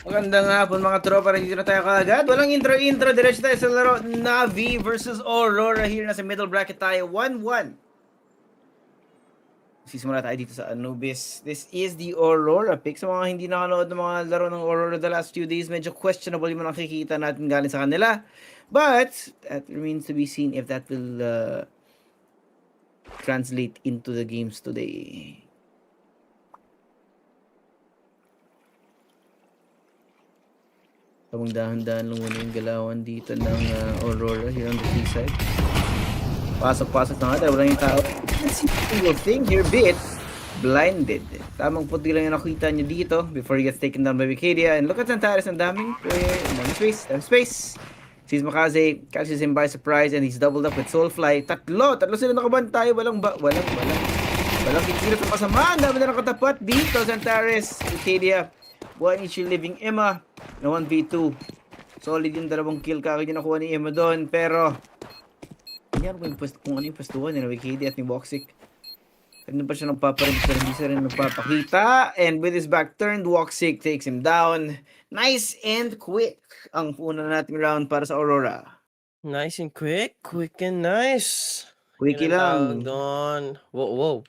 Magandang hapon mga tropa, dito na tayo kaagad. Walang intro, diretso tayo sa laro. NAVI versus Aurora here. Nasa middle bracket tayo, 1-1. Sisimula tayo dito sa Anubis. This is the Aurora pick. Sa mga hindi nakanood ng mga laro ng Aurora the last few days, medyo questionable yung nakikita natin galing sa kanila. But, that remains to be seen if that will translate into the games today. Tamang dahan-dahan lang muna yung galawan dito ng Aurora here on the seaside. Pasok-pasok na nga, wala yung tao. Let's see a single thing here, bit blinded. Tamang puti lang yung nakita nyo dito before he gets taken down by Vicadia. And look at Santares, ang daming space. Sees Makaze, catches him by surprise, and he's doubled up with Soulfly. Tatlo sila nakabantay, walang kikita sa pasama. Ang dami na nakatapat dito, Santares, Vicadia. One each living Emma na 1v2. Solid yung dalawang kill kagad yung nakuha ni Emma doon. Pero hindi ko kung ano yung pwestuhan ni Wikidi at ni Woxic. Ano pa siya nagpaparin pero hindi siya rin nagpapakita. And with his back turned, Woxic takes him down. Nice and quick ang una nating round para sa Aurora. Nice and quick. Quick and nice. Quickie lang. Doon. Whoa.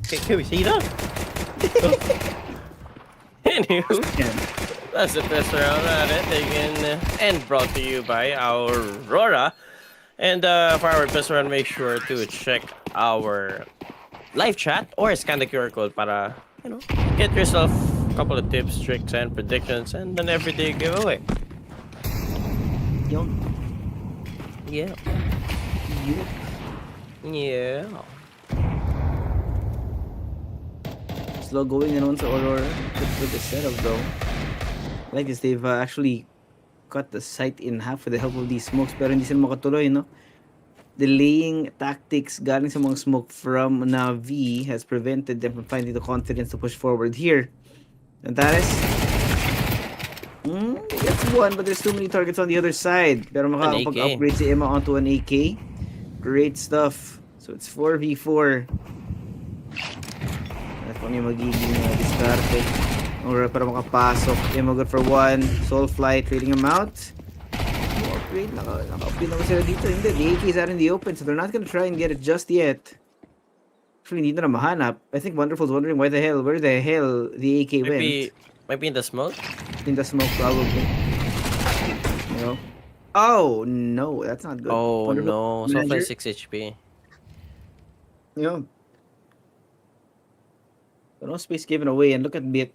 Can we see that? Anywho, that's the best round at it. Taken and brought to you by Aurora. And for our best round, make sure to check our live chat or scan the QR code para, get yourself a couple of tips, tricks, and predictions, and an everyday giveaway. Yun. Yeah. Slow going naman sa Aurora with the setup though. I like this, they've actually cut the site in half with the help of these smokes pero hindi sila makatuloy, no? Delaying tactics galing sa mga smoke from NAVI has prevented them from finding the confidence to push forward here. Antares? Gets one, but there's too many targets on the other side. Pero makakapag-upgrade si Emma onto an AK. Great stuff. So it's 4v4. Ano yung magiging diskarte or para makapasok. Emma good for one. Soulfly trading him out. Upgrade. Naka-upgrade naman sila dito. Hindi, the AK is out in the open, so they're not gonna try and get it just yet. Actually, hindi na mahanap. I think Wonderful's wondering where the hell the AK went. Maybe in the smoke? In the smoke, probably. Oh, no. That's not good. Oh, no. Soulfly 6 HP. Yeah. No space given away, and look at Bit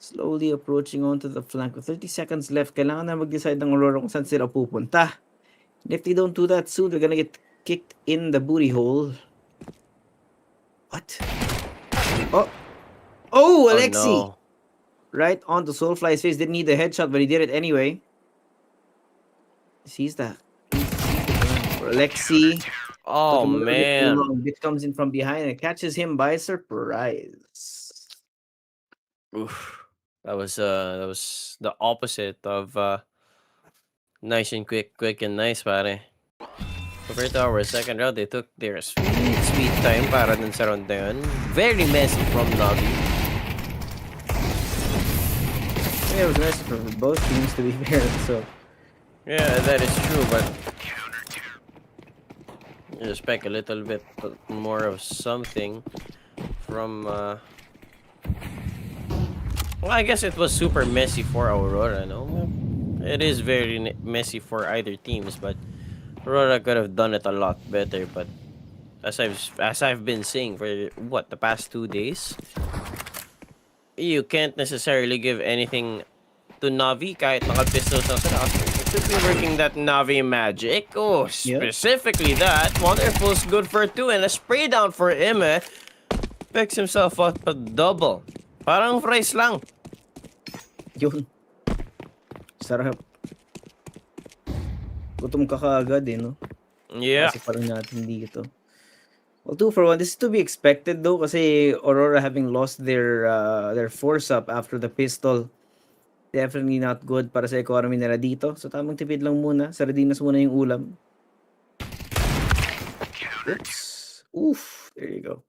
slowly approaching onto the flank. With 30 seconds left, kailangan na mag-decide ng Aurora kung saan sila pupunta. And if they don't do that soon, they're gonna get kicked in the booty hole. What? Oh, Alexi! Oh, no. Right onto Soulfly's face. Didn't need the headshot, but he did it anyway. Sees that. For Alexi. Oh, man. Bit comes in from behind and catches him by surprise. Oof. That was the opposite of nice and quick and nice, pare. Compared to our second round, they took their sweet time para dun sa round na yun. Very messy from NAVI. Yeah, it was messy for both teams, to be fair. So yeah, that is true, but I expect a little bit more of something from well, I guess it was super messy for Aurora, no? It is very messy for either teams, but Aurora could have done it a lot better. But as I've been saying for the past 2 days, you can't necessarily give anything to NAVI kahit naka-pistols na sila. Should be working that NAVI magic. Oh, specifically that. Wonderful's good for 2 and a spray down for him. Picks himself up a double. Parang fries lang. Yun. Sarap. Gutom ka kaagad no? Yeah. Kasi parang natin dito. Well, 2 for 1. This is to be expected though kasi Aurora having lost their force up after the pistol. Definitely not good para sa economy nila dito. So tamang tipid lang muna. Sardinas muna yung ulam. Oops. Oof. There you go.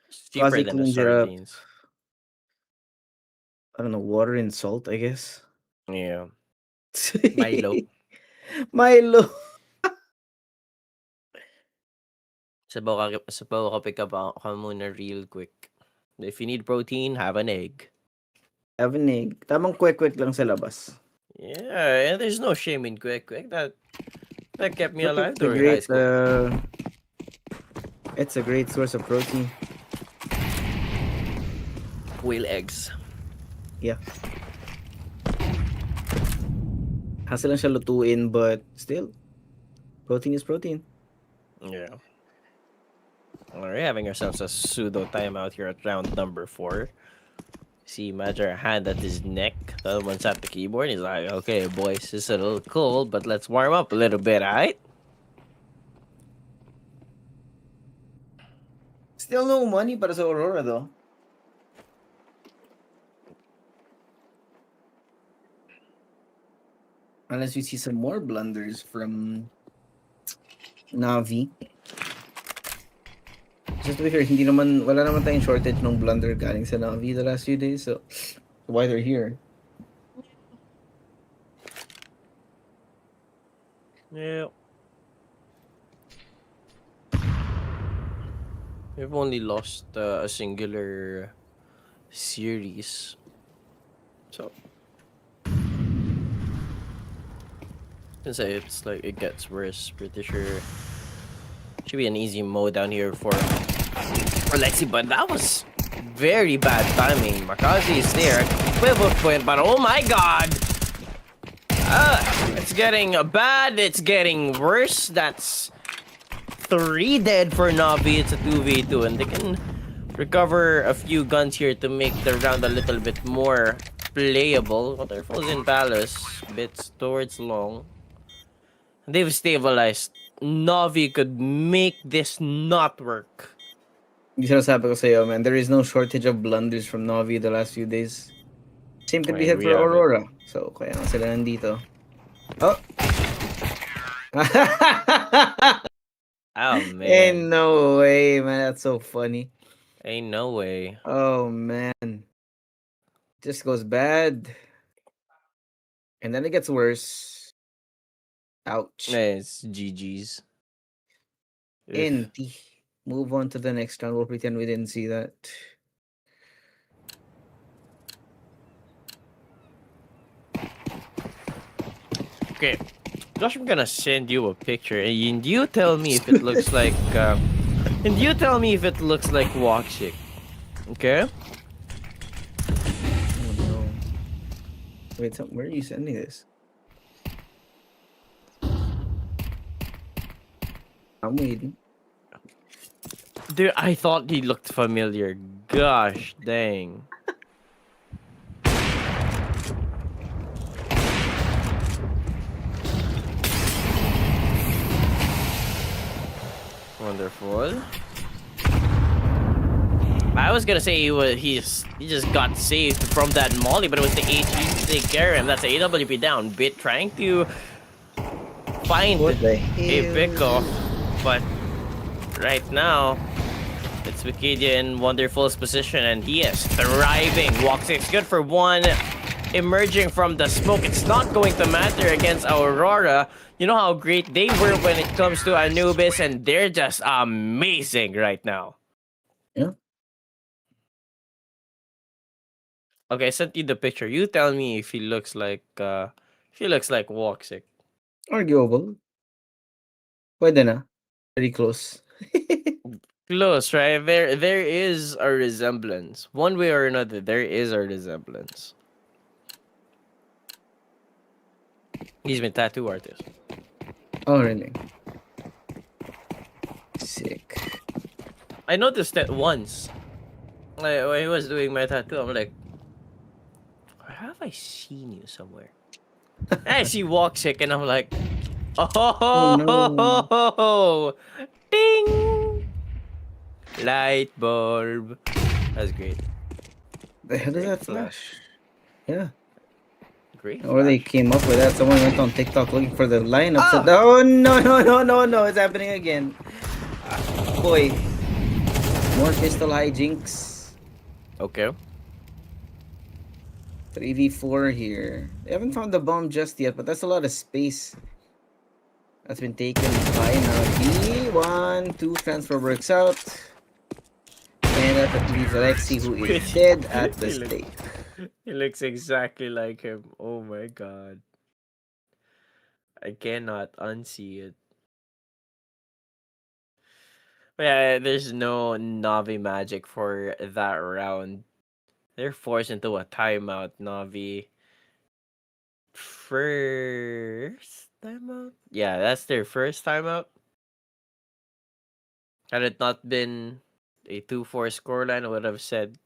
It's cheaper Quasi than the cleans it up. sardines. I don't know, water and salt, I guess. Yeah. Milo. Milo. Sabaw ka pick up ka muna real quick. If you need protein, have an egg. Have an egg. Tamang quick lang sa labas. Yeah, and there's no shame in quick. That kept me But alive it's a during high great, school. it's a great source of protein. Quail eggs. Yeah. Hassle lang siya lutuin, but still, protein is protein. Yeah. We're having ourselves a pseudo timeout here at round number 4. See Major hand at his neck. The other one's at the keyboard. He's like, okay, boys, it's a little cold, but let's warm up a little bit, alright? Still no money para sa Aurora, though. Unless we see some more blunders from NAVI. Just to be fair, wala naman tayong shortage ng blunder galing sa NAVI the last few days, so why they're here. Yeah. We've only lost a singular series. So I can say it's like it gets worse. Pretty sure should be an easy mode down here for Lexi, but that was very bad timing. Makazi is there, pivot point, but oh my god! It's getting bad. It's getting worse. That's 3 dead for Navi. It's a 2v2, and they can recover a few guns here to make the round a little bit more playable. Waterfalls in Palace, bits towards long. They've stabilized. Navi could make this not work. Yung sinasabi ko sa'yo, man, there is no shortage of blunders from Navi the last few days. Same could be said for Aurora. So, kaya nga sila nandito. Oh! Oh, man. Ain't no way, man. That's so funny. Ain't no way. Oh, man. Just goes bad. And then it gets worse. Ouch. It's GG's. NT. Move on to the next round. We'll pretend we didn't see that. Okay. Josh, I'm gonna send you a picture, and you tell me if it looks like, and you tell me if it looks like Walkshick. Okay? Oh no. Wait, where are you sending this? I'm waiting. Dude, I thought he looked familiar. Gosh dang. Wonderful. I was gonna say he just got saved from that molly, but it was the HE to take care of him. That's a AWP down. Bit trying to find a pickoff, but right now it's Wikidia in Wonderful's position, and he is thriving. Walk 6, good for 1. Emerging from the smoke, it's not going to matter against Aurora. You know how great they were when it comes to Anubis, and they're just amazing right now. Yeah. Okay, I sent you the picture. You tell me if he looks like Walksick. Arguable. Pwede na. Very close. Close, right? There is a resemblance. One way or another, there is a resemblance. He's been tattoo artist. Oh, really? Sick. I noticed that once. Like, when he was doing my tattoo, I'm like, where have I seen you somewhere? And I see Walksick, and I'm like, oh, no. Ding! Light bulb. That's great. The hell is that flash? Yeah. Great. Or they came up with that. Someone went on TikTok looking for the lineups. Oh no! It's happening again. Boy. More pistol hijinks. Okay. 3v4 here. They haven't found the bomb just yet, but that's a lot of space that's been taken by NAVI. 1-2 transfer works out. And that leaves Alexi, who is dead at the stake. He looks exactly like him. Oh my god. I cannot unsee it. But yeah, there's no Navi magic for that round. They're forced into a timeout, Navi. First timeout? Yeah, that's their first timeout. Had it not been a 2-4 scoreline, I would have said,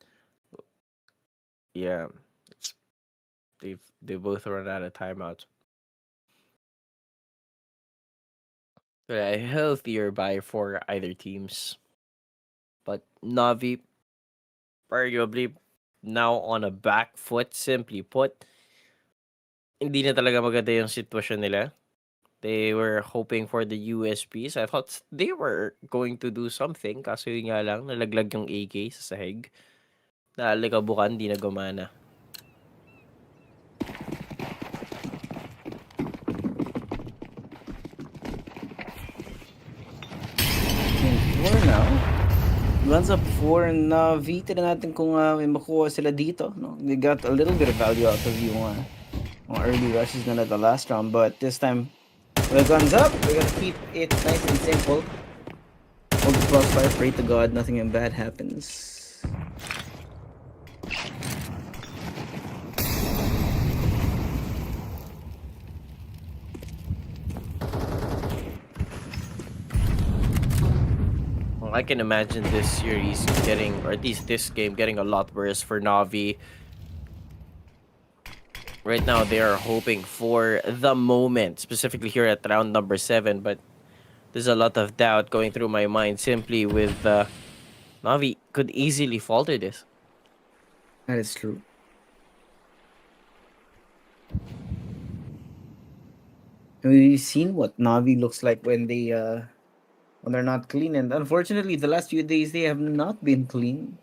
yeah, they both run out of timeouts. But a healthier buy for either teams. But Navi, arguably, now on a back foot, simply put. Hindi na talaga maganda yung sitwasyon nila. They were hoping for the USPs. I thought they were going to do something. Kaso yun nga lang, nalaglag yung AK sa sahig. Nalikabukan, di na gumana. Four now. Runs up 4 NAVI. Tignan natin kung may makuha sila dito. No? They got a little bit of value out of yung early rushes na the last round, but this time, when the gun's up, we gotta keep it nice and simple. Hold the crossfire, pray to God, nothing bad happens. I can imagine this series getting, or at least this game, getting a lot worse for Navi. Right now, they are hoping for the moment, specifically here at round number 7, but there's a lot of doubt going through my mind simply with Navi could easily falter this. That is true. We've seen what Navi looks like when they're not clean, and unfortunately, the last few days they have not been clean.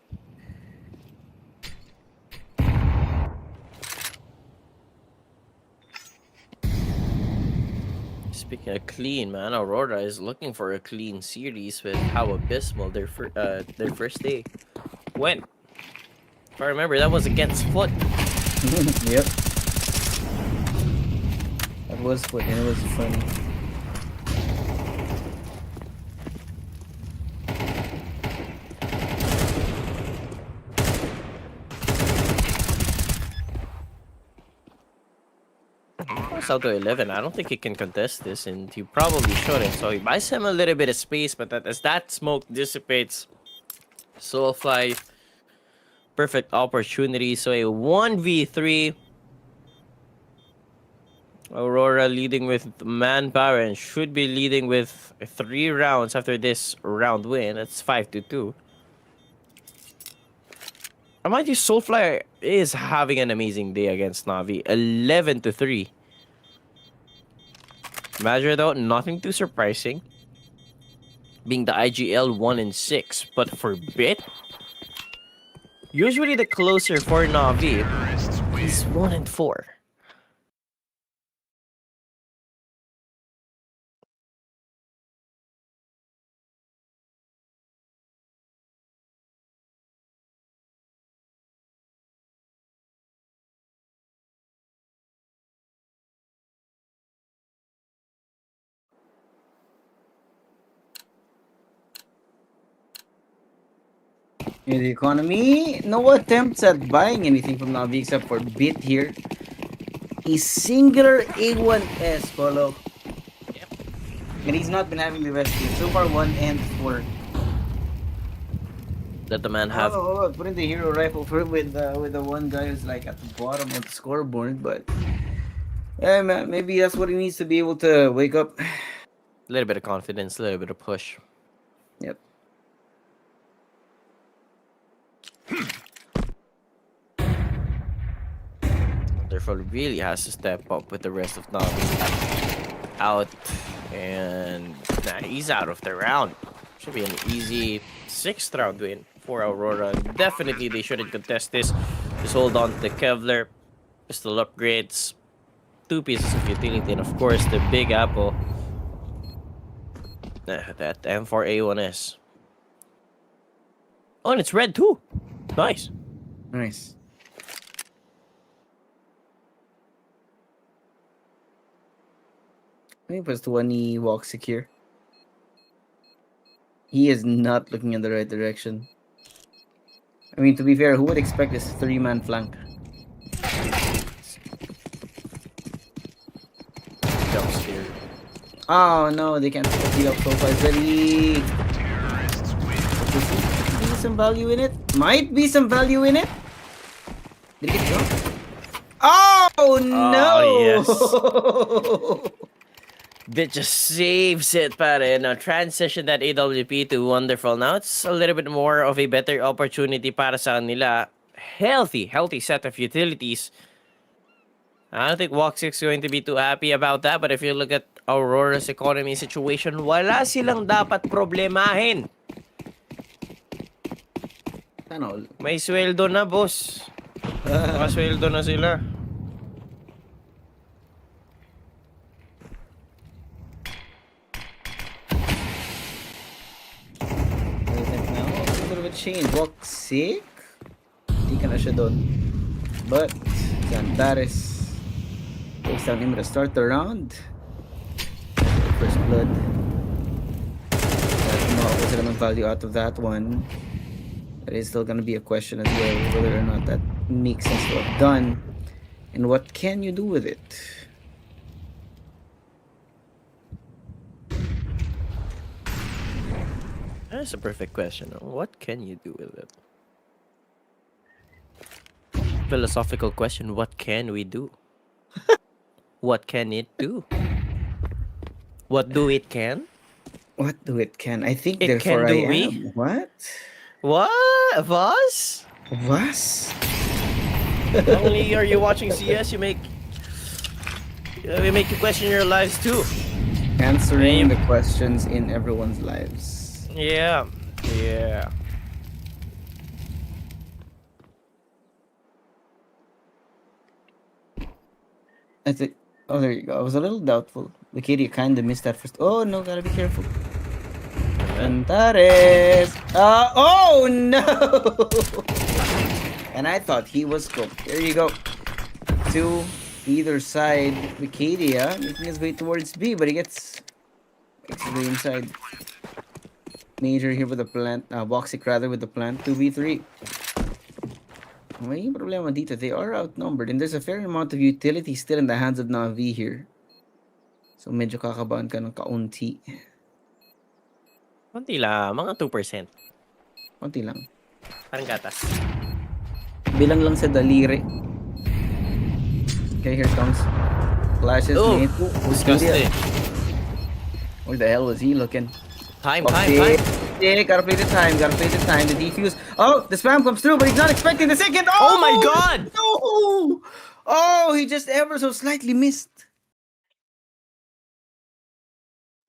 Speaking of clean, man, Aurora is looking for a clean series with how abysmal their first day went. If I remember, that was against Foot. Yep. That was Foot, and it was funny. Out to 11. I don't think he can contest this, and he probably shouldn't. So he buys him a little bit of space, but as that smoke dissipates, Soulfly, perfect opportunity. So a 1v3. Aurora leading with manpower and should be leading with 3 rounds after this round win. That's 5-2. Mind you, Soulfly is having an amazing day against Navi. 11-3. Major though, nothing too surprising. Being the IGL 1-6. But for Bit, usually the closer for Navi is 1-4. In the economy, no attempts at buying anything from Navi except for Bit here. A singular A1S, Polo. Yep. And he's not been having the best game. So far, 1 and 4. Let the man have. Oh, putting the hero rifle for with the one guy who's like at the bottom of the scoreboard, but yeah, man, maybe that's what he needs to be able to wake up. A little bit of confidence, a little bit of push. Yep. Therefore, really has to step up with the rest of Navi out, and he's out of the round. Should be an easy 6th round win for Aurora. Definitely they shouldn't contest this. Just hold on to the Kevlar. Pistol upgrades. 2 pieces of utility, and of course the Big Apple. That M4A1S. Oh, and it's red too. Nice. Nice. I think plus 20 walk secure. He is not looking in the right direction. I mean, to be fair, who would expect this 3-man flank? Jump scare. Oh no, they can't pick up so far. Ready. Be some value in it. Might be some value in it. Did he get jumped? Oh no! yes. Bit just saves it, pare. Now transition that AWP to wonderful. Now it's a little bit more of a better opportunity para sa kanila. Healthy set of utilities. I don't think Walk 6 is going to be too happy about that, but if you look at Aurora's economy situation, wala silang dapat problemahin. Ano? May sweldo na, boss. Makasweldo na sila. Change. Walk sick. Hindi ka na siya doon. But Santares takes down him to start the round. First blood. Kumakawa sila ng value out of that one. That is still gonna be a question as well, whether or not that makes sense to have done. And what can you do with it? That's a perfect question. What can you do with it? Philosophical question. What can we do? What can it do? What do it can? What do it can? I think It therefore can do I we? am. What? What? Was? Was? Not only are you watching CS, we make you question your lives too. Answering the questions in everyone's lives. Yeah. I think. Oh, there you go. I was a little doubtful. The kitty kind of missed that first. Oh no, gotta be careful. Antares. Oh no! And I thought he was cooked. There you go. To either side, Wikidia making his way towards B, but he makes his way inside. Major here with the plant, Boxic rather with the plant. 2v3. May problema dito. They are outnumbered, and there's a fair amount of utility still in the hands of NAVI here. So medyo kakabahan ka ng kaunti. Konti lang, mga 2%. Konti lang. Parang gatas. Bilang lang sa daliri. Okay, here comes. Flashes. Oh, disgusting. Where the hell was he looking? Time. Yeah, gotta play the time. The defuse. Oh, the spam comes through, but he's not expecting the second. Oh my god! No! Oh, he just ever so slightly missed.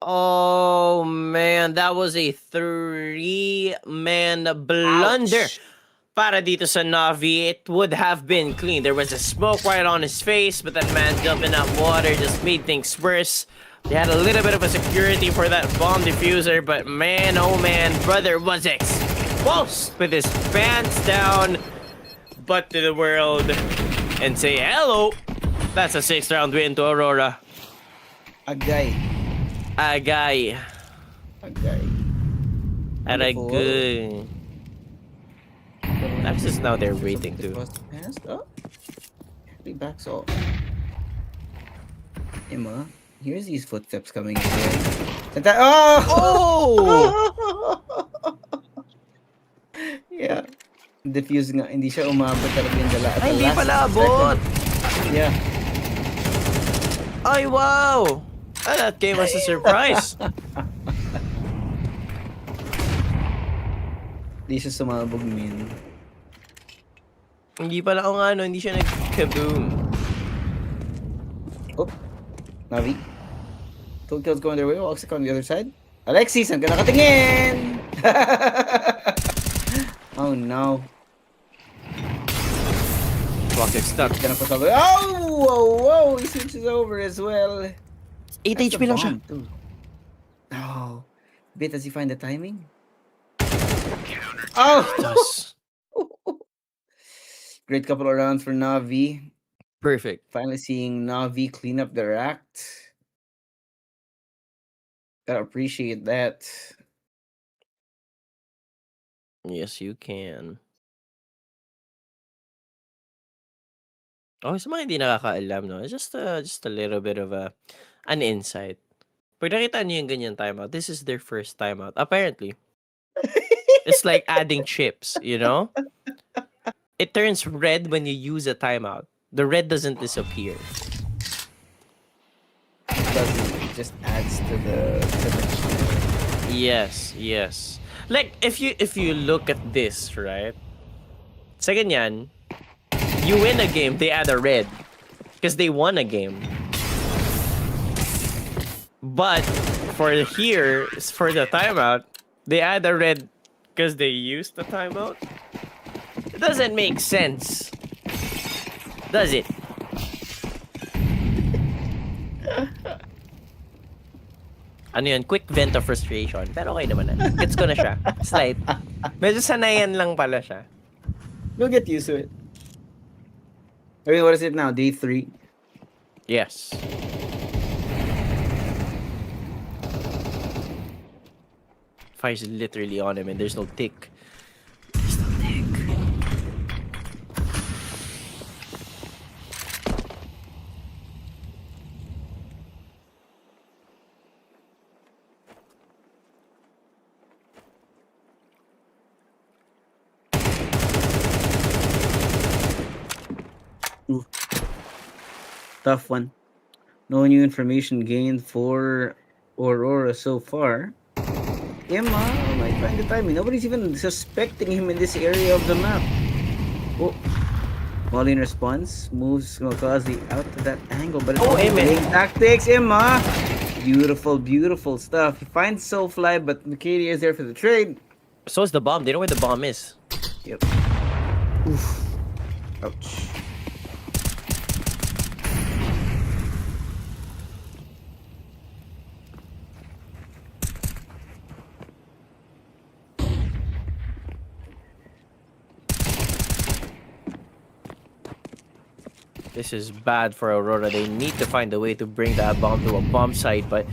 Oh man, that was a 3-man blunder. Ouch. Para dito sa Navi, it would have been clean. There was a smoke right on his face, but that man jumping out water just made things worse. They had a little bit of a security for that bomb diffuser, but man, oh man, brother was exposed with his pants down, butt to the world, and say hello. That's a 6th round win to Aurora. Agay. Agay. Wonderful. That's just now they're waiting too. Oh, he backs off. Emma, here's these footsteps coming in here. Oh! Yeah. Diffuse nga. Hindi siya umabot talaga yung dala. Ay, hindi pala abot! Yeah. Ay, wow! Oh, that gave us a surprise. Hindi siya sumabog, man. Hindi pala ako nga, no? Hindi siya nag-kaboom. Oh. Navi. 2 kills going their way. Oxic on the other side. Alexis, ang ka nakatingin! Oh no. Clock is stuck. Gonna put over. Oh! Whoa, whoa! He switches over as well. 8 That's the HP lang siya. bomb, too. Oh. Bit, does he find the timing? Oh! Does. Great couple of rounds for NAVI. Perfect. Finally seeing NAVI clean up their act. Gotta appreciate that. Yes, you can. Oh, sa mga hindi nakakaalam, no? Just a little bit of an insight. Pag nakita niyo yung ganyan timeout, this is their first timeout. Apparently. It's like adding chips, you know? It turns red when you use a timeout. The red doesn't disappear. It just adds to the Yes, yes. Like if you look at this, right? Sa ganyan, you win a game, they add a red because they won a game. But for here, for the timeout, they add a red because they used the timeout. It doesn't make sense, does it? Ano yun? Quick vent of frustration. Pero okay naman na. Gets ko na siya. Slight. Medyo sanayan lang pala siya. We'll get used to it. I mean, what is it now? Day 3? Yes. Fire's literally on him and there's no tick. There's no tick. Ooh. Tough one. No new information gained for Aurora so far. Emma might find the timing. Nobody's even suspecting him in this area of the map. Oh. Molly in response. Moves MongolZ out to that angle. But it's playing tactics. Emma. Beautiful, beautiful stuff. He finds Soulfly, but Micadia is there for the trade. So is the bomb. They know where the bomb is. Yep. Oof. Ouch. This is bad for Aurora. They need to find a way to bring that bomb to a bomb site, but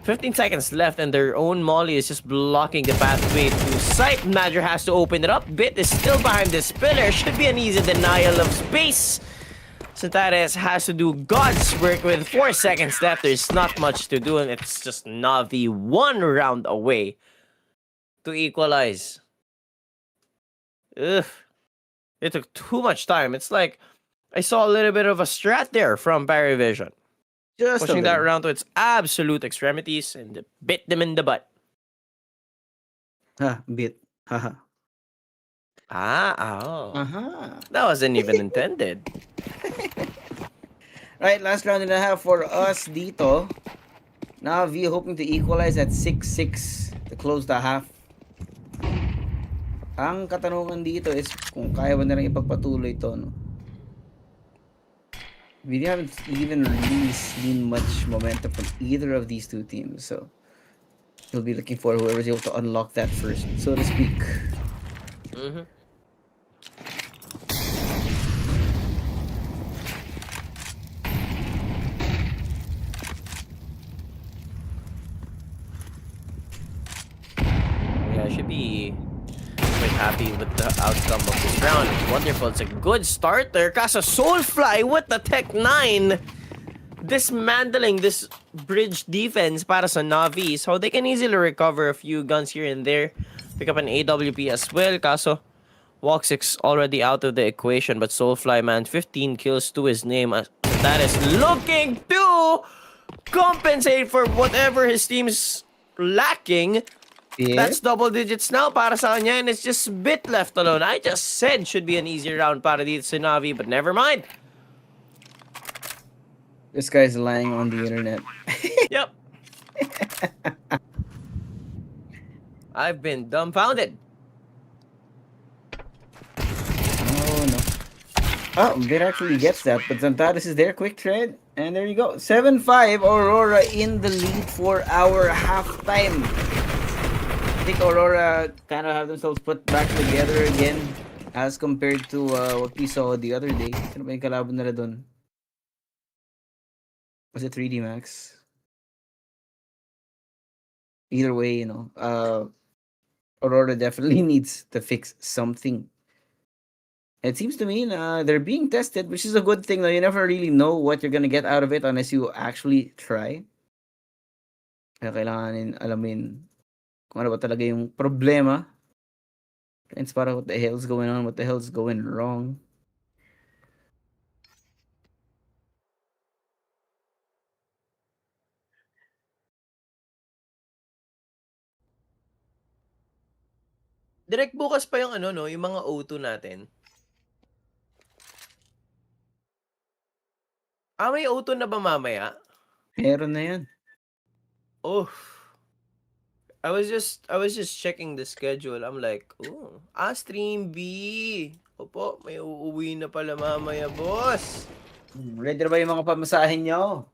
15 seconds left and their own Molly is just blocking the pathway to site. Madger has to open it up. Bit is still behind this pillar. Should be an easy denial of space. Santares has to do God's work with 4 seconds left. There's not much to do and it's just Navi 1 round away to equalize. Ugh. It took too much time. It's like I saw a little bit of a strat there from Barry Vision. Just pushing that round to its absolute extremities and bit them in the butt. Bit. Haha. Oh. Uh-huh. That wasn't even intended. Right, last round and a half for us dito. Navi hoping to equalize at 6-6 to close the half. Ang katanungan dito is kung kaya ba nilang ipagpatuloy to, no? We haven't even really seen much momentum from either of these two teams, so you'll be looking for whoever's able to unlock that first, so to speak. Mm-hmm. Yeah, I should be quite happy with the outcome of this round. Wonderful. It's a good start there. Kaso Soulfly with the Tech 9 dismantling this bridge defense para sa Navi. So they can easily recover a few guns here and there. Pick up an AWP as well. Kaso Walk 6 already out of the equation. But Soulfly, man, 15 kills to his name. That is looking to compensate for whatever his team's lacking. Yeah. That's double digits now para sa kanya, and it's just bit left alone. I just said should be an easy round para dito sa Navi, but never mind. This guy's lying on the internet. Yep. I've been dumbfounded. Oh no. Oh, Vid actually gets that, but Zantares is there. Quick trade. And there you go. 7-5. Aurora in the lead for our halftime. I think Aurora kind of have themselves put back together again as compared to what we saw the other day. Sino ba yung kalaban nila dun? Was it 3D Max? Either way, Aurora definitely needs to fix something. It seems to me they're being tested, which is a good thing. Though you never really know what you're gonna get out of it unless you actually try. Kaya kailangan alamin kung ano ba talaga yung problema. It's para what the hell's going on, what the hell's going wrong. Direct bukas pa yung yung mga O2 natin. May O2 na ba mamaya? Meron na yan. Oh. I was just checking the schedule. I'm like, stream B. Opo, may uuwi na pala mamaya, boss. Ready na ba yung mga pamasahin nyo?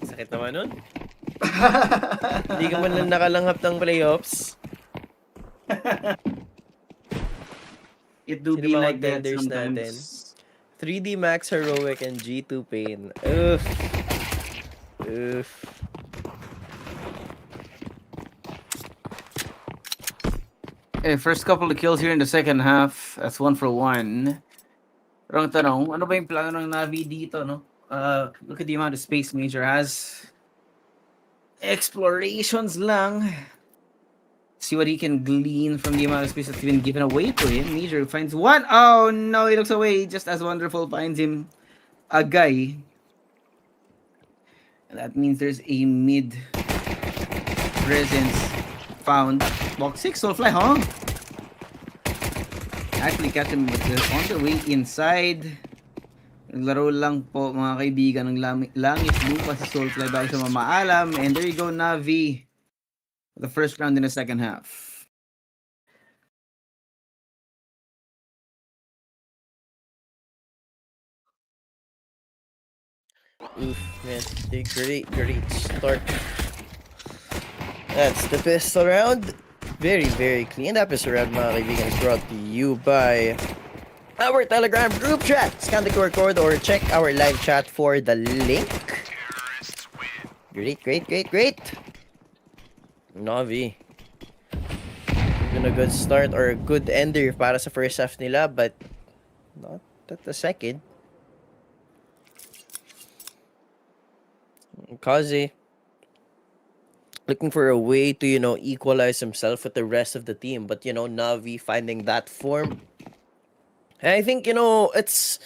Sakit naman nun. Hindi ka man lang nakalanghap ng playoffs. It do be like that sometimes. Natin? 3D Max Heroic and G2 Pain. Oof. Okay, first couple of kills here in the second half. That's 1 for 1. Pero ang tanong, ano ba yung plano ng Navi dito, no? Look at the amount of space Major has. Explorations lang. See what he can glean from the amount of space that's been given away to him. Major finds one. Oh no, he looks away. Just as Wonderful finds him a guy. And that means there's a mid presence found. Box 6, Soulfly, huh? Actually catch him on the way inside. Naglaro lang po mga kaibigan ng langit lupa si Soulfly bago siya mamaalam. And there you go, Navi. The first round in the second half. Oof, man. A great start. That's the pistol round. Very, very clean. That pistol round, mga kaibigan, is brought to you by our Telegram group chat. Scan the QR code or check our live chat for the link. Great. Navi. Been a good start or a good ender para sa first half nila, but not at the second. Kazi looking for a way to, equalize himself with the rest of the team. But, Navi finding that form. And I think, it's...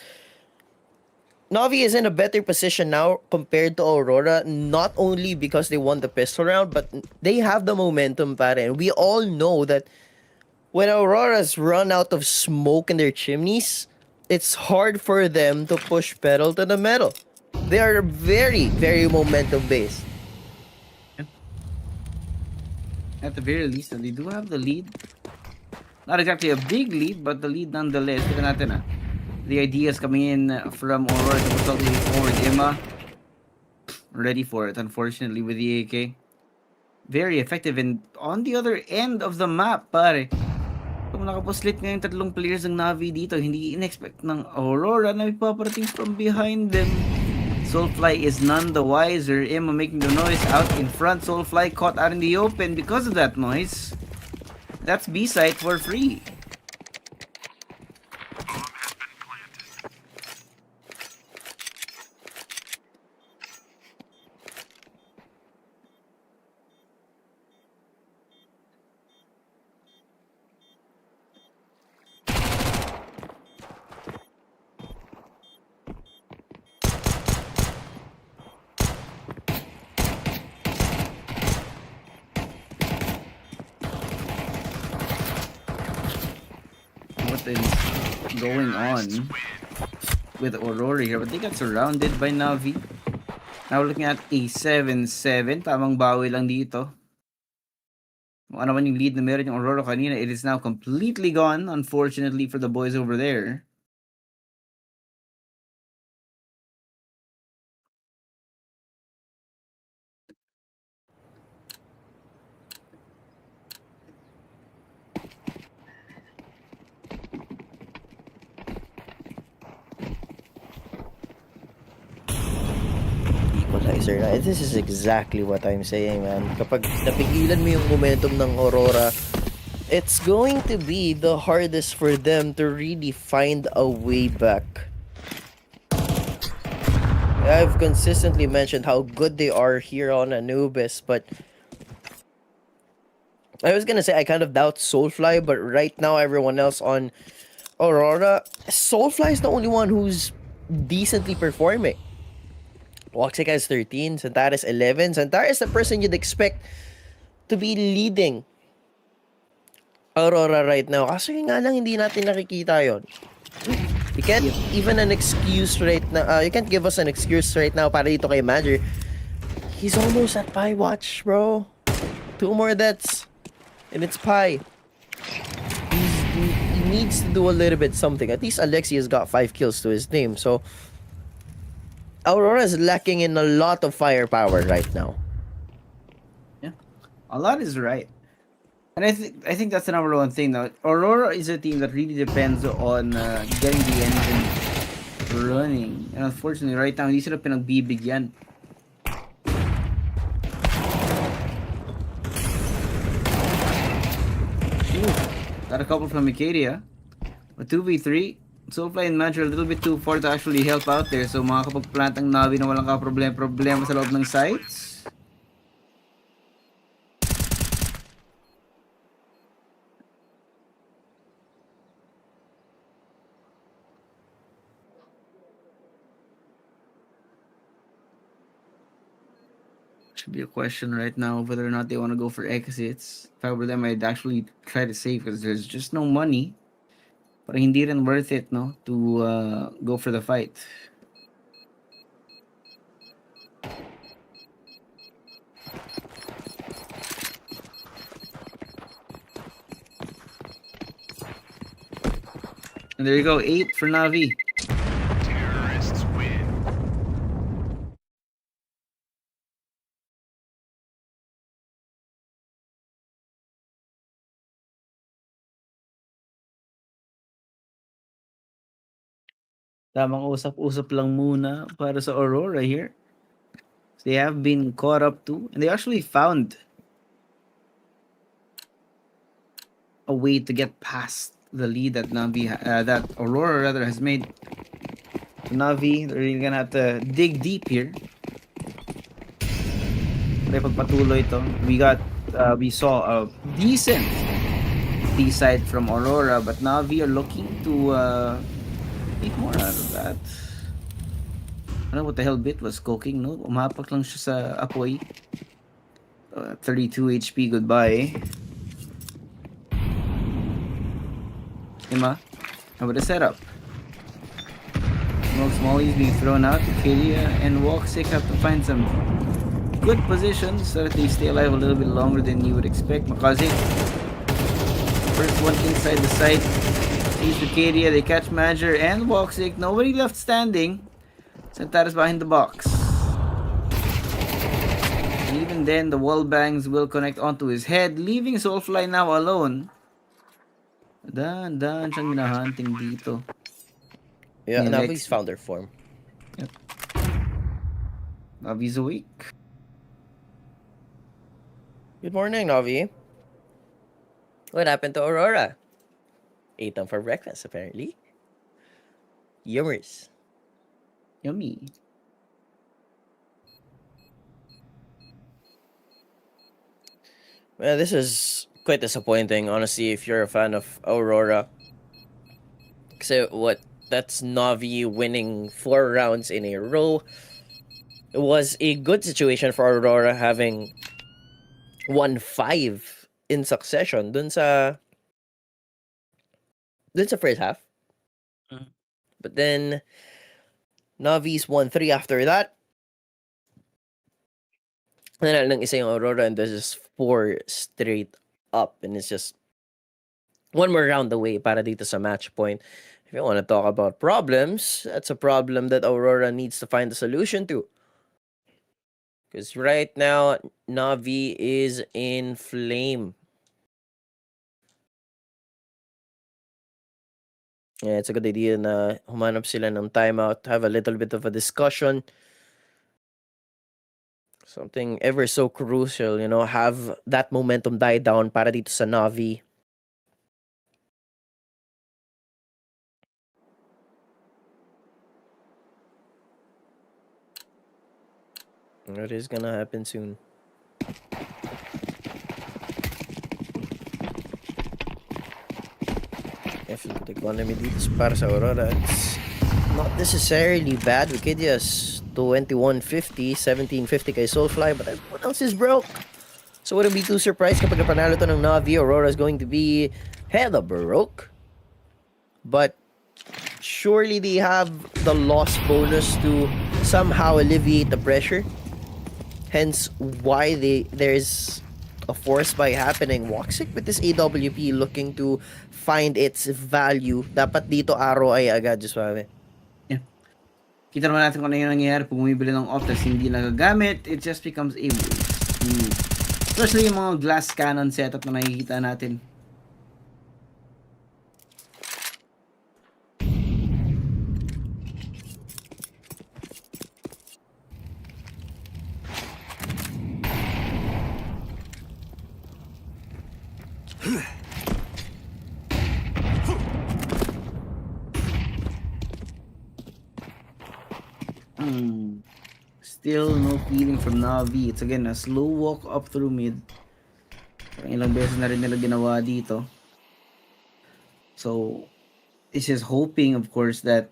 Navi is in a better position now compared to Aurora, not only because they won the pistol round, but they have the momentum pa rin. We all know that when Aurora's run out of smoke in their chimneys, it's hard for them to push pedal to the metal. They are very, very momentum-based. At the very least, they do have the lead. Not exactly a big lead, but the lead nonetheless. Tignan natin the ideas coming in from Aurora to totally forward. Emma ready for it, unfortunately, with the AK. Very effective, and on the other end of the map, pare. Kung nakapuslit nga yung tatlong players ng Navi dito, hindi in-expect ng Aurora na may paparating from behind them. Soulfly is none the wiser. Emma making the noise out in front. Soulfly caught out in the open because of that noise. That's B-side for free. Going on with Aurora here, but they got surrounded by Navi. Now we're looking at a 7-7. Tamang bawi lang dito. Kung ano man yung lead na meron yung Aurora kanina, it is now completely gone, unfortunately for the boys over there. Equalizer na. This is exactly what I'm saying, man. Kapag napigilan mo yung momentum ng Aurora, it's going to be the hardest for them to really find a way back. I've consistently mentioned how good they are here on Anubis, but I was gonna say I kind of doubt Soulfly, but right now everyone else on Aurora, Soulfly is the only one who's decently performing. Woxic has 13, Santara is 11. Santara is the person you'd expect to be leading Aurora right now. Kaso yun nga lang, hindi natin nakikita yon. You can't even an excuse right now. You can't give us an excuse right now para dito kay Major. He's almost at Pi Watch, bro. 2 more deaths. And it's Pi. He needs to do a little bit something. At least Alexi has got 5 kills to his name. So, Aurora is lacking in a lot of firepower right now. Yeah, a lot is right. And I think that's the number one thing now. Aurora is a team that really depends on getting the engine running. And unfortunately, right now, hindi sila pinagbibigyan. Got a couple from Acadia. But 2v3, Soulfly and Match are a little bit too far to actually help out there. So makakapag-plant ang Navi na walang problema sa loob ng sites. Should be a question right now whether or not they want to go for exits. If I were them, I'd actually try to save because there's just no money. But hindi rin worth it, no, to go for the fight. And there you go, 8 for Navi. Terrorists win. Tamang usap-usap lang muna para sa Aurora here. They have been caught up to, and they actually found a way to get past the lead that that Aurora rather has made. So Navi, they're really gonna have to dig deep here. Pero pagpatuloy ito, we saw a decent D-side from Aurora, but Navi are looking to take more out of that. I don't know what the hell Bit was cooking, no? Umapak lang siya sa apoy. 32 HP, goodbye. Ima, how about the setup? Smoke Smalley's being thrown out. Filia and Woxic have to find some good positions so that they stay alive a little bit longer than you would expect. Makazik, first one inside the site. Sees Acadia, they catch Major and Woxic. Nobody left standing. Santara's behind the box. And even then, the wall bangs will connect onto his head, leaving Soulfly now alone. Dahan siyang hinahunting dito. Yeah, Ni Navi's Lexi. found their form. Yep. Navi's awake. Good morning, Navi. What happened to Aurora? Ate them for breakfast, apparently. Yummers. Yummy. Well, this is quite disappointing, honestly, if you're a fan of Aurora. So, that's Navi winning 4 rounds in a row. It was a good situation for Aurora having won 5 in succession dun sa first half. Mm. But then, Navi's won 3 after that. Nanalo ng isa yung Aurora, and this is 4 straight up, and it's just one more round away para dito sa match point. If you want to talk about problems, that's a problem that Aurora needs to find a solution to. Because right now, Navi is in flame. Yeah, it's a good idea na humanap sila ng timeout, have a little bit of a discussion. Something ever so crucial, you know, have that momentum die down para dito sa Navi. It is gonna happen soon. If the economy dito para sa Aurora, it's not necessarily bad. Wikidia's 2150, 1750 kay Soulfly, but everyone else is broke. So wouldn't be too surprised kapag panalo to ng Navi, Aurora is going to be hella broke. But surely they have the loss bonus to somehow alleviate the pressure. Hence why there's a force buy happening. Woxic with this AWP looking to find its value. Dapat dito araw ay agad, just sabi. Kita naman natin kung ano yung nangyayari pag bumibili ng off tapos hindi nagagamit, it just becomes a waste. Especially yung mga glass cannon setup na nakikita natin. Still no feeling from Navi. It's again a slow walk up through mid. Parang ilang beses na rin nila ginawa dito. So, this is hoping of course that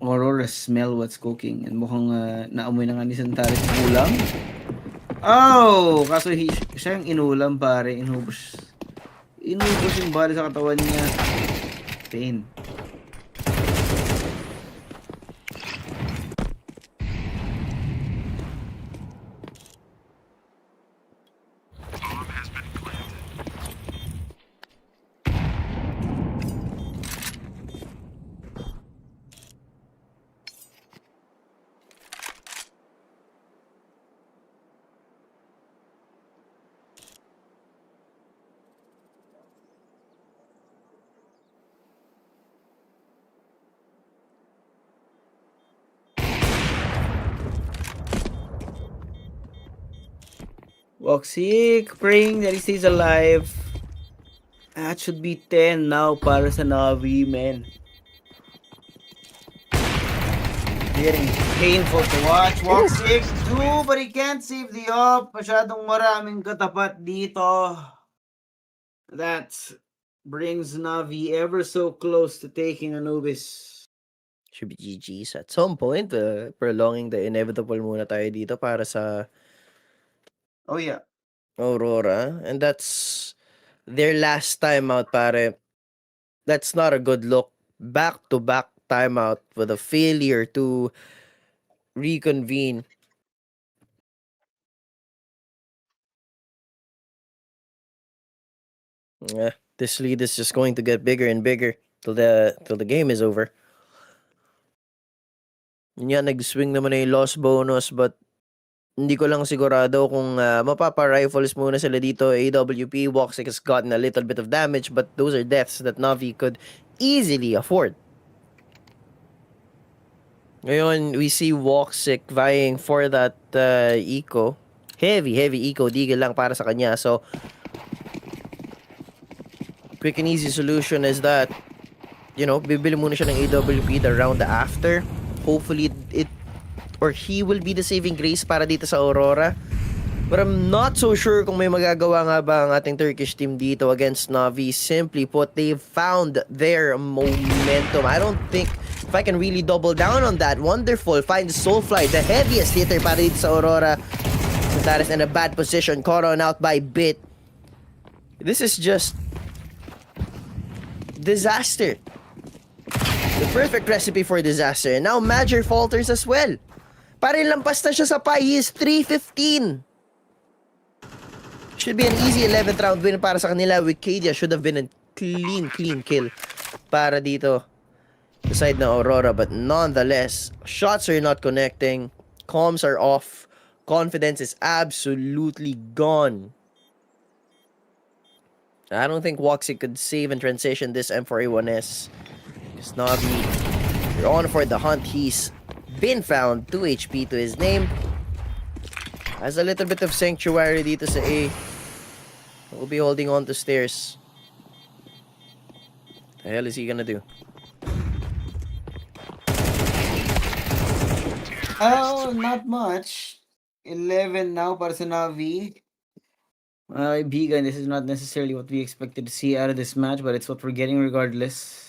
Aurora smell what's cooking. And mukhang naamoy na nga ni Santaris ulam. Oh! Kaso siya yung inulam pare. Inubos yung bala sa katawan niya. Pain. Woxic, praying that he stays alive. That should be 10 now para sa Navi, man. Getting painful to watch. Woxic, but he can't save the op. Masyadong maraming katapat dito. That brings Navi ever so close to taking Anubis. Should be GG's at some point. Prolonging the inevitable muna tayo dito para sa Oh yeah. Aurora. And that's their last timeout, pare. That's not a good look. Back-to-back timeout with a failure to reconvene. Yeah, this lead is just going to get bigger and bigger till the game is over. Yan, nag-swing naman na yung loss bonus, but hindi ko lang sigurado kung mapapa-rifles muna sila dito. AWP, Woxic has gotten a little bit of damage, but those are deaths that Navi could easily afford. Ngayon, we see Woxic vying for that eco. Heavy eco. Digil lang para sa kanya. So, quick and easy solution is that, you know, bibili muna siya ng AWP the round after. Hopefully, he will be the saving grace para dito sa Aurora. But I'm not so sure kung may magagawa nga ba ang ating Turkish team dito against Navi. Simply put, they've found their momentum. I don't think if I can really double down on that. Wonderful. Finds Soulfly, the heaviest hitter para dito sa Aurora. That is in a bad position. Caught on out by Bit. This is just disaster. The perfect recipe for disaster. And now Major falters as well. Pare, lampas na siya sa pie. He is 3-15. Should be an easy 11th round win para sa kanila. Wikidia should have been a clean kill para dito sa side ng Aurora. But nonetheless, shots are not connecting. Comms are off. Confidence is absolutely gone. I don't think Woxy could save and transition this M4A1S. Because Navi, you're on for the hunt. He's been found. 2 HP to his name. Has a little bit of sanctuary dito sa A. We'll be holding on to stairs. The hell is he gonna do? Oh, not much. 11 now para sa Navi. Kaibigan, this is not necessarily what we expected to see out of this match, but it's what we're getting regardless.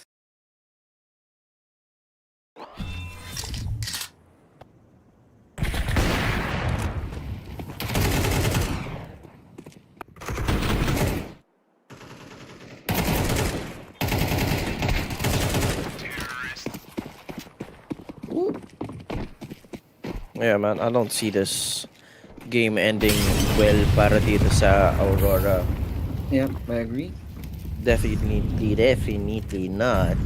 Yeah, man, I don't see this game ending well para dito sa Aurora. Yep, I agree. Definitely not.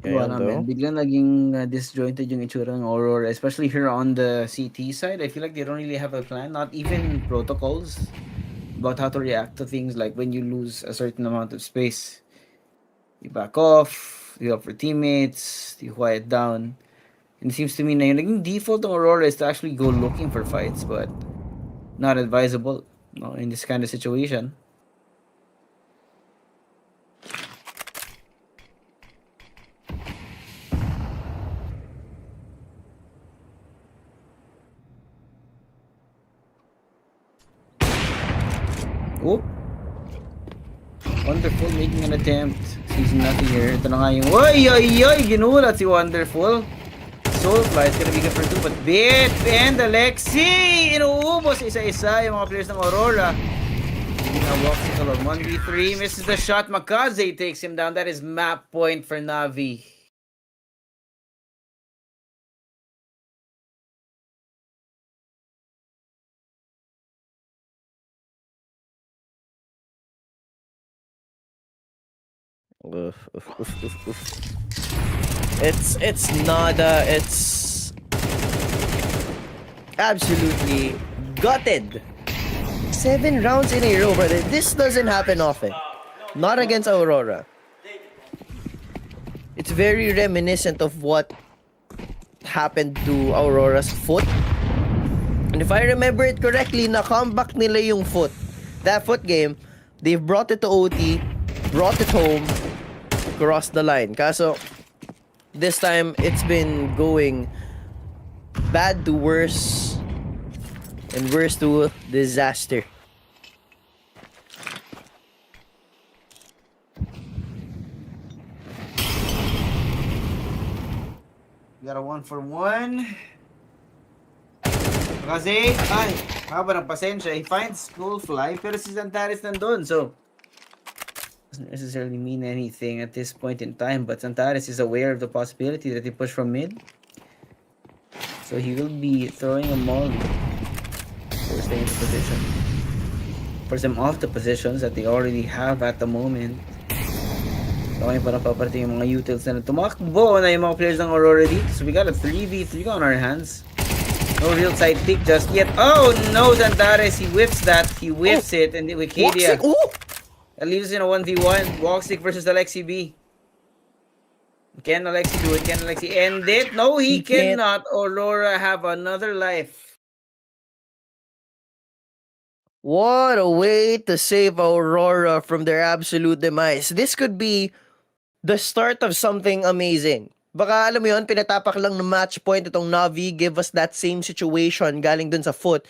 Wala, man. Biglang naging disjointed yung itsura ng Aurora, especially here on the CT side. I feel like they don't really have a plan, not even protocols about how to react to things like when you lose a certain amount of space. You back off, you help for teammates, you quiet down. And it seems to me na yung naging default ng Aurora is to actually go looking for fights, but not advisable, no, in this kind of situation. Oop. Wonderful making an attempt. Sees nothing here. Ito na nga yung... Oy! Ginulat si Wonderful. Soulfly is gonna be good for 2. But Bit and Alexi! Inuubos isa-isa yung mga players ng Aurora. Hindi na walks ito lang. 1v3. Misses the shot. MongolZ takes him down. That is map point for Navi. It's nada. It's absolutely gutted. 7 rounds in a row, brother. This doesn't happen often. Not against Aurora. It's very reminiscent of what happened to Aurora's foot. And if I remember it correctly, na-comeback nila yung foot. That foot game, they've brought it to OT, brought it home, crossed the line. Kaso, this time, it's been going bad to worse and worse to disaster. Got a 1-for-1. Kasi, ay, haba ng pasensya. He finds Soulfly, pero si Santares nandun. So, doesn't necessarily mean anything at this point in time, but Santares is aware of the possibility that he push from mid. So he will be throwing a molly for staying in position. For some off the positions that they already have at the moment. Okay, parang paparating yung mga utils na tumakbo na yung mga players ng Aurora dito. So we got a 3v3 on our hands. No real side pick just yet. Oh no, Santares, he whiffs that. He whiffs it, and Wikidia. That leaves us in a 1v1. Walksick versus Alexi B. Can Alexi do it? Can Alexi end it? No, he cannot. Aurora have another life. What a way to save Aurora from their absolute demise. This could be the start of something amazing. Baka alam mo yun, pinatapak lang ng match point itong Navi, give us that same situation galing dun sa foot.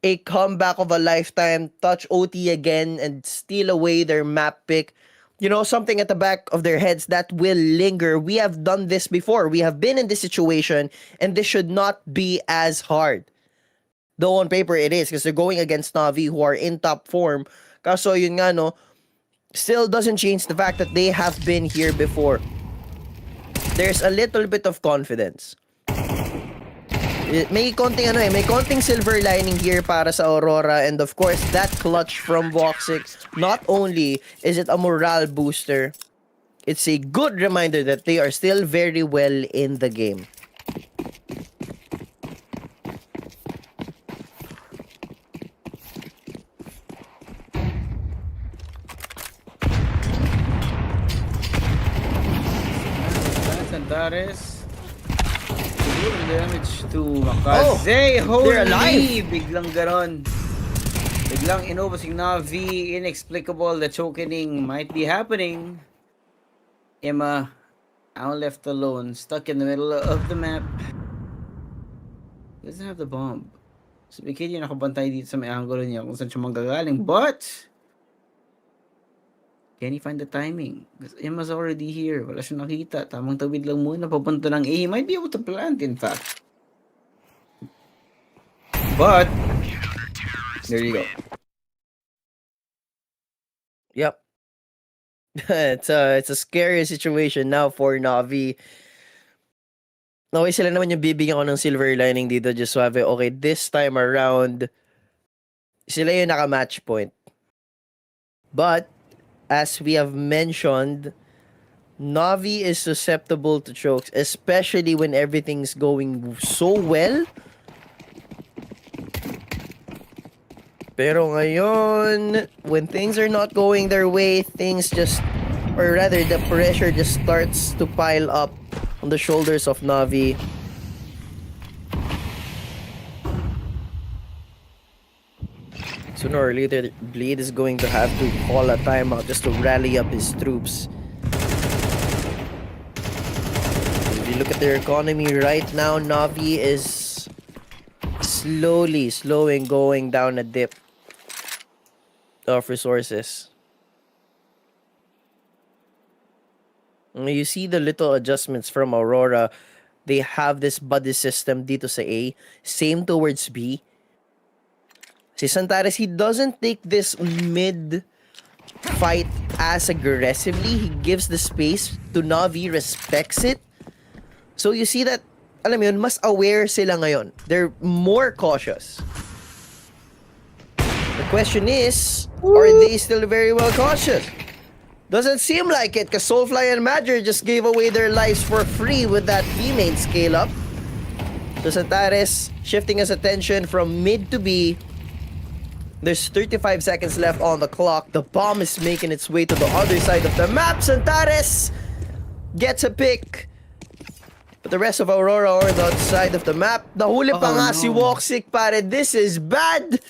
A comeback of a lifetime, touch OT again, and steal away their map pick. You know, something at the back of their heads that will linger. We have done this before. We have been in this situation, and this should not be as hard. Though on paper it is, because they're going against Navi who are in top form. Kaso yun nga no, still doesn't change the fact that they have been here before. There's a little bit of confidence. May konting silver lining here para sa Aurora, and of course that clutch from Voxic. Not only is it a morale booster, it's a good reminder that they are still very well in the game. Santares. Good damage to MongolZ. they're alive. Biglang ganon. Biglang inubos yung Navi. Inexplicable. The chokening might be happening. Emma, now left alone. Stuck in the middle of the map. Doesn't have the bomb. So, Bikini nakabantay dito sa may angulo niya kung saan siya manggagaling. But, can he find the timing? Because Emma's already here. Wala siya nakita. Tamang tawid lang muna. Papunta ng A. He might be able to plant, in fact. But, there you go. Yep. It's a scary situation now for Navi. Okay, sila naman yung bibigyan ko ng silver lining dito, just suave. Okay, this time around, sila yung naka-match point. But, as we have mentioned, Navi is susceptible to chokes, especially when everything's going so well. Pero ngayon, when things are not going their way, things just, or rather, the pressure just starts to pile up on the shoulders of Navi. Sooner or later, Blade is going to have to call a timeout just to rally up his troops. If you look at their economy right now, Navi is slowly going down a dip of resources. You see the little adjustments from Aurora. They have this buddy system dito sa A. Same towards B. Si Santares, he doesn't take this mid fight as aggressively. He gives the space to Navi, respects it. So you see that, alam mo yun, mas aware sila ngayon. They're more cautious. The question is, are they still very well cautious? Doesn't seem like it, because Soulfly and Major just gave away their lives for free with that B-main scale up. So Santares shifting his attention from mid to B. There's 35 seconds left on the clock. The bomb is making its way to the other side of the map. Santares gets a pick. But the rest of Aurora are on the other side of the map. Nahuli pa nga si Voxic, pare. This is bad.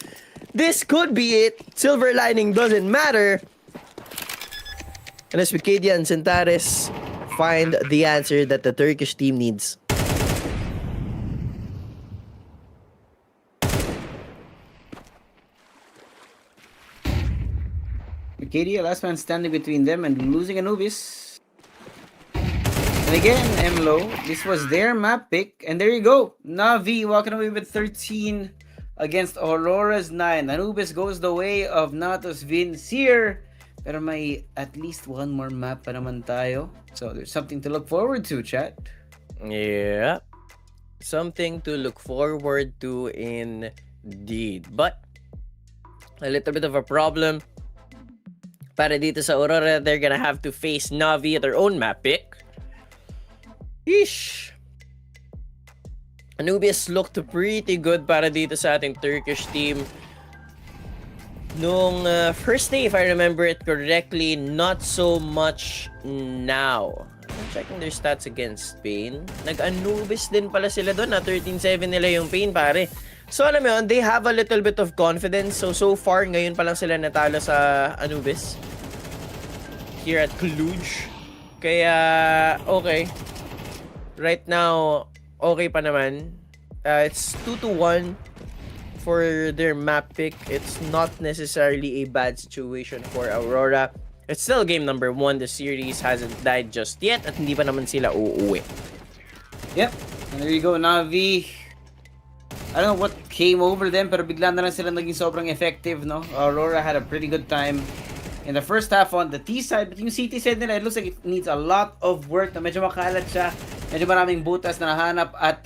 This could be it. Silver lining doesn't matter. Unless Wikidia and Santares find the answer that the Turkish team needs. Arcadia, last man standing between them and losing Anubis. And again, MLO, this was their map pick. And there you go. Navi walking away with 13 against Aurora's 9. Anubis goes the way of Natos Vincere. Pero may at least one more map pa naman tayo. So there's something to look forward to, chat. Yeah. Something to look forward to indeed. But, a little bit of a problem. Para dito sa Aurora, they're gonna have to face Navi at their own map pick. Yeesh. Anubis looked pretty good para dito sa ating Turkish team. Nung first day, if I remember it correctly, not so much now. I'm checking their stats against Spain. Nag-Anubis din pala sila doon. 13-7 nila yung Pain, pare. So alam mo yun, they have a little bit of confidence. So far, ngayon pa lang sila natalo sa Anubis. Here at Cluj. Kaya, okay. Right now, okay pa naman. It's 2-1 for their map pick. It's not necessarily a bad situation for Aurora. It's still game number 1. The series hasn't died just yet at hindi pa naman sila uuwi. Yep. And there you go, Navi. I don't know what came over them, pero bigla na lang sila naging sobrang effective, no? Aurora had a pretty good time in the first half on the T side, but yung CT side nila, it looks like it needs a lot of work, na medyo makalat siya, medyo maraming butas na nahanap at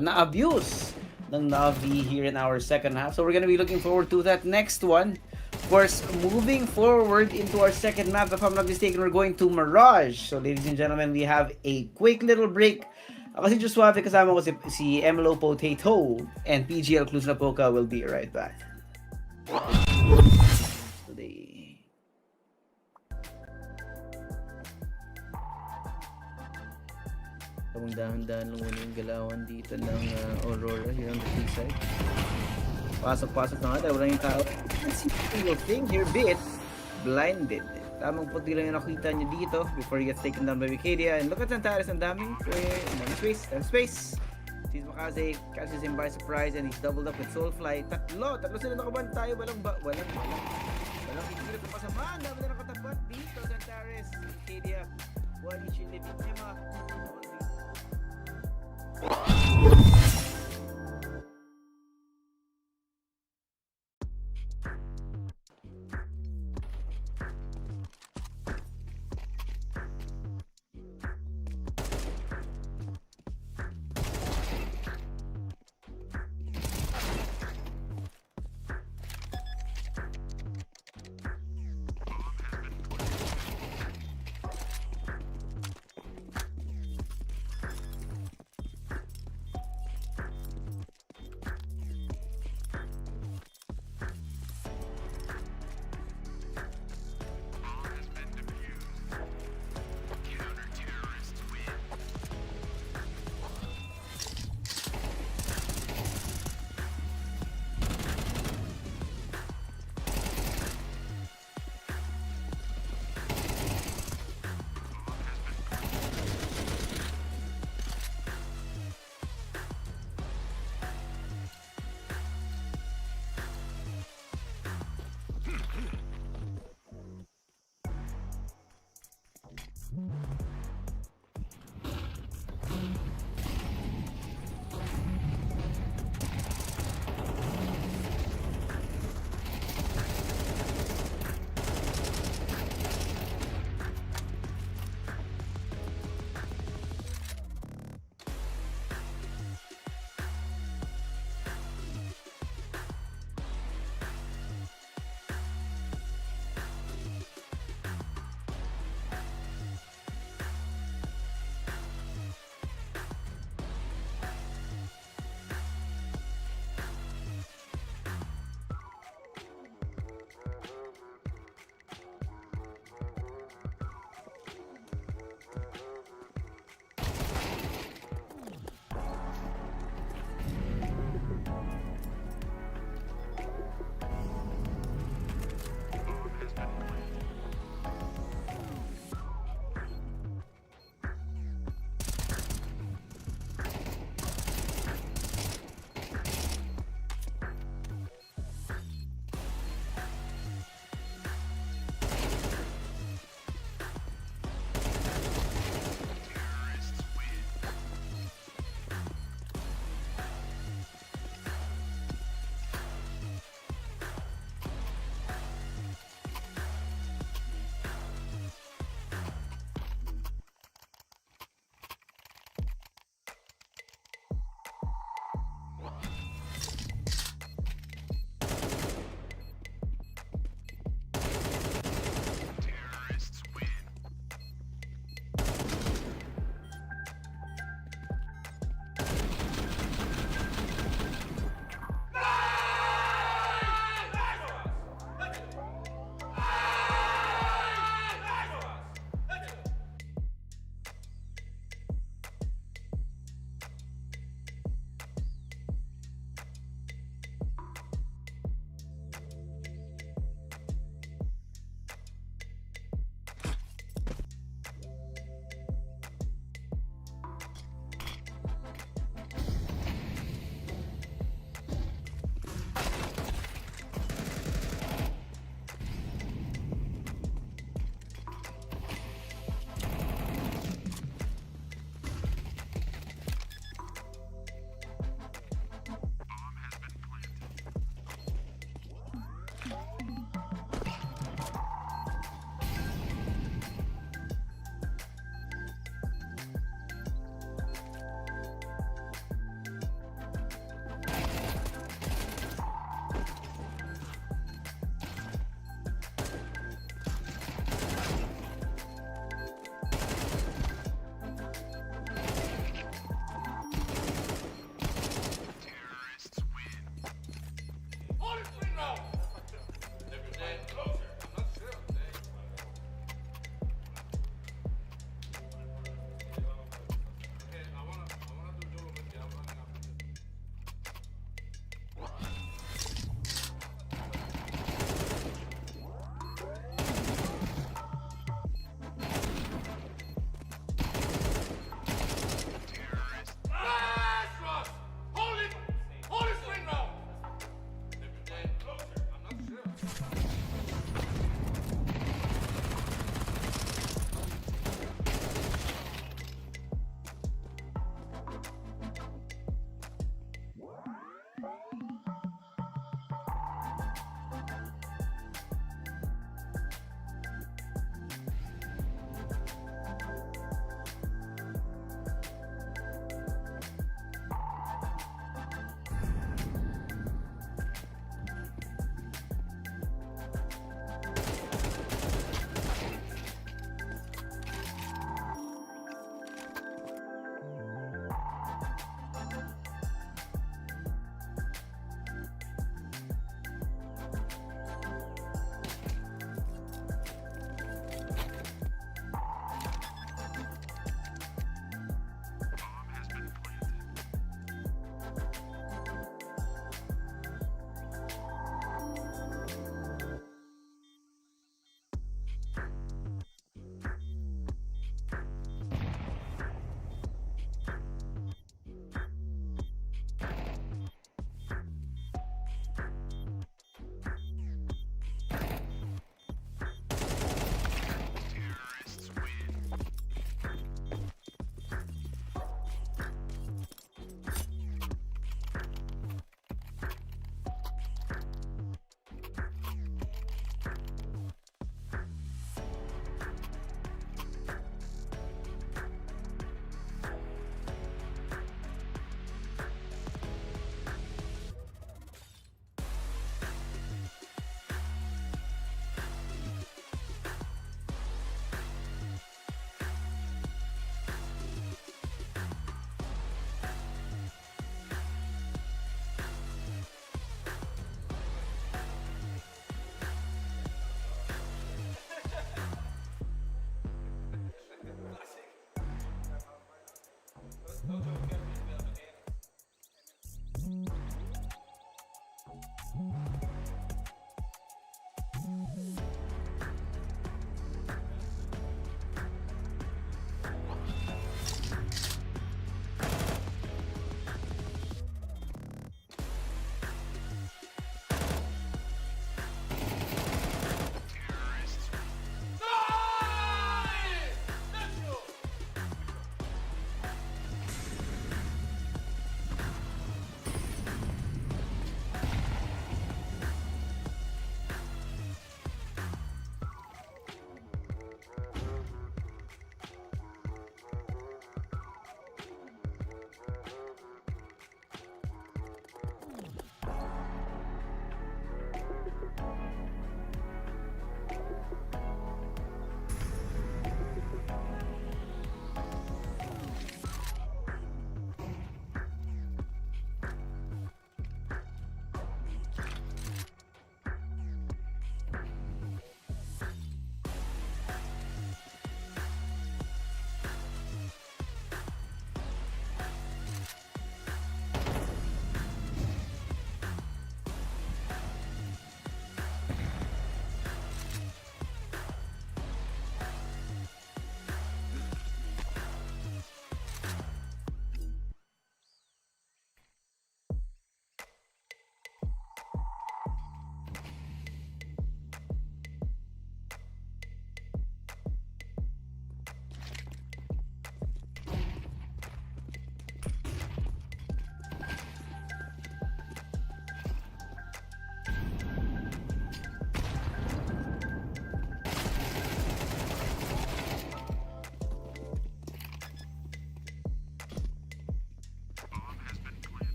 na-abuse ng NAVI here in our second half. So we're gonna be looking forward to that next one. Of course, moving forward into our second map, if I'm not mistaken, we're going to Mirage. So ladies and gentlemen, we have a quick little break. Ako si Josuave, kasama ko si MLO Potato, and PGL Cluj Napoca will be right back. Today. Tawang dahan-dahan lang muna yung galawan dito ng Aurora here on the T side. Pasok-pasok na nga, wala yung tao. Let's see the thing here, bit blinded. Tamang puti lang yung nakita niya dito before he gets taken down by Vicadia. And look at Santares, ang daming space. Sees Makaze, catches him by surprise, and he's doubled up with Soulfly. Tatlo sila nakabantay, walang kikilit na pasama. Ang dami na nakatapat dito, Santares, Vicadia. Wali chilipit niya mga.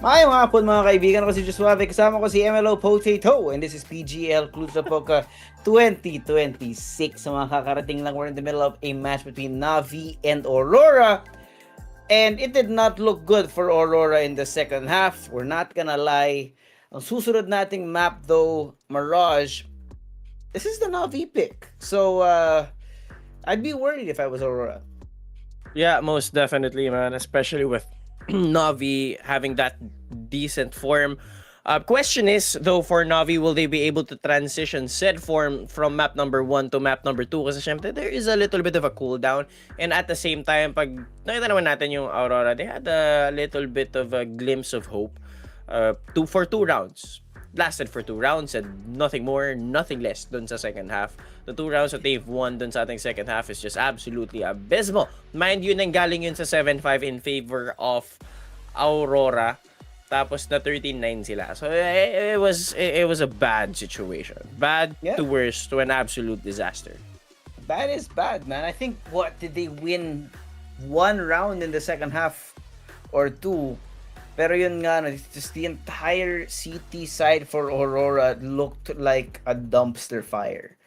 Mayong hapon mga kaibigan, ako si Josuave, kasama ko si MLO Potato, and this is PGL Cluj Napoca 2026. Sa mga kakarating lang, we're in the middle of a match between NAVI and Aurora, and it did not look good for Aurora in the second half. We're not gonna lie. Ang susunod nating map though, Mirage, this is the NAVI pick. So, I'd be worried if I was Aurora. Yeah, most definitely, man. Especially with Navi having that decent form. Question is, though, for Navi, will they be able to transition said form from map number 1 to map number 2? Kasi syempre, there is a little bit of a cooldown. And at the same time, pag nakita naman natin yung Aurora, they had a little bit of a glimpse of hope for 2 rounds. Lasted for 2 rounds and nothing more, nothing less dun sa second half. The 2 rounds that they've won dun sa ating second half is just absolutely abysmal. Mind you, nanggaling yun sa 7-5 in favor of Aurora. Tapos na 13-9 sila. So it was a bad situation. Bad to worse to an absolute disaster. Bad is bad, man. I think, what, did they win 1 round in the second half or 2? Pero yun nga, just the entire CT side for Aurora looked like a dumpster fire.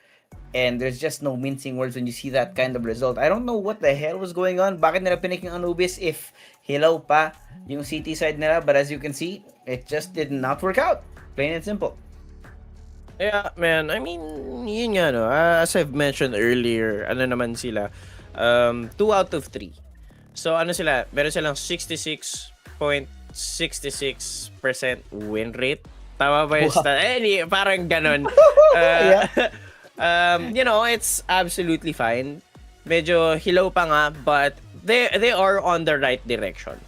And there's just no mincing words when you see that kind of result. I don't know what the hell was going on. Bakit nila pinik yung Anubis if hilaw pa yung CT side nila? But as you can see, it just did not work out. Plain and simple. Yeah, man. I mean, yun nga, no. As I've mentioned earlier, ano naman sila, 2 out of 3. So, ano sila, meron silang 66% win rate. Tama ba yung parang ganun. You know, it's absolutely fine. Medyo hilaw pa nga, but they are on the right direction.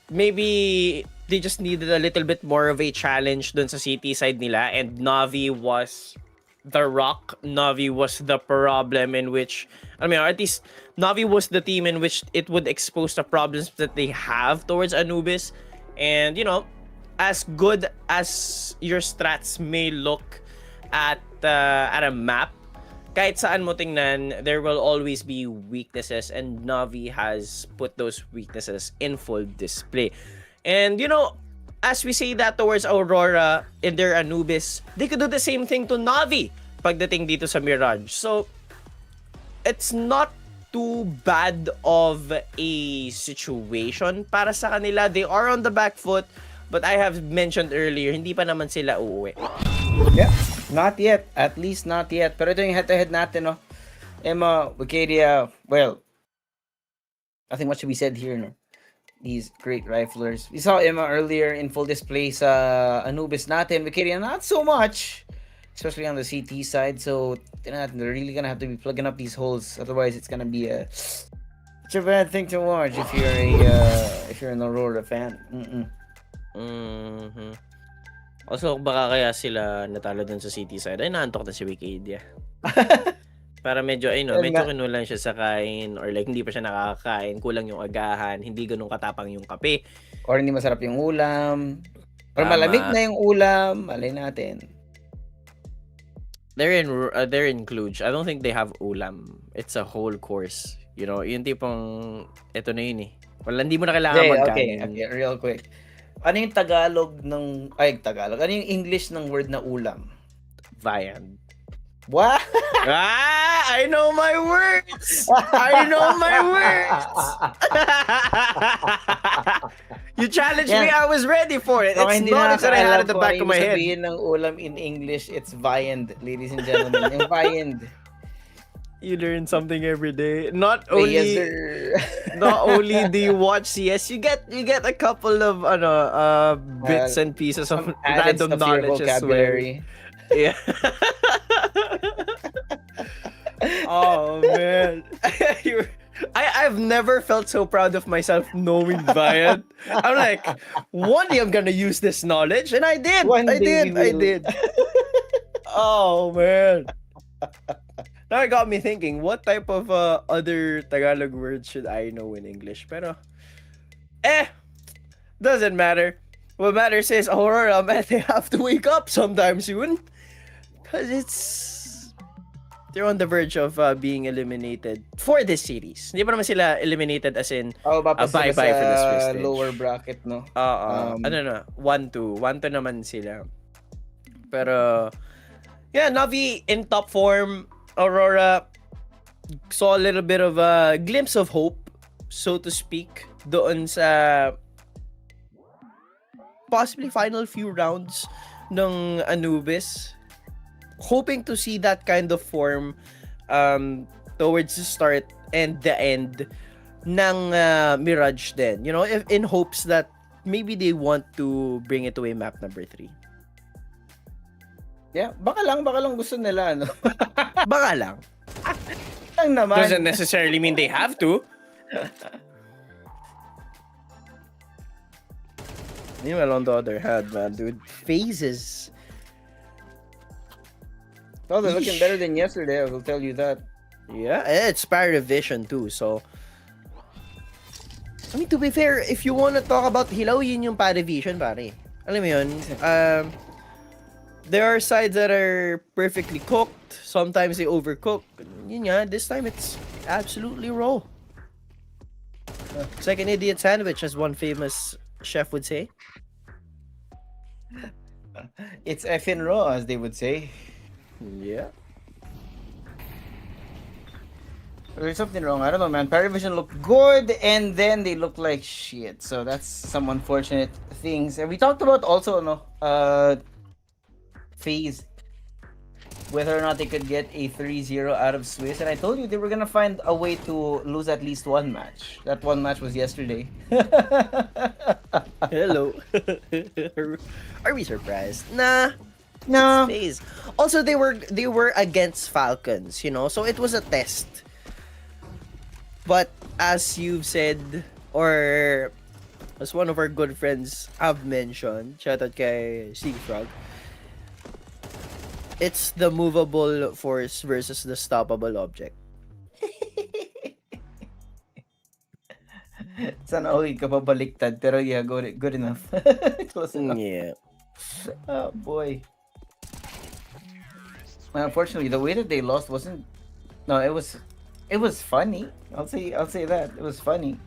Maybe they just needed a little bit more of a challenge dun sa city side nila, and Navi was the rock. Navi was the problem in which, I mean, at least Navi was the team in which it would expose the problems that they have towards Anubis. And, you know, as good as your strats may look at a map, kahit saan mo tingnan, there will always be weaknesses, and Navi has put those weaknesses in full display. And, you know, as we say that towards Aurora in their Anubis, they could do the same thing to Navi pagdating dito sa Mirage. So, it's not too bad of a situation para sa kanila. They are on the back foot, but I have mentioned earlier, hindi pa naman sila uuwi. Yeah, not yet. At least not yet. Pero ito yung head-to-head natin, no? Emma, Wicadia, well, nothing much to be said here, no? These great riflers. We saw Emma earlier in full display sa Anubis natin. Wicadia, not so much. Especially on the CT side. So, they're really gonna have to be plugging up these holes. Otherwise, it's gonna be it's a bad thing to watch if you're an Aurora fan. Also, baka kaya sila natalo dun sa city side. Ay, naantok na si Wikidia. Para medyo, medyo kinulang siya sa kain, or like hindi pa siya nakakakain, kulang yung agahan, hindi ganun katapang yung kape. Or hindi masarap yung ulam. Or malamig na yung ulam. Malay natin. They're in Cluj. I don't think they have ulam. It's a whole course. You know, yung tipong, ito na yun eh. Wala, hindi mo na kailangan magkain. Okay, real quick. Ano yung Tagalog? Ano yung English ng word na ulam? Viand. What? I know my words! I know my words! You challenged me, I was ready for it. It's knowledge that I had at the back of my head. Sabihin ng ulam in English, it's viand, ladies and gentlemen. Yung viand. You learn something every day. Not only do you watch CS, you get a couple of bits and pieces of random knowledge as well. Yeah. Oh man. I've never felt so proud of myself knowing Viant. I'm like, one day I'm gonna use this knowledge, and I did. I did. Oh man. Now it got me thinking, what type of other Tagalog words should I know in English? Pero, doesn't matter. What matters is Aurora, man, they have to wake up sometime soon. Because they're on the verge of being eliminated for this series. Hindi pa naman sila eliminated as in Papas sila bye-bye for the sa Swiss stage. lower bracket, no? Ano na, 1-2. 1-2 naman sila. Pero, yeah, Navi in top form. Aurora saw a little bit of a glimpse of hope, so to speak, doon sa possibly final few rounds ng Anubis. Hoping to see that kind of form towards the start and the end ng Mirage then. You know, if, in hopes that maybe they want to bring it to a map number 3. Yeah, baka lang gusto nila, no? Baka lang. Lang naman. Doesn't necessarily mean they have to. Meanwhile, on the other hand, man, dude, phases. Oh, they're looking better than yesterday, I will tell you that. Yeah, it's Paravision too, so... I mean, to be fair, if you wanna talk about Hilaw, yun yung Paravision, pare. Alam mo yun, there are sides that are perfectly cooked, sometimes they overcook. Yun nga, this time it's absolutely raw. It's like an idiot sandwich, as one famous chef would say. It's effing raw, as they would say. Yeah. There's something wrong. I don't know, man. Paravision looked good, and then they look like shit. So that's some unfortunate things. And we talked about also, no, FaZe, whether or not they could get a 3-0 out of Swiss. And I told you they were gonna find a way to lose at least one match. That one match was yesterday. Hello. Are we surprised? Nah. No. FaZe. Also, they were against Falcons, you know, so it was a test. But as you've said, or as one of our good friends have mentioned, shout out kay Sigfrog, it's the movable force versus the stoppable object. Sana all ka pa baliktad, pero yeah, good enough. Close enough. Yeah. Oh boy. Unfortunately, the way that they lost wasn't. No, it was funny. I'll say that it was funny.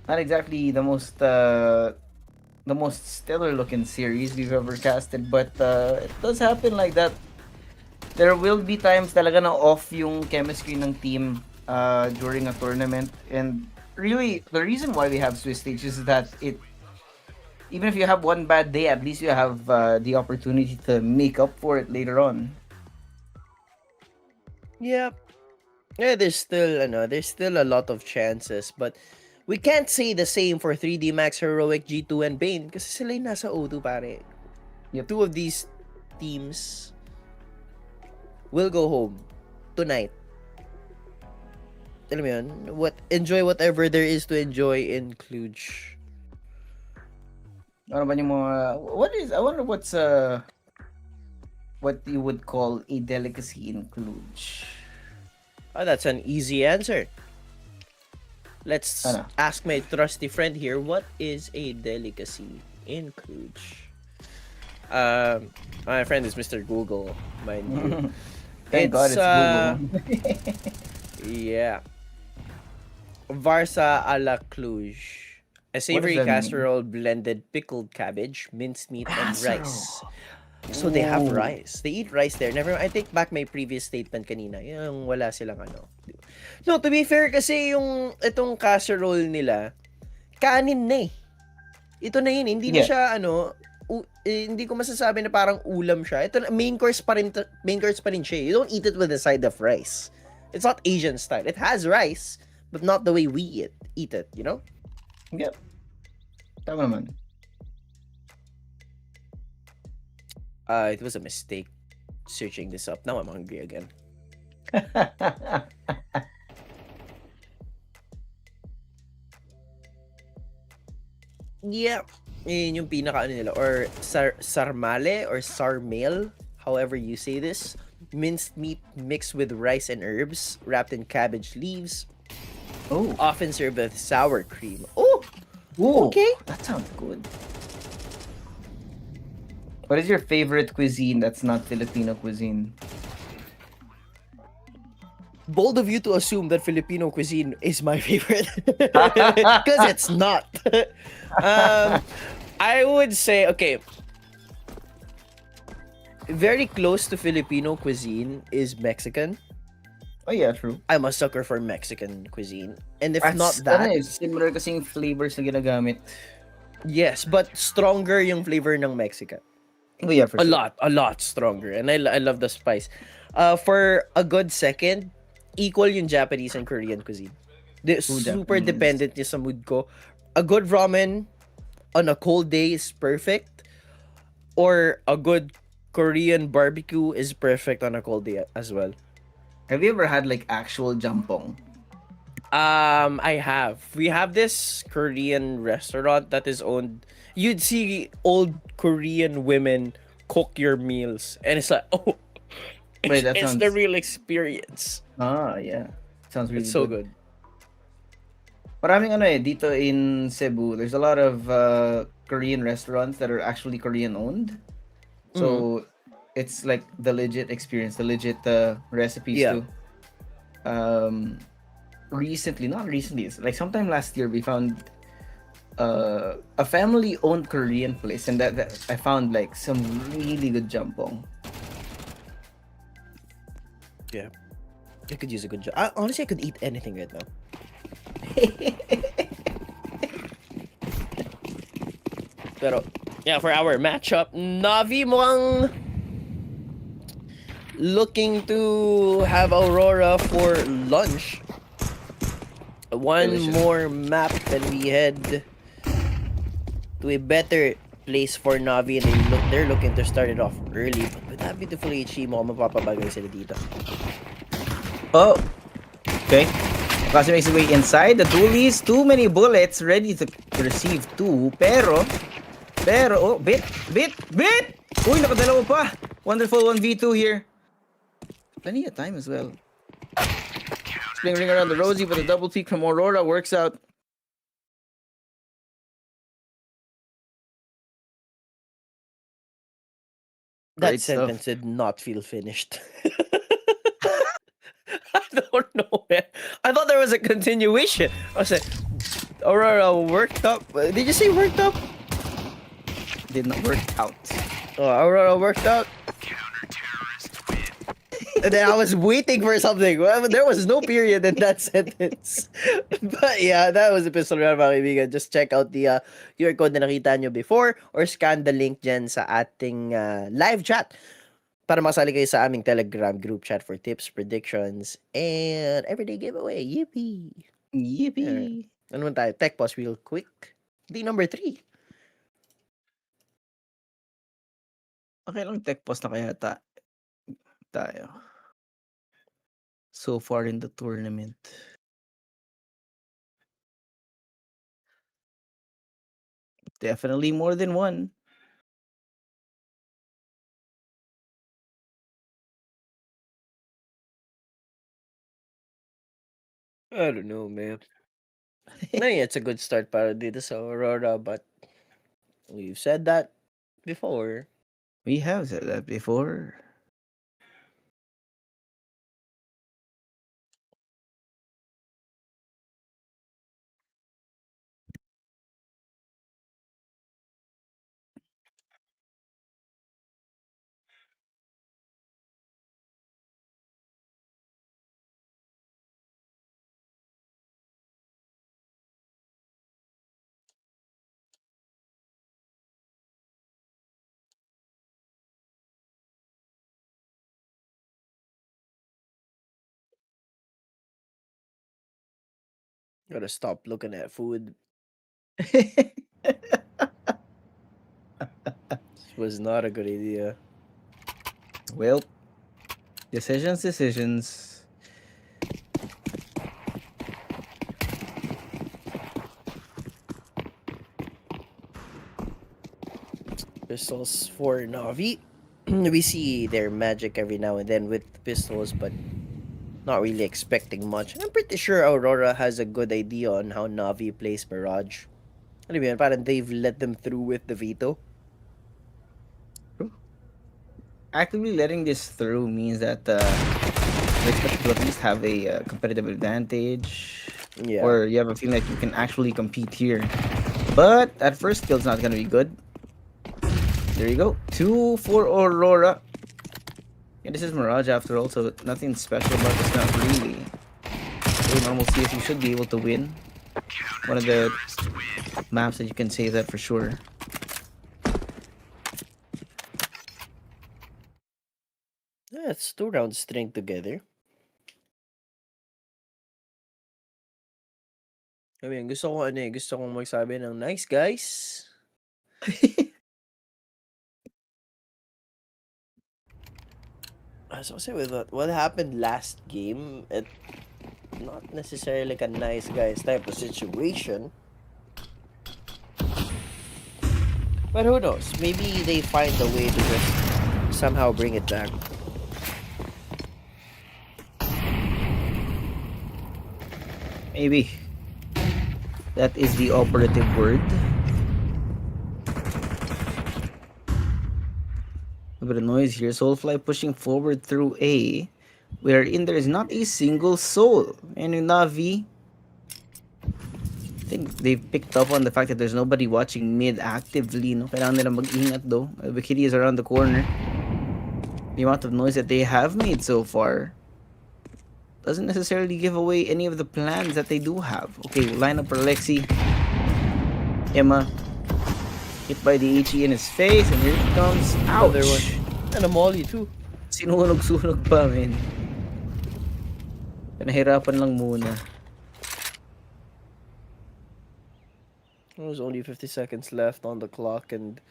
Not exactly the most stellar looking series we've ever casted, but it does happen like that. There will be times talaga na off yung chemistry ng team during a tournament, and really the reason why we have Swiss stage is that it. Even if you have one bad day, at least you have the opportunity to make up for it later on. Yep. Yeah, there's still a lot of chances, but we can't say the same for 3D Max, Heroic, G2, and Bane kasi sila yung nasa O2, pare. Yep. Two of these teams will go home tonight. Alam mo yun? Enjoy whatever there is to enjoy in Cluj. Ano ba yung mga... I wonder what's what you would call a delicacy in Cluj. Oh, that's an easy answer. Let's ask my trusty friend here. What is a delicacy in Cluj? My friend is Mr. Google, mind you. Thank God it's Google. Yeah. Varsa a la Cluj. A savory casserole blended pickled cabbage, minced meat, and rice. So they have rice. They eat rice there. Never. I take back my previous statement kanina. Yung wala silang ano. No, to be fair kasi itong casserole nila, kanin na eh. Ito na yun. Hindi na siya hindi ko masasabi na parang ulam siya. Ito main course pa rin siya. You don't eat it with a side of rice. It's not Asian style. It has rice, but not the way we eat it, you know? Yep. Tama naman. It was a mistake searching this up. Now I'm hungry again. Yeah. Yun yung pinaka nila. Or sarmale or sarmale, however you say this. Minced meat mixed with rice and herbs, wrapped in cabbage leaves. Oh. Often served with sour cream. Oh! Ooh, okay. That sounds good. What is your favorite cuisine that's not Filipino cuisine? bold of you to assume that Filipino cuisine is my favorite. Because it's not. I would say, okay, very close to Filipino cuisine is Mexican. Oh yeah, true. I'm a sucker for Mexican cuisine. And if At not that, similar kasing flavors na ginagamit. yes, but stronger yung flavor ng Mexican. Oh yeah, for A sure. lot stronger. And I love the spice. For a good second, equal yung Japanese and Korean cuisine. Super Japanese. dependent niya sa mood ko. A good ramen on a cold day is perfect. Or a good Korean barbecue is perfect on a cold day as well. Have you ever had like actual jampong? I have. We have this Korean restaurant that is owned. You'd see old Korean women cook your meals, and it's like, oh, Wait, that it's sounds- the real experience. Ah, yeah. Sounds really It's so good. Maraming ano eh, dito in Cebu, there's a lot of Korean restaurants that are actually Korean owned. So it's like the legit experience, the legit recipes Yeah. too. Not recently, it's like sometime last year we found a family owned Korean place, and that I found like some really good jampong. Yeah, I could use a good job. Honestly, I could eat anything right now. Pero yeah, for our matchup, Navi mukhang looking to have Aurora for lunch. One Delicious. more map, and we head to a better place for Navi, and they're looking to start it off early. But with that beautiful HE, mukhang mapapabagay sila dito. Oh, okay. Kasi makes his way inside. The dualies, too many bullets, ready to receive two. Pero, oh, bit! Uy, nakadalawa pa. Wonderful 1v2 here. Plenty of time as well. Spring ring around the Rosie, but the double peek from Aurora works out. That Great stuff. sentence did not feel finished. I don't know, man. I thought there was a continuation. I was like, Aurora worked up. Did you say worked up? Did not work out. Oh, Aurora worked out. Counter-terrorist win. And then I was waiting for something. Well, there was no period in that sentence. But yeah, that was episode 1, mga kaibigan. Just check out the QR code na nakita nyo before, or scan the link dyan sa ating live chat para masali kayo sa aming Telegram group chat for tips, predictions, and everyday giveaway. Yippee! Yippee! Ano naman tayo? Tech pause real quick. Di number 3. Okay lang, tech pause na kaya tayo. So far in the tournament. Definitely more than one. I don't know, man. No, yeah, it's a good start para dito sa Aurora, but we've said that before. We have said that before. Gotta stop looking at food. This was not a good idea. Well, decisions. Pistols for Navi. We see their magic every now and then with pistols, but not really expecting much. I'm pretty sure Aurora has a good idea on how Navi plays Mirage. Ano ba yun? Parang they've let them through with the veto. Actively letting this through means that You're expected to at least have a competitive advantage. Yeah. Or you have a feeling that you can actually compete here. But that first kill's not gonna be good. There you go. 2 for Aurora. Yeah, this is Mirage after all, so nothing special about this map really. Very normal CS, you should be able to win. One of the maps that you can say that for sure. Yeah, it's 2 rounds string together. I mean, gusto kong magsabi ng nice guys. So say with what happened last game, it not necessarily like a nice guys type of situation. But who knows? Maybe they find a way to just somehow bring it back. Maybe. That is the operative word. A bit of noise here. Soulfly pushing forward through A, wherein there is not a single soul. And in Navi, I think they've picked up on the fact that there's nobody watching mid actively. No? Kailangan nila mag-ingat though. Bikini is around the corner. The amount of noise that they have made so far doesn't necessarily give away any of the plans that they do have. Okay, line up for Alexi. Emma. Hit by the HE in his face, and here it comes. Ouch! Another one. And a molly too. Sinunog-sunog pa, men. Pinahirapan lang muna. There's only 50 seconds left on the clock, and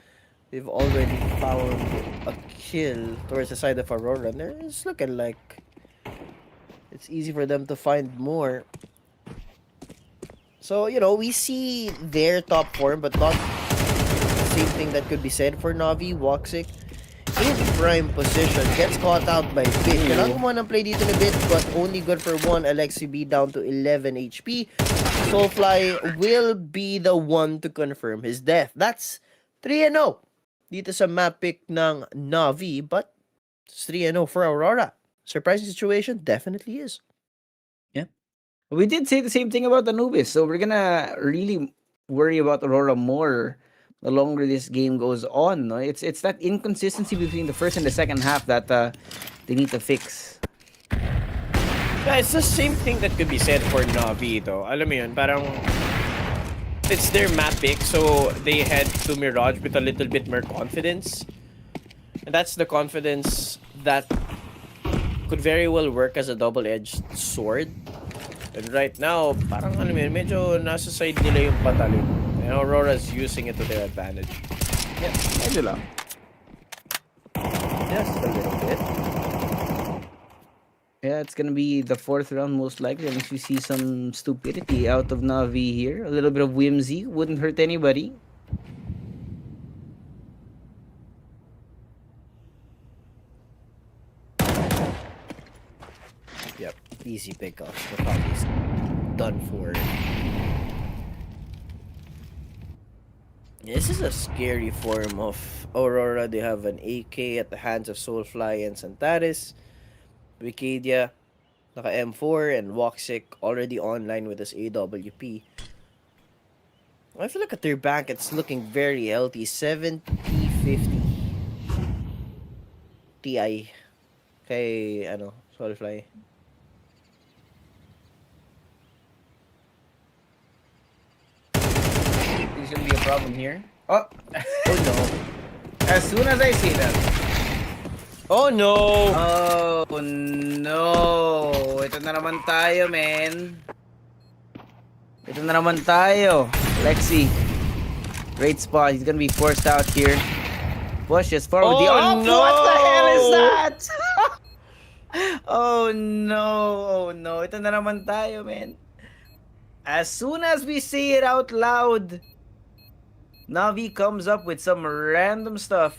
they've already found a kill towards the side of Aurora. And it's looking like it's easy for them to find more. So, you know, we see their top form, but not the same thing that could be said for Navi. Woxic in prime position, gets caught out by Bit. Kailangan gumawa ng play dito ni Bit, but only good for 1. Alexi B down to 11 HP. Soulfly will be the one to confirm his death. That's 3-0 dito sa map pick ng Navi, but it's 3-0 for Aurora. Surprising situation? Definitely is. Yeah. We did say the same thing about Anubis, so we're gonna really worry about Aurora more the longer this game goes on. No? It's that inconsistency between the first and the second half that they need to fix. Yeah, it's the same thing that could be said for Navi though. Alam mo yun, parang it's their map pick, so they head to Mirage with a little bit more confidence. And that's the confidence that could very well work as a double-edged sword. And right now, parang ano yun, medyo nasa side nila yung batalyon. And Aurora's using it to their advantage. Yeah, medyo lang. Just a little bit. Yeah, it's gonna be the 4th round most likely, unless we see some stupidity out of Navi here. A little bit of whimsy wouldn't hurt anybody. Yep, easy pickoff. The puck is done for. This is a scary form of Aurora. They have an AK at the hands of Soulfly and Santaris. Wikidia, naka M4, and Woxic already online with his AWP. I feel like at their bank, it's looking very healthy. 70-50 TI kay Soulfly. There's gonna be a problem here. Oh! Oh no. As soon as I see that. Oh no! Oh no! Ito na naman tayo, man. Ito na naman tayo. Lexi. Great spot. He's gonna be forced out here. Pushes forward. Oh, The off. no! What the hell is that? Oh no. Oh no. Ito na naman tayo, man. As soon as we say it out loud, Navi comes up with some random stuff.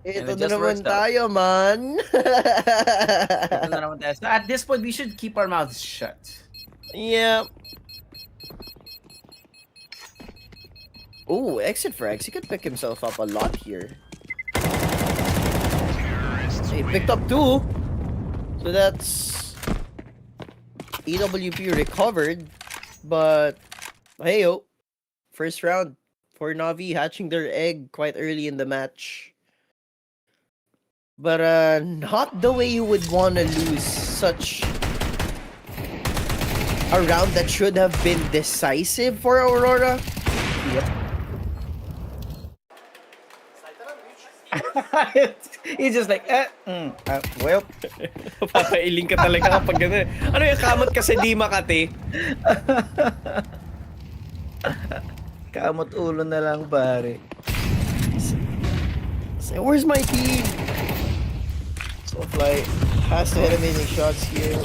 Ito it na just naman works out. tayo, man. Ito na naman tayo. So at this point, we should keep our mouths shut. Yeah. Ooh, exit for X. He could pick himself up a lot here. He picked up 2. So that's EWP recovered, but heyo, first round for Navi hatching their egg quite early in the match. But not the way you would want to lose such a round that should have been decisive for Aurora. Yep. He's just like, well. Papailing ka talaga kapag gano'n. Ano yung kamot kasi di makati? Kamot ulo na lang, pare. So, where's my team? Soulfly has to hit amazing shots here.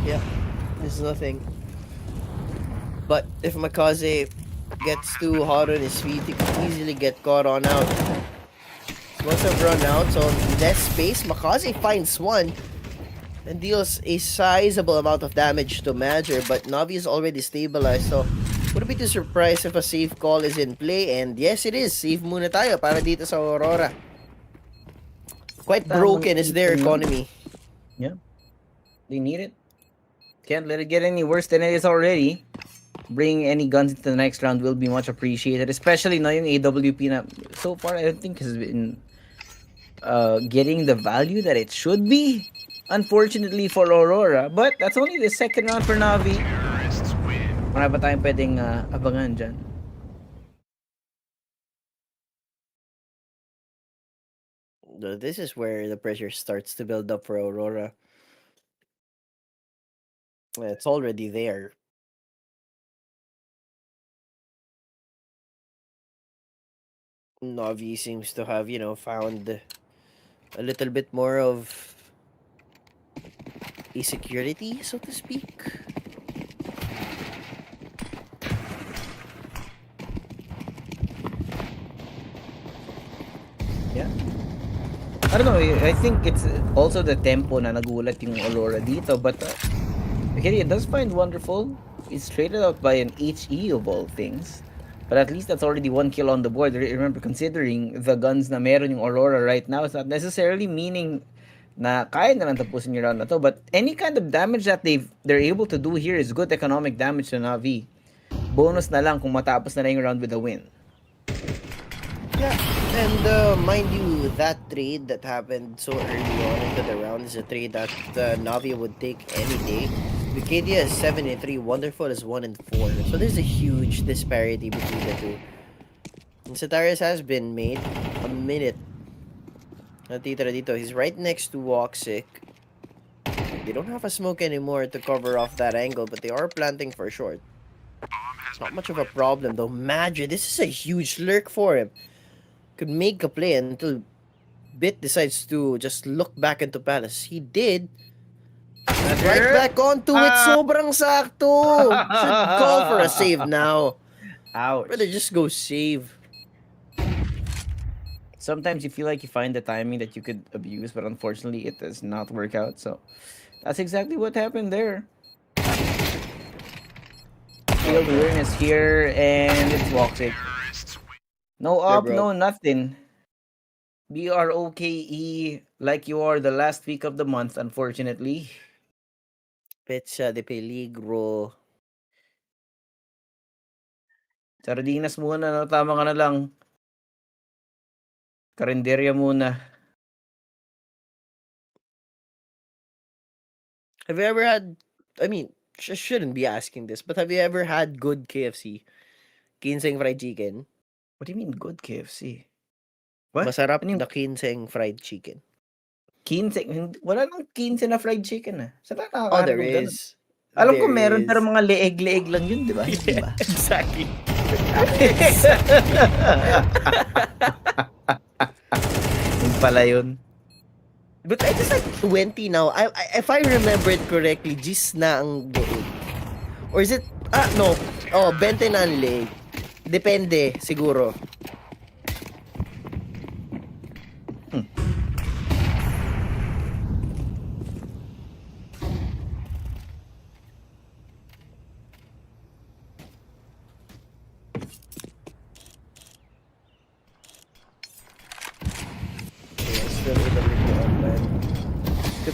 Yeah, this is nothing. But if MongolZ gets too hot on his feet, he can easily get caught on out. Must have run out, so in that space, MongolZ finds one and deals a sizable amount of damage to Major, but Navi is already stabilized, so wouldn't be too surprised if a safe call is in play, and yes, it is. Save muna tayo para dito sa Aurora. Quite broken is their economy. Yeah. They need it. Can't let it get any worse than it is already. Bringing any guns into the next round will be much appreciated, especially now yung AWP na so far I don't think has been getting the value that it should be. Unfortunately for Aurora, but that's only the second round for Navi. Terrorists win. Marami pa tayong pwedeng abangan dyan. This is where the pressure starts to build up for Aurora. It's already there. Navi seems to have, found a little bit more of a security, so to speak. Yeah. I don't know, I think it's also the tempo na nagulat yung Aurora dito, but okay, it does find wonderful. It's traded out by an HE of all things. But at least that's already one kill on the board. Remember, considering the guns na meron yung Aurora right now, it's not necessarily meaning na kaya na lang tapusin yung round na to. But any kind of damage that they're able to do here is good economic damage to Navi. Bonus na lang kung matapos na lang yung round with a win. Yeah, and mind you, that trade that happened so early on into the round is a trade that Navi would take any day. Lucadia is 7-3, Wonderful is 1-4. So there's a huge disparity between the two. And Satarius has been made a minute. Natitira dito, he's right next to Woxic. They don't have a smoke anymore to cover off that angle, but they are planting for short. It's not much of a problem though. Madre, this is a huge lurk for him. Could make a play until Bit decides to just look back into Palace. He did. Right back onto it. Sobrang sakto. Should call for a save now. Ouch. Brother, just go save. Sometimes you feel like you find the timing that you could abuse, but unfortunately it does not work out. So that's exactly what happened there. Field awareness here, and it's Woxic. No up, bro. no nothing. BROKE like you are the last week of the month, unfortunately. Petsa de peligro. Sardinas muna, no? Tama ka na lang. Karinderya muna. Have you ever had, I mean, shouldn't be asking this, but have you ever had good KFC? Ginseng fried chicken? What do you mean good KFC? What? Masarap Ano yung na ginseng fried chicken. ginseng? Wala nang ginseng na fried chicken ah. Saan Oh, nakakahanap there ng ganun? is. Alam ko There meron, is. pero mga leeg-leeg lang yun, di ba? Hindi ba? Exactly. Yun pala yun. But I just like 20 now. I if I remember it correctly, gis na ang leeg. Or is it, no. Oh, 20 na ang leeg. Depende, siguro.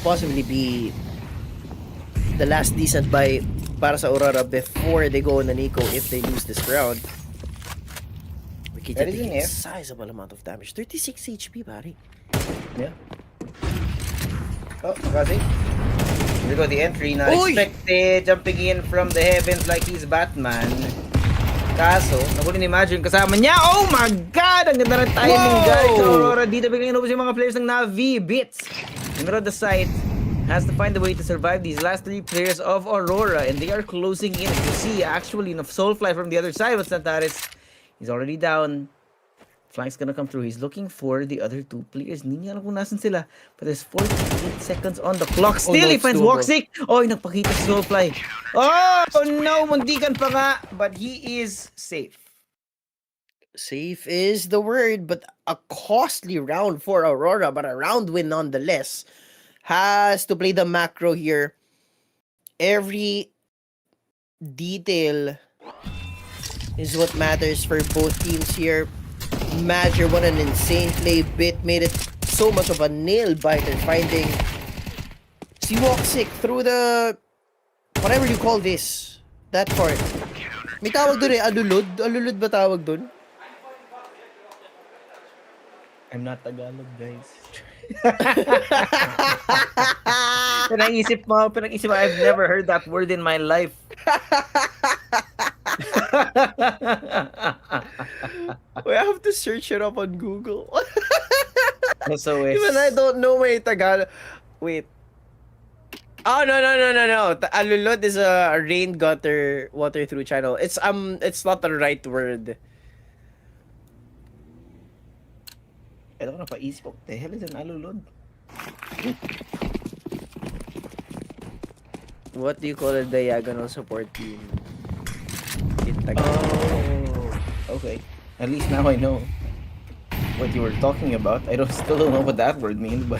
possibly be the last decent buy para sa Aurora before they go on the Nico if they lose this round. We keep That is taking an a F. sizable amount of damage. 36 HP, pare. Yeah. Oh, kasi. Here we go, the entry. Not Uy! expected. Jumping in from the heavens like he's Batman. Kaso, nakunin imagine kasama niya. Oh my God! Ang ganda ng timing, Whoa! guys. Aurora, dito biglang inubos yung mga players ng NAVI. Bits. In the side, has to find a way to survive these last 3 players of Aurora. And they are closing in. As you see, actually, Soulfly from the other side with Santares. He's already down. Flank's gonna come through. He's looking for the other 2 players. Hindi niya alam kung nasan sila. But there's 48 seconds on the clock. Still, no, he it's finds doable. Woxic. Oh, nagpakita si Soulfly. Oh, no. Muntikan pa nga. But he is safe. Safe is the word, but a costly round for Aurora, but a round win nonetheless. Has to play the macro here. Every detail is what matters for both teams here. Major, what an insane play. Bit made it so much of a nail biter finding si Woxic through the whatever you call this. That part. May tawag dun eh, alulod. Alulod ba tawag dun? I'm not Tagalog, guys. Pinag-isip mo, I've never heard that word in my life. We have to search it up on Google. SOS. Even I don't know may Tagalog. Wait. Oh no. Alulod is a rain gutter water through channel. It's not the right word. I don't know napaisip. What the hell is an alulod? What do you call a diagonal support team? In Tagalog. Oh, okay. At least now I know what you were talking about. I still don't know what that word means, but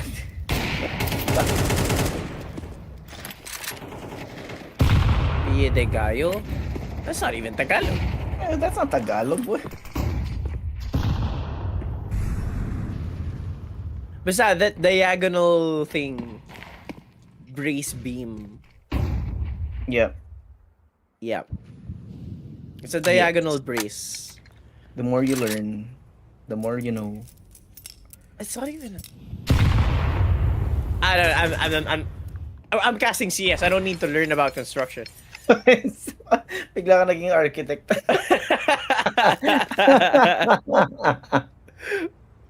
Pie de Gallo? That's not even Tagalog. that's not Tagalog, boy. Basta that diagonal thing. Brace beam. Yeah. Yep. It's a diagonal brace. The more you learn, the more you know. It's not even. I'm casting CS. I don't need to learn about construction. Bigla ka naging architect.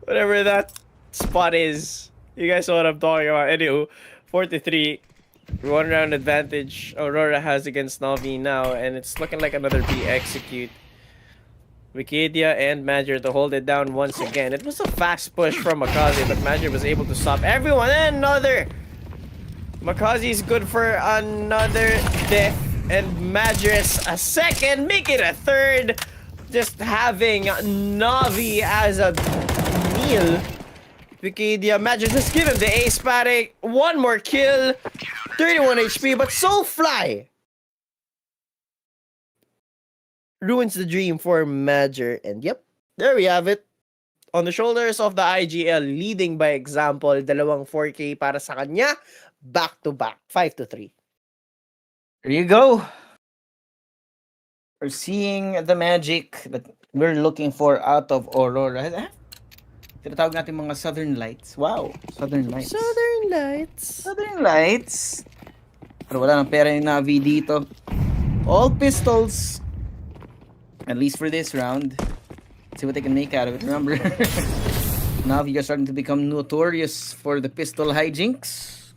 Whatever that spot is, you guys know what I'm talking about. Anywho, 4-3, 1 round advantage Aurora has against NAVI now, and it's looking like another B execute. Wikidia and Major to hold it down once again. It was a fast push from Makazi, but Major was able to stop everyone. And another! Makazi is good for another death. And Major's a second, make it a third. Just having Navi as a meal. Wikidia, Major just give him the ace pare. 1 more kill. 31 HP, but Soulfly ruins the dream for Major. And yep, there we have it. On the shoulders of the IGL, leading by example, dalawang 4K para sa kanya. Back to back, 5-3. There you go. We're seeing the magic that we're looking for out of Aurora. Tinatawag natin mga Southern Lights. Wow, Southern Lights. Southern Lights. Southern Lights. Pero wala nang pera yung Navi dito. All pistols. At least for this round. Let's see what they can make out of it. Remember, Navi are starting to become notorious for the pistol hijinks.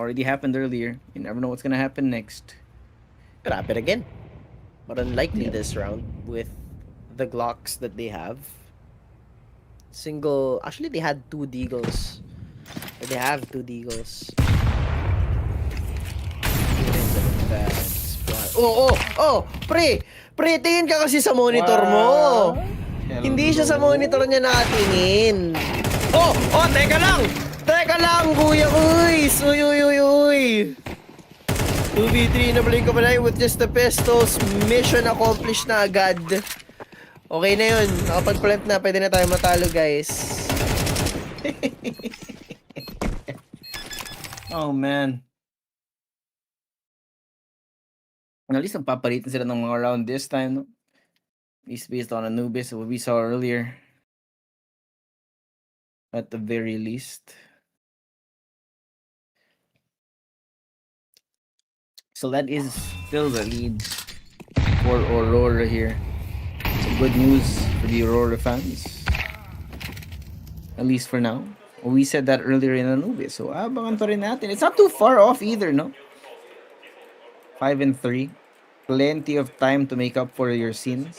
Already happened earlier. You never know what's gonna happen next. Could happen again. But unlikely this round with the Glocks that they have. Actually, they had 2 Deagles. They have 2 Deagles. Oh! Pre! Pre, tingin ka kasi sa monitor mo! Hello. Hindi siya sa monitor niya nakatingin. Oh! Teka lang! Teka lang, kuya! Uy! 2v3 na blink of an eye with just the pistols. Mission accomplished na agad. Okay na yun. Nakapag-plant na. Pwede na tayo matalo, guys. Oh, man. At least napapalitan sila ng mga round this time, no? At least based on Anubis, what we saw earlier. At the very least. So that is still the lead for Aurora here. So good news for the Aurora fans. At least for now. We said that earlier in Anubis. So abangan pa rin natin. It's not too far off either, no? 5-3. Plenty of time to make up for your sins.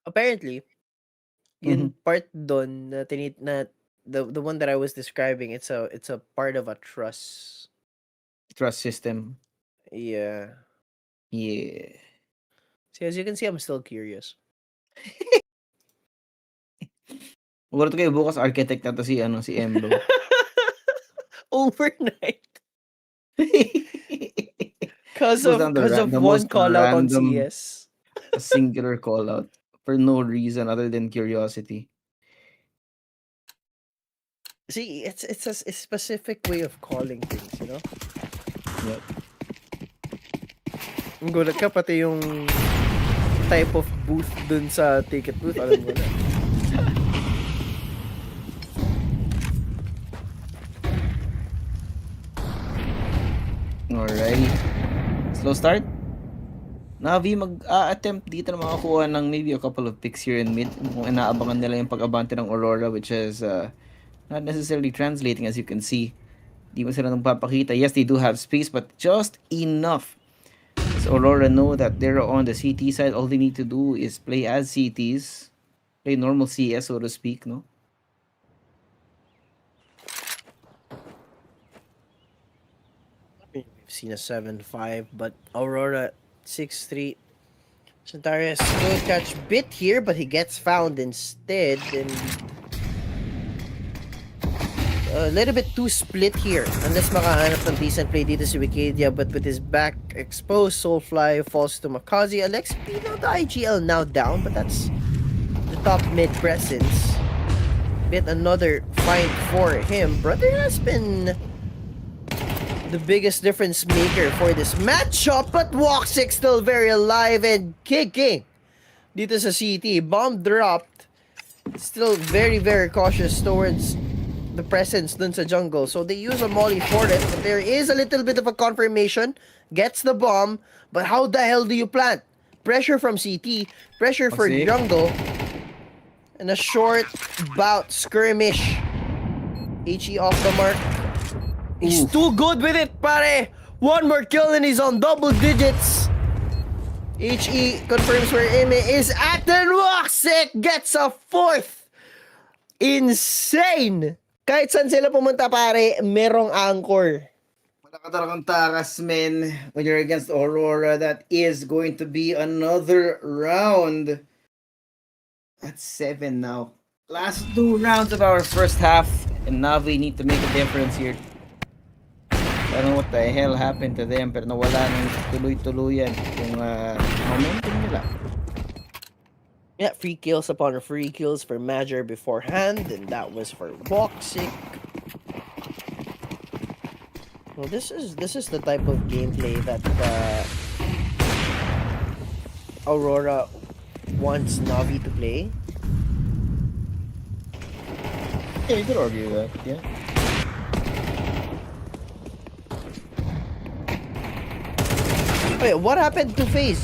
Apparently, yung part doon na the one that I was describing, it's a part of a trust. Trust system. Yeah. Yeah. See, as you can see, I'm still curious. Siguro kayo bukas architect na to si Embo. Overnight. Because Goes of down the one most call out on random, CS. a singular call out for no reason other than curiosity. See, it's a specific way of calling things, you know? Yep. Ang gulat ka, pati yung type of booth dun sa ticket booth, alam mo na. Alrighty. Slow start. Navi mag-attempt dito na makakuha ng maybe a couple of picks here in mid. Kung inaabangan nila yung pag-abante ng Aurora, which is not necessarily translating as you can see. Di ba sila nagpapakita? Yes, they do have space, but just enough. So Aurora know that they're on the CT side. All they need to do is play as CTs. Play normal CS, so to speak, no? We've seen a 7-5, but Aurora 6-3. Centaurus could catch bit here, but he gets found instead, and a little bit too split here. Unless makahanap ng decent play dito si Wikidia, but with his back exposed, Soulfly falls to Makazi. Alex Pino, the IGL now down, but that's the top mid presence. Bit another fight for him. Brother has been the biggest difference maker for this matchup, but Woxic still very alive and kicking dito sa CT. Bomb dropped. Still very, very cautious towards the presence dun sa jungle. So they use a molly for it, but there is a little bit of a confirmation. Gets the bomb, but how the hell do you plant? Pressure from CT, pressure for Woxic. jungle, and a short bout skirmish. HE off the mark. He's Oof. too good with it, pare! One more kill and he's on double digits. HE confirms where Ime is at, and Woxic gets a fourth. Insane! Kahit saan sila pumunta, pare, merong anchor. Wala ka talagang takas, men. When you're against Aurora, that is going to be another round. That's 7 now. Last 2 rounds of our first half, and Navi need to make a difference here. I don't know what the hell happened to them, pero nawala ng tuloy-tuluyan yung momentum nila. Yeah, free kills upon free kills for Major beforehand, and that was for Woxic. Well, this is the type of gameplay that Aurora wants Navi to play. Yeah, you could argue that, yeah. Wait, what happened to FaZe?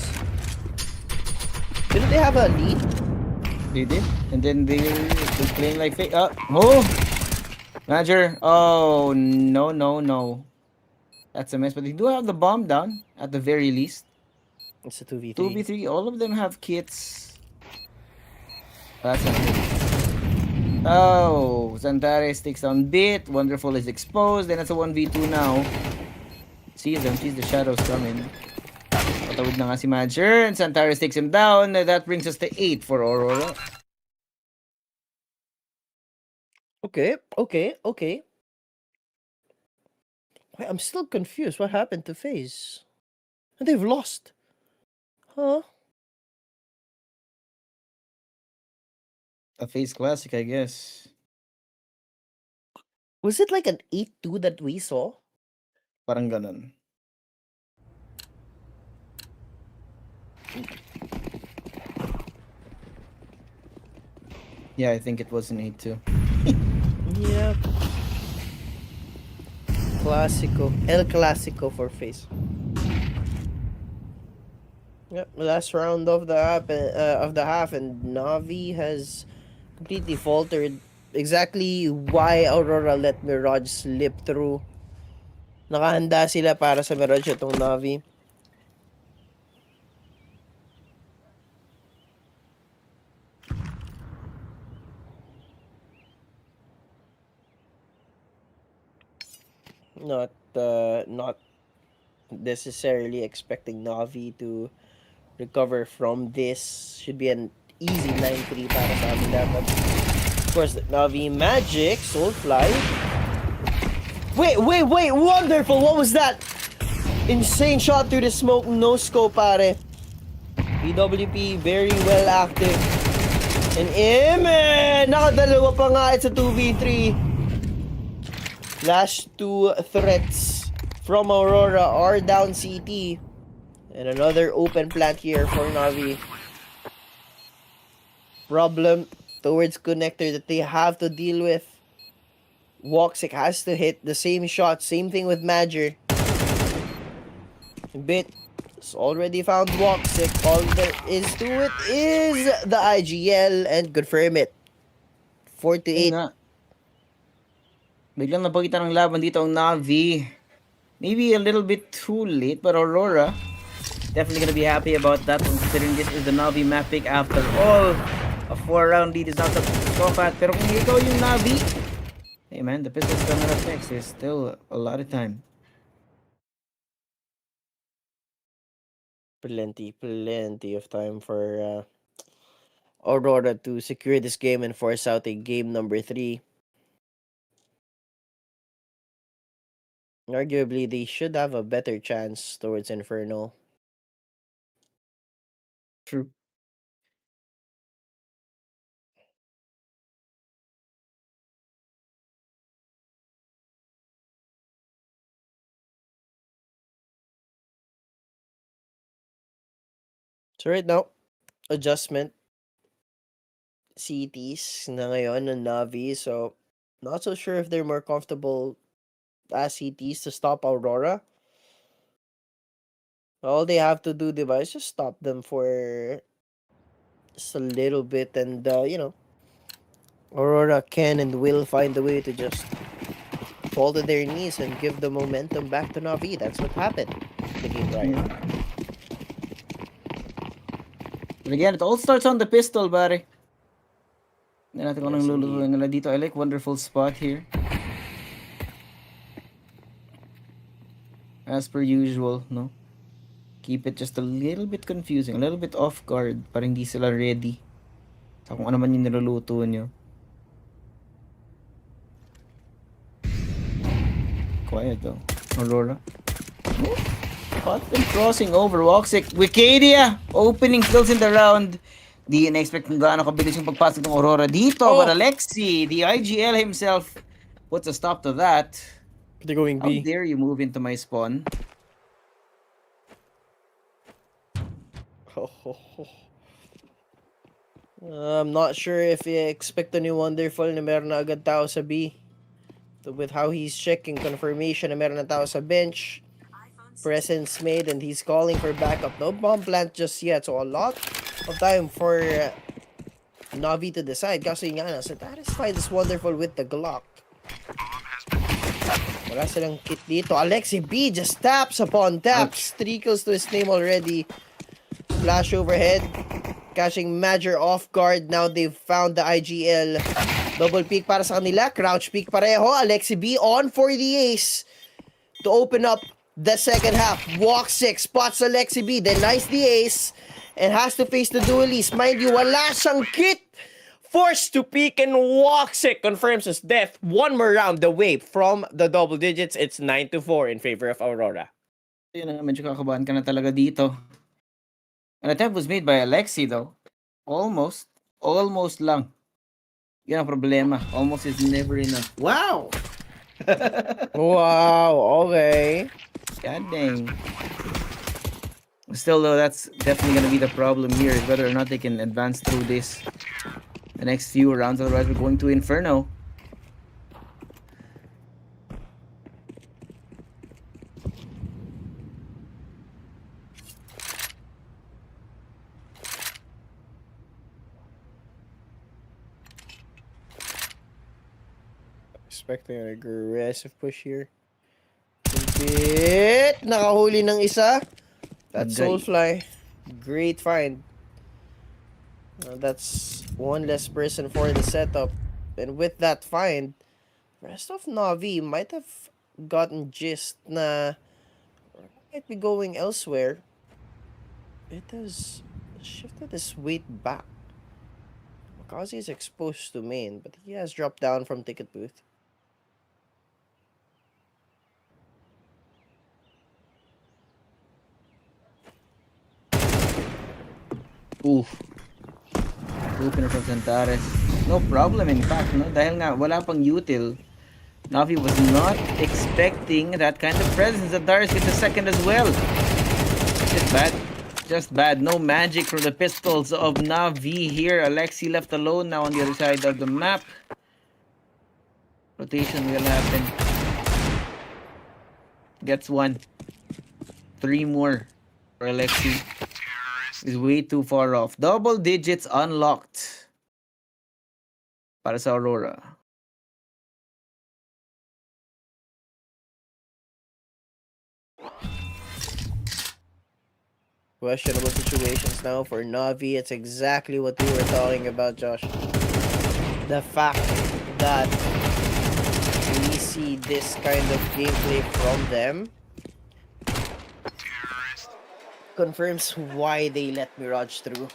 Didn't they have a lead? They did, and then they're playing like fake. Oh! Major, oh, no. That's a mess, but they do have the bomb down, at the very least. It's a 2v3. 2v3, all of them have kits. That's not good. Oh, Zantares takes down Bit. Wonderful is exposed. Then it's a 1v2 now. Sees them, sees the shadows coming. Patawid na nga si Major, and Zantares takes him down. That brings us to 8 for Aurora. Okay. Wait, I'm still confused. What happened to FaZe? They've lost. Huh? A FaZe Classic, I guess. Was it like an 8-2 that we saw? Parang ganun. Yeah, I think it was an 8-2. Yep. Clasico. El Clasico for FaZe. Yep, last round of the half, and Navi has completely faltered. Exactly why Aurora let Mirage slip through. Nakahanda sila para sa Mirage itong Navi. Not necessarily expecting Navi to recover from this. Should be an easy 9-3 para sa kanila. But of course, Navi Magic, Soulfly. Wait! Wonderful! What was that? Insane shot through the smoke. No scope, pare. PWP very well active. And nakadalawa pa nga. It's a 2v3. Last two threats from Aurora are down CT. And another open plant here for Navi. Problem towards connector that they have to deal with. Woxic has to hit the same shot. Same thing with Major. Bit has already found Woxic. All there is to it is the IGL and confirm it. 4-8. Nga. Biglang napakita ng laban dito ang Navi. Maybe a little bit too late, but Aurora definitely gonna be happy about that, considering this is the Navi map pick after all. A 4-round lead is not that scoff at. Pero kung ikaw yung Navi, hey man, the pistol's coming up next. There's still a lot of time. Plenty of time for Aurora to secure this game and force out a game number 3. Arguably, they should have a better chance towards Inferno. True. So right now, adjustment CTs na ngayon ng Navi. So, not so sure if they're more comfortable as CTs to stop Aurora. All they have to do, diba, is just stop them for just a little bit, and Aurora can and will find a way to just fall to their knees and give the momentum back to Navi. That's what happened in the game prior. But again, it all starts on the pistol, pare. Hindi natin kung Yes, anong lulutuin nila dito. I like wonderful spot here. As per usual, no? Keep it just a little bit confusing, a little bit off guard, para hindi sila ready sa kung ano man yung niluluto nyo. Quiet though. Aurora. Caught them crossing over. Woxic. Wikidia! Opening kills in the round. Di na-expect kung gaano kabilis yung pagpasok ng Aurora dito. Oh. But Alexi, the IGL himself, puts a stop to that. They're going How B. dare you move into my spawn? I'm not sure if you expect ni Wonderful na meron na agad tao sa B. With how he's checking confirmation na meron na tao sa bench. Presence made, and he's calling for backup. No bomb plant just yet. So a lot of time for Navi to decide. Kasi nga na, satisfy this Wonderful with the Glock. Wala silang kit dito. Alexi B just taps upon taps. 3 kills to his name already. Flash overhead. Catching Major off guard. Now they've found the IGL. Double peek para sa kanila. Crouch peek pareho. Alexi B on for the ace to open up the second half. Woxic spots Alexi B. Denies the ace and has to face the duelist. Mind you, wala siyang kit. Forced to peek, and Woxic confirms his death. One more round away from the double digits. It's 9-4 in favor of Aurora. Yun na, medyo kakabahan ka na talaga dito. An attempt was made by Alexi though. Almost lang. Yan ang problema. Almost is never enough. Wow! Wow, okay. God dang. Still, though, that's definitely going to be the problem here, is whether or not they can advance through this the next few rounds. Otherwise, we're going to Inferno. Expecting an aggressive push here. Bit. Nakahuli ng isa. That's Agay. Soulfly. Great find. That's one less person for the setup. And with that find, rest of Navi might have gotten gist na might be going elsewhere. It has shifted his weight back. MongolZ is exposed to main, but he has dropped down from ticket booth. Oof. Opener from Santares. No problem, in fact, no? Dahil nga, wala pang util. Navi was not expecting that kind of presence. That Darius gets a second as well. Just bad. Just bad. No magic from the pistols of Navi here. Alexi left alone now on the other side of the map. Rotation will happen. Gets one. 3 more for Alexi. Is way too far off. Double digits unlocked para sa Aurora. Questionable situations now for Navi. It's exactly what we were talking about, Josh. The fact that we see this kind of gameplay from them confirms why they let Mirage through.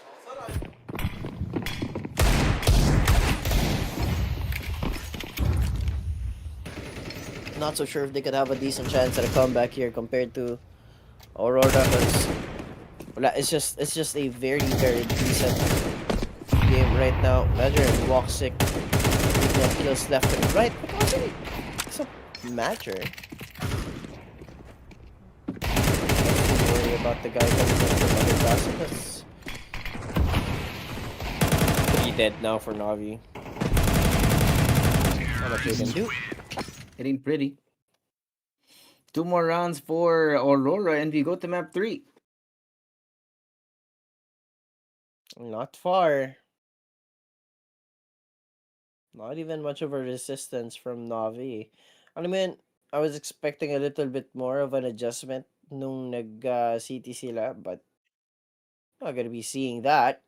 Not so sure if they could have a decent chance at a comeback here compared to Aurora, because it's just a very decent game right now. Badger and Walksick picking up kills left and right, but also it's a Badger. Don't worry about the guy coming in from other classes. He dead now for Navi. Not much they can do. It ain't pretty. 2 more rounds for Aurora and we go to map 3. Not far. Not even much of a resistance from Navi. I mean, I was expecting a little bit more of an adjustment nung nag-CT sila, but not gonna be seeing that.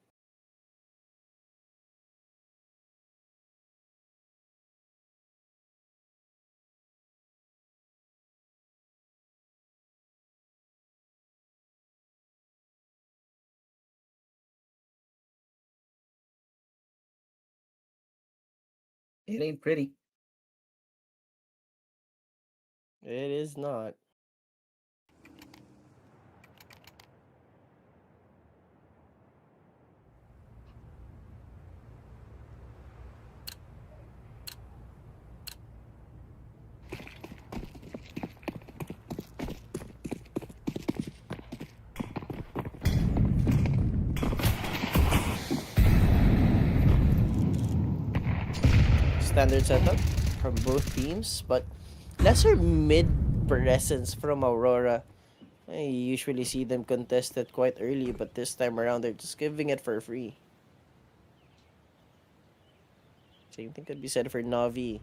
It ain't pretty. It is not. Standard setup from both teams, but lesser mid presence from Aurora. I usually see them contested quite early, but this time around they're just giving it for free. Same thing could be said for Navi.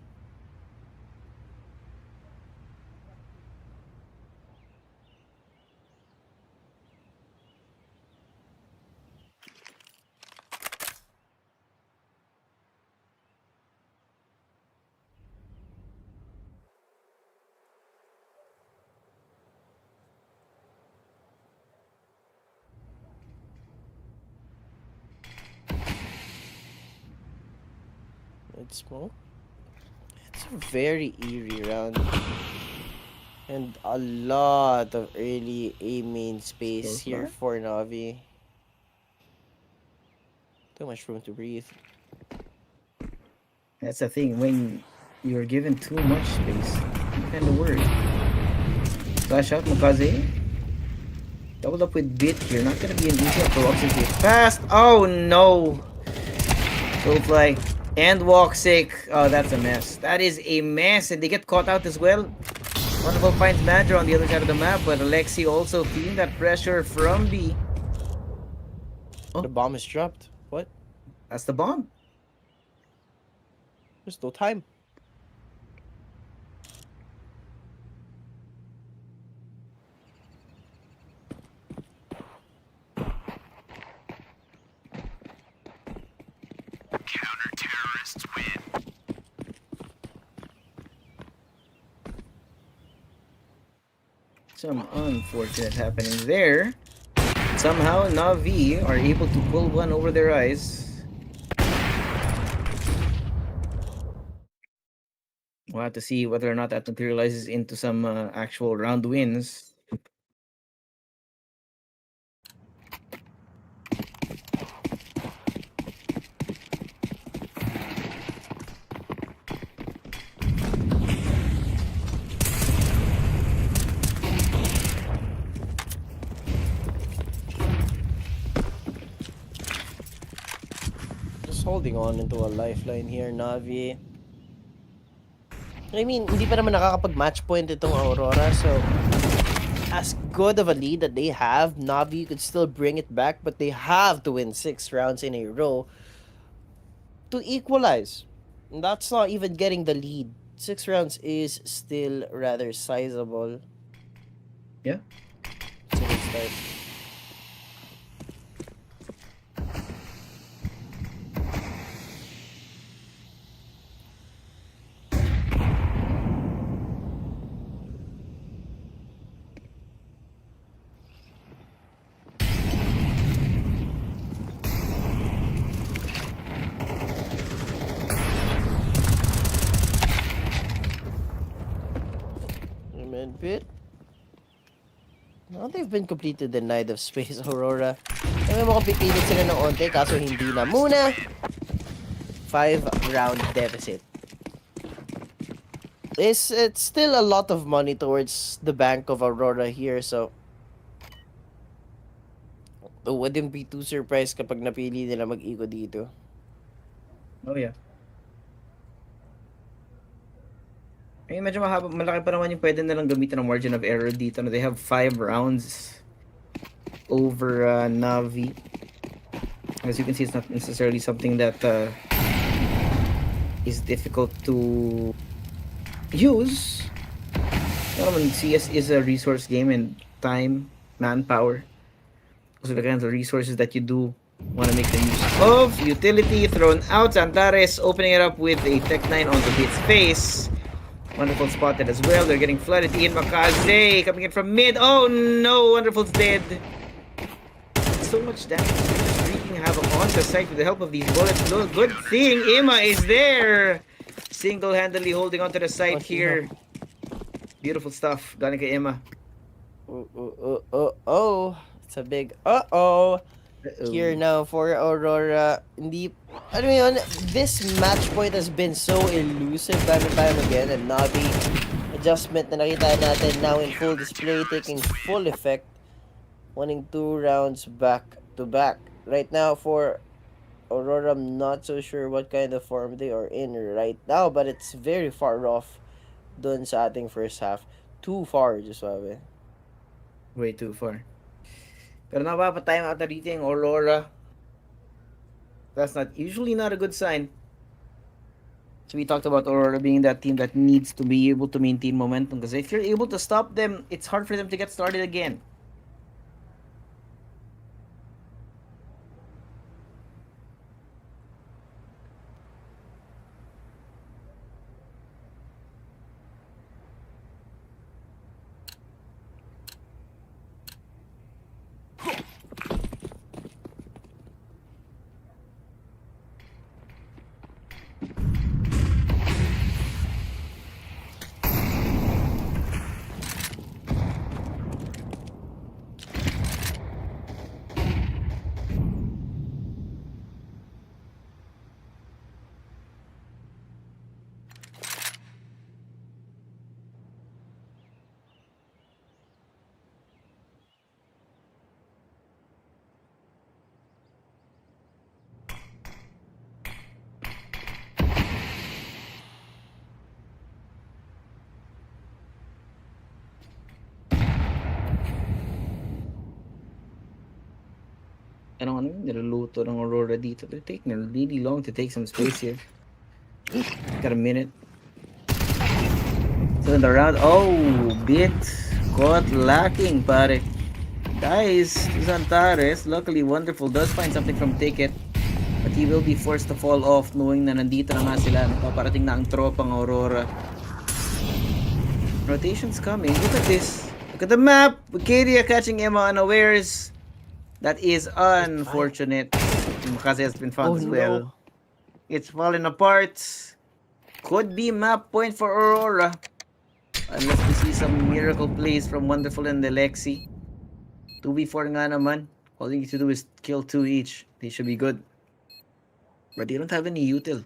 It's smoke. It's a very eerie round. And a lot of early A main space So here far. for Navi. Too much room to breathe. That's the thing. When you're given too much space, you kind of worry. Flash out, MongolZ. Doubled up with Bit here. Not gonna be an easy approach since he's fast. Oh no! Soulfly and Walksick. Oh, that's a mess. That is a mess. And they get caught out as well. Wonderful finds Manager on the other side of the map, but Alexi also feeling that pressure from B. The bomb is dropped. What? That's the bomb. There's no time. Counter-terrorists win. Some unfortunate happening there. Somehow NAVI are able to pull one over their eyes. We'll have to see whether or not that materializes into some actual round wins. Just holding on into a lifeline here, Navi. I mean, hindi pa naman nakakapag-match point itong Aurora, so as good of a lead that they have, Navi could still bring it back, but they have to win 6 rounds in a row to equalize. And that's not even getting the lead. 6 rounds is still rather sizable. Yeah. It's a good start. Bit. Now they've been completely denied of space, Aurora. Kami mo pipilit sila ng onte, kaso hindi na muna. 5-round deficit. It's still a lot of money towards the bank of Aurora here, so I wouldn't be too surprised kapag napili nila mag-iko dito. Oh yeah. Eh, medyo malaki pa naman yung pwede nilang gamitin ng margin of error dito. They have 5 rounds over NAVI. As you can see, it's not necessarily something that is difficult to use. CS is a resource game and time, manpower. So the kinds of resources that you do want to make the use of. Utility thrown out. Antares opening it up with a Tech 9 onto Bit's face. Wonderful spotted as well. They're getting flooded in. MongolZ coming in from mid. Oh no, Wonderful's dead. So much damage. Just wreaking havoc on the site with the help of these bullets. Good thing Emma is there. Single-handedly holding onto the site here. Beautiful stuff. Galing kay Emma. It's a big uh-oh. Here now for Aurora. Hindi, ano yun, this match point has been so elusive time and time again, and Navi adjustment na nakita natin now in full display, taking full effect, winning 2 rounds back to back. Right now for Aurora, I'm not so sure what kind of form they are in right now, but it's very far off dun sa ating first half. Too far, just sabi. Way too far. Pero napapatay ata dito yung Aurora. That's usually not a good sign. So we talked about Aurora being that team that needs to be able to maintain momentum. Because if you're able to stop them, it's hard for them to get started again. ano, niluluto ng Aurora dito. They're taking really long to take some space here. Got a minute. So in the round, oh, bit caught lacking, pare. Guys, Antares, luckily Wonderful does find something from Ticket. But he will be forced to fall off knowing na nandito na nga sila. Paparating na ang tropang Aurora. Rotation's coming. Look at this. Look at the map. Wikidia catching Emma unawares. That is unfortunate. Makase has been found as well. No. It's falling apart. Could be map point for Aurora. Unless we see some miracle plays from Wonderful and the Lexi. 2v4 nga naman. All you need to do is kill 2 each. They should be good. But they don't have any util.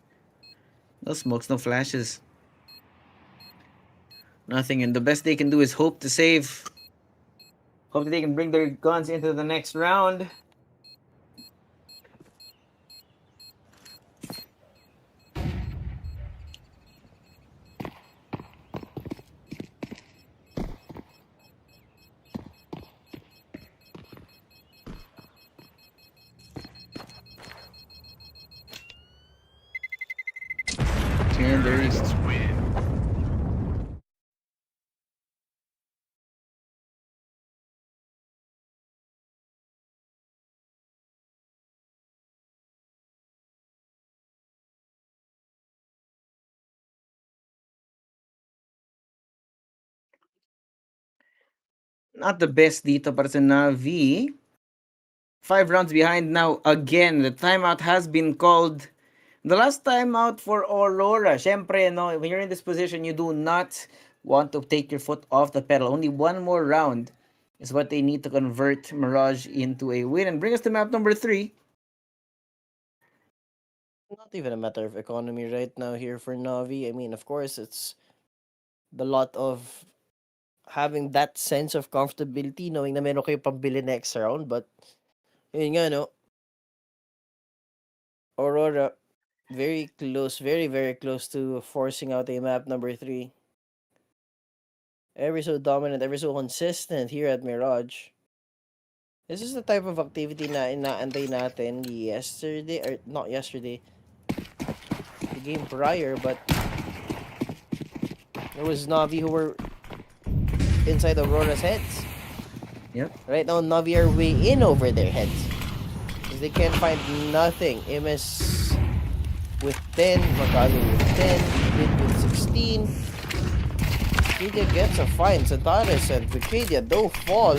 No smokes, no flashes. Nothing. And the best they can do is hope to save. Hope that they can bring their guns into the next round. And there you go. Win. Not the best dito para sa Navi. 5 rounds behind now again. The timeout has been called. The last timeout for Aurora. Syempre, no, when you're in this position, you do not want to take your foot off the pedal. Only one more round is what they need to convert Mirage into a win and bring us to map number 3. Not even a matter of economy right now here for Navi. I mean, of course, it's the lot of having that sense of comfortability knowing na meron kayo pambili next round. But, yun nga, no? Aurora, very close, very, very close to forcing out a map number 3. Ever so dominant, ever so consistent here at Mirage. This is the type of activity na inaantay natin yesterday, or not yesterday, the game prior, but there was Navi who were inside Aurora's heads. Yep. Right now, Navi are way in over their heads. Because they can't find nothing. MS with 10, Magalo with 10, Bit with 16. Wikidia gets a fine. Santares and Wikidia do fall.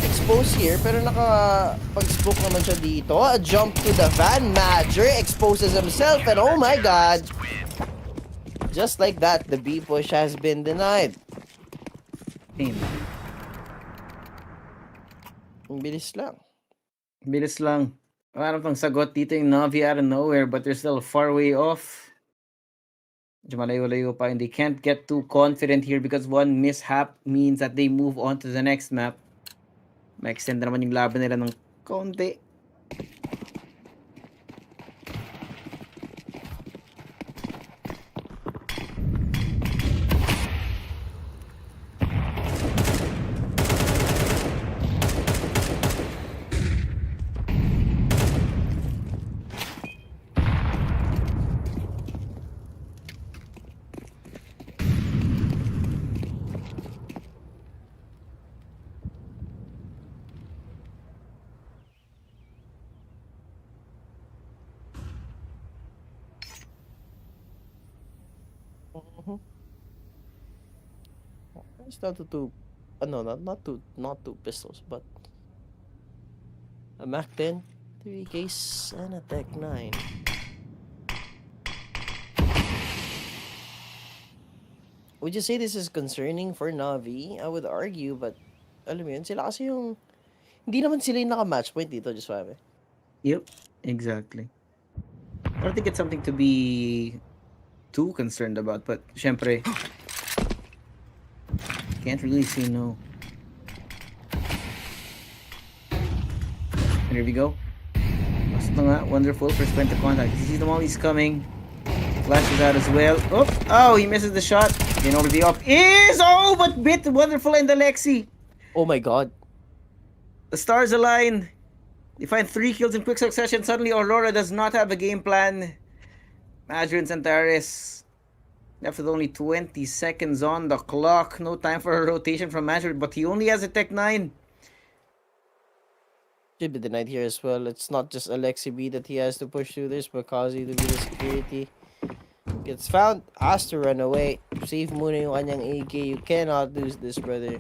Exposed here, pero nakapag-spook naman siya dito. A jump to the van. Madger exposes himself, and oh my god! Just like that, the B push has been denied. Damn. Ang bilis lang. Bilis lang. Parang pang sagot dito yung Navi out of nowhere, but they're still far way off. Medyo malayo-layo pa, and they can't get too confident here because one mishap means that they move on to the next map. Ma-extend na naman yung laban nila ng konti. It's not two, no, not two pistols, but a Mac 10, 3 case, and a Tech 9. Would you say this is concerning for Navi? I would argue, but alam mo yun, sila kasi yung hindi naman sila yung naka-match point dito, just sabi. Yep, exactly. I don't think it's something to be too concerned about, but syempre, can't really say no. And here we go. Basta nga, Wonderful, first point of contact. He sees the molly's coming. Flashes out as well. Oh, he misses the shot. Then over the off is, oh, but bit Wonderful and the Lexi. Oh my god. The stars align. They find 3 kills in quick succession. Suddenly, Aurora does not have a game plan. Major and Centaurus left with only 20 seconds on the clock. No time for a rotation from Major, but he only has a Tech 9. Should be denied here as well. It's not just Alexi B that he has to push through this, but Kazi to be the security. Gets found, has to run away. Save muna yung kanyang AK. You cannot lose this, brother.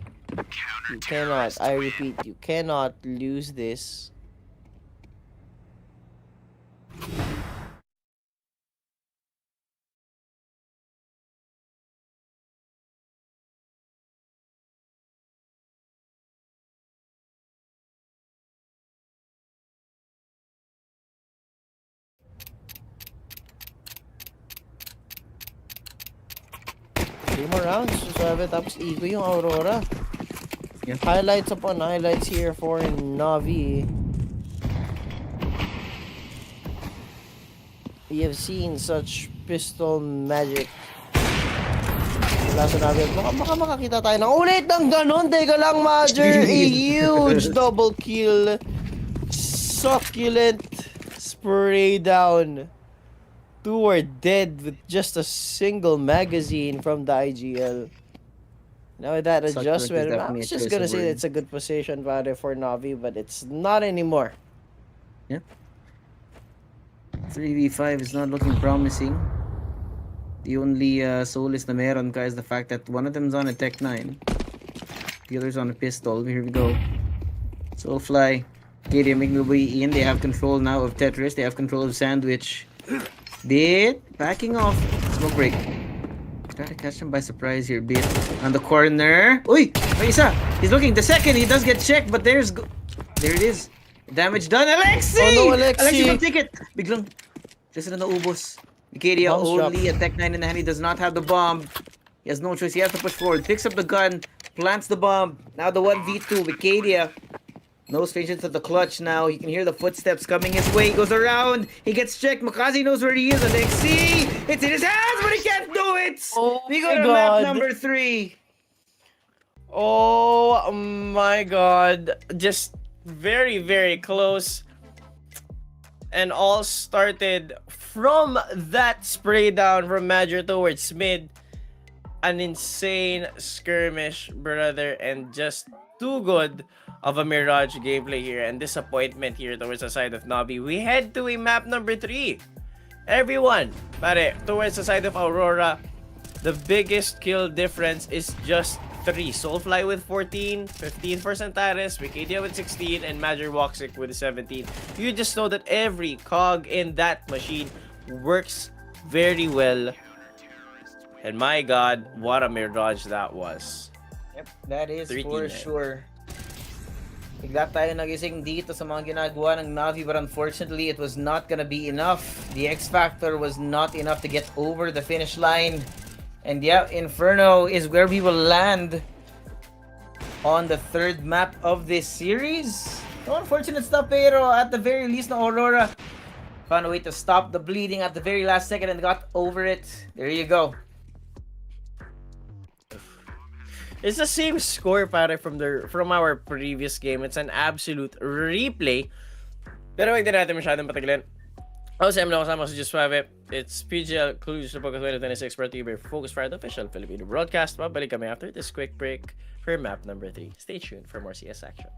You cannot. I repeat, you cannot lose this. Three more rounds. So, tapos ego yung Aurora. Yeah. Highlights upon highlights here for NAVI. We have seen such pistol magic. Wala sa NAVI. Baka makakita tayo ng ulit ng ganon. Teka lang, Major. A huge double kill. Succulent spray down. 2 are dead with just a single magazine from the IGL. Now with that Succulent is adjustment, definitely I'm a just choice gonna of say word. that it's a good position for NAVI, but it's not anymore. 3v5 is not looking promising. The only solace na meron ka is the fact that one of them's on a Tech 9. The other's on a pistol. Here we go. Soulfly. Okay, they're making their way in. They have control now of Tetris. They have control of Sandwich. Bit. Backing off. Smoke break. Try to catch him by surprise here, Bit. On the corner. Uy! May isa! He's looking. The second, he does get checked, but there it is. Damage done. Alexi! Oh no, Alexi! Alexi, don't take it! Biglang. Just na naubos. Micadia Bombs drop. only a Tech 9 in the hand. He does not have the bomb. He has no choice. He has to push forward. Picks up the gun. Plants the bomb. Now the 1v2. Micadia. No stranger to the clutch now. He can hear the footsteps coming his way. He goes around. He gets checked. Makazi knows where he is. Alexi! It's in his hands, but he can't do it! Oh We my go to map God. number 3. Oh my god. Just very, very close. And all started from that spray down from Major towards mid. An insane skirmish, brother, and just too good of a Mirage gameplay here and disappointment here towards the side of Navi. We head to a map number 3. Everyone, pare, towards the side of Aurora, the biggest kill difference is just 3. Soulfly with 14, 15 for Centaurus, Wikidia with 16, and Major Woxic with 17. You just know that every cog in that machine works very well. And my god, what a Mirage that was. Yep, that is 3-9. for sure. Bigla tayo nagising dito sa mga ginagawa ng Navi, but unfortunately, it was not gonna be enough. The X Factor was not enough to get over the finish line. And yeah, Inferno is where we will land on the 3rd map of this series. So unfortunate stuff, pero at the very least, na Aurora found a way to stop the bleeding at the very last second and got over it. There you go. It's the same score pare from our previous game. It's an absolute replay. Pero wag din natin masyadong patagalin. Ako sa ML kasama sa Just Suave. It's PGL Cluj Napoca 2026 brought to you by FocusFire, the official Filipino broadcast. Mabalik kami after this quick break for map number 3. Stay tuned for more CS action.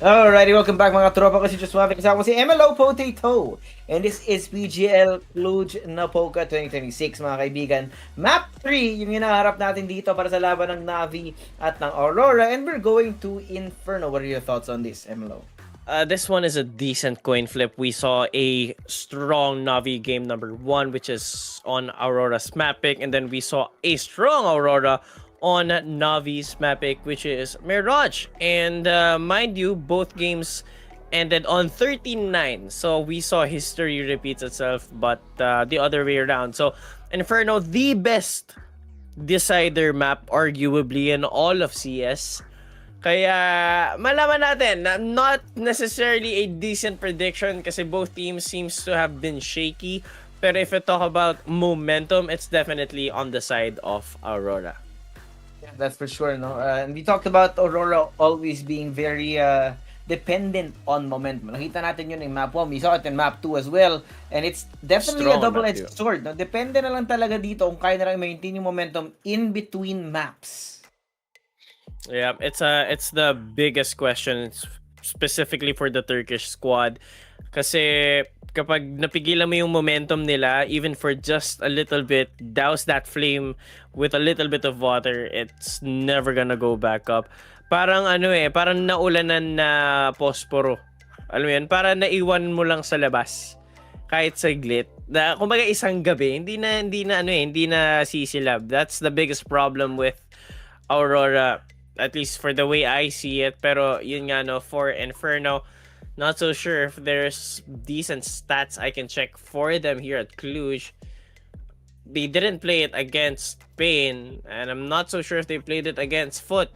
Alrighty, welcome back mga tropa ko si Joshua. Kasama ko si MLO Potato. And this is PGL Cluj Napoca 2026 mga kaibigan. Map 3 yung hinaharap natin dito para sa laban ng NAVI at ng Aurora. And we're going to Inferno. What are your thoughts on this, MLO? This one is a decent coin flip. We saw a strong Navi game number 1, which is on Aurora's map pick. And then we saw a strong Aurora on Navi's map pick, which is Mirage. And mind you, both games ended on 13-9. So we saw history repeats itself, but the other way around. So Inferno, the best decider map arguably in all of CS. Kaya malaman natin, not necessarily a decent prediction kasi both teams seems to have been shaky. Pero if we talk about momentum, it's definitely on the side of Aurora. Yeah, that's for sure, no? And we talked about Aurora always being very dependent on momentum. Nakita natin yun in map 1. We saw it in map 2 as well. And it's definitely Strong a double-edged map 2. sword. No? Depende na lang talaga dito kung kaya na lang maintain yung momentum in between maps. Yeah, it's the biggest question specifically for the Turkish squad. Kasi kapag napigilan mo yung momentum nila, even for just a little bit, douse that flame with a little bit of water, it's never gonna go back up. Parang parang naulanan na posporo. Alam mo yun, parang naiwan mo lang sa labas. Kahit saglit. Kumbaga isang gabi, hindi na sisilab. That's the biggest problem with Aurora, at least for the way I see it. Pero yun nga for Inferno, not so sure if there's decent stats I can check for them here at Cluj. They didn't play it against Spain, and I'm not so sure if they played it against Foot.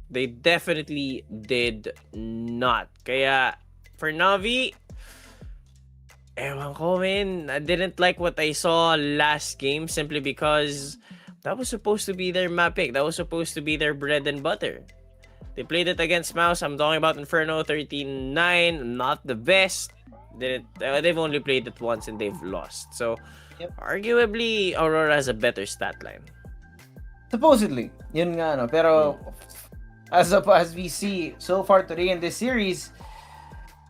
They definitely did not. Kaya for Navi, ewan ko, man. I didn't like what I saw last game simply because that was supposed to be their map pick. That was supposed to be their bread and butter. They played it against MOUZ. I'm talking about Inferno 13-9. Not the best. They've only played it once and they've lost. So, arguably, Aurora has a better stat line. Supposedly. Yun nga, no? Pero, as we see so far today in this series,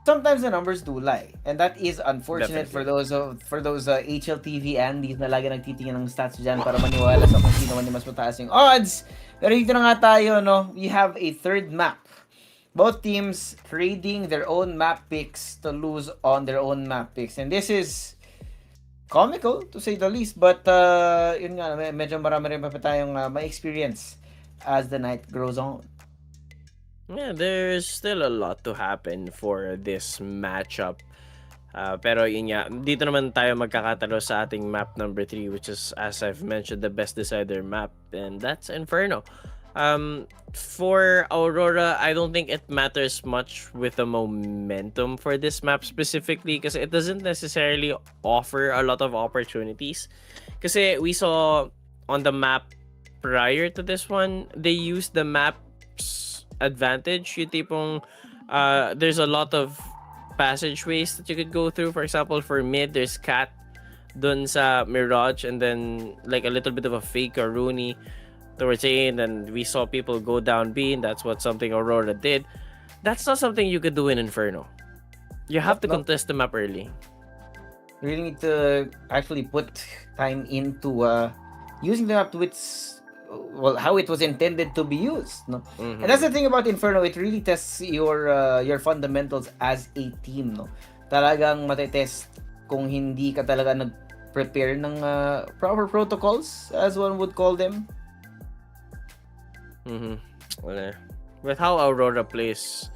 sometimes the numbers do lie. And that is unfortunate for those HLTV Andes na lagi nagtitingin ng stats dyan para maniwala sa kung sino man yung mas mataas yung odds. Pero dito na nga tayo, no? We have a third map. Both teams trading their own map picks to lose on their own map picks. And this is comical, to say the least. But, yun nga, medyo marami rin pa tayong may experience as the night grows on. Yeah, there's still a lot to happen for this matchup. Pero yun nga, dito naman tayo magkakatalo sa ating map number 3, which is, as I've mentioned, the best decider map, and that's Inferno. For Aurora, I don't think it matters much with the momentum for this map specifically because it doesn't necessarily offer a lot of opportunities. Kasi we saw on the map prior to this one, they used the map's advantage. Yung tipong there's a lot of passageways that you could go through. For example, for mid, there's Cat dun sa Mirage, and then like a little bit of a fake or Rooney towards A, and then we saw people go down B, and that's something Aurora did. That's not something you could do in Inferno. You have to contest the map early. You really need to actually put time into using the map to its how it was intended to be used, no? And that's the thing about Inferno, it really tests your fundamentals as a team, no? Talagang matetest kung hindi ka talaga nag-prepare ng proper protocols, as one would call them. With how Aurora plays,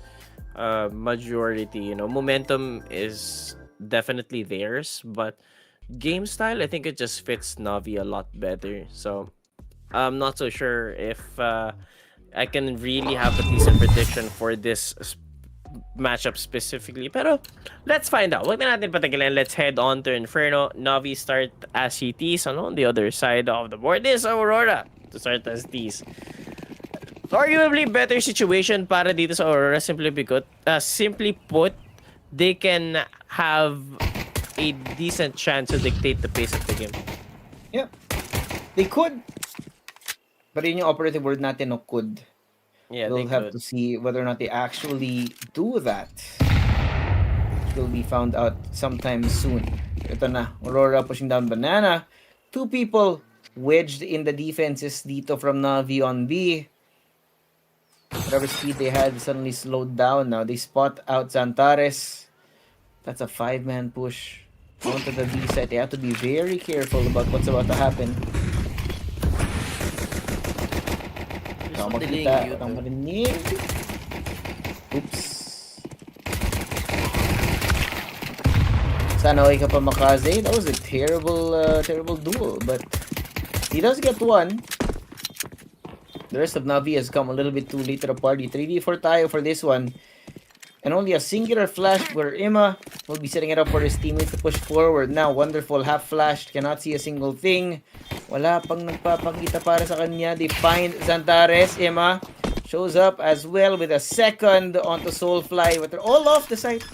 majority, momentum is definitely theirs, but game style, I think it just fits Navi a lot better. So I'm not so sure if I can really have a decent prediction for this matchup specifically. Pero let's find out. Wag na natin patagilan. Let's head on to Inferno. Navi start as CTs. On the other side of the board is Aurora to start as Ts. Arguably better situation para dito sa Aurora simply put, they can have a decent chance to dictate the pace of the game. Yeah. They could. Pero yun yung operative word natin, no, could. Yeah, We'll they have could. to see whether or not they actually do that. Will be found out sometime soon. Ito na, Aurora pushing down Banana. Two people wedged in the defenses dito from Navi on B. Whatever speed they had suddenly slowed down now. They spot out Zantares. That's a 5-man push onto the B side. They have to be very careful about what's about to happen. There's Baka some delaying makita, you baka too. marinig. Oops. Sana okay ka pa, Makaze. That was a terrible duel, but he does get one. The rest of Navi has come a little bit too late to the party. 3v4 tayo for this one. And only a singular flash where Ima will be setting it up for his teammates to push forward. Now, Wonderful half flashed, cannot see a single thing. Wala pang nagpapakita para sa kanya. They find Zantares. Ima shows up as well with a second onto Soulfly. But they're all off the site.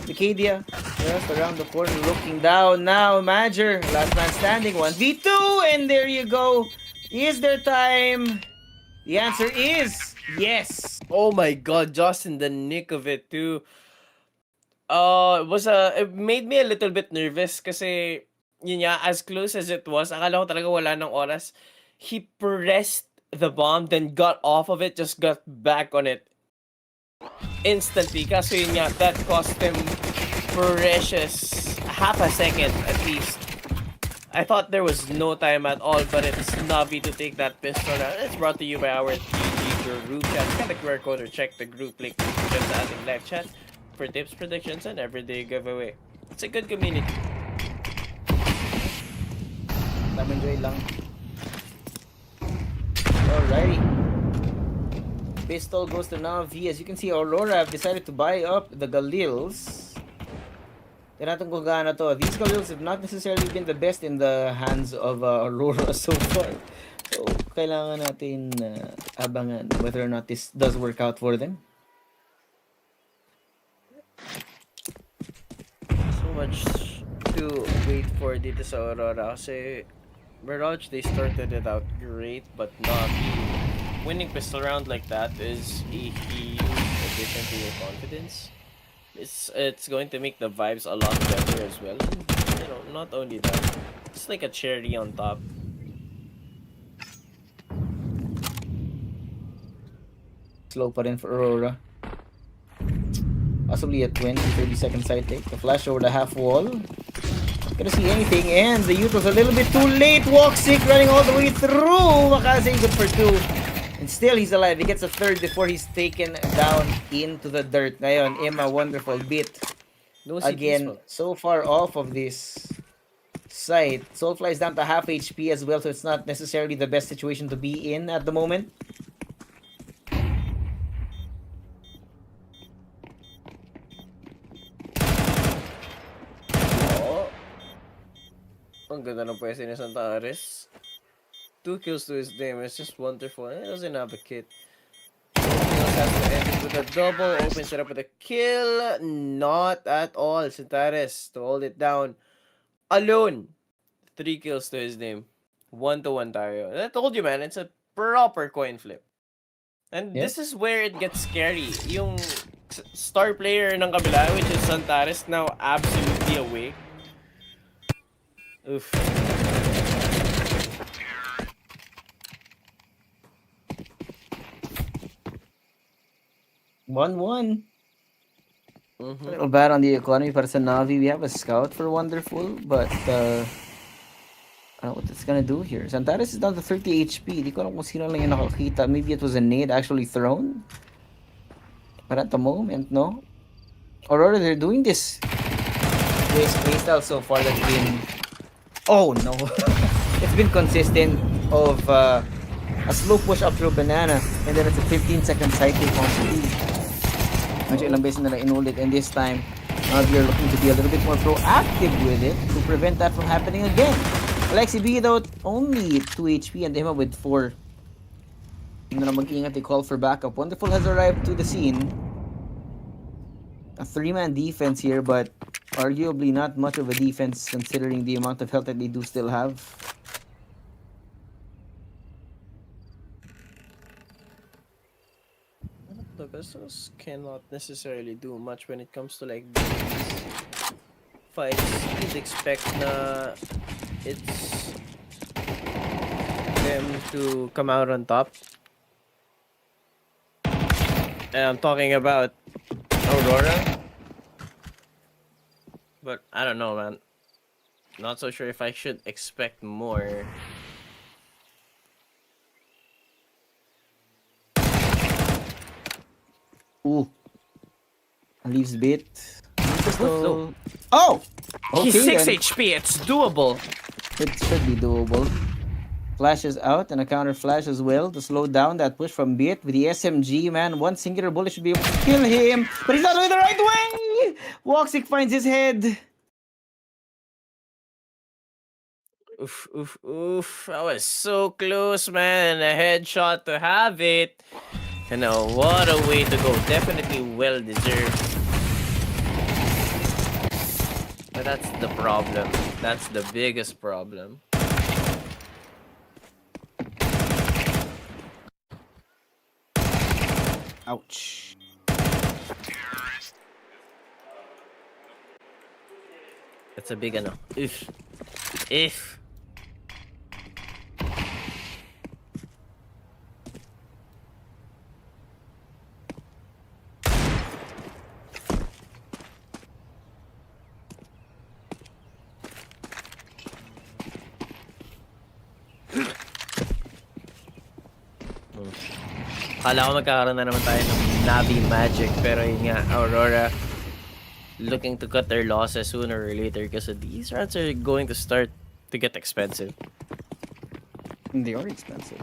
Vicadia just around the corner looking down. Now, Major, last man standing. 1v2, and there you go. Is there time? The answer is yes. Oh my god, just in the nick of it too. It made me a little bit nervous kasi yun nga, as close as it was, akala ko talaga wala ng oras. He pressed the bomb, then got off of it, just got back on it instantly. Kasi yun nga, that cost him precious half a second at least. I thought there was no time at all, but it's Navi to take that pistol out. It's brought to you by our TG group chat. Scan the QR code or check the group link just adding live chat for tips, predictions, and everyday giveaway. It's a good community. Enjoy lang. Alrighty. Pistol goes to Navi. As you can see, Aurora have decided to buy up the Galils. Tinatong kung gaano to. These Galils have not necessarily been the best in the hands of Aurora so far. So, kailangan natin abangan whether or not this does work out for them. So much to wait for dito sa Aurora kasi Mirage, they started it out great, but not winning pistol round like that is a huge addition to your confidence. It's going to make the vibes a lot better as well. You know, not only that, it's like a cherry on top. Slow pa rin for Aurora. Possibly a 20-30 second side take. The flash over the half wall. Not gonna see anything, and the youth was a little bit too late. Walk sick running all the way through. Makaze good for 2. And still he's alive. He gets a third before he's taken down into the dirt. Ngayon, Emma, wonderful bit. No Again, so far off of this site. Soulfly is down to half HP as well, so it's not necessarily the best situation to be in at the moment. Ang ganda ng pwesto ni Zantares. 2 kills to his name. It's just wonderful. He doesn't have a kit. Has to end it with a double. Opens it up with a kill. Not at all. Zantares to hold it down. Alone. 3 kills to his name. 1-1 tayo. And I told you, man, it's a proper coin flip. And this is where it gets scary. Yung star player ng kabila, which is Zantares, now absolutely awake. Oof. 1-1. A little bad on the economy para sa Navi. We have a scout for Wonderful, but I don't know what it's gonna do here. Zantares is down to 30 HP. Di ko alam kung sino lang yung nakakita. Maybe it was a nade actually thrown. But at the moment, no. Aurora, they're doing this playstyle so far that's been... Oh, no. It's been consistent of a slow push up through Banana, and then it's a 15-second cycle constantly. Medyo ilang beses nila inulit, and this time, we are looking to be a little bit more proactive with it to prevent that from happening again. Alexi B, though, only 2 HP, and Emma with 4. Tingnan na mag-ingat, they call for backup. Wonderful has arrived to the scene. A 3-man defense here, but arguably not much of a defense considering the amount of health that they do still have. Sus cannot necessarily do much when it comes to like these fights. You'd expect na it's them to come out on top. And I'm talking about Aurora. But I don't know, man. Not so sure if I should expect more. Ooh. Leaves bit. no. Oh! He's Okay 6 then. HP, it's doable. It should be doable. Flashes out and a counter flash as well to slow down that push from Bit with the SMG, man. One singular bullet should be able to kill him, but he's not doing the right way! Woxic finds his head. Oof, oof, oof. That was so close, man. A headshot to have it. And now, what a way to go. Definitely well deserved. But that's the problem. That's the biggest problem. Ouch. That's a big ano. If. If. Kala ko magkakaroon na naman tayo ng NAVI magic, pero yun nga, Aurora looking to cut their losses sooner or later because these rounds are going to start to get expensive. They are expensive.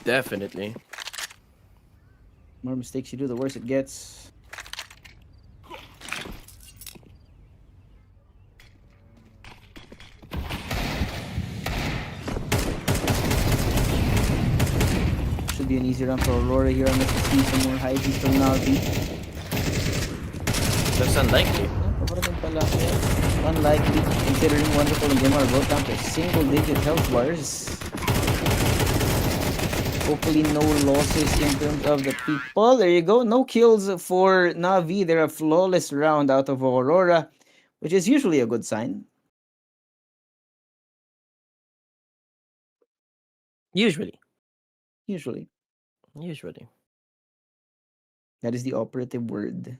Definitely. More mistakes you do, the worse it gets. Should be an easy run for Aurora here unless we see some more high beats from Navi. That's unlikely. Unlikely, considering Wonderful and Gemma are both down to single-digit health bars. Hopefully no losses in terms of the people. There you go. No kills for Navi. They're a flawless round out of Aurora, which is usually a good sign. Usually. Usually. Usually. That is the operative word.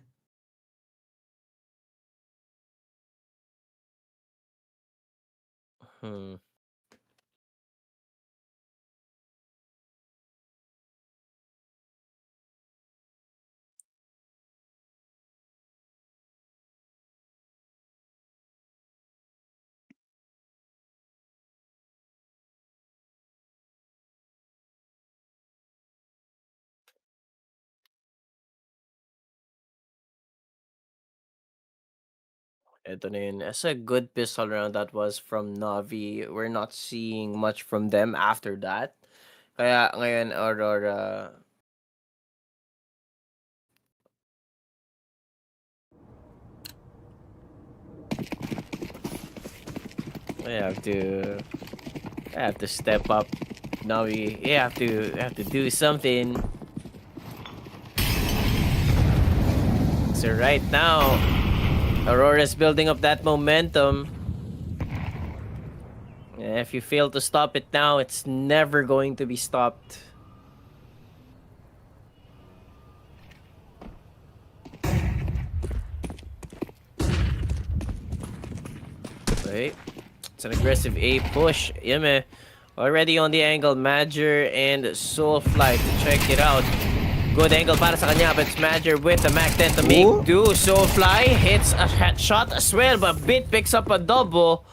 Ito na yun. That's a good pistol round that was from Navi. We're not seeing much from them after that. Kaya ngayon, Aurora... I have to step up. Navi, you have to do something. So right now, Aurora's building up that momentum. And if you fail to stop it now, it's never going to be stopped. Wait. It's an aggressive A push. Yeme already on the angle. Madger and Soulfly to check it out. Good angle para sa kanya, but it's Madger with the Mac 10 to make do. Soulfly hits a shot as well, but Bit picks up a double.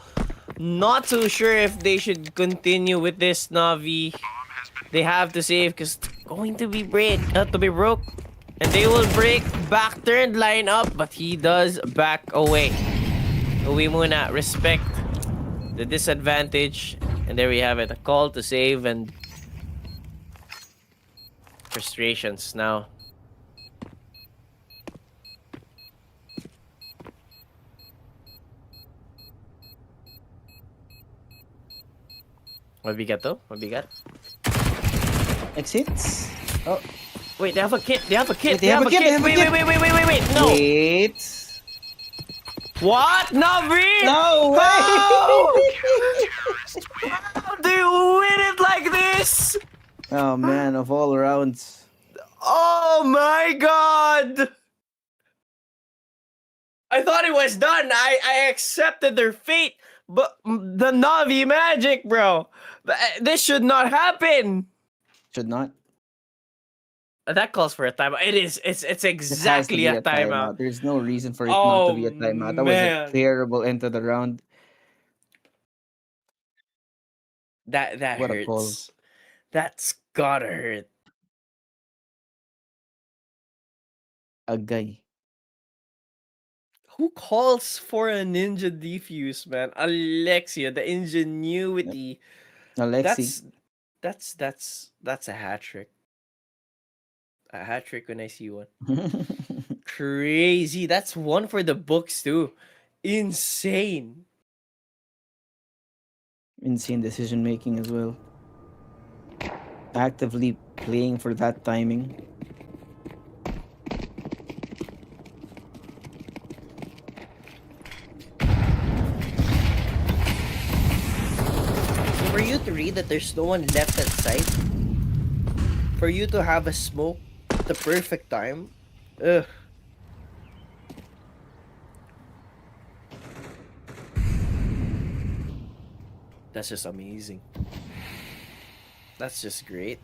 Not so sure if they should continue with this Navi. They have to save because it's going to be broke. And they will break back turned line up, but he does back away. Uwi muna, respect the disadvantage. And there we have it, a call to save and frustrations now. What we got though? What we got? Exits. Oh. Wait, they have a kit. They have a kit. Wait, they have a kit, they have a Wait, kit. wait. No. Wait. What? Navi? No way! How do you win it like this? Oh man, of all rounds. Oh my god! I thought it was done. I accepted their fate, but the Navi magic, bro. This should not happen. Should not. That calls for a timeout. It is. It's It has to exactly be a timeout. There's no reason for it not to Oh be a timeout. That was man, a terrible end to the round. that What a call. hurts. That's gotta hurt. Agay. Who calls for a ninja defuse, man? Alexia, the ingenuity. Alexi. That's a hat trick. A hat trick when I see one. Crazy. That's one for the books too. Insane. Insane decision making as well. Actively playing for that timing. For you to read that there's no one left at site, for you to have a smoke at the perfect time, ugh. That's just amazing. That's just great.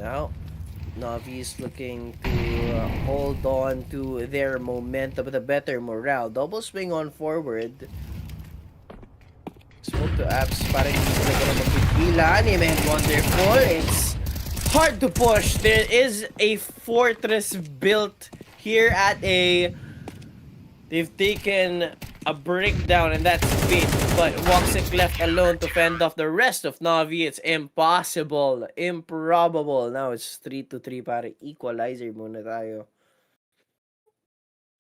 Now, Navi is looking to hold on to their momentum with a better morale. Double swing on forward. Smoke to apps. Parang hindi sila gonna magpipilan. Amen. Wonderful. It's hard to push. There is a fortress built here at A. They've taken a breakdown, and that's it. But Woxic left alone to fend off the rest of Navi. It's impossible. Improbable. Now it's 3-3 para equalizer muna tayo.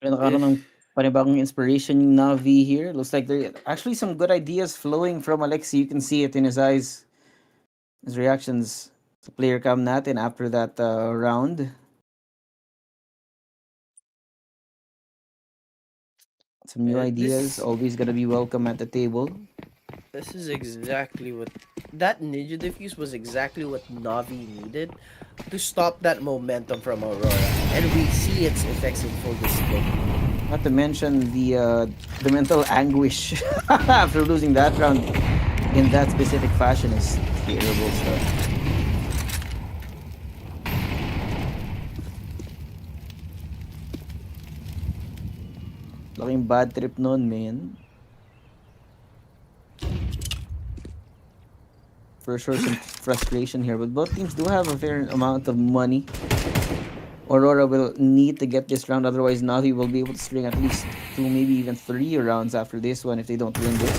Nakaroon ng panibagong inspiration yung Navi here. Looks like there are actually some good ideas flowing from Alexi. You can see it in his eyes. His reactions sa player cam natin after that round. Some new ideas, always gonna be welcome at the table. This is exactly what... That Ninja Diffuse was exactly what Navi needed to stop that momentum from Aurora. And we see its effects in full display. Not to mention the mental anguish after losing that round in that specific fashion is terrible stuff. Laking bad trip nun, man. For sure, some frustration here, but both teams do have a fair amount of money. Aurora will need to get this round, otherwise Navi will be able to string at least 2, maybe even 3 rounds after this one if they don't win this.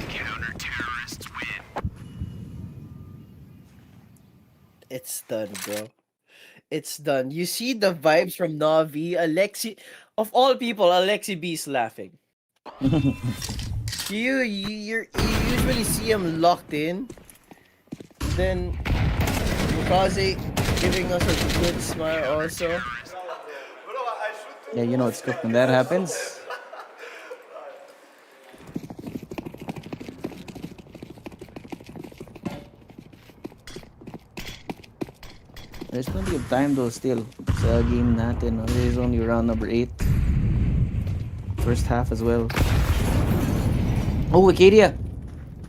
Counter-terrorists win. It's done, bro. It's done. You see the vibes from Navi. Alexi, of all people, Alexi B is laughing. You usually see him locked in. Then Mukaze giving us a good smile also. Yeah, you know it's good when that happens. There's plenty of time though still sa game natin. No? This is only round number 8. First half as well. Oh, Wikidia!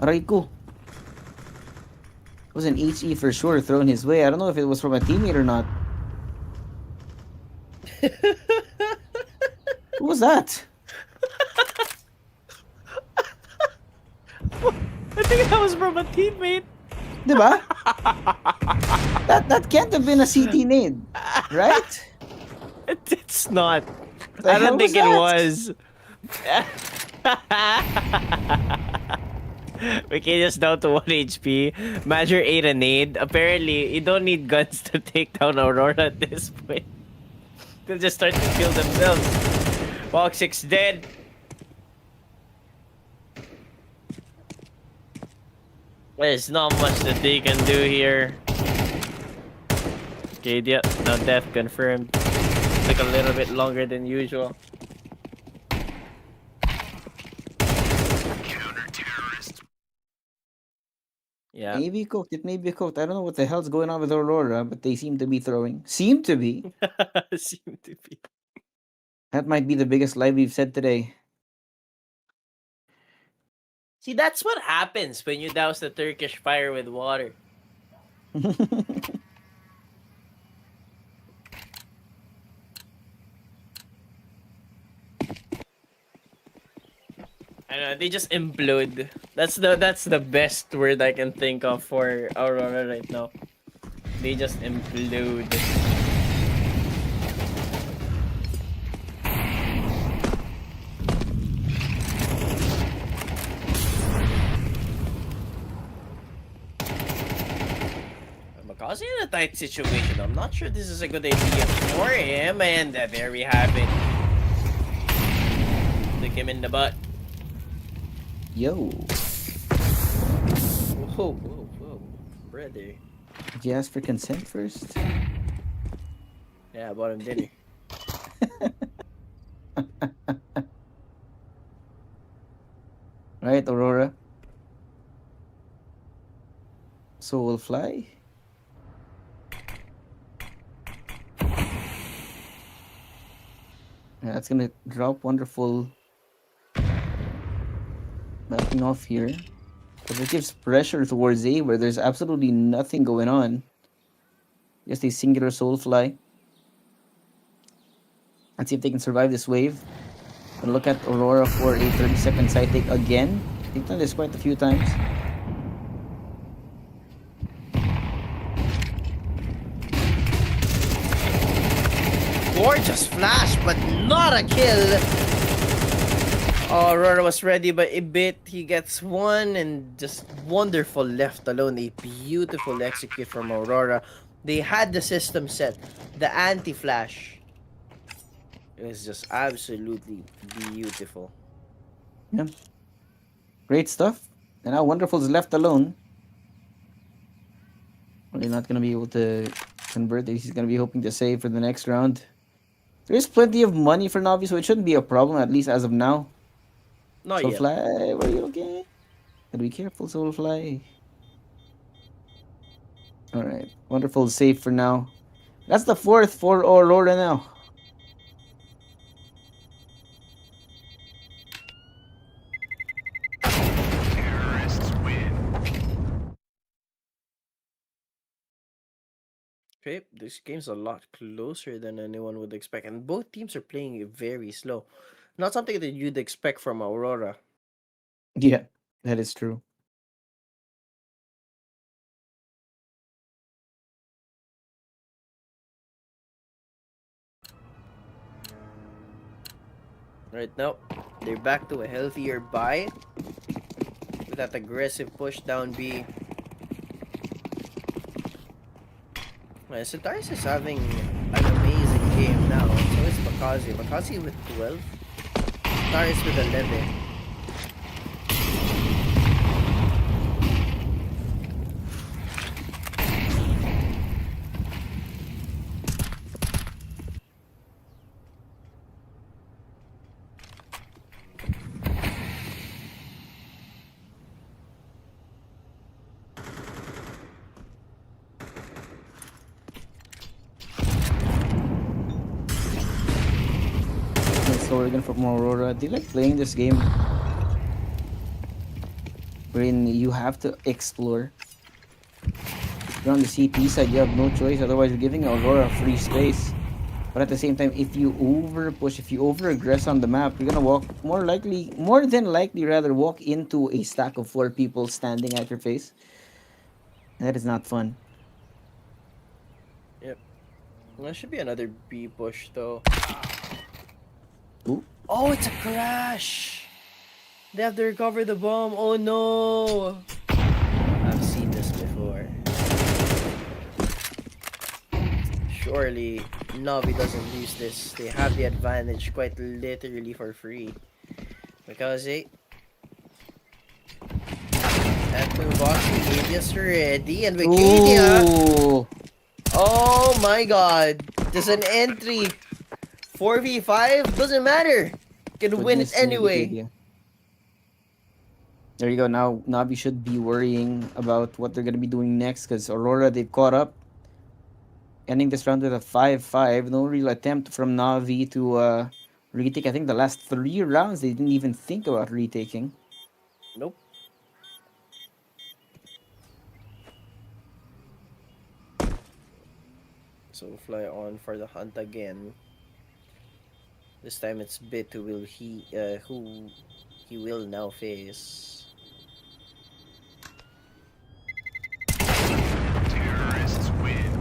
Aray ko. It was an HE for sure thrown his way. I don't know if it was from a teammate or not. Who was that? I think that was from a teammate. Diba? That can't have been a CT nade, right? It's not. The I hell don't think was it was. Michaelia's down to 1 HP. Major ate a nade. Apparently, you don't need guns to take down Aurora at this point. They'll just start to kill themselves. Fox 6 dead. There's not much that they can do here. Okay, yeah, now death confirmed. Took a little bit longer than usual. Counter-terrorists. Yeah. Maybe cooked. It may be cooked. I don't know what the hell's going on with Aurora, but they seem to be throwing. Seem to be. Seem to be. That might be the biggest lie we've said today. See, that's what happens when you douse the Turkish fire with water. I know, they just implode. That's the best word I can think of for Aurora right now. They just implode. MongolZ in a tight situation. I'm not sure this is a good idea for him, and there we have it. Stick him in the butt. Yo. Whoa, brother. Did you ask for consent first? Yeah, I bought him dinner. Right, Aurora. So we'll fly. Yeah, that's gonna drop wonderful backing off here. Because it gives pressure towards A where there's absolutely nothing going on. Just a singular soul fly. Let's see if they can survive this wave. And look at Aurora for a 30-second side take again. They've done this quite a few times. Gorgeous flash, but not a kill. Aurora was ready by a bit. He gets one and just wonderful left alone. A beautiful execute from Aurora. They had the system set. The anti-flash. It was just absolutely beautiful. Yeah. Great stuff. And now Wonderful's left alone. Probably not going to be able to convert. He's going to be hoping to save for the next round. There's plenty of money for Navi, so it shouldn't be a problem, at least as of now. Not yet. Soulfly, where are you looking? Gotta be careful, Soulfly. Alright, Wonderful safe for now. That's the fourth for Aurora now. Terrorists win. Okay, this game's a lot closer than anyone would expect, and both teams are playing it very slow. Not something that you'd expect from Aurora. Yeah, that is true. Right now, they're back to a healthier buy with that aggressive push down B. Well, Sitaris is having an amazing game now. So is MongolZ. MongolZ with 12. Sitaris with 11. Oregon from Aurora. They like playing this game wherein you have to explore. If you're on the CT side, you have no choice. Otherwise, you're giving Aurora free space. But at the same time, if you over push, if you over aggress on the map, you're gonna walk more than likely rather walk into a stack of 4 people standing at your face. That is not fun. Yep. Well, that should be another B push though. Ooh. Oh, it's a crash! They have to recover the bomb. Oh no! I've seen this before. Surely Navi doesn't lose this. They have the advantage quite literally for free. Because that toolbox, Wikadia's ready, and Wikidia. Ooh. Oh my god. There's an entry. 4v5 doesn't matter. Can win it Goodness me, anyway. Wikipedia. There you go. Now Navi should be worrying about what they're gonna be doing next because Aurora they've caught up. Ending this round with a 5-5. No real attempt from Navi to retake. I think the last 3 rounds they didn't even think about retaking. Nope. So fly on for the hunt again. This time it's Bit who he will now face. Terrorists win.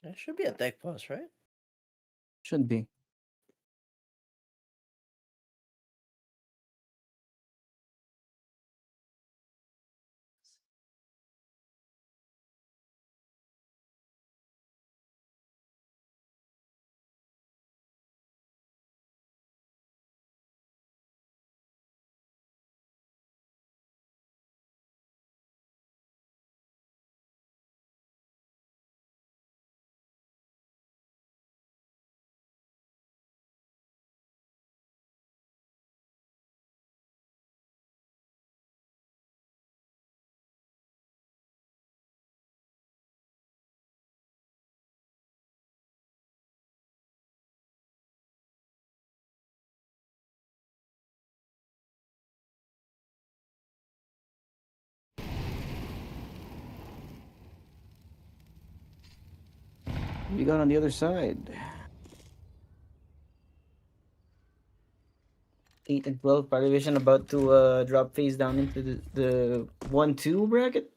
That should be a tech pause, right? Should be. We got on the other side. 8 and 12 Parivision about to drop face down into the 1-2 bracket.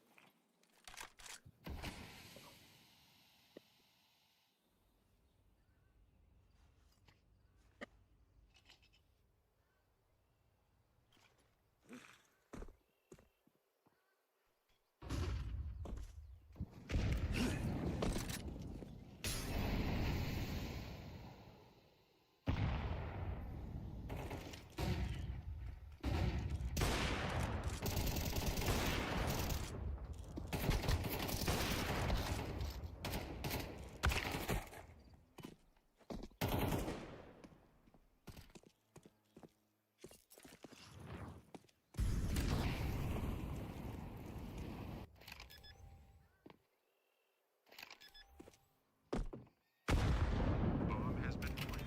Bomb has been planted.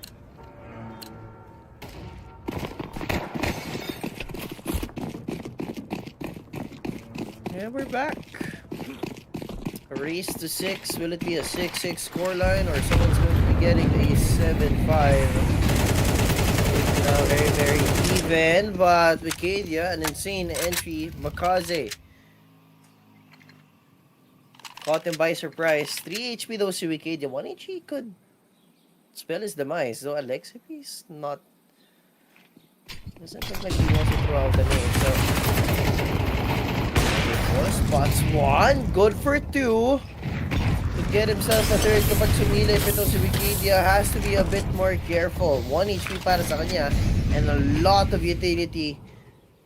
Yeah, we're back. A race to 6. Will it be a 6-6 scoreline or someone's going to be getting a 7-5? It's now very, very even, but Wikidia, an insane entry. MongolZ caught him by surprise. 3 HP though si Wikidia. 1 HP could spell his demise, though Alexipi's not. Doesn't look like he wants to throw out the name, so. 4 spots 1. Good for 2. To get himself a third kapag sumilip ito si Wikidia has to be a bit more careful. 1 HP para sa kanya and a lot of utility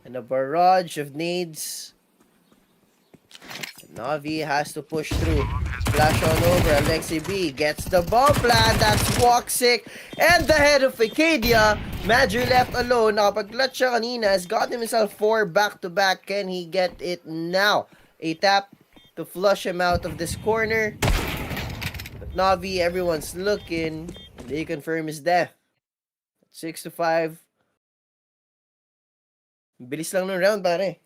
and a barrage of nades. Navi has to push through. Flash on over. Alexi B gets the bomb plant. That's Woxic. And the head of Wikidia. Madger left alone. Nakapag-clutch siya kanina. Has gotten himself 4 back-to-back. Can he get it now? A tap to flush him out of this corner. But Navi, everyone's looking. And they confirm his death. 6-5. Bilis lang ng round, pare.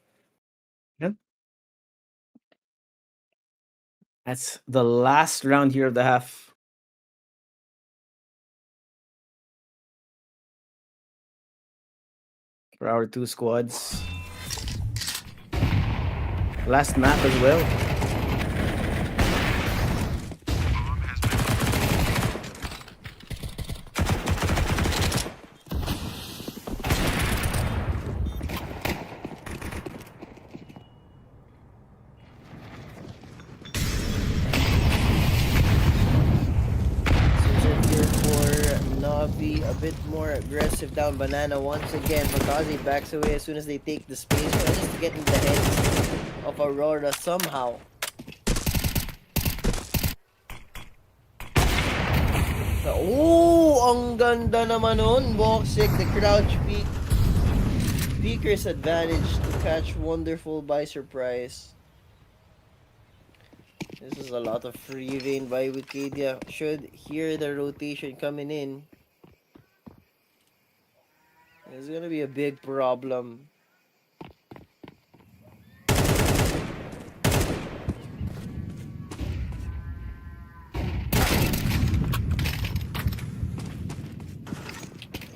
Yep. That's the last round here of the half. For our two squads. Last map as well. Bomb has been Seems like here for Navi, a bit more aggressive down banana once again. Bakazi backs away as soon as they take the space, just to get in the heads of Aurora somehow. Oh, ang ganda naman nun. Boxic, the crouch peek. Peeker's advantage to catch Wonderful by surprise. This is a lot of free reign by Wikidia. Should hear the rotation coming in. It's gonna be a big problem.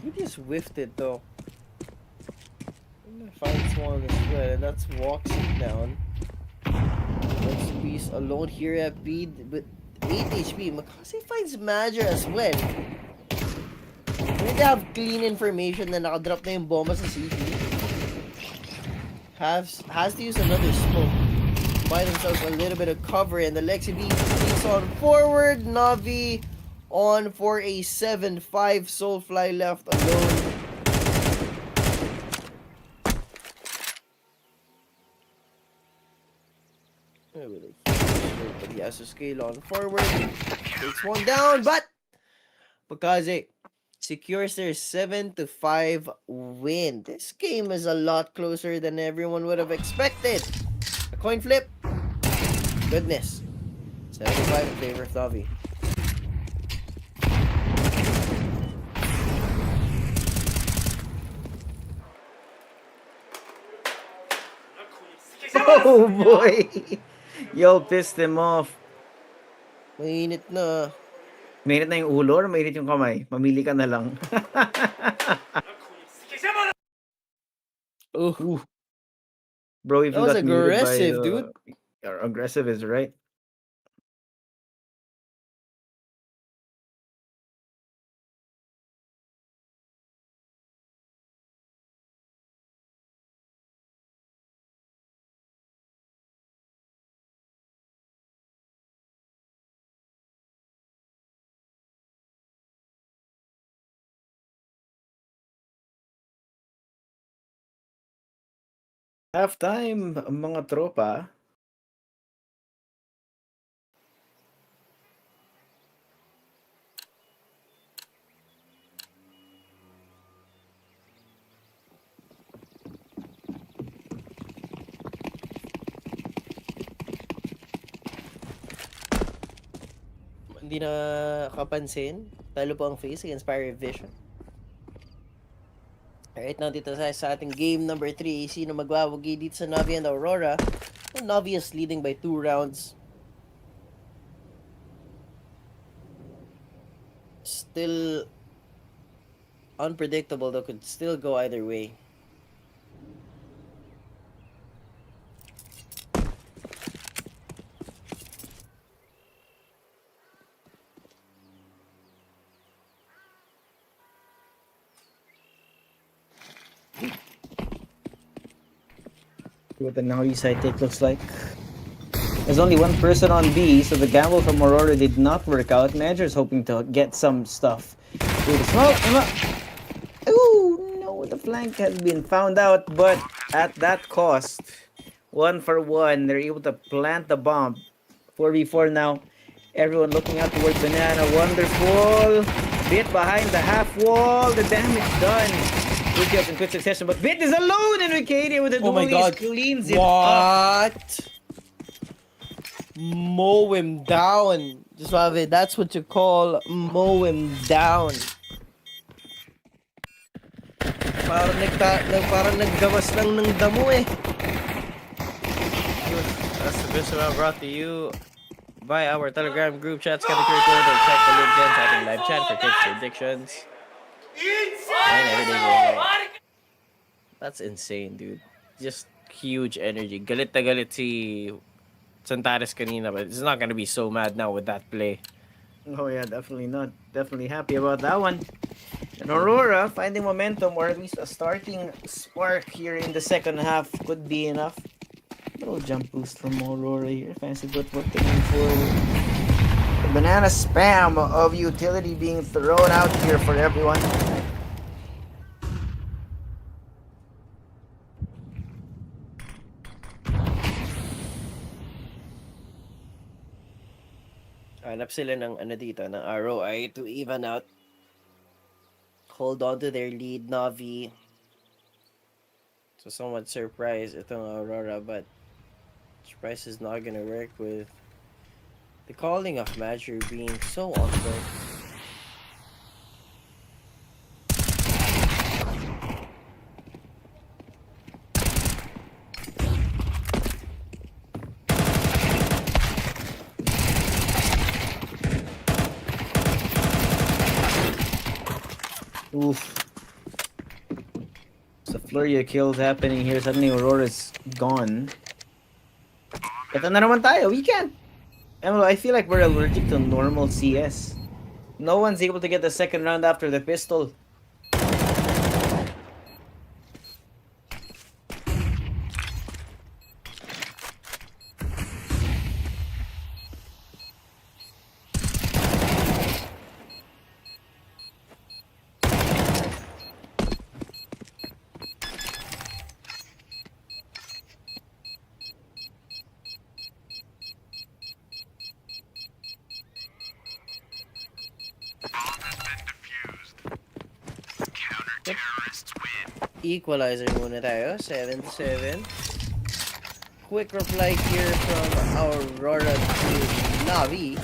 He just whiffed it though. I'm gonna find one as well, and that's walks it down. Let's Beast alone here at B with 8 HP. Makasi finds Major as well. We need to have clean information na nakadrop na yung bomba sa CT. Has to use another smoke. Buy themselves a little bit of cover, and the Lexi B keeps on forward. Navi on for a 7-5. Soulfly left alone. But he has to scale on forward. Takes one down, but Bakaze secures their 7-5 win. This game is a lot closer than everyone would have expected. A coin flip. Goodness. 7-5 in favor of Navi. Oh boy! Yo, pissed him off. Mainit na. Mainit na yung ulo or mainit yung kamay? Mamili ka na lang. Ooh. Bro, if That you was got muted by aggressive, the... dude. Aggressive is right. Halftime, mga tropa. Hindi na kapansin. Talo po ang face against Pirate Vision. Alright, now dito sa ating game number 3. Sino magwawagi dito sa Navi and Aurora? Well, Navi is leading by 2 rounds. Still unpredictable though, could still go either way. What the Navi side take looks like. There's only one person on B, so the gamble from Aurora did not work out. Major's hoping to get some stuff. Through the smoke. Ooh, no, the flank has been found out, but at that cost. 1 for 1, they're able to plant the bomb. 4v4 now. Everyone looking out towards Banana. Wonderful. Bit behind the half wall. The damage done. Good job in quick succession, but Bit is alone in Wikidia with the Oh my God. cleans it up. What? Mow him down. Just have it. That's what you call mow him down. Parang naggawas lang ng damo eh. That's the best I brought to you by our Telegram group chat. Scan the QR code or check the link in type in live chat for tips, predictions, and everything. That's insane, dude. Just huge energy. Galit na galit si Santares kanina, but it's not gonna be so mad now with that play. Oh yeah, definitely not. Definitely happy about that one. And Aurora finding momentum, or at least a starting spark here in the second half, could be enough. Little jump boost from Aurora here. Fancy what they're going for. The banana spam of utility being thrown out here for everyone. Hanap sila ng ano dito, ng ROI to even out. Hold on to their lead, Navi. So somewhat surprised itong Aurora, but surprise is not gonna work with the calling of Madru being so on point. Oof. So flurry of kills happening here. Suddenly Aurora's gone. Ito na naman tayo. We can't. I feel like we're allergic to normal CS. No one's able to get the second round after the pistol. Equalizer muna tayo, 7-7. Quick reply here from Aurora to Navi.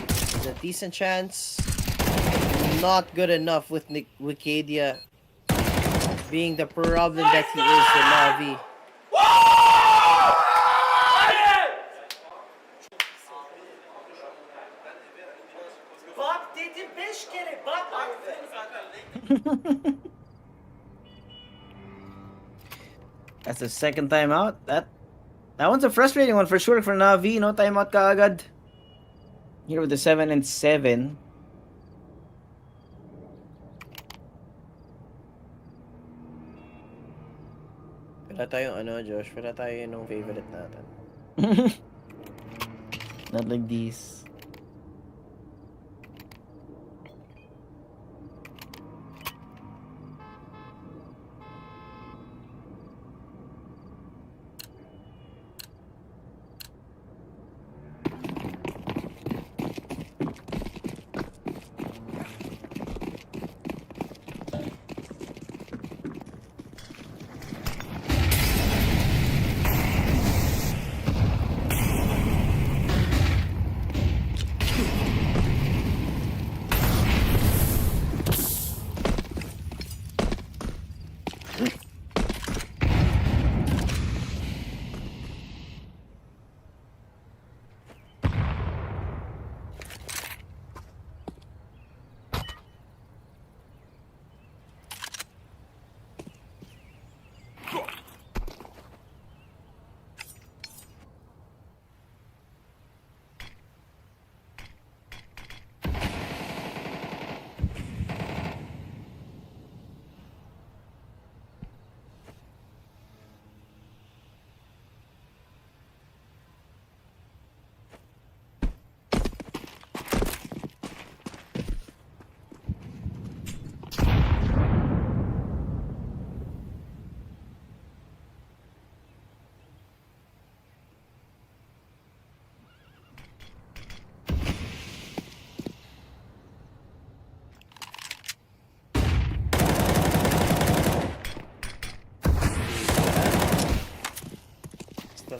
It's a decent chance. Not good enough with Wikidia being the problem that he is to Navi. That's the second time out. That one's a frustrating one for sure for Navi. No timeout kaagad. Here with the 7-7. Wala tayong ano, Josh. Wala tayo nung favorite natin. Not like these.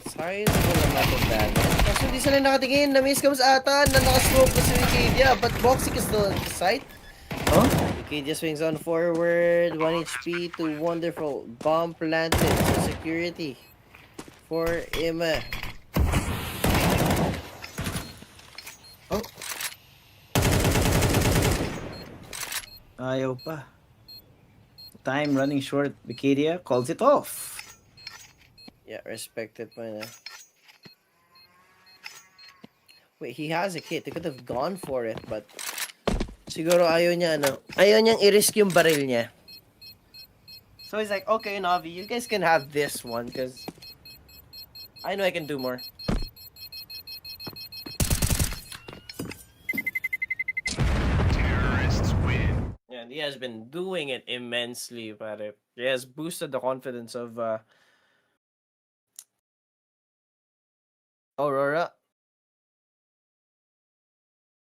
Sizable naman itong damage. Kaso hindi sila nakatingin. Na-miss comes ata na nakasmoke na si Wikidia. But Boxic is still on the site. Oh? Wikidia swings on forward. 1 HP to wonderful. Bomb planted. So security for Ima. Ayaw pa. Time running short. Vicadia calls it off. Yeah, respected pa na. Wait, he has a kit. He could have gone for it, but siguro ayaw niya, ayaw niyang i-risk yung baril niya. So he's like, okay, Navi, you guys can have this one, because I know I can do more. Terrorists win. Yeah, and he has been doing it immensely, pare. He has boosted the confidence of Aurora.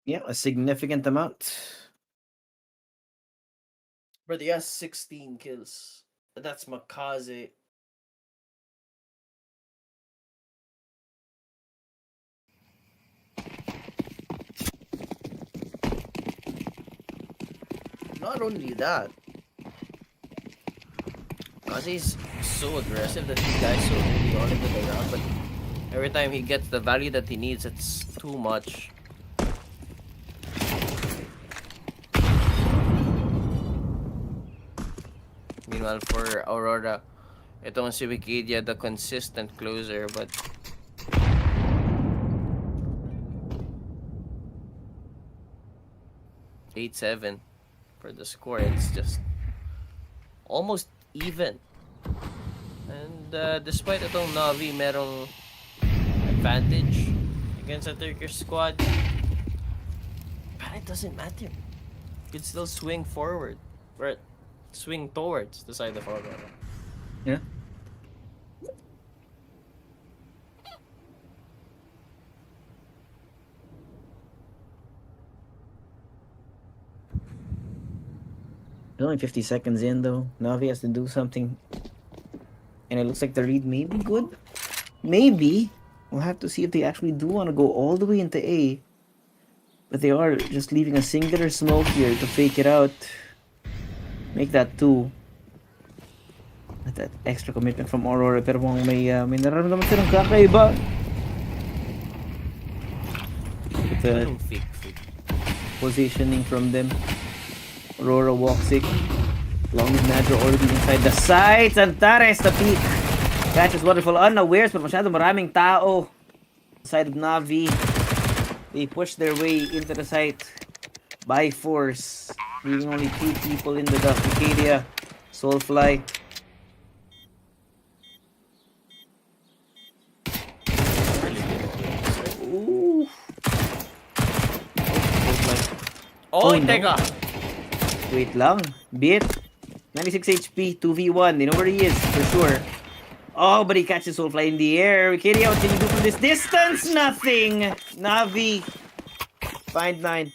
Yeah, a significant amount. But he has 16 kills. That's MongolZ. Not only that, he's so aggressive that he dies so early on into the round, but every time he gets the value that he needs, it's too much. Meanwhile, for Aurora, itong si Wikidia, the consistent closer, but (8-7) for the score. It's just almost even. And despite itong Navi merong advantage against a Turkish squad, but it doesn't matter. You can still swing forward, or swing towards the side of Aurora. Yeah. There's only 50 seconds in though. Navi has to do something. And it looks like the read may be good. Maybe. We'll have to see if they actually do want to go all the way into A. But they are just leaving a singular smoke here to fake it out. Make that 2. At that extra commitment from Aurora. Pero mukhang may nararamdaman silang kakaiba. With the Anong fake. positioning from them. Aurora walks it. Long as Nadra already inside the sights. Antares the peak. Catch is wonderful. Unawares, but masyado maraming tao. Side of Navi. They push their way into the site by force. Leaving only 2 people in the Vicadia. Soulfly. Ooh. Oh, Oh, no. teka! Wait lang. Bit. 96 HP, 2v1. They know where he is, for sure. Oh, but he catches Soulfly in the air. Vicadia, what can you do from this distance? Nothing. Navi. Find 9.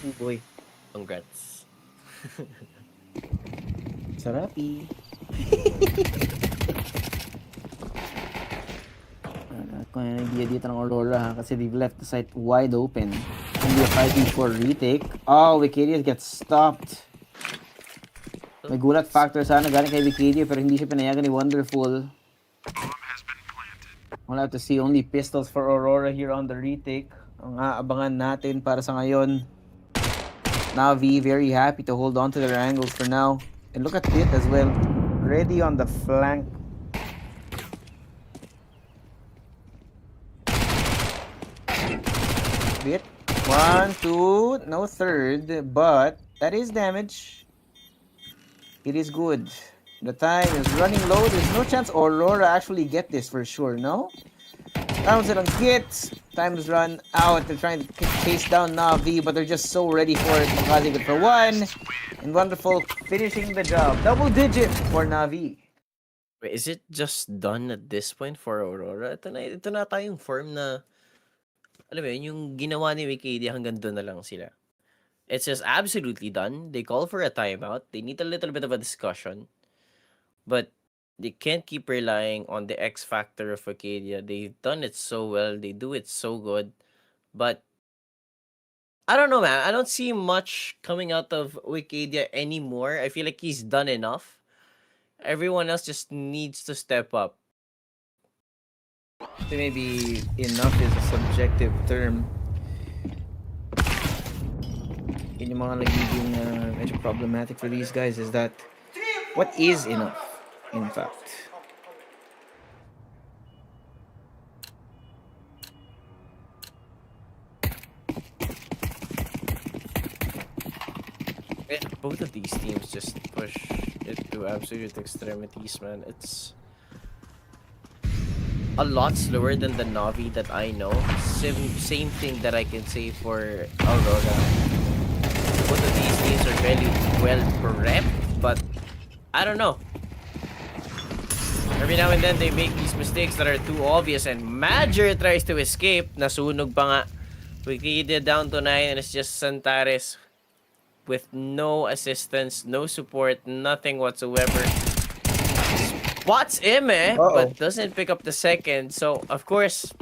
Oh boy. Congrats. Sarapi. Kung ano yung idea dito ng Aurora ha, kasi they've left the site wide open. And they're fighting for retake. Oh, Vicadia gets stopped. May gulat factor sana galing kay Vicadia pero hindi siya pinayagan ni Wonderful. Bomb has been planted. We'll have to see only pistols for Aurora here on the retake. Ang aabangan natin para sa ngayon. Navi very happy to hold on to their angles for now. And look at it as well. Ready on the flank. Bit. 1, 2, no third, but that is damage. It is good. The time is running low. There's no chance Aurora actually get this for sure, no? Rounds it on Kit. Time's run out. They're trying to chase down Navi, but they're just so ready for it. MongolZ good for one. And Wonderful finishing the job. Double digit for Navi. Wait, is it just done at this point for Aurora? Ito na tayong form na, alam mo yun, yung ginawa ni Wikidia hanggang doon na lang sila. It's just absolutely done. They call for a timeout. They need a little bit of a discussion. But they can't keep relying on the X factor of Wikidia. They've done it so well. They do it so good. But I don't know, man. I don't see much coming out of Wikidia anymore. I feel like he's done enough. Everyone else just needs to step up. So maybe enough is a subjective term. Yun yung mga nagiging medyo problematic for these guys is that what is enough, in fact? Both of these teams just push it to absolute extremities, man. It's a lot slower than the Navi that I know. Same thing that I can say for Aurora. Both of these teams are very well prepped, but I don't know. Every now and then they make these mistakes that are too obvious, and Major tries to escape. Nasunog pa nga. Wikidia down to 9, and it's just Santares with no assistance, no support, nothing whatsoever. Spots him, but doesn't pick up the second. So, of course,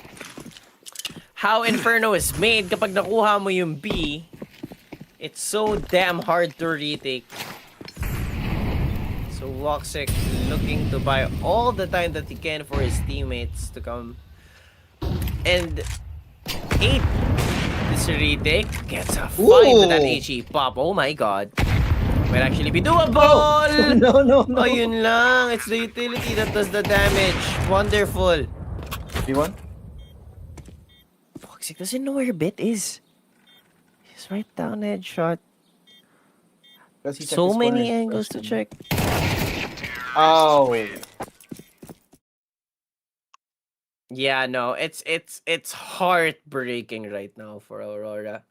how Inferno is made kapag nakuha mo yung B, it's so damn hard to retake. So, Woxic looking to buy all the time that he can for his teammates to come. And 8. This retake gets a 5 with that HE pop. Oh my god. Might actually be doable! No. Oh, yun lang. It's the utility that does the damage. Wonderful. V1? Foxy doesn't know where Bit is. He's right down headshot. So many angles to check. Oh. Yeah, no. It's heartbreaking right now for Aurora.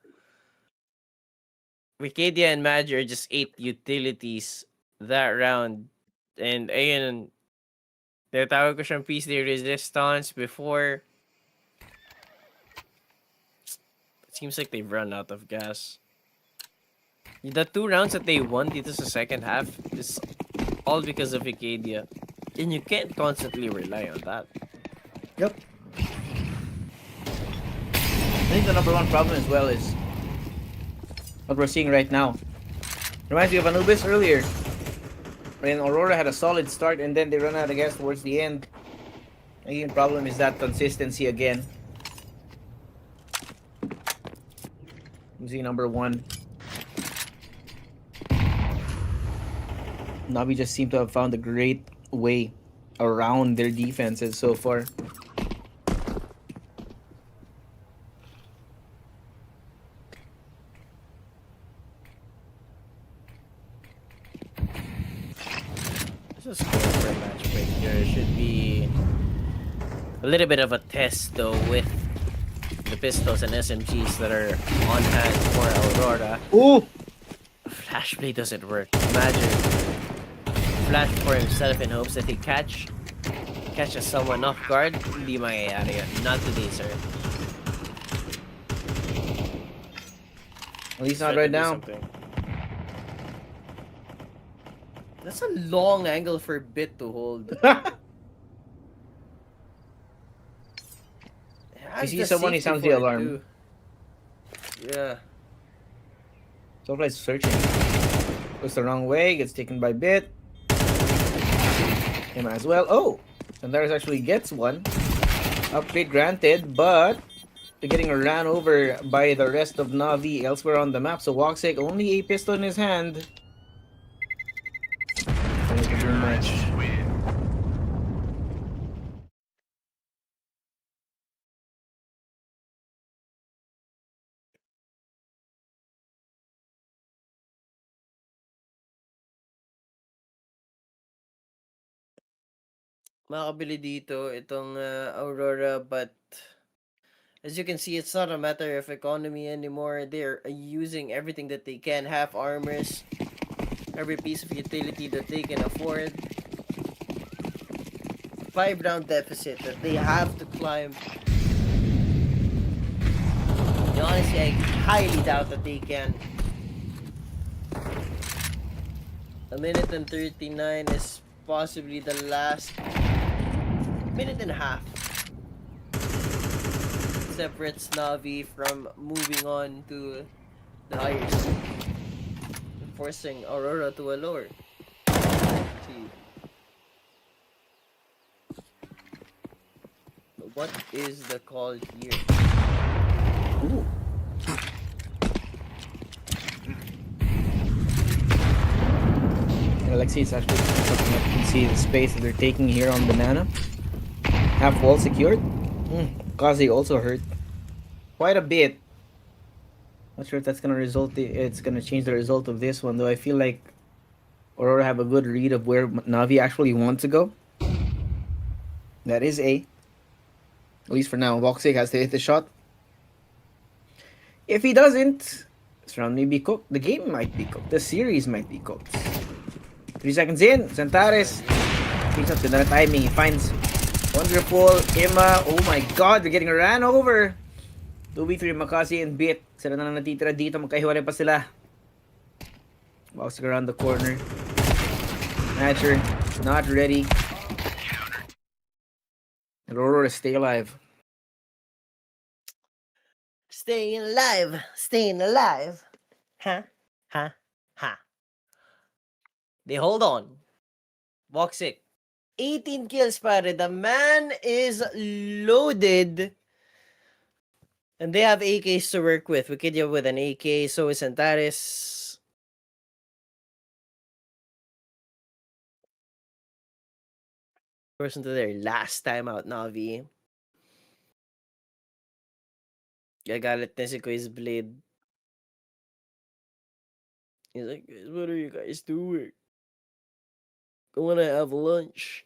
Wikidia and Major just ate utilities that round. And ayun, tinatawag ko siyang piece de resistance before. It seems like they've run out of gas. The 2 rounds that they won dito sa second half is all because of Wikidia. And you can't constantly rely on that. Yep. I think the number one problem as well is what we're seeing right now. Reminds me of Anubis earlier. When Aurora had a solid start and then they run out of gas towards the end. The main problem is that consistency again. You see number one. Navi just seem to have found a great way around their defenses so far. This is good for a match break here. It should be a little bit of a test though with the pistols and SMGs that are on hand for Aurora. Ooh! Flashblade doesn't work. Imagine flash for himself in hopes that he catches someone off guard. Hindi mangyayari yun. Not today, sir. At least not right now. That's a long angle for Bit to hold. You see someone, he sounds the alarm. Too. Yeah. Someone's searching. Goes the wrong way, gets taken by Bit. Him as well. Oh! Sandaris actually gets one. Upgrade granted, but they're getting ran over by the rest of Navi elsewhere on the map. So Woxic only a pistol in his hand. Thank you very much. makakabili dito itong Aurora, but as you can see, it's not a matter of economy anymore. They're using everything that they can, half armors, every piece of utility that they can afford. 5-round deficit that they have to climb. Honestly, I highly doubt that they can. A minute and 39 is possibly the last minute and a half. Separates Navi from moving on to the higher seed, forcing Aurora to a lower seed. But what is the call here? Ooh. Alexi is actually looking up. You can see the space that they're taking here on banana. Half wall secured. Kazi also hurt quite a bit. Not sure if that's gonna result. It's gonna change the result of this one, though. I feel like Aurora have a good read of where Navi actually wants to go. That is A. At least for now, Voxic has to hit the shot. If he doesn't, this round may be cooked. The game might be cooked. The series might be cooked. 3 seconds in, Santares picks up the timing. He finds Wonderful, Emma. Oh my god, they're getting ran over. 2v3, Makasi and Bit. Sila na lang natitira dito. Magkahiwalay pa sila. Boxing around the corner. Matcher, not ready. Aurora, stay alive. Staying alive, staying alive. Ha, ha, ha. They hold on. Voxic, 18 kills, pare. The man is loaded. And they have AKs to work with. Wikidia with an AK, so is Antares. Person to their last time out, Navi. Gagalit na si Quiz Blade. He's like, guys, what are you guys doing? I wanna have lunch.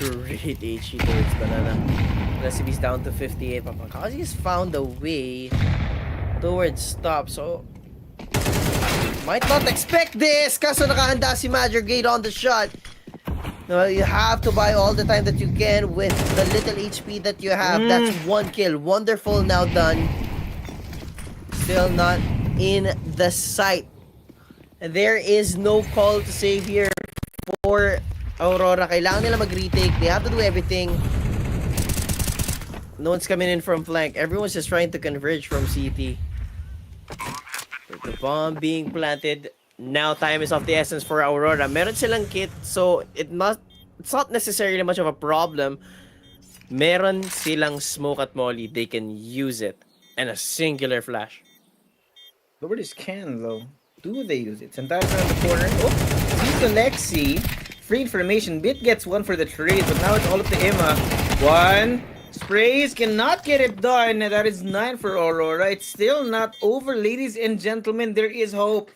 Great HE towards Banana. Recipe's down to 58. Papakazi's found a way towards stop. So, might not expect this. Kaso nakahanda si Major Gate on the shot. No, you have to buy all the time that you can with the little HP that you have. That's 1 kill. Wonderful, now done. Still not in the sight. And there is no call to save here for Aurora. Kailangan nila mag-retake. They have to do everything. No one's coming in from flank. Everyone's just trying to converge from CT. With the bomb being planted. Now time is of the essence for Aurora. Meron silang kit, so it's not necessarily much of a problem. Meron silang smoke at molly. They can use it. And a singular flash. Nobody's can though. Do they use it? Santares around the corner. Oh, sees Alexi. Free information. Bit gets one for the trade, but now it's all up to Emma. One. Sprays cannot get it done. That is 9 for Aurora. It's still not over, ladies and gentlemen. There is hope.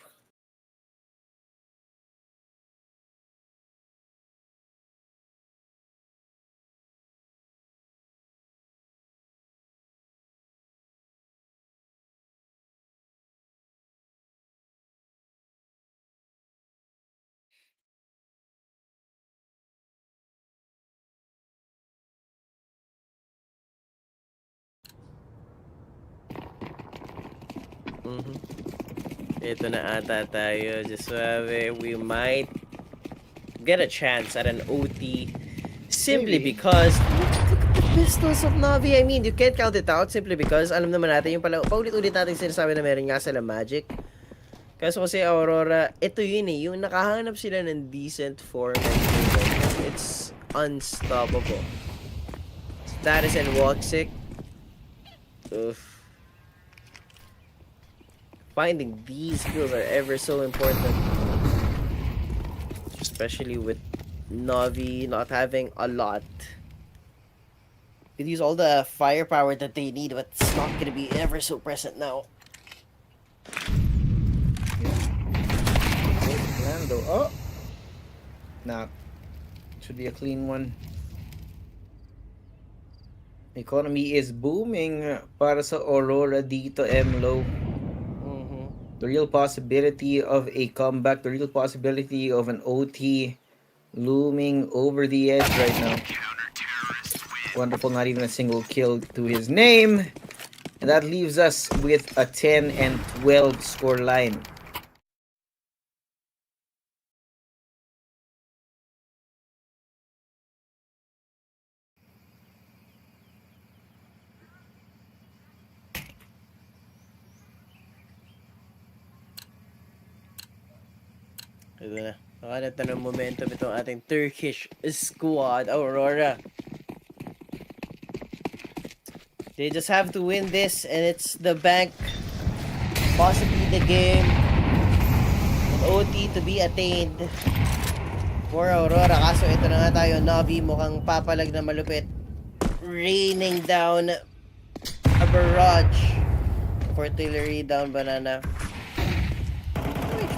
Ito na ata tayo. Just we might get a chance at an OT simply Maybe. because look at the pistols of Navi. I mean, you can't count it out simply because alam naman natin yung paulit-ulit natin sinasabi na meron nga sila magic. Kaso kasi Aurora, ito yun eh, yung nakahanap sila ng decent form and movement, it's unstoppable. Status and Woxic, oof. Finding these skills are ever so important. Especially with NAVI not having a lot. Could use all the firepower that they need, but it's not gonna be ever so present now. Lando. Oh! Nah. Should be a clean one. Economy is booming para sa Aurora dito, MLO. The real possibility of a comeback, the real possibility of an OT looming over the edge right now. Wonderful, not even a single kill to his name. And that leaves us with a 10 and 12 score line. Ito na. Nakalat na ng momentum itong ating Turkish squad, Aurora. They just have to win this and it's the bank, possibly the game, an OT to be attained for Aurora. Kaso ito na nga tayo, Navi mukhang papalag na malupit. Raining down a barrage. For artillery down banana.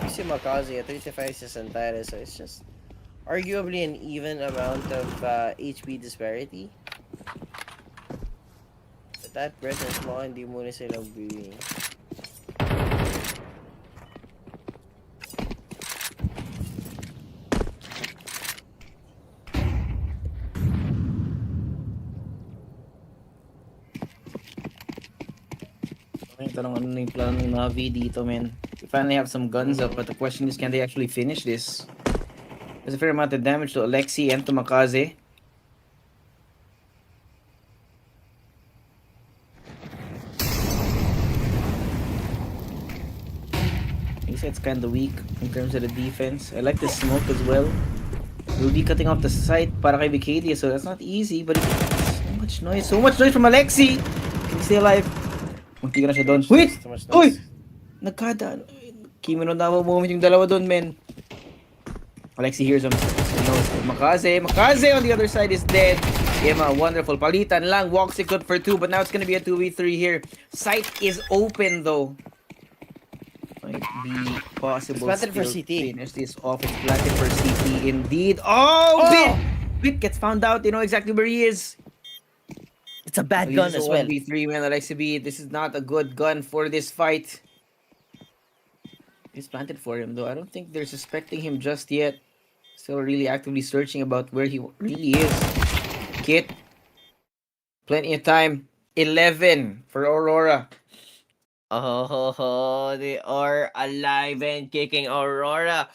Si MongolZ at 35 sa Santara, so it's just arguably an even amount of HP disparity. But that presence mo, hindi muna sila viewing. Tanong ano na yung plano ng Navi dito, man. We finally have some guns up, but the question is, can they actually finish this? There's a fair amount of damage to Alexi and to MongolZ. He said it's kind of weak in terms of the defense. I like the smoke as well. We'll be cutting off the site para kay Vicadia, so that's not easy, but so much noise from Alexi! Can he stay alive? Munti ka na siya doon. Wait! Uy! Nagkada. Kimino na moment yung dalawa doon, men. Alexi hears him. MongolZ on the other side is dead. Emma, wonderful. Palitan lang. Walks it good for 2, but now it's gonna be a 2v3 here. Site is open, though. Might be possible It's planted for CT. Finish this off. It's planted for CT indeed. Oh! Bit gets found out. You know exactly where he is. It's a bad gun as well. 1v3, man. Alexi B, this is not a good gun for this fight. He's planted for him, though. I don't think they're suspecting him just yet. Still really actively searching about where he really is. Kit. Plenty of time. 11 for Aurora. Oh, they are alive and kicking. Aurora,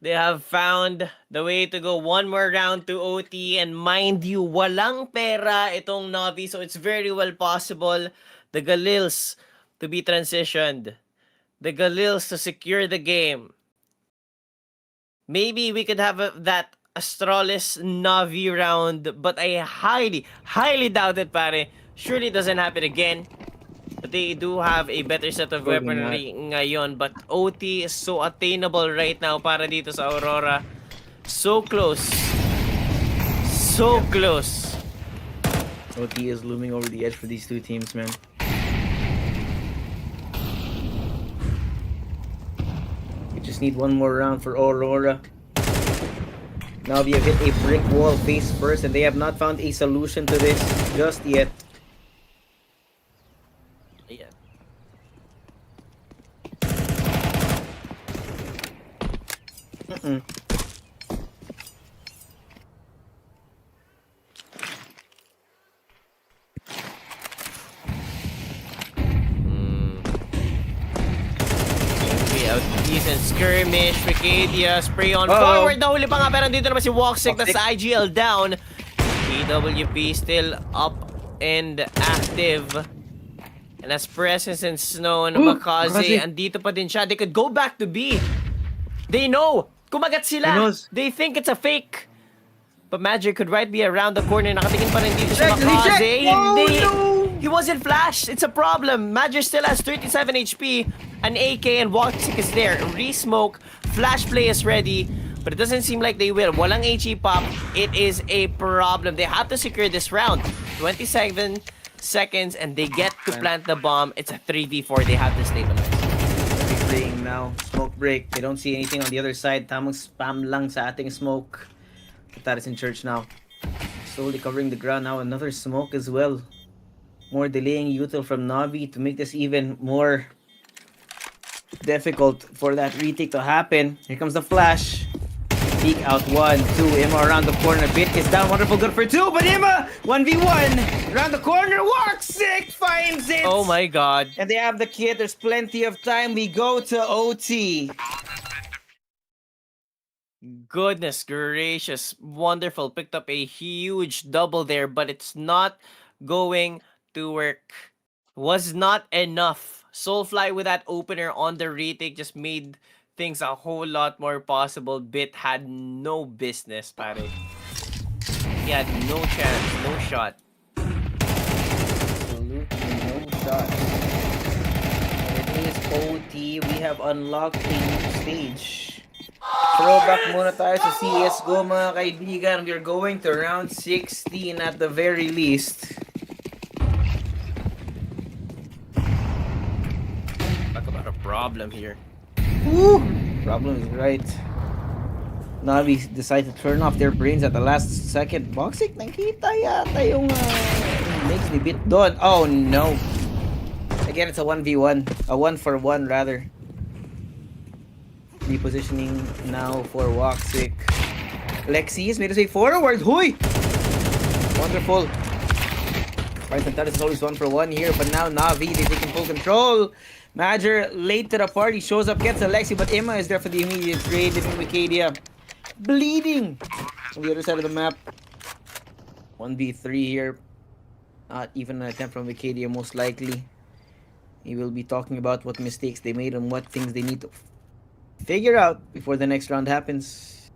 they have found the way to go one more round to OT, and mind you, walang pera itong Navi, so it's very well possible the Galils to be transitioned, the Galils to secure the game. Maybe we could have that Astralis Navi round, but I highly doubt it, pare. Surely it doesn't happen again. But they do have a better set of weaponry ngayon, but OT is so attainable right now para dito sa Aurora. So close. So close. OT is looming over the edge for these two teams, man. We just need one more round for Aurora. Now we have hit a brick wall face first, and they have not found a solution to this just yet. Ayan. Decent skirmish, Vicadia, spray on forward, nahuli pa nga, pero dito naman si Woxic na sa IGL down. PWP still up and active. And as presence and snow and Ooh, Makaze, Makaze. andito pa din siya. They could go back to B. They know. Kumagat sila. He knows. They think it's a fake. But Magic could right be around the corner. Nakatingin pa rin dito si Check, did he Makaze. check? Oh, Hindi. no! He wasn't flashed. It's a problem. Magic still has 37 HP. An AK and Walksik is there. Re-smoke. Flash play is ready. But it doesn't seem like they will. Walang HE pop. It is a problem. They have to secure this round. 27 seconds and they get to plant the bomb. It's a 3v4. They have to stabilize. They're playing now. Smoke break. They don't see anything on the other side. Tamang spam lang sa ating smoke. That is in church now. Slowly covering the ground now. Another smoke as well. More delaying util from Navi to make this even more difficult for that retake to happen. Here comes the flash. Peek out 1, 2. Ima around the corner. Bit is down. Wonderful, good for 2. But Ima 1v1 around the corner. Walksick finds it. Oh my god. And they have the kit. There's plenty of time. We go to OT. Goodness gracious. Wonderful. Picked up a huge double there, but it's not going to work. Was not enough. Soulfly with that opener on the retake just made things a whole lot more possible. Bit had no business, pare. He had no chance, no shot. Absolutely no shot. It is OT. We have unlocked a new stage. Throwback muna tayo sa CSGO mga kaibigan. We're going to round 16 at the very least. Talk about a problem here. Woo! Problem is right. Navi decided to turn off their brains at the last second. Boxic, nakita yata yung makes ni Bit doon. Oh no! Again, it's a 1v1. A 1-for-1 rather. Repositioning now for Boxic. Lexi has made his way forward. Huy! Wonderful. Right, Santaris is always 1-for-1 here, but now Navi, they're taking full control. Major late to the party, shows up, gets Alexi, but Emma is there for the immediate trade, leaving Wicadia bleeding on the other side of the map. 1v3 here. Not even an attempt from Wicadia, most likely. He will be talking about what mistakes they made and what things they need to figure out before the next round happens.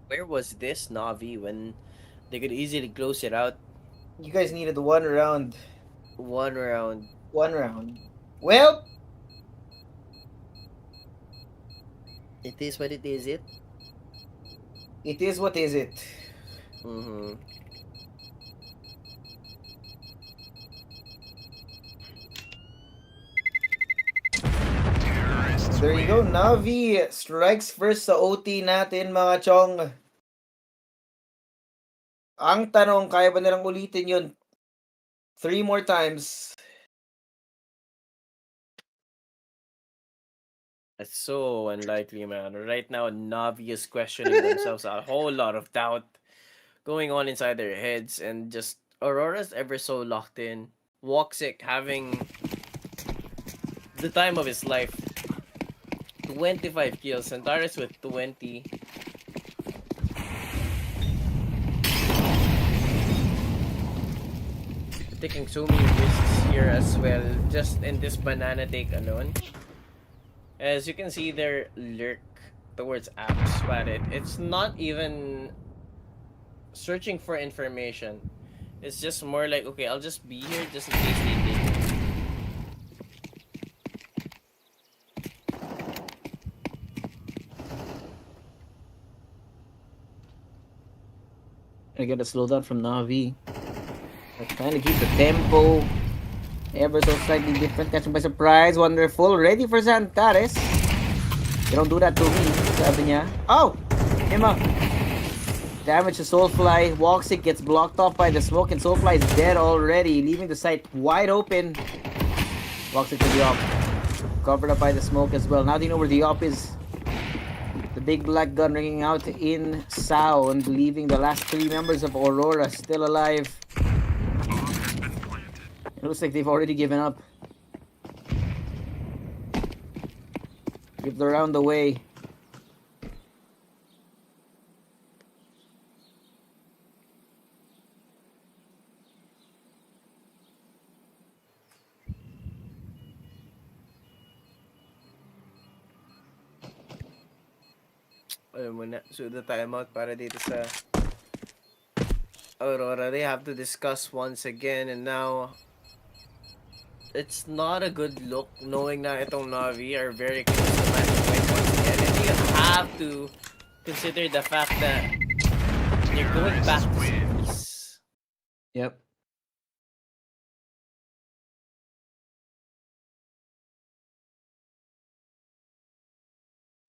Where was this Navi when they could easily close it out? You guys needed one round. One round. One round. Well, It is what it is, it. it is what is it. Mm-hmm. There you go, Navi strikes first sa OT natin mga chong. Ang tanong, kaya ba nilang ulitin yun 3 more times? It's so unlikely, man. Right now, Navi is questioning themselves. A whole lot of doubt going on inside their heads. And just Aurora's ever so locked in. Woxic having the time of his life. 25 kills. Santaris with 20. Taking so many risks here as well. Just in this banana take alone. As you can see, their lurk towards apps, but it's not even searching for information. It's just more like, okay, I'll just be here just in case they take it. I get a slowdown from Navi. They're trying to keep the tempo ever so slightly different. Catch him by surprise. Wonderful. Ready for Santares. You don't do that to me. Sabi niya. Oh! Emma. Damage to Soulfly. Woxic gets blocked off by the smoke and Soulfly is dead already, leaving the site wide open. Woxic to the op. Covered up by the smoke as well. Now they know where the op is. The big black gun ringing out in sound, leaving the last 3 members of Aurora still alive. It looks like they've already given up. Give the round away. Alam mo na, so the timeout para dito sa Aurora. They have to discuss once again, and now it's not a good look knowing na itong Navi are very close to match point once again, and you have to consider the fact that you're going back to series. Yep.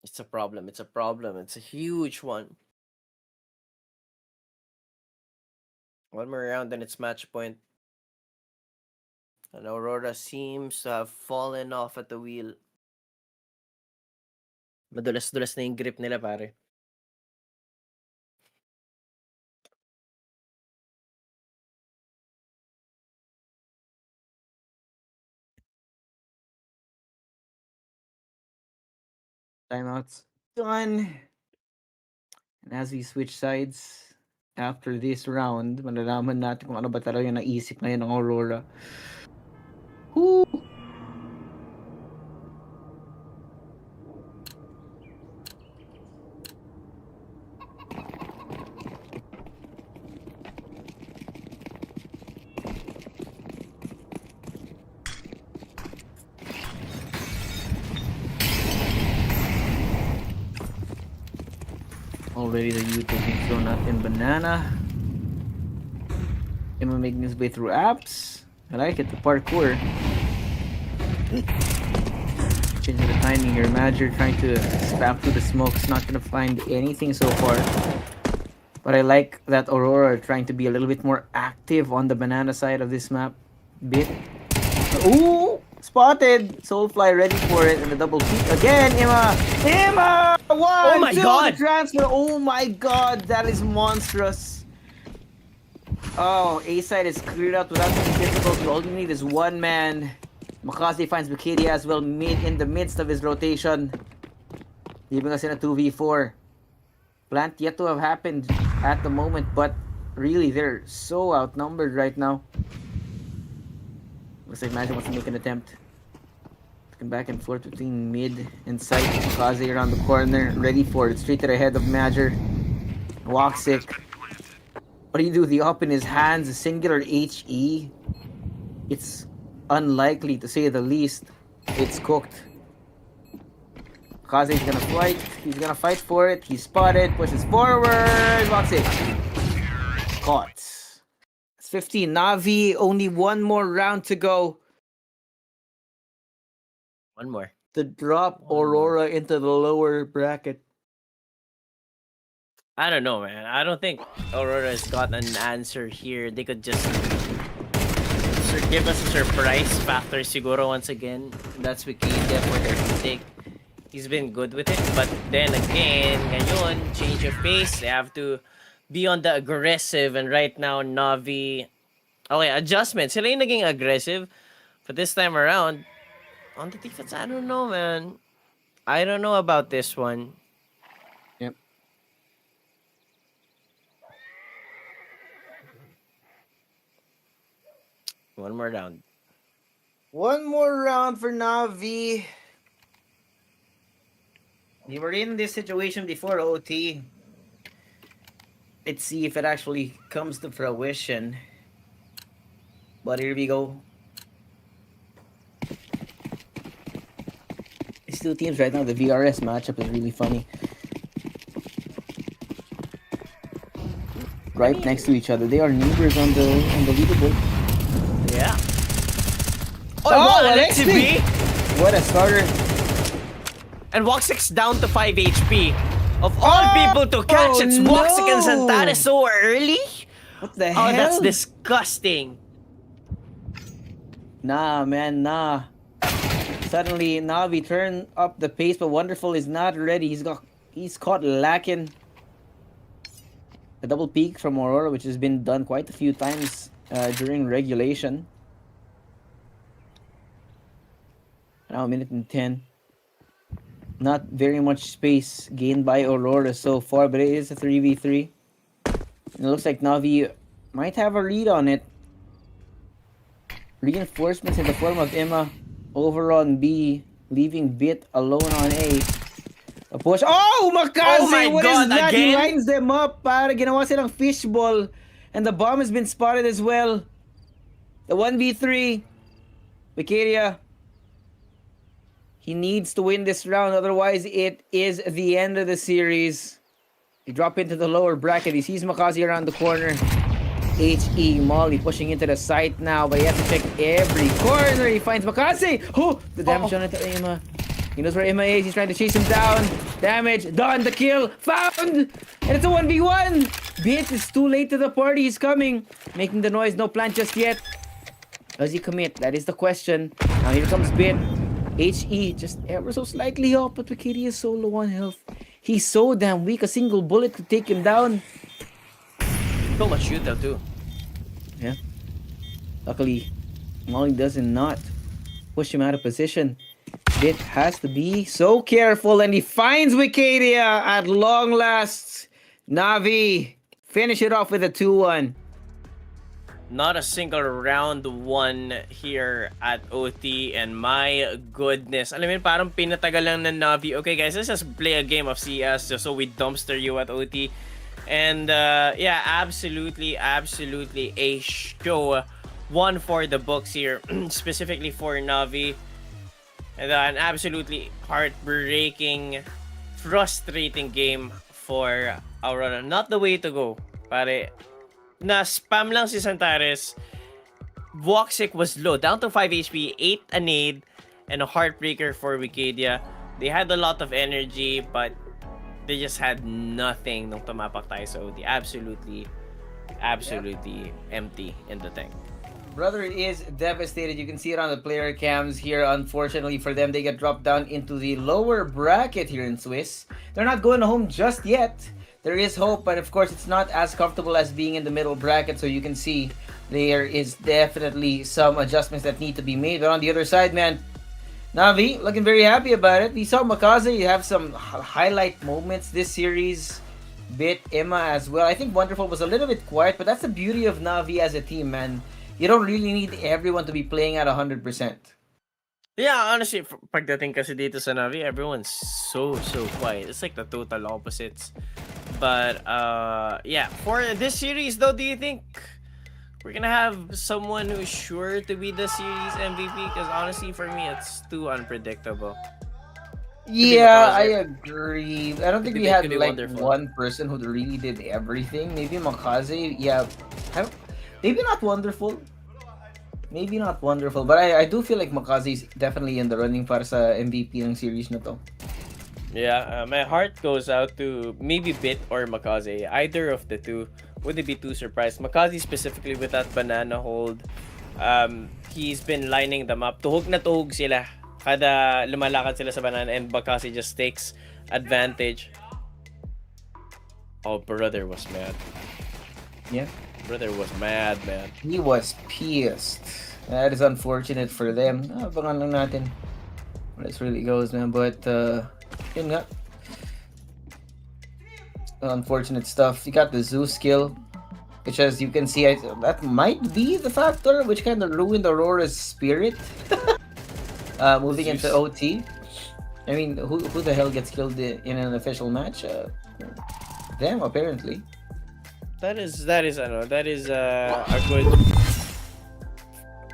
It's a problem. It's a problem. It's a huge one. One more round and it's match point. And Aurora seems to have fallen off at the wheel. Madulas-dulas na yung grip nila, pare. Timeouts done. And as we switch sides after this round, malalaman natin kung ano ba talaga yung naisip ngayon ng Aurora. Woo! Already the youth has been thrown out in banana. Emma making his way through apps. I like it, the parkour. Changing the timing here. Manager trying to spam through the smokes. Not gonna find anything so far. But I like that Aurora trying to be a little bit more active on the banana side of this map. Bit. Ooh! Spotted! Soulfly ready for it, and the double peek again. Emma! Emma! One, Oh my two, God! the transfer. Oh my god, that is monstrous. Oh, A side is cleared out without any difficulty. All you need is one man. MongolZ finds Bukidi as well in the midst of his rotation, leaving us in a 2v4. Plant yet to have happened at the moment, but really they're so outnumbered right now. Looks like Magic wants to make an attempt. Looking back and forth between mid and side. MongolZ around the corner, ready for it. Straight to the head of Major. Woxic. What do you do? The up in his hands, a singular HE. It's unlikely to say the least. It's cooked. MongolZ is gonna fight. He's gonna fight for it. He's spotted. Pushes forward. Woxic. Caught. It's 15. Navi, only one more round to go. One more. To drop One Aurora into the lower bracket. I don't know, man. I don't think Aurora's got an answer here. They could just give us a surprise factor siguro once again. That's Wikidia for their take. He's been good with it. But then again, ngayon, change of pace. They have to be on the aggressive. And right now, Navi... Okay, adjustment. Sila yung naging aggressive. But this time around, on the defense, I don't know, man. I don't know about this one. Yep. One more round. One more round for Navi. We were in this situation before OT. Let's see if it actually comes to fruition. But here we go. These two teams right now, the VRS matchup is really funny. Right next to each other. They are neighbors on the leaderboard. Yeah. Oh, Alex B. What a starter. And Woxic's down to 5 HP. Of all people to catch, it's Woxic and Santana so early? What the Oh, hell? that's disgusting. Nah, man, nah. Suddenly, Navi turned up the pace, but Wonderful is not ready. He's caught lacking. A double peek from Aurora, which has been done quite a few times during regulation. Now a minute and 10. Not very much space gained by Aurora so far, but it is a 3v3. And it looks like Navi might have a read on it. Reinforcements in the form of Emma over on B, leaving Bit alone on A. A push. Oh, MongolZ! Oh my What is God, that? He again? lines them up para ginawa silang fishball. And the bomb has been spotted as well. The 1v3. Vicaria. He needs to win this round, otherwise it is the end of the series. He drop into the lower bracket. He sees MongolZ around the corner. HE Molly pushing into the site now, but he has to check every corner. He finds MongolZ. Oh, the damage done to Ima. He knows where Ima is. He's trying to chase him down. Damage done. The kill found, and it's a 1v1. Bit is too late to the party. He's coming, making the noise. No plan just yet. Does he commit? That is the question. Now here comes Bit. HE just ever so slightly off, but Vicaria is so low on health. He's so damn weak. A single bullet could take him down. So much shootout too. Yeah. Luckily, Molly doesn't not push him out of position. Bit has to be so careful, and he finds Vicaria at long last. Navi finish it off with a 2-1. Not a single round one here at OT, and my goodness. Alam mo, parang pinatagal lang ng Navi. Okay guys, let's just play a game of CS just so we dumpster you at OT. And yeah, absolutely a show. One for the books here, specifically for Navi. And an absolutely heartbreaking, frustrating game for Aurora. Not the way to go, pare. Na spam lang si Santares. Voxic was low, down to 5 HP, 8 a nade, and a heartbreaker for Wikidia. They had a lot of energy, but they just had nothing nung tumapak tayo sa OT. Absolutely empty in the tank. Brother is devastated. You can see it on the player cams here. Unfortunately for them, they get dropped down into the lower bracket here in Swiss. They're not going home just yet. There is hope, but of course it's not as comfortable as being in the middle bracket, so you can see there is definitely some adjustments that need to be made. But on the other side, man, Navi looking very happy about it. We saw MongolZ have some highlight moments this series. Bit, Emma as well. I think Wonderful was a little bit quiet, but that's the beauty of Navi as a team, man. You don't really need everyone to be playing at 100%. Yeah, honestly, pagdating kasi dito sa Navi, everyone's so quiet. It's like the total opposites. But yeah, for this series though, do you think we're gonna have someone who's sure to be the series MVP? Because honestly, for me, it's too unpredictable. Yeah, I agree. I don't think we had like wonderful. one person who really did everything. Maybe MongolZ, yeah. Maybe not wonderful. Maybe not wonderful, but I do feel like MongolZ is definitely in the running para sa MVP ng series na to. Yeah, my heart goes out to maybe Bit or MongolZ. Either of the two. Wouldn't be too surprised. MongolZ specifically with that banana hold. He's been lining them up. Tuhog na tuhog sila. Kada lumalakad sila sa banana, and MongolZ just takes advantage. Oh, brother was mad. Yeah. Brother was mad, man. He was pissed. That is unfortunate for them. Abangan lang natin where this really goes, man. But yun nga. Unfortunate stuff. You got the Zoo skill, which, as you can see, that might be the factor which kind of ruined Aurora's spirit. Moving into OT. I mean, who the hell gets killed in an official match? Them, apparently. That is a good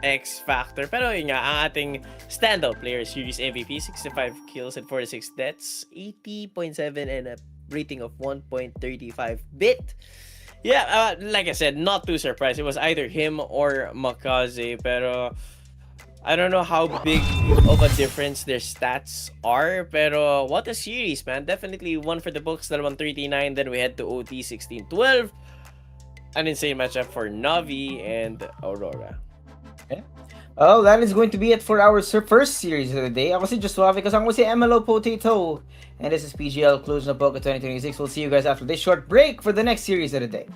X factor. Pero yun nga, ang ating standout player, series MVP, 65 kills and 46 deaths, 80.7 and a rating of 1.35 bit. Yeah, like I said, not too surprised. It was either him or MongolZ, pero I don't know how big of a difference their stats are, pero what a series, man. Definitely one for the books, 139, then we head to OT 16-12. An insane matchup for Navi and Aurora. Okay. Oh, that is going to be it for our first series of the day. Ako si Josuave, kasama ko si MLO Potato. And this is PGL Cluj Napoca 2026. We'll see you guys after this short break for the next series of the day.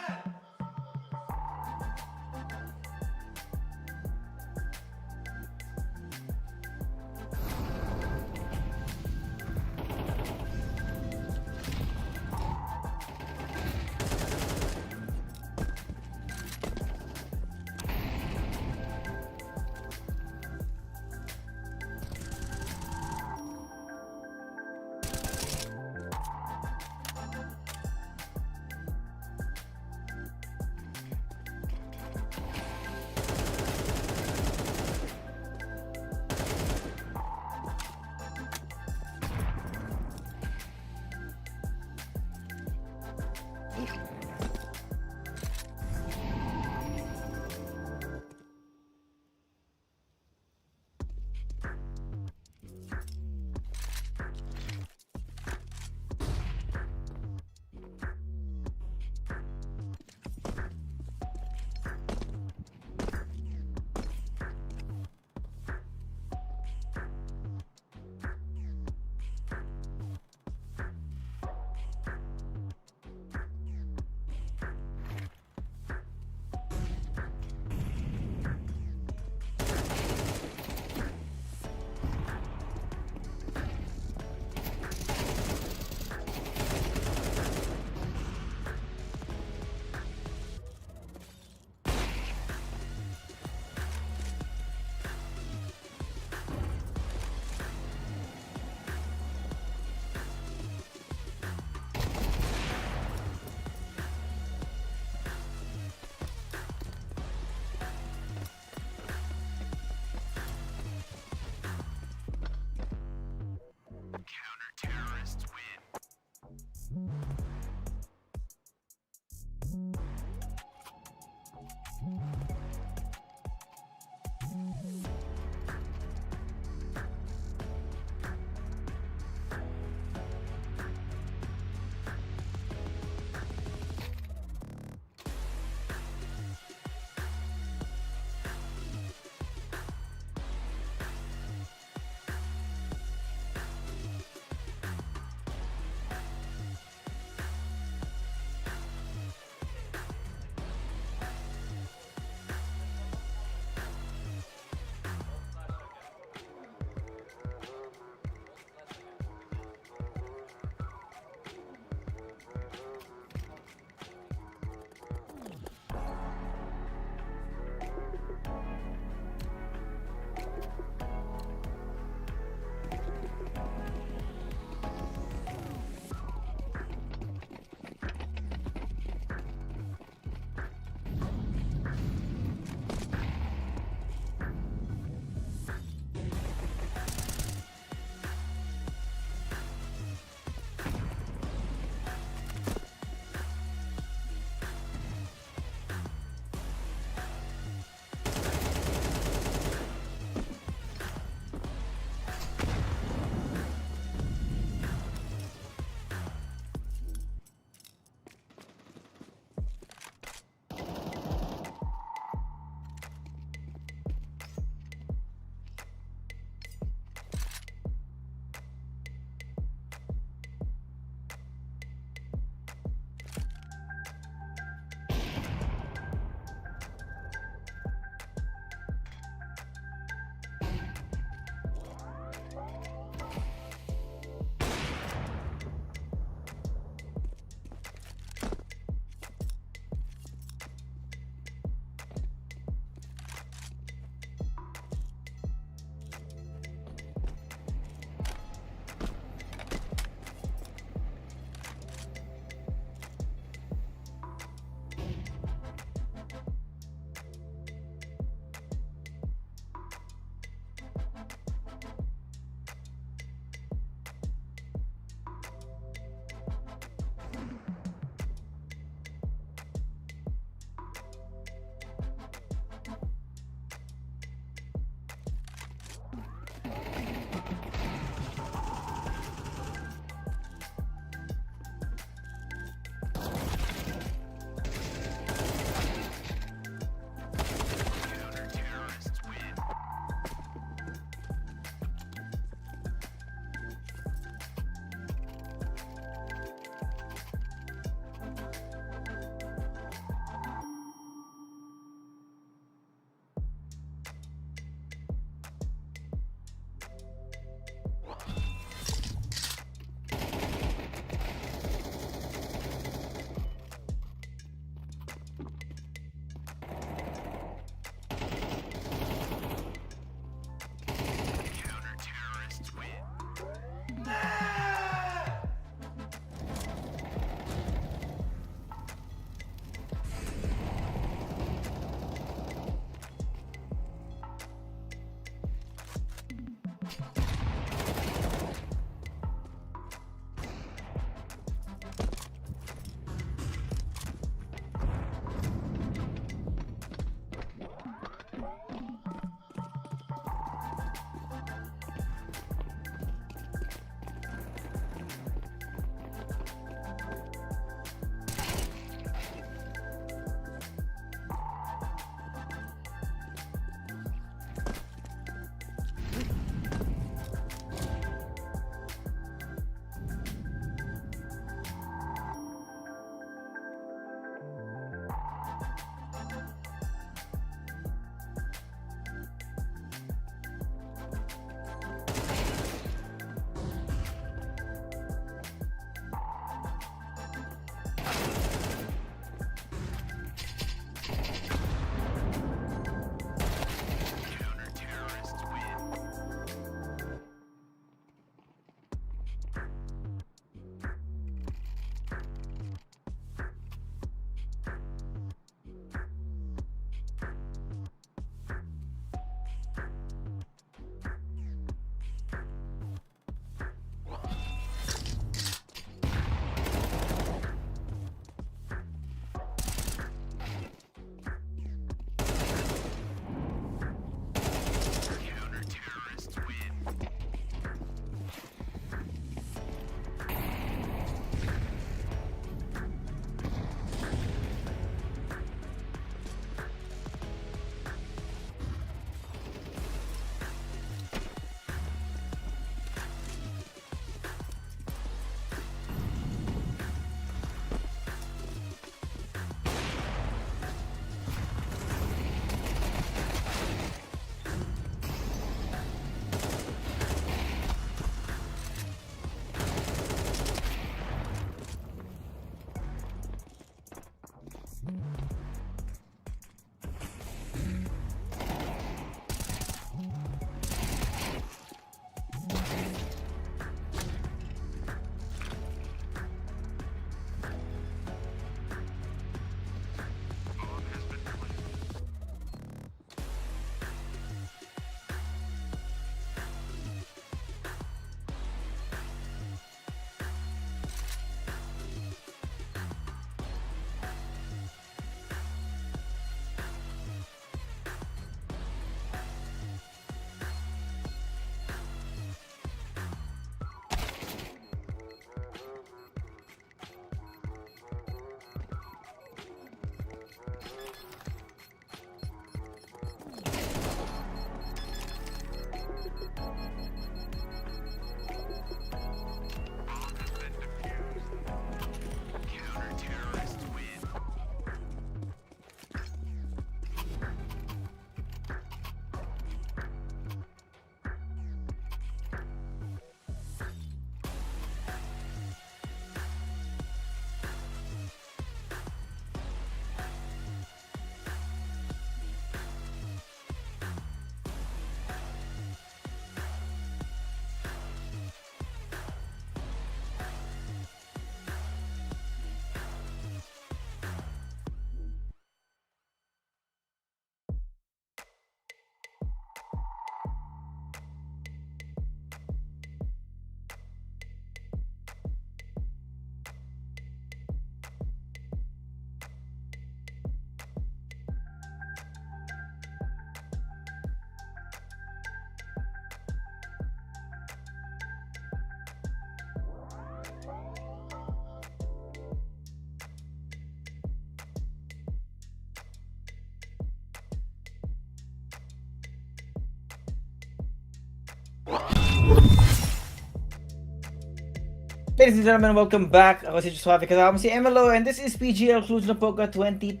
Ladies and gentlemen, welcome back. Ako si Josuave, kasama si MLO, and this is PGL Cluj Napoca 2026.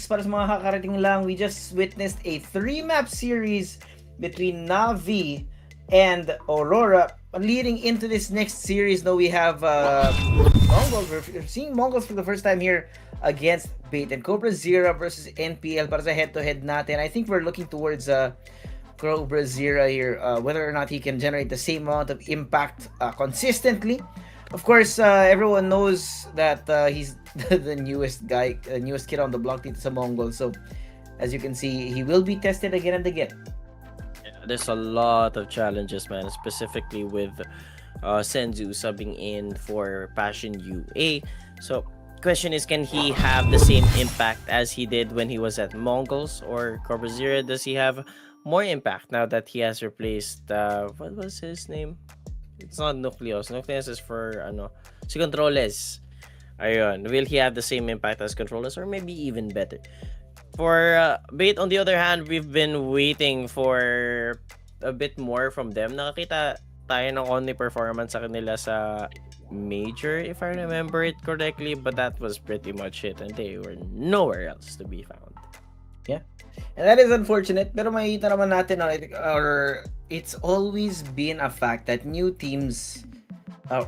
Para sa mga kakarating lang, we just witnessed a 3-map series between NAVI and Aurora. Leading into this next series, though, we have MongolZ. We're seeing MongolZ for the first time here against Bait and CobraZera versus NPL para sa head-to-head natin. I think we're looking towards CobraZera here, whether or not he can generate the same amount of impact consistently. Of course, everyone knows that he's the newest guy, newest kid on the block dito sa Mongol. So, as you can see, he will be tested again and again. Yeah, there's a lot of challenges, man, specifically with Senzu subbing in for Passion UA. So, question is, can he have the same impact as he did when he was at MongolZ, or CobraZera? Does he have more impact now that he has replaced what was his name? It's not Nucleus. Nucleus is for si Controles. Ayun. Will he have the same impact as Controles, or maybe even better? For Bait, on the other hand, we've been waiting for a bit more from them. Nakakita tayo ng only performance sa kanila sa Major, if I remember it correctly, but that was pretty much it, and they were nowhere else to be found. Yeah. And that is unfortunate, pero makikita naman natin or it's always been a fact that new teams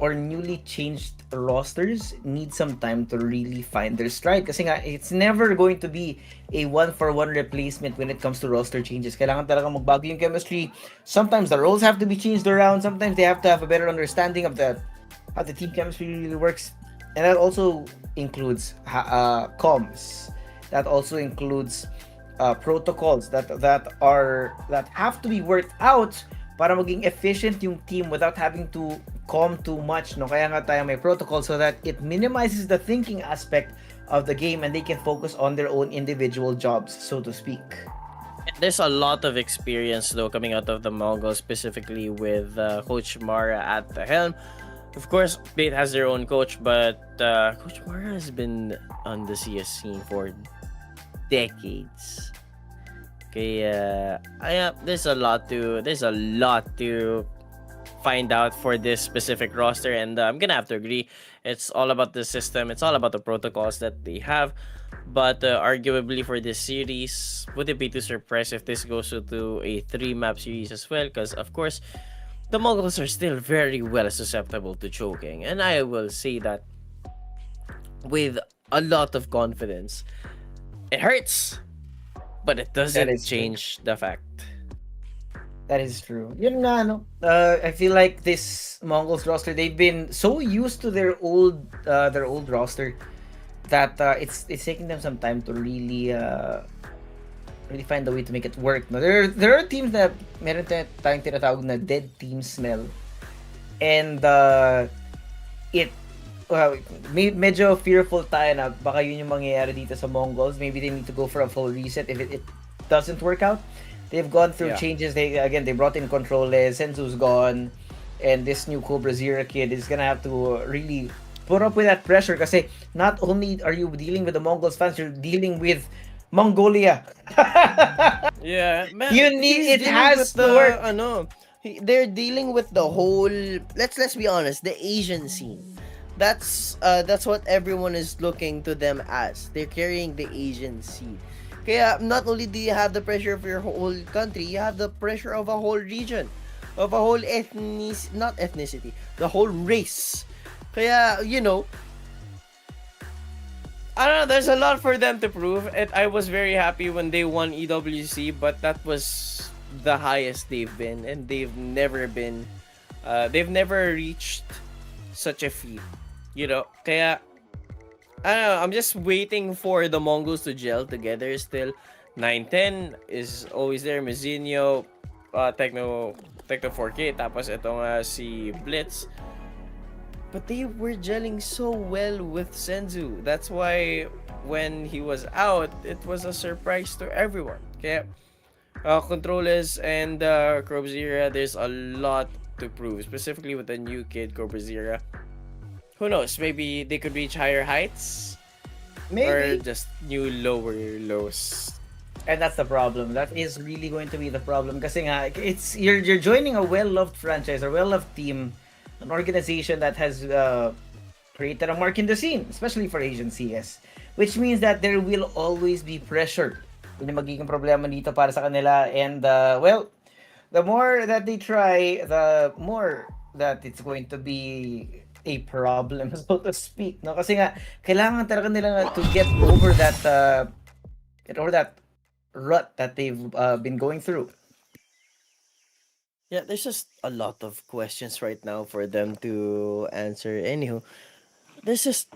or newly changed rosters need some time to really find their stride. Kasi nga, it's never going to be a one-for-one replacement when it comes to roster changes. Kailangan talaga magbago yung chemistry. Sometimes the roles have to be changed around. Sometimes they have to have a better understanding of how the team chemistry really works. And that also includes comms. That also includes protocols that have to be worked out para maging efficient yung team without having to com too much, no? Kaya nga tayo may protocol so that it minimizes the thinking aspect of the game and they can focus on their own individual jobs, so to speak. There's a lot of experience though coming out of the Mongol, specifically with Coach Mara at the helm. Of course, Bait has their own coach, but Coach Mara has been on the CS scene for decades. Kaya there's a lot to find out for this specific roster, and I'm gonna have to agree, it's all about the system, it's all about the protocols that they have. But arguably for this series, would it be too surprised if this goes to a 3-map series as well? Because of course, the Mongols are still very well susceptible to choking, and I will say that with a lot of confidence. It hurts, but it doesn't change the fact. That is true. Yun nga, no? I feel like this MongolZ roster, they've been so used to their old roster that it's taking them some time to really find a way to make it work. No? There are teams that meron tayong tinatawag na dead team smell, and medyo fearful tayo na baka yun yung mangyayari dito sa MongolZ. Maybe they need to go for a full reset if it doesn't work out. They've gone through changes. They brought in Controles, Senzu's gone, and this new CobraZera kid is gonna have to really put up with that pressure kasi not only are you dealing with the MongolZ fans, you're dealing with Mongolia. Yeah, man. It has to work. They're dealing with the whole, let's be honest, the Asian scene. That's what everyone is looking to them as. They're carrying the Asian scene. Kaya not only do you have the pressure of your whole country, you have the pressure of a whole region, of a whole not ethnicity, the whole race. Kaya, I don't know, there's a lot for them to prove. I was very happy when they won EWC, but that was the highest they've been, and they've never reached such a feat. Kaya I don't know, I'm just waiting for the Mongols to gel together still. 910 is always there, Mizinho, Techno 4K, tapos itong si Blitz. But they were gelling so well with Senzu. That's why when he was out, it was a surprise to everyone. Kaya Controles and CobraZera, there's a lot to prove, specifically with the new kid CobraZera. Who knows? Maybe they could reach higher heights. Maybe. Or just new lower lows. And that's the problem. That is really going to be the problem. Kasi nga, you're joining a well-loved franchise, a well-loved team an organization that has created a mark in the scene, especially for Asian CS. Which means that there will always be pressure. Yun yung magiging problema dito para sa kanila. And, well, the more that they try, the more that it's going to be a problem, so to speak. No? Kasi nga, kailangan talaga nila to get over that rut that they've been going through. Yeah, there's just a lot of questions right now for them to answer. Anywho, there's just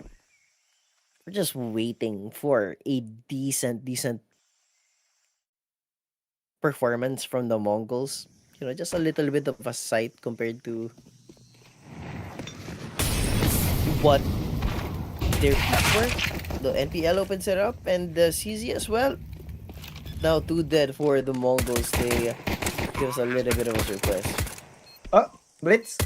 we're just waiting for a decent performance from the Mongols. You know, just a little bit of a sight compared to what their peaks were. The NPL opens it up, and the CZ as well. Now 2 dead for the Mongols. They give us a little bit of a surprise. Oh, Blitz.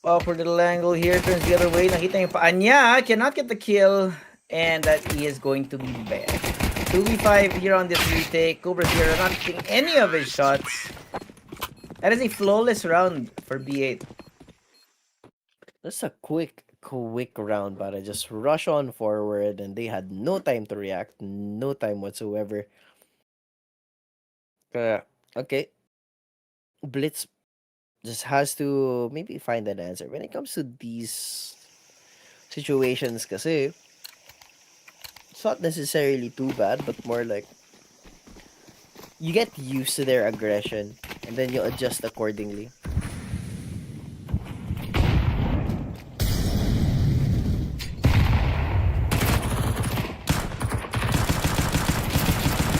Oh, for little angle here, turns the other way. Nakita yung paa niya, cannot get the kill, and that is going to be bad. 2v5 here on this retake. Cobra Zero not hitting any of his shots. That is a flawless round for B8. That's a quick round, but I just rush on forward, and they had no time to react, no time whatsoever. Okay. Blitz just has to maybe find an answer. When it comes to these situations, kasi it's not necessarily too bad, but more like you get used to their aggression, and then you adjust accordingly.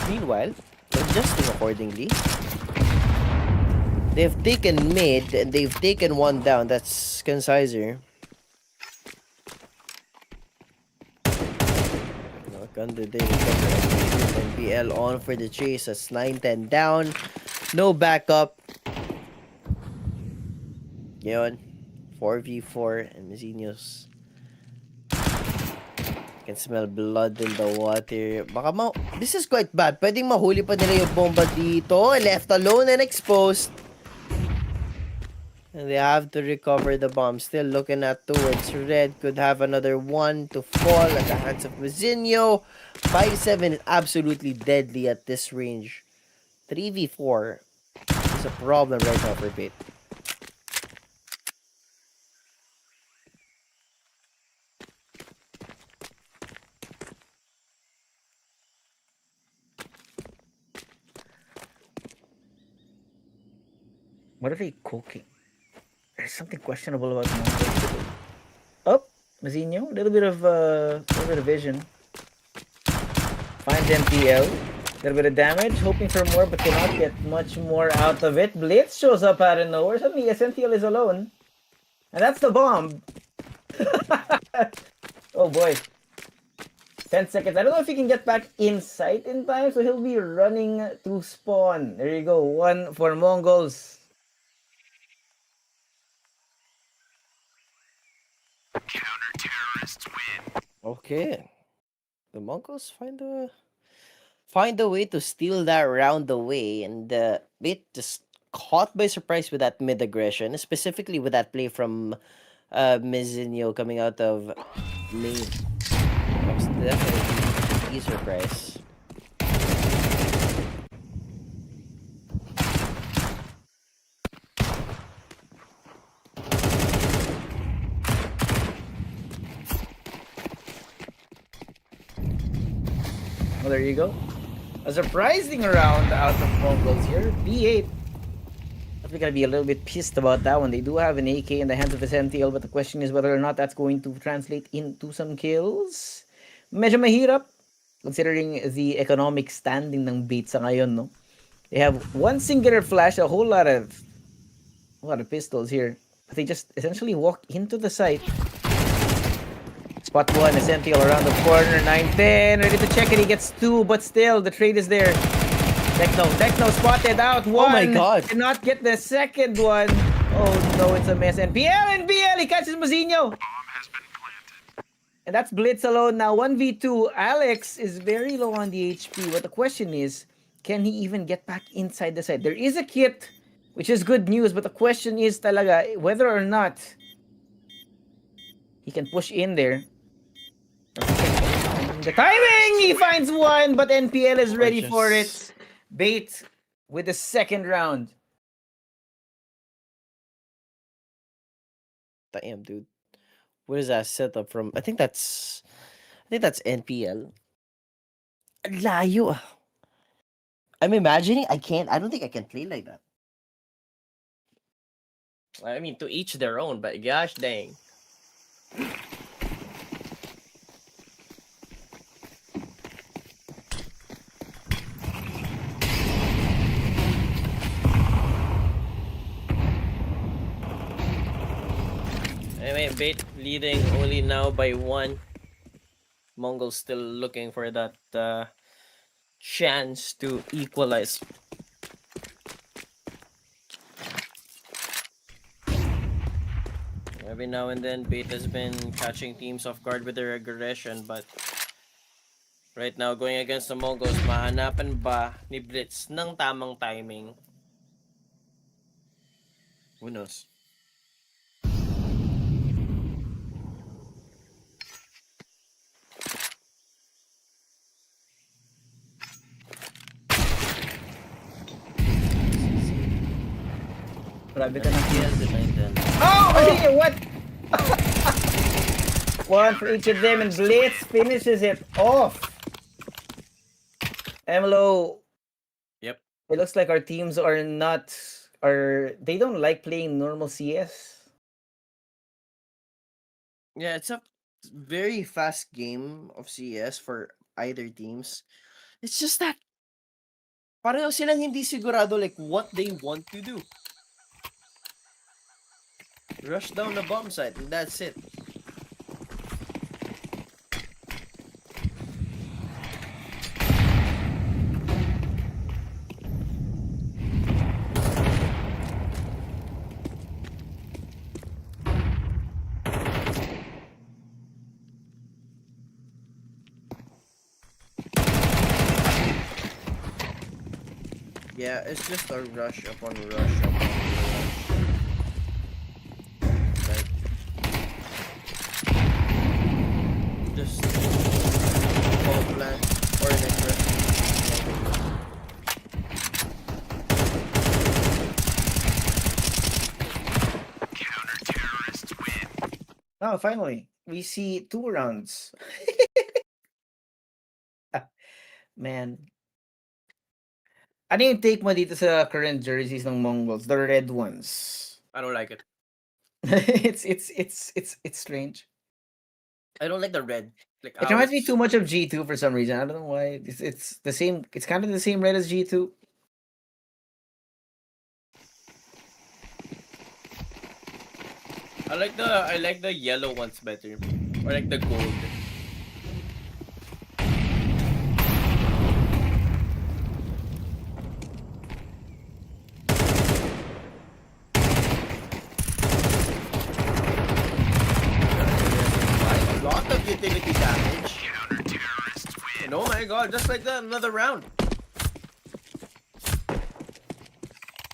Meanwhile, adjusting accordingly. They've taken mid, and they've taken one down. That's Concisior. Knock under there. NPL on for the chase. That's 9-10 down. No backup. Yun. 4v4 and Mizinhos can smell blood in the water. Baka this is quite bad. Pwedeng mahuli pa nila yung bomba dito. Left alone and exposed. And they have to recover the bomb. Still looking at towards red. Could have another one to fall at the hands of Mizinho. 5-7 is absolutely deadly at this range. 3v4 is a problem right now for Bit. What are they cooking? There's something questionable about MongolZ. Oh, Mizinho, a little bit of vision. Finds MPL, a little bit of damage, hoping for more, but cannot get much more out of it. Blitz shows up out of nowhere. Suddenly, SNTL is alone, and that's the bomb. Oh boy. 10 seconds. I don't know if he can get back in sight in time, so he'll be running to spawn. There you go. One for Mongols. Counter-terrorists win. Okay. The Mongols find a way to steal that round away, and Bit just caught by surprise with that mid aggression, specifically with that play from Mizinho coming out of main. That's definitely a surprise. Well, there you go. A surprising round out of Mongols here. B8. We're gonna be a little bit pissed about that one. They do have an AK in the hands of the SNTL, but the question is whether or not that's going to translate into some kills. Medyo mahirap, considering the economic standing ng Bait sa ngayon, no? They have one singular flash, a whole lot of pistols here. But they just essentially walk into the site. Spot one, SNTL around the corner, 9-10, ready to check it, he gets two, but still, the trade is there. Techno spotted out one. Oh my god. Cannot get the second one. Oh no, it's a mess. NPL, he catches Mizinho. Bomb has been planted. And that's Blitz alone now, 1v2. Alex is very low on the HP, but the question is, can he even get back inside the site? There is a kit, which is good news. But the question is talaga whether or not he can push in there. The timing! He finds one, but NPL is ready for it. Bait with the second round. Damn, dude. What is that setup from? I think that's NPL. Layo. I'm imagining I don't think I can play like that. I mean, to each their own, but gosh dang. Anyway, Bait leading only now by 1. MongolZ still looking for that chance to equalize. Every now and then, Bait has been catching teams off guard with their aggression, but right now, going against the MongolZ, mahanapan ba ni Blitz ng tamang timing? Who knows? Grabe ka na. NPL denied them. Oh! Hey, what? One for each of them, and Blitz finishes it off. MLO. Yep. It looks like our teams are not. They don't like playing normal CS. Yeah, it's a very fast game of CS for either teams. It's just that pareho silang hindi sigurado like what they want to do. Rush down the bomb site and that's it. Yeah, it's just a rush upon rush upon rush. Like, just whole plan or an interest. Counter-terrorists win. Oh, finally. We see 2 rounds. Man. Ano yung take mo dito sa current jerseys ng MongolZ? The red ones. I don't like it. It's strange. I don't like the red. Like It reminds me too much of G2 for some reason. I don't know why. It's the same. It's kind of the same red as G2. I like the yellow ones better. Or like the gold. A lot of utility damage. Counter-terrorists win. And oh my god, just like that, another round.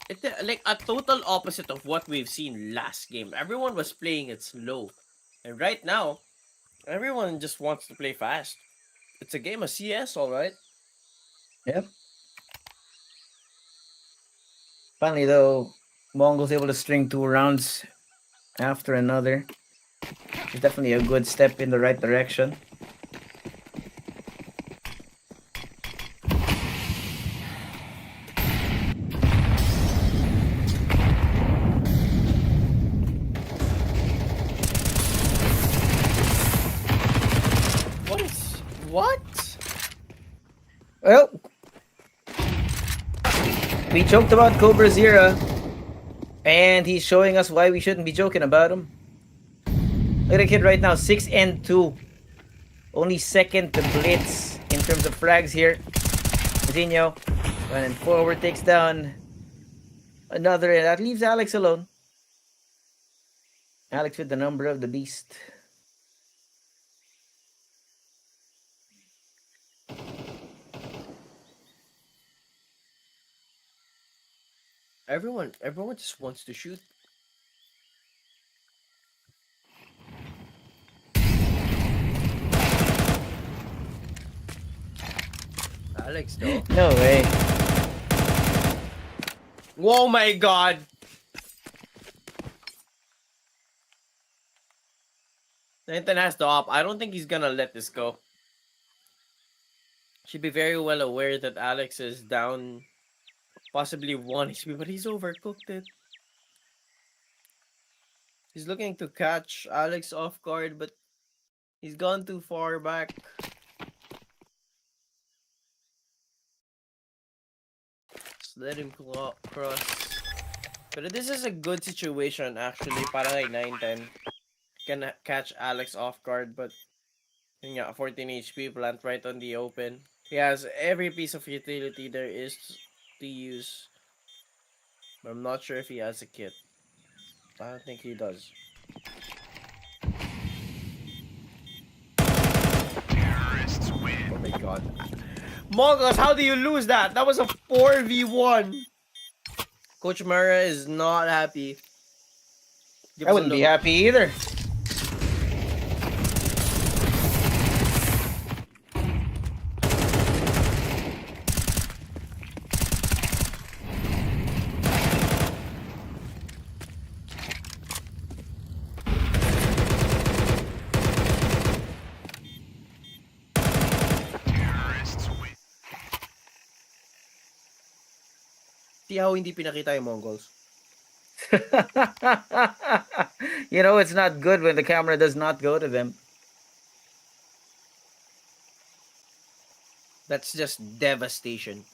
It's like a total opposite of what we've seen last game. Everyone was playing it slow. And right now, everyone just wants to play fast. It's a game of CS, alright? Yep. Finally, though, Mongo's able to string 2 rounds after another. It's definitely a good step in the right direction. What? Well, we joked about Cobra Zera, and he's showing us why we shouldn't be joking about him. Look at the kid right now, 6-2. Only second to Blitz in terms of frags here. Coutinho running forward, takes down another, and that leaves Alex alone. Alex with the number of the beast. Everyone just wants to shoot. Alex, though. No way. Oh my god! Nathan has to op. I don't think he's gonna let this go. Should be very well aware that Alex is down possibly 1 HP, but he's overcooked it. He's looking to catch Alex off guard, but he's gone too far back. Just let him cross. But this is a good situation actually para kay 9-10. Can catch Alex off guard, but yun nga, 14 HP, plant right on the open. He has every piece of utility there is to use. But I'm not sure if he has a kit. I don't think he does. Terrorists win. Oh my god. MongolZ, how do you lose that? That was a 4v1. Coach Mara is not happy. Give I us a wouldn't be look. happy either. Terrorists win. See how hindi pinakita yung MongolZ. You know, it's not good when the camera does not go to them. That's just devastation.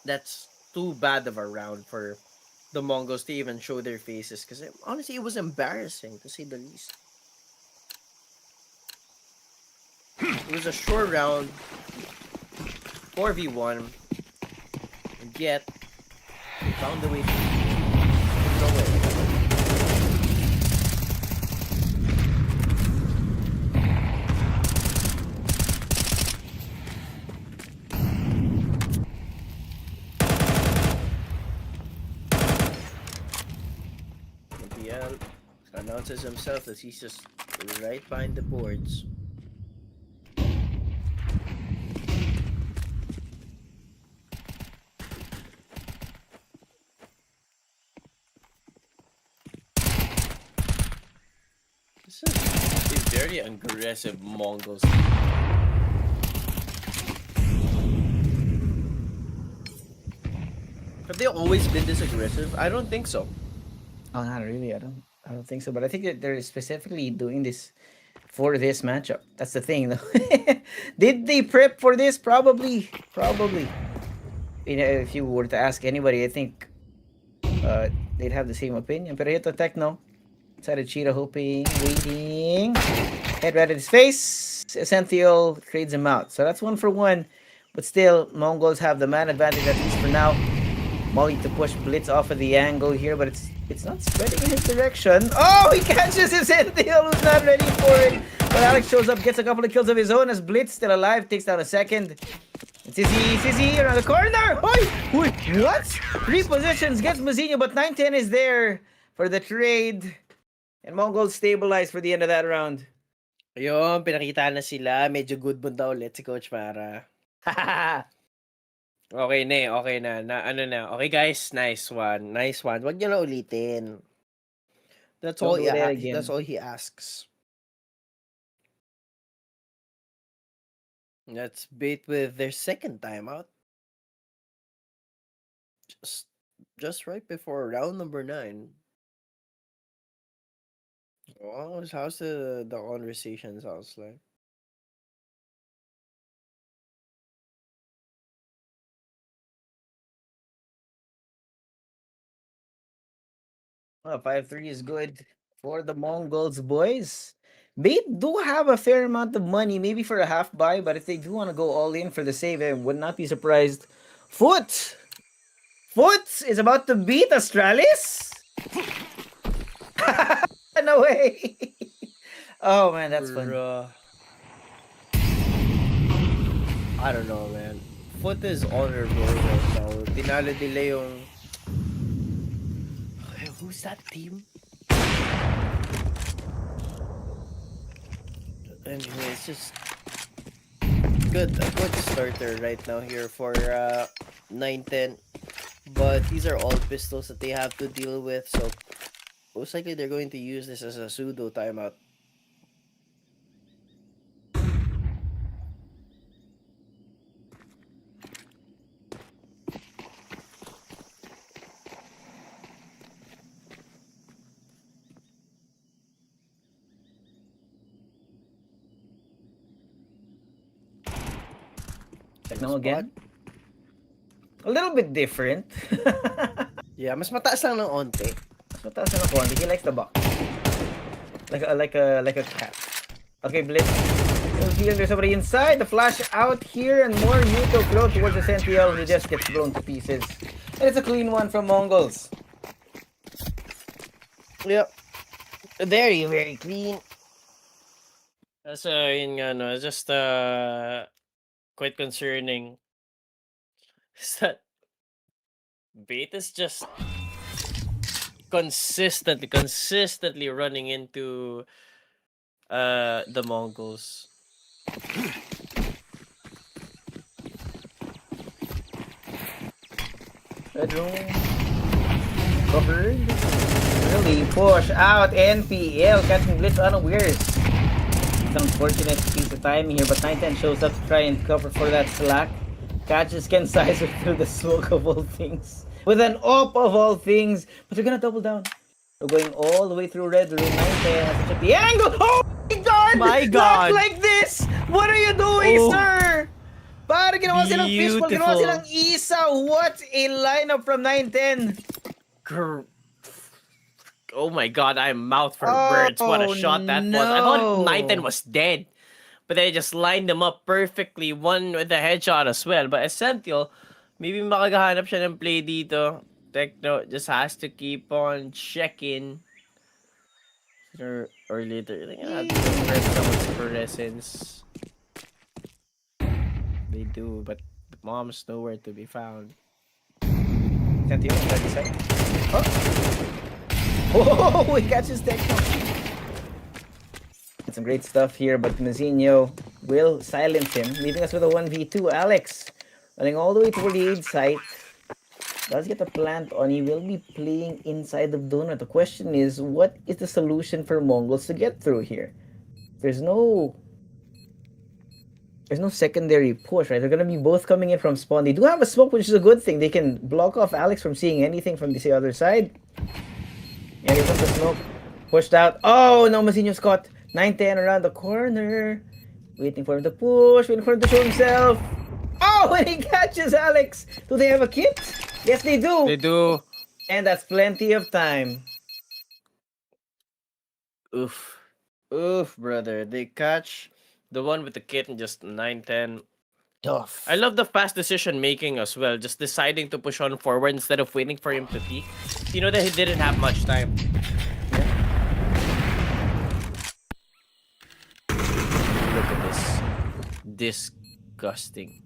That's too bad of a round for the MongolZ to even show their faces. Because honestly, it was embarrassing to say the least. It was a short round, 4v1, and yet they found a way to no way. PGL announces himself that he's just right behind the boards. This is a very aggressive MongolZ. Have they always been this aggressive? I don't think so. Oh, not really. I don't think so. But I think that they're specifically doing this for this matchup. That's the thing, though. Did they prep for this? Probably. You know, if you were to ask anybody, I think they'd have the same opinion. Pero ito, Techno. Inside Cheetah, hoping, waiting. Head right at his face. Essential trades him out. So that's 1 for 1. But still, MongolZ have the man advantage, at least for now. Molly to push Blitz off of the angle here, but it's not spreading in his direction. Oh, he catches Essential, who's not ready for it. But Alex shows up, gets a couple of kills of his own as Blitz, still alive, takes down a second. It's Izzy around the corner. Wait, what? Repositions, gets Muzinho, but 9-10 is there for the trade. And MongolZ stabilized for the end of that round. Ayun, pinakita na sila. Medyo good mood na ulit si Coach Mara. Okay na. Ano na. Okay guys, nice one. Wag niyo na ulitin. That's all Don't do that again. That's all he asks. Let's bait with their second timeout. Just right before round number 9. Oh, how's the conversation sounds like? Well, 5-3 is good for the MongolZ boys. They do have a fair amount of money, maybe for a half buy, but if they do want to go all in for the save, I would not be surprised. Foot is about to beat Astralis? No way. Oh man, that's fun. I don't know, man. Foot is on her roll right now. Tinalo nila yung Who's that team? Anyway, it's just a good starter right now here for 9-10. But these are all pistols that they have to deal with, so most likely they're going to use this as a pseudo timeout. Check now again. A little bit different. Yeah, mas mataas lang ng onte. Mas mataas na ng konti. He likes the box. Like a cat. Okay, Blitz. There's somebody inside. The flash out here and more neutral flow towards the Sentinel. He just gets blown to pieces. And it's a clean one from MongolZ. Yep. Very, very clean. So, yun nga, no, it's just quite concerning. Is that Bait is just consistently running into the MongolZ. Bedroom. Covered. Really push out NPL. Catching Blitz unawares. It's unfortunate piece of timing here, but 9-10 shows up to try and cover for that slack. Catches Ken Sizer through the smoke of all things. With an op of all things. But they're gonna double down. We're going all the way through red room. 9-10 has to check the angle. Oh my god! My God! Not like this! What are you doing, Oh. sir? Para ginawa silang fishbowl, ginawa Beautiful. silang isa. What a lineup from 9-10. Oh my god, I'm mouth for words. What a shot that was. I thought 9-10 was dead. But they just lined them up perfectly. One with a headshot as well. But Essential, maybe makagahanap siya ng play dito. Techno just has to keep on checking. Or later. I think I have to press someone's presence. They do, but the mom's nowhere to be found. Sentinel on that side. Oh, he catches Techno. Some great stuff here, but Mazinho will silence him, leaving us with a 1v2. Alex running all the way toward the aid site. Does get a plant on. He will be playing inside of donut. The question is, what is the solution for MongolZ to get through here? There's no secondary push, right? They're gonna be both coming in from spawn. They do have a smoke, which is a good thing. They can block off Alex from seeing anything from the other side. And he puts the smoke. Pushed out. Oh no, Mazinho's caught. 9-10 around the corner. Waiting for him to push, waiting for him to show himself. Oh, and he catches Alex. Do they have a kit? Yes, they do. They do. And that's plenty of time. Oof. Oof, brother. They catch the one with the kit and just 9-10. Tough. I love the fast decision making as well. Just deciding to push on forward instead of waiting for him to peek. You know that he didn't have much time. Look at this. Disgusting.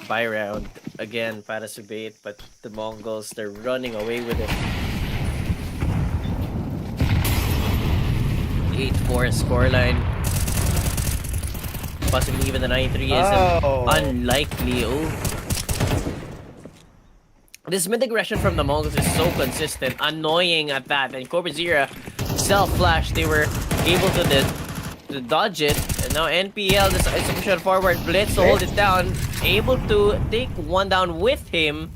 Buy round again para sa Bait, but the MongolZ, they're running away with it. 8-4 scoreline. Possibly even the 9-3 isn't unlikely. Oh. This mid aggression from the MongolZ is so consistent, annoying at that. And Cobra Zero self-flash, they were able to dodge it. And now NPL decides to push it forward. Blitz to hold it down. Able to take one down with him.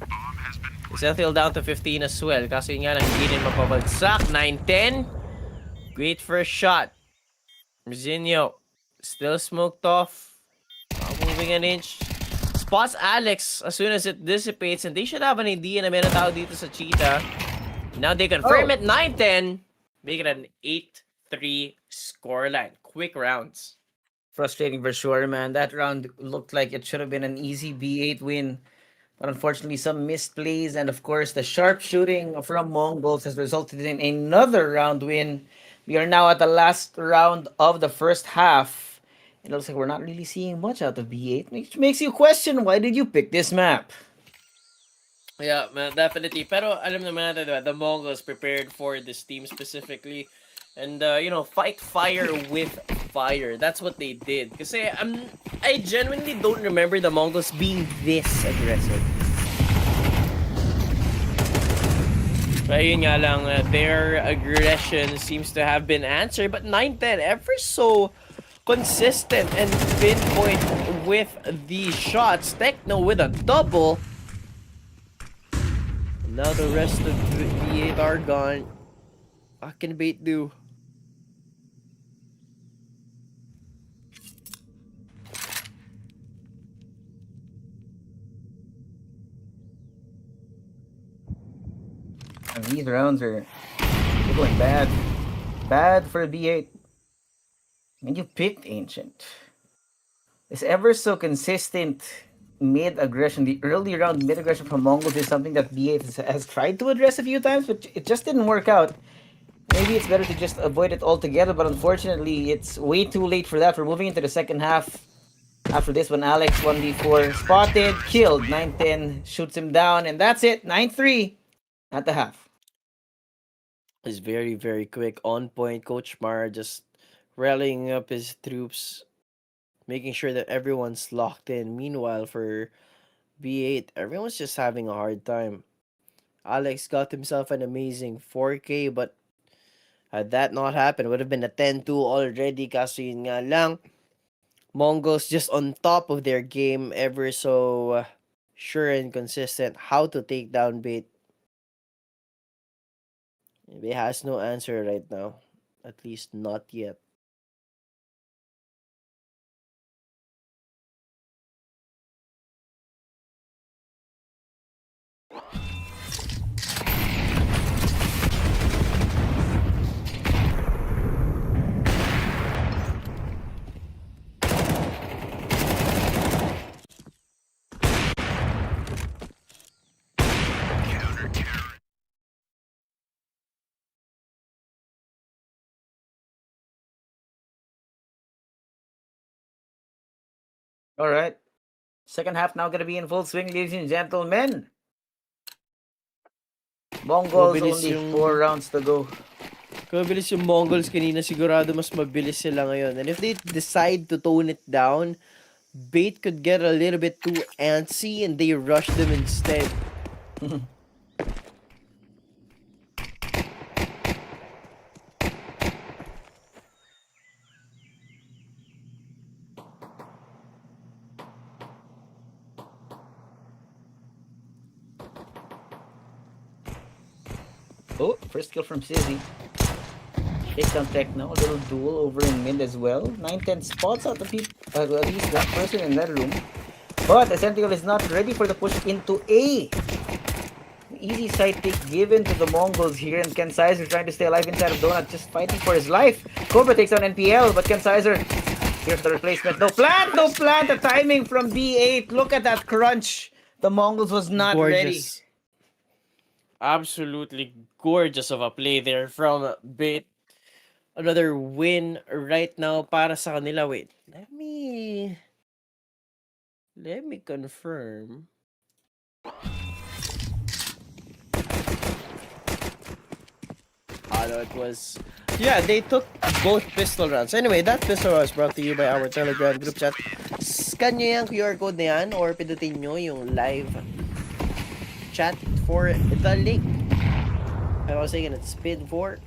Essential down to 15 as well. Kasi nga lang hindi rin mapabagsak. 9-10. Great first shot. Mazinho still smoked off. Not moving an inch. Spots Alex as soon as it dissipates, and they should have an idea na meron tao dito sa Cheetah. Now they confirm it 9-10. Make it an 8-3 scoreline. Quick rounds. Frustrating for sure, man. That round looked like it should have been an easy B8 win. But unfortunately, some missed plays, and of course, the sharp shooting from MongolZ has resulted in another round win. We are now at the last round of the first half. It looks like we're not really seeing much out of B8, which makes you question, why did you pick this map? Yeah, man, definitely. Pero alam naman natin, diba, the Mongols prepared for this team specifically. And, fight fire with fire. That's what they did. Kasi I genuinely don't remember the Mongols being this aggressive. But yun nga lang, their aggression seems to have been answered. But 9-10, ever so consistent and pinpoint with the shots. Techno with a double. Now the rest of the 8 are gone. What can Bait do? And these rounds are going bad. Bad for B8. And you picked Ancient. This ever so consistent mid-aggression, the early round mid-aggression from MongolZ is something that B8 has tried to address a few times, but it just didn't work out. Maybe it's better to just avoid it altogether, but unfortunately, it's way too late for that. We're moving into the second half. After this one, Alex 1v4 spotted, killed. 9-10 shoots him down, and that's it. 9-3 at the half. It's very, very quick. On point. Coach Mara just rallying up his troops, making sure that everyone's locked in. Meanwhile, for B8, everyone's just having a hard time. Alex got himself an amazing 4K, but had that not happened, it would have been a 10-2 already. Kaso yun nga lang, Mongols just on top of their game, ever so sure and consistent how to take down Bait. He has no answer right now. At least not yet. All right. Second half now going to be in full swing, ladies and gentlemen. Mongols Mabilis only yung- 4 rounds to go. Kung mabilis yung Mongols kanina, sigurado mas mabilis sila ngayon. And if they decide to tone it down, Bait could get a little bit too antsy and they rush them instead. Oh, first kill from Sizzy. Takes down Techno, a little duel over in mid as well. 9-10 spots out the people, at least that person in that room. But the Sentinel is not ready for the push into A. Easy side pick given to the Mongols here, and Ken Sizer trying to stay alive inside of Donut, just fighting for his life. Cobra takes down NPL, but Ken Sizer, here's the replacement. No plant, no plant. The timing from B8. Look at that crunch. The Mongols was not ready. Absolutely gorgeous of a play there from Bait. Another win right now para sa kanila. Wait, let me confirm. No, it was... Yeah, they took both pistol rounds. Anyway, that pistol round was brought to you by our Telegram group chat. Scan nyo yung QR code na yan or pindutin nyo yung live chat for the link. I was saying it's spin for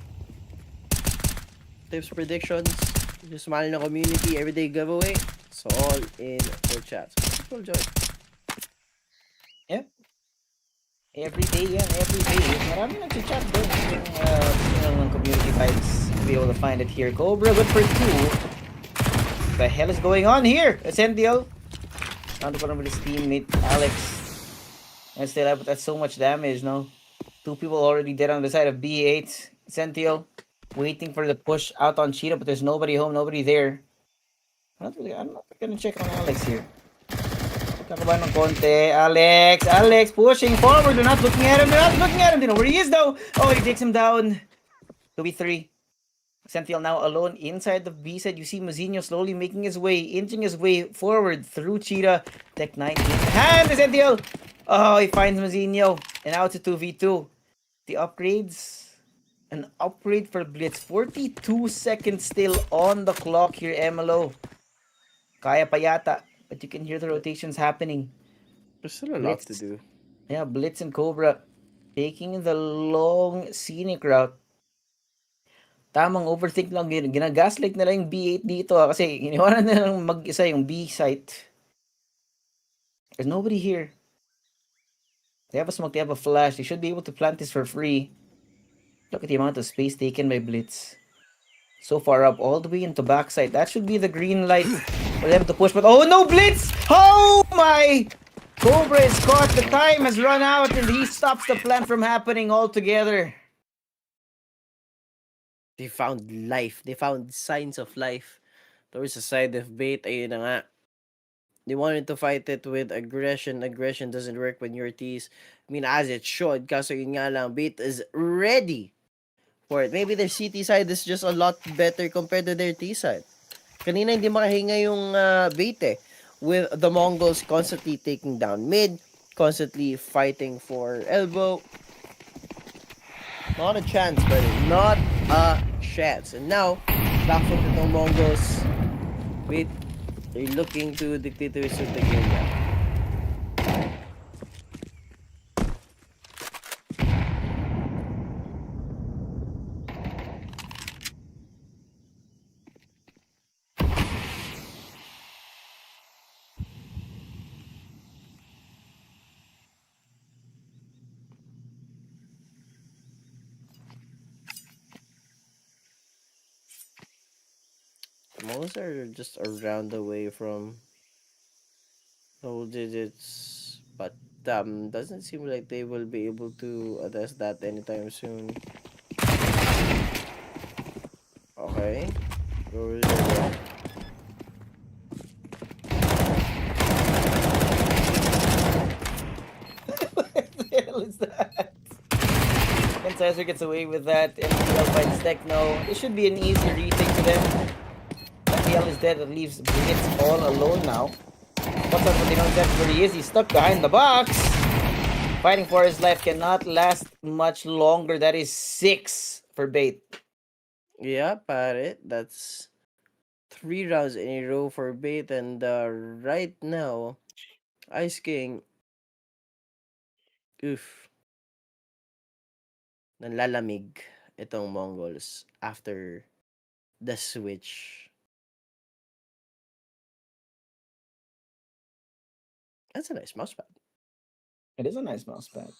tips, predictions, just smile na community, everyday giveaway. It's all in the chat. So, cool joy. Yep. Every day yan, every day. Marami nag-chat doon. Yung community types to be able to find it here. Cobra, good for 2. What the hell is going on here? Essential. Trying to put him with his teammate, Alex. And still have, but that's so much damage, no? 2 people already dead on the side of B8. Essential. Waiting for the push out on Cheetah, but there's nobody home, nobody there. I'm not gonna check on Alex here. Kakabahan ng konti. Alex pushing forward. They're not looking at him. They know where he is though. Oh, he takes him down. 2v3. Sentinel now alone inside the B side. You see Mazinho slowly making his way, inching his way forward through Cheetah. Tech 9 in hand. The Sentinel. Oh, he finds Mazinho. And now it's a 2v2. The upgrades. An upgrade for Blitz. 42 seconds still on the clock here, MLO. Kaya pa yata. But you can hear the rotations happening. There's still a lot to Blitz. do. Yeah, Blitz and Cobra taking the long scenic route. Tamang overthink lang. Ginagaslight nila yung B8 dito kasi iniwanan na lang mag-isa yung B site. There's nobody here. They have a smoke, they have a flash. They should be able to plant this for free. Look at the amount of space taken by Blitz. So far up, all the way into backside. That should be the green light for them to push. But oh no, Blitz! Oh my! Cobra is caught. The time has run out and he stops the plant from happening altogether. They found life. They found signs of life towards the side of bait. Ayun na nga. They wanted to fight it with aggression. Aggression doesn't work when you're teased. I mean, as it should. Kaso yun nga lang, bait is ready for it. Maybe their CT side is just a lot better compared to their T side. Kanina hindi makahinga yung bait eh. With the Mongols constantly taking down mid, constantly fighting for elbow. Not a chance, buddy. Not a chance. And now, back from the Mongols. Wait, they're looking to dictate the rest of the game now. Most are just around the way from double digits, but doesn't seem like they will be able to address that anytime soon. Okay. Where is it? What the hell is that? And Caesar gets away with that. MPL finds Techno. It should be an easy retake to them. MPL is dead. That leaves Blitz all alone now. What's up with the concept where he is? He's stuck behind the box. Fighting for his life cannot last much longer. That is 6 for Bait. Yeah, pare. That's 3 rounds in a row for Bait, and right now, Ice King, oof, nanlalamig itong Mongols after the switch. That's a nice mousepad. It is a nice mouse pad.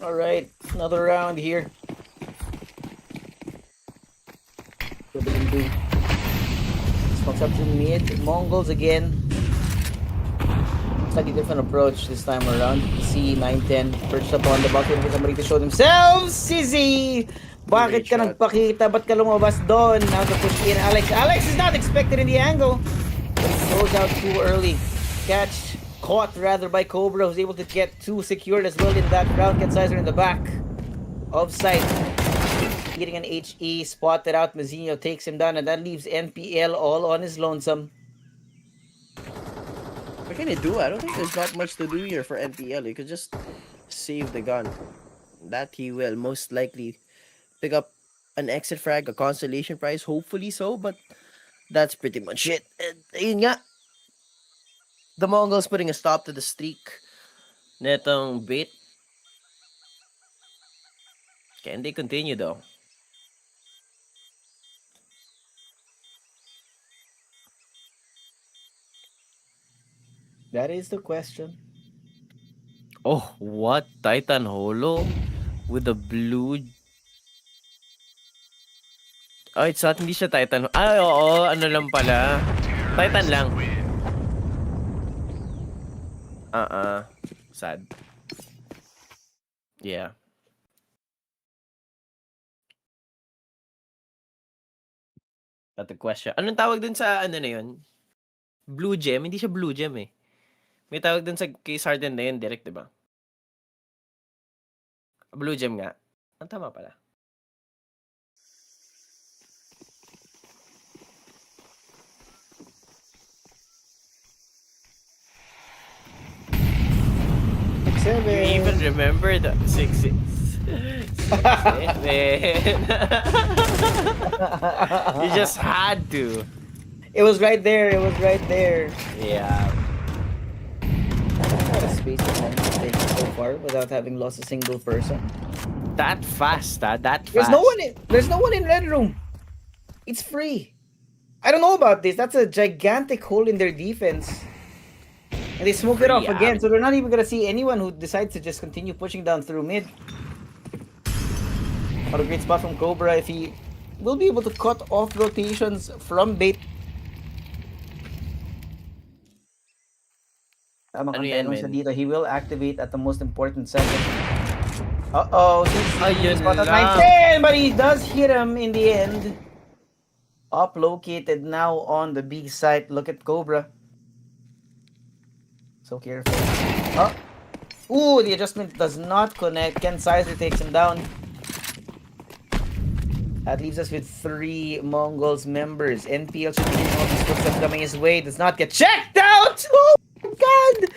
All right, another round here. What are we gonna do? Smokes up to mid. MongolZ again. Slightly different approach this time around. See 9-10 perched up on the box waiting for somebody to show themselves. Sizzy! Bakit Great ka shot. nagpakita? Ba't ka lumabas doon? Now to push in Alex. Alex is not expected in the angle. But he goes out too early. Caught rather by Cobra, who's able to get 2 secured as well in that round. Gets Sizer in the back. Offside. Getting an HE, spotted out. Mazinho takes him down, and that leaves NPL all on his lonesome. What can he do? I don't think there's not much to do here for NPL. You could just save the gun. That he will most likely pick up an exit frag, a consolation prize, hopefully so, but that's pretty much it. And ayun nga, the Mongols putting a stop to the streak netong Bait. Can they continue though? That is the question. Oh, what? Titan Holo? With the blue... Oh, it's not, hindi siya Titan. Ay, oo, ano lang pala. Titan lang. Sad. Yeah. But the question, anong tawag dun sa ano na yun? Blue gem? Hindi siya blue gem eh. May tawag dun sa case hardened na yun, direct, diba? Blue gem nga. Ang tama pala. You even remember the 6-6. 6-7. You just had to. It was right there. It was right there. Yeah. What a space that Mongols taken so far without having lost a single person. That fast, that fast. There's no one in red room. It's free. I don't know about this. That's a gigantic hole in their defense. And they smoke it off Yeah. again, so they're not even gonna see anyone who decides to just continue pushing down through mid. What a great spot from Cobra if he will be able to cut off rotations from bait. Tamang Ano antay yan, lang siya men? dito. He will activate at the most important second. Uh-oh. Ayun Spot at lang. 9-10, but he does hit him in the end. Up located now on the B site. Look at Cobra. So careful. Oh. Ooh, the adjustment does not connect. Ken Sizer takes him down. That leaves us with 3 Mongols members. NPL should be getting all these footsteps coming his way. Does not get checked out! Oh my god!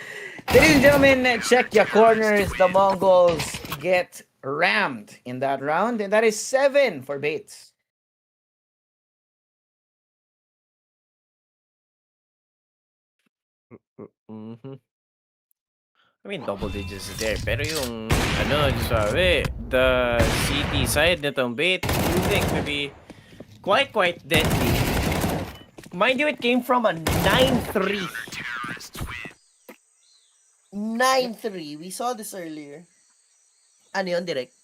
Ladies and gentlemen, check your corners. The Mongols get rammed in that round. And that is 7 for Bates. Mm-hmm. I mean, double digits is there. Pero yung, sabi, the CT side nitong bait, proving to be quite deadly. Mind you, it came from a 9-3. 9-3. We saw this earlier. Ano yun, direct?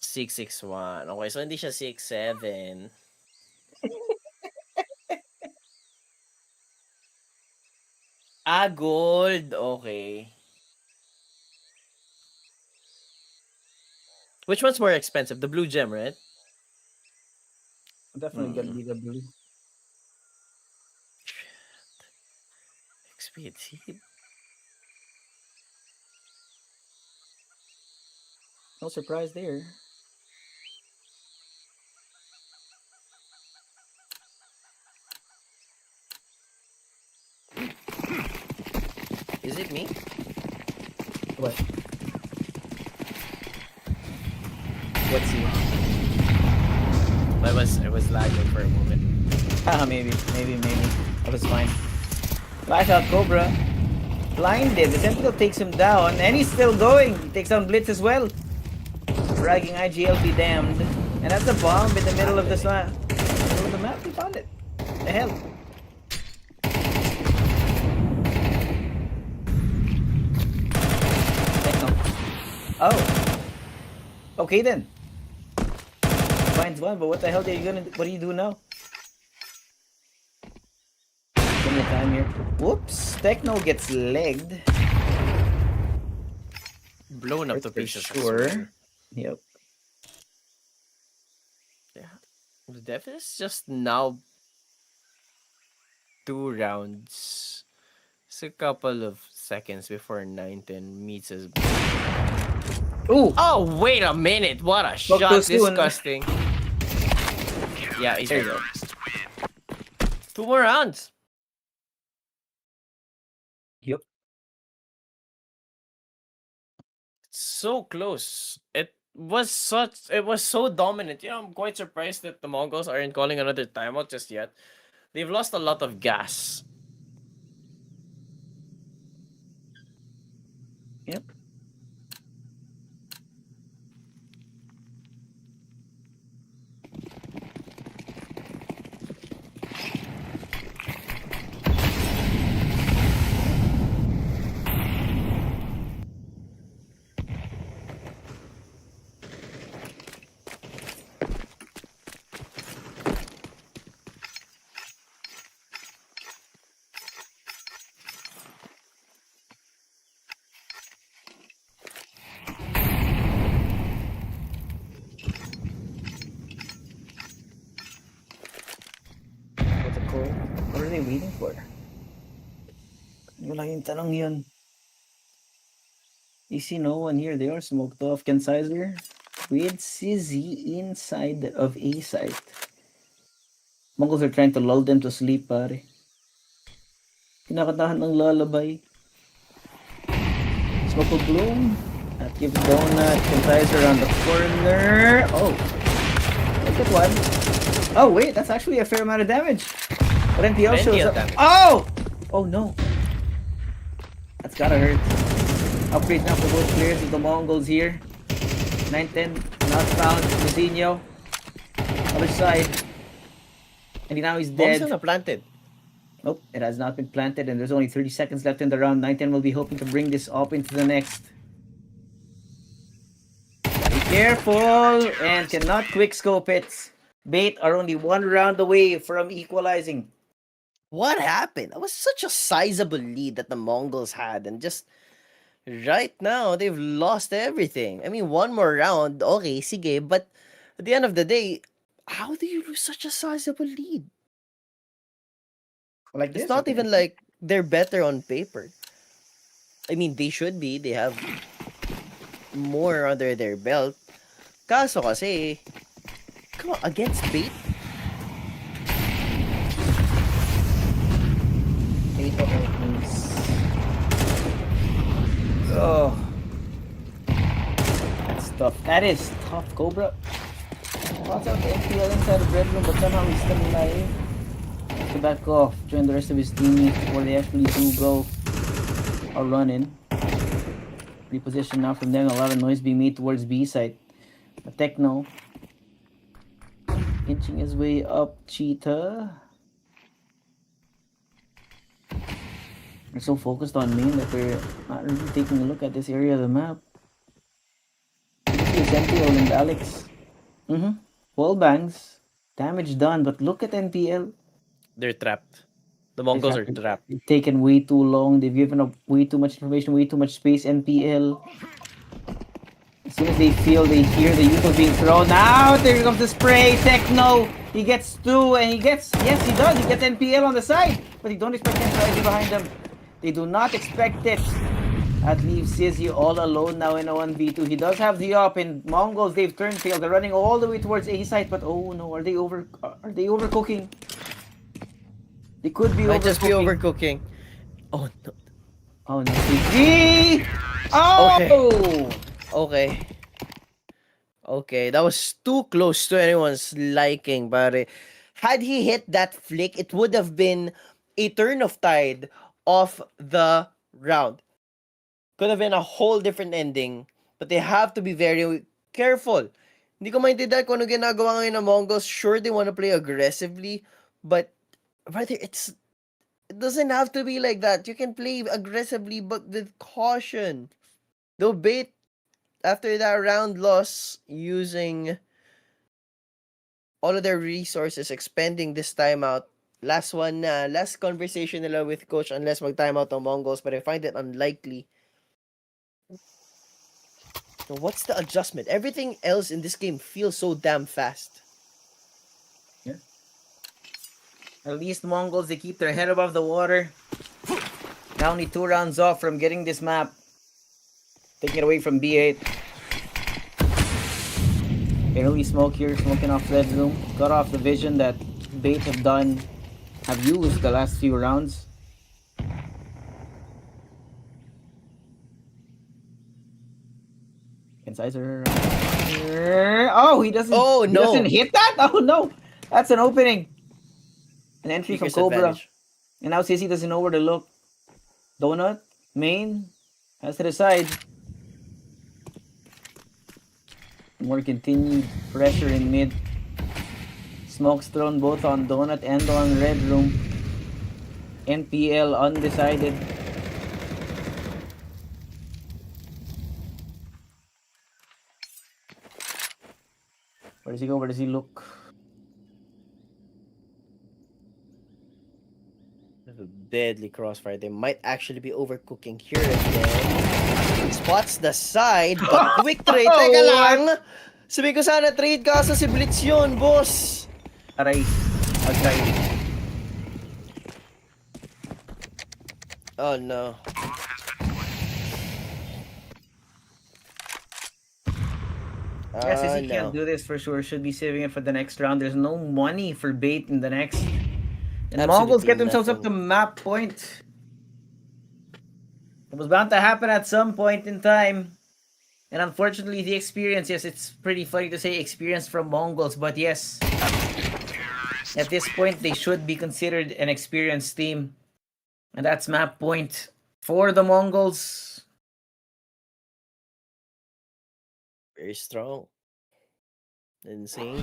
6-6-1. Okay, so hindi siya 6-7. Gold. Okay. Which one's more expensive? The blue gem, right? Definitely gonna be the blue. Expensive. No surprise there. Is it me? What? What's he? I was lagging for a moment. Maybe. That was fine. Flash out Cobra. Blinded. The Sentinel takes him down, and he's still going. He takes down Blitz as well. Bragging IGL be damned. And that's a bomb in the middle of the middle of the map. He found it. The hell? Techno. Oh. Okay then. Finds one, but what the hell are you gonna do? What do you do now? Give me time here. Whoops. Techno gets legged. Blown up to For pieces. I sure. swear. Yep. Yeah. The def is just now 2 rounds. It's a couple of seconds before 9-10 meets his. Ooh. Oh, wait a minute. What a Spoke shot. too soon. Disgusting. Yeah, he's There you there. go. 2 more rounds. Yep. So close. It was so dominant. You know, I'm quite surprised that the Mongols aren't calling another timeout just yet. They've lost a lot of gas. Yep. What's it called? What are they waiting for? Wala yung tanong yun. You see no one here. They are smoked off. Kensizer with Sizzy inside of A site. Mongols are trying to lull them to sleep, pare. Kinakatahan ng lullaby. Smoke of Bloom. That gives Donut. Kensizer around the corner. Oh. Look at one. Oh, wait. That's actually a fair amount of damage. But NPL Plenty shows of up. damage. Oh! Oh, no. That's gotta hurt. Upgrade now for both players with the Mongols here. 9-10. Not found. Luzinho. Other side. And now he's Bombs dead. na planted. Nope, it has not been planted, and there's only 30 seconds left in the round. 9-10 will be hoping to bring this up into the next. Be careful, and cannot quick scope it. Bait are only one round away from equalizing. What happened? That was such a sizable lead that the Mongols had, and just right now they've lost everything. I mean, one more round, okay, sige, but at the end of the day, how do you lose such a sizable lead? Like It's this, not okay. even like they're better on paper. I mean, they should be. They have more under their belt. Kaso kasi, come on, against bait? Oh, that's tough. That is tough, Cobra. Watch out the NPL inside the bedroom, but somehow he's still alive. Has to back off, join the rest of his teammates before they actually do go or run in. Reposition now from them. A lot of noise being made towards B side. But Techno inching his way up. Cheetah. They're so focused on main that they're not really taking a look at this area of the map. This is NPL and Alex. Wall bangs. Damage done, but look at NPL. They're trapped. The Mongols are trapped. They've taken way too long. They've given up way too much information, way too much space. NPL. As soon as they feel, they hear the Yuko being thrown out. There comes the spray. Techno. He gets two, and he gets, yes, he does. He gets NPL on the side, but they don't expect him to be behind them. They do not expect it. That leaves Sizzy all alone now in a 1v2. He does have the up, and Mongols, they've turned tail. They're running all the way towards A site, but oh no, are they overcooking? They could be Might just be overcooking. overcooking. Oh no. Oh no, Sizzy! Oh! Okay. Okay, that was too close to anyone's liking, but had he hit that flick, it would have been a turn of tide of the round. Could have been a whole different ending, but they have to be very careful. Hindi ko maintindihan kung ano ginagawa ngayon ng Mongols. Sure, they want to play aggressively, but rather it doesn't have to be like that. You can play aggressively, but with caution. Though Bait, after that round loss, using all of their resources, expending this timeout. Last conversation nila with coach unless mag-timeout ang Mongols, but I find it unlikely. So what's the adjustment? Everything else in this game feels so damn fast. Yeah. At least Mongols, they keep their head above the water. Now only 2 rounds off from getting this map. Taking it away from B8. Barely smoke here, smoking off red room. Got off the vision that Bait have used the last few rounds. Incisor. Oh, he doesn't. Oh, he no. doesn't hit that. Oh no, that's an opening. An entry from Speaker's Cobra. advantage. And now Sissy doesn't know where to look. Donut, main, has to decide. More continued pressure in mid. Smokes thrown both on Donut and on Red Room. NPL undecided. Where does he go? Where does he look? That's a deadly crossfire. They might actually be overcooking here again. Spots the side, but quick trade. Teka lang! Sabi ko sana trade kaso si Blitz yun, boss! Aray. Agay. Oh no. Yes, Oh he can't no. do this for sure. Should be saving it for the next round. There's no money for bait in the next. And Mongols Absolutely get themselves up nothing. to map point. It was bound to happen at some point in time. And unfortunately, the experience, yes, it's pretty funny to say experience from Mongols, but yes, at this point, they should be considered an experienced team. And that's map point for the Mongols. Very strong. Insane.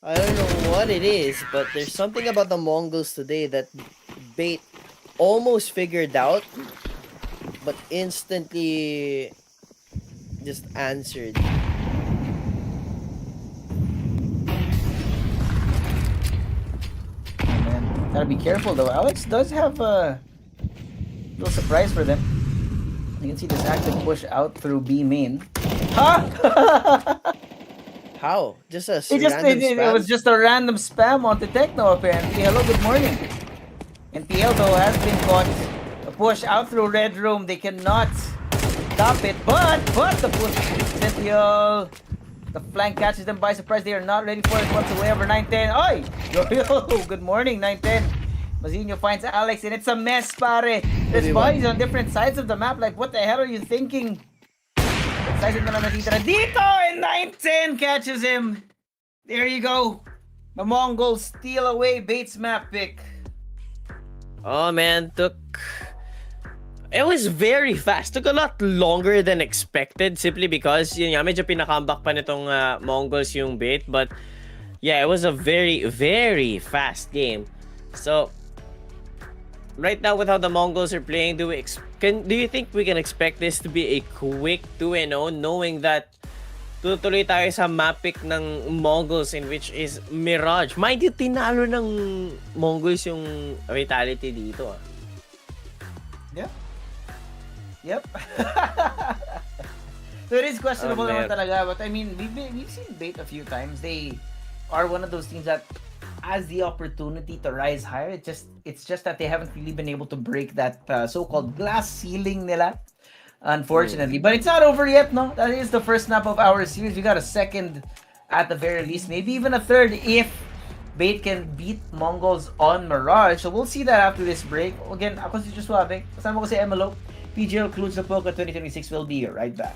I don't know what it is, but there's something about the Mongols today that Bait almost figured out, but instantly just answered. Oh, man. Gotta be careful though. Alex does have a little surprise for them. You can see this active push out through B main. Huh? How? Just a It just random it was spam? just a random spam on the techno apparently. Hello, good morning. And PL though has been caught. A push out through red room. They cannot stop it. But the push Centriol. The flank catches them by surprise. They are not ready for it whatsoever. 9-10. Oi! Yo, good morning, 9-10. Mazinho finds Alex and it's a mess, pare. There's bodies on different sides of the map. Like, what the hell are you thinking? Size na lang natitira dito and 9-10 catches him. There you go. The Mongols steal away Bates map pick. Oh man, it was very fast. Took a lot longer than expected simply because yun nga, medyo pinakambak pa nitong Mongols yung bait. But yeah, it was a very, very fast game. So right now with how the Mongols are playing, do you think we can expect this to be a quick 2-0 knowing that tutuloy tayo sa map pick ng Mongols in which is Mirage? Mind you, tinalo ng Mongols yung Vitality dito. Yep. Yep. So it is questionable naman talaga, but I mean, we've seen Bait a few times. They are one of those teams that has the opportunity to rise higher. It's just that they haven't really been able to break that so-called glass ceiling nila, unfortunately. But it's not over yet, no? That is the first snap of our series. We got a second at the very least, maybe even a third if Bait can beat Mongols on Mirage. So we'll see that after this break. Again, ako si Josuave. Kasama ko si MLO. PGL Cluj Napoca 2026 will be right back.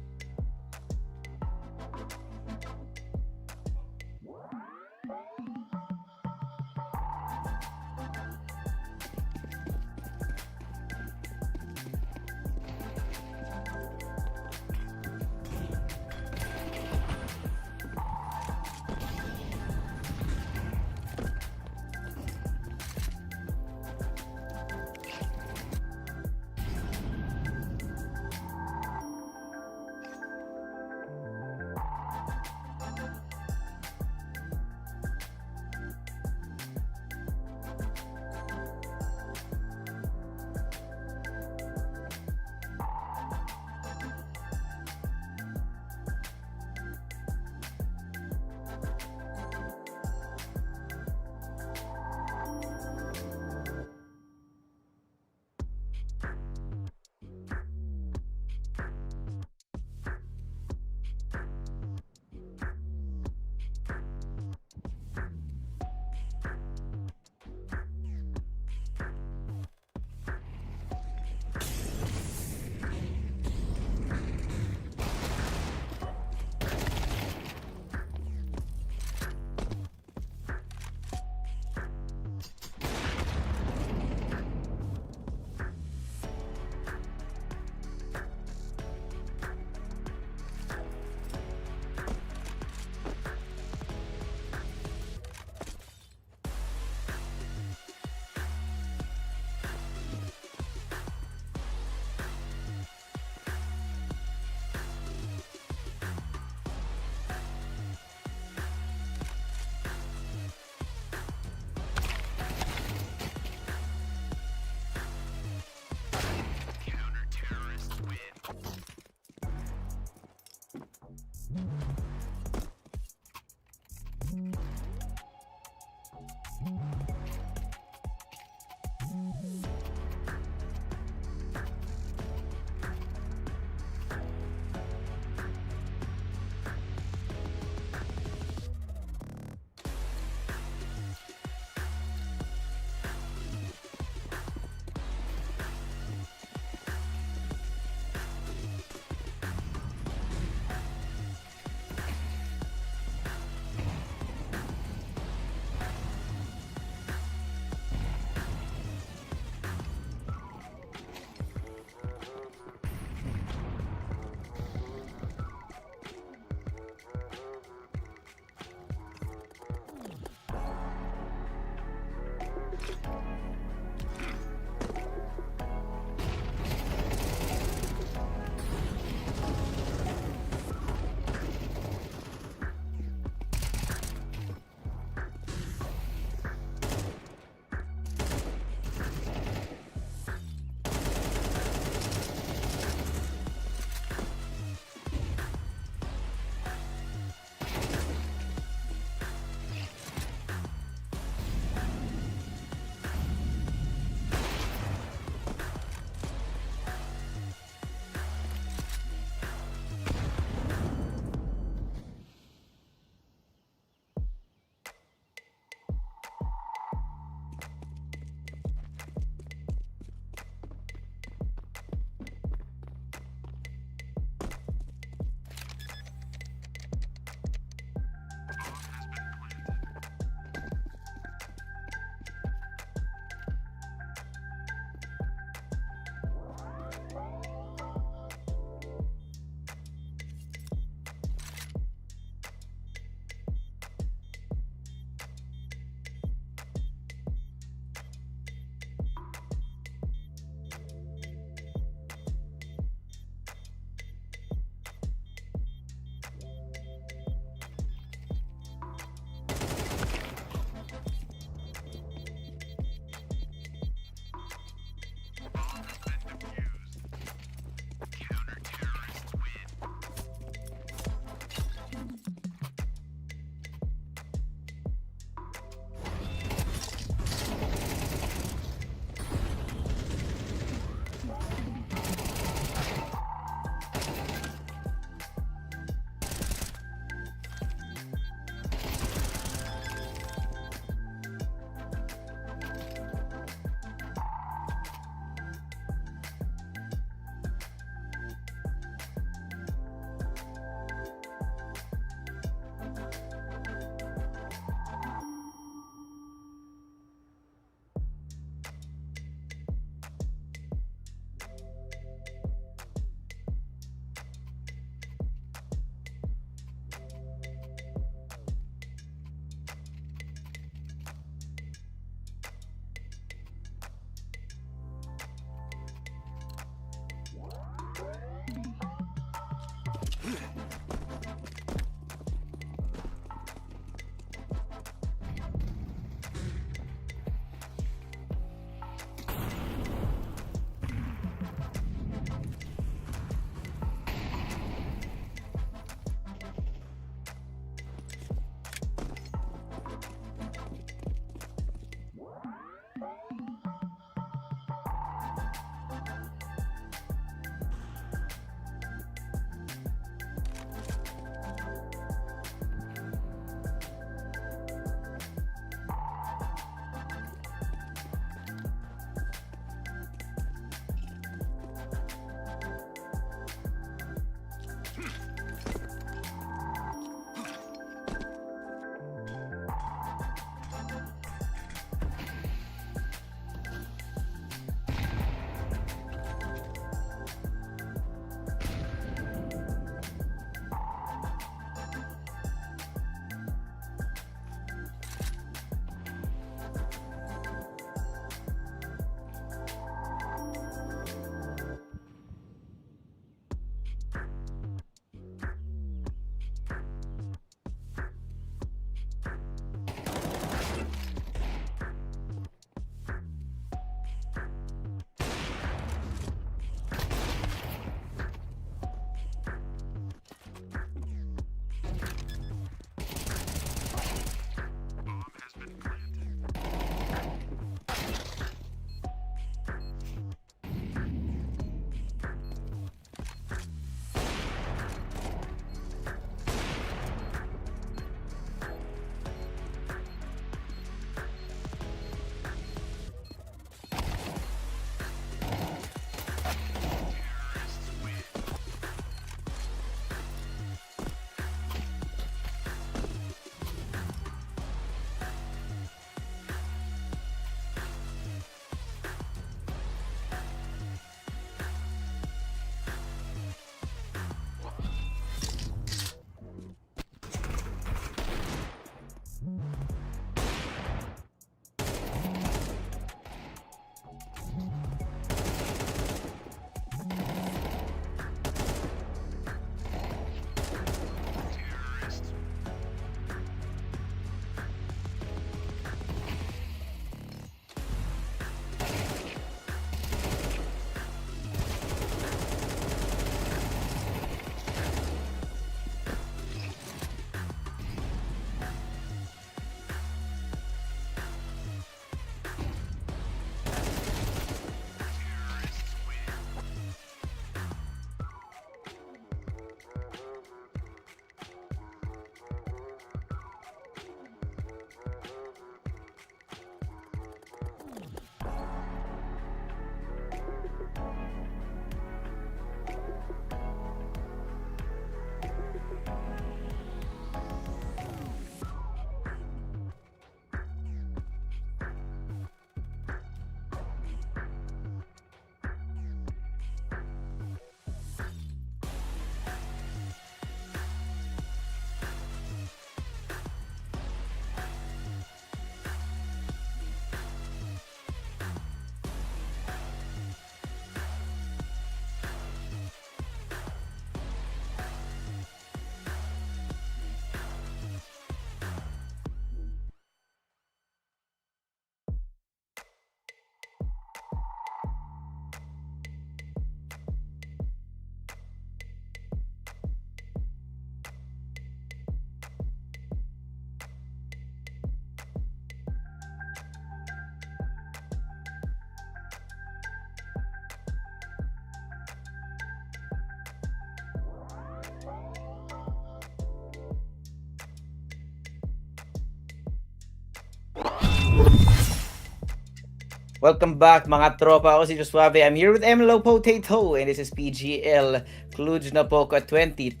Welcome back mga tropa. Ako si Josuave. I'm here with MLO Potato and this is PGL Cluj Napoca 2026.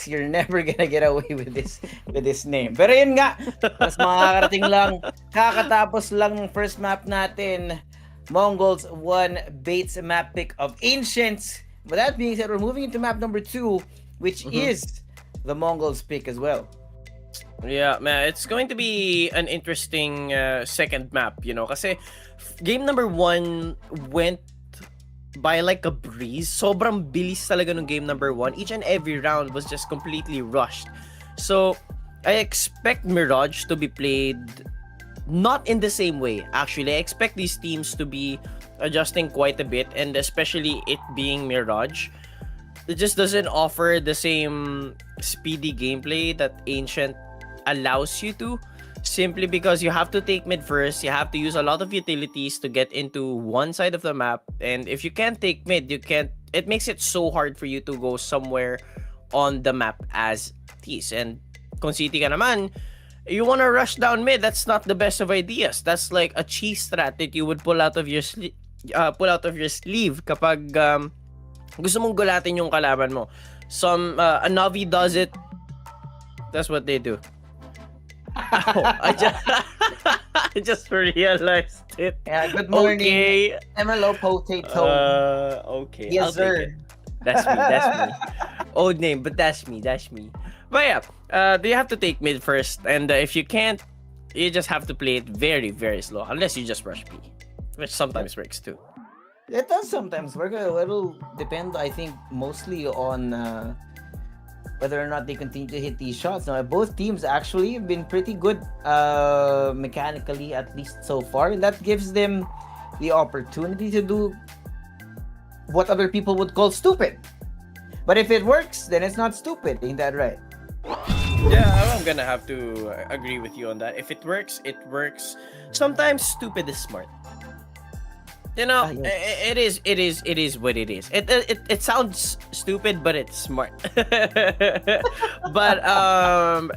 You're never gonna get away with this name. Pero yun nga, mas makakarating lang. Kakatapos lang ng first map natin. MongolZ won Bates map pick of Ancients. But that being said, we're moving into map number 2, which is the MongolZ pick as well. Yeah, man, it's going to be an interesting second map, you know, kasi game number 1 went by like a breeze. Sobrang bilis talaga ng game number 1. Each and every round was just completely rushed. So, I expect Mirage to be played not in the same way. Actually, I expect these teams to be adjusting quite a bit, and especially it being Mirage. It just doesn't offer the same speedy gameplay that Ancient allows you to, simply because you have to take mid first, you have to use a lot of utilities to get into one side of the map, and if you can't take mid, it makes it so hard for you to go somewhere on the map as is. And kung City ka naman, you want to rush down mid, that's not the best of ideas. That's like a cheese strat that you would pull out of your sleeve kapag gusto mong gulatin yung kalaban mo. A NAVI does it. That's what they do. Oh, I just realized it. Yeah, good morning. Okay. MLO Potato. Okay. Yes, I'll take sir. it. That's me. Old name, but that's me. But yeah, you have to take mid first, and if you can't, you just have to play it very, very slow, unless you just rush B, which sometimes works too. It does sometimes work. It'll depend, I think, mostly on whether or not they continue to hit these shots. Now, both teams actually have been pretty good mechanically, at least so far. And that gives them the opportunity to do what other people would call stupid. But if it works, then it's not stupid. Ain't that right? Yeah, I'm gonna have to agree with you on that. If it works, it works. Sometimes stupid is smart. You know, yes. it is what it is. It sounds stupid, but it's smart. But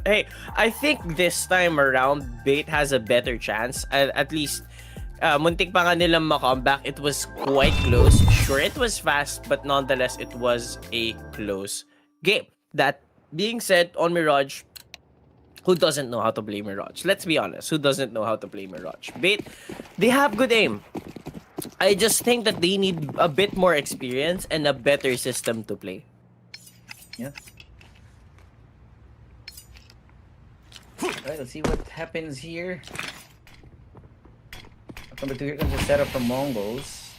hey, I think this time around, Bait has a better chance. At least, muntik pa nga nilang ma-comeback. It was quite close. Sure, it was fast, but nonetheless, it was a close game. That being said, on Mirage, who doesn't know how to play Mirage? Let's be honest. Who doesn't know how to play Mirage? Bait, they have good aim. I just think that they need a bit more experience and a better system to play. Yeah. Alright, let's see what happens here. Number 2, here comes the setup from MongolZ.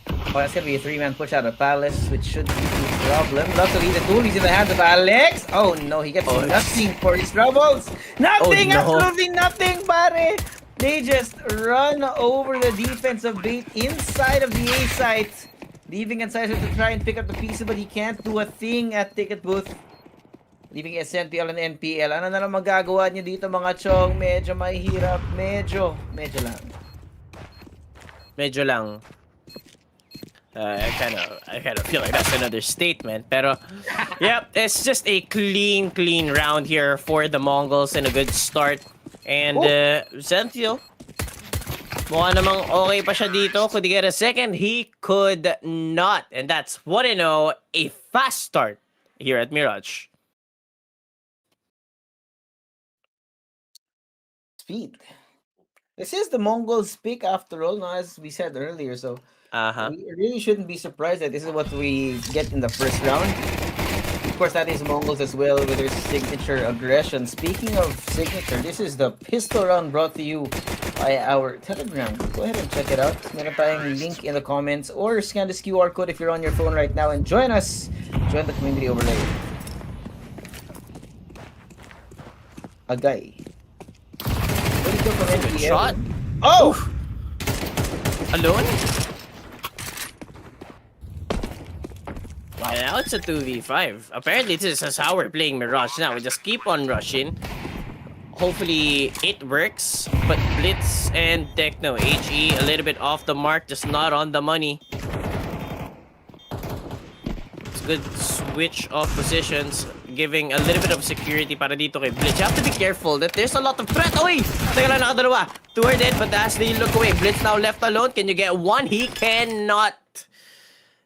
Oh, that's gonna be a 3-man push out of Palace, which should be no problem. Luckily, the tool is in the hands of Alex. Oh no, he gets nothing for his troubles. Nothing, absolutely nothing, pare. They just run over the defense of Bait inside of the A site, leaving Incisor to try and pick up the pieces, but he can't do a thing at Ticket Booth, leaving SNPL and NPL. Ano na lang magagawa niyo dito mga chong? Medyo mahirap, medyo lang. I kind of feel like that's another statement, pero yeah, it's just a clean round here for the MongolZ and a good start. And Zenthiel, mukha namang okay pa siya dito. Could he get a second? He could not. And that's 1-0, a fast start here at Mirage. Speed. This is the MongolZ pick after all, no, as we said earlier, so we really shouldn't be surprised that this is what we get in the first round. Of course, that is MongolZ as well with their signature aggression. Speaking of signature, this is the pistol round brought to you by our Telegram. Go ahead and check it out. Meron tayong link in the comments, or scan this QR code if you're on your phone right now and join us. Join the community overlay. Agay. Good shot. Oh! Alone? Wow, now it's a 2v5. Apparently, this is how we're playing Mirage now. We just keep on rushing. Hopefully, it works. But Blitz and Techno, HE, a little bit off the mark, just not on the money. It's a good switch of positions. giving a little bit of security para dito kay Blitz. You have to be careful that there's a lot of threat. Away! Teka lang, nakadalawa. Two are dead, but as they look away, Blitz now left alone. Can you get one? He cannot.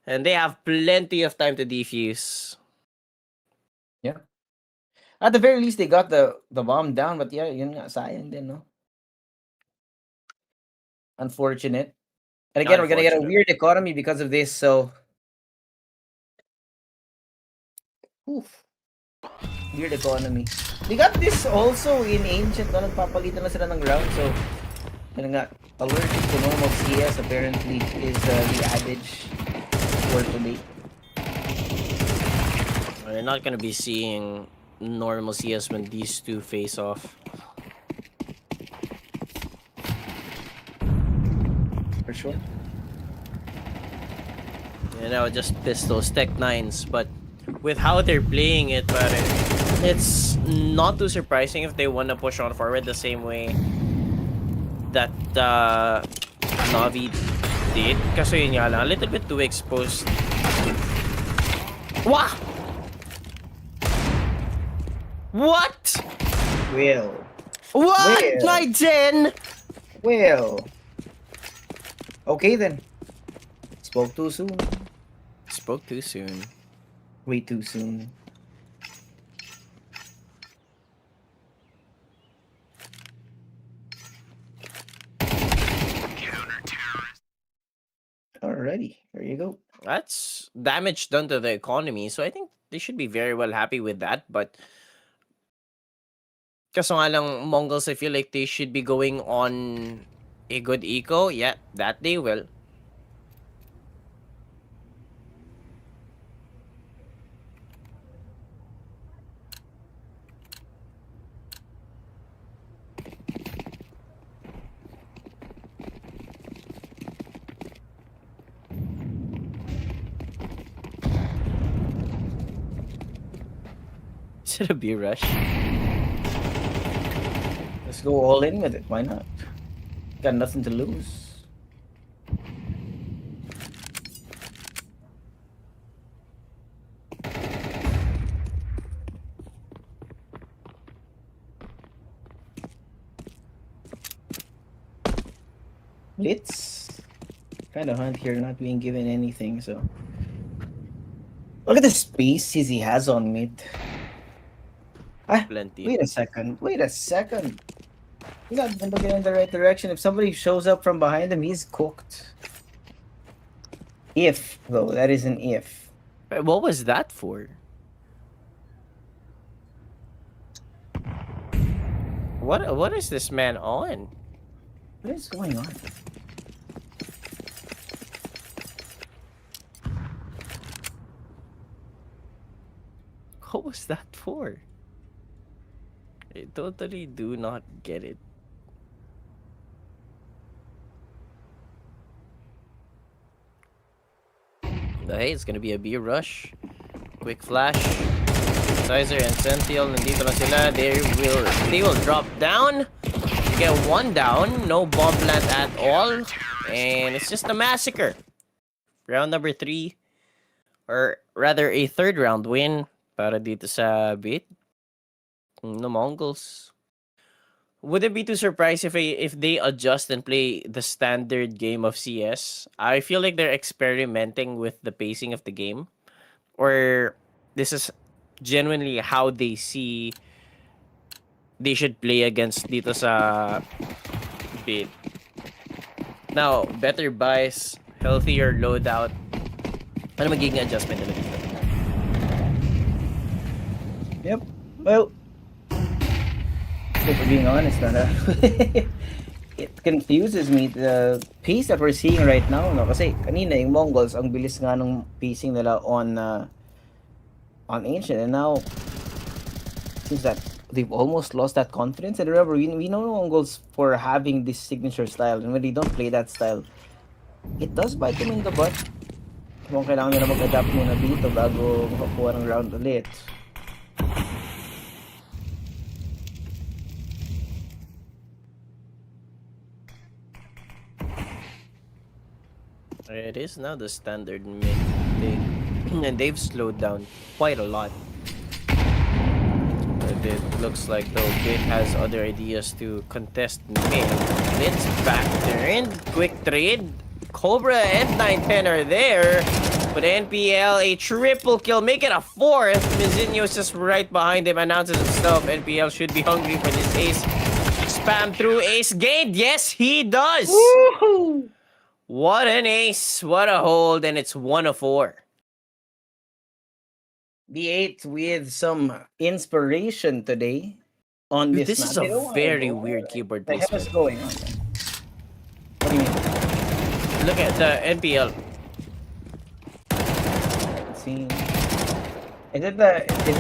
And they have plenty of time to defuse. Yeah. At the very least, they got the bomb down, but yeah, yun nga, sayang din, no? Unfortunate. And again, we're gonna get a Unfortunate. weird economy because of this, so... Oof. Weird economy. They got this also in Ancient, no? Nagpapalitan na sila ng ground, so... Yun nga, allergic to normal CS apparently is the adage for today. We're not gonna be seeing normal CS when these two face off. For sure. You know, just pistols, Tech 9s, but with how they're playing it, it's not too surprising if they want to push on forward the same way that NAVI did. Kasi yun nga lang, a little bit too exposed. Wah! What? Well. What? Well. My Jen? Well. Okay then. Spoke too soon. Spoke too soon. Way too soon. Alrighty, there you go. That's damage done to the economy, so I think they should be very well happy with that, but kaso nga lang, MongolZ, I feel like they should be going on a good eco. Yeah, that they will. Is it a B rush? Let's go all in with it. Why not? Got nothing to lose. Blitz. Kind of hunt here, not being given anything, so. Look at the spaces he has on mid. Ah, Plenty. wait a second. Wait a second. He's not even looking in the right direction. If somebody shows up from behind him, he's cooked. If, though, that is an if. What was that for? What is this man on? What is going on? What was that for? I totally do not get it. Hey, it's gonna be a B rush. Quick flash. Sizer and Sentinel, nandito na sila. They will drop down. You get one down. No bomb plant at all. And it's just a massacre. Round number 3. Or rather, a third round win para dito sa beat. No Mongols. Would it be too surprised if they adjust and play the standard game of CS? I feel like they're experimenting with the pacing of the game, or this is genuinely how they see they should play against dito sa bid. Now, better buys, healthier loadout. Ano magiging adjustment nila dito? Yep. Well, if we're being honest, it confuses me the pace that we're seeing right now, no? Kasi kanina yung Mongols, ang bilis nga nung pacing nila on Ancient, and now seems that they've almost lost that confidence. And remember, we know Mongols for having this signature style, and when they don't play that style, it does bite them in the butt. Kung kailangan nila mag-adapt muna dito bago makakuha ng round ulit. It is now the standard mid thing, and they've slowed down quite a lot. it looks like though Bit has other ideas to contest mid. Lid's back turned. Quick trade. Cobra and 910 are there. But NPL, a triple kill. Make it a fourth. Mizinho's just right behind him. Announces himself. NPL should be hungry for this ace. Spam through ace gate. Yes, he does. Woohoo! What an ace. What a hold. And it's 1 of 4. B8 with some inspiration today on Dude, this this map. is They a don't wanna very go. weird keyboard The hell is placement. going on? What do you mean? Look at the NPL. Let's see. Is it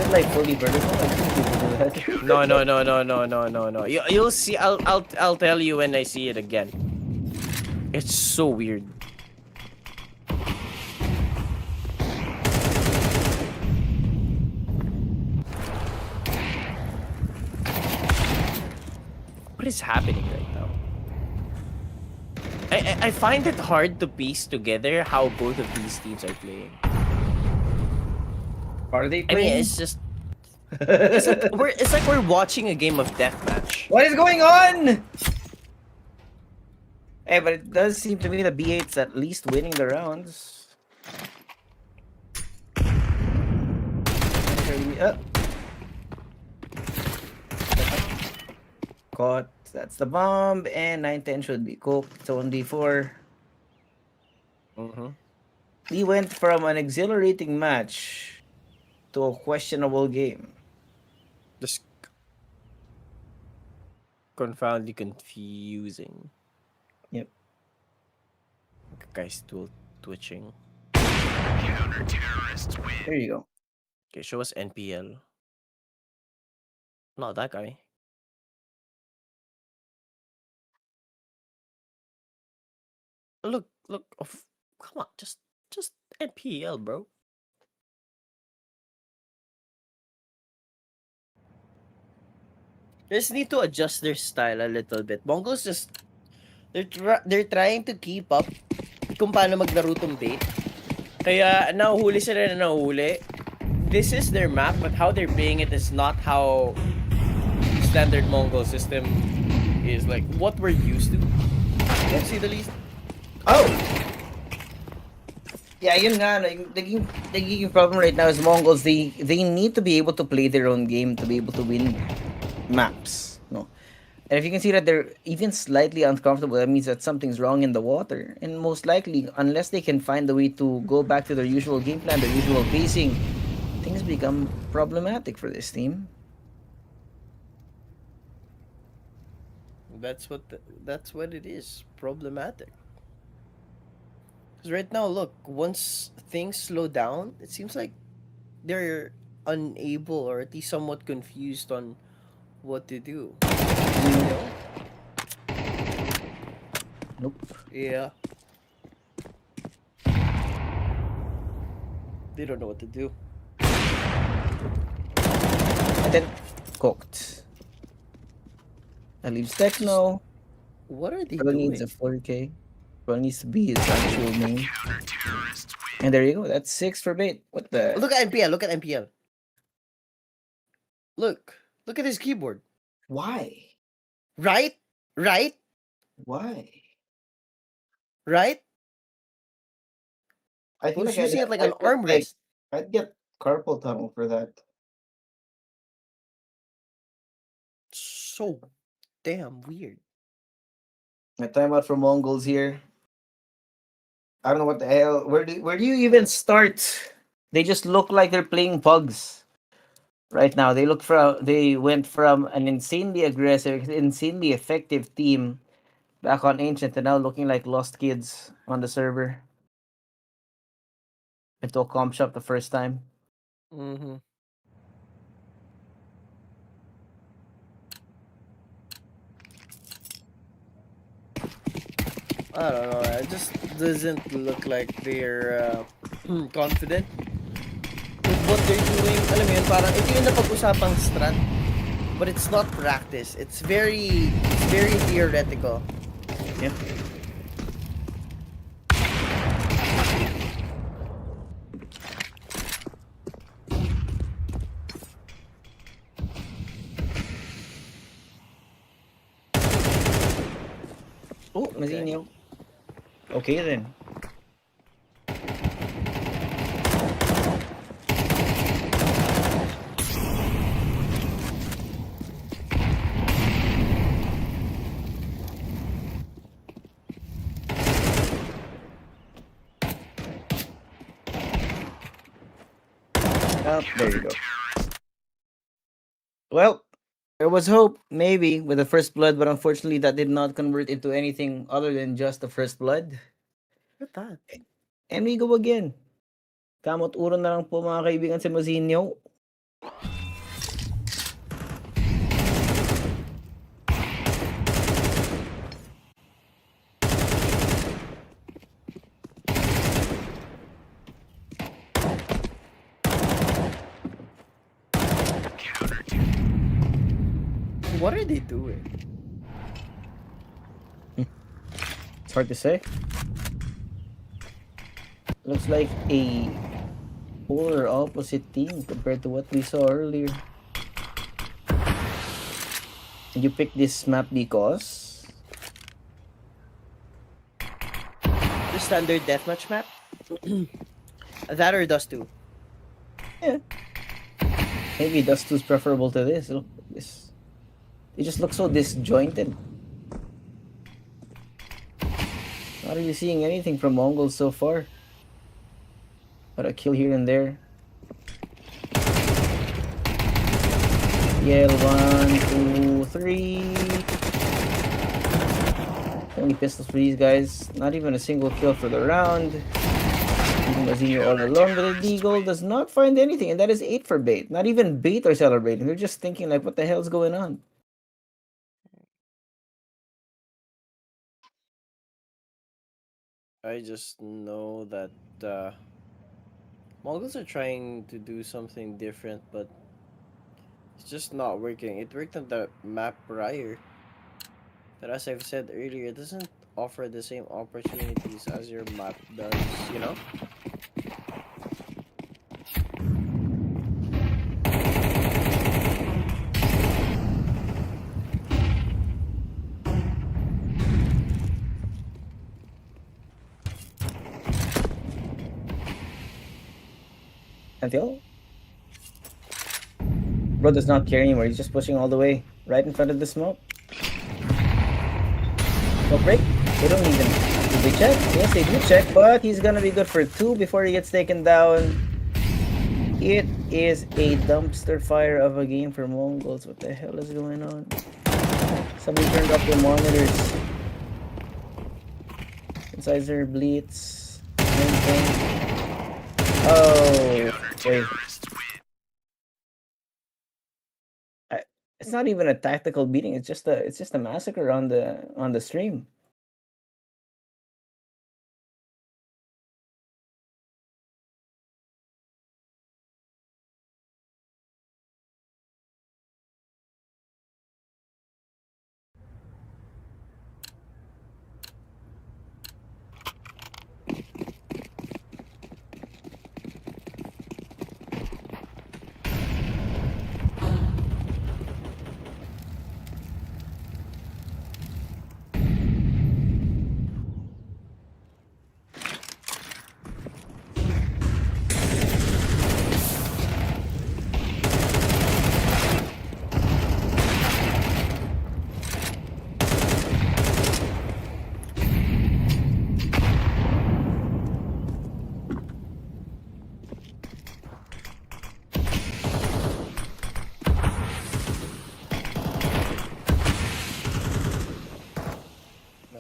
like fully vertical? I think people do that. No. You'll see. I'll tell you when I see it again. It's so weird. What is happening right now? I find it hard to piece together how both of these teams are playing. Are they I mean, playing? it's just it's like we're watching a game of deathmatch. What is going on? Hey, but it does seem to me the B8's at least winning the rounds. Caught. That's the bomb, and 910 should be cooked. It's only 4. He went from an exhilarating match to a questionable game. Just confoundly confusing. Yep. Guy's still twitching. Counter-terrorists win. There you go. Okay, show us NPL. Not that guy. Look, come on, just NPL, bro. They just need to adjust their style a little bit. MongolZ just they're trying to keep up kung paano maglaro tong bait. Kaya nahuhuli sila na nahuhuli. This is their map, but how they're playing it is not how standard Mongol system is, like what we're used to. Let's see the least. Oh! Yeah, yun nga, no, yung naging problem right now is Mongols, they need to be able to play their own game to be able to win maps. No? And if you can see that they're even slightly uncomfortable, that means that something's wrong in the water. And most likely, unless they can find a way to go back to their usual game plan, their usual pacing, things become problematic for this team. That's what it is. Problematic. Because right now, look, once things slow down, it seems like they're unable or at least somewhat confused on what to do. You know? Nope. Yeah. They don't know what to do. And then, cooked. That leaves Techno. What are they Probably doing? needs a 4K. Probably needs to be his actual name. Counter-terrorists win. And there you go. That's 6 for bait. What the? Look at NPL. Look at NPL. Look at his keyboard. Why? Right? Why? I feel was using it like an I'd get, armrest. I'd get carpal tunnel for that. So damn weird. My timeout for Mongols here. I don't know what the hell. Where do you even start? They just look like they're playing pugs right now. They went from an insanely aggressive, insanely effective team back on Ancient to now looking like lost kids on the server. Into a comp shop the first time. Mm-hmm. I don't know. It just doesn't look like they're confident with what they're doing. Alam mo yun, parang ito yung napag-usapang strat, but it's not practice. It's very theoretical. Yeah. Oh, Mazinho. Okay then. Oh, there you go. Well, there was hope, maybe, with the first blood, but unfortunately that did not convert into anything other than just the first blood. Look at that. And we go again. Kamot uro na lang po mga kaibigan si Mazinho. What are they doing? It's hard to say. Looks like a polar opposite team compared to what we saw earlier. Did you pick this map because? The standard deathmatch map? That or Dust 2? Yeah. Maybe Dust 2 is preferable to this. Look, this. It just looks so disjointed. Not really seeing anything from MongolZ so far. But a kill here and there. PGL 1, 2, 3. Only pistols for these guys. Not even a single kill for the round. Even Mazinho all alone, but the Deagle does not find anything, and that is 8 for bait. Not even bait are celebrating. They're just thinking like, what the hell's going on? I just know that Mongols are trying to do something different, but it's just not working. It worked on the map prior, but as I've said earlier, it doesn't offer the same opportunities as your map does, you know? Until bro does not care anymore. He's just pushing all the way right in front of the smoke. Smoke break. They don't even. Did they check? Yes, they do check, but he's gonna be good for 2 before he gets taken down. It is a dumpster fire of a game for MongolZ. What the hell is going on? Somebody turned off their monitors. Incisor bleeds. Anything. Oh, okay. It's not even a tactical beating. It's just a massacre on the stream.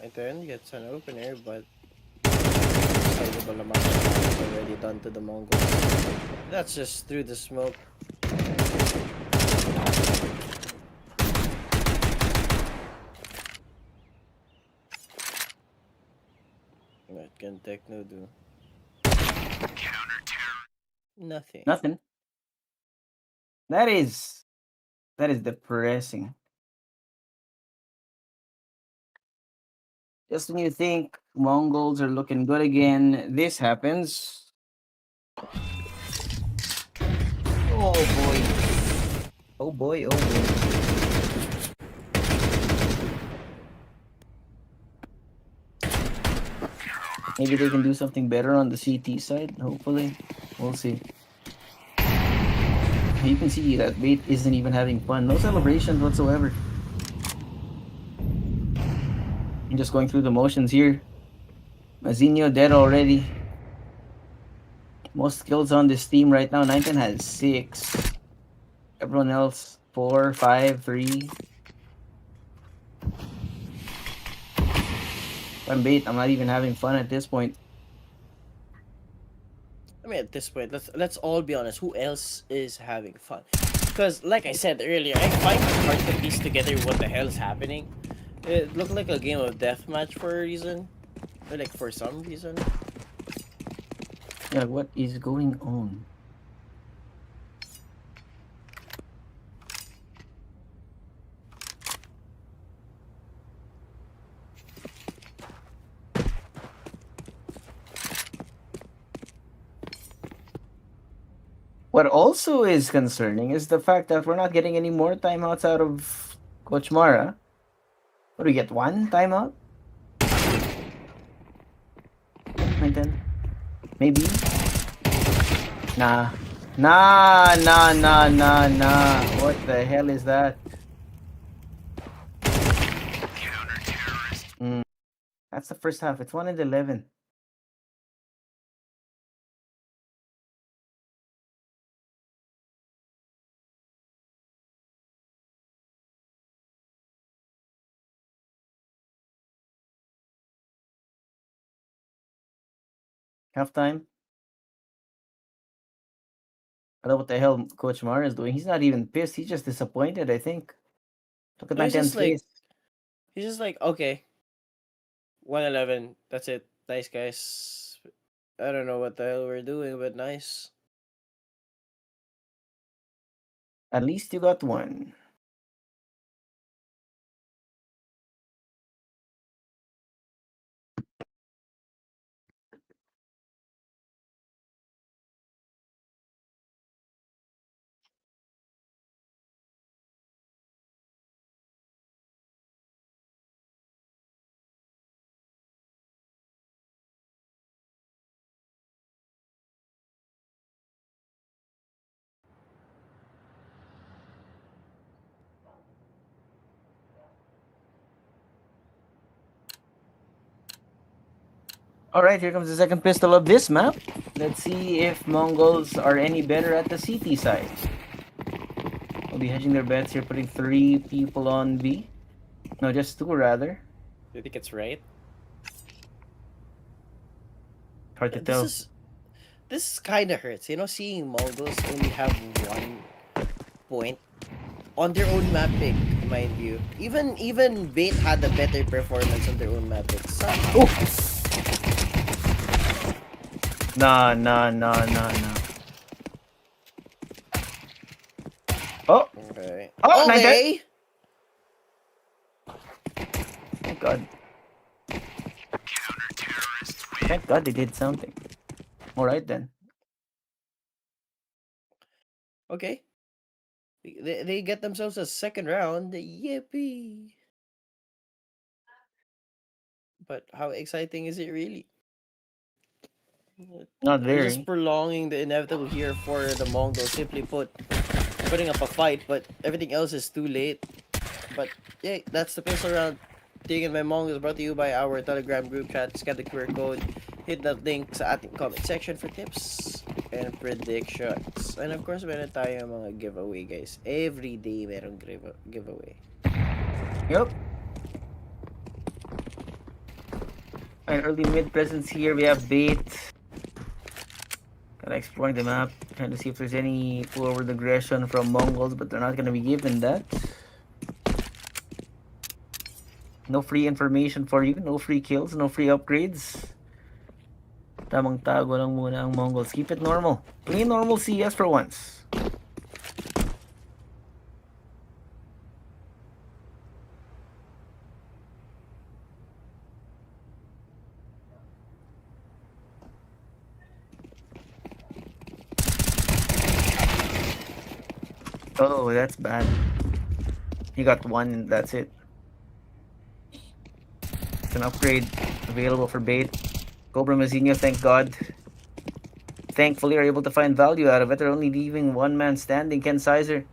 My turn gets an opener, but sizable amount of damage already done to the Mongols. That's just through the smoke. What can Techno do? Nothing. Nothing. That is depressing. Just when you think MongolZ are looking good again, this happens. Oh boy. Oh boy, oh boy. Maybe they can do something better on the CT side. Hopefully, we'll see. You can see that Bait isn't even having fun. No celebrations whatsoever. I'm just going through the motions here. Mazinho dead already. Most kills on this team right now. 19 has 6. Everyone else 4, 5, 3. I'm Bait. I'm not even having fun at this point. I mean, at this point, let's all be honest. Who else is having fun? Because, like I said earlier, I find it hard to piece together what the hell is happening. It looked like a game of deathmatch for a reason, or like for some reason. Yeah, what is going on? What also is concerning is the fact that we're not getting any more timeouts out of Coach Mara. What do we get? 1 timeout? 19? Maybe? Nah. Nah. What the hell is that? That's the first half. It's 1-11. Halftime. I don't know what the hell Coach Mara is doing. He's not even pissed. He's just disappointed, I think. Look at No, he's 19's just like, face. he's just like, okay, 111. That's it. Nice, guys. I don't know what the hell we're doing, but nice. At least you got 1. Alright, here comes the second pistol of this map. Let's see if Mongols are any better at the CT side. We'll be hedging their bets here, putting 3 people on B. No, just 2 rather. Do you think it's right? Hard to tell. This kind of hurts, you know, seeing Mongols only have 1 point on their own map pick, mind you. Even Bait had a better performance on their own map pick. Somehow. Nah. Oh! Okay. Oh, Okay. Thank God. Thank God they did something. Alright then. Okay. They get themselves a second round. Yippee. But how exciting is it really? Not They're just very. prolonging the inevitable here for the Mongols. Simply put, putting up a fight, but everything else is too late. But yeah, that's the pistol round taken by Mongols, brought to you by our Telegram group chat. Scan the QR code, hit that link sa ating comment section for tips and predictions. And of course, meron tayong mga giveaway, guys. Every day merong giveaway. Yup. An early mid presence here. We have Bait. Kinda exploring the map, trying to see if there's any forward aggression from Mongols, but they're not gonna be given that. No free information for you, no free kills, no free upgrades. Tamang tago lang muna ang Mongols. Keep it normal. Clean normal CS for once. Oh, that's bad. He got 1 and that's it. It's an upgrade available for Bait. Cobra Mazinho, thank God. Thankfully, are able to find value out of it. They're only leaving one man standing, Ken Sizer.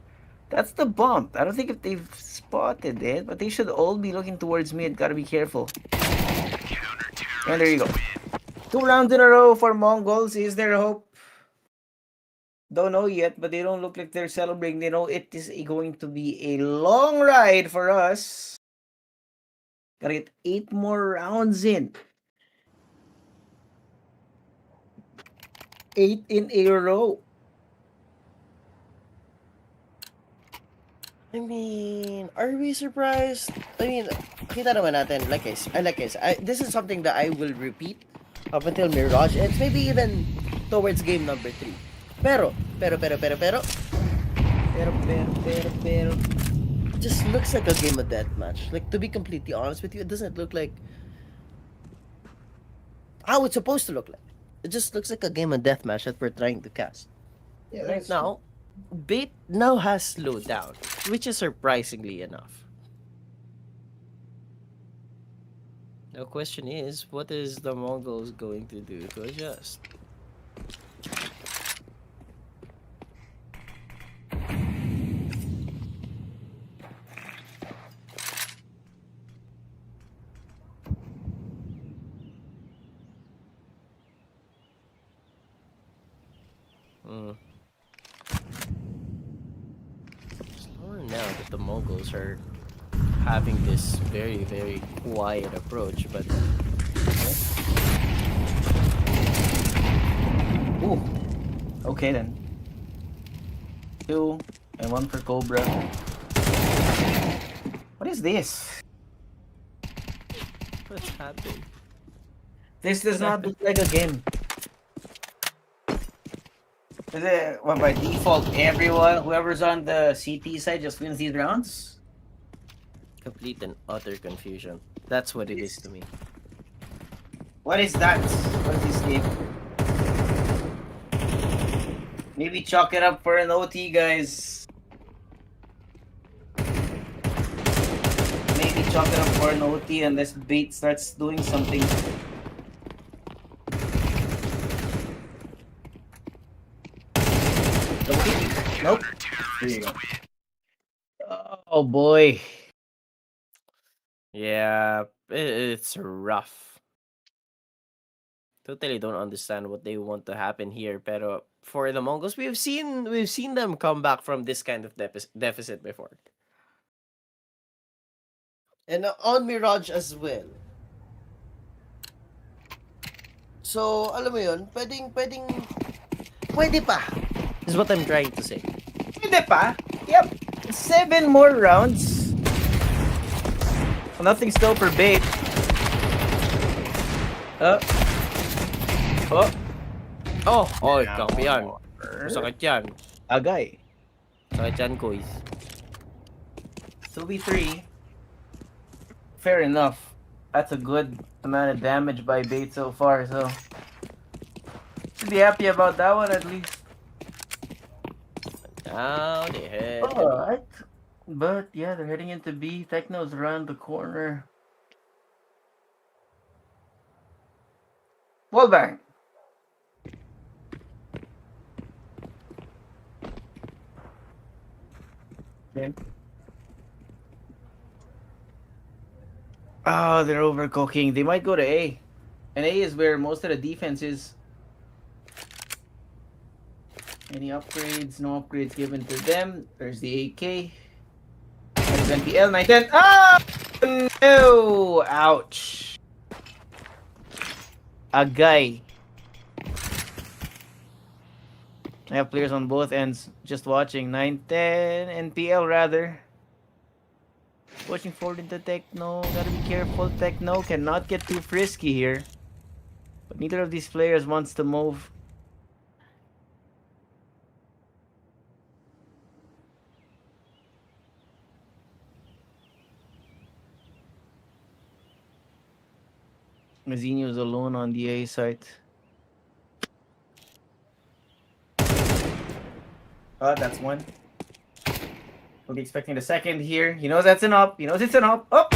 That's the bump. I don't think if they've spotted it, but they should all be looking towards mid. Gotta be careful. And there you go. 2 rounds in a row for MongolZ. Is there hope? Don't know yet, but they don't look like they're celebrating. They know it is going to be a long ride for us. Gotta get 8 more rounds in. 8 in a row. I mean, are we surprised? I mean, kita naman natin, this is something that I will repeat up until Mirage ends, maybe even towards game number 3. Pero, just looks like a game of deathmatch. Like, to be completely honest with you, it doesn't look like how it's supposed to look like. It just looks like a game of deathmatch that we're trying to cast. Yeah, Right now, Bait now has slowed down, which is surprisingly enough. The question is, what is the Mongols going to do to adjust? Slower now that the Mongols are having this very, very quiet approach, but Ooh. Okay then. 2 and 1 for Cobra. What is this? what's happening? This does not look like a game. Is it by default everyone, whoever's on the CT side just wins these rounds? Complete and utter confusion. That's what it is to me. What is that? What is this game? Maybe chalk it up for an OT, guys. Maybe chalk it up for an OT unless Bait starts doing something. Nope. There you go. Oh boy. Yeah, it's rough. Totally don't understand what they want to happen here, pero for the Mongols, we've seen them come back from this kind of deficit before. And on Mirage as well. So, alam mo yun, pwede pa. Is what I'm trying to say. Pwede pa? Yep. 7 more rounds. Nothing still for Bait. Oh, copy yan. Masakit yan. Agay. Masakit yan, Kois. 2v3. Fair enough. That's a good amount of damage by Bait so far, so should be happy about that one at least. Now they head. Alright. But yeah, they're heading into B. Techno's around the corner. Wallbang. Okay. Oh, they're overcooking. They might go to A. And A is where most of the defense is. Any upgrades? No upgrades given to them. There's the AK. There's NPL 910. Ah! No! Ouch. Agay. I have players on both ends just watching. 910 NPL rather. Pushing forward into Techno. Gotta be careful. Techno cannot get too frisky here. But neither of these players wants to move. Mazinho is alone on the A site. Oh, that's one. We'll be expecting the second here. He knows that's an up. He knows it's an up. Oh!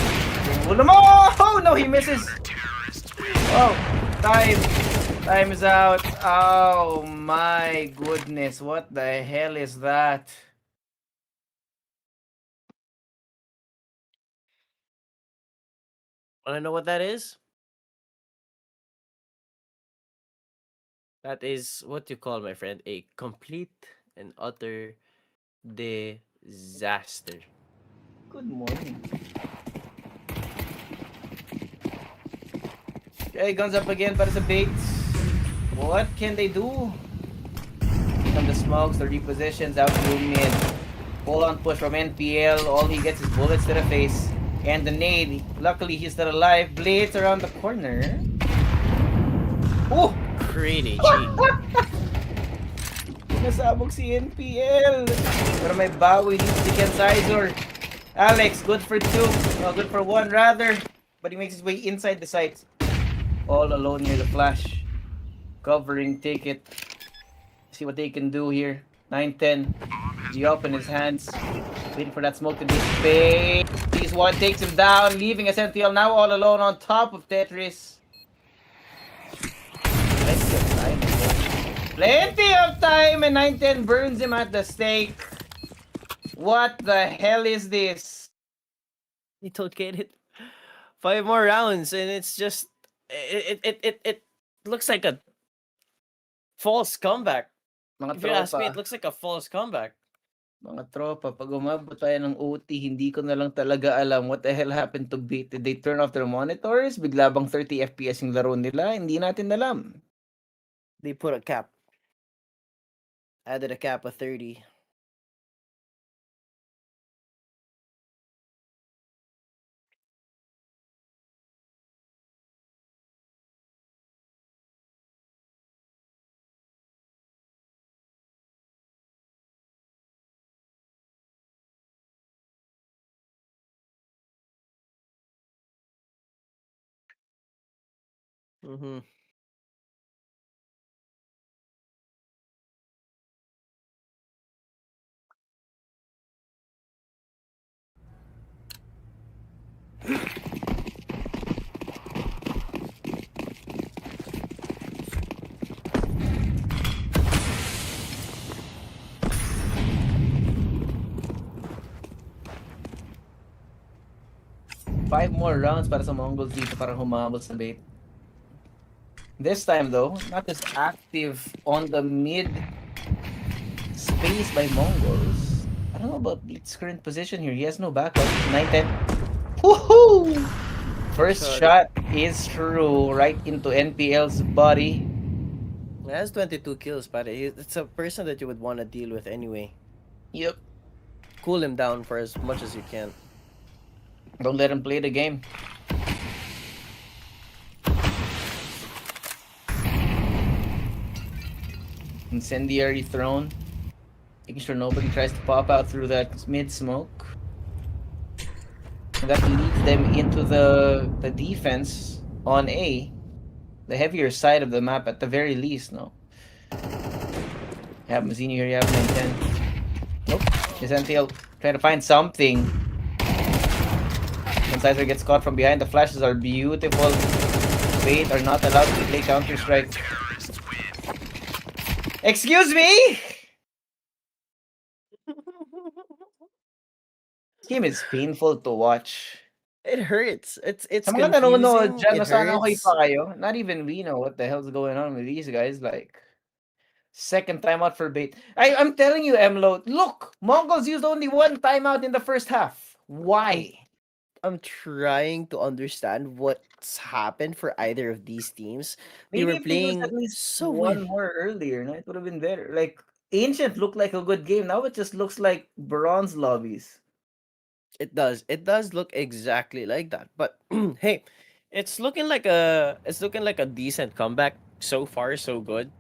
Oh, no, he misses. Oh. Time is out. Oh my goodness. What the hell is that? Wanna know what that is? That is what you call, my friend, a complete and utter disaster. Good morning. Okay, guns up again para sa baits. What can they do? From the smokes, the repositions out to mid. Full on push from NPL. All he gets is bullets to the face. And the nade. Luckily, he's still alive. Blades around the corner. Oh! Pretty cheap. Nasabog si NPL. Pero may bawi dito si Ken Sizor. Alex, good for 2. No, good for 1 rather. But he makes his way inside the sights. All alone near the flash. Covering ticket. See what they can do here. 9-10. G up in his hands. Waiting for that smoke to dissipate. This one takes him down, leaving SNTL now all alone on top of Tetris. Plenty of time. Plenty of time, and 9-10 burns him at the stake. What the hell is this? You don't get it. 5 more rounds, and it's just it looks like a false comeback. Mga If you ask me, it tropa. looks like a false comeback. Mga tropa, pag umabot tayo ng OT, hindi ko na lang talaga alam what the hell happened to Beat. Did they turn off their monitors? Bigla bang 30 FPS yung laro nila? Hindi natin alam. They put a cap. Added a cap of 30. Mm-hmm. Five more rounds para sa MongolZ dito para humabol sa bait. This time though, not as active on the mid space by Mongols. I don't know about Blitz's current position here. He has no backup. 9-10. Woohoo! First shot is through right into NPL's body. He has 22 kills, but it's a person that you would want to deal with anyway. Yep. Cool him down for as much as you can. Don't let him play the game. Incendiary thrown. Making sure nobody tries to pop out through that mid smoke. And that leads them into the defense on A. The heavier side of the map at the very least, no? You have Mazzini here, you have 9-10. Nope. Incendiary trying to find something. Insider gets caught from behind. The flashes are beautiful. Wait, are not allowed to play Counter-Strike. Excuse me? This game is painful to watch. It hurts. It's Sa mga nanonood confusing. dyan, It sana okay hurts. pa kayo. Not even we know what the hell's going on with these guys. Like, second timeout for bait. I'm telling you, Emlo, look! Mongols used only 1 timeout in the first half. Why? I'm trying to understand what's happened for either of these teams. They Maybe were if they used playing at least so one well. more earlier, no? It would have been better. Like, Ancient looked like a good game. Now it just looks like bronze lobbies. It does. It does look exactly like that. But Hey, it's looking like a decent comeback so far. So good.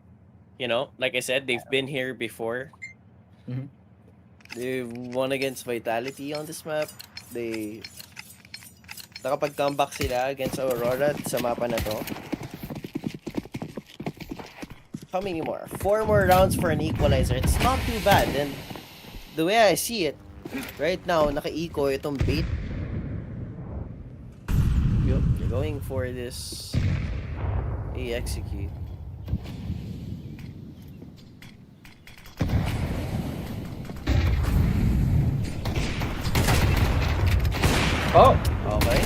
You know, like I said, they've been here before. Mhm. they've won against Vitality on this map. They nakapag-comeback sila against Aurora sa mapa na to. How many more? 4 more rounds for an equalizer. It's not too bad. And the way I see it, right now, naka-eco itong bait. Yup. They're going for this He execute. Oh! Okay.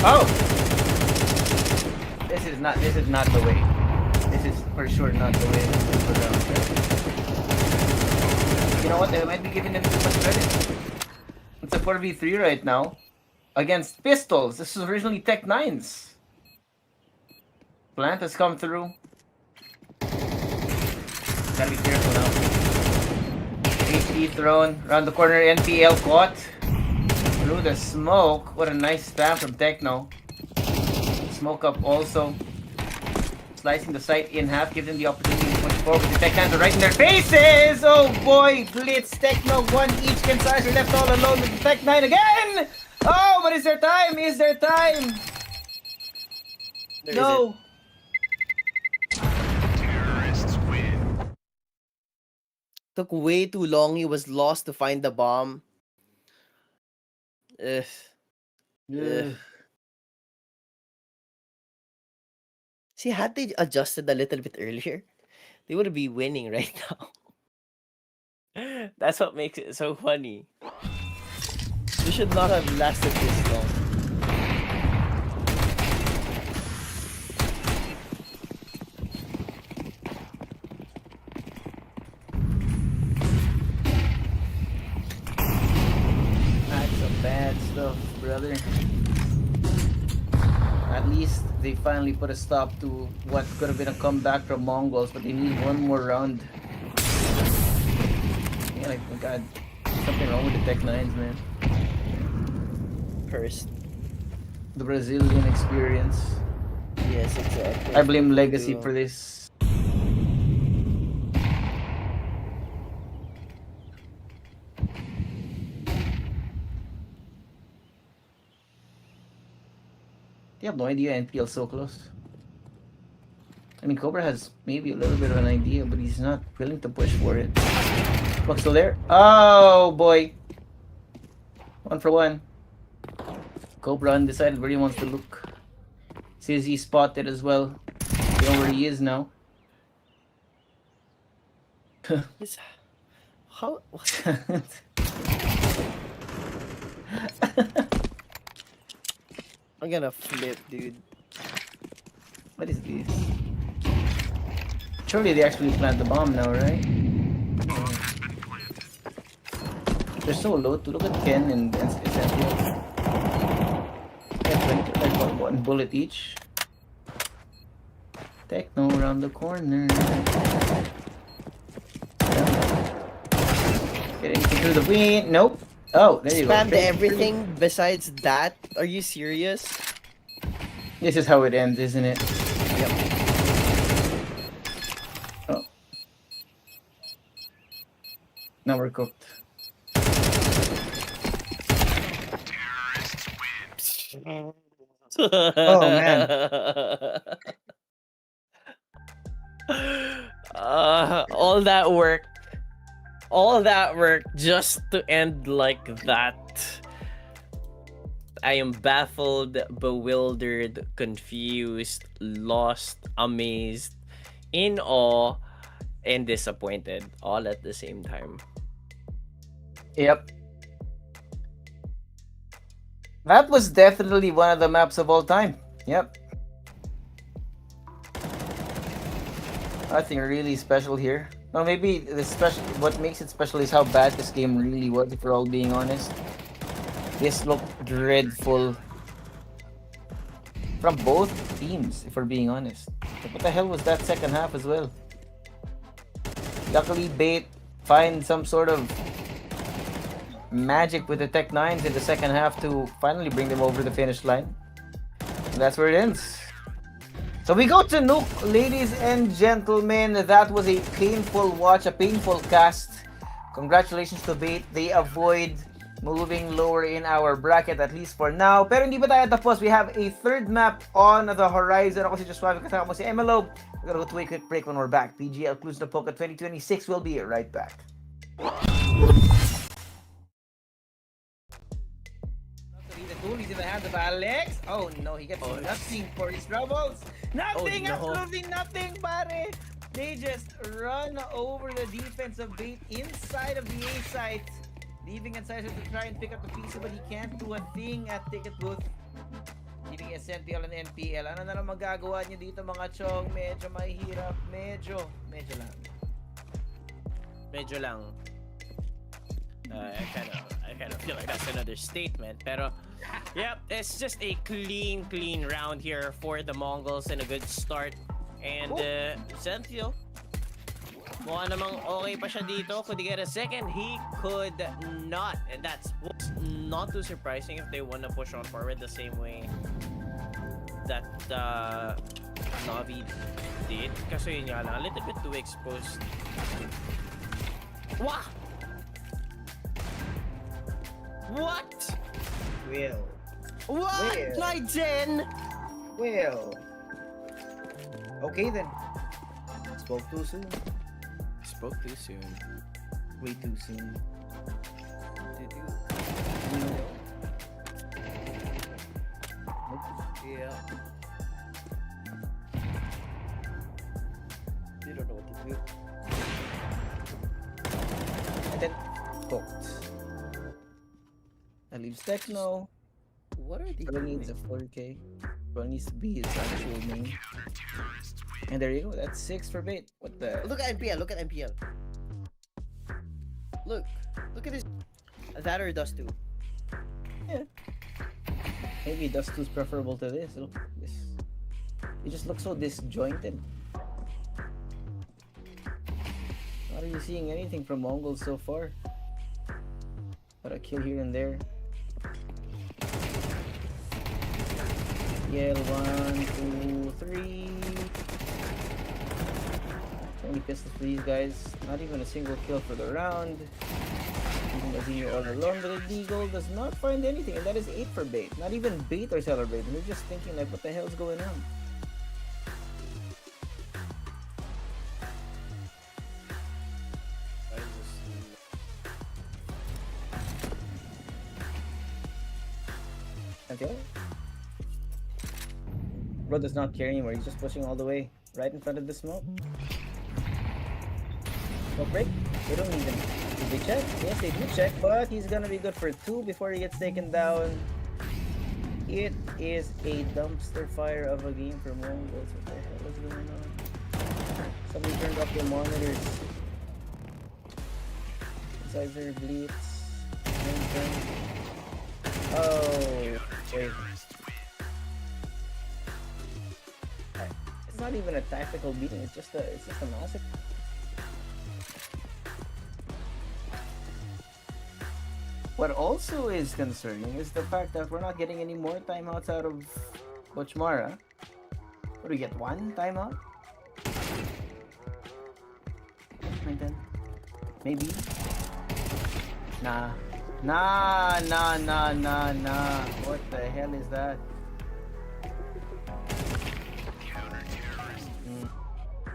Oh! This is not the way. This is for sure not the way to go down. You know what? They might be giving them too much credit. It's a 4v3 right now. Against pistols. This was originally Tech 9s. Plant has come through. Gotta be careful now. HP thrown. Around the corner, NPL caught. Through the smoke. What a nice spam from Techno. Smoke up also. Slicing the site in half, gives them the opportunity to push forward. The Tech 9s are right in their faces! Oh boy! Blitz, Techno, one each. Kansai are left all alone with the Tech 9 again! Oh, but is there time? Is there time? There No! Terrorists win. Took way too long. He was lost to find the bomb. Ugh. Ugh. See, had they adjusted a little bit earlier, they would be winning right now. That's what makes it so funny. We should not have lasted this long. That's some bad stuff, brother. At least they finally put a stop to what could have been a comeback from Mongols, but they need one more round. Yeah, like, oh God, something wrong with the Tech 9s, man. First. The Brazilian experience. Yes, exactly. I blame Legacy for this. They have no idea NPL so close. I mean, Cobra has maybe a little bit of an idea, but he's not willing to push for it. Buck's still there. Oh boy. 1 for 1. Cobra undecided where he wants to look. Says he spotted as well. You know where he is now. This, how? I'm gonna flip, dude. What is this? Surely they actually plant the bomb now, right? They're so low too. Look at Ken and Essential. Yeah, 20, like one bullet each. Techno around the corner. Getting through the wind. Nope. Oh, there you go. Spammed everything besides that? Are you serious? This is how it ends, isn't it? Yep. Oh. Now we're cooked. Terrorists win. Oh, man. All that work just to end like that. I am baffled, bewildered, confused, lost, amazed, in awe, and disappointed all at the same time. Yep. That was definitely one of the maps of all time. Yep. Nothing really special here. No, maybe the special. What makes it special is how bad this game really was. If we're all being honest, this looked dreadful from both teams. If we're being honest, like, what the hell was that second half as well? Luckily, Bait find some sort of magic with the Tech 9s in the second half to finally bring them over the finish line. And that's where it ends. So we go to Nuke, ladies and gentlemen. That was a painful watch, a painful cast. Congratulations to Bait. They avoid moving lower in our bracket, at least for now. Pero hindi pa tayo tapos. We have a third map on the horizon. Ako si Joshua, kasama mo si MLO. We're gonna go to a quick break when we're back. PGL Cluj Napoca 2026 will be right back. The tool is the hands of Alex. Oh no, he gets nothing for his troubles. Nothing, absolutely nothing, pare. They just run over the defensive bait inside of the A site. Leaving inside to try and pick up the piece, but he can't do a thing at ticket booth. Leaving SNPL and NPL. Ano na lang magagawa niyo dito mga chong? Medyo mahirap. Medyo lang. Medyo lang. I kind of feel like that's another statement. Pero, yep, it's just a clean round here for the Mongols and a good start. And Senthil, mukha namang okay pa siya dito. Could he get a second? He could not. And that's what's not too surprising if they want to push on forward the same way that NAVI did. Kasi yun nga lang, a little bit too exposed. Wah! What? Will. What? Well. My Jen? Well. Okay then. Spoke too soon. Spoke too soon. Way too soon. Yeah. They don't know what to do. And then cooked. That leaves Techno. What are they Bro doing? needs a 4K. Bro needs to be his actual name. And there you go. That's 6 for bait. What the? Look at NPL. Look at NPL. Look at this. That or Dust 2. Yeah. Maybe Dust 2 is preferable to this. Look at this. It just looks so disjointed. Not really seeing anything from MongolZ so far. Got a kill here and there. Yeah, 1, 2, 3. Only pistols for these guys. Not even a single kill for the round. Even as here all alone, the Eagle does not find anything, and that is 8 for bait. Not even bait or celebrating. They're just thinking like, what the hell is going on? Until bro does not care anymore. He's just pushing all the way right in front of the smoke. Smoke break. They don't even. Did they check? Yes, they do check, but he's gonna be good for 2 before he gets taken down. It is a dumpster fire of a game for MongolZ. What the hell is going on? Somebody turned off their monitors. Besides their blitz. Oh, wait. It's not even a tactical beating. It's just a massive. What also is concerning is the fact that we're not getting any more timeouts out of Bochmara. What do we get? 1 timeout? Maybe. Nah. What the hell is that?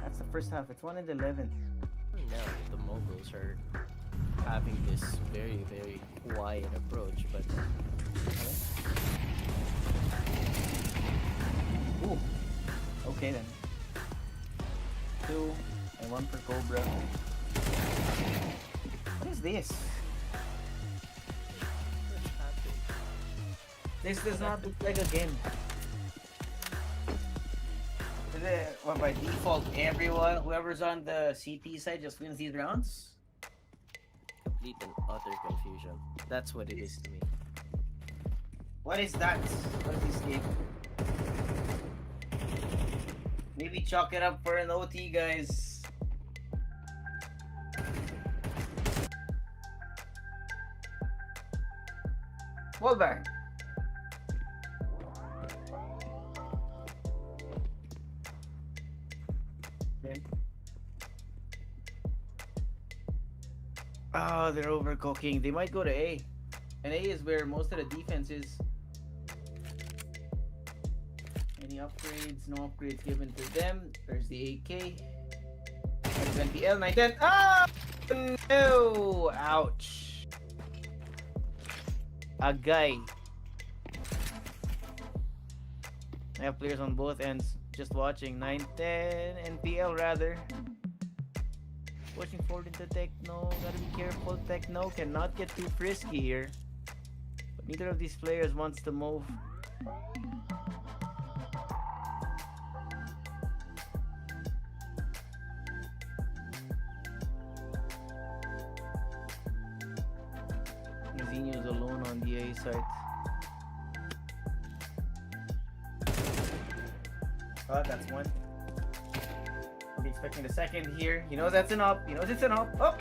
That's the first half. It's 1 and 11. Now the Mongols are having this very quiet approach, but Ooh. Okay then. 2 and 1 for Cobra. What is this? This does not look like a game. Well, by default, everyone, whoever's on the CT side just wins these rounds? complete and utter confusion. That's what it is to me. What is that? What is this game? Maybe chalk it up for an OT, guys. Wallbang. Okay. Oh, they're overcooking. They might go to A. And A is where most of the defense is. Any upgrades? No upgrades given to them. There's the AK. There's NPL 910. Ah! No! Ouch. Agay. I have players on both ends just watching. 9-10 NPL rather. Pushing forward into Techno. Gotta be careful. Techno cannot get too frisky here. But neither of these players wants to move. Zinho is alone on the A side. Oh, that's one. I'll be expecting the second here. He knows that's an up. He knows it's an up. Oh!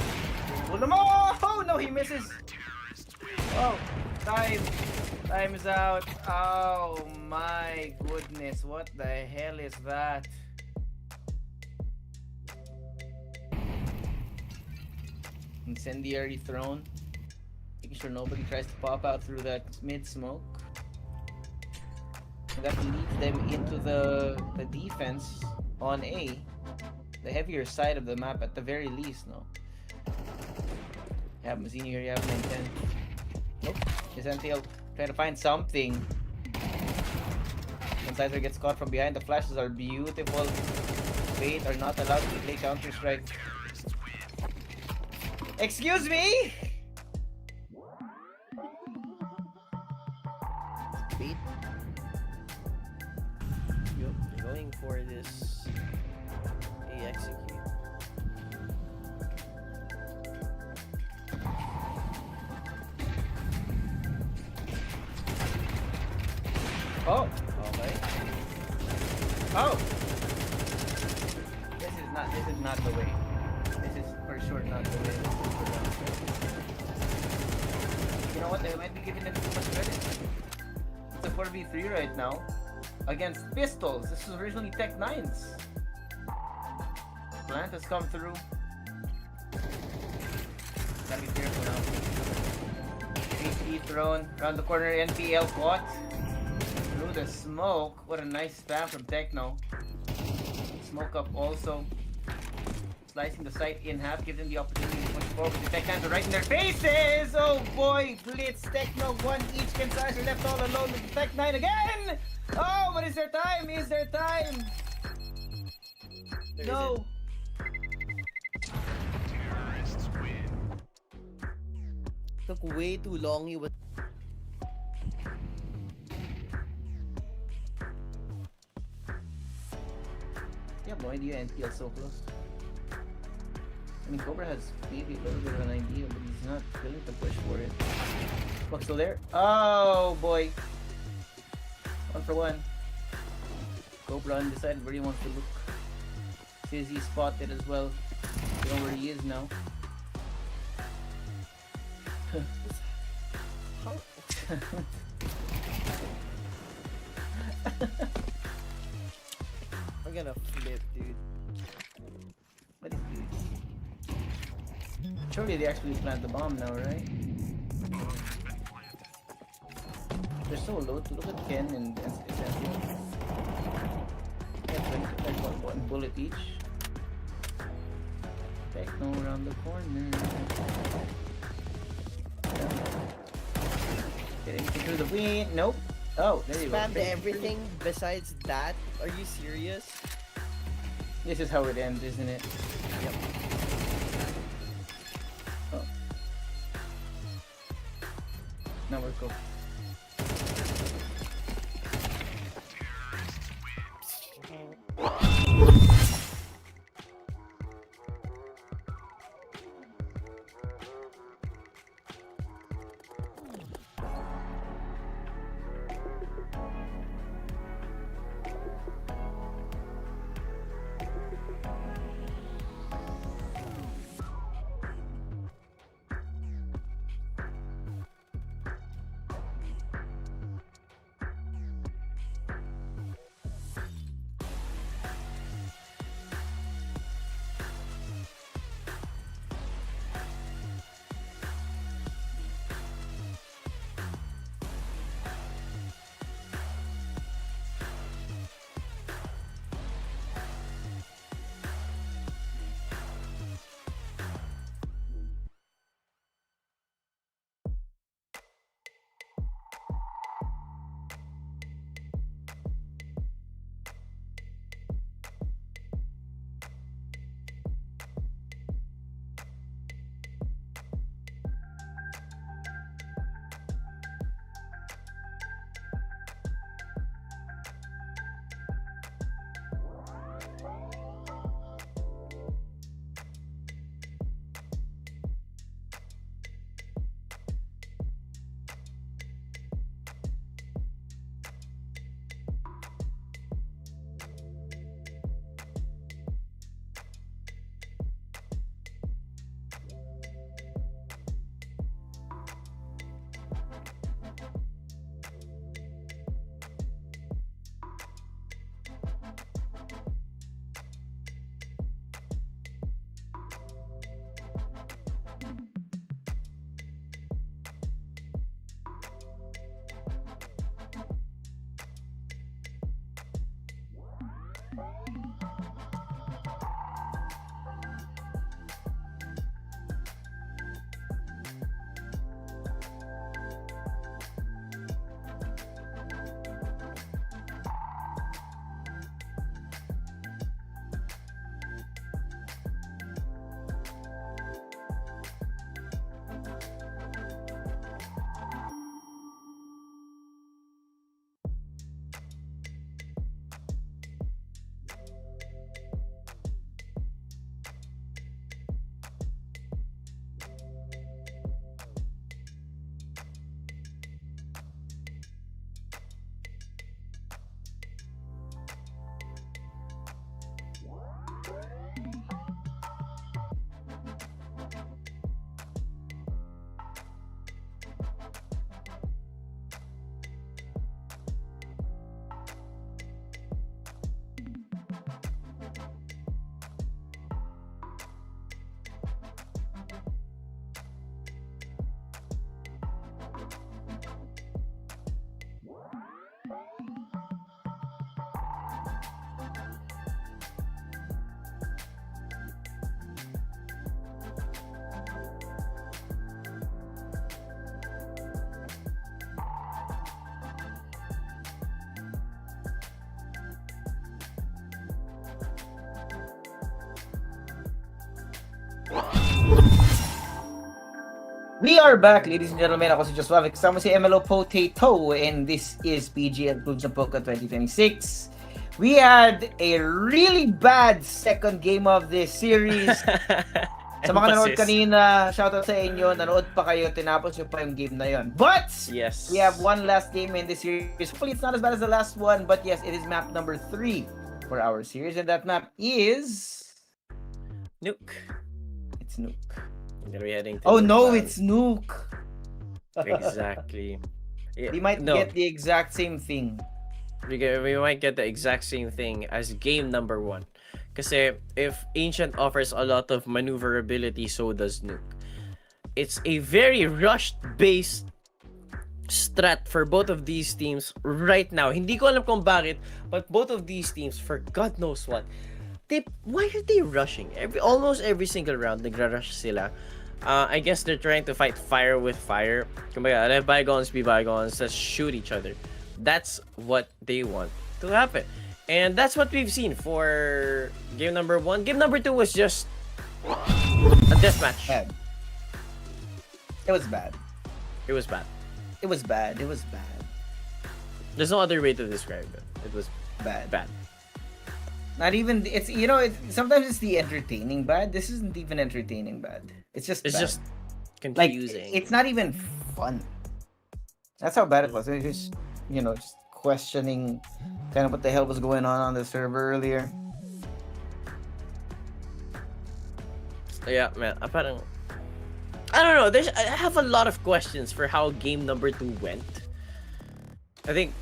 Oh no, he misses. Oh, time. Time is out. Oh my goodness. What the hell is that? Incendiary thrown. Making sure nobody tries to pop out through that mid smoke. And that leads them into the defense on A. The heavier side of the map at the very least, no? You have Mazzini here, you have 9-10. Nope. Isentiel trying to find something. Insider gets caught from behind. The flashes are beautiful. Wait, are not allowed to play Counter-Strike. Excuse me? Wait. You're going for this. They execute. Oh! Okay. Oh! This is not the way. This is for sure not the way. You know what? They might be giving them too much credit. It's a 4v3 right now. Against pistols. This was originally Tech 9s. Plant has come through. Gotta be careful now. HP thrown. Around the corner, NPL caught. Through the smoke. What a nice spam from Techno. Smoke up also. Slicing the site in half, gives them the opportunity to push forward. The Tech Nines are right in their faces! Oh boy! Blitz, Techno, one each. Kansas are left all alone with the Tech 9 again! Oh, but is there time? Is there time? There No! Terrorists win. Took way too long. He was. You have no idea NPL so close. I mean, Cobra has maybe a little bit of an idea, but he's not willing to push for it. What's still there? Oh boy! 1 for 1. Cobra undecided where he wants to look. Fizzy spotted as well. You know where he is now. I'm gonna flip, dude. What is this? Surely they actually plant the bomb now, right? They're so low. To look at Ken and Essential. Yeah, 1 bullet each. Techno around the corner. Getting through the wind. Nope. Oh, there you go. Spammed everything besides that. Are you serious? This is how it ends, isn't it? Yep. Oh. Now we're cool. We are back, ladies and gentlemen. Ako si Joshua, kasama si MLO Potato, and this is PGL Cluj Napoca 2026. We had a really bad second game of this series. Sa mga nanood kanina, shoutout sa inyo, nanood pa kayo, tinapos nyo pa yung game na yon. But, yes, we have one last game in this series. Hopefully, it's not as bad as the last one, but yes, it is map number 3 for our series, and that map is... Nuke. It's Nuke. Are we heading to Oh Nuke no, Valley? it's Nuke! Exactly. Yeah, We might get the exact same thing. we might get the exact same thing as game number 1. Kasi if Ancient offers a lot of maneuverability, so does Nuke. It's a very rushed-based strat for both of these teams right now. Hindi ko alam kung bakit, but both of these teams, for God knows what, why are they rushing? Almost every single round, nagra-rush sila. I guess they're trying to fight fire with fire. Kumbaga, let bygones be bygones. Let's shoot each other. That's what they want to happen. And that's what we've seen for game number 1. Game number 2 was just a deathmatch. Bad. It was bad. It was bad. It was bad. It was bad. There's no other way to describe it. It was Bad. bad. Not even it's sometimes it's the entertaining bad. This isn't even entertaining bad. It's just It's bad. just like confusing. it's not even fun. That's how bad it was. It was just questioning kind of what the hell was going on the server earlier. Yeah, man. I don't know. I have a lot of questions for how game number 2 went. I think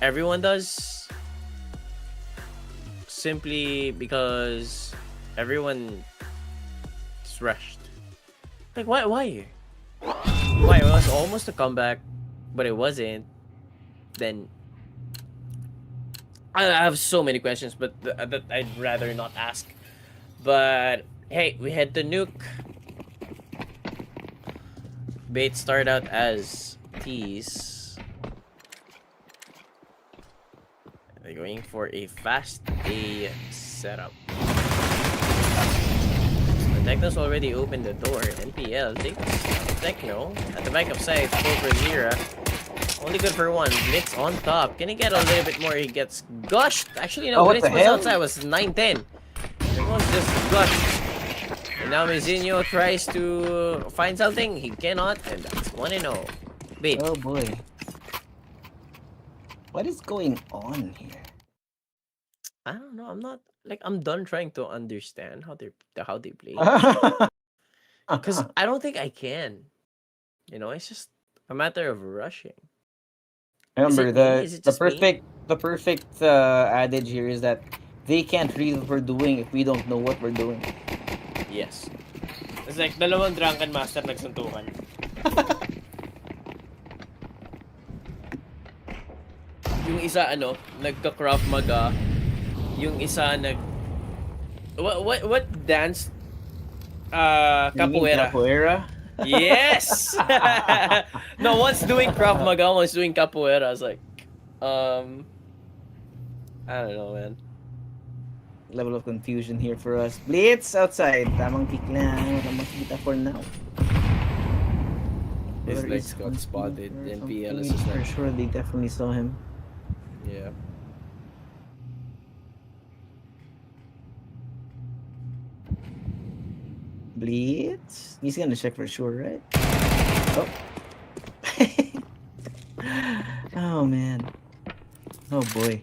everyone does. Simply because everyone is rushed. Like, why? Why? It was almost a comeback, but it wasn't. Then I have so many questions, but that I'd rather not ask. But hey, we head to Nuke. Bait start out as tease. They're going for a fast A setup. The Techno's already opened the door. NPL takes Techno at the back of side. 4 for Zira. Only good for 1. Blitz on top. Can he get a little bit more? He gets gushed. Actually, no. What Blitz the was hell? outside. Was 9-10. It was just gushed. And now Mizinho tries to find something. He cannot. And that's 1-0. Bait. Oh boy. What is going on here? I don't know. I'm done trying to understand how they play. Because I don't think I can. It's just a matter of rushing. Remember Is it me? Is it just me? the perfect adage here is that they can't read what we're doing if we don't know what we're doing. Yes. It's like dalawang drunken master nagsuntukan. Yung isa nagka-Krav Maga. Yung isa what dance? Capoeira. Capoeira? Yes. No, one's doing Krav Maga, one's doing Capoeira. I was like, I don't know, man. Level of confusion here for us. Blitz outside. Tamang kick lang. Tamang kita for now. His Where legs is got spotted. NPL is just for like, sure they definitely saw him. yeah. Blitz? He's gonna check for sure, right? Oh. Oh man. Oh boy.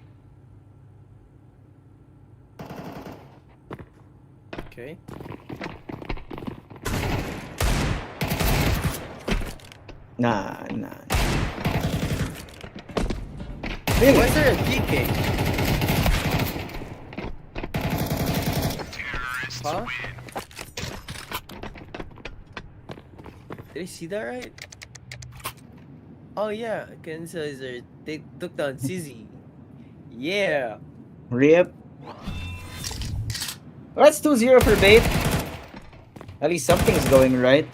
Okay. Nah. Why is there a PK? Huh? Did I see that right? Oh yeah, they took down Sizzy. Yeah. Rip. Well, that's 2-0 for Bait. At least something's going right.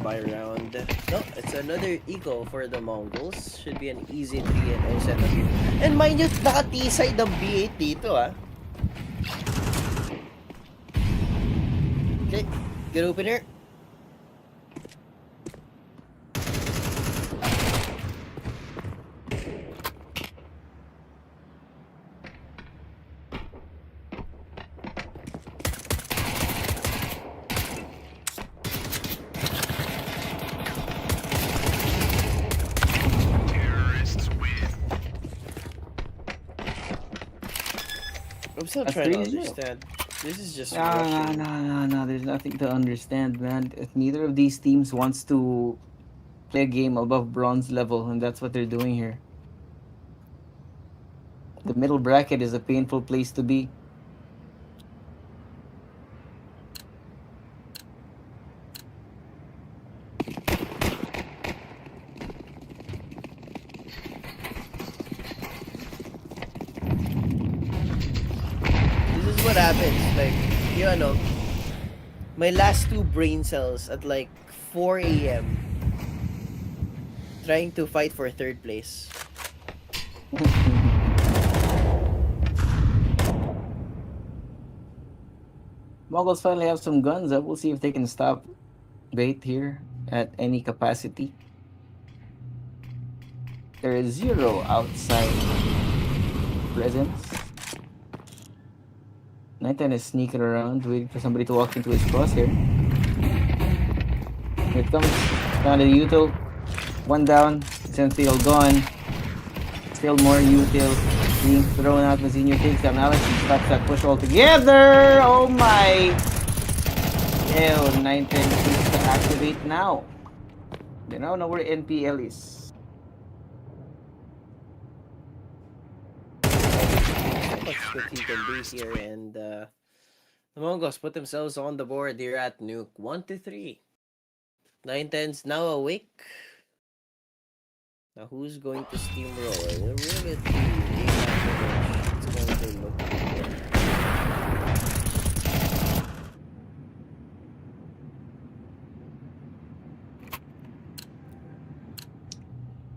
buy round. No, it's another eco for the Mongols. Should be an easy 3-0 setup here. And mind you, naka-T-side ang B8 dito ah. Okay, good opener. Terrorists win. I'm still That's trying to 3-0. understand. This is just No, Russian. no. There's nothing to understand, man. Neither of these teams wants to play a game above bronze level, and that's what they're doing here. The middle bracket is a painful place to be. This is what happens. Like, you know, my last two brain cells at like 4 a.m. trying to fight for third place. Mongols finally have some guns. We'll see if they can stop bait here at any capacity. There is 0 outside presence. 910 is sneaking around, waiting for somebody to walk into his crosshair. Here it comes. Down to the util. 1 down. Sentinel gone. Still more util being thrown out. Mazinho takes down Alex and stops that push altogether. Oh my! Ew, 910 needs to activate now. They now know where NPL is. That's what he can do here, and the Mongols put themselves on the board here at Nuke 1-3. 910's now awake. Now who's going to steamroll? Really, it's going to look like.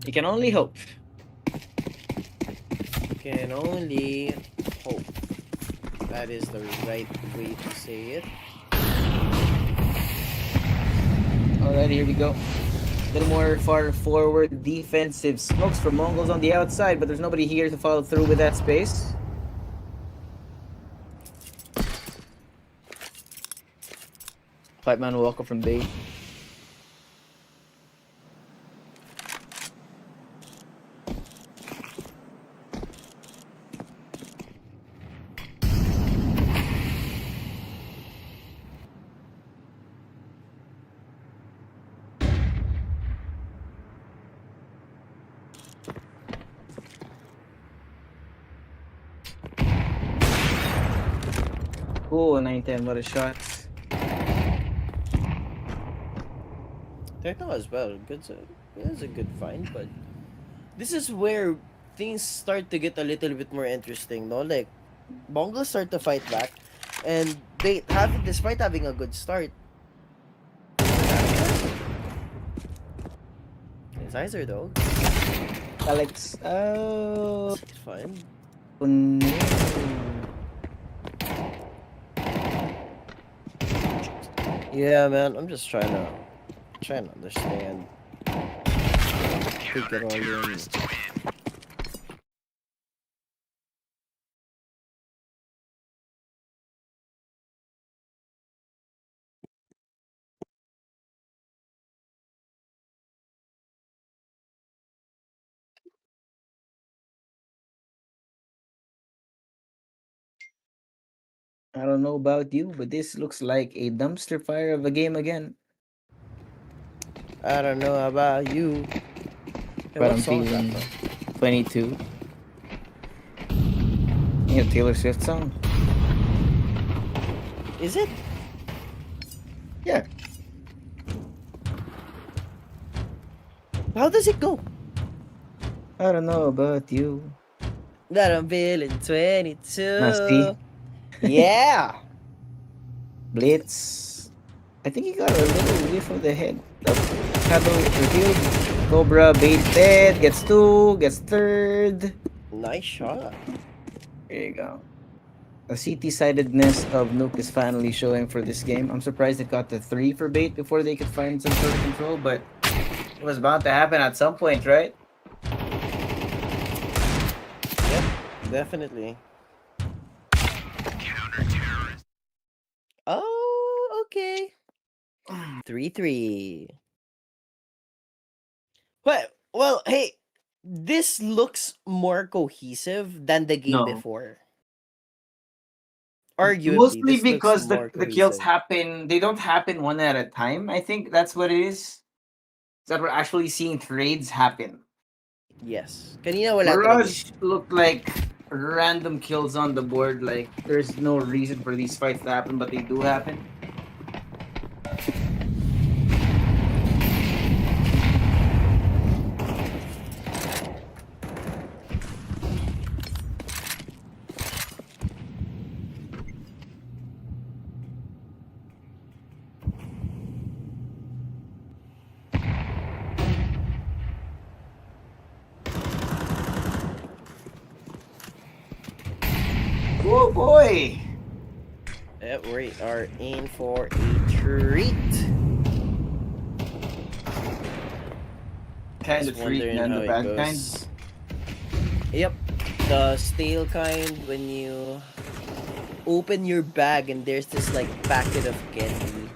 You can only hope. Can only hope. That is the right way to say it. Alright, here we go. A little more far forward defensive smokes for Mongols on the outside, but there's nobody here to follow through with that space. Five-man walker from B. Oh, 910, what a shot. Techno as well. It's a good find, but this is where things start to get a little bit more interesting, no? Like, Mongols start to fight back, and they have, despite having a good start. His eyes are though. Alex, oh, It's fine. no. Yeah, man. I'm just trying to understand. Pick it all in. Terrorists win. I don't know about you, but this looks like a dumpster fire of a game again. I don't know about you. Hey, But what I'm song is that, feeling bro? 22. Yeah, Taylor Swift song. Is it? Yeah. How does it go? I don't know about you. That I'm feeling 22. Nasty. Yeah. Blitz. I think he got a little whiff of the head. Shadow revealed. Cobra baited. Gets 2. Gets 3rd. Nice shot. There you go. The CT-sidedness of Nuke is finally showing for this game. I'm surprised it got the 3 for bait before they could find some sort of control, but it was bound to happen at some point, right? Yep, definitely. Oh, okay. 3-3. But well, hey, this looks more cohesive than the game No. before. Arguably, Mostly this looks because more the kills cohesive. happen, they don't happen one at a time. I think that's what it is. That we're actually seeing trades happen. Yes. Kanina wala talaga. Mirage looked like random kills on the board. Like there's no reason for these fights to happen, but they do happen. Oh boy! We are in for a treat. Kind Just of treat, wondering and how the it bad goes. kind. Yep. The stale kind when you open your bag and there's this like packet of candy.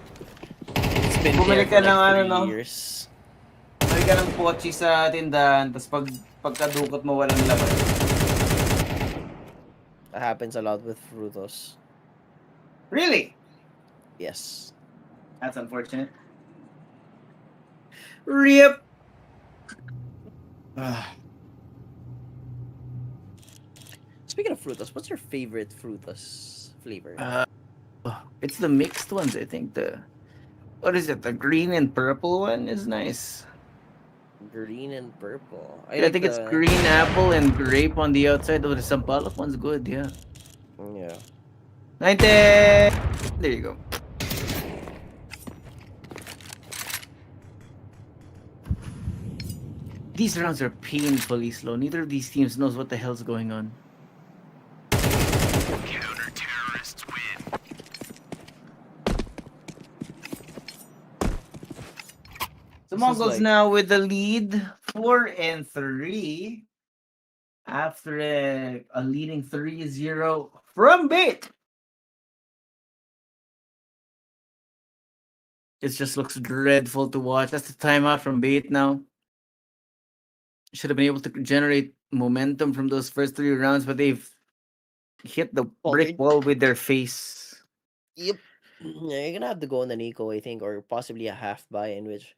It's been there Bumili for ka ng like ano, 3 no? years. May ka ng pochi sa tindahan, tapos pagkadukot mo walang laman. That happens a lot with Frutos. Really? Yes. That's unfortunate. Rip! Speaking of Frutos, what's your favorite Frutos flavor? It's the mixed ones, I think. What is it? The green and purple one is nice. Green and purple. I think it's green apple and grape on the outside. Oh, the sampalok one's good, yeah. Yeah. 90! There you go. These rounds are painfully slow. Neither of these teams knows what the hell's going on. Counter-terrorists win. So This is MongolZ like- now with the lead, 4-3. After a leading 3-0 from bait. It just looks dreadful to watch. That's the timeout from bait now. Should have been able to generate momentum from those first 3 rounds, but they've hit the brick Faltered. wall with their face. Yep. Yeah, you're gonna have to go on the Nico, I think, or possibly a half buy in which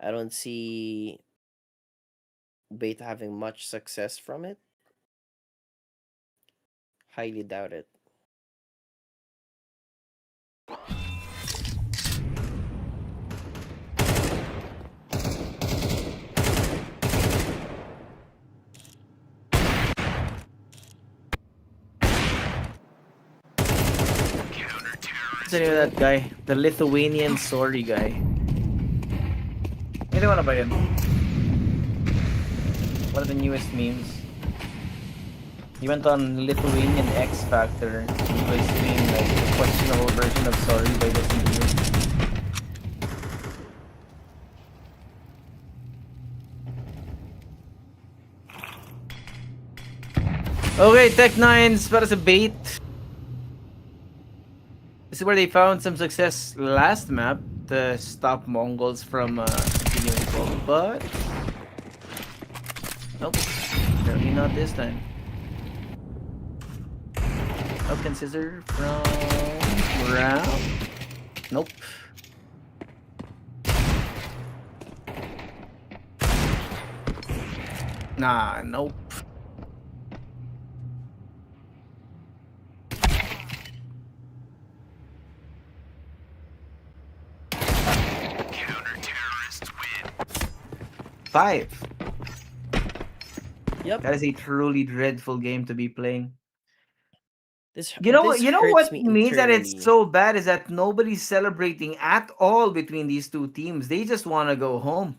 I don't see Bait having much success from it. Highly doubt it. What's the name of that guy? The Lithuanian sorry guy. Hindi mo na ba yun? One of the newest memes. He went on Lithuanian X Factor. He was doing like a questionable version of sorry by this video. Okay, Tech9's para sa bait. This is where they found some success last map to stop MongolZ from continuing forward, but nope, apparently not this time. Up and scissor from round. Nope. Nah, nope. Counter-terrorists win. 5. Yep. That is a truly dreadful game to be playing. This You know what? this You know hurts what me means that it's internally. so bad is that nobody's celebrating at all between these two teams. They just want to go home.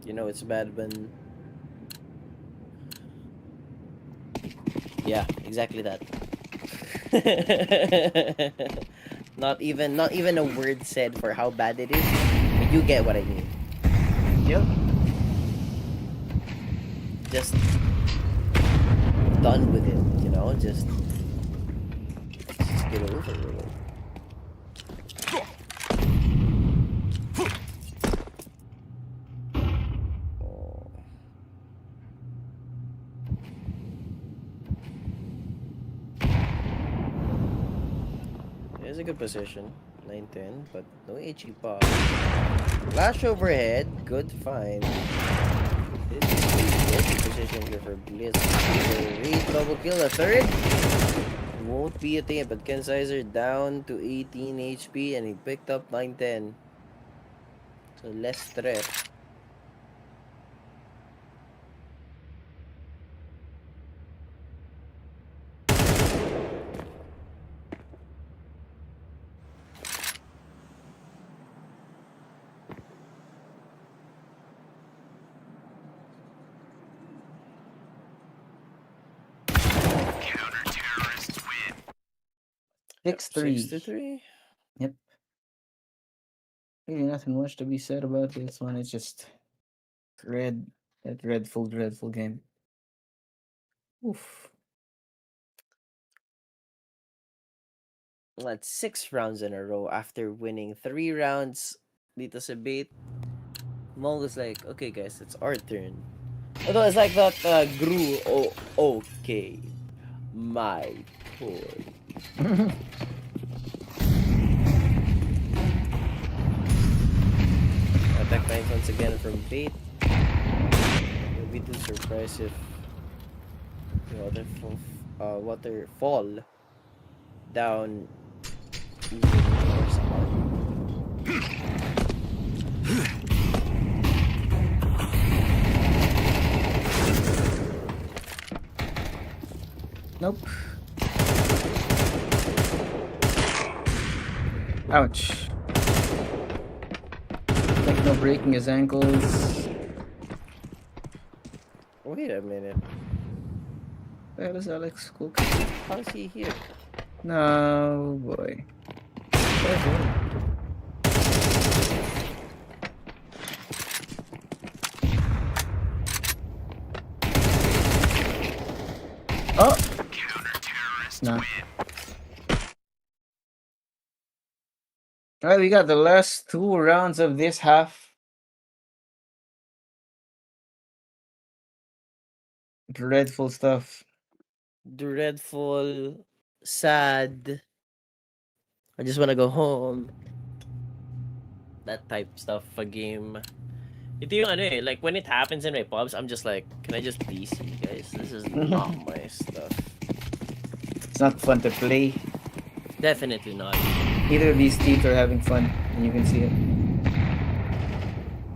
You know, it's bad when. Yeah, exactly that. Not even a word said for how bad it is, but you get what I mean. Yep. Just done with it, you know. Just get over it. Oh. It's a good position, 9-10, but no HE pop. Flash overhead, good find. This is a position here for Blitz. Reed double kill, a third. Won't be a thing, but Ken Sizer down to 18 HP and he picked up 9-10. So less threat. Counter-terrorists win. 6-3. 6-3. Yep. Really nothing much to be said about this one. It's just that dreadful game. Oof. That's 6 rounds in a row after winning 3 rounds dito sa bait. MongolZ like, okay guys, it's our turn. Although it's like that Gru, okay. My turn. Attack lines once again from bait. You'll be too surprised if the waterfall down even more somehow. Nope. Ouch. Techno breaking his ankles. Wait a minute. Where is Alex Cook? How is he here? No, boy. Where's he? Oh! Counter-terrorists No. win. Alright, we got the last 2 rounds of this half. Dreadful stuff. Dreadful, sad. I just wanna go home. That type stuff a game. Ito yung ano eh, like when it happens in my pubs, I'm just like, can I just DC, guys? This is not my stuff. It's not fun to play. Definitely not. Either of these teams are having fun, and you can see it.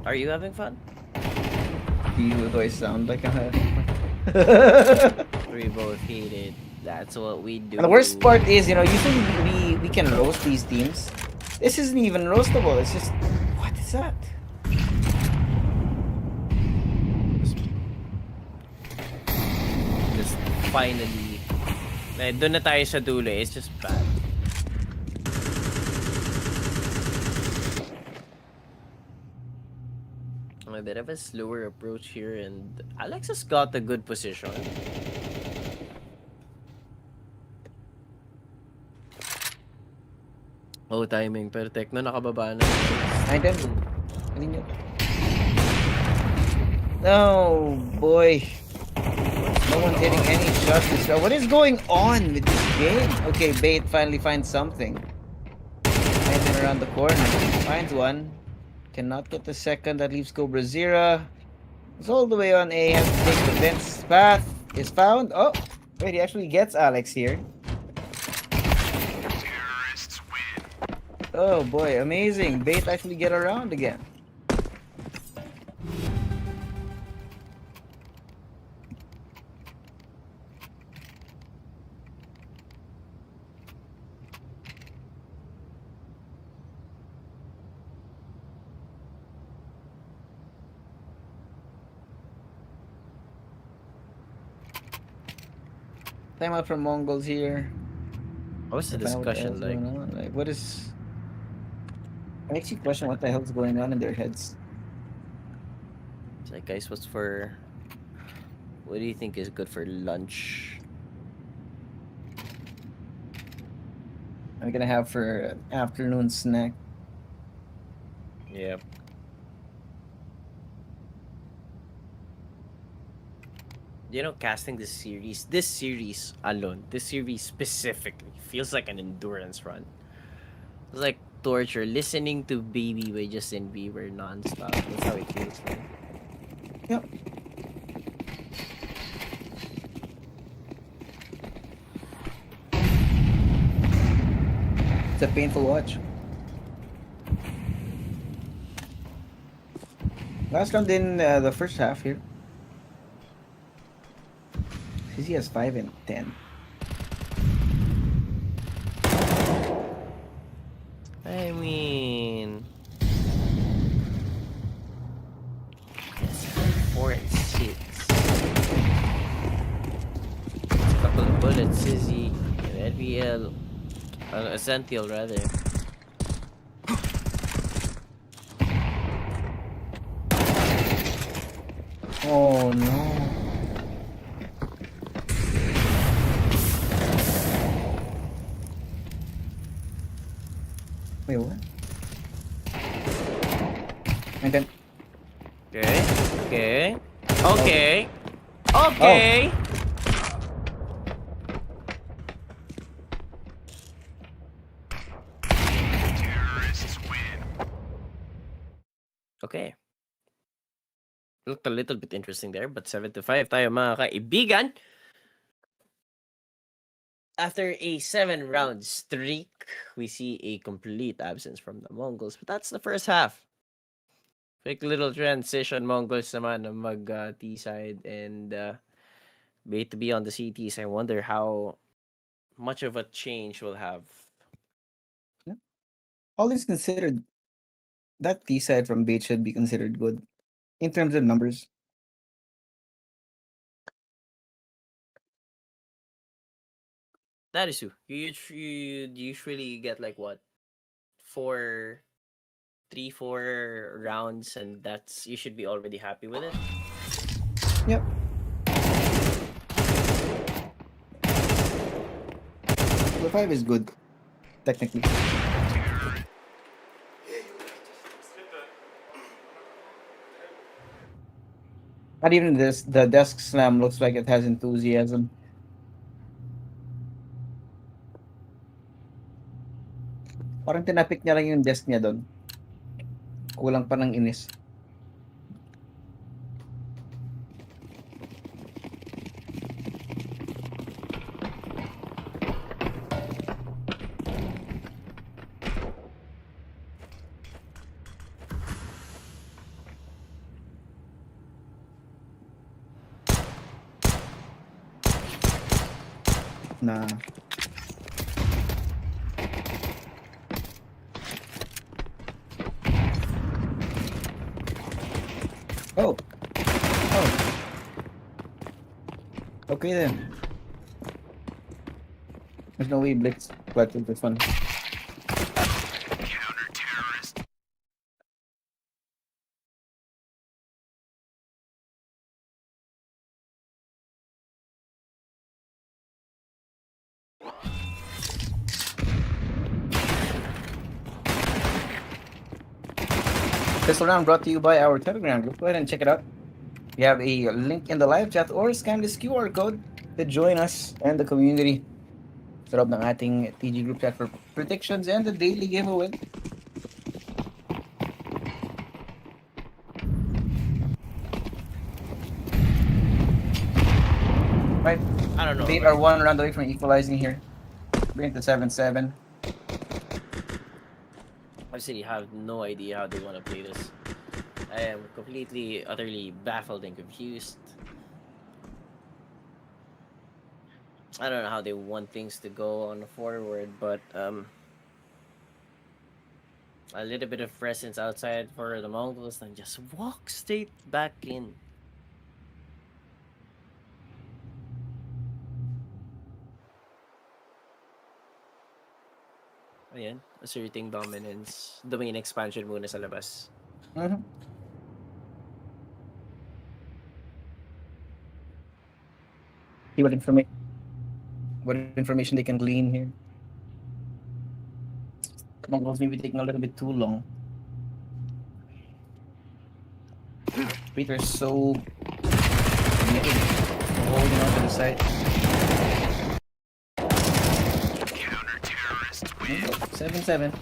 Are you having fun? Do I sound like I'm having fun? We both hate it. That's what we do. And the worst part is, usually we can roast these teams. This isn't even roastable. It's just, what is that? Just finally. Doon na tayo sa dulo. It's just bad. A bit of a slower approach here, and Alex has got a good position. Oh, timing. Pero Tekno nakababa na. I don't. No, boy. No one's hitting any shots this round. What is going on with this game? Okay, Bait finally finds something. Finds it around the corner. Finds one. Cannot get the second. That leaves Cobra Zira. It's all the way on A. Has to take the fence path. Is found. Oh, wait, he actually gets Alex here. Terrorists win. Oh boy, amazing. Bait actually get around again. Timeout from MongolZ here. What's the To find out what the hell's discussion like? going on. Like, what is? It makes you question what the hell's going on in their heads. It's like, guys, what do you think is good for lunch? I'm gonna have for afternoon snack. Yep. You know, casting this series alone, this series specifically feels like an endurance run. It's like torture, listening to Baby by Justin Bieber nonstop. That's how it feels like. Yep. It's a painful watch. Last round in the first half here. CZ has 5 and 10. I mean, 4 and 6. A couple of bullets, Sizzy, and NBL, Essential rather. Oh no. Wait, what? And then Okay. Okay. Okay. Terrorists win. Okay. Looked a little bit interesting there, but 7-5 tayo mga kaibigan. After a 7-round streak, we see a complete absence from the Mongols. But that's the first half. Quick little transition, Mongols naman na mag T-side and bait to be on the CTs. I wonder how much of a change we'll have. all things considered, that T side from Bait should be considered good in terms of numbers. That is true. You usually get like what? 4, 3, 4 rounds, and that's you should be already happy with it. Yep. The 5 is good, technically. Not even this, the desk slam looks like it has enthusiasm. Parang tinapik niya lang yung desk niya doon. Kulang pa ng inis. Na Oh. Oh. Okay then. There's no way Blitz collected this one. Counter terrorist. This round brought to you by our Telegram group. Go ahead and check it out. We have a link in the live chat or scan this QR code to join us and the community. Sa loob ng ating TG group chat for predictions and the daily giveaway. Right, I don't know. they are 1 round away from equalizing here. Bring it to 7-7. Obviously, have no idea how they want to play this. I am completely, utterly baffled and confused. I don't know how they want things to go on forward, but a little bit of presence outside for the Mongols, then just walk straight back in. Ayan, asserting dominance. Domain expansion muna sa labas. Mhm. See what information they can glean here. Mongols maybe taking a little bit too long. Peter's so committed, holding on to the side. Counter terrorists win. 7-7.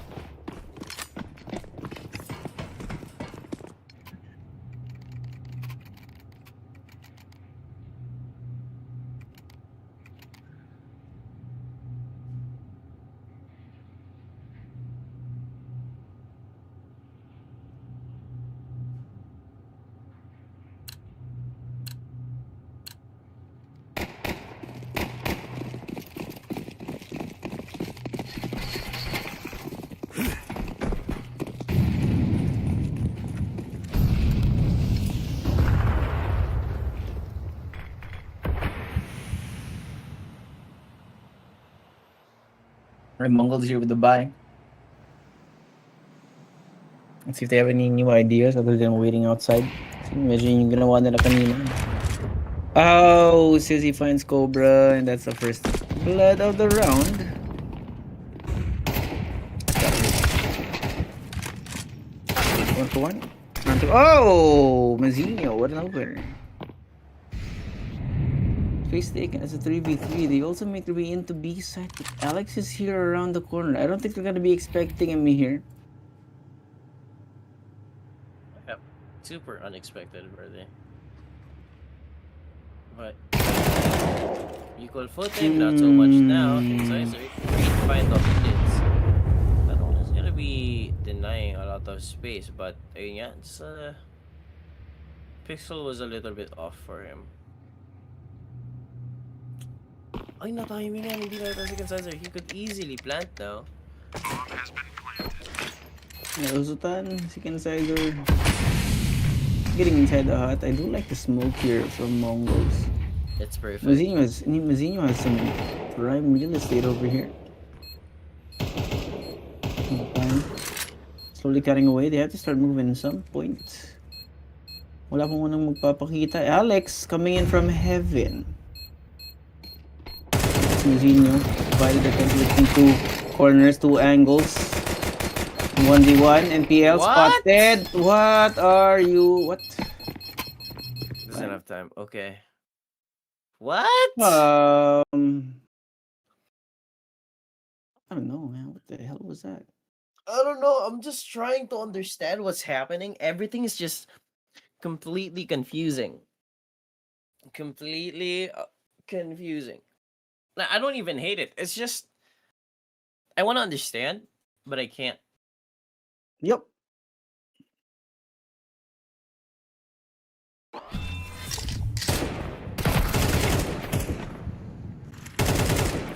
Right, Mongols here with the buy. Let's see if they have any new ideas other than waiting outside. Imagine yung ginawa nila kanina. Oh, Sissy finds Cobra, and that's the first blood of the round. 1-1. Oh, Mazzinho, what an opener. Space taken as a 3v3. They also make their way into B side, but Alex is here around the corner. I don't think they're gonna be expecting him here. Yep. Super unexpected, brother. But equal footing, not so much now. Incisor, great find of hits. That one is gonna be denying a lot of space, but ayun nga, it's, Pixel was a little bit off for him. Ay, na-timing yan. Hindi na ito si Incisor. He could easily plant now. Bomb has been planted. Uzutan, second sizer. Getting inside the hut. I do like the smoke here from MongolZ. It's perfect. Mazzinho has some prime real estate over here. Okay. Slowly cutting away. They have to start moving at some point. Wala pong unang magpapakita. Alex coming in from heaven. Mazzinho divided between two corners, two angles. 1v1, NPL What? spotted. What are you? What? Doesn't have time. Okay. What? I don't know, man. What the hell was that? I don't know. I'm just trying to understand what's happening. Everything is just completely confusing. Completely confusing. Like, I don't even hate it. It's just I want to understand, but I can't. Yep.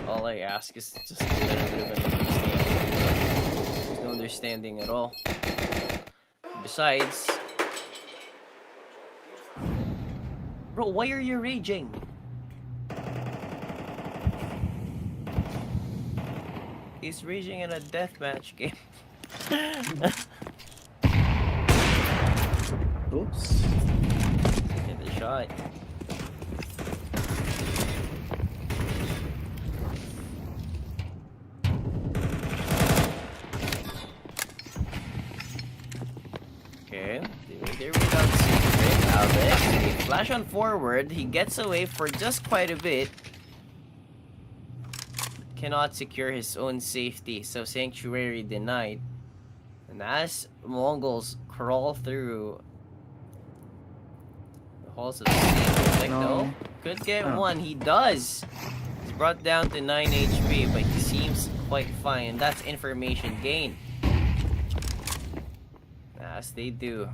All I ask is just a little bit of an understanding. There's no understanding at all. Besides, bro, why are you raging? He's raging in a deathmatch game. Oops. Get the shot. Okay, there we go. Alex, flash on forward. He gets away for just quite a bit. Cannot secure his own safety, so Sanctuary denied. And as Mongols crawl through the halls of the sea, like, no, could get one. He does. He's brought down to 9 HP, but he seems quite fine. That's information gain. As they do.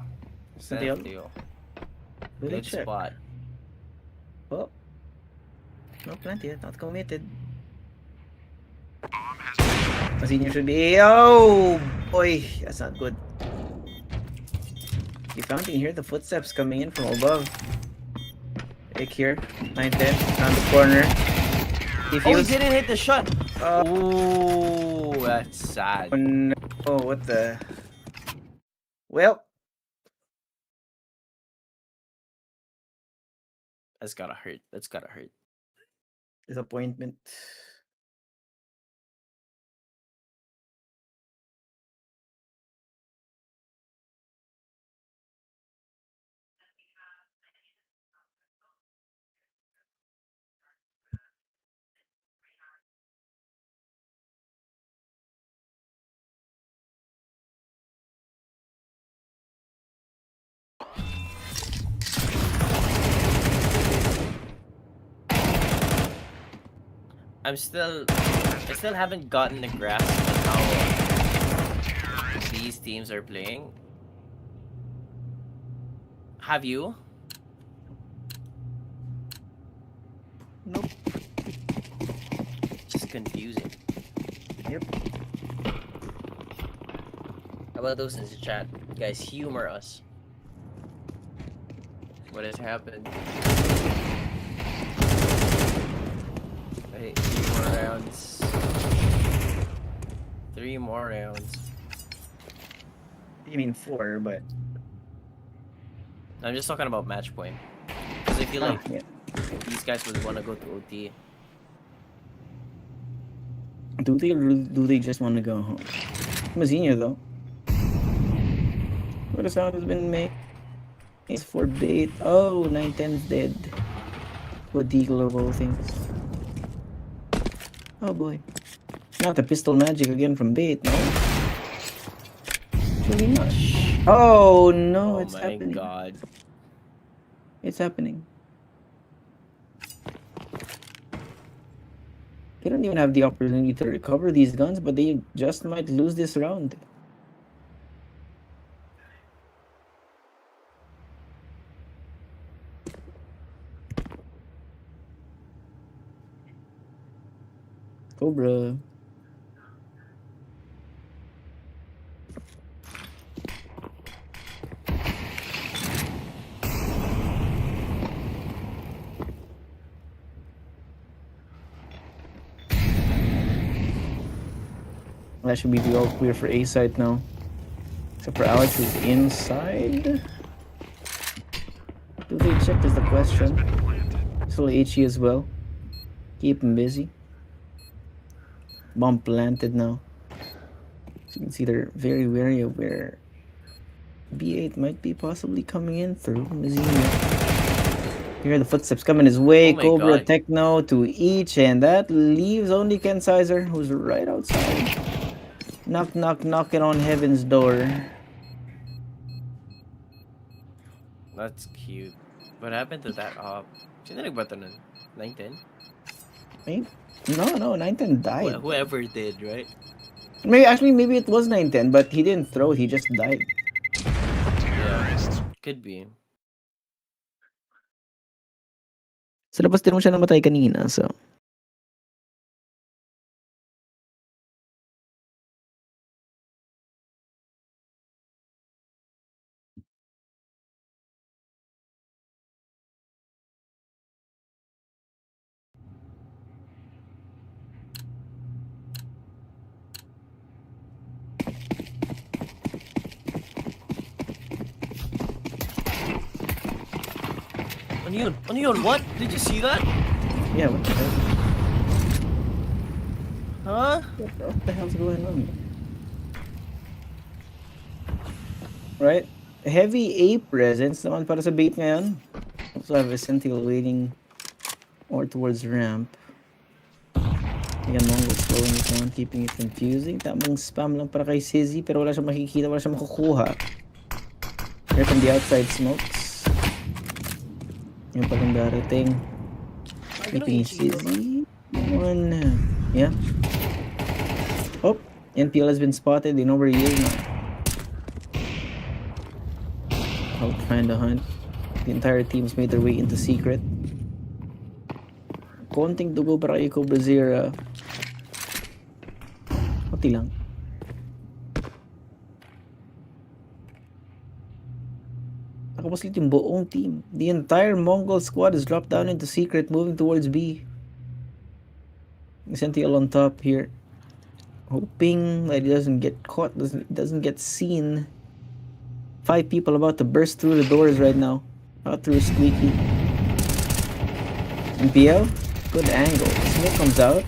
Deal. Deal. Really Good check. spot. Oh. No plenty, not committed. Bomb has been Mazzinho should be. Oh boy, that's not good. You found in here the footsteps coming in from above. Ick here, 9-10, around the corner. Oh, he didn't hit the shot. Oh, that's sad. Oh no, what the? Well, That's gotta hurt. That's gotta hurt. disappointment. I still haven't gotten a grasp on how these teams are playing. Have you? Nope. Just confusing. Yep. How about those in the chat? Guys, humor us. What has happened? Hey, 3 more rounds. 3 more rounds. You mean 4, but I'm just talking about match point. Because I feel like yeah. these guys would want to go to OT. Do they just want to go home? Mazinho though. What a sound has been made. It's for bait. Oh, 910's dead. What deagle of all things. Oh boy. Not the pistol magic again from bait, no? Really not. Oh no, Oh it's my happening. god. It's happening. They don't even have the opportunity to recover these guns, but they just might lose this round. Cobra. That should be the all clear for A site now. Except for Alex who's inside. Do they check is the question. Still HE as well. Keep him busy. Bomb planted now. So you can see they're very wary of where B8 might be possibly coming in through Mazinho. Hear the footsteps coming his way. Oh my Cobra God. Techno to each, and that leaves only Ken Sizer, who's right outside. Knock, knock, knocking on heaven's door. That's cute. What happened to that op? Sino nagbato nun? 910? Maybe? No, 910 died. Whoever did, right? Maybe it was 910, but he didn't throw it, he just died. Terrorists. Could be. Sa labas din mo siya namatay kanina, so... Ano yun? Ano yun? What? Did you see that? Yeah, what the hell? Huh? What the hell's going on? Right? Heavy A presence naman para sa bait ngayon. Also have a Sentinel waiting more towards ramp. Again, Mongol slowing it down, keeping it confusing. Tamang spam lang para kay Sizzy, pero wala siyang makikita, wala siyang makukuha. Here from the outside smokes. Yung palang darating. Keeping Sizzy. One. Yeah. Oh, NPL has been spotted. They know where he is now. Out trying to hunt. The entire team's made their way into secret. Konting dugo para kay Cobra Zera. Pati lang. Nakapaslit yung buong team. The entire Mongol squad is dropped down into secret, moving towards B. Sentinel on top here. Hoping that he doesn't get caught, doesn't get seen. 5 people about to burst through the doors right now. Out through Squeaky. NPL, good angle. Smith comes out.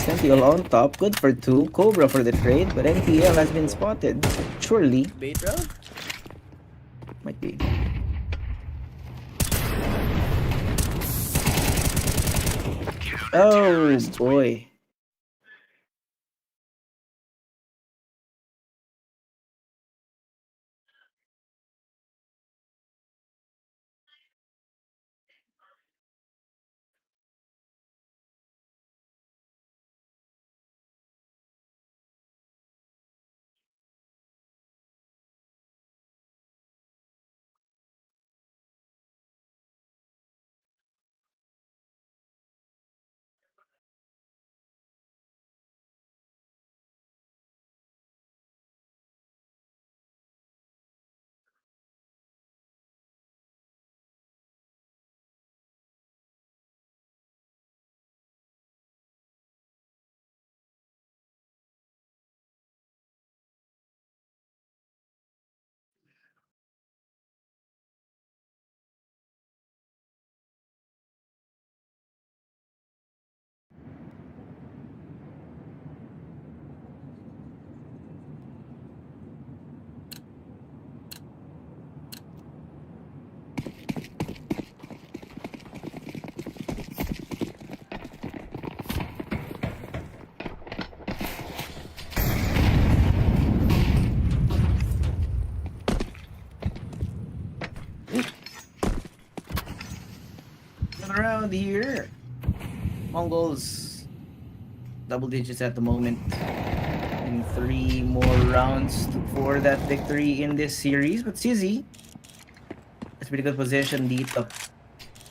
Sentinel on top, good for 2. Cobra for the trade, but NPL has been spotted. Surely, Bait round? might be. Oh boy. Around here, MongolZ double digits at the moment. In 3 more rounds for that victory in this series. But Sizzy, that's pretty good position dito.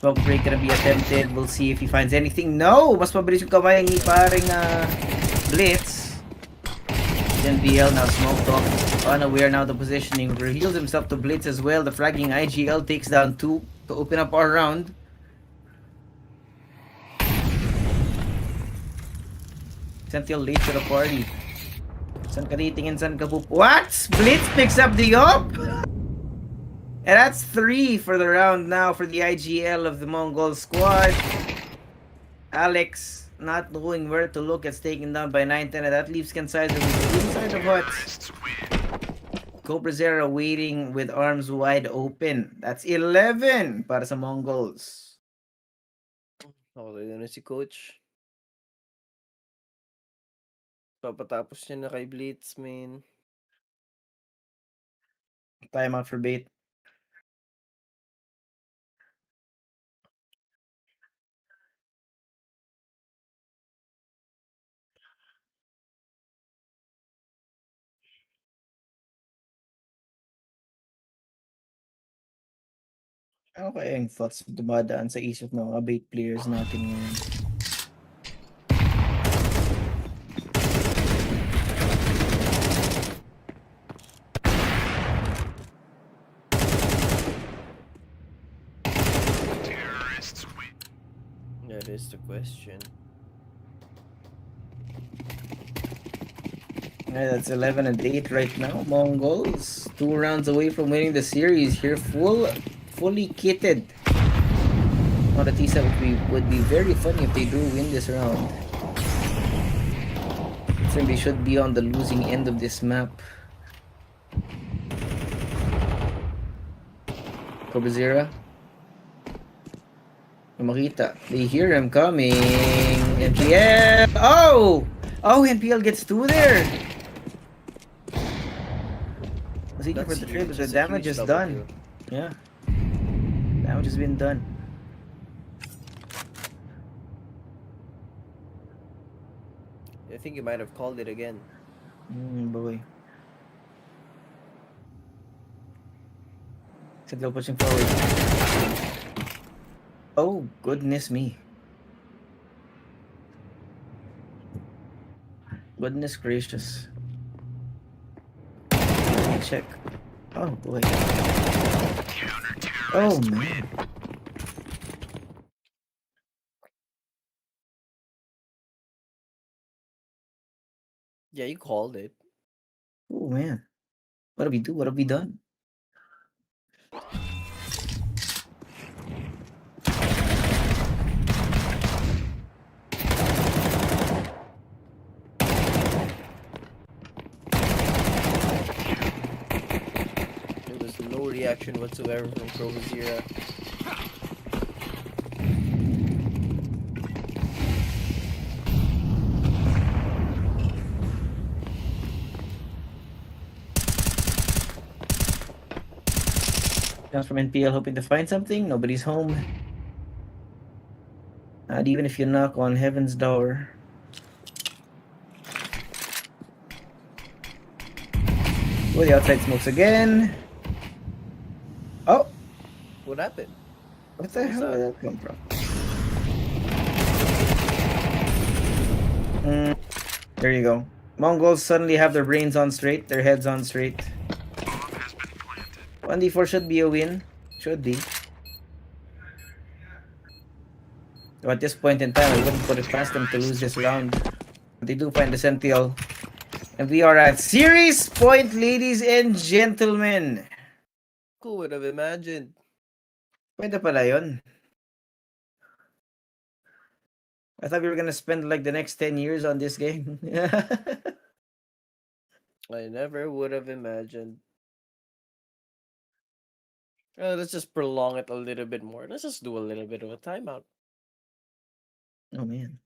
Smoke break gonna be attempted. We'll see if he finds anything. No! Mas mabilis yung kamay ni paring Blitz. Then BL now smoked off. Unaware now the positioning. Reveals himself to Blitz as well. The fragging IGL takes down 2 to open up our round. Sentinel late to the party. San ka titingin, san ka pup... What? Blitz picks up the op? And that's 3 for the round now for the IGL of the Mongol squad. Alex not knowing where to look, gets taken down by 9-10, and that leaves inside of what? CobraZera waiting with arms wide open. That's 11 para sa MongolZ. Okay na si coach. Papatapos niya na kay Blitz, man. Timeout for bait. Ano kaya yung thoughts dumadaan sa isip ng mga bait players natin ngayon? That is the question. Yeah, that's 11 and 8 right now. MongolZ 2 rounds away from winning the series here, fully kitted. On the T-set would be very funny if they do win this round. I think they should be on the losing end of this map. CobraZera. Makita. They hear him coming. NPL. Oh! Oh, NPL gets 2 there. Was eating for the trade, but the damage is done. Yeah. Damage has been done. I think he might have called it again. Boy. Still pushing forward. Oh, goodness me. Goodness gracious. Check. Oh boy. Oh man. Yeah, you called it. Oh man, what have we do? What have we done? There was no reaction whatsoever from Crowzira. Comes from NPL hoping to find something. Nobody's home. Not even if you knock on heaven's door. Oh, the outside smokes again. Oh, What happened? what the hell did that come from? There you go. Mongols suddenly have their brains on straight, their heads on straight. 1d4 should be a win. Should be. So at this point in time, I wouldn't put it past them to lose this round. But they do find the Sentinel. And we are at series point, ladies and gentlemen. Who would have imagined? Pwede pala yun. I thought we were gonna spend like the next 10 years on this game. I never would have imagined. Let's just prolong it a little bit more. Let's just do a little bit of a timeout. Oh man.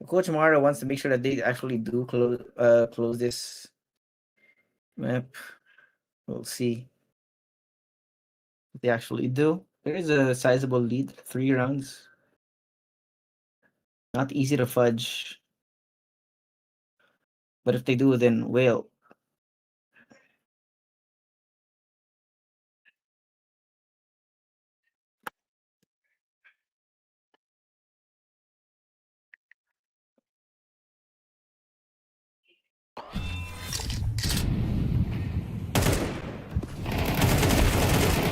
Coach Mara wants to make sure that they actually do close this map. We'll see if they actually do. There is a sizable lead, 3 rounds. Not easy to fudge. But if they do, then whale.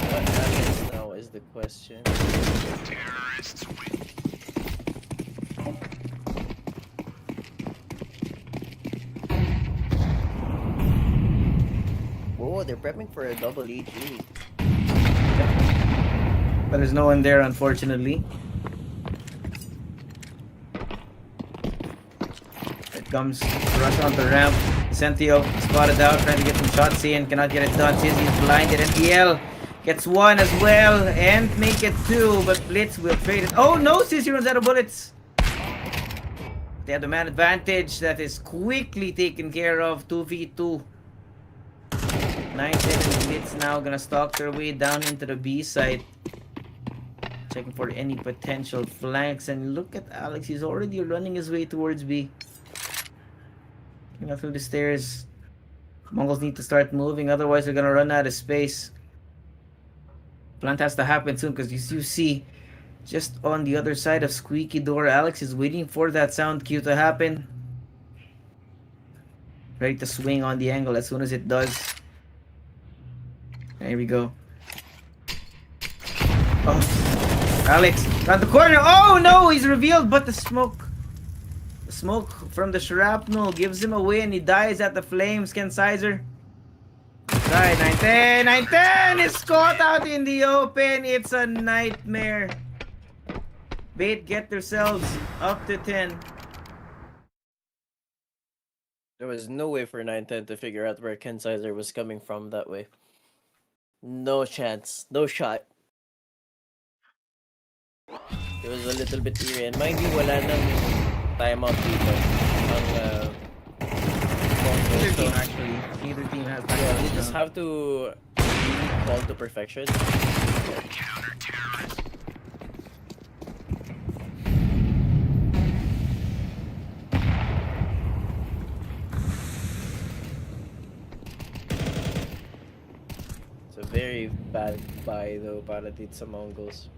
What happens now is the question. Terrorists win. Whoa, they're prepping for a double EG. But there's no one there, unfortunately. It comes, rush onto the ramp. Sentio spotted out, trying to get some shots in, cannot get it done. Sizzy's blinded. NPL gets 1 as well, and make it 2, but Blitz will trade it. Oh no, Sizzy runs out of bullets. They have the man advantage that is quickly taken care of. 2v2. 9-10 and Blitz now gonna stalk their way down into the B side. Checking for any potential flanks, and look at Alex, he's already running his way towards B. Coming up through the stairs. Mongols need to start moving, otherwise they're gonna run out of space. Plant has to happen soon, because you see just on the other side of Squeaky Door, Alex is waiting for that sound cue to happen. Ready to swing on the angle as soon as it does. There we go. Oh, Alex, around the corner. Oh no, he's revealed, but the smoke from the shrapnel gives him away and he dies at the flames. Ken Sizer. Right, 9-10. 9-10 is caught out in the open. It's a nightmare. Bait get themselves up to 10. There was no way for 910 to figure out where Ken Sizer was coming from that way. No chance. No shot. It was a little bit eerie. And mind you, wala nang timeout dito. Neither team actually. Neither team has. Yeah, they just have to really call to perfection. Counter-terrorists. It's a very bad buy though para dito sa Mongols.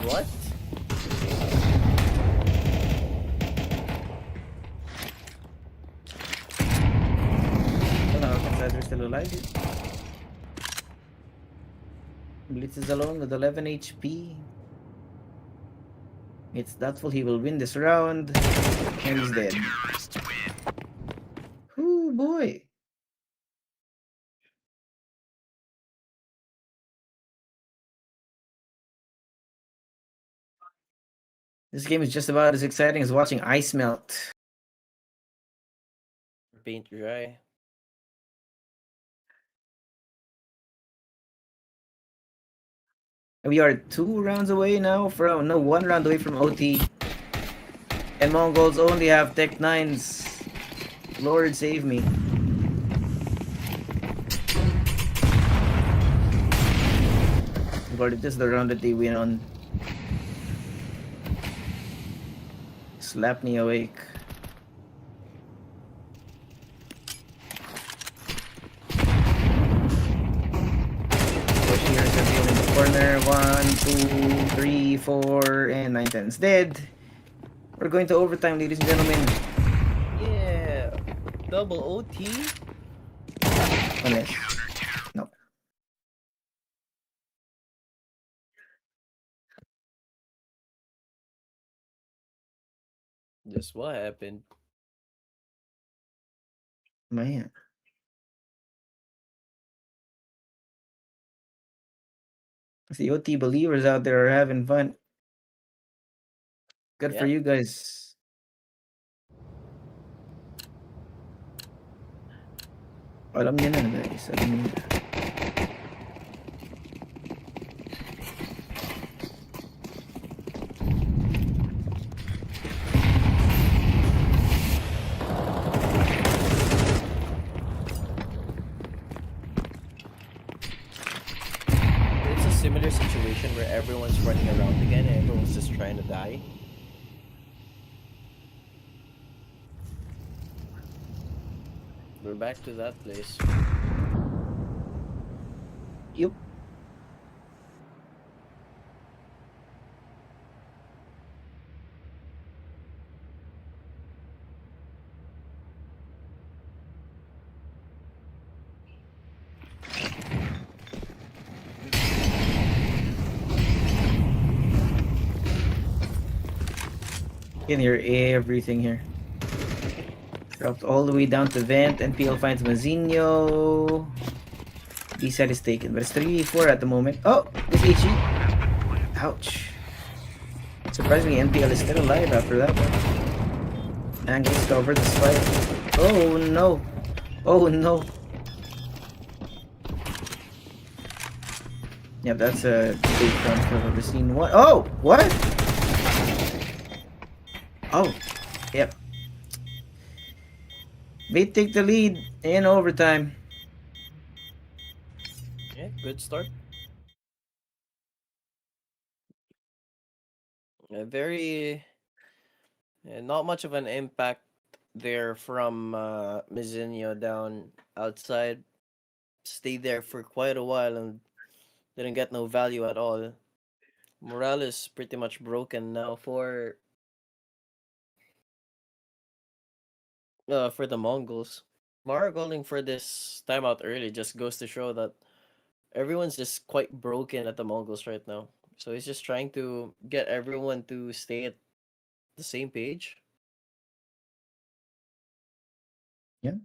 What? still alive. Blitz is alone with 11 HP. It's doubtful he will win this round. And he's dead. Terrorists win. Ooh, boy. This game is just about as exciting as watching ice melt. Paint dry. We are 2 rounds away now from, no, 1 round away from OT. And Mongols only have Tech 9s. Lord save me. But this is the round that they win on. Slap me awake. Here's a deal in the corner. 1, 2, 3, 4, and 9 10's dead. We're going to overtime, ladies and gentlemen. Yeah. Double OT. Unless. No. Just what happened? Man. The OT believers out there are having fun. Good for Yeah. you guys. Alam niyo na guys. Alam niyo na. It's a similar situation where everyone's running around again and everyone's just trying to die. We're back to that place. Yup. You can hear everything here. Dropped all the way down to vent. NPL finds Mazinho. B side is taken, but it's 3v4 at the moment. Oh, this HE. Ouch. Surprisingly, NPL is still alive after that one. And he's covered the spike. Oh no. Oh no. Yeah, that's a big jump I've ever seen. What? Oh, what? Oh, yep. They take the lead in overtime. Yeah, good start. Not much of an impact there from Mizinho down outside. Stayed there for quite a while and didn't get no value at all. Morale is pretty much broken now for the Mongols. Mara calling for this timeout early just goes to show that everyone's just quite broken at the Mongols right now. So he's just trying to get everyone to stay at the same page. Yeah.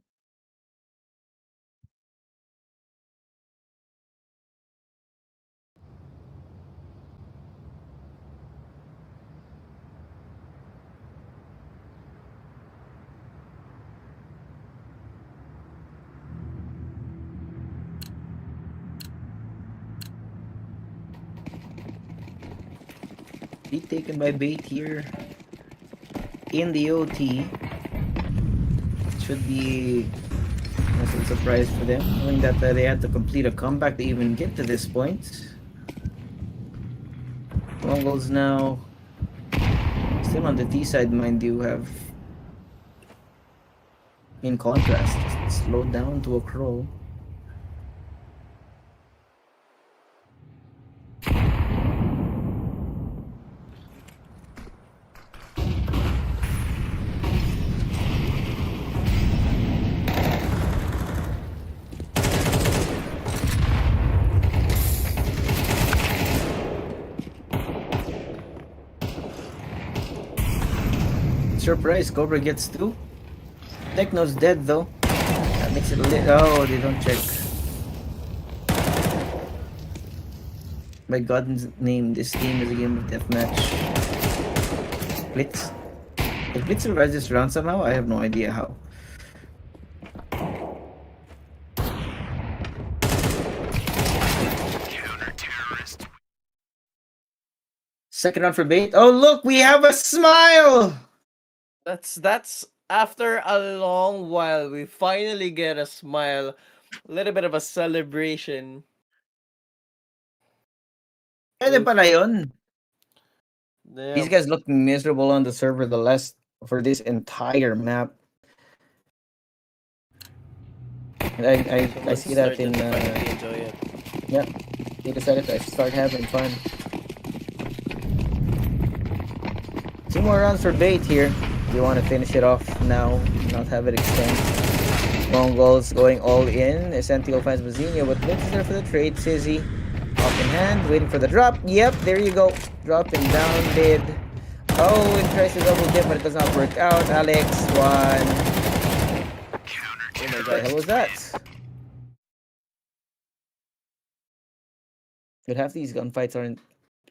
Be taken by bait here in the OT. Should be a surprise for them, knowing that they had to complete a comeback to even get to this point. Mongols now still on the T side, mind you, have in contrast just slowed down to a crawl. surprised Cobra gets 2. Techno's dead though. That makes it a little. Oh, they don't check. By God's name, this game is a game of deathmatch. Blitz. If Blitz survives this round somehow, I have no idea how. Counter-terrorist. Second round for bait. Oh look, we have a smile! That's after a long while we finally get a smile. A little bit of a celebration. Pwede pala yun. These Damn. guys look miserable on the server for this entire map. And I see that in Enjoy it. yeah. They decided to start having fun. 2 more rounds for bait here. You want to finish it off now, not have it extend. MongolZ going all in. Essential finds Bazinho, but Blitz is there for the trade. Sizzy off in hand, waiting for the drop. Yep, there you go. Dropping down mid. Oh, and tries to double dip, but it does not work out. Alex, 1. Oh my What the god. hell was that? But half these gunfights aren't.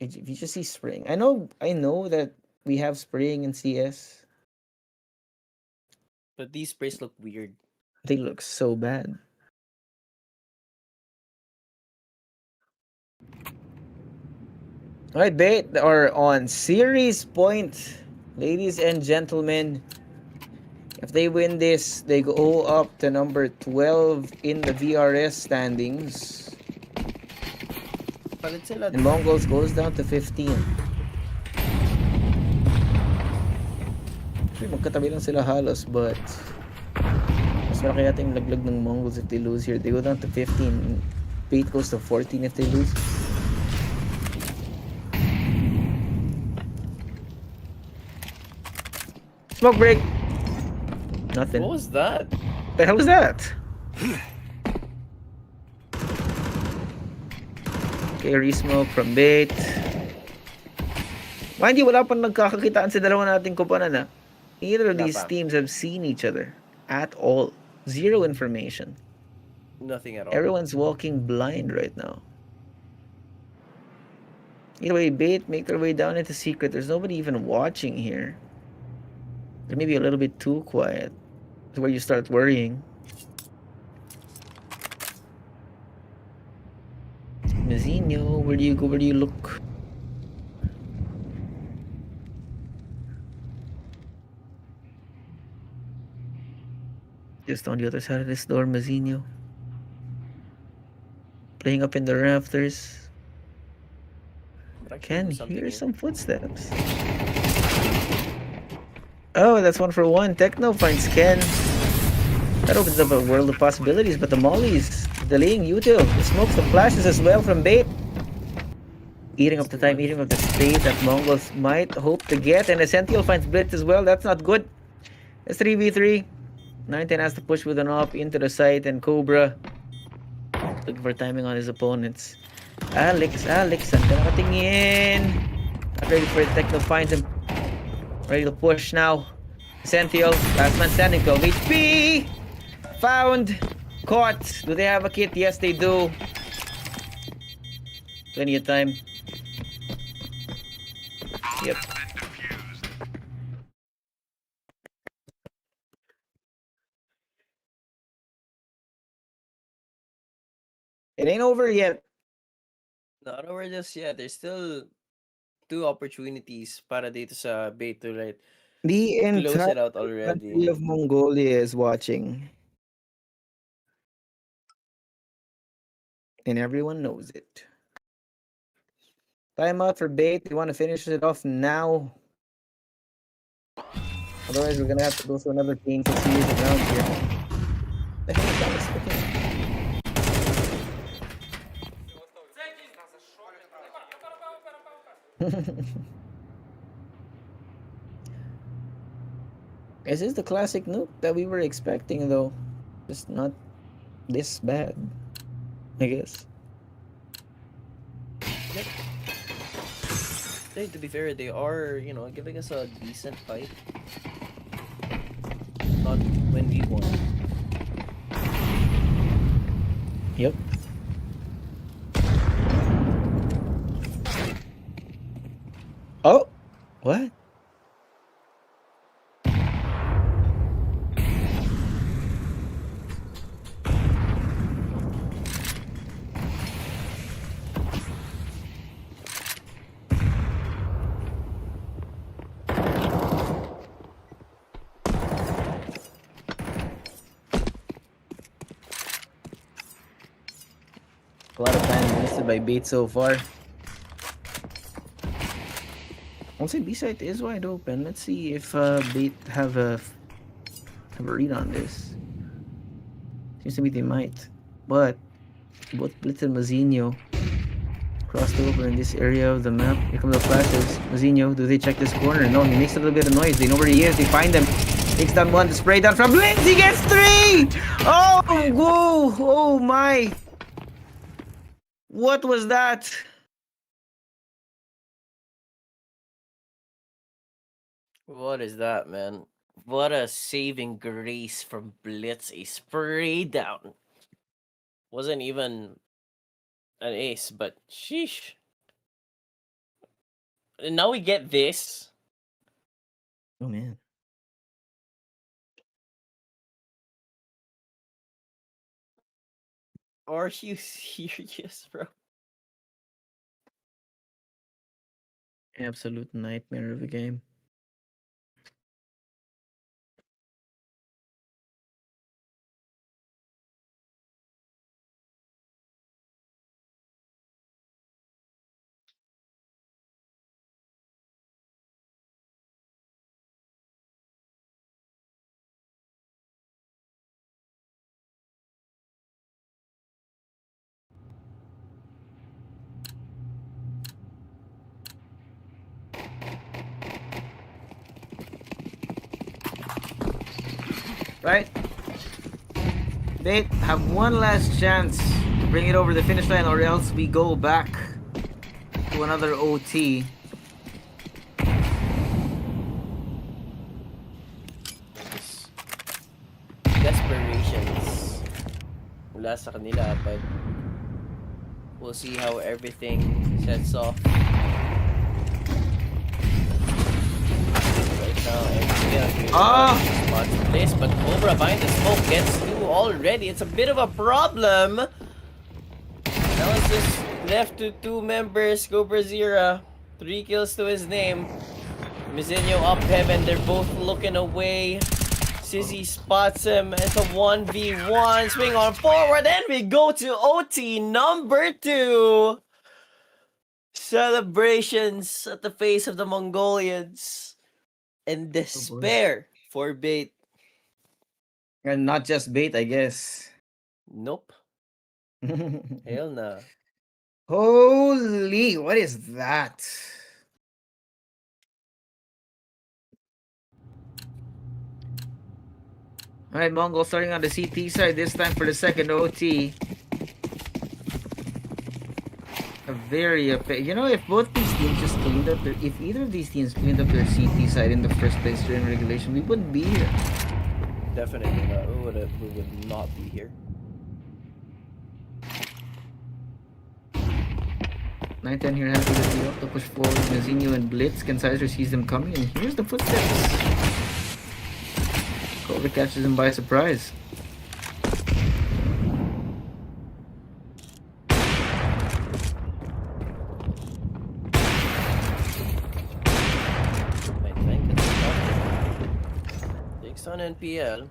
If you just see spraying, I know that we have spraying in CS. But these sprays look weird. They look so bad. Alright, bait are on series point, ladies and gentlemen. If they win this, they go up to number 12 in the VRS standings. Palit sila. And MongolZ goes down to 15. Actually, magkatabi lang sila halos, but mas malaki yata yung laglag ng MongolZ if they lose here. They go down to 15. Bait goes to 14 if they lose. Smoke break. Nothing. What was that? The hell is that? Okay, re-smoke from bait. Mind you, wala pang nagkakakitaan sa dalawa nating kumpanan na. Neither of Wala these pa. teams have seen each other at all. Zero information. Nothing at all. Everyone's walking blind right now. Either way, bait make their way down into secret. There's nobody even watching here. They're maybe a little bit too quiet. That's where you start worrying. Mazinho, where do you go? Where do you look? Just on the other side of this door, Mazinho. Playing up in the rafters. But I Can do something hear here. some footsteps. Oh, that's 1 for 1. Techno finds Ken. That opens up a world of possibilities, but the mollies delaying util. The smokes, the flashes as well from bait. Eating up the time, eating up the space that MongolZ might hope to get. And Essential finds Blitz as well. That's not good. It's 3v3. 910 has to push with an op into the site, and Cobra looking for timing on his opponents. Alex, saan ka nakatingin? Not ready for it. Techno finds him. Ready to push now. Essential, last man standing, 12 HP. Found. Caught. Do they have a kit? Yes, they do. Plenty of time. Yep. It ain't over yet. Not over just yet. There's still 2 opportunities para dito sa bait to right. The Close entire it out country already. of Mongolia is watching. And everyone knows it. Timeout for bait. We want to finish it off now. Otherwise, we're gonna have to go through another painful series of rounds here. The hell is that? Okay. Is this the classic nuke that we were expecting, though? Just not this bad, I guess. Hey, to be fair, they are, giving us a decent fight. on when we won. Yep. Oh, what? A lot of time wasted by bait so far. I'll say B side is wide open. Let's see if bait have a read on this. Seems to me they might, but both Blitz and Mazinho crossed over in this area of the map. Here come the flashes. Mazinho, do they check this corner? No, he makes a little bit of noise. They know where he is. They find him. Takes down one. The spray down from Blitz. He gets 3. Oh, whoa! Oh my! What was that? What is that, man? What a saving grace from Blitz. A spray down. Wasn't even an ace, but sheesh. And now we get this. Oh man. Are you serious, bro? Absolute nightmare of a game. Right? They have one last chance to bring it over the finish line, or else we go back to another OT. Desperations mula sa kanila, but we'll see how everything sets off. Right now, spots in place, but Cobra behind the smoke gets 2 already. It's a bit of a problem. Now it's just left to 2 members. Cobra Zira, 3 kills to his name. Mizenio up heaven, they're both looking away. Sizzy spots him. It's a 1v1. Swing on forward. And we go to OT number 2. Celebrations at the face of the Mongolians. And despair for bait. And not just bait, I guess. Nope. Hell nah. Holy, what is that? Alright, Mongol starting on the CT side this time for the second OT. A very, you know, if both these teams just cleaned up their, if either of these teams cleaned up their CT side in the first place during regulation, we wouldn't be here. Definitely not. We would not be here. 9-10 here has to get the up to push forward. Mazinho and Blitz. Kansizer sees them coming, and here's the footsteps. Cobra catches him by surprise. I think it's enough. Takes on NPL.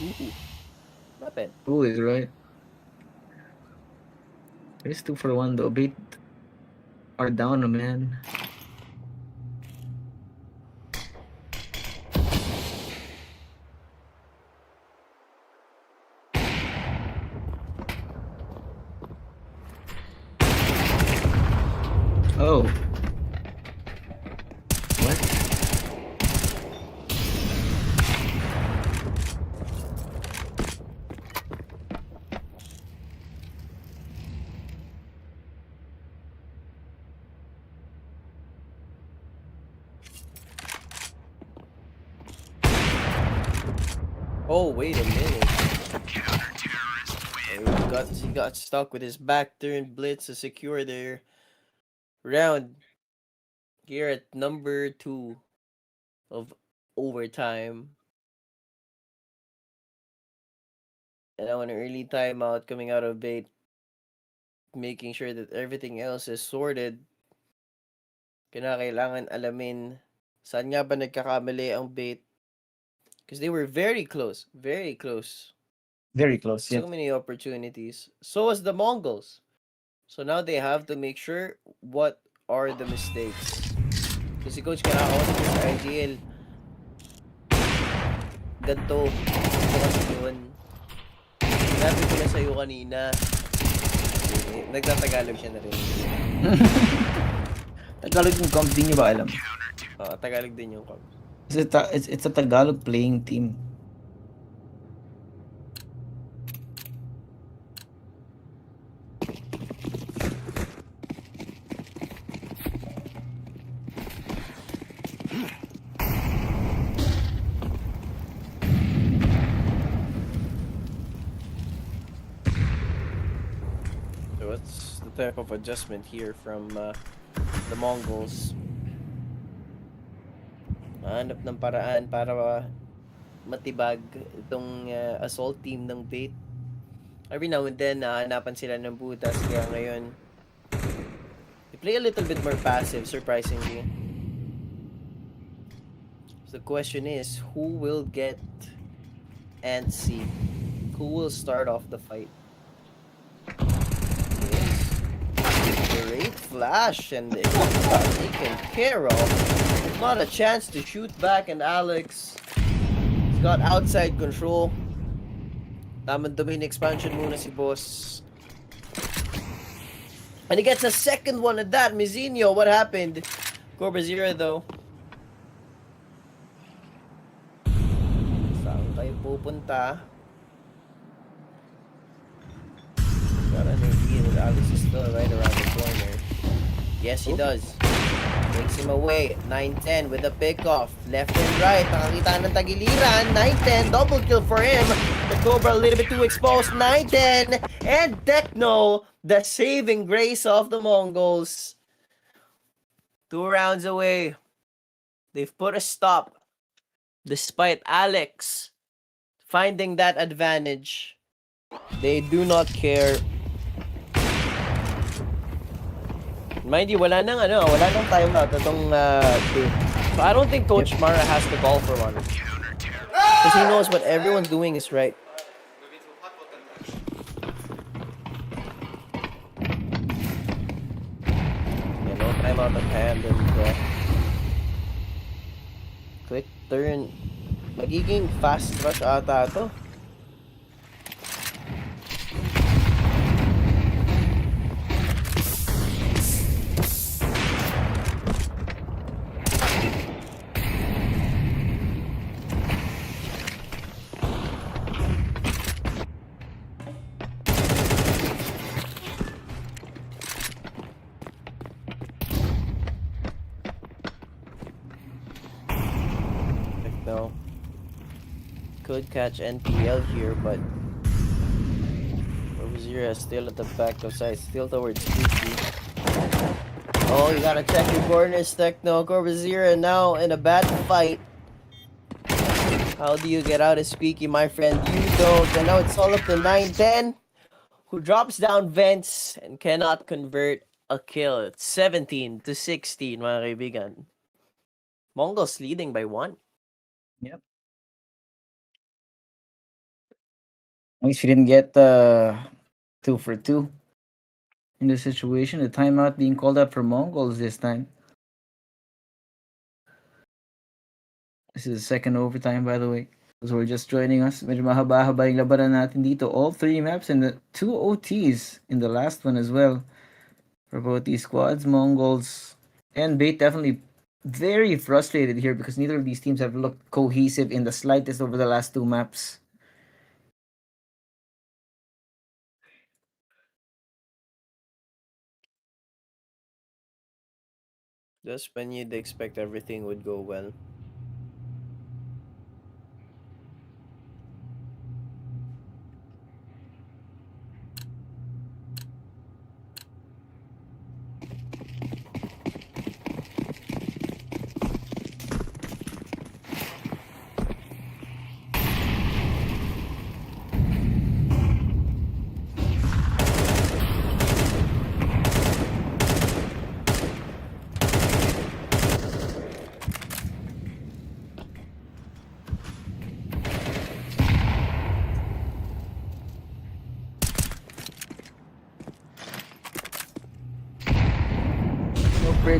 Ooh. Not bad. Ooh, is right. It's 2 for 1 though. Bait are down a man. Oh. What? Oh, wait a minute. Counter-terrorist win. He got stuck with his back turned blitz to secure their round here at number 2 of overtime. And I want an early timeout coming out of bait, making sure that everything else is sorted. Kailangan alamin saan nga ba nagkakamali ang bait. Because they were very close. Very close. Very close, So yeah. many opportunities. So was the Mongols. So now they have to make sure what are the mistakes. So si Coach kinakausap ko sa IGL. Ganto. Ito kasi yun. Sinabi ko na sa'yo kanina. Nagtatagalog siya na rin. Tagalog yung comp, di nyo ba alam? Tagalog din yung comp. It's a Tagalog playing team. So what's the type of adjustment here from the Mongols? Hanap ng paraan para matibag itong assault team ng bait. Every now and then, hanapan sila ng butas. Kaya ngayon, they play a little bit more passive, surprisingly. So the question is, who will get antsy? Who will start off the fight? Great flash, and it got taken care of. Not a chance to shoot back, and Alex got outside control. Tamang domain expansion muna si boss. And he gets a second one at that. Mizinho, what happened? Cobra 0 though. Saan kayo pupunta? Got an idea that Alex is still right around the corner. Yes, he does. Takes him away. 9-10 with a pickoff. Left and right. Nakakita ng tagiliran. 9-10. Double kill for him. The Cobra a little bit too exposed. 9-10. And Techno, the saving grace of the Mongols. 2 rounds away. They've put a stop. Despite Alex finding that advantage, they do not care. Mind you, wala nang timeout itong team. So I don't think Coach Mara has to call for one. Because he knows what everyone's doing is right. Yeah, no timeout at hand, and quick turn. Magiging fast rush ata to. No. Could catch NPL here, but Zira still at the back of side, still towards Squeaky. Oh, you gotta check your corners, Techno. Corbazira now in a bad fight. How do you get out of Squeaky, my friend? You don't. And now it's all up to 9-10, who drops down vents and cannot convert a kill. It's 17-16, mga kaibigan. Mongols leading by 1. Yep. At least we didn't get 2 for 2 in this situation. The timeout being called up for Mongols this time. This is the second overtime, by the way. Those who are just joining us, medyo mahaba-haba yung labanan natin dito. All 3 maps and the 2 OTs in the last one as well. For both these squads, Mongols and Bait definitely very frustrated here because neither of these teams have looked cohesive in the slightest over the last 2 maps. Just when you'd expect everything would go well.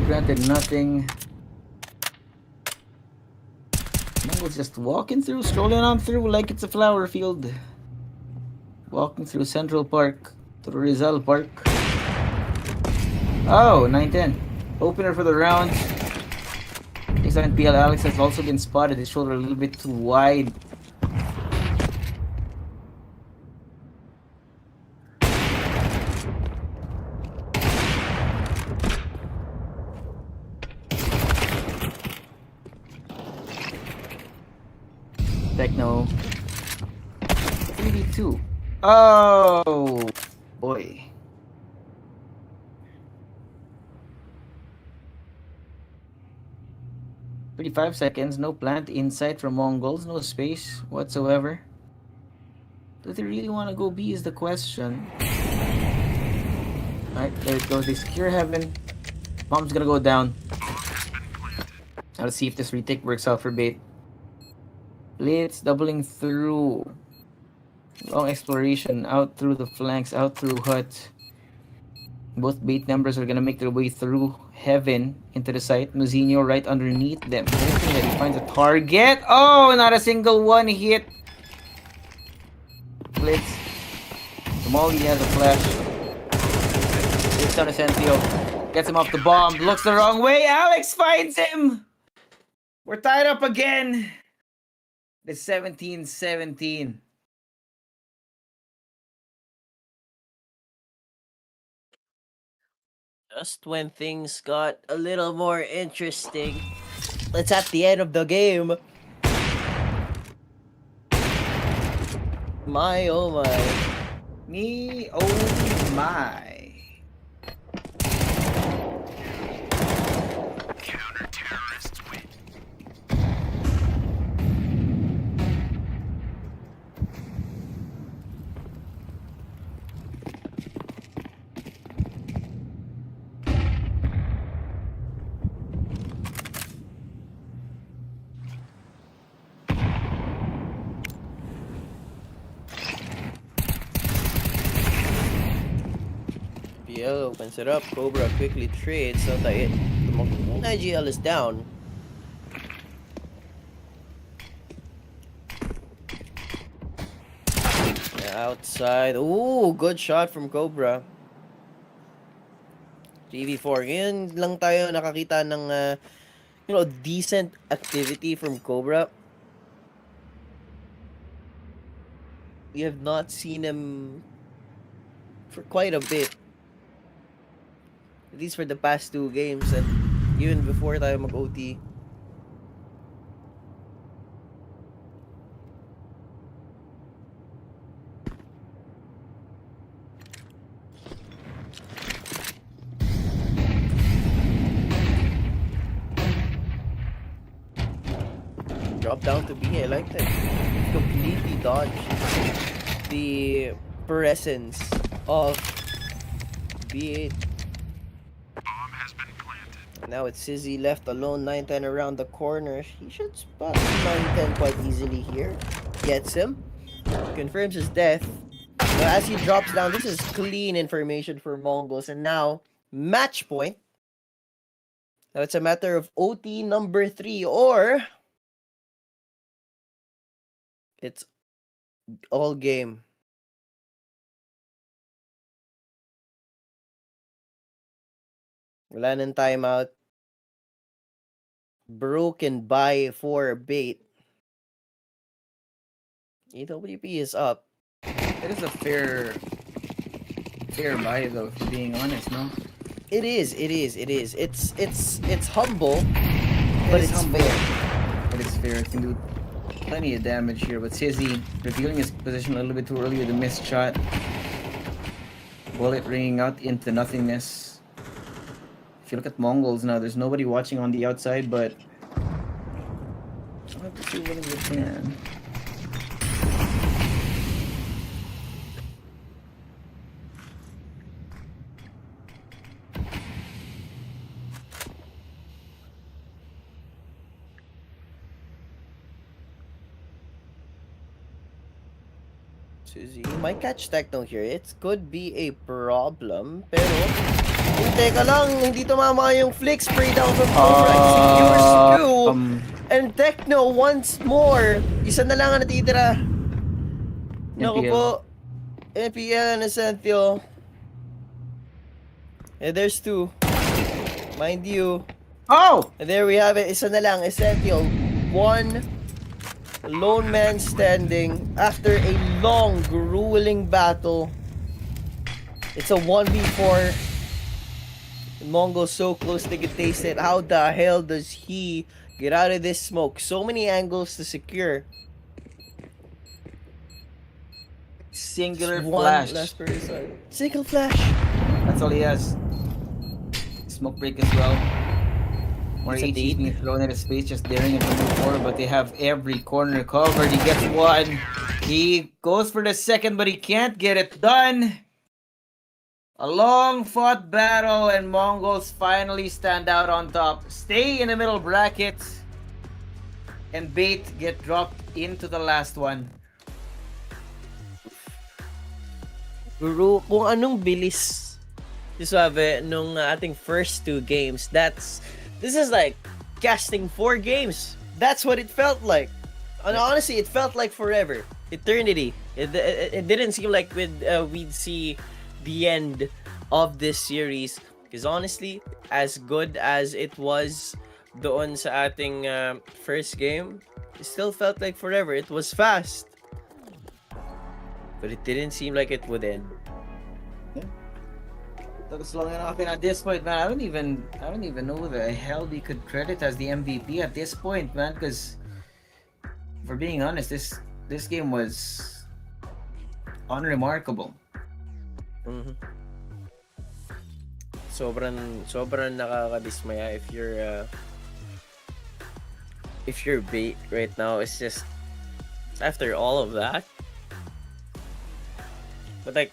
granted nothing. MongolZ just walking through, strolling on through like it's a flower field. Walking through Central Park, through Rizal Park. Oh, 9-10. Opener for the round. Next on PL, Alex has also been spotted. His shoulder a little bit too wide. Techno. 3v2. Oh boy. "35 seconds, no plant inside from MongolZ, no space whatsoever. Do they really want to go B is the question. Alright, there it goes. They secure heaven. Bomb's gonna go down. Now let's see if this retake works out for bait. Blitz doubling through. Long exploration out through the flanks, out through hut. Both bait numbers are gonna make their way through heaven into the site. Muzinho right underneath them. Hoping that he finds a target. Oh, not a single one hit. Blitz. Molly has a flash. Blitz on Asensio. Gets him off the bomb. Looks the wrong way. Alex finds him. We're tied up again. It's 17-17. Just when things got a little more interesting, it's at the end of the game. My oh my. Me, oh my. Counter-terrorists win. PGL opens it up. Cobra quickly trades so that the IGL is down. Outside. Ooh, good shot from Cobra. TV4. Ngayon lang tayo nakakita ng decent activity from Cobra. We have not seen him for quite a bit. At least for the past 2 games and even before tayo mag-OT. Drop down to B. I like that. Completely dodged the presence of B8. Bomb has been planted. Now it's Sizzy left alone. 9-10 around the corner. He should spot 9-10 quite easily here. Gets him. Confirms his death. Now as he drops down, this is clean information for MongolZ. And now, match point. Now it's a matter of OT number 3 or it's all game. Wala ng timeout. Broken by for bait. AWP is up. It is a fair buy though, if being honest, no? It is. It's humble, It but is it's humble. fair. But it's fair. It can do plenty of damage here. But Sizzy revealing his position a little bit too early with a missed shot. Bullet ringing out into nothingness. If you look at MongolZ now, there's nobody watching on the outside, but I'll have to see what they can. Suzy might catch Techno here. It could be a problem, pero Teka lang, hindi tumama yung flick. Spray down from Cobra. Secures two. And Techno once more. Isa na lang ang natitira. Naku NPL. po. NPL and Essential. And there's two. Mind you. Oh! And there we have it. Isa na lang. Essential. One lone man standing after a long, grueling battle. It's a 1v4. MongolZ so close to get tasted. How the hell does he get out of this smoke? So many angles to secure. Singular One flash. last person. Single flash. That's all he has. Smoke break as well. More It's a HE's deep. being thrown into space, just daring him to move forward, but they have every corner covered. He gets one. He goes for the second, but he can't get it done. A long fought battle, and MongolZ finally stand out on top. Stay in the middle bracket, and Bait get dropped into the last one. Guru, kung anong bilis si Suave nung ating first two games, this is like casting 4 games. That's what it felt like. And honestly, it felt like forever. Eternity. It didn't seem like we'd see the end of this series. Because honestly, as good as it was doon sa ating first game, it still felt like forever. It was fast. But it didn't seem like it would end. Took us long enough, and at this point, man, I don't even know who the hell we could credit as the MVP at this point, man. Because, for being honest, this game was unremarkable. Mm-hmm. Sobrang nakakadismaya if you're Bait right now. It's just after all of that. But like,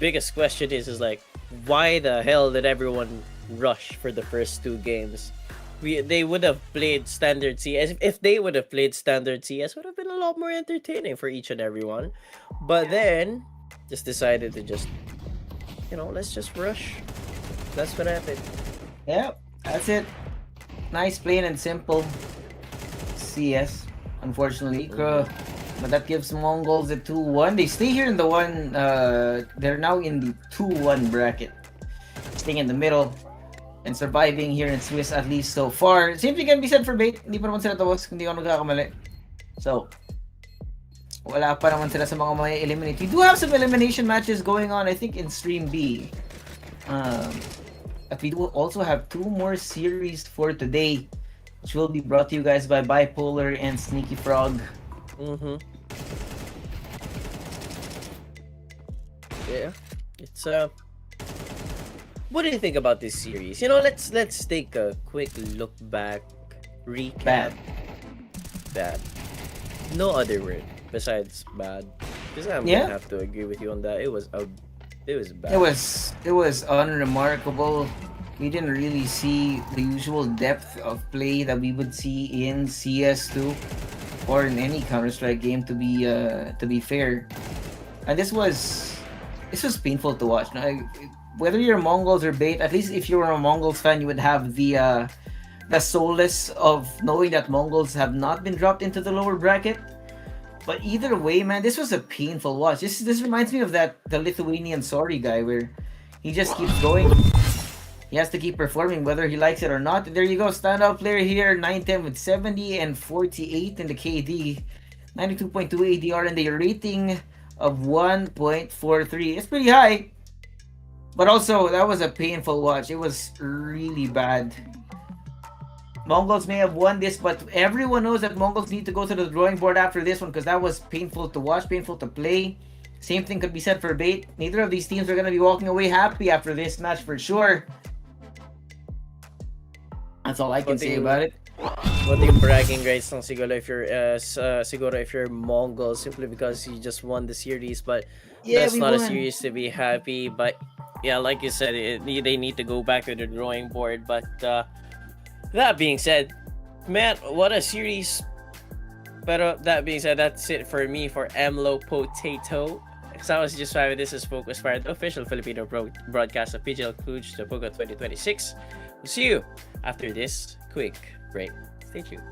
biggest question is like, why the hell did everyone rush for the first 2 games? They would have played standard CS. If they would have played standard CS, would have been a lot more entertaining for each and every one. But then, just decided to let's just rush. That's what happened. Yeah, that's it. Nice, plain and simple CS, unfortunately. But that gives MongolZ the 2-1. They stay here in the one. They're now in the 2-1 bracket, staying in the middle and surviving here in Swiss, at least so far. Same thing can be said for Bait. Hindi pa naman sila tapos, hindi ako nagkakamali. So, wala pa naman sila sa mga may eliminate. We do have some elimination matches going on, I think, in Stream B. But we do also have 2 more series for today, which will be brought to you guys by Bipolar and Sneaky Frog. Mm-hmm. Yeah, it's what do you think about this series? Let's take a quick look back, recap. Bad. No other word besides bad. Because I'm gonna have to agree with you on that. It was bad. It was unremarkable. We didn't really see the usual depth of play that we would see in CS2 or in any Counter-Strike game, to be fair. And this was painful to watch. Now, whether you're MongolZ or Bait, at least if you were a MongolZ fan, you would have the solace of knowing that MongolZ have not been dropped into the lower bracket. But either way, man, this was a painful watch. This reminds me of the Lithuanian sorry guy, where he just keeps going. He has to keep performing whether he likes it or not. There you go, standout player here, 910 with 70 and 48 in the KD, 92.2 ADR, and the rating of 1.43. It's pretty high, but also that was a painful watch. It was really bad. MongolZ may have won this, but everyone knows that MongolZ need to go to the drawing board after this one, because that was painful to watch, painful to play. Same thing could be said for Bait. Neither of these teams are going to be walking away happy after this match for sure. That's all I can say about it. What yung bragging rights lang siguro if you're MongolZ, simply because you just won the series, but that's not a series to be happy. But yeah, like you said, they need to go back to the drawing board. But that being said, man, what a series. Pero that being said, that's it for me for MLO Potato. Sounds just fine. This is FocusFire, the official Filipino broadcast of PGL Cluj Napoca 2026. We'll see you after this quick break. Stay tuned.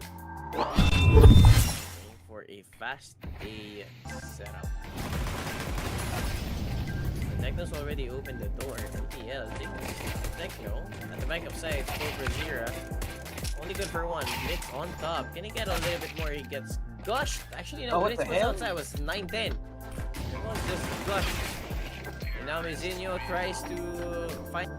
For a fast A setup. The Techno's already opened the door. MPL Techno at the backup side. Over Zira. Only good for one. Blitz on top. Can he get a little bit more? He gets gushed. Actually, no. Blitz was outside. Was 9-10. It was just gushed. And now Mizinho tries to find.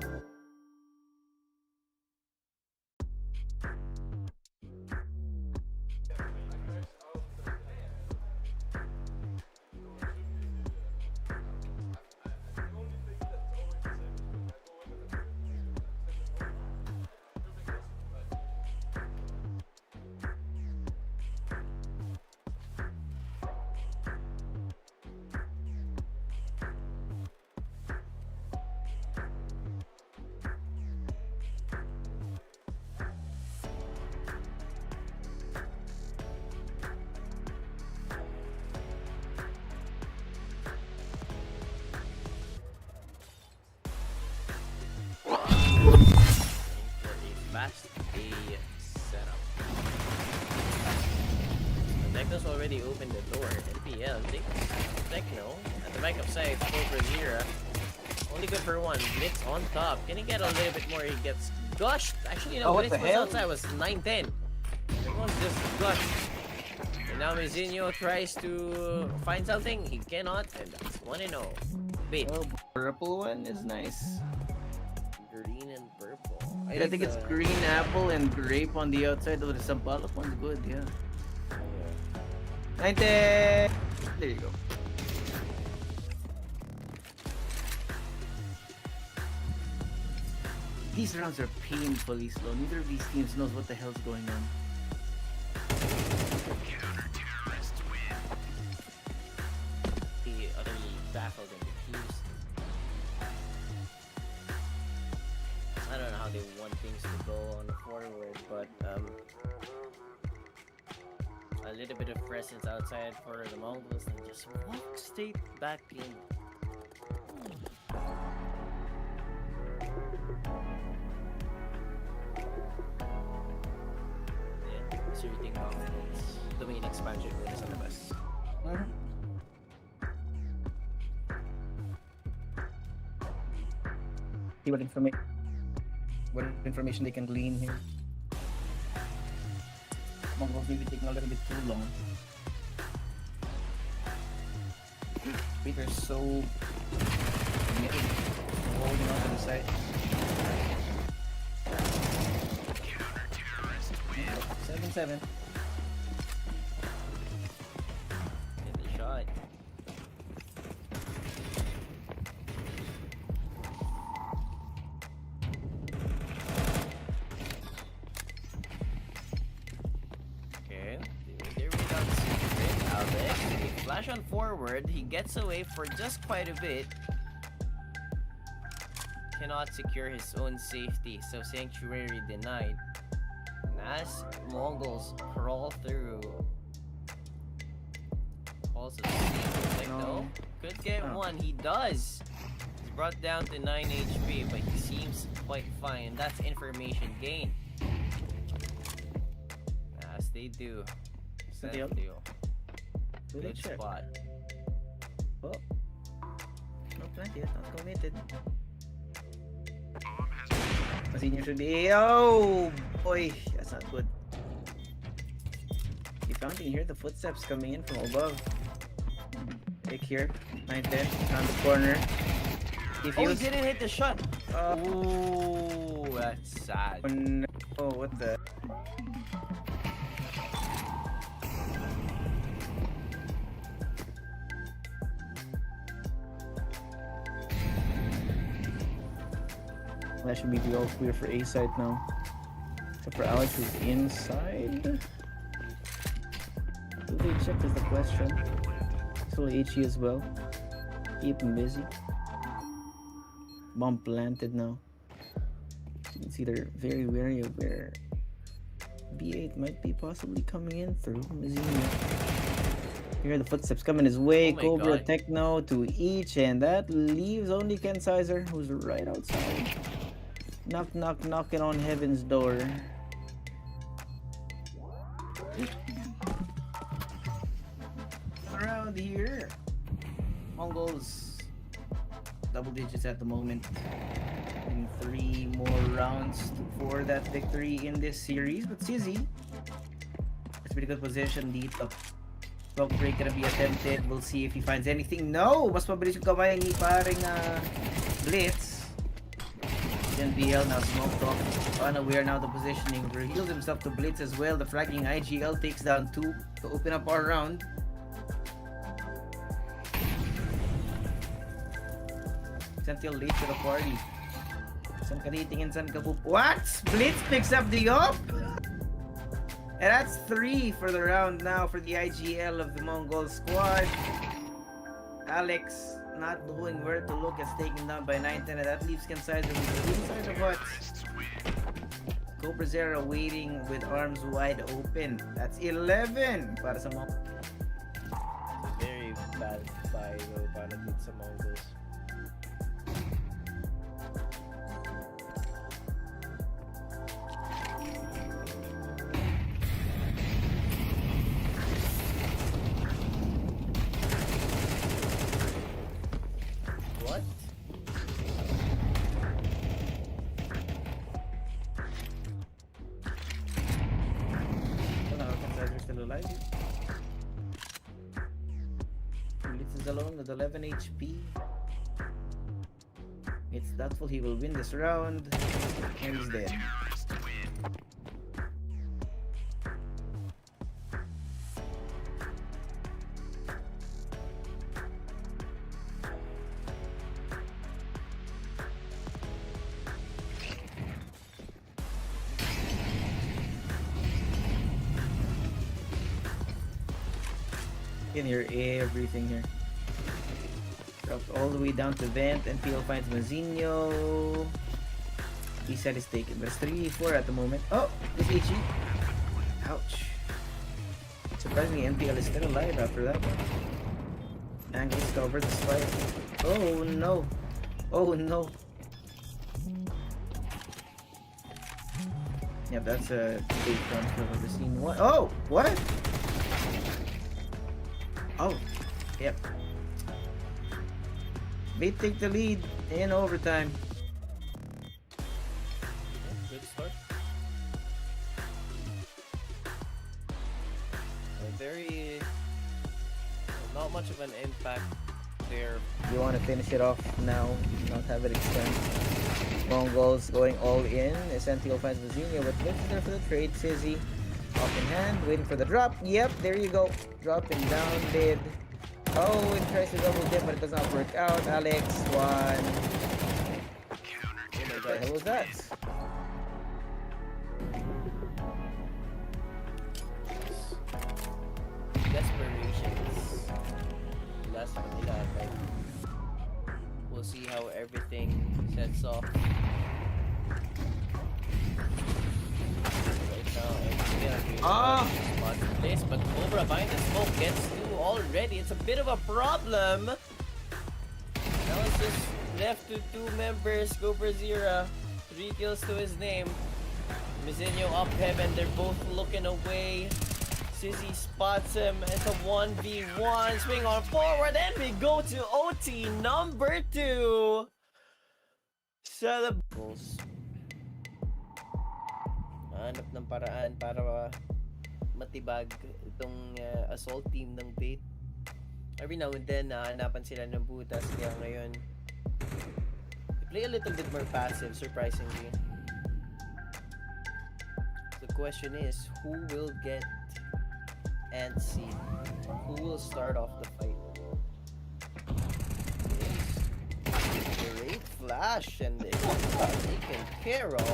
Fast A setup. The Techno's already opened the door. NPL Techno at the backup side. Over Zira. Only good for one. Blitz on top. Can he get a little bit more? He gets gushed. Actually, no. Blitz was outside. Was 9-10. It was just gushed. And now Mizinho tries to find something. He cannot. And that's 1-0. Wait. Oh, purple one is nice. Green and purple. I think it's green apple and grape on the outside. Oh, the Sampalok one's good, yeah. 90! There you go. These rounds are painfully slow. Neither of these teams knows what the hell's going on. Counter-terrorists win. The utterly baffled and confused. I don't know how they want things to go on forward, but a little bit of presence outside for the Mongols and just walk straight back in. Yeah, asserting confidence. Domain expansion muna sa labas. See what information they can glean here. Mongols maybe taking a little bit too long. Peter's so committed, holding on to the side. Counter-terrorists win. 7-7. Hit the shot. Okay, there we go. Alex, flash on forward. He gets away for just quite a bit. Cannot secure his own safety, so sanctuary denied. And as Mongols crawl through, also like no, could get one. He does. He's brought down to 9 HP, but he seems quite fine. That's information gain. As they do. Deal. Good spot. Oh. No plant yet, not committed. Senior should be. Oh boy, that's not good. You found you can hear the footsteps coming in from above. Pick here, 9-10, on the corner. Oh, he didn't hit the shot. Oh, that's sad. Oh no, what the? That should be the all clear for A side now. Except for Alex who's inside. Do they check is the question. Still HE as well. Keep him busy. Bomb planted now. You can see they're very wary of where B8 might be possibly coming in through Mizinho. Hear the footsteps coming his way. Oh my Cobra, God. Techno to each, and that leaves only Ken Sizer, who's right outside. Knock, knock, knocking on heaven's door. Around here, MongolZ double digits at the moment. In 3 more rounds for that victory in this series. But Sizzy, it's pretty good position dito. Smoke break gonna be attempted. We'll see if he finds anything. No! Mas mabilis yung kamay ni paring Blitz. NBL now smoked off. Unaware now the positioning. Reveals himself to Blitz as well. The fragging IGL takes down 2 to open up our round. Until late to the party. San ka titingin, san ka pup... What? Blitz picks up the up? And that's 3 for the round now for the IGL of the Mongol squad. Alex not knowing where to look, gets taken down by 9-10, and that leaves Kansai with the inside of what? Cobra Zera waiting with arms wide open. That's 11 para sa Mongol. Very bad buy though para dito sa MongolZ. What? Oh no, Kansai still alive. Blitz is alone with 11 HP. It's doubtful he will win this round. And he's dead. Terrorists win. You can hear everything here. Drops all the way down to vent, and PL finds Mazinho. Reset is taken, but it's 3-4 at the moment. Oh, it's HE. Ouch. Surprisingly, NPL is still alive after that one. Angles cover the spike. Oh no. Oh no. Yeah, that's a big front kill of the scene. What? Oh, what? Oh, yep. Bait take the lead in overtime. Good start. Very not much of an impact there. You want to finish it off now, not have it extend. MongolZ going all in. Essential finds Mazinho, but Blitz is there for the trade. Sizzy off in hand, waiting for the drop. Yep, there you go. Dropping down mid. Oh, it tries to double dip, but it does not work out. Alex, one. What the hell was that? Desperation is last Manila, but we'll see how everything sets off. Right now, everything on place, but Cobra behind the smoke gets two already. It's a bit of a problem. Now it's just left to 2 members. Cobra Zera, 3 kills to his name. Mazinho up heaven, they're both looking away. Sizzy spots him. It's a 1v1. Swing on forward, and we go to OT number 2. Celebrations. Hanap ng paraan para matibag itong assault team ng Bait. Every now and then, hanapan sila ng butas. Kaya ngayon, they play a little bit more passive, surprisingly. The question is, who will get and see? Who will start off the fight? Great flash, and it's not taken care of.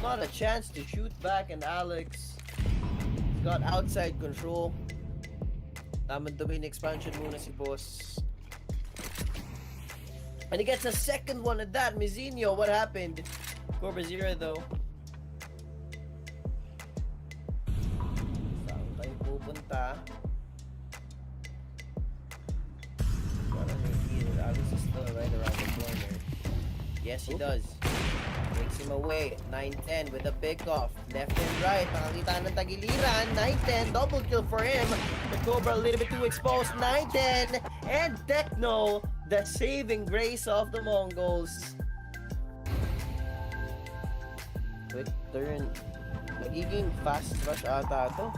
Not a chance to shoot back, and Alex got outside control. Tamang domain expansion muna si boss. And he gets a second one at that. Mazinho, what happened? Cobra Zera though. Saan tayo pupunta? Yes, he does. Takes him away. 9-10 with a pickoff. Left and right. Nakakita ng tagiliran. 9-10. Double kill for him. The Cobra a little bit too exposed. 9-10. And Techno, the saving grace of the Mongols. Quick turn. Nagiging fast rush ata to.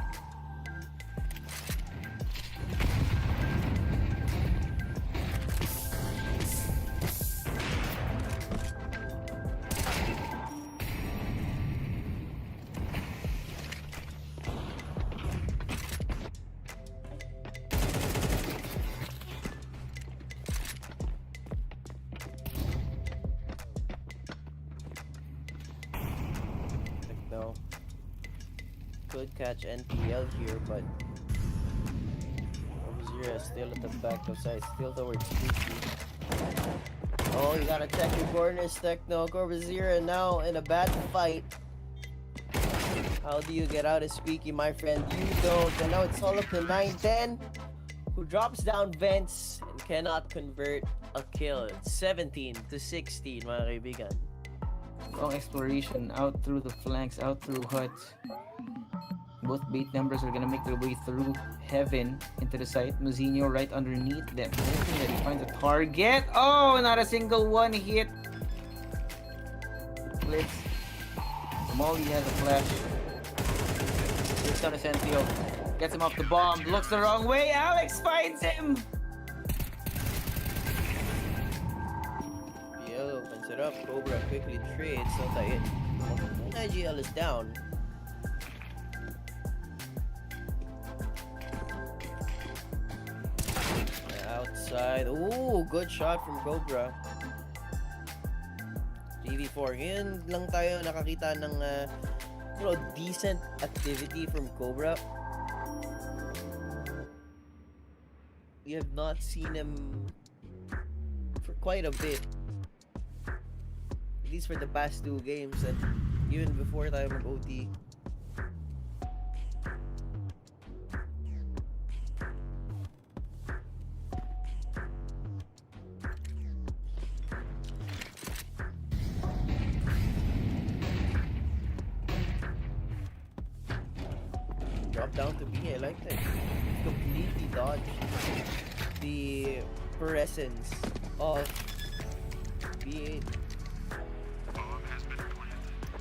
No. Could catch NPL here, but Zero still at the back of side, still towards Squeaky. Oh, you gotta check your corners, Techno. Zero now in a bad fight. How do you get out of Squeaky, my friend? You don't. And now it's all up to 9-10, who drops down vents and cannot convert a kill. It's 17-16, mga kaibigan. Long exploration out through the flanks, out through hut. Both bait numbers are gonna make their way through heaven into the site. Muzinho right underneath them, hoping that he finds a target. Oh, not a single one hit. Blitz. Molly has a flash. Looks down to Sentio. Gets him off the bomb. Looks the wrong way. Alex finds him. Opens it up. Cobra quickly trades so that IGL is down. Outside. Ooh, good shot from Cobra. GV4. Ngayon lang tayo nakakita ng decent activity from Cobra. We have not seen him for quite a bit. At least for the past 2 games and even before tayo mag-OT. Drop down to B, I like that. Completely dodged the presence of B8.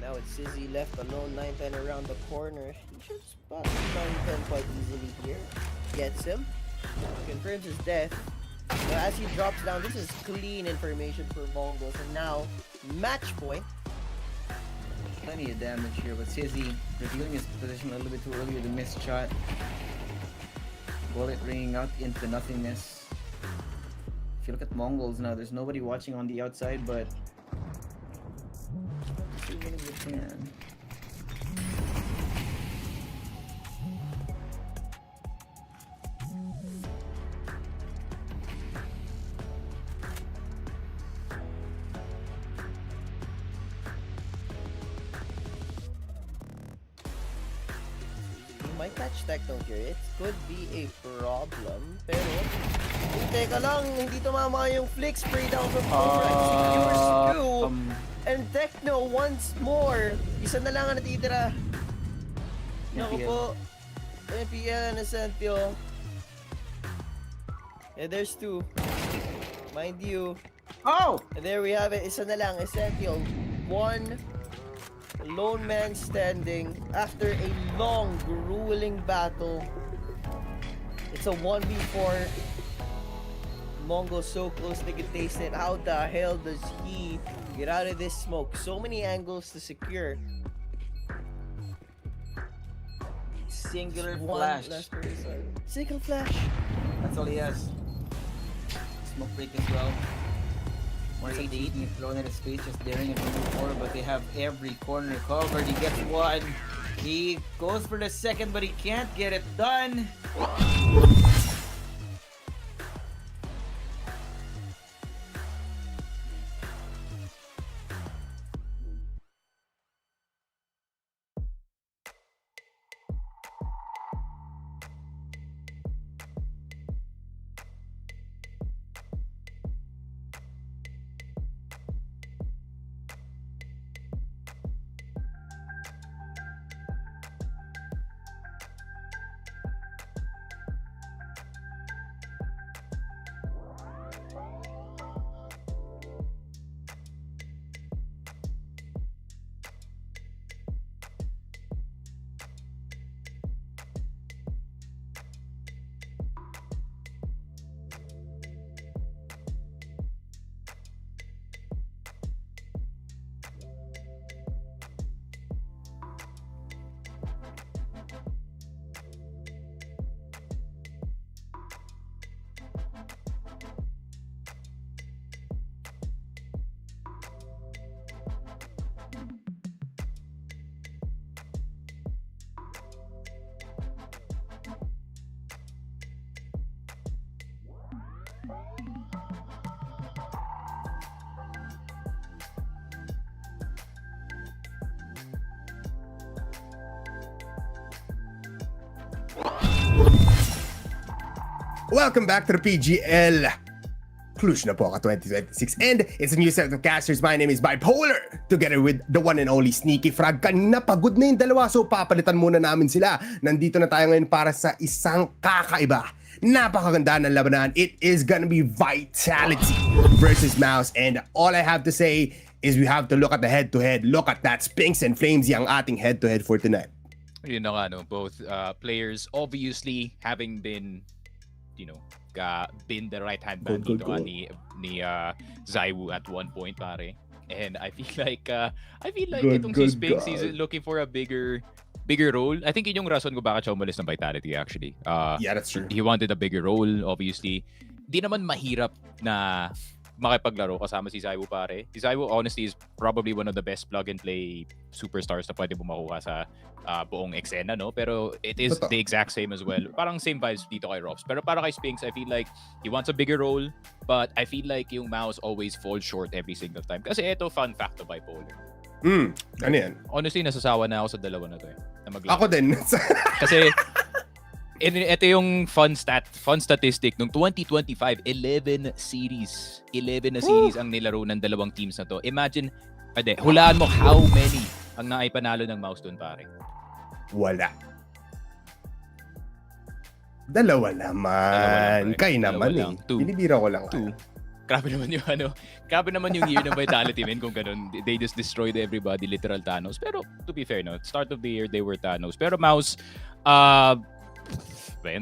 Now it's Sizzy left alone, 9-10 around the corner. He should spot 9-10 quite easily here. Gets him. Confirms his death. But as he drops down, this is clean information for Mongols. And now, match point. Plenty of damage here, but Sizzy revealing his position a little bit too early with a missed shot. Bullet ringing out into nothingness. If you look at Mongols now, there's nobody watching on the outside, but doing what they can. Might catch Techno here. It could be a problem. Pero, teka lang, hindi tumama yung flick spray down from Cobra. Secures 2. And Techno once more. Isa na lang ang natitira. Naku po. NPL and Ascentio. Yeah, there's 2. Mind you. Oh! And there we have it. Isa na lang. Ascentio. 1. Lone man standing after a long, grueling battle. It's a 1v4. Mongo so close they could taste it. How the hell does he get out of this smoke? So many angles to secure. Singular One flash. last person. Single flash. That's all he has. Smoke break as well. Once a deed, he's thrown in his face, just daring him to move forward, but they have every corner covered. He gets one. He goes for the second, but he can't get it done. Welcome back to the PGL Cluj Napoca 2026, and it's a new set of casters. My name is Bipolar, together with the one and only Sneaky Frog. Kanina pagod na yung dalawa, so papalitan muna namin sila. Nandito na tayo ngayon para sa isang kakaiba. Napakaganda ng labanan. It is gonna be Vitality versus MOUZ, and all I have to say is we have to look at the head-to-head. Look at that, Spinks and Flames yung ating head-to-head for tonight. Yun na nga, no? Both players obviously having been, been the right-hand man dito ni Zaiwu at one point, pare. And I feel like itong si Spinks is looking for a bigger role. I think yun yung rason ko bakit siya umalis ng Vitality actually. Yeah, that's true. He wanted a bigger role, obviously. Di naman mahirap na makipaglaro kasama si Zaiwu, pare. Si Zaiwu, honestly, is probably one of the best plug-and-play superstars na pwede mo makuha sa buong eksena, no? Pero it is the exact same as well. Parang same vibes dito kay Robs. Pero para kay Spinks, I feel like he wants a bigger role, but I feel like yung MOUZ always falls short every single time. Kasi ito, fun fact to Bipolar. Ano yan? Honestly, nasasawa na ako sa dalawa na to eh. Na maglaro. Ako din. Kasi ito yung fun statistic nung 2025, 11 series ang nilaro ng dalawang teams na to. Imagine, hulaan mo how many ang naipanalo ng MOUZ dun, pare. Wala. Dalawa naman. Kay naman eh. Binibira ko lang. 2. Grabe naman yung year ng Vitality, men, kung ganun. They just destroyed everybody, literal Thanos. Pero to be fair, no, start of the year they were Thanos. Pero MOUZ,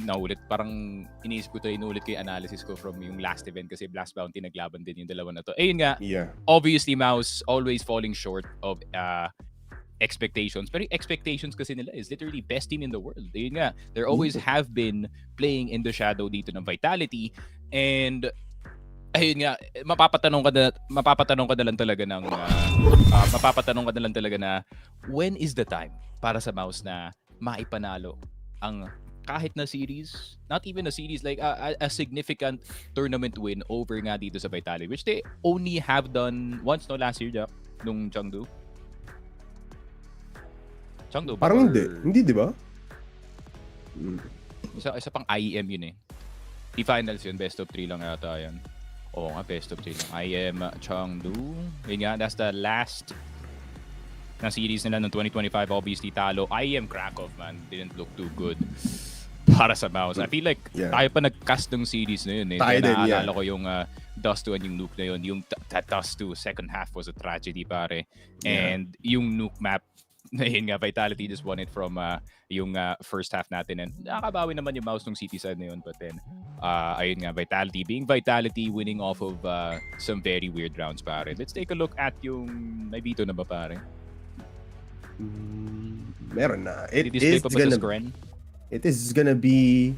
naulit. Parang iniisip ko inulit ko yung analysis ko from yung last event kasi Blast Bounty naglaban din yung dalawa na to. Ayun nga, obviously MOUZ always falling short of expectations. Pero yung expectations kasi nila is literally best team in the world. Ayun nga, there always have been playing in the shadow dito ng Vitality. And ayun nga, mapapatanong ka na lang talaga na when is the time para sa MOUZ na maipanalo ang kahit na series, not even a series, like a significant tournament win over nga dito sa Vitality, which they only have done once, no, last year, Jack, nung Chengdu. Parang hindi, di ba? Isa pang IEM yun eh. Di finals yun, best of 3 lang yata yan. Oo nga, best of 3 lang. IEM Chengdu. Yun nga, that's the last na series nila noong 2025, obviously talo. IEM Krakow, man, didn't look too good para sa MOUZ. I feel like tayo pa nag-cast ng series na yun eh. Tayo din, naalala ko yung Dust 2 and yung Nuke na yun. Yung Dust 2 second half was a tragedy, pare. And yung Nuke map na yun nga, Vitality just won it from yung first half natin. And nakakabawi naman yung MOUZ nung city side na yun. But then, ayun nga, Vitality being Vitality, winning off of some very weird rounds, pare. Let's take a look at yung may Vito na ba, pare? Meron na. It is gonna be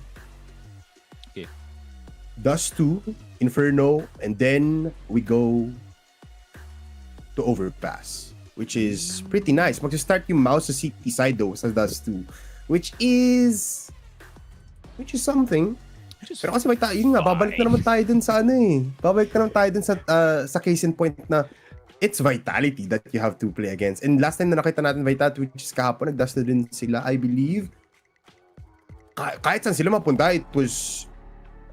Dust 2, Inferno, and then we go to Overpass, which is pretty nice. Mag-start yung MOUZ sa city side though sa Dust 2, which is something. Pero kasi yun nga, babalik na naman tayo dun sa sa case in point na it's Vitality that you have to play against. And last time na nakita natin Vitality, which is kahapon, nag-dust na din sila, I believe. Kahit saan sila mapunta, it was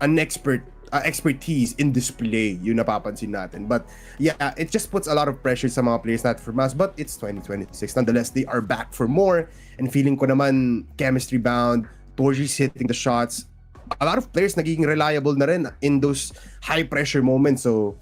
an expertise in display, yung napapansin natin. But yeah, it just puts a lot of pressure sa mga players natin from us. But it's 2026. Nonetheless, they are back for more. And feeling ko naman, chemistry bound, Torji's hitting the shots. A lot of players nagiging reliable na rin in those high pressure moments. So,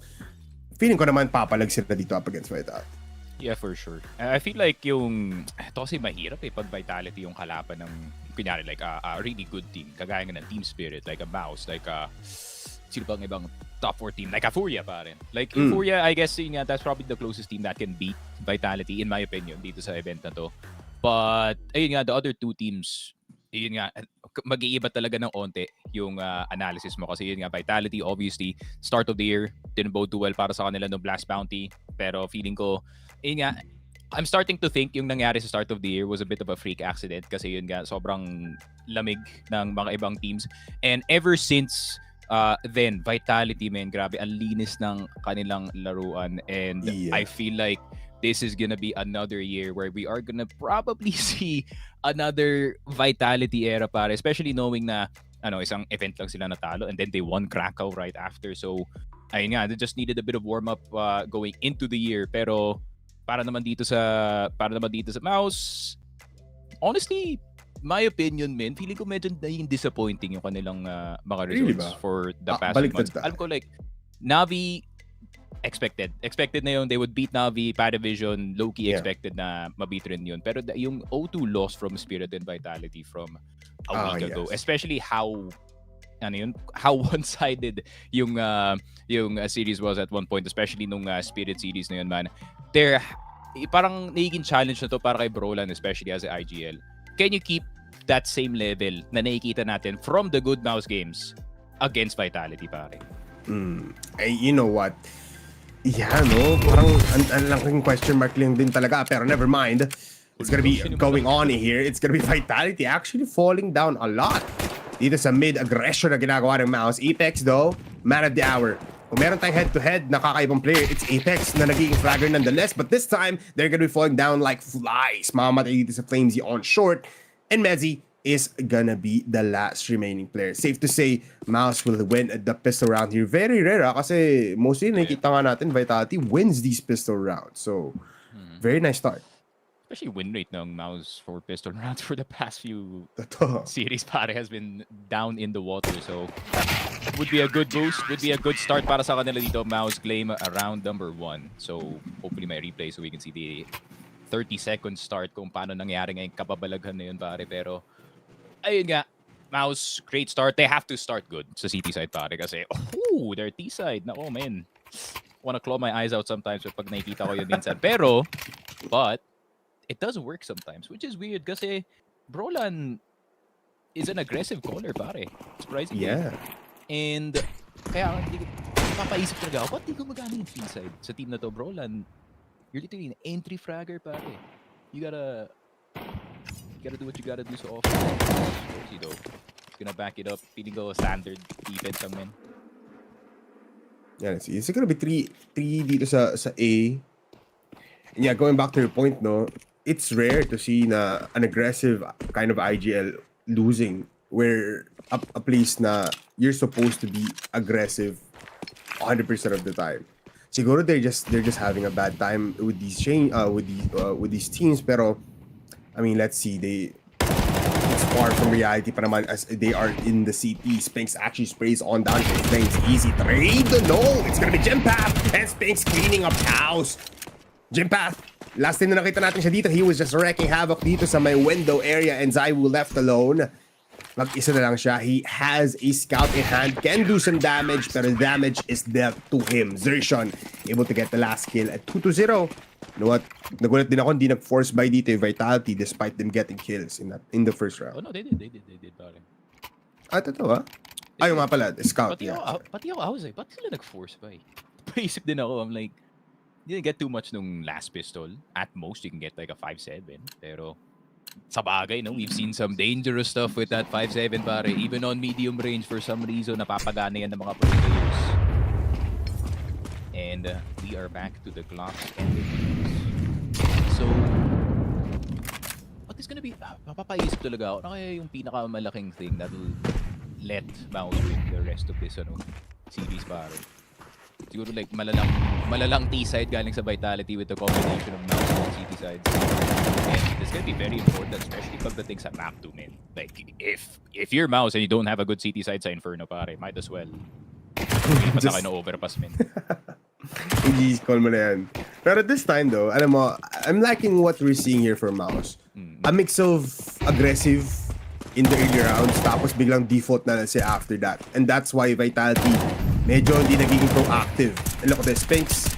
feeling ko naman papalag sila dito up against Vitality. Yeah, for sure. I feel like ito kasi mahirap pag Vitality yung kalaban ng, kunyari, like a really good team. Kagaya nga ng Team Spirit, like a MOUZ, like sino bang ibang top 4 team? Like a FURIA pa rin. Like, FURIA, I guess, that's probably the closest team that can beat Vitality, in my opinion, dito sa event na to. But, ayun nga, the other two teams, yun nga, mag-iiba talaga ng onte yung analysis mo. Kasi yun nga, Vitality, obviously, start of the year, didn't bode too well para sa kanila ng Blast Bounty. Pero feeling ko, yun nga, I'm starting to think yung nangyari sa start of the year was a bit of a freak accident kasi yun nga, sobrang lamig ng mga ibang teams. And ever since then, Vitality, man, grabe, ang linis ng kanilang laruan. And I feel like this is gonna be another year where we are gonna probably see another Vitality era, pare. Especially knowing na isang event lang sila natalo and then they won Krakow right after. So ayun nga, they just needed a bit of warm up going into the year. Pero para naman dito sa MOUZ, honestly, my opinion, man, feeling ko medyo naging disappointing yung kanilang mga Really results ba? for the past few months. Baliktad Alam ko, like, Navi, expected na yun, they would beat Navi, Padavision, low-key Yeah. expected na mabeat rin yun. Pero yung O2 loss from Spirit and Vitality from a week ago, Yes. especially how one-sided yung series was at one point, especially nung Spirit series na yun, man. Parang nagiging challenge na to para kay Brolan, especially as a IGL. Can you keep that same level na nakikita natin from the good MOUZ games against Vitality, pare? You know what? Yeah, no? Parang ang laking question mark lang din talaga. Pero never mind. It's gonna be going on here. It's gonna be Vitality actually falling down a lot. Dito sa mid-aggression na ginagawa ng MOUZ. Apex though, man of the hour. Kung meron tayong head-to-head na kakaibang player, it's Apex na nagiging flagger nonetheless. But this time, they're gonna be falling down like flies. Mamamatay dito sa Flamesy on short. And Mezzy is gonna be the last remaining player. Safe to say, MOUZ will win the pistol round here. Very rare kasi mostly nakikita nga natin, Vitality wins these pistol rounds. So, very nice start. Especially win rate ng MOUZ for pistol rounds for the past few Totoo. series, pare, has been down in the water. So, would be a good boost, would be a good start para sa kanila dito. MOUZ claim round number 1. So, hopefully may replay so we can see the 30-second start kung paano nangyari ngayong kababalaghan na yun, pare. Pero, ayun nga, MOUZ, great start. They have to start good sa CT side, pare, kasi, their T side. Nako, man. Wanna claw my eyes out sometimes pag nakikita ko yun minsan. But, it does work sometimes, which is weird kasi Brolan is an aggressive caller, pare. Surprisingly. Yeah. And kaya papaisip talaga ako, ba't di ko magana yung field side sa team na to, Brolan? You're literally an entry fragger, pare. You gotta do what you gotta do so often. Scorsy though. He's gonna back it up. Feeling ko standard defense lang, man. Yeah, let's see. It's gonna be 3 dito sa A. And yeah, going back to your point, no, it's rare to see na an aggressive kind of IGL losing where a place na you're supposed to be aggressive 100% of the time. Siguro they're just having a bad time with these with these teams, pero I mean, let's see, it's far from reality pa naman as they are in the CT. Spinks actually sprays on down to Spinks. Easy trade. No, it's gonna be Jimpath and Spinks cleaning up house. Jimpath, last time na nakita natin siya dito, he was just wrecking havoc dito sa may window area and Zaiwu left alone. Mag-isa na lang siya. He has a scout in hand, can do some damage, pero damage is dealt to him. Zershan able to get the last kill at 2-0. You know what? Nagulat din ako, hindi nag-force buy dito yung Vitality despite them getting kills in the first round. Oh no, they did, pare. Totoo, ha? Ay, yung nga pala, scout. Pati ako, I was like, ba't sila nag-force buy? Paisip din ako, I'm like, you didn't get too much nung last pistol. At most, you can get like a 5.7. Pero, sa bagay, no? We've seen some dangerous stuff with that 5.7, pare. Even on medium range, for some reason, napapagana yan ng mga pro players. And we are back to the clock and the games. So, what is gonna be... mapapaisip talaga ako. Ano kaya yung pinakamalaking thing that will let MOUZ win the rest of this series, pare? Siguro like malalang T-side galing sa Vitality with the combination of MOUZ and CT sides. And this can be very important, especially pagdating sa map 2, man. Like, if you're MOUZ and you don't have a good CT side sa Inferno, pare, might as well. Hindi pa kayo na overpass, man. Hindi call mo na yan. Pero this time though, alam mo, I'm liking what we're seeing here for MOUZ. A mix of aggressive in the early rounds, tapos biglang default na lang siya after that. And that's why Vitality medyo hindi nagiging proactive. And look at this, Spinks,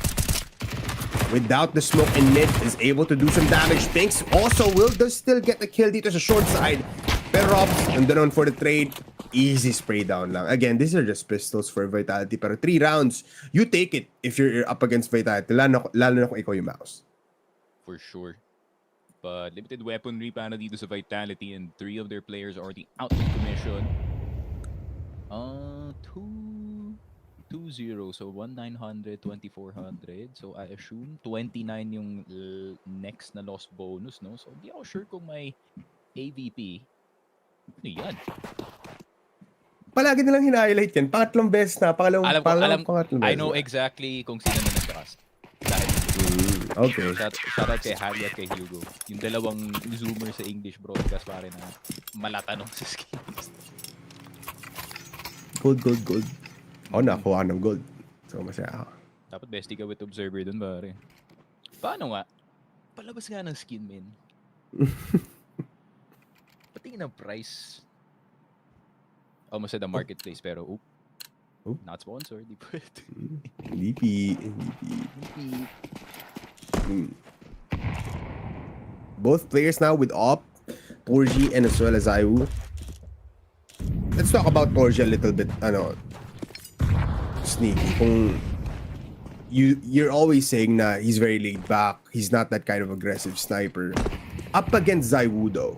without the smoke in mid, is able to do some damage. Spinks also does still get the kill dito sa short side. Pero Robs, nandun for the trade. Easy spray down lang. Again, these are just pistols for Vitality. Pero 3 rounds, you take it if you're up against Vitality. Lalo na kung ikaw yung MOUZ. For sure. But limited weaponry pa na dito sa Vitality and 3 of their players are already out of commission. 2-0. So 1,900, 2,400. So I assume 29 yung next na lost bonus, no? So hindi ako sure kung may AVP. Ano yan? Palagi nilang hina-highlight yan. Pangatlong beses na. Pangatlong I beses know na. exactly kung sino na nagkakas. Dahil, Okay. shout out kay Harry at kay Hugo. Yung dalawang zoomer sa English broadcast pare na malatanong sa skills. Gold. Ako nakuha ng gold. So, masaya ako. Dapat bestie ka with observer dun pare. Paano nga? Palabas nga ng skin, men. Patingin ng price. Almost at the marketplace pero oop. Not sponsored. Di pwede. MVP. Both players now with Op, Torji, and as well as Iwu. Let's talk about Torji a little bit. Sneaky. Kung you're always saying na he's very laid back. He's not that kind of aggressive sniper. Up against Zaiwu though,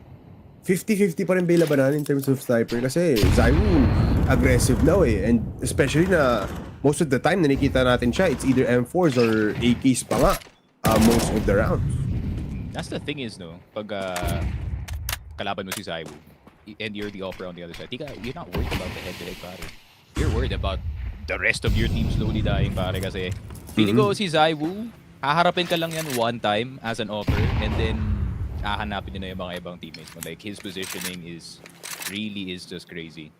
50-50 pa rin ba yung labanan in terms of sniper kasi Zaiwu aggressive now eh, and especially na most of the time nakikita natin siya, it's either M4s or AKs pa nga most of the rounds. That's the thing is, no, pag kalaban mo si Zaiwu and you're the offer on the other side, you're not worried about the head-to-head pare. You're worried about the rest of your team slowly dying pare kasi feeling ko si Zaiwu, haharapin ka lang yan one time as an offer and then hahanapin nyo na yung mga ibang teammates mo. Like, his positioning is just crazy.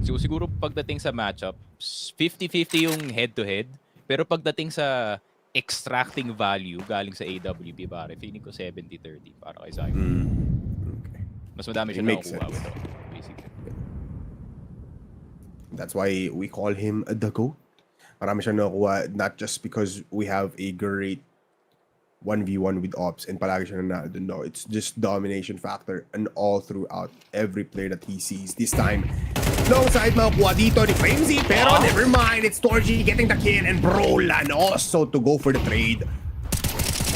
So, siguro pagdating sa matchup, 50-50 yung head-to-head. Pero pagdating sa extracting value galing sa AWP, pare, feeling ko 70-30 para kay Zaiwu. Okay. Mas madami siya Makes nakukuha sense. with basically. That's why we call him the GOAT. Marami siya nakuha, not just because we have a great 1v1 with Ops and palagi siya nanalo. No, it's just domination factor and all throughout every player that he sees. This time, long side makukuha dito ni Flamesy, pero never mind. It's Torji getting the kill and Brolan also to go for the trade.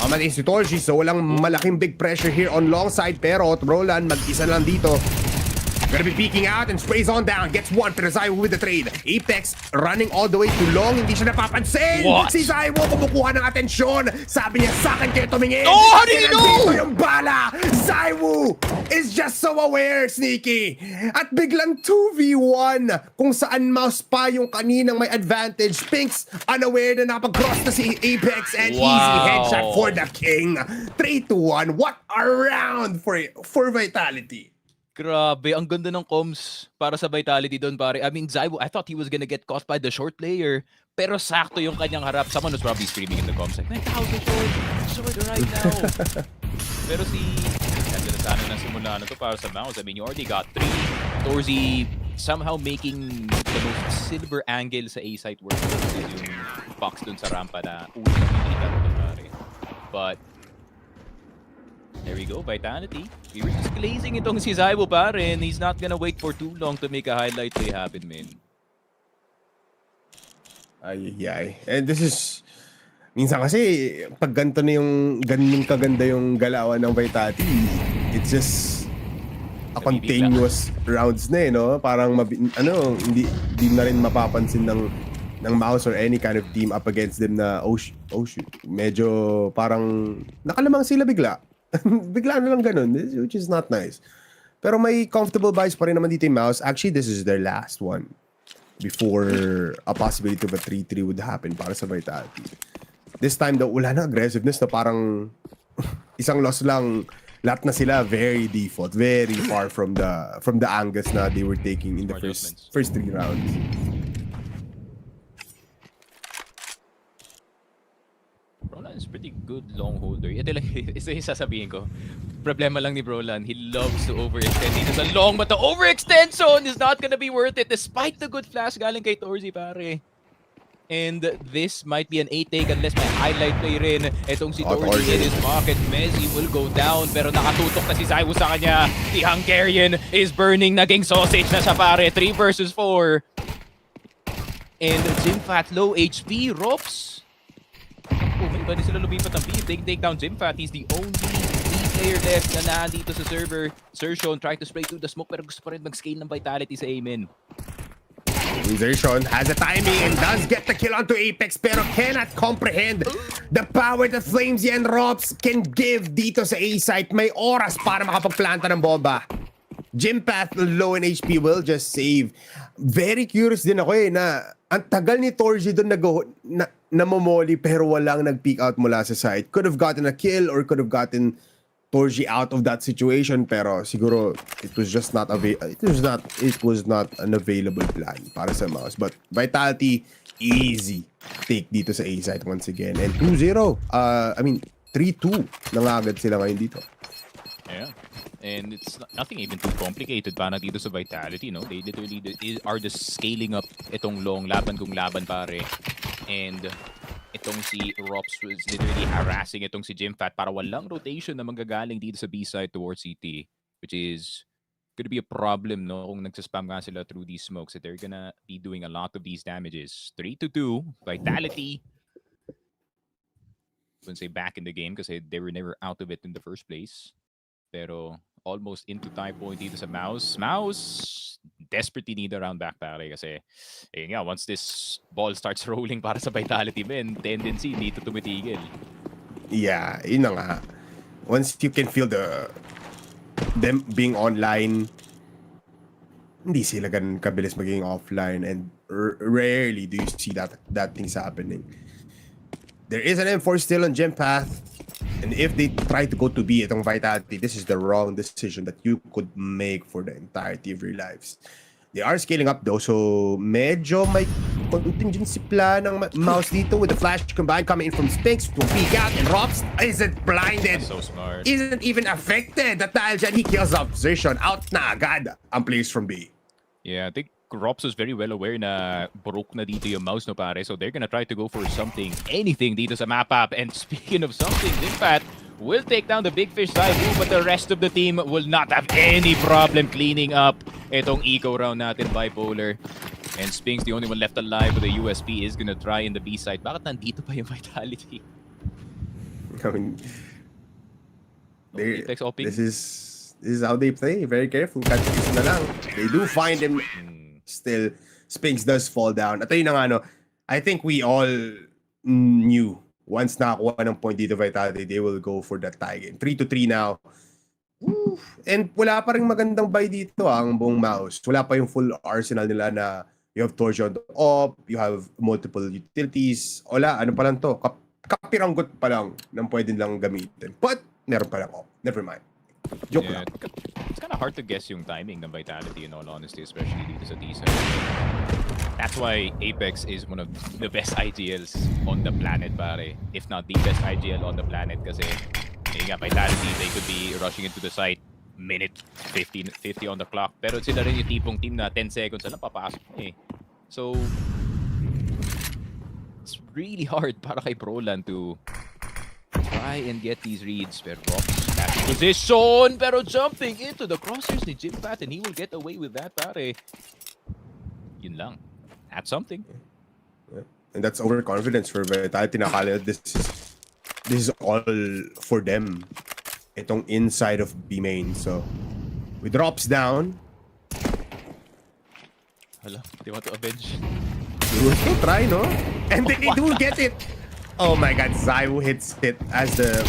Mamatay si Torji, so walang malaking big pressure here on long side, pero Brolan mag-isa lang dito. Gonna be peeking out and sprays on down. Gets one, pero Zaiwu with the trade. Apex running all the way too long. Hindi siya napapansin. What? Si Zaiwu kumukuha ng atensyon. Sabi niya, sa akin kayo tumingin. Oh, how did he know? Nandito yung bala. Zaiwu is just so aware, Sneaky. At biglang 2v1 kung saan mouse pa yung kaninang may advantage. Pinks unaware na nakapag-cross na si Apex and easy headshot for the king. 3-1. What a round for Vitality. Grabe, ang ganda ng comms para sa Vitality doon, pare. I mean, Zaiwu, I thought he was gonna get caught by the short player. Pero sakto yung kanyang harap. Someone was probably screaming in the comms like, how's the short right now? Pero ganda na sana ng simula na to para sa MOUZ. I mean, you already got 3. Torzi somehow making the most silver angle sa A-site work. Yung box dun sa rampa na unang nakikita ko dun, pare. But there we go, Vitality. We were just glazing itong si Zaiwu, pare, and he's not gonna wait for too long to make a highlight play happen, man. Ay. And this is minsan kasi pag ganito na yung ganun kaganda yung galawan ng Vitality, it's just a continuous rounds na no? Parang hindi na rin mapapansin ng MOUZ or any kind of team up against them na oh shoot. Medyo parang nakalamang sila bigla. Bigla na lang ganun, which is not nice. Pero may comfortable vibes pa rin naman dito yung MOUZ. Actually, this is their last one before a possibility of a 3-3 would happen para sa Vitality. This time daw, wala na aggressiveness na parang isang loss lang. Lahat na sila very default, very far from the angles na they were taking in the first 3 rounds. Brolan is pretty good long holder. Ito lang, isa yung sasabihin ko. Problema lang ni Brolan, he loves to overextend dito sa long, but the overextend zone is not gonna be worth it despite the good flash galing kay Torzi, pare. And this might be an 8 take unless may highlight play rin. Itong si Torzi in his pocket. Messi will go down pero nakatutok na si Zaiwu sa kanya. The Hungarian is burning. Naging sausage na siya, pare. 3 versus 4. And Zimfat low HP. Rops. Oh, may iba din sila lumipat ng B. They take down Zimfat. He's the only B player left na nandito sa server. Sershon trying to spray through the smoke pero gusto pa rin mag-scale ng Vitality sa Amen. Sershon has the timing and does get the kill onto Apex pero cannot comprehend the power that Flamesy and Rops can give dito sa A-site. May oras para makapagplanta ng bomba. Gym Path low in HP will just save. Very curious din ako na ang tagal ni Torji doon namomoli pero walang nag-peek out mula sa side. Could have gotten a kill or could have gotten Torji out of that situation pero siguro it was not an available plan para sa MOUZ. But Vitality, easy take dito sa A side once again. And 2-0. 3-2 nangagad sila ngayon dito. Yeah. And it's nothing even too complicated para dito sa Vitality, no? They literally are just scaling up itong long laban kung laban pare. And itong si Rops was literally harassing itong si Jimfat para walang rotation na manggagaling dito sa B-side towards CT, which is gonna be a problem, no? Kung nagsaspam nga sila through these smokes, that they're gonna be doing a lot of these damages. 3-2, Vitality. I wouldn't say back in the game kasi they were never out of it in the first place. Pero almost into tie point dito sa MOUZ. MOUZ desperately need a round back pare kasi once this ball starts rolling para sa Vitality men, tendency dito tumitigil. Yeah, yun na nga. Once you can feel them being online, hindi sila ganun kabilis maging offline and rarely do you see that things happening. There is an M4 still on Gem Path. And if they try to go to B itong Vitality, this is the wrong decision that you could make for the entirety of your lives. They are scaling up though, so medyo may contingency plan ng MOUZ dito with the flash combined coming in from Spinks to peek out, and Rops isn't blinded. So smart. Isn't even affected. At dahil dyan, he kills the opposition. Out na agad ang players from B. Yeah, I think Rops was very well aware na broke na dito yung MOUZ, no pare. So they're gonna try to go for something, anything dito sa map up. And speaking of something, Dimpat will take down the big fish side, but the rest of the team will not have any problem cleaning up itong eco round natin, Bipolar. And Spinks, the only one left alive with a USP, is gonna try in the B side. Bakit nandito pa yung Vitality? I mean, Apex opening? this is how they play. Very careful. Catch na lang. They do find him. Still, Spinks does fall down. At ayun na nga, no, I think we all knew once nakakuha ng point dito Vitality, they will go for that tie game. 3-3 now. Woo. And wala pa rin magandang buy dito ang buong MOUZ. Wala pa yung full arsenal nila na you have Torch on the op, you have multiple utilities. Wala, ano pa lang to? Kapiranggot pa lang nang pwede lang gamitin. But, meron pa lang op. Never mind. Joke lang. It's kind of hard to guess yung timing ng Vitality in all honesty, especially dito sa T-side. That's why Apex is one of the best IGLs on the planet, pare. If not the best IGL on the planet kasi Vitality, they could be rushing into the site minute 50 on the clock. Pero sila rin yung tipong team na 10 seconds na papasok na eh. So, it's really hard para kay Proland to try and get these reads. Pero Rops position, pero jumping into the crosshairs ni Jimpat, and he will get away with that, pare. Yun lang. That's something. Yeah. And that's overconfidence for Vitality. Nakala this is all for them. Itong inside of B main. So, with Drops down. Hala, they want to avenge. They will still try, no? And they do get it. Oh my god, Zaiwu hits it as the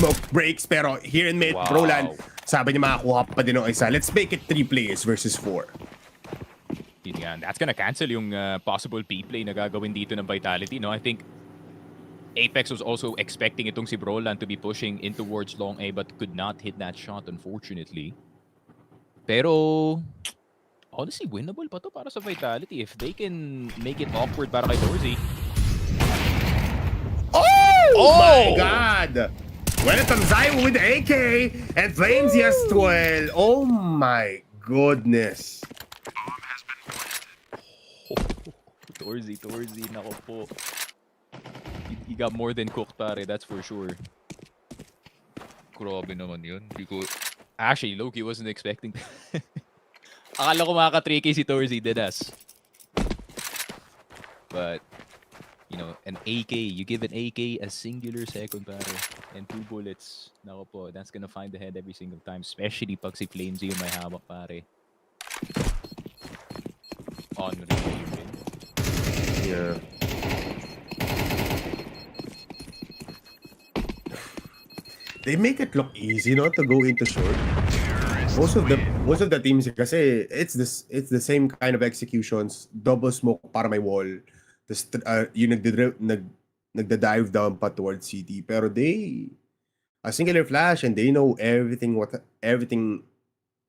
smoke breaks. Pero here in mid, Wow. Roland, sabi niya makakuha pa din ng isa. Let's make it 3 players versus 4. That's gonna cancel yung possible P-play na gagawin dito ng Vitality, no? I think Apex was also expecting itong si Broland to be pushing in towards long A but could not hit that shot, unfortunately. Pero honestly, winnable pa to para sa Vitality if they can make it awkward para kay Dorsey. Oh my god! Welcome Zaiwu with the AK and Flames yes 12. Oh my goodness. Dorsey, nako po. He got more than cooked, pare, that's for sure. Grabe naman yun. Actually, Loki wasn't expecting. Akala ko makaka-3K si Dorsey, deadass. But, you know, an AK, you give an AK a singular second, pare, and 2 bullets. Nako po, that's gonna find the head every single time, especially pag si Flamesy yung may hawak, pare. Unreal. Yeah. They make it look easy, no, to go into short. Most of the teams kasi it's the same kind of executions, double smoke para may wall. Tapos yung nagda-dive down pa towards CT. Pero a singular flash and they know everything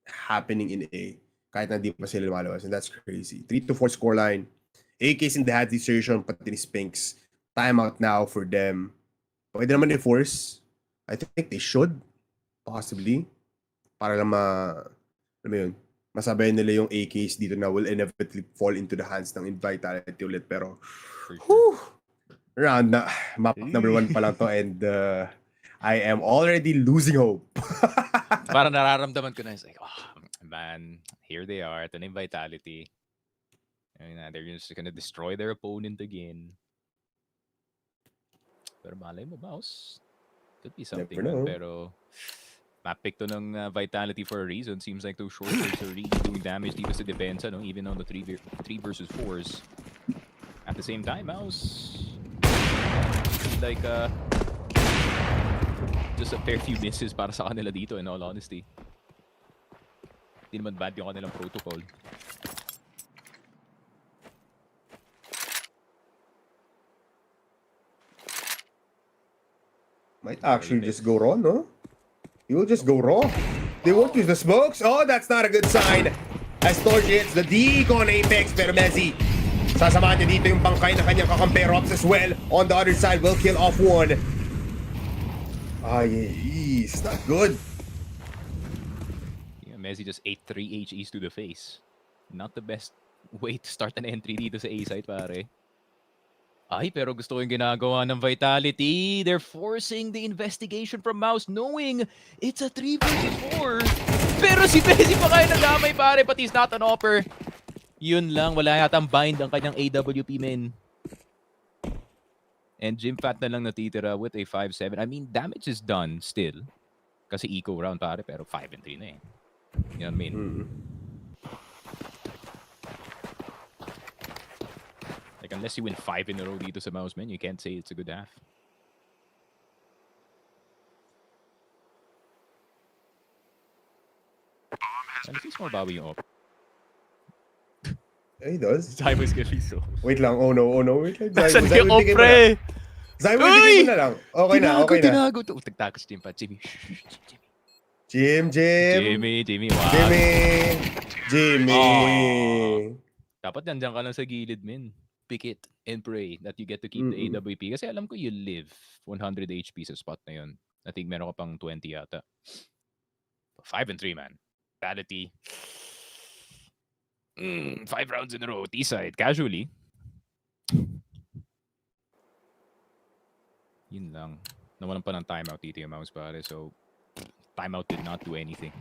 happening in A. Kahit na di pa sila lumalabas. And that's crazy. 3-4 scoreline. AK's in the head desertion, pati ni Spinks. Timeout now for them. Pwede naman i-force. I think they should. Possibly. Para lang alam mo yun, masabay nila yung AKs dito na will inevitably fall into the hands ng Vitality ulit. Pero, map number 1 pa lang to and I am already losing hope. Parang nararamdaman ko na, it's like, oh, man, here they are. Ito na yung Vitality. And they're just gonna destroy their opponent again. Pero malay mo, MOUZ. Could be something, man. Pero map pick to ng Vitality for a reason. Seems like those shorters are really doing damage dito sa depensa, no? Even on the 3 versus 4s. At the same time, MOUZ, like, just a fair few misses para sa kanila dito, in all honesty. Hindi naman bad yung kanilang protocol. Might actually just go raw, no? He will just go raw. They won't use the smokes. Oh, that's not a good sign. As Torch hits the Deacon Apex, pero Messi, sasamahan niya dito yung bangkay na kanyang kakampi. Rops as well. On the other side, will kill off one. It's not good. Yeah, Messi just ate 3 HEs to the face. Not the best way to start an entry dito sa A side, pare. Ay, pero gusto ko yung ginagawa ng Vitality. They're forcing the investigation from MOUZ knowing it's a 3 versus 4. Pero si Messi pa kayo nadamay, pare, but he's not an offer. Yun lang, wala yatang bind ang kanyang AWP, men. And Jimfat na lang natitira with a 5-7. I mean, damage is done still. Kasi eco round, pare, pero 5-3 na eh. You know what I mean? Like, unless you win 5 in a row dito sa MOUZ, man, you can't say it's a good half. At least more bawi yung op. He does. Zaibo's gonna be so... Wait lang. Oh no. Wait lang. Nasaan yung op, pre? Zaibo, bigay mo na lang. Okay na. Tinago. Tagtakas Jim pa. Jimmy. Jimmy. Wow. Jimmy. Dapat nandiyan ka lang sa gilid, men. Pick it and pray that you get to keep the AWP. Kasi alam ko you live 100 HP sa spot na yun. I think meron ka pang 20 yata. 5-3, man. Vitality. 5 rounds in a row. T-side. Casually. Yun lang. Nawalan pa ng timeout dito yung MOUZ, pare. So, timeout did not do anything.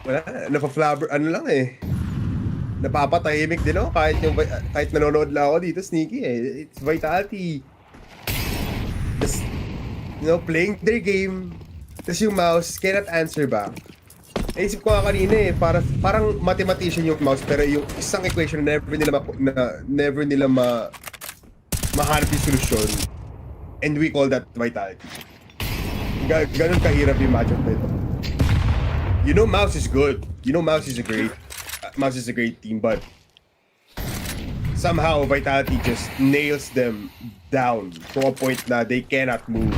Wala, napaflabber, ano lang eh. Napapatahimik din ako kahit nanonood lang ako dito, sneaky eh. It's Vitality. Just, playing their game. Tapos yung MOUZ cannot answer back. Naisip ko nga kanina eh, parang mathematician yung MOUZ, pero yung isang equation never nila mahanap yung solusyon. And we call that Vitality. Ganun kahirap yung matchup na ito. You know MOUZ is good. You know MOUZ is a great team, but somehow Vitality just nails them down to a point na they cannot move.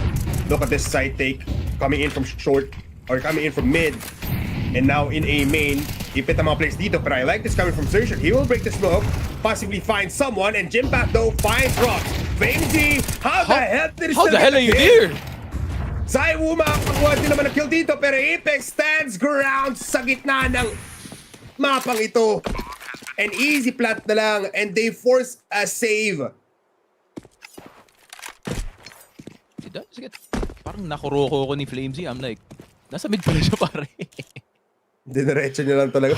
Look at this side take coming in from short or coming in from mid, and now in A main. Ipit ang mga players dito, but I like this coming from Sersher. He will break the smoke, possibly find someone, and Jimpat though finds Rock. Famesy, how the hell are you there? Zaiwu makakuha din naman ng kill dito, pero Apex stands ground sa gitna ng mapang ito. An easy plant na lang, and they force a save. Parang nakuroko ko ni Flamesy. I'm like, nasa mid pala siya, pare. Diniretso niya lang talaga.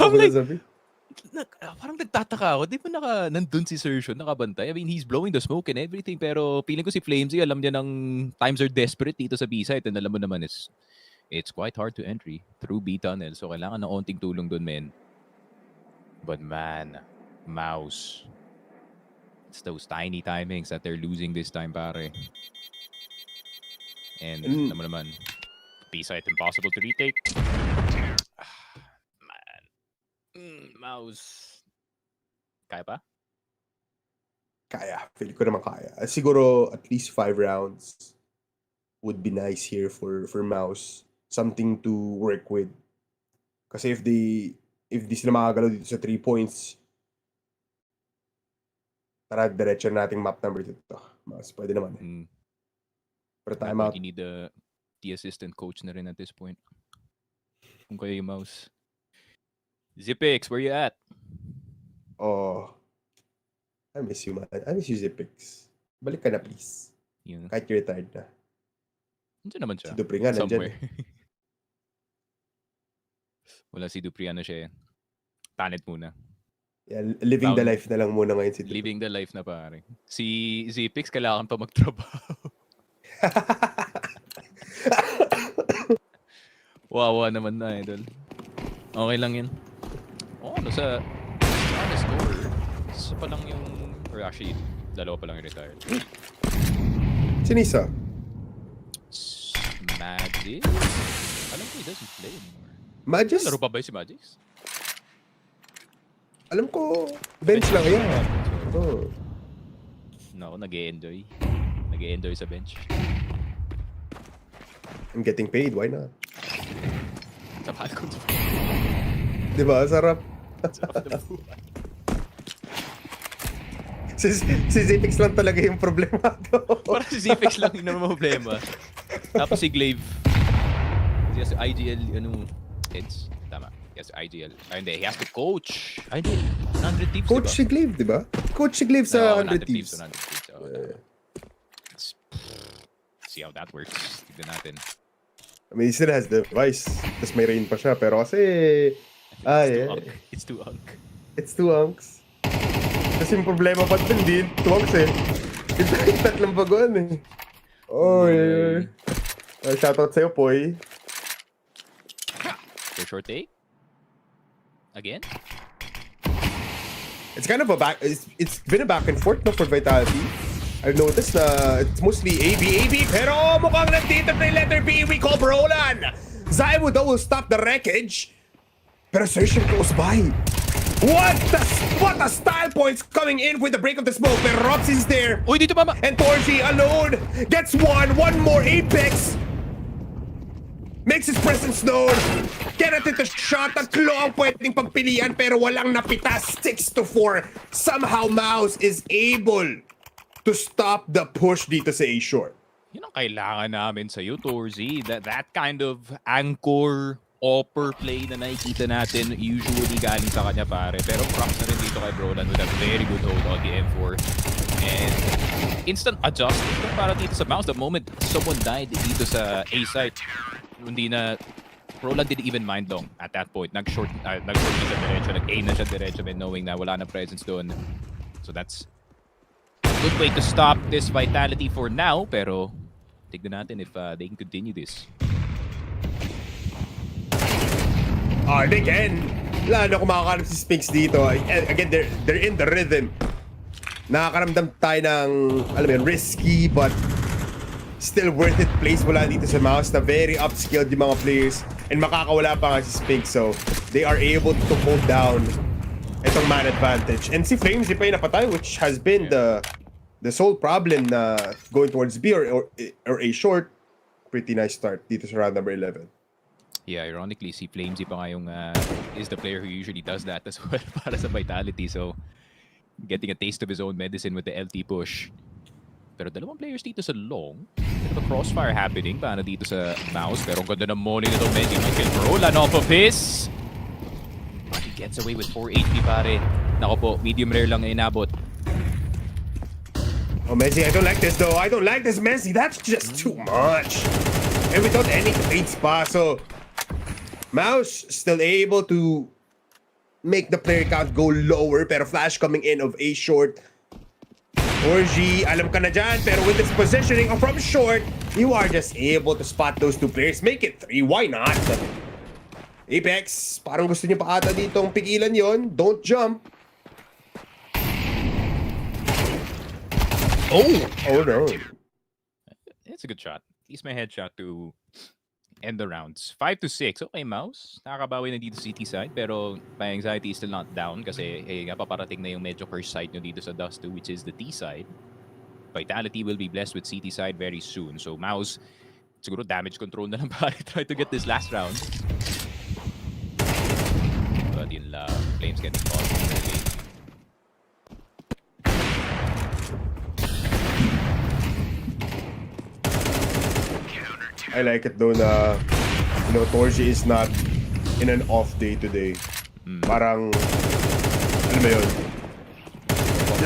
Parang nagtataka ako. Di ba nandun si Sersion, nakabantay? I mean, he's blowing the smoke and everything, pero feeling ko si Flamesy, alam niya ng times are desperate dito sa B-side, and alam mo naman, it's quite hard to entry through B tunnel, so kailangan ng onting tulong dun, men. But man, MOUZ. It's those tiny timings that they're losing this time, pare. And naman, B-side impossible to retake. Man. MOUZ. Kaya pa? Kaya. Feel ko naman kaya. Siguro at least 5 rounds would be nice here for MOUZ. Something to work with. Kasi if di sila makagalaw dito sa 3 points, tara, diretso nating map number dito. MOUZ, pwede naman. Pero time out. You need the assistant coach na rin at this point. Kung kayo yung MOUZ. Zipix, where you at? Oh. I miss you, man. I miss you, Zipix. Balik ka na, please. Yun. Kahit you're retired na. Nandiyan naman siya. Si Dupri nga, nandyan. Somewhere. Wala si Dupri, ano siya. Tanit muna. Yeah, living the life na lang muna ngayon si Dupri. Living the life na pare. Si Zipix, kailangan pa magtrabaho. Wawa naman na, idol. Okay lang yun. Oh, nasa score. Isa pa lang yung... Or actually, dalawa pa lang yung retired. Sinisa? Magix? Alam ko, he doesn't play anymore. Magix? Laro pa ba si Magix? Alam ko, bench lang yan. Oh. No, nag-e-enjoy. Nag-e-enjoy sa bench. I'm getting paid, why not? Sa Falcons. Diba? Sarap. si Zipix lang talaga yung problema to. Parang si Zipix lang yung problema. Tapos si Glaive. Kasi si IGL, heads. Tama. Yes, IGL. Ay, hindi. He has to coach. Ay, hindi. 100 Thieves, Coach si Glaive, diba? Coach si Glaive sa 100 Thieves. 100 Thieves. Let's see how that works. Tignan natin. I mean, he still has the device. Tapos may rain pa siya. Pero kasi... It's too unk. It's too unks. Kasi yung problema pa din, hindi too unks eh. Ito yung tatlong baguan eh. Oh, yeah. Shoutout sa'yo, Poy. For short take? Again? It's kind of a back... It's been a back and forth no, for Vitality. I've noticed na it's mostly AB, pero mukhang nandito na yung letter B. We call Roland. Zywo though will stop the wreckage. Pero Sershin goes by. What a style points coming in with the break of the smoke. Pero Roxy's there. Uy, dito mama! And Torji alone gets one more Apex. Makes his presence known. Get at it a shot. Tatlo ang pwedeng pagpilian pero walang napitas. 6-4. Somehow MOUZ is able to stop the push dito sa A-Short. Yun ang kailangan namin sa'yo, Torzi. That kind of anchor, upper play na nakikita natin usually galing sa kanya, pare. Pero props na rin dito kay Roland with a very good hold on the M4. And instant adjustment para dito sa MOUZ. The moment someone died dito sa A-site, hindi na... Roland didn't even mind long at that point. Nag-short na siya diretso, nag-A na siya diretso, knowing na wala na presence doon. So that's good way to stop this Vitality for now, pero tignan natin if they can continue this. They can. Lalo kung makakaroon si Spinks dito. Again, they're in the rhythm. Nakakaramdam tayo ng, alam mo yun, risky but still worth it plays wala dito sa MOUZ na very upskilled yung mga players and makakawala pa nga si Spinks, so they are able to hold down itong man advantage. And si Flamesy pa yung napatay, which has been the sole problem na going towards B or A short. Pretty nice start dito sa round number 11. Yeah, ironically, si Flamesy pa nga yung is the player who usually does that as well para sa Vitality. So, getting a taste of his own medicine with the LT push. Pero dalawang players dito sa long. Bit of a crossfire happening para dito sa MOUZ. Pero ang ganda ng molly na itong Messi. Michael Roland off of his. But he gets away with 4 HP pare. Nako po, medium rare lang na inabot. Oh, Messi, I don't like this though. I don't like this, Messi. That's just too much. And without any trades pa. So, MOUZ still able to make the player count go lower. Pero flash coming in of A short. Orgy, alam ka na dyan. Pero with this positioning from short, you are just able to spot those two players. Make it 3. Why not? Apex, parang gusto niyo pa ata ditong pigilan yon. Don't jump. Oh no. It's a good shot. At least may headshot to end the rounds. 5-6. Okay, MOUZ. Nakakabawi na dito sa CT side. Pero my anxiety is still not down kasi nga paparating na yung medyo first side nyo dito sa Dust 2, which is the T side. Vitality will be blessed with CT side very soon. So MOUZ, siguro damage control na lang pare. Try to get this last round. But yun lang. Flames getting caught. I like it though na, Torji is not in an off day today. Parang, alam mo yun,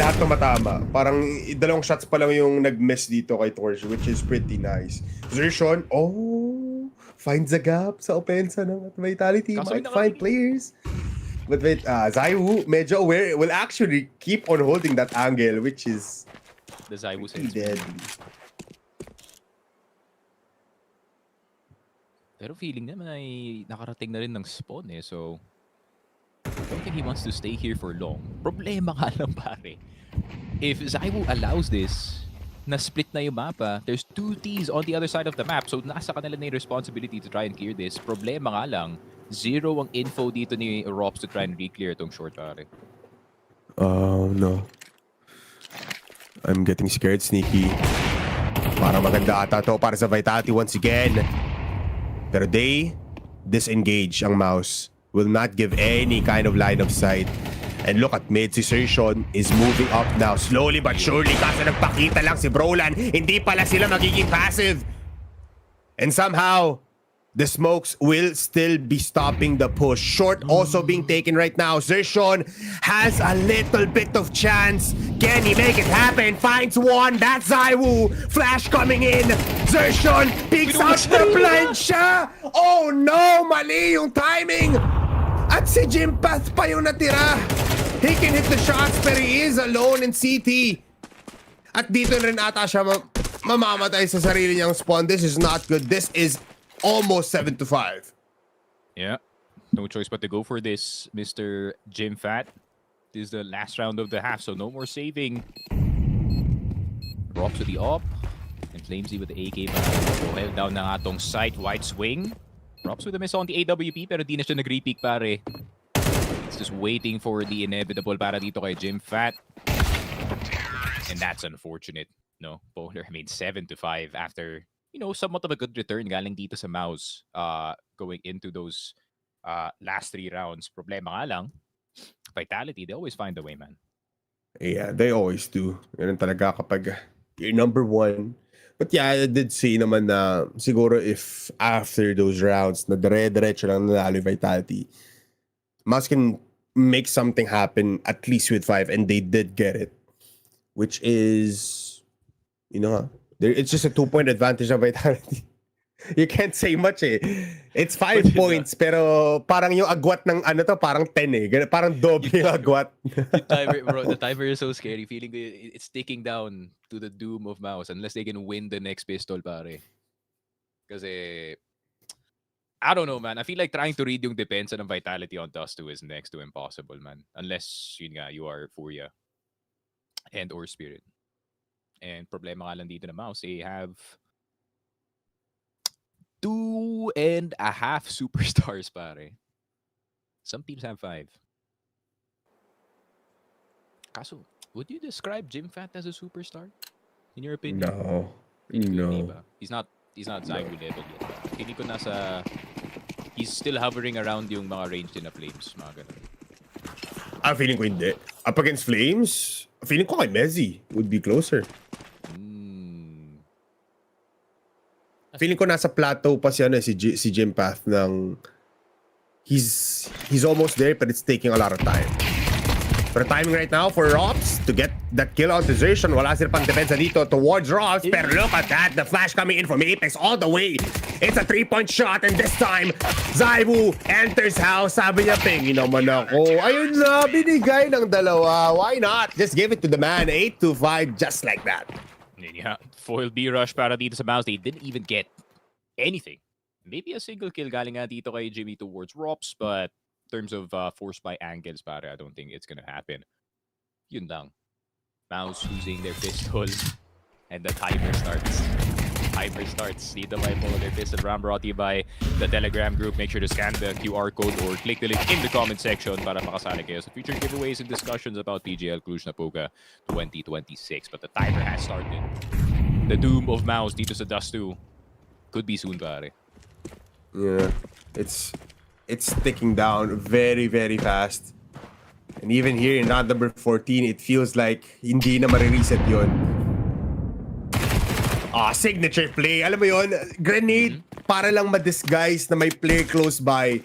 lahat ng matama. Parang dalawang shots pa lang yung nag-miss dito kay Torji, which is pretty nice. Zershon, finds a gap sa opensa ng Vitality. Might find players. But wait, Zaiwu, medyo aware, will actually keep on holding that angle, which is The Zaiwu pretty sense. deadly. Pero feeling naman ay nakarating na rin ng spawn eh. So, I don't think he wants to stay here for long. Problema nga lang pare. If Zaiwu allows this, na-split na yung mapa, there's 2 Ts on the other side of the map. So, nasa kanila na yung responsibility to try and clear this. Problema nga lang, 0 ang info dito ni Rops to try and re-clear itong short pare. Oh, no. I'm getting scared, Sneaky. Para maganda ata to para sa Vitality once again. Pero they disengage ang MOUZ. Will not give any kind of line of sight. And look at mid, si Zershon is moving up now. Slowly but surely, kasi nagpakita lang si Brolan. Hindi pala sila magiging passive. And somehow, the smokes will still be stopping the push. Short also being taken right now. Zershon has a little bit of chance. Can he make it happen? Finds one. That's Zaiwu. Flash coming in. Zershon peeks out the plancha. Oh no! Mali yung timing. At si Jimpath pa yung natira. He can hit the shots pero he is alone in CT. At dito rin ata siya mamamatay sa sarili niyang spawn. This is not good. This is almost 7-5. Yeah. No choice but to go for this, Mr. Jim Fat. This is the last round of the half, so no more saving. Rops with the op. And Flamesy with the AK. So held down na nga tong sight. Wide swing. Rops with a miss on the AWP pero di na siya nag-repeak pare. It's just waiting for the inevitable para dito kay Jim Fat. And that's unfortunate. No, Polar, I mean 7-5 after somewhat of a good return galing dito sa MOUZ going into those last 3 rounds. Problema nga lang, Vitality, they always find a way, man. Yeah, they always do. Ganun talaga kapag you're number 1. But yeah, I did see naman na siguro if after those rounds na dire-diretso lang nanalo yung Vitality, MOUZ can make something happen at least with 5 and they did get it. Which is, it's just a 2-point advantage of Vitality. You can't say much eh. It's 5 points pero parang yung agwat ng parang 10 eh. Parang doble yung agwat. The timer is so scary. Feeling ko it's ticking down to the doom of MOUZ unless they can win the next pistol pare. Kasi I don't know, man. I feel like trying to read yung depensa ng Vitality on Dust 2 is next to impossible, man. Unless you are Furia and or Spirit. And problema nga lang dito na MOUZ, they have 2.5 superstars, pare. Some teams have 5. Kaso, would you describe Jim Fat as a superstar? In your opinion? No. He's not Zaiwu level yet. Hindi ko he's still hovering around yung mga range din na Flames, mga ganun. Feeling ko hindi. Up against Flames, feeling ko kay Mezzi would be closer. Feeling ko nasa plateau pa si Jimpath ng he's almost there but it's taking a lot of time. Pero timing right now for Rops to get that kill on Zershon. Wala sila pang depensa dito towards Rops. Pero look at that. The flash coming in from Apex all the way. It's a 3-point shot and this time Zaiwu enters house. Sabi niya, pengi naman ako. Ayun na, binigay ng dalawa. Why not? Just give it to the man. 8-5 just like that. Yeah, foil B-rush para dito sa MOUZ. They didn't even get anything. Maybe a single kill galing nga dito kay Jimmy towards Rops, but in terms of force by angles, pare, I don't think it's gonna happen. Yun lang. MOUZ using their pistol. And the timer starts. Dito by follow their pistol round brought to you by the Telegram group. Make sure to scan the QR code or click the link in the comment section para makasali kayo sa future giveaways and discussions about PGL Cluj Napoca 2026. But the timer has started. The doom of MOUZ dito sa Dust 2 could be soon, pare. Yeah, it's ticking down very, very fast. And even here in round number 14, it feels like hindi na marireset yun. Signature play. Alam mo yun, grenade para lang ma-disguise na may player close by.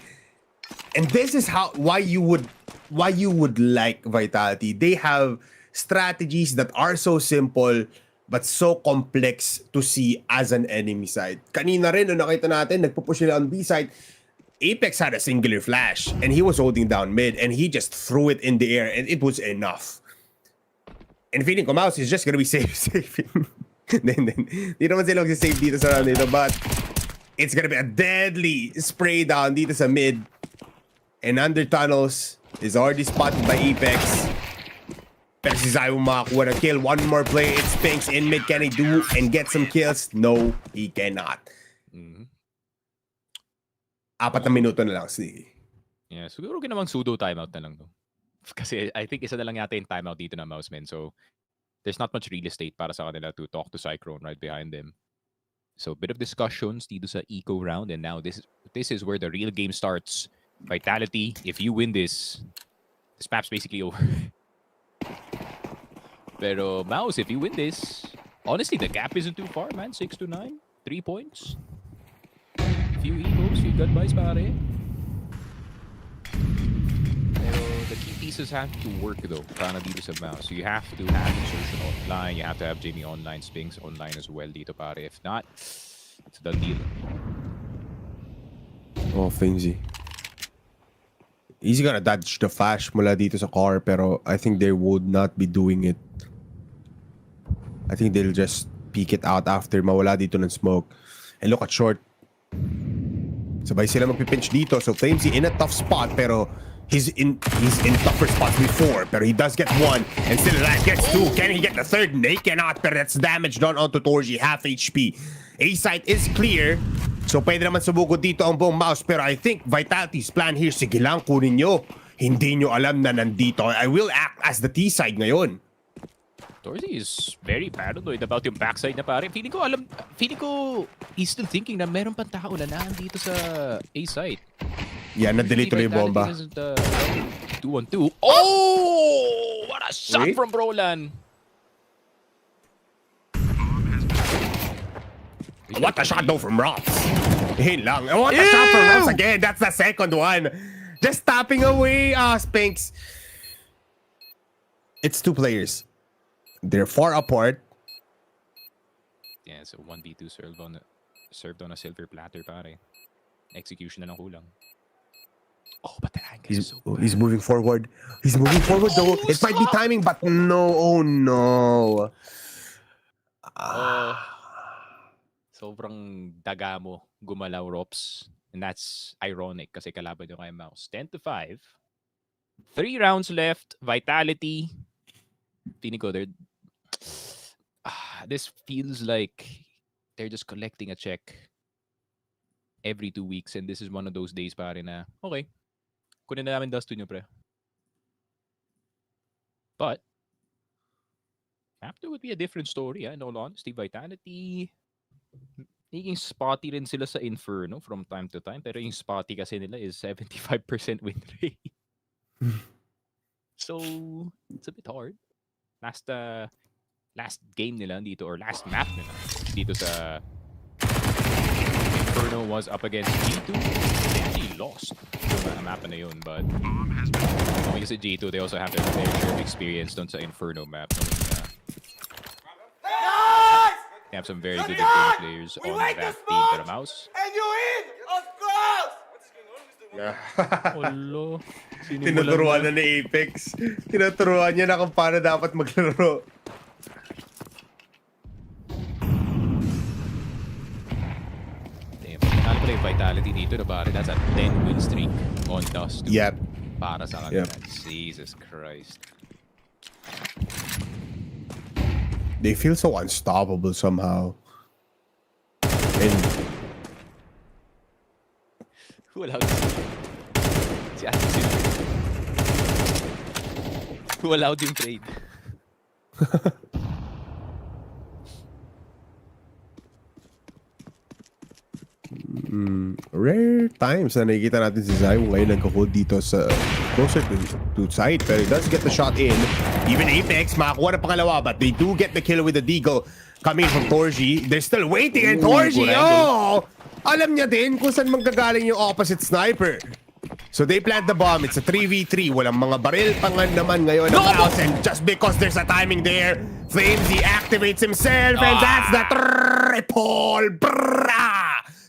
And this is why you would like Vitality. They have strategies that are so simple but so complex to see as an enemy side. Kanina rin, nung nakita natin, nagpupush nila on B side, Apex had a singular flash and he was holding down mid and he just threw it in the air and it was enough. And feeling ko MOUZ is just gonna be saving. Di naman sila mag-save dito sa round dito, but it's gonna be a deadly spray down dito sa mid. And under tunnels is already spotted by Apex. Pero si Zai makakuha ng kill. One more play, it's Pinks in mid. Can he do and get some kills? No, he cannot. 4 na minuto na lang si... Yeah, siguro ginawang pseudo timeout na lang, no? Kasi I think isa na lang yata yung timeout dito na MOUZ, man. So, there's not much real estate para sa kanila to talk to Cyclone right behind them. So, bit of discussions dito sa eco round. And now, this is where the real game starts. Vitality, if you win this map's basically over. Pero MOUZ, if you win this, honestly, the gap isn't too far, man. 6 to 9, 3 points. Few ecos, few goodbyes, pare. Pero the key pieces have to work, though, para dito sa MOUZ. So you have to have insertion online, you have to have Jamie online, Spinks online as well dito, pare. If not, it's a done deal. Oh, Finsy. He's gonna dodge the flash mula dito sa car, pero I think they would not be doing it. I think they'll just peek it out after mawala dito ng smoke. And look at short. Sabay sila magpipinch dito. So Flamesy in a tough spot, pero he's in tougher spots before. Pero he does get one, and still alive gets two. Can he get the third? They cannot, pero that's damage done onto Torji, half HP. A site is clear. So pwede naman sumugod dito ang buong MOUZ, pero I think Vitality's plan here, sige lang, kunin nyo. Hindi nyo alam na nandito. I will act as the T side ngayon. Torzi is very paranoid about yung backside na pare. Feeling ko he's still thinking na meron pang tao na nandito sa A side. Yeah, na-delete tuloy yung bomba. 2-on-2. Oh! What a shot from Brolan! What a shot though from Rops. Yun lang. What a shot from Rops again. That's the second one. Just tapping away, Spinks. It's 2 players. They're far apart. Yeah, so 1v2 served on a silver platter, pare. Execution na lang kulang. Oh, but the angle is so bad. He's moving forward. He's moving forward though. It might be timing, but no. Oh no. Sobrang daga mo gumalaw, Rops. And that's ironic kasi kalaban nyo kay MOUZ. 10-5. 3 rounds left. Vitality. Feeling ko, this feels like they're just collecting a check every 2 weeks, and this is one of those days pare na, okay, kunin na namin dust nyo, pre. But after would be a different story, in all honesty. Vitality, naging spotty rin sila sa Inferno from time to time, pero yung spotty kasi nila is 75% win rate. So, it's a bit hard. Last game nila dito, or last map nila dito sa Inferno was up against G2. They actually lost yung map na yun, but kasi G2, they also have their fair share of experience dun sa Inferno map. They have some very good players on that team, pero MOUZ. And you win! Of course! Olo. Tinuturuan na ni Apex. Tinuturuan niya na kung paano dapat maglaro. Ano pala yung Vitality dito na pare? That's a 10-win streak on Dust. Yep. Para sa kanila. Yep. Jesus Christ. They feel so unstoppable somehow. And Who allowed si Ate Silver? Who allowed yung trade? rare times na nakikita natin si Zai ngayon nagko-hold dito sa closer to side, pero he does get the shot in. Even Apex makakuha ng pangalawa, but they do get the kill with the deagle coming from Torji. They're still waiting, and Torji, alam niya din kung saan manggagaling yung opposite sniper. So they plant the bomb. It's a 3v3. Walang mga baril pa nga naman ngayon ng MOUZ, and just because there's a timing there, Flames, he activates himself, and that's the triple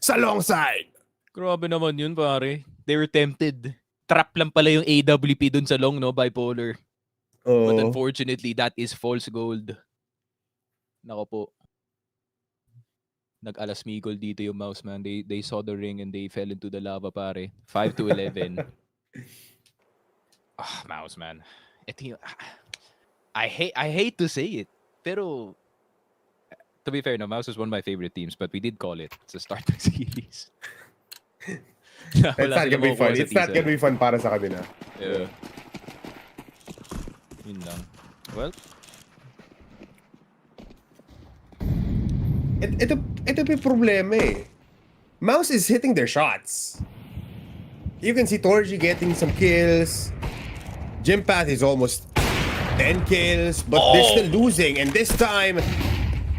sa long side. Grabe naman yun, pare. They were tempted. Trap lang pala yung AWP dun sa long, no? Bipolar. But unfortunately, that is false gold. Nako po. Nag-alasmigol dito yung MOUZ, man. They saw the ring and they fell into the lava, pare. 5-11. MOUZ, man. Ito yung, I hate to say it, pero to be fair, no, MOUZ is one of my favorite teams, but we did call it. It's the start ng series. It's not gonna be fun. It's not gonna be fun para sa kanila. Yeah. Yun lang. Well, ito yung problema eh. MOUZ is hitting their shots. You can see Torji getting some kills. Jimpath is almost 10 kills, but they're still losing. And this time,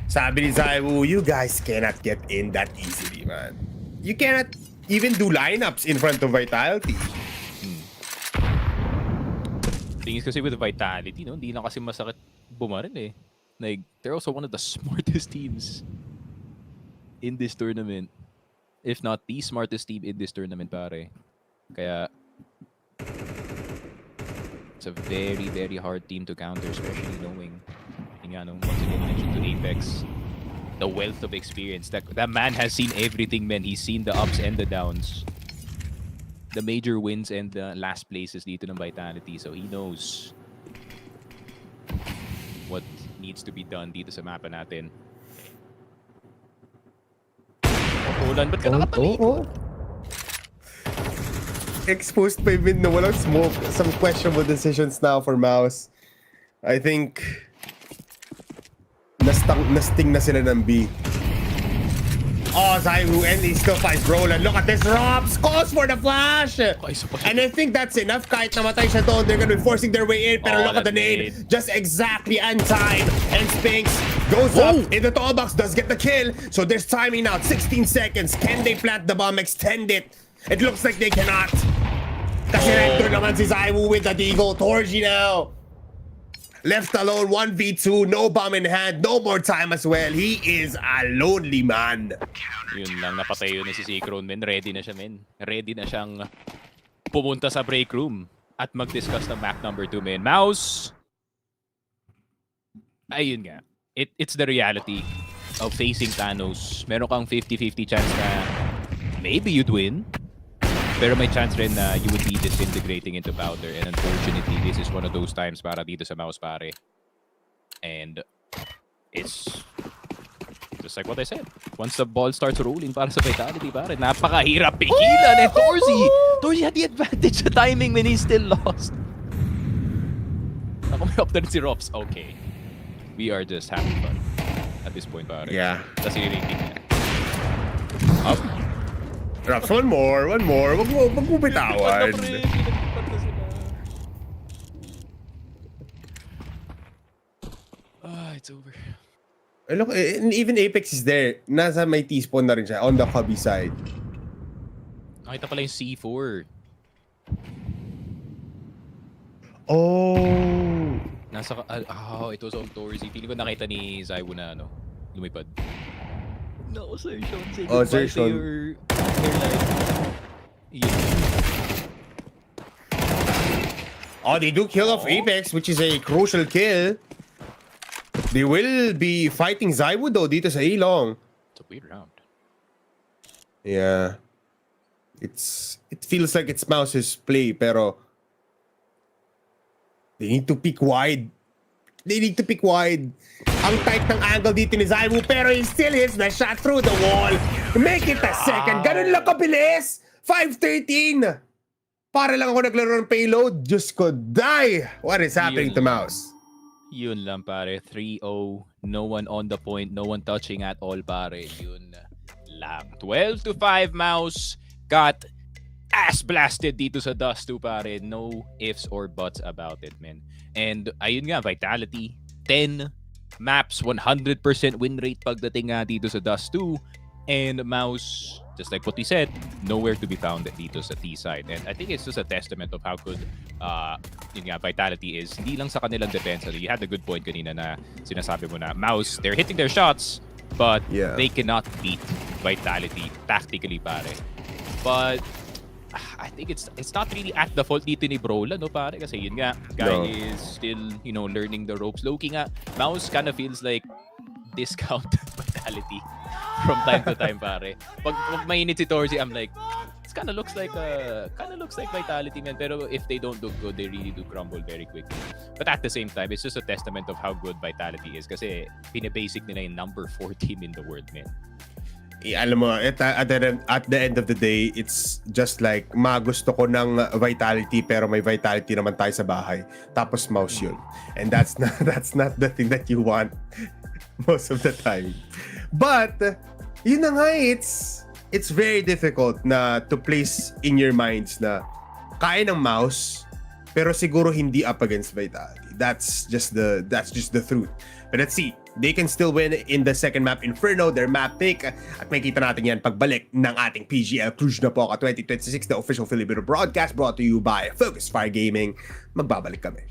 sabi ni Zaiwu, you guys cannot get in that easily, man. You cannot even do lineups in front of Vitality. thing is kasi with Vitality, no, hindi lang kasi masakit bumaril eh. Like, they're also one of the smartest teams in this tournament. If not the smartest team in this tournament, pare. Kaya, it's a very, very hard team to counter, especially knowing, yun nga, no, once again, mentioned to Apex, the wealth of experience. That man has seen everything, man. He's seen the ups and the downs. The major wins and the last places dito ng Vitality. So he knows what needs to be done dito sa mapa natin. Ulan, ba't ka nakatalikod? Exposed pa yung na walang smoke. Some questionable decisions now for MOUZ. I think nasting na sila ng B. Oh, Zaiwu, and he still fights Roland. Look at this, Robs calls for the flash. And I think that's enough. Kahit namatay siya doon, they're gonna be forcing their way in. Pero look at the nade. Just exactly untimed. And Spinks goes up in the tall box, does get the kill. So there's timing now, 16 seconds. Can they plant the bomb, extend it? It looks like they cannot. Kasi rector naman si Zaiwu with the deagle. Torji now. Left alone, 1v2, no bomb in hand, no more time as well. He is a lonely man. Yun lang, napatay yun si Seacrone, men. Ready na siya, men. Ready na siyang pumunta sa break room at mag-discuss ng map number 2, men. MOUZ! Ayun nga. It's the reality of facing Thanos. Meron kang 50-50 chance na maybe you'd win. Pero may chance rin na you would be disintegrating into powder. And unfortunately, this is one of those times para dito sa MOUZ, pare. And it's just like what I said. Once the ball starts rolling para sa Vitality, pare, napakahirap pigilan. And Torji had the advantage sa timing when he still lost. Ako may up na rin si Rops. Okay. We are just having fun at this point, pare. Yeah. Tapos i-rating niya. Up. Raps, one more. Wag mo bitawan. It's over. Look, even Apex is there. Nasa may T-spawn na rin siya on the cubby side. Nakita pala yung C4. Oh. Nasa, ito sa Torzi. Pili ko nakita ni Zaiwu na, lumipad. No, sir, Sean. Say Oh, goodbye sir, to Sean. your life. Yeah. Oh, they do kill off Apex, which is a crucial kill. They will be fighting Zaiwu though dito sa Ilong. It's a weird round. Yeah. It feels like it's MOUZ's play, pero they need to pick wide They need to pick wide. Ang tight ng angle dito ni Zaiwu, pero he still hits the shot through the wall. Make it a second. Ganun lang kabilis. 5-13. Para lang ako naglaro ng payload. Diyos ko, die. What is happening to MOUZ? Yun lang pare, 3-0. No one on the point, no one touching at all pare. Yun lang. 12-5 MOUZ got ass blasted dito sa Dust 2 pare. No ifs or buts about it, man. And ayun nga, Vitality, 10 maps, 100% win rate pagdating nga dito sa Dust 2. And MOUZ, just like what we said, nowhere to be found dito sa T side. And I think it's just a testament of how good yun nga, Vitality is. Hindi lang sa kanilang defense. You had a good point kanina na sinasabi mo na MOUZ, they're hitting their shots, but they cannot beat Vitality tactically pare. But I think it's not really at the fault dito ni Brola, no pare, kasi yun nga, guy is still, you know, learning the ropes. Low-key nga, MOUZ kind of feels like discount Vitality from time to time pare. Pag mainit si Torzi, I'm like, it kind of looks like Vitality, man. Pero if they don't look good, they really do crumble very quickly. But at the same time, it's just a testament of how good Vitality is kasi pinabasic nila yung number 4 team in the world, man. Alam mo, at the end of the day, it's just like, gusto ko ng Vitality pero may Vitality naman tayo sa bahay. Tapos MOUZ yun. And that's not the thing that you want most of the time. But, yun na nga, it's very difficult na to place in your minds na kaya ng MOUZ pero siguro hindi up against Vitality. That's just the truth. But let's see. They can still win in the second map, Inferno, their map pick. At makikita natin yan pagbalik ng ating PGL Cluj Napoca 2026, the official Filipino broadcast brought to you by FocusFire Gaming. Magbabalik kami.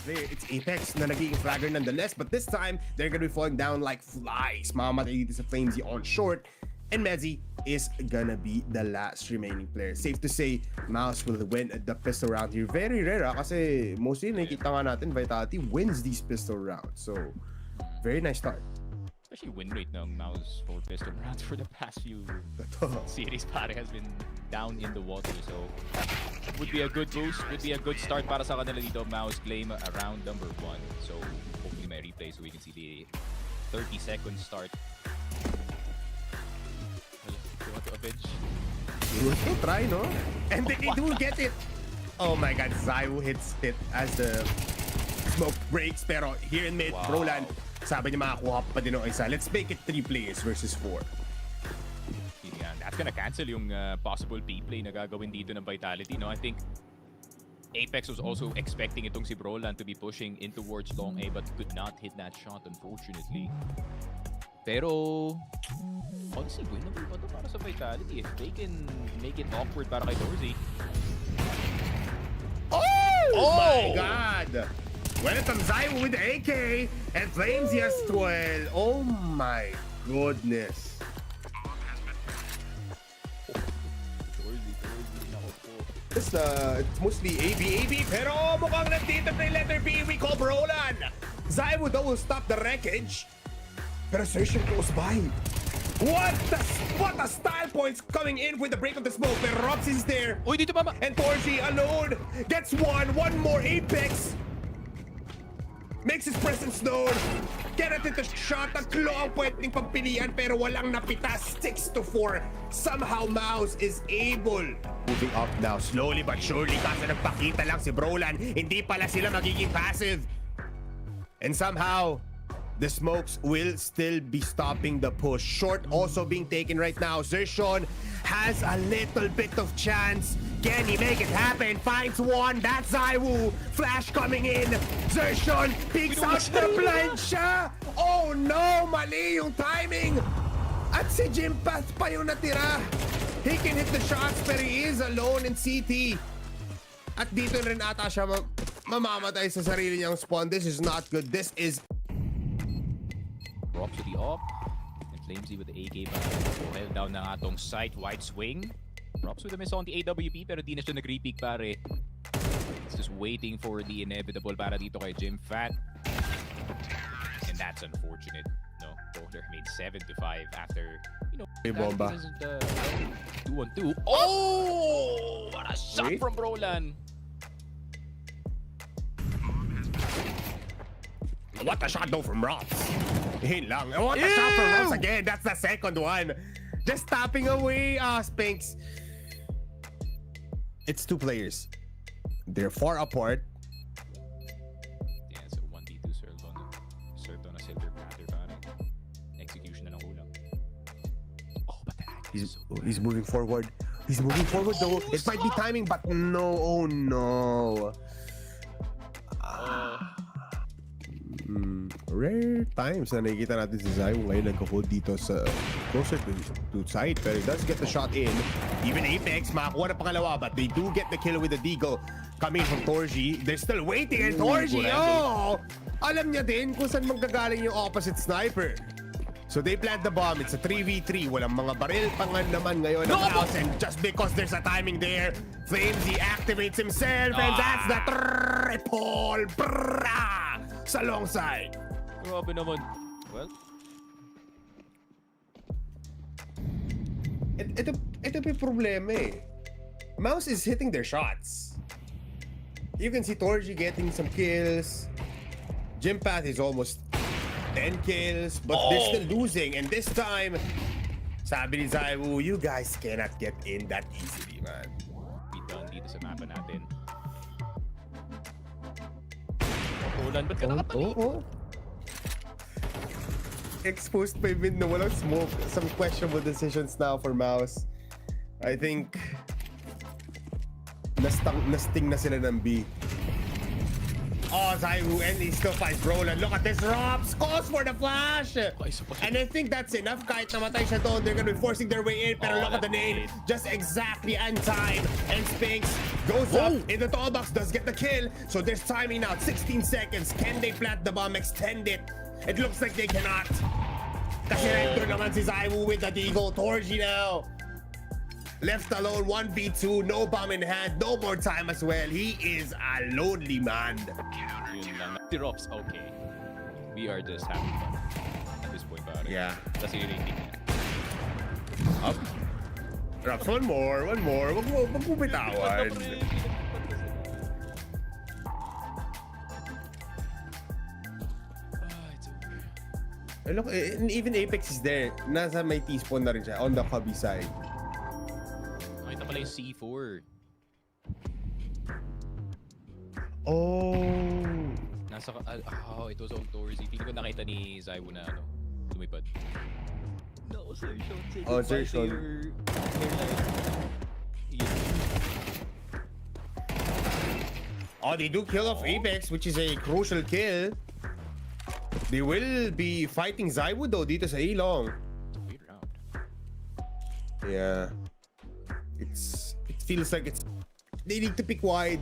It's Apex na nagiging flagger nonetheless, but this time, they're gonna be falling down like flies. Mamamatay dito sa Flamesy on short. And Mezzy is gonna be the last remaining player. Safe to say, MOUZ will win the pistol round here. Very rare kasi mostly nakikita nga natin Vitality wins these pistol rounds. So, very nice start. Especially win rate ng MOUZ for pistol rounds for the past few series pare has been down in the water. So, would be a good boost, would be a good start para sa kanila dito. MOUZ claim around number 1. So, hopefully may replay so we can see the 30-second start. To avenge. He will still try, no? And they do get it. Oh my God, Zaiwu hits it as the smoke breaks. Pero here in mid, Roland, sabi niya makakuha pa din ng isa. Let's make it 3 players versus 4. Yeah, that's gonna cancel yung possible B-play na gagawin dito ng Vitality, no? I think Apex was also expecting itong si Brolan to be pushing in towards long A but could not hit that shot, unfortunately. Pero honestly, winnable pa to para sa Vitality if they can make it awkward para kay Dorsey. Oh my God! Welcome Zaiwu with the AK and Flames as well. Oh my goodness. It's mostly AB, pero mukhang nandito na yung letter B. We call Brolan. Zaiwu though will stop the wreckage. Pero Sershin goes by. What a style points coming in with the break of the smoke. Pero Robs is there. Uy, dito mama. And Torzi alone gets one more Apex. Makes his presence known. Get it into shot. Tatlo ang pwedeng pagpilian pero walang napitas. 6-4. Somehow MOUZ is able. Moving up now slowly but surely kasi nagpakita lang si Brolan. Hindi pala sila magiging passive. And somehow the smokes will still be stopping the push. Short also being taken right now. Zershon has a little bit of chance. Can he make it happen? Finds one. That's Zaiwu. Flash coming in. Zershon peeks out the blind siya. Oh no! Mali yung timing. At si Jimpath pa yung natira. He can hit the shots pero he is alone in CT. At dito rin ata siya mamamatay sa sarili niyang spawn. This is not good. This is Rock to the op. And Flamesy with the AK back. Held down na atong site. Wide swing. Rops with a miss on the AWP pero di na siya nag-repeak pare. It's just waiting for the inevitable para dito kay Jim Fat. And that's unfortunate. No, Bowler made 7-5 after, you know, bomba. 2-on-2. Oh! What a shot from Brolan. What a shot though from Rops. Yun lang. What a shot from Rops again. That's the second one. Just tapping away, Spinks. It's two players. They're far apart. Yeah, so 1v2 served on a silver platter, pare. Execution na lang kulang. Oh, but the angle is so He's moving forward. He's moving forward though. It might be timing, but no. Oh no. Rare times na nakikita natin si Zai ngayon nagko-hold dito sa closer to site, pero he does get the shot in. Even Apex makakuha na pangalawa, but they do get the kill with the Deagle coming from Torji. They're still waiting, and Torji, alam niya din kung saan magagaling yung opposite sniper. So they plant the bomb. It's a 3v3. Walang mga baril pa nga naman ngayon ng house, and just because there's a timing there, Flamesy activates himself, and that's the triple sa long side. Grabe naman. Well, ito yung problema eh. MOUZ is hitting their shots. You can see Torji getting some kills. Gympath is almost 10 kills, but they're still losing. And this time, sabi ni Zaiwu, you guys cannot get in that easily, man. beat down dito sa mapa natin. Ulan, ba't ka nakatalikod? Exposed pa yung mid na walang smoke. Some questionable decisions now for MOUZ. I think nasting na sila ng B. Oh, Zaiwu, and he still finds Roland. Look at this, Rops! Calls for the flash! And I think that's enough. Kahit namatay siya doon, they're gonna be forcing their way in. Pero look at the nade. Just exactly on time. And Spinks goes up in the tall box, does get the kill. So there's timing now. 16 seconds. Can they plant the bomb, extend it? It looks like they cannot. Kasi enter naman si Zaiwu with the Deagle. Torji now. Left alone, 1v2, no bomb in hand, no more time as well. He is a lonely man. Yun lang. Si Rops, okay. We are just having fun at this point, pare. Yeah. That's the rating niya. Up. Rops, one more. Wag mo bitawan. It's over. Look, even Apex is there. Nasa may T-spawn na rin siya on the cubby side. Nakita pala yung C4. Oh. Nasa, it was on Torzi. Hindi ko nakita ni Zaiwu na lumipad. No, sir, Sean. Say Oh, goodbye sir, to Sean. your hairline. Oh, they do kill off Apex, which is a crucial kill. They will be fighting Zaiwu though dito sa Ilong. Wait round. Yeah. It feels like they need to pick wide.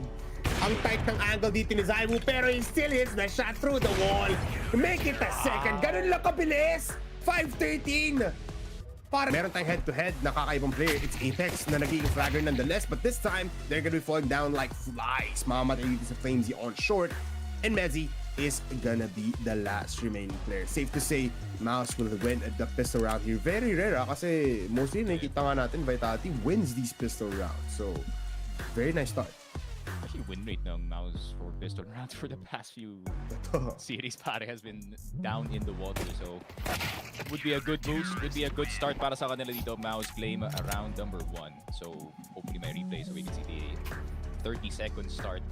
Ang tight ng angle dito ni Zaiwu, pero he still hits the shot through the wall. Make it a second. Ganun lang kabilis. 5-13. Meron tayong head-to-head na kakaibang player. It's Apex na nagiging flagger nonetheless, but this time, they're gonna be falling down like flies. Mamamatay dito sa Flamesy on short. And Mezzy is gonna be the last remaining player. Safe to say, MOUZ will win the pistol round here. Very rare kasi mostly nakikita nga natin Vitality wins these pistol rounds. So, very nice start. Actually, win rate ng MOUZ for pistol rounds for the past few series pare has been down in the water. So, would be a good boost. Would be a good start para sa kanila dito. MOUZ claim around number 1. So, hopefully may replay so we can see the 30-second start.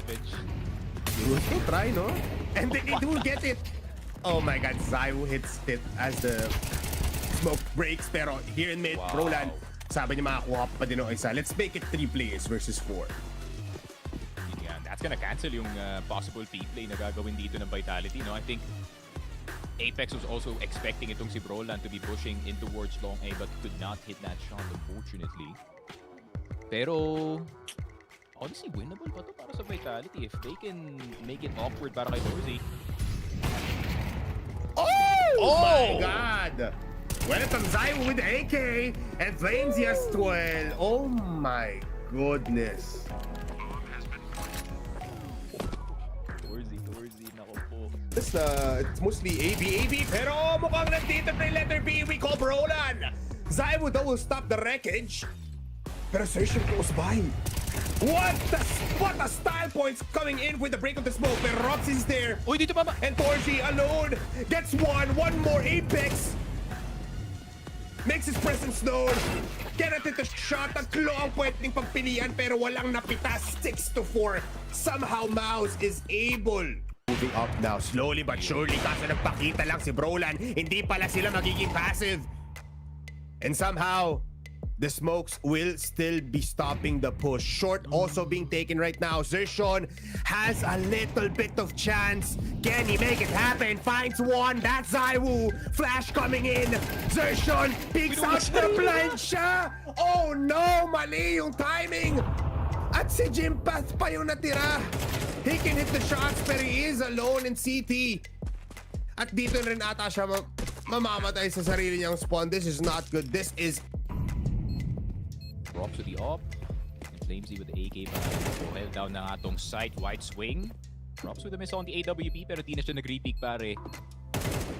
They try, no? And they do get it. Oh my God, Zaiwu hits it as the smoke breaks. Pero here in mid, Wow. Roland, sabi niya makakuha pa din ng isa. Let's make it 3 players versus 4. Yeah, that's gonna cancel yung possible P-play na gagawin dito ng Vitality. No, I think Apex was also expecting itong si Roland to be pushing in towards long A but could not hit that shot unfortunately. Pero honestly, winnable pa to para sa Vitality if they can make it awkward para kay Torzi. Oh my God! Welcome Zaiwu with the AK and Flamesy as well. Oh my goodness. Torzi, nako po. It's mostly AB, pero mukhang nandito na yung letter B. We call Roland. Zaiwu though will stop the wreckage. Pero Sergio close by. What a style points coming in with the break of the smoke. But Roxy's there. Uy, dito mama. And Torji alone gets one more Apex. Makes his presence known. Cannot hit the shot. Tatlo ang pwedeng pagpilian pero walang napitas. 6-4. Somehow MOUZ is able. Moving up now, slowly but surely. Kaso nagpakita lang si Brolan. Hindi pala sila magiging passive. And somehow, the smokes will still be stopping the push. Short also being taken right now. Zershon has a little bit of chance. Can he make it happen? Finds one. That's Zaiwu. Flash coming in. Zershon peeks out the plancha. Oh no! Mali yung timing. At si Jimpath pa yung natira. He can hit the shots pero he is alone in CT. At dito rin ata siya mamamatay sa sarili niyang spawn. This is not good. This is Drops to the op. And Flamesy with the AK pa. Held down na nga tong site. Wide swing. Drops with a miss on the AWP pero di na siya nag-repeak pare.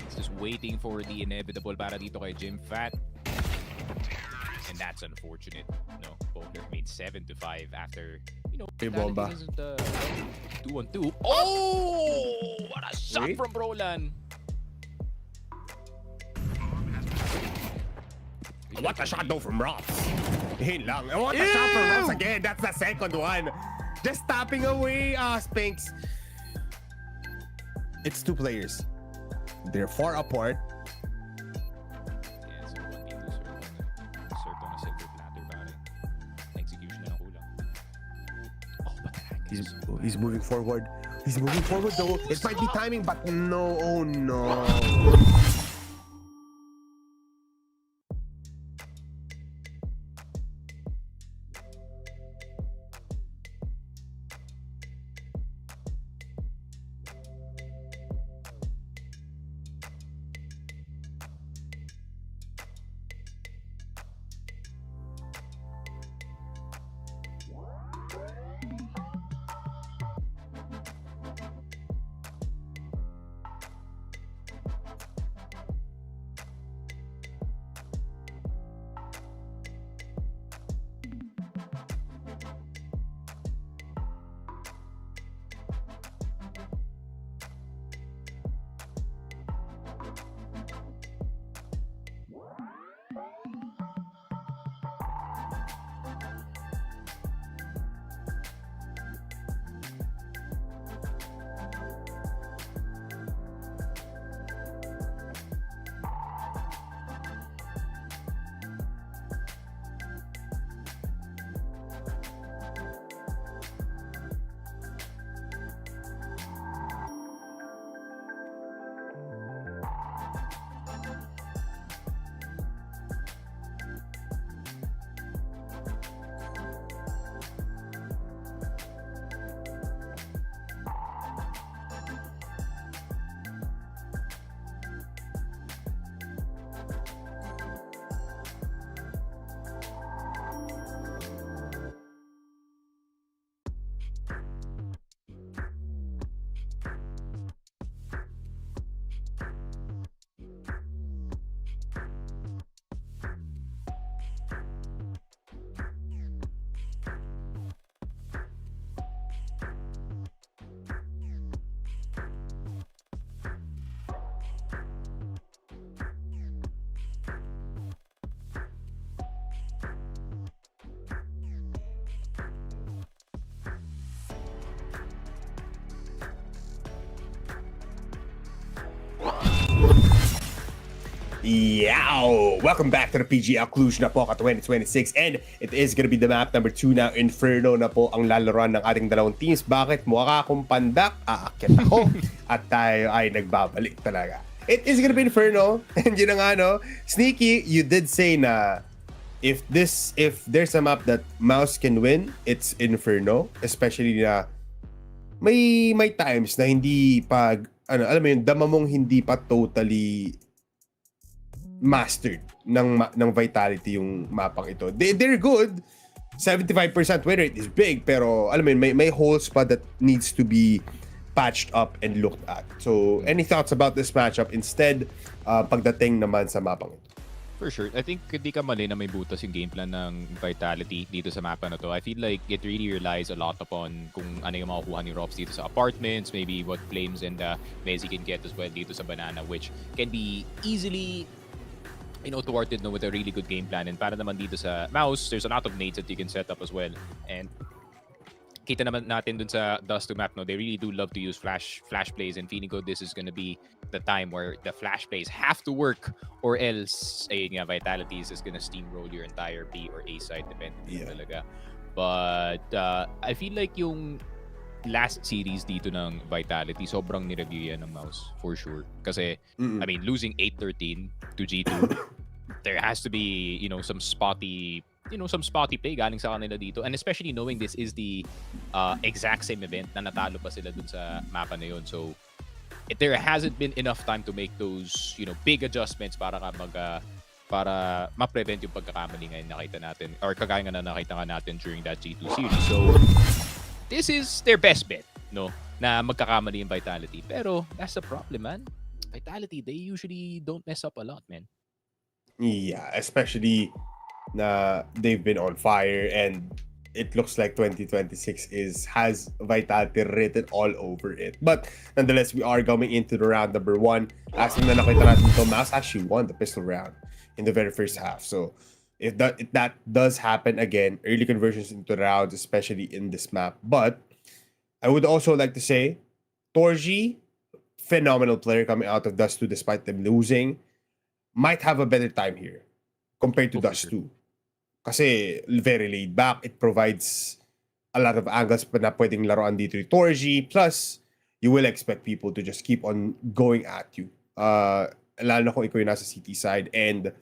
It's just waiting for the inevitable para dito kay Jim Fat. And that's unfortunate. No, Boulder made 7-5 after, you know, Hey, bomba. 2-on-2. Oh! What a shot Wait. from Brolan. What a shot though from Rops. Yun lang. What a shot from Rops again. That's the second one. Just tapping away Spinks. It's two players. They're far apart. Yeah, so 1v2 served on a silver platter pare. Execution na lang kulang. Oh, but He's moving forward. He's moving forward though. It might be timing, but no. Oh no. Yow! Welcome back to the PGL Cluj Napoca 2026 and it is gonna be the map number 2 now. Inferno na po ang lalaroan ng ating dalawang teams. Bakit? Mukha akong pandak, aakyat ako at tayo ay nagbabalik talaga. It is gonna be Inferno and yun na nga no, Sneaky, you did say na if there's a map that MOUZ can win, it's Inferno. Especially na may times na hindi pag alam mo yun, dama mong hindi pa totally mastered ng Vitality yung mapang ito. They're good. 75% win rate is big pero alam mo yun, may holes pa that needs to be patched up and looked at. So, any thoughts about this matchup instead pagdating naman sa mapang ito? For sure. I think hindi ka mali na may butas yung game plan ng Vitality dito sa mapa na to. I feel like it really relies a lot upon kung ano yung makukuha ni Robs dito sa apartments, maybe what Flames and Mezzi can get as well dito sa Banana, which can be easily thwarted with a really good game plan. And para naman dito sa MOUZ, there's a lot of nades that you can set up as well. And kita naman natin dun sa Dust to Map, they really do love to use flash plays, and feeling ko this is gonna be the time where the flash plays have to work, or else Vitality is just gonna steamroll your entire B or A side, depending talaga. But I feel like yung last series dito ng Vitality, sobrang nireview yan ng MOUZ, for sure. Kasi, I mean, losing 8-13 to G2, there has to be, some spotty play galing sa kanila dito. And especially knowing this is the exact same event na natalo pa sila dun sa mapa na yun. So, there hasn't been enough time to make those, big adjustments para para ma-prevent yung pagkakamali ngayon nakita natin, or kagaya nga na nakita nga natin during that G2 series. So, this is their best bet, na magkakamali yung Vitality. Pero, that's the problem, man. Vitality, they usually don't mess up a lot, man. Yeah, especially na they've been on fire, and it looks like 2026 has Vitality written all over it. But nonetheless, we are going into the round number 1. As na nakita natin ito, MOUZ actually won the pistol round in the very first half. So if that does happen again, early conversions into rounds, especially in this map. But I would also like to say, Torji, phenomenal player coming out of Dust 2 despite them losing, might have a better time here compared to Dust 2. Kasi very laid back. It provides a lot of angles pa na pwedeng laruan dito ni Torji. Plus, you will expect people to just keep on going at you. Lalo na kung ikaw yung nasa CT side. And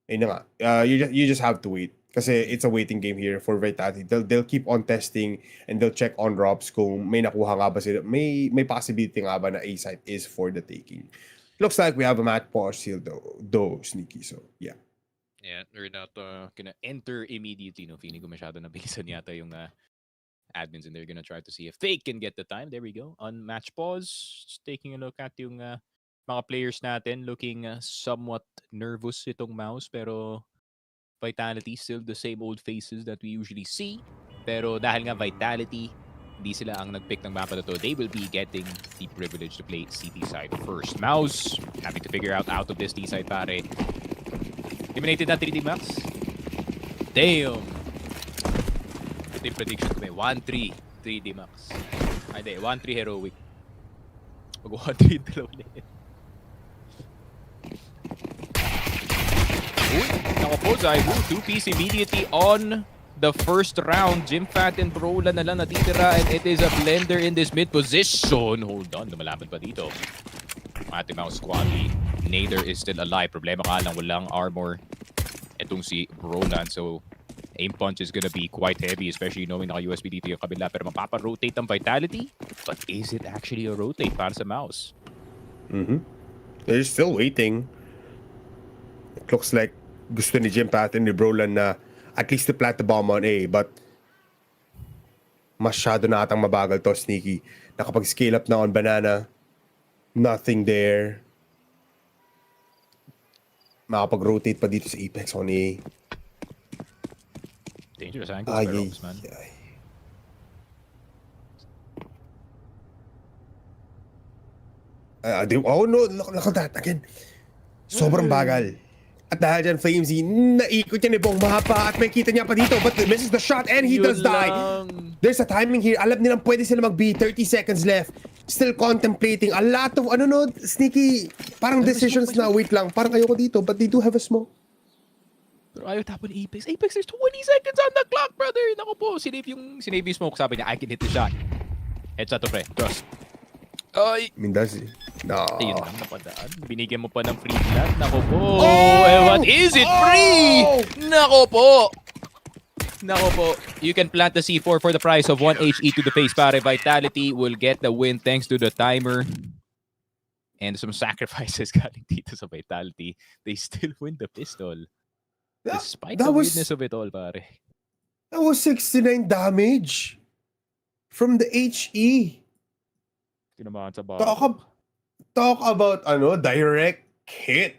you just have to wait. Kasi it's a waiting game here for Vitality. They'll keep on testing and they'll check on drops kung may nakuha nga ba sila. May possibility nga ba na A side is for the taking. Looks like we have a match pause still though, Sneaky. So, yeah. Yeah, they're not gonna enter immediately. Feeling ko masyado nabilisan yata yung admins, and they're gonna try to see if they can get the time. There we go. On match pause, just taking a look at yung mga players natin, looking somewhat nervous itong MOUZ, pero Vitality still the same old faces that we usually see. Pero dahil nga Vitality, hindi sila ang nag-pick ng mapa na to, they will be getting the privilege to play CT side first. MOUZ having to figure out of this D side, pare. Eliminated na 3D Max. Damn! Ito yung prediction ko may 1-3 3D Max. Ay, di. 1-3 Heroic. Mag-1-3 dalawa na yun. Uy! Nako po, Zaibu. 2-piece immediately on the first round. Jimfat and Brola na lang natitira, and it is a blender in this mid position. Hold on, lumalaban pa dito. Ating MOUZ squadly. Nader is still alive. Problema ka lang, walang armor itong si Roland. So, aim punch is gonna be quite heavy, especially knowing naka-USB dito yung kabila. Pero mapapa-rotate ang Vitality. But is it actually a rotate para sa MOUZ? They're still waiting. It looks like gusto ni Jim Patton ni Brolan na at least to plant the bomb on A. But masyado na atang mabagal to, Sneaky. Nakapag-scale up na on Banana. Nothing there. Makapag-rotate pa dito sa Apex on A. Dangerous angles by Robs, man. Oh no, look at that. Again, sobrang bagal. At dahil dyan, Flamesy, naikot niya ni Bong mapa at may kita niya pa dito, but misses the shot and he does die. There's a timing here. Alam nilang pwede sila mag-B. 30 seconds left. Still contemplating. A lot of, Sneaky, parang decisions na, wait lang, parang ayoko dito, but they do have a smoke. Pero ayaw tapon ni Apex. Apex, there's 20 seconds on the clock, brother. Naku po, sinave yung smoke. Sabi niya, I can hit the shot. Headshot to pre. Trust. Ay! Mindasi. No. Ayun lang, napadaan. Binigyan mo pa ng free plant. Naku po. Oh! What is it? Free! Naku po. Naku po. You can plant the C4 for the price of 1 HE to the face, pare. Vitality will get the win thanks to the timer. And some sacrifices galing dito sa Vitality. They still win the pistol. Despite the weirdness of it all, pare. That was 69 damage from the HE. Tinamaan sa Talk about direct hit.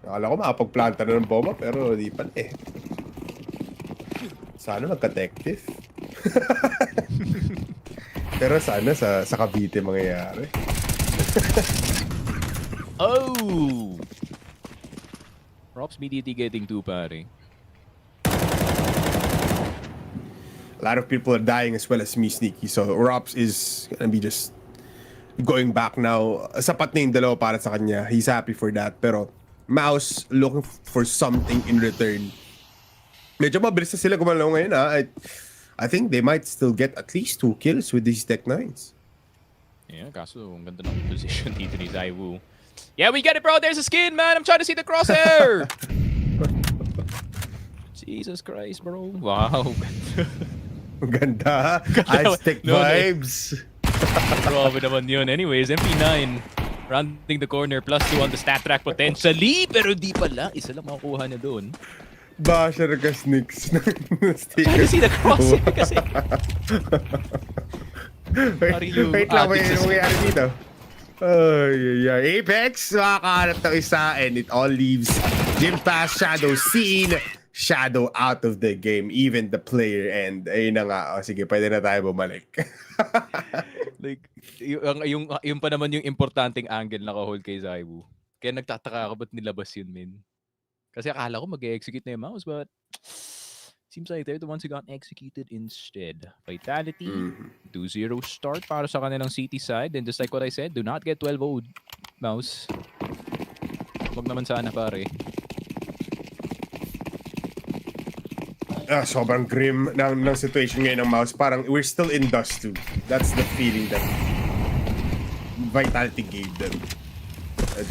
Akala ko makapagplanta na ng bomba pero di pala eh. Sana magka-detective. Pero sana sa Cavite mangyayari. Oh! Props BDT getting 2 pare. A lot of people are dying as well as me, Sneaky. So Rops is gonna be just going back now. Sapat na yung dalawa para sa kanya. He's happy for that. Pero MOUZ looking for something in return. Medyo mabilis na sila gumalaw ngayon ha. I think they might still get at least 2 kills with these Tech 9s. Yeah, kaso ang ganda ng position dito ni Zaiwu. Yeah, we get it, bro. There's a skin, man. I'm trying to see the crosshair. Jesus Christ, bro. Wow. Ganda. Aztec No, no. vibes. Grabe naman yun. Anyways, MP9. Rounding the corner. +2 on the stat track potentially. Pero di pala. Isa lang makukuha niya doon. Basher ka, Snicks. Trying to see the crosshair kasi. Wait lang, may nangyari dito. Apex, makakahanap ng isa and it all leaves Jim Pass, Shadow seen, Shadow out of the game, even the player, and ayun na nga, sige, pwede na tayo bumalik. Like, yung pa naman yung importanteng angle naka-hold kay Zaiwu. Kaya nagtataka ako ba't nilabas yun, min. Kasi akala ko mag-execute na yung MOUZ, but seems like they're the ones who got executed instead. Vitality, 2-0 start para sa kanilang city side. And just like what I said, do not get 12-0 MOUZ. Wag naman sana, pare. Sobrang grim ng situation ngayon ng MOUZ. Parang we're still in dust too. That's the feeling that Vitality gave them.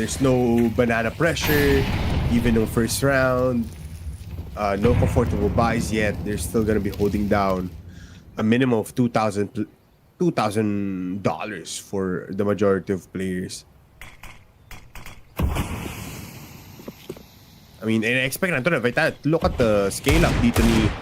There's no banana pressure, even in first round. No comfortable buys yet. They're still gonna be holding down a minimum of $2,000 for the majority of players. I mean, expect na to na Vitality. Look at the scale up dito ni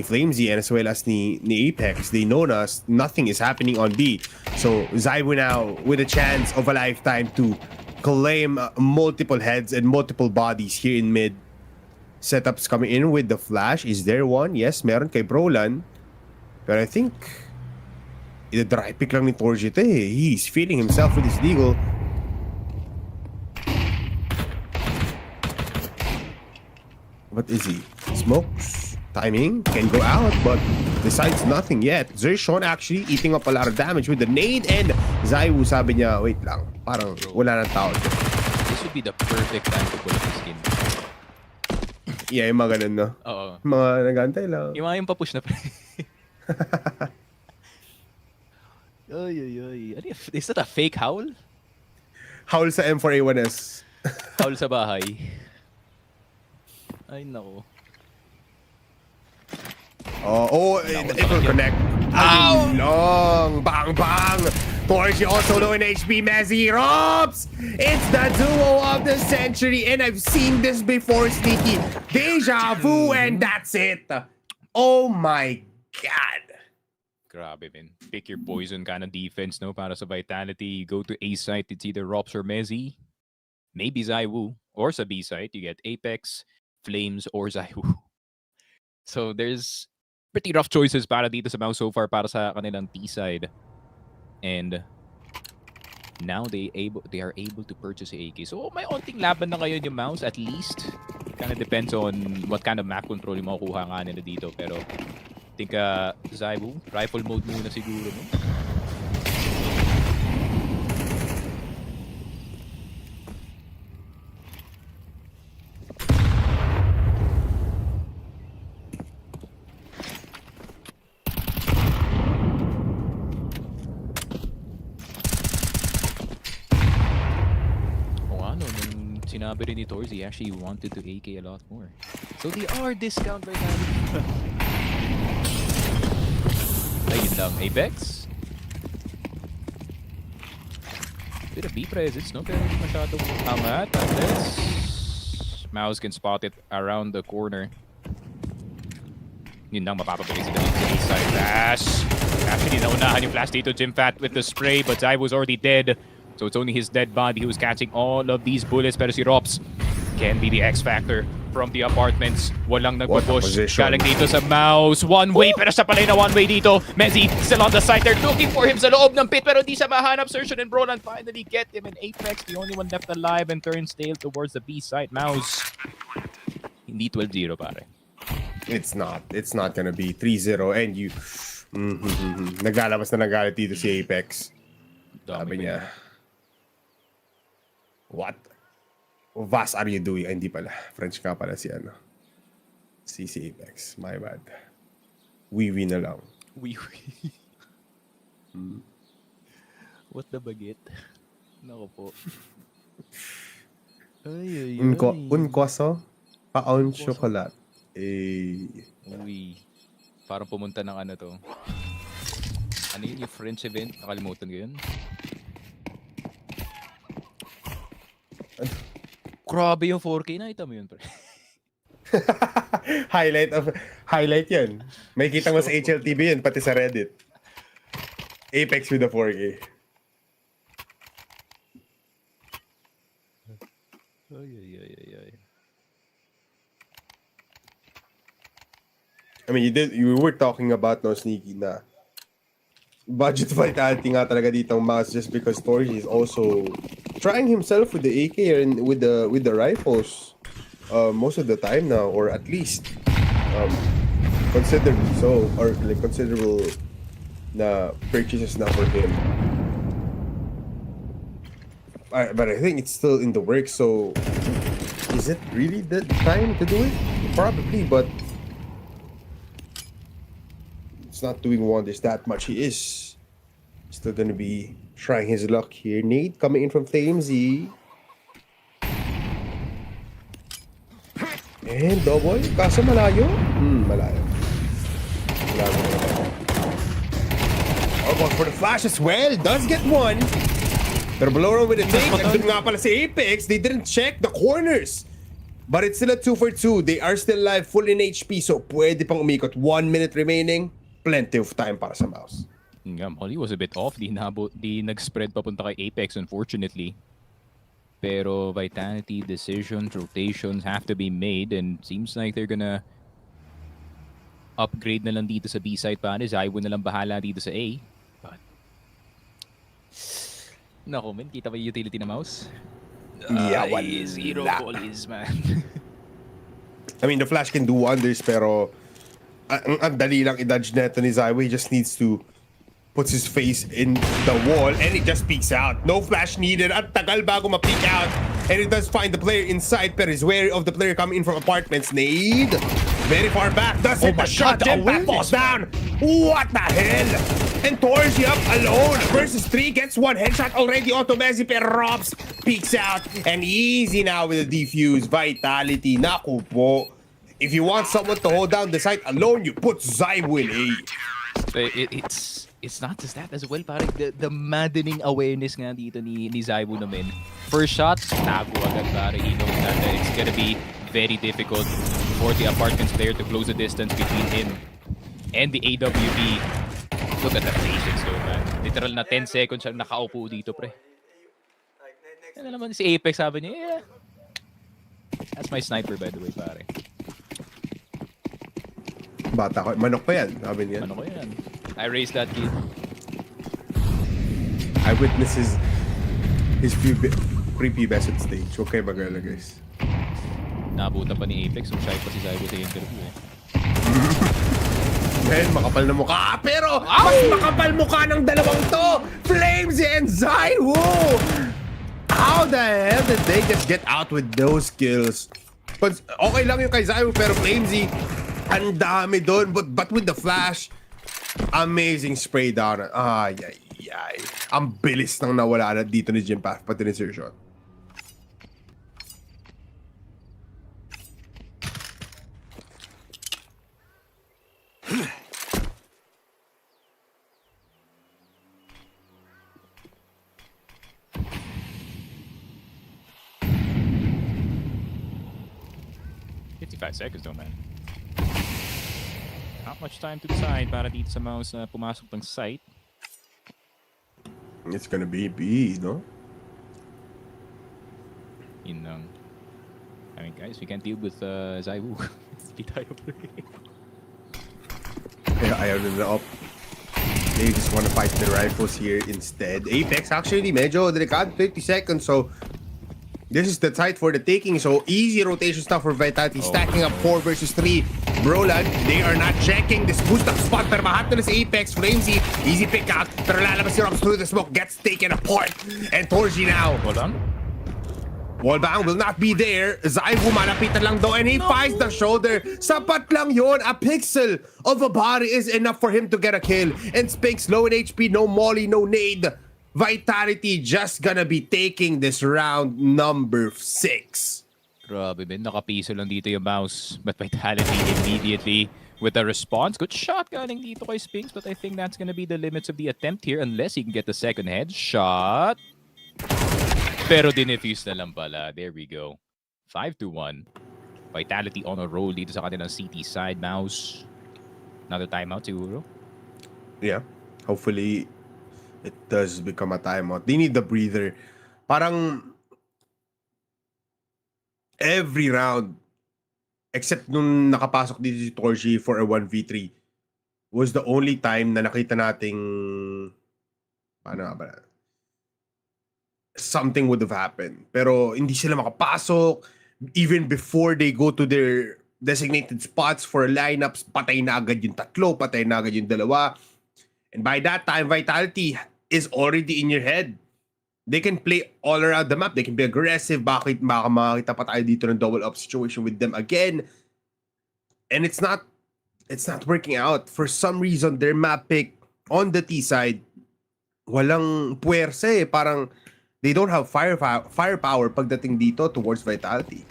FlameZ and as well as ni Apex. They know na nothing is happening on B. So Zaiwu now with a chance of a lifetime to claim multiple heads and multiple bodies here in mid. Setups coming in with the flash. Is there one? Yes, meron kay Brolan. But I think dry pick lang ni Torji ito eh. He's feeling himself with his deagle. What is he? Smokes. Timing. Can go out, but decides nothing yet. Zershon actually eating up a lot of damage with the nade, and Zaiwu sabi niya, wait lang. Parang wala nang tao. This would be the perfect time to pull up the skin. Yeah, yung mga ganun, no? Oo. Mga nagantay lang. Yung mga yung papush na pa. Ay. Ano yun? Is that a fake howl? Howl sa M4A1S. Howl sa bahay. Ay, nako. It will connect. Ow! Long! Bang, bang! Torji also low in HP. Mezzy Robs! It's the duo of the century, and I've seen this before, Sneaky. Deja vu, and that's it. Oh my God. Grabe, man. Pick your poison kind of defense, no? Para sa Vitality, you go to A site, it's either Robs or Mezzy. Maybe Zaiwu. Or sa B site, you get Apex, Flames, or Zaiwu. So there's pretty rough choices para dito sa MOUZ so far para sa kanilang T side. And now they are able to purchase a AK. So may onting laban na ngayon yung MOUZ at least. Kind of depends on what kind of map control yung makukuha nga nila dito. Pero I think Zaiwu, rifle mode muna siguro, no? Sinabi rin ni Torzi, he actually wanted to AK a lot more. So they are discount right now. Ayun lang, Apex. Bit of B presence, no? Pero hindi masyadong angat. Unless MOUZ can spot it around the corner. Yun lang, mapapabilis sila dito sa side dash. Actually, naunahan yung flash dito, Jimfat with the spray, but Zaiwu's already dead. So it's only his dead body who's catching all of these bullets. Pero si Rops can be the X factor from the apartments. Walang What a nagpo-push. position. Galing dito sa MOUZ. One way, pero siya pala na one way dito. Mezzi still on the side. They're looking for him sa loob ng pit, pero di siya mahanap. Sershan and Brolan finally get him. And Apex, the only one left alive, and turns tail towards the B side. MOUZ, hindi 12-0, pare. It's not. It's not gonna be 3-0 and you... Naglalabas na ng galit dito si Apex. Sabi niya, what? Vas are you doing? Ay, hindi pala. French ka pala si ano. Si Apex. My bad. We na lang. We. What the baguette? Nako po. Ay. Un kwaso? Paon chocolate. Uy. Parang pumunta ng ano to. Ano yun, yung French event? Nakalimutan ko yun. Grabe yung 4K. Nakita mo yun, pre. Highlight yan. May kita mo sa HLTV yun, pati sa Reddit. Apex with the 4K. Ay. I mean, you were talking about no sneaky na budget vitality nga talaga dito ang MOUZ just because Torji is also trying himself with the AK and with the rifles most of the time now, or at least considerably so, or like considerable na purchases na for him. But I think it's still in the works, so is it really the time to do it? Probably, but it's not doing wonders that much. He is still gonna be trying his luck here. Nate coming in from Flamesy. And double. Kaso malayo? Malayo. Oh, but for the flash as well. Does get one. Pero below with the take. Nandun nga pala si Apex. They didn't check the corners. But it's still a 2 for 2. They are still live, full in HP. So pwede pang umikot. 1 minute remaining. Plenty of time para sa MOUZ. Molly was a bit off. Di nag-spread papunta kay Apex, unfortunately. Pero vitality, decisions, rotations have to be made, and seems like they're gonna upgrade na lang dito sa B side pa. Zaiwo na lang bahala dito sa A. But nako, man, kita ba yung utility na MOUZ? Yeah, zero volleys, man. I mean, the flash can do wonders, pero ang dali lang i-dodge neto ni Zaiwo. He just needs to puts his face in the wall and it just peeks out. No flash needed. At tagal bago ma-peek out. And it does find the player inside, pero is wary of the player coming in from apartments. Nade, very far back. Does hit the shot. Jetpack falls down. What the hell? And Torji up alone versus 3. Gets one headshot already onto Messi, pero Robs peeks out. And easy now with the defuse. Vitality. Naku po. If you want someone to hold down the site alone, you put Zaiwo in A. It's not just that as well, parang the maddening awareness nga dito ni Zaiwo naman. First shot, tago agad, parang he knows that it's gonna be very difficult for the apartments player to close the distance between him and the AWP. Look at the patience though, man. Literal na 10 seconds siya nakaupo dito, pre. Ano naman si Apex, sabi niya, yeah. That's my sniper, by the way, pare. Bata ko. Manok pa yan, sabi niya. Ano ko yan? I raised that kid. I witnessed his pre-pubescent stage. Huwag kayo mag-alala, guys. Naabutan pa ni Apex, so shy pa si Zaiwo sa interview eh. Man, makapal na mukha. Pero, mas makapal mukha ng dalawang to! Flames and Zaiwo! How the hell did they just get out with those kills? But, okay lang yung kay Zaiwo, pero Flamesy, ang dami doon. But with the flash, amazing spray down. Ay. Ang bilis nang nawala na dito ni Jimpath, pati ni Sir Sean. Seconds though, man. Not much time to decide para dito sa MOUZ na pumasok ng site. It's gonna be B, no? Yun lang. I mean, guys, we can't deal with Zaiwu. Hindi tayo play. Kaya ayaw nila up. They just want to fight the rifles here instead. Apex actually medyo delicate, 50 seconds, so this is the fight for the taking. So easy rotation stuff for Vitality, stacking up 4 versus 3. Brolan, they are not checking this boost up spot, pero mahato na si Apex. Flamesy, easy pick out, pero lalabas si Rox through the smoke, gets taken apart. And Torji now. Hold on. Wallbang will not be there. Zaiwu malapitan lang daw and he finds the shoulder. Sapat lang yon. A pixel of a body is enough for him to get a kill. And Spinks low in HP, no molly, no nade. Vitality just gonna be taking this round number 6. Grabe, Ben. Nakapiso lang dito yung mouse. But Vitality immediately with a response. Good shot galing dito kay Spinks, but I think that's gonna be the limits of the attempt here unless he can get the second headshot. Pero dinefuse na lang pala. There we go. 5-1. Vitality on a roll dito sa kanilang CT side. MOUZ. Another timeout siguro. Yeah. Hopefully, it does become a timeout. They need the breather. Parang every round, except nung nakapasok dito si Torji for a 1v3, was the only time na nakita nating paano nga ba, something would have happened. Pero hindi sila makapasok. Even before they go to their designated spots for lineups, patay na agad yung tatlo, patay na agad yung dalawa. And by that time, Vitality is already in your head. They can play all around the map. They can be aggressive. Baka makita pa tayo dito ng double up situation with them again. And it's not working out. For some reason, their map pick on the T side, walang puwersa eh. Parang they don't have firepower pagdating dito towards Vitality.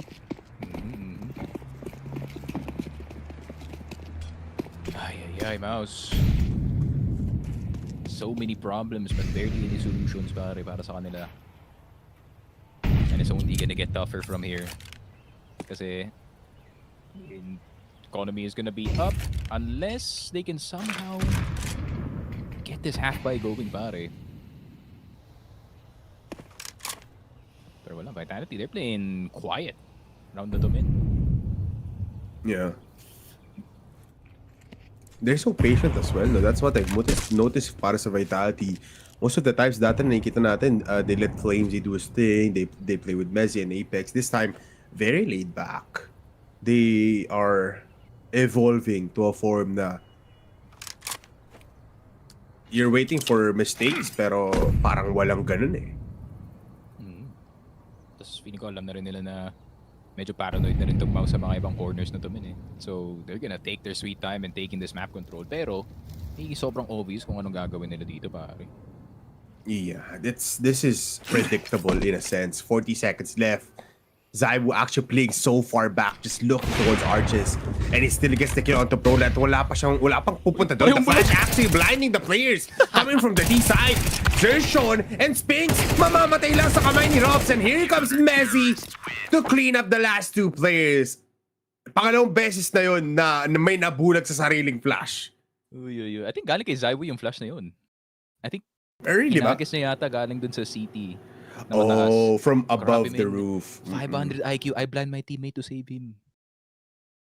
Ay, MOUZ. So many problems but barely any solutions para sa kanila. And it's only gonna get tougher from here. Kasi economy is gonna be up unless they can somehow get this half by going, pare. Pero wala, Vitality, they're playing quiet around the domain. Yeah. They're so patient as well. No? That's what I've noticed para sa Vitality. Most of the times dati nakikita natin, they let Flamesy do his thing. They play with Messi and Apex. This time, very laid back. They are evolving to a form na you're waiting for mistakes pero parang walang ganun eh. Tapos feeling ko alam na rin nila na medyo paranoid na rin itong MOUZ sa mga ibang corners na tumin eh. So they're gonna take their sweet time in taking this map control. Pero hindi sobrang obvious kung anong gagawin nila dito, pare. Yeah, this is predictable in a sense. 40 seconds left. Zaiwu actually playing so far back, just looking towards arches. And he still gets the kill onto Prolet. Wala pang pupunta doon. The flash actually blinding the players coming from the D side. Zershon and Spinks mamamatay lang sa kamay ni Robs. And here comes Messi to clean up the last two players. Pangalawang beses na yun na may nabulag sa sariling flash. Uy. I think galing kay Zaiwu yung flash na yun. I think Really ba? inagis niya yata galing dun sa CT. Oh, from above Grabe, the man. roof. 500 IQ, I blind my teammate to save him.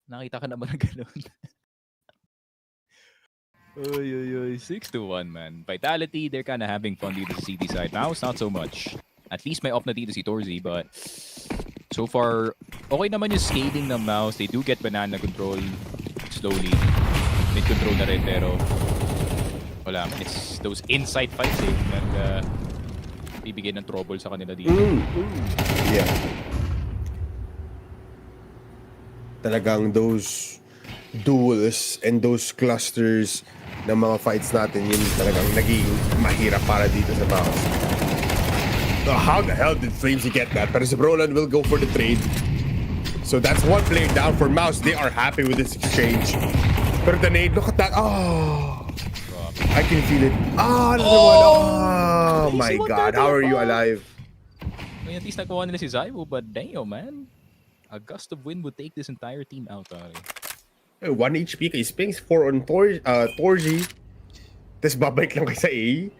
Nakita ka naman ng gano'n. Uy. 6-1, man. Vitality, they're kind of having fun dito sa CT side. Now, it's not so much. At least may off na dito si Torzi, but so far, okay naman yung scaling ng MOUZ. They do get banana control slowly. Mid control na rin, pero wala. It's those inside fights eh. And, bibigyan ng trouble sa kanila dito. Yeah. Talagang those duels and those clusters ng mga fights natin, yun talagang naging mahirap para dito sa MOUZ. How the hell did Flamesy get that? Pero si Brolan will go for the trade. So that's one player down for MOUZ. They are happy with this exchange. Pero the nade, look at that. Oh! I can feel it. Oh my God. How are you alive? May at least nakuha nila si Zaiwu, but damn, man. A gust of wind would take this entire team out, pare. 1 HP kay Spinks, 4 on Torji. Tapos babalik lang kay sa A.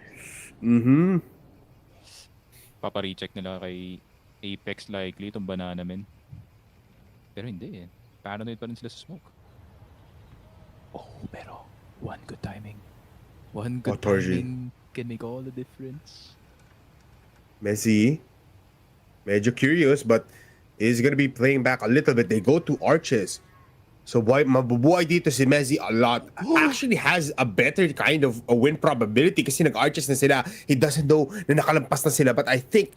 Paparecheck nila kay Apex likely itong banana men. Pero hindi eh. Paranoid pa rin sila sa smoke. Oh, pero one good timing. One good Torji. timing can make all the difference. Messi, medyo curious, but is gonna be playing back a little bit. They go to arches. So boy, mabubuhay dito si Messi a lot. Actually has a better kind of a win probability kasi nag-arches na sila. He doesn't know na nakalampas na sila. But I think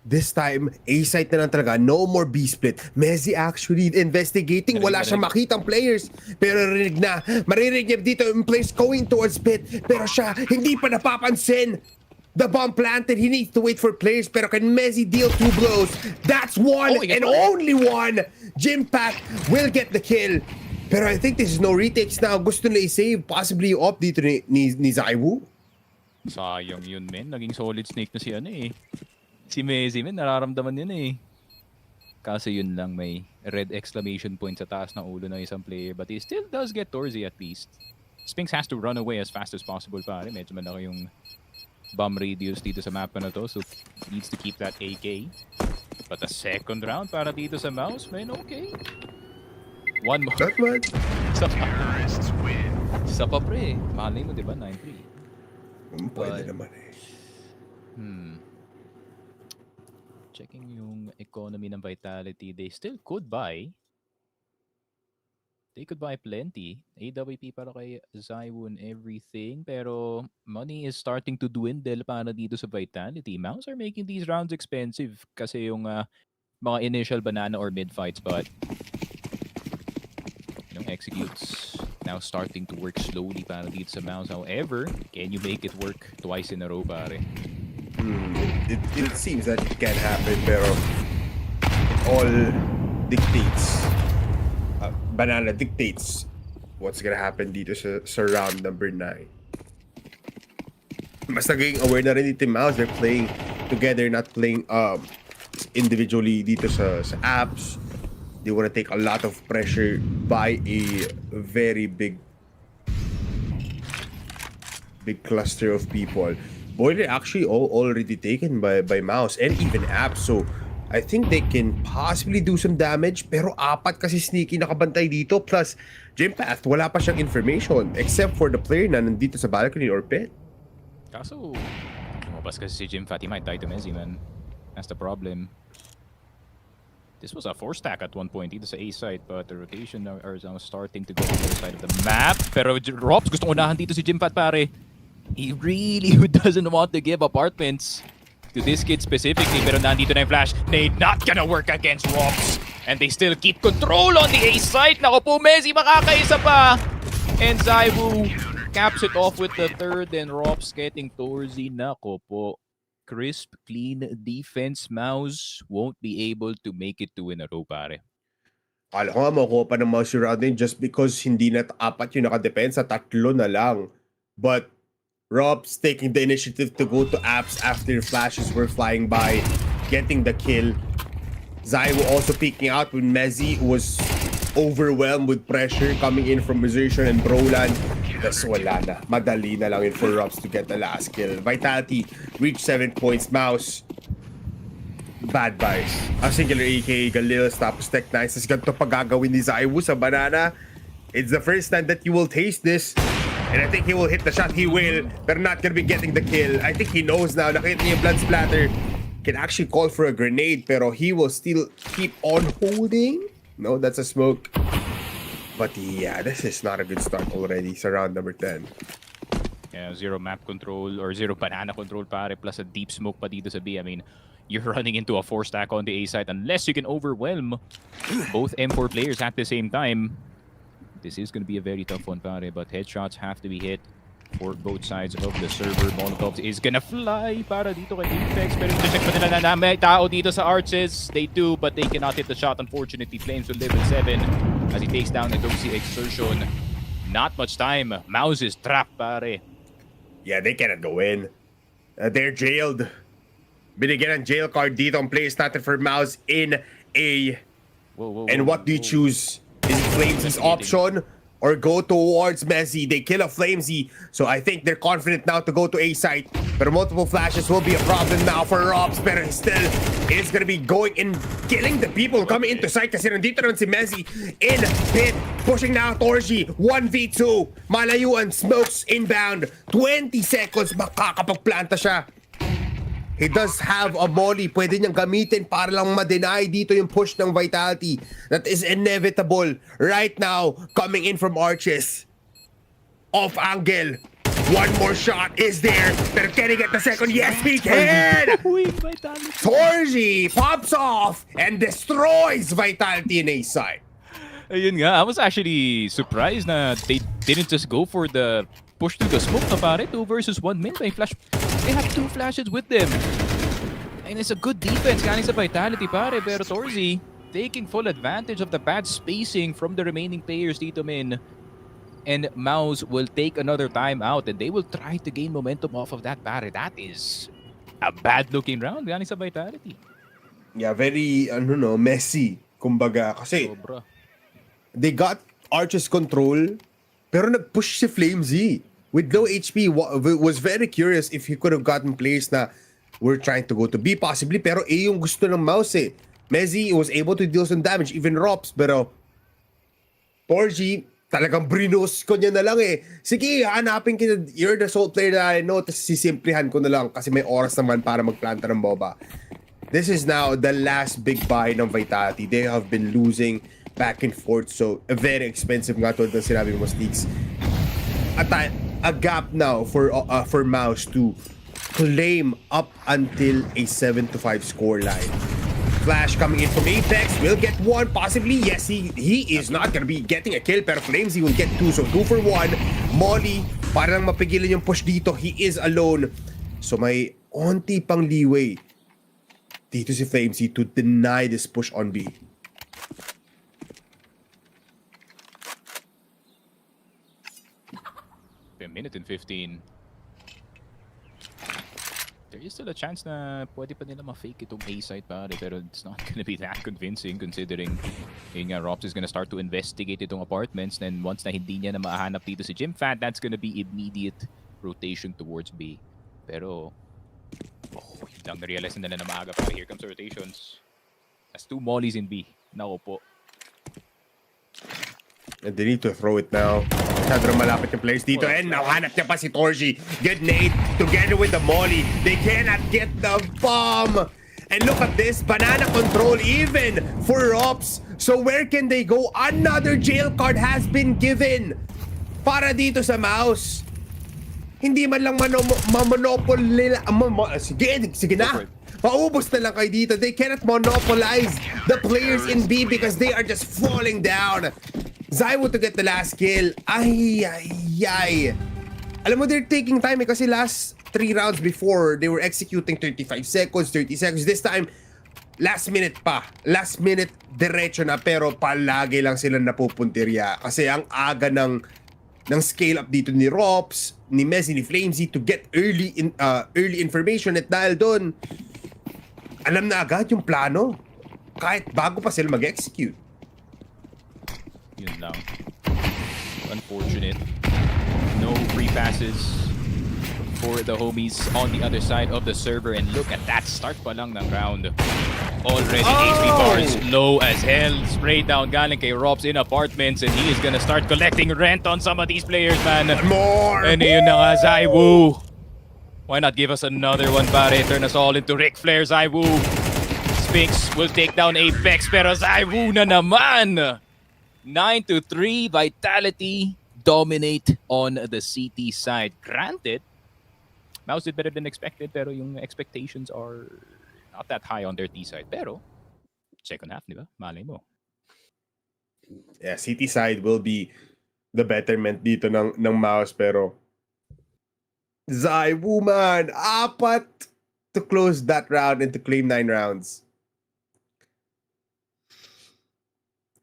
this time, A-site na lang talaga. No more B-split. Messi actually investigating. Wala siyang makitang players. Pero maririnig niya dito yung players going towards pit. Pero siya, hindi pa napapansin. The bomb planted. He needs to wait for players. Pero can Messi deal 2 blows? That's one and only one. Jimpact will get the kill. Pero I think this is no retakes now. Gusto na i-save. Possibly off dito ni Zaiwu. Sayang yun, men. Naging solid snake na si ano eh. Si Messi, men. Nararamdaman yun eh. Kasi yun lang, may red exclamation point sa taas ng ulo ng isang player. But he still does get Torzi at least. Spinks has to run away as fast as possible, pare. Medyo malaki yung bomb radius dito sa map na to, so needs to keep that AK. But a second round para dito sa MOUZ, man, okay. One more. Not much. Sa pa pre, malay mo diba, 9-3. Pwede naman eh. Checking yung economy ng Vitality, they still could buy. They could buy plenty. AWP para kay Zaiwu and everything. Pero money is starting to dwindle para dito sa Vitality. MOUZ are making these rounds expensive kasi yung mga initial banana or mid fights. But executes now starting to work slowly para dito sa MOUZ. However, can you make it work twice in a row, pare? It seems that it can happen, pero it all dictates. Banana dictates what's gonna happen dito sa round number 9. Mas naging aware na rin dito MOUZ. They're playing together, not playing individually dito sa apps. They want to take a lot of pressure by a very big cluster of people. Boiler actually already taken by MOUZ and even apps, so I think they can possibly do some damage. Pero apat kasi sneaky nakabantay dito, plus Jimpact wala pa siyang information except for the player na nandito sa balcony or pit. Kaso lumabas kasi si Jimpact, he might die to Messi, man. That's the problem. This was a 4-stack at one point dito sa A side, but the rotation now is now starting to go to the other side of the map. Pero Rops gusto unahan dito si Jimpact, pare. He really doesn't want to give apartments to this kid specifically, pero nandito na yung flash. They not gonna work against Rops. And they still keep control on the A side. Nako po, Messi makakaisa pa. And Zaiwu caps it off with the third, and Rops getting Torzi. Nako po. Crisp, clean defense. MOUZ won't be able to make it 2 in a row, pare. Alam ko nga makuha pa ng MOUZ yung round din just because hindi na apat yung nakadepensa, 3 na lang. But Rob's taking the initiative to go to apps after flashes were flying by, getting the kill. Zaiwu also peeking out when Messi was overwhelmed with pressure coming in from Musician and Brolan. That's wala na. Madali na lang yun for Robs to get the last kill. Vitality reached 7 points. MOUZ, bad buys. A singular AK, Galils, tapos Tech 9. Tapos ganito pa gagawin ni Zaiwu sa banana. It's the first time that you will taste this. And I think he will hit the shot. He will. But not gonna be getting the kill. I think he knows now. Nakita niya yung blood splatter. Can actually call for a grenade. Pero he will still keep on holding. No, that's a smoke. But yeah, this is not a good start already. It's round number 10. Yeah, 0 map control or 0 banana control, pare. Plus a deep smoke pa dito sa B. I mean, you're running into a 4-stack on the A side unless you can overwhelm both M4 players at the same time. This is going to be a very tough one, pare, but headshots have to be hit for both sides of the server. MongolZ is gonna fly para dito kay Apex, pero check pa nila na may tao dito sa arches. They do, but they cannot hit the shot. Unfortunately, Flames will live at 7 as he takes down the Doxy Exertion. Not much time. MOUZ is trapped, pare. Yeah, they cannot go in. They're jailed. Binigyan ng jail card dito ang players natin for MOUZ in A. Whoa, And what do you choose? Is it Flames' option? or go towards Messi. They kill a Flamesy, so I think they're confident now to go to A site. But multiple flashes will be a problem now for Robs, but still is gonna be going and killing the people coming into site kasi nandito rin si Messi in pit. Pushing now Torji, 1v2. Malayuan, smokes inbound. 20 seconds, makakapagplanta siya. He does have a molly. Pwede niyang gamitin para lang ma-deny dito yung push ng Vitality. That is inevitable right now coming in from Arches. Off angle. One more shot is there. Pero can he get the second? Yes, he can! Torji pops off and destroys Vitality in A side. Ayun nga, I was actually surprised na they didn't just go for the push through the smoke na pare. 2 versus 1 min by flash. They have 2 flashes with them. And it's a good defense galing sa Vitality pare. Pero Torzi taking full advantage of the bad spacing from the remaining players dito min. And MOUZ will take another time out and they will try to gain momentum off of that pare. That is a bad looking round galing sa Vitality. Yeah, very, messy. Kumbaga, kasi Sobra. they got Archer's control, pero nag-push si Flamesy. With low HP, was very curious if he could have gotten players na were trying to go to B possibly, pero A yung gusto ng MOUZ eh. Messi was able to deal some damage, even Rops, pero Torji, talagang brinos ko niya na lang eh. Sige, hanapin kita, you're the sole player that I know, tapos sisimplihan ko na lang kasi may oras naman para magplanta ng boba. This is now the last big buy ng Vitality. They have been losing back and forth, so very expensive nga tulad ng sinabi mo, Steaks. A gap now for MOUZ to claim up until a 7-5 score line. Flash coming in from Apex will get 1 possibly. Yes, he is not gonna be getting a kill, pero Flamesy will get 2, so 2 for 1. Molly, para lang mapigilan yung push dito, he is alone, so may onti pang leeway dito si Flamesy to deny this push on B. A minute and 15. There is still a chance na pwede pa nila ma-fake itong A side pare, pero it's not gonna be that convincing considering yung Rops is gonna start to investigate itong apartments, then once na hindi niya na mahanap dito si Jimfat, that's gonna be immediate rotation towards B. Pero lang na-realize na nila na maaga pa. Here comes the rotations. That's 2 mollies in B. Nako po. And they need to throw it now. Masyado malapit yung players dito. And now hanap niya pa si Torji. Good nade together with the molly. They cannot get the bomb. And look at this. Banana control even for Rops. So where can they go? Another jail card has been given para dito sa MOUZ. Hindi man lang ma-monopoly. Sige na. Paubos na lang kayo dito. They cannot monopolize the players in B because they are just falling down. Zaiwu to get the last kill. Ay. Alam mo, they're taking time eh, kasi last 3 rounds before, they were executing 35 seconds, 30 seconds. This time, last minute pa. Last minute, diretso na, pero palagi lang sila napupuntirya. Kasi ang aga ng scale up dito ni Rops, ni Messi, ni Flamesy to get early information at dahil doon, alam na agad yung plano. Kahit bago pa sila mag-execute. Yun lang. Unfortunate. No free passes for the homies on the other side of the server. And look at that, start pa lang ng round. Already HP bars low as hell. Spray down galing kay Rops in apartments. And he is gonna start collecting rent on some of these players, man. More! And yun na nga, Zaiwu. Why not give us another one, pare? Turn us all into Ric Flair, Zaiwu. Sphinx will take down Apex, pero Zaiwu na naman! 9-3, Vitality dominate on the CT side. Granted, MOUZ did better than expected, pero yung expectations are not that high on their T side. Pero, second half, di ba? Malay mo. Yeah, CT side will be the betterment dito ng MOUZ, pero Zaiwu man, 4 to close that round and to claim 9 rounds.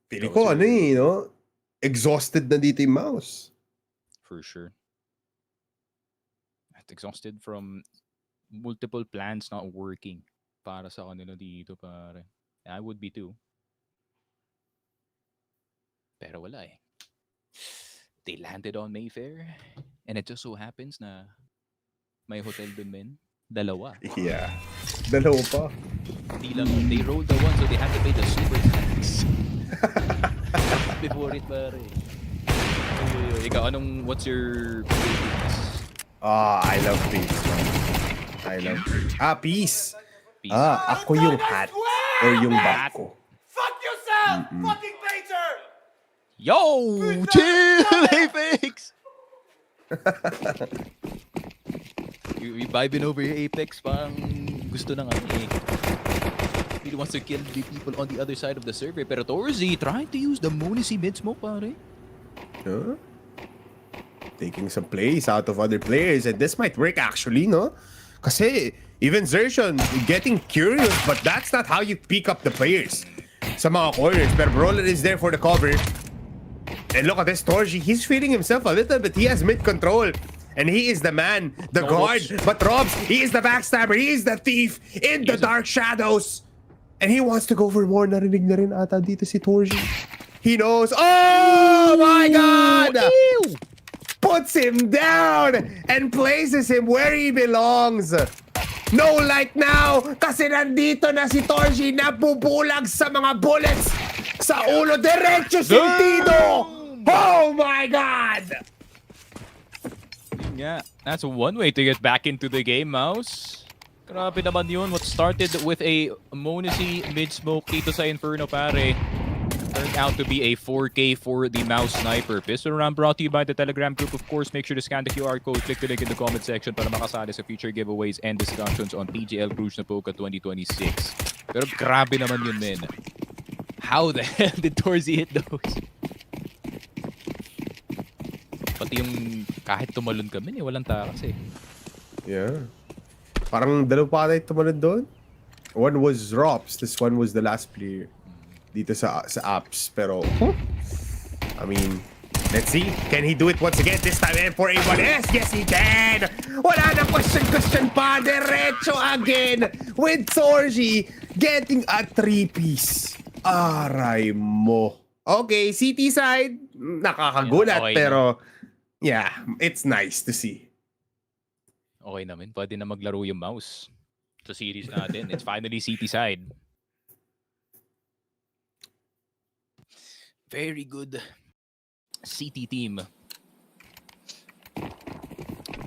Feeling ko, exhausted na dito yung MOUZ. For sure. At exhausted from multiple plans not working para sa kanila dito, pare. I would be too. Pero wala eh. they landed on Mayfair. And it just so happens na may hotel dun, men. Dalawa. Yeah. Dalawa pa. Di lang, they rolled the one, so they had to pay the super tax. Before it, pare. Ikaw, what's your favorite? I love peace. I love peace. Peace. Peace. Ako yung hat. Or yung bag ko. Fuck yourself, fucking painter! Yo! Chill, Apex! you vibing over your Apex, parang gusto na nga eh. He wants to kill the people on the other side of the server. Pero Torzi trying to use the MOUZ mid-smoke, pare. Huh? Taking some plays out of other players, and this might work actually, no? Kasi even Zertion getting curious, but that's not how you pick up the players sa mga corners. Pero Brawler is there for the cover. And look at this Torji, he's feeling himself a little bit. He has mid control. And he is the man, the guard. But Robs, he is the backstabber. He is the thief in the dark shadows. And he wants to go for more. Narinig na rin ata dito si Torji. He knows. Oh my God! Ew! Puts him down and places him where he belongs. No light now kasi nandito na si Torji na bubulag sa mga bullets sa ulo. Diretso sentido! Oh my God! Yeah, that's one way to get back into the game, MOUZ. Grabe naman yun. What started with a MOUZ mid-smoke dito sa Inferno, pare, turned out to be a 4K for the MOUZ sniper. Pistol round brought to you by the Telegram group. Of course, make sure to scan the QR code, click the link in the comment section para makasali sa future giveaways and discussions on PGL Cluj Napoca 2026. Pero grabe naman yun, men. How the hell did Torzi hit those? Pati yung kahit tumalon kami, walang takas eh. Yeah. Parang dalawa pa tayo tumalon doon. One was Rops, this one was the last player dito sa apps. Pero, I mean, let's see. Can he do it once again? This time M4A1S. Yes, he can. Wala na question pa. Diretso again with Torji getting a 3-piece. Aray mo. Okay, CT side. Nakakagulat, Okay pero yeah, it's nice to see. Okay naman, pwede na maglaro yung MOUZ sa series natin. It's finally CT side. Very good CT team.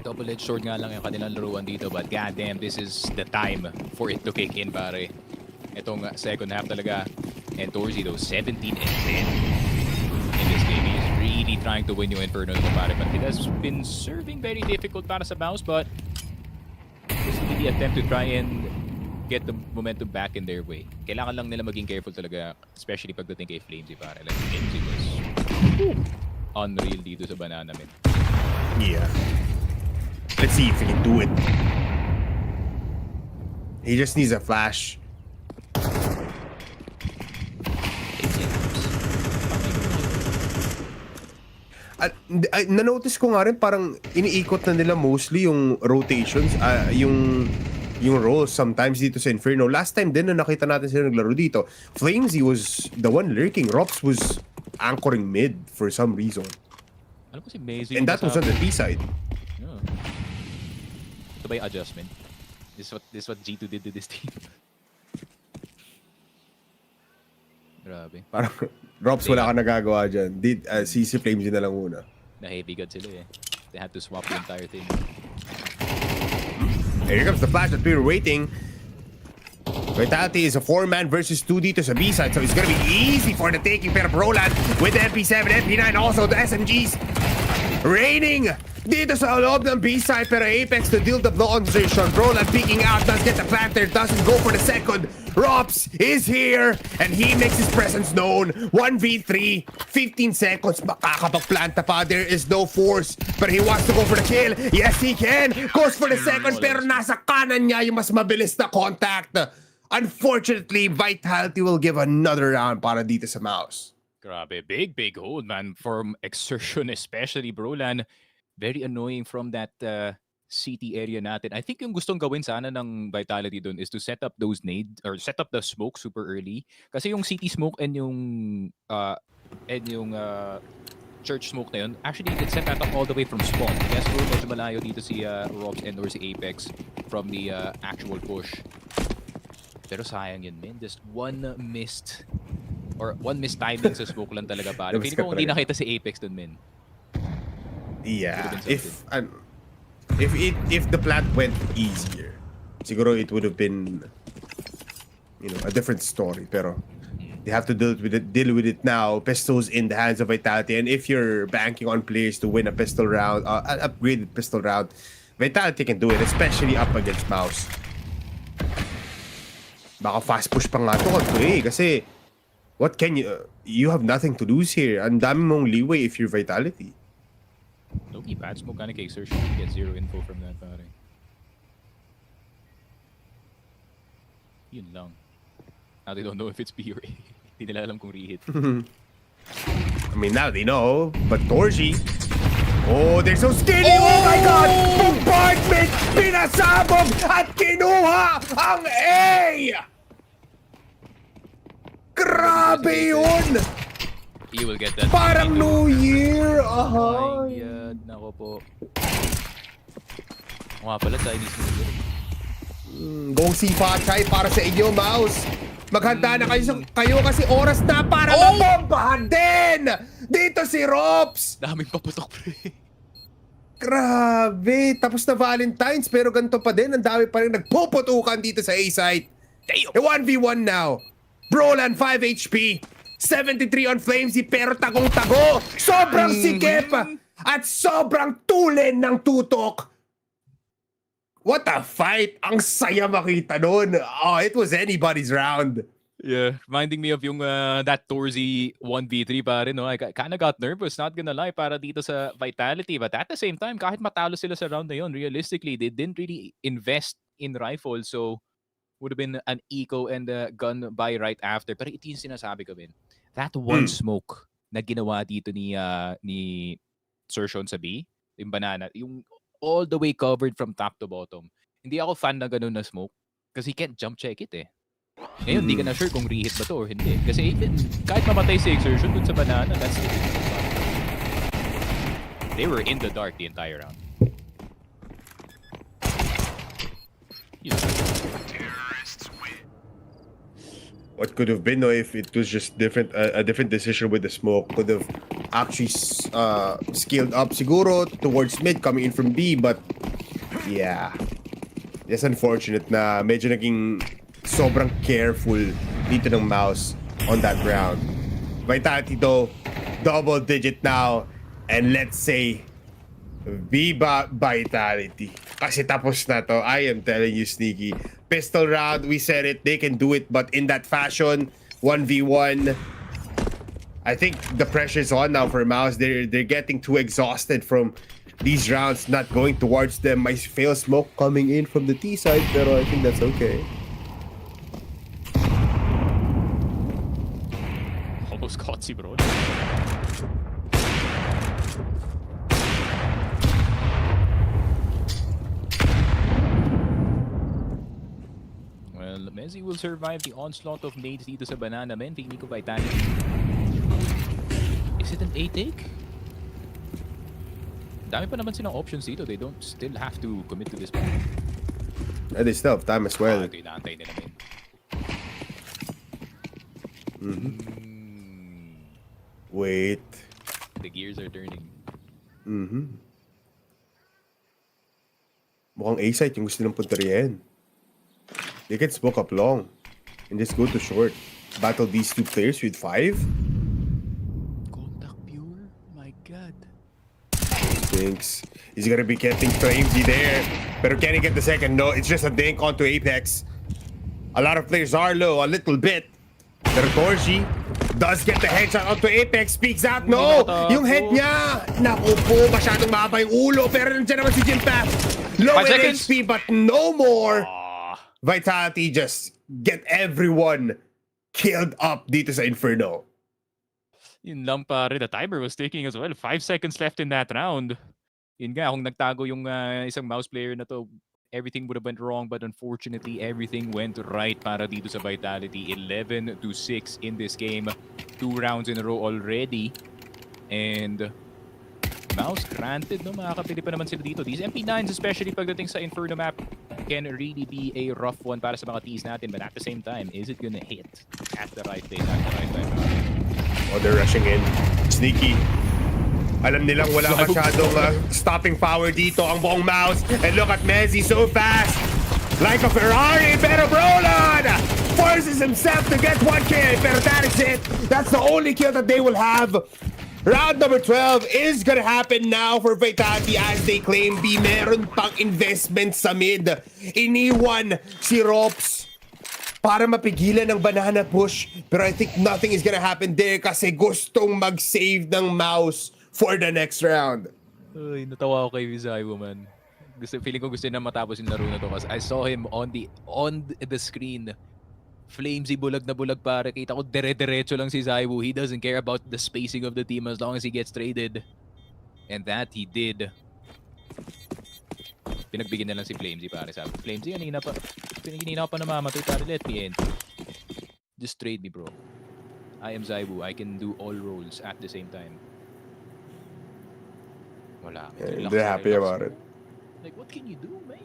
Double-edged sword nga lang yung kanilang laruan dito, but goddamn, this is the time for it to kick in, pare. Itong second half talaga. And Torzi, though, 17 and 10 in this game. He is really trying to win yung Inferno naman, pare. But it has been serving very difficult para sa MOUZ, but this will be the attempt to try and get the momentum back in their way. Kailangan lang nila maging careful talaga, especially pagdating kay Flamesy, pare. Like, Flamesy was unreal dito sa Banana, man. Yeah. Let's see if he can do it. He just needs a flash. At na-notice ko nga rin parang iniikot na nila mostly yung rotations, yung roles sometimes dito sa Inferno. Last time din na nakita natin sila naglaro dito, Flamesy was the one lurking. Rops was anchoring mid for some reason. Alam ko si Mazy. And that was on the B side. Yeah. Ito ba yung adjustment? This is what G2 did to this team. Grabe. Parang Rops wala ka nagagawa dyan. Si Flamesy na lang muna. Na heavy god sila eh. They had to swap the entire thing. Here comes the flash that we were waiting. Vitality is a 4-man versus 2 dito sa B side, so it's gonna be easy for the taking. Pero Broland with the MP7, MP9, also the SMGs raining dito sa loob ng B side. Pero Apex to deal the blow on Zertion. Broland peeking out, does get the planter, doesn't go for the second. Rops is here and he makes his presence known. 1v3, 15 seconds. Makakapag-planta pa. There is no force, but he wants to go for the kill. Yes, he can. Goes for the second, pero nasa kanan niya yung mas mabilis na contact. Unfortunately, Vitality will give another round para dito sa MOUZ. Grabe, big hold, man, from Exertion, especially Brolan. Very annoying from that CT area natin. I think yung gustong gawin sana ng Vitality dun is to set up those nade or set up the smoke super early. Kasi yung CT smoke and yung church smoke na yun, actually, it set that up all the way from spawn. Kaya siguro medyo malayo dito si Robs and or si Apex from the actual push. Pero sayang yun, man. Just one missed timing sa smoke lang talaga, pare. Feeling ko kung hindi nakita si Apex dun, man. Yeah, if the plant went easier, siguro it would have been, a different story. Pero they have to deal with it now. Pistols in the hands of Vitality, and if you're banking on players to win a pistol round, an upgraded pistol round, Vitality can do it, especially up against MOUZ. Baka fast push pa nga to kasi what can you have nothing to lose here. Ang dami mong leeway if you're Vitality. Low-key bad smoke kind of case search. You get zero info from that, pare. Yun lang. Now they don't know if it's B or A. Hindi nila alam kung re-hit. I mean, now they know, but Torji. Oh, they're so skinny! Oh my God! Bombardment! Pinasabog at kinuha ang A! Grabe yun! You will get that. Parang New Year! Oh my God. Nako po. O nga pala, Chinese New Year. Gong si Fachay para sa inyo, MOUZ. Maghanda na kayo kasi oras na para mabombahan din! Dito si Rops! Daming paputok, pre. Grabe! Tapos na Valentine's pero ganito pa din. Ang dami pa rin nagpuputukan dito sa A-site. Damn! 1v1 now. Brolan 5 HP. 73 on Flamesy pero tagong-tago. Sobrang sikip at sobrang tulen ng tutok. What a fight! Ang saya makita nun. Oh, it was anybody's round. Yeah, reminding me of yung that Torzy 1v3 pare, no? I kinda got nervous, not gonna lie, para dito sa Vitality. But at the same time, kahit matalo sila sa round na yun, realistically, they didn't really invest in rifles. So, would have been an eco and a gun buy right after. Pero ito yung sinasabi ko, Ben. That one smoke na ginawa dito ni Sershon sa B, yung banana, yung all the way covered from top to bottom. Hindi ako fan na ganun na smoke kasi can't jump check it eh. Ngayon, hindi ka na sure kung re-hit ba to or hindi. Kasi even, kahit mamatay si Exertion dun sa banana, that's it. They were in the dark the entire round. Yeah. What could have been though if it was just a different decision with the smoke, could have actually scaled up siguro towards mid coming in from B, but yeah, it's unfortunate na medyo naging sobrang careful dito ng MOUZ on that round. Vitality though, double digit now, and let's say Viva Vitality. Kasi tapos na to. I am telling you, Sneaky. Pistol round, we said it. They can do it, but in that fashion, 1v1. I think the pressure's on now for MOUZ. They're getting too exhausted from these rounds not going towards them. Might fail smoke coming in from the T side, pero I think that's okay. Almost caught si bro. Well, Messi will survive the onslaught of nades dito sa banana, men. Feeling ko Vitality. Is it an A take? Dami pa naman silang options dito. They don't still have to commit to this one. And they still have time as well. Ito inaantay nila, men. Wait. The gears are turning. Mukhang A-site yung gusto ng punteriyan. They can smoke up long and just go to short. Battle these two players with 5. Contact pure? My God. Thinks he's gonna be getting Flamesy there. Pero can he get the second? No, it's just a dink onto Apex. A lot of players are low, a little bit. Pero Torji does get the headshot onto Apex. Speaks out. No! Yung head niya! Naku po, masyadong mahaba yung ulo. Pero nandiyan naman si Jimpath. Low in HP, but no more. Vitality just get everyone killed up dito sa Inferno. Yun lang pare, the timer was ticking as well. 5 seconds left in that round. Yun nga, kung nagtago yung isang MOUZ player na to, everything would have went wrong, but unfortunately, everything went right para dito sa Vitality. 11-6 in this game. 2 rounds in a row already. And MOUZ granted, no? Makakapili pa naman sila dito. These MP9s, especially pagdating sa Inferno map, can really be a rough one para sa mga Ts natin. But at the same time, is it gonna hit at the right place, at the right time? Oh, they're rushing in. Sneaky. Alam nilang wala masyadong stopping power dito ang buong MOUZ. And look at Messi so fast. Like a Ferrari, pero Roland forces himself to get 1 kill. Pero that is it. That's the only kill that they will have. Round number 12 is gonna happen now for Vitality as they claim B. Meron pang investment sa mid. Iniwan si Rops para mapigilan ng banana push. Pero I think nothing is gonna happen there kasi gustong mag-save ng MOUZ for the next round. Ay, natawa ako kay Zaibo, man. Feeling ko gusto na matapos yung laro na to kasi I saw him on the screen. Flamesy bulag na bulag pare. Kita ko dire-diretso lang si Zaibo. He doesn't care about the spacing of the team as long as he gets traded. And that he did. Pinagbigyan na lang si Flamesy pare. Sabi, Flamesy, kanina pa namamatay pare. Let me in. Just trade me, bro. I am Zaibo. I can do all roles at the same time. Wala. They're happy about it. Like, what can you do, man?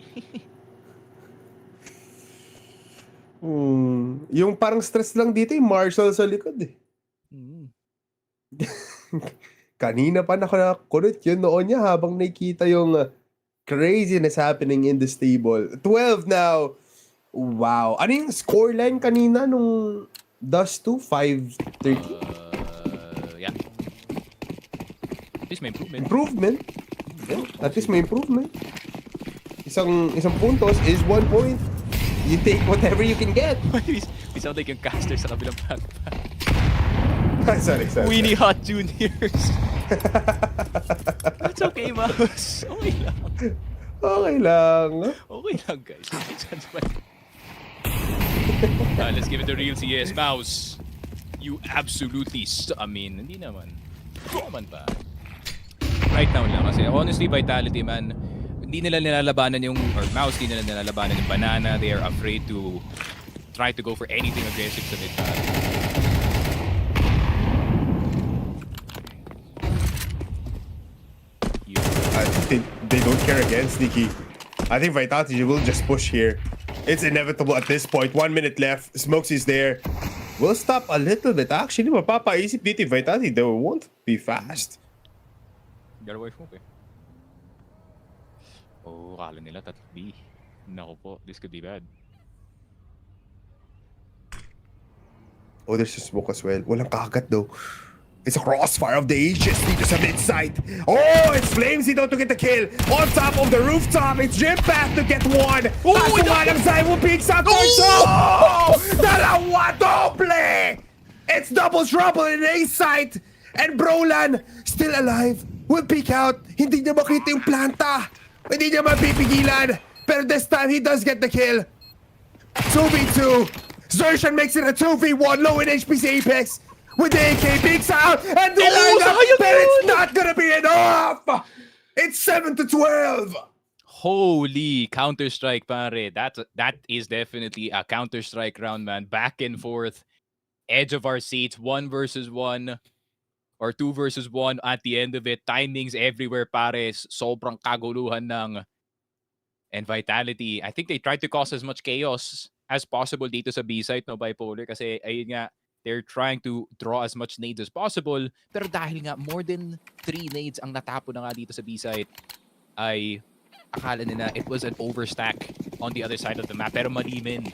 Yung parang stress lang dito yung Marshall sa likod eh. Kanina pa nakakunot yun noon niya habang nakikita yung craziness happening in the stable. 12 now. Wow. Ano yung scoreline kanina nung Dust 2? 5-30? Yeah. At least may improvement. Improvement. Yeah, at least may improvement. Isang puntos is 1 point. You take whatever you can get. We sound like yung caster sa kabilang path. Sorry. Weenie Hot Juniors. It's okay, MOUZ. Okay lang. Okay lang. Okay lang, guys. Let's give it the real CS. MOUZ. You absolutely hindi naman. Naman pa. Right now lang kasi honestly, Vitality, man, hindi nila nilalabanan yung, or MOUZ, hindi nila nilalabanan yung banana. They are afraid to try to go for anything aggressive sa mid. I think they don't care again, Sneaky. I think Vitality will just push here. It's inevitable at this point. 1 minute left. Smokes is there. We'll stop a little bit. Actually, mapapaisip dito yung Vitality. They won't be fast. Get away from me. Oh, kala nila B. Naku po, this could be bad. Oh, there's a smoke as well. Walang kagat though. It's a crossfire of the ages dito sa mid-site. Oh, it's Flamesy though to get the kill. On top of the rooftop, it's Jim Path to get one. Oh, walang Zaibo picks up oh! Dalawa doble! It's double trouble in A-site. And Brolan, still alive, will peek out. Hindi niya makita yung planta. Hindi niya mapipigilan. Pero this time, he does get the kill. 2v2. Zershan makes it a 2v1. Low in HP si Apex. With the AK peeks out. And the lineup, but it's not gonna be enough. It's 7-12. Holy Counter-Strike, pare. That is definitely a Counter-Strike round, man. Back and forth. Edge of our seats. 1 versus 1. Or 2 versus 1 at the end of it. Timings everywhere, pare. Sobrang kaguluhan ng and Vitality. I think they tried to cause as much chaos as possible dito sa B-site, no, Bipolar. Kasi, ayun nga, they're trying to draw as much nades as possible. Pero dahil nga, more than 3 nades ang natapo na nga dito sa B-site, ay akala nila it was an overstack on the other side of the map. Pero malimin.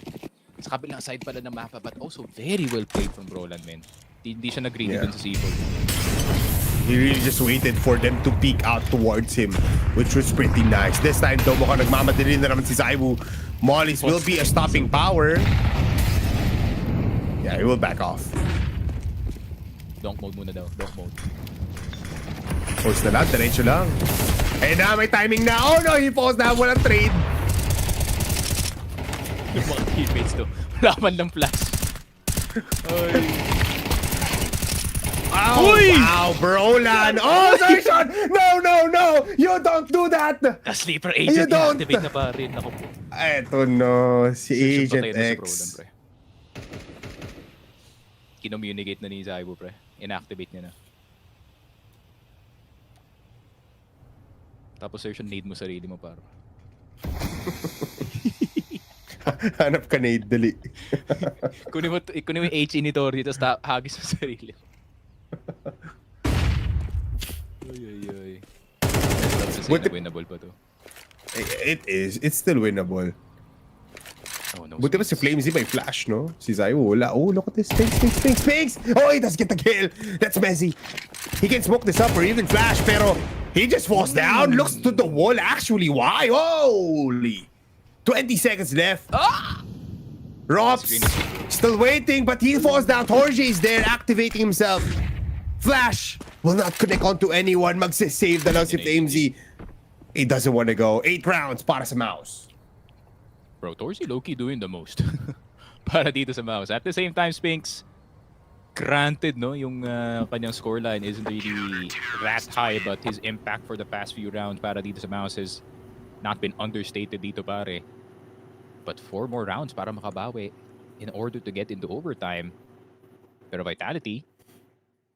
Sa kabilang side pala ng mapa, but also very well played from Roland, man. Hindi siya nag-greedy dun sa C4. He really just waited for them to peek out towards him, which was pretty nice. This time, though, mukhang nagmamadali na naman si Zaibo. Molly's will be a stopping power. Yeah, he will back off. Donk mode muna daw. Donk mode. Pause na lang, diretso lang. Eh na, may timing na. Oh no, he paused na. Walang trade. Yung mga teammates to. Wala man lang flash. Ay. Oh, wow, Brolan. Oh, Zershan! No! You don't do that! The sleeper agent i-activate na pa rin. Ako po. Eto no, si Agent X. Kinommunicate na ni Zaibo, pre. Inactivate niya na. Tapos search and nade mo sarili mo para. Hanap ka nade, dali. kunin mo yung HE ni Tori, tapos hagis mo sarili mo. Ay. Tapos Buti- winnable pa to. It is. It's still winnable. Oh no. Buti pa si Flamesy may flash, no? Si Zai wala. Oh, look at this. Spinks! Oh, he does get the kill. That's messy. He can smoke this up or even flash, pero he just falls down, looks to the wall. Actually, why? Holy! 20 seconds left. Rops still waiting, but he falls down. Torji is there, activating himself. Flash will not connect onto anyone. Magsisave na lang si Flamesy. He doesn't want to go. 8 rounds para sa MOUZ. Bro, Torsi low-key doing the most. Para dito sa MOUZ. At the same time, Spinks, granted, no, yung kanyang scoreline isn't really that high, but his impact for the past few rounds para dito sa MOUZ has not been understated dito, pare. But 4 more rounds para makabawi in order to get into overtime. Pero Vitality,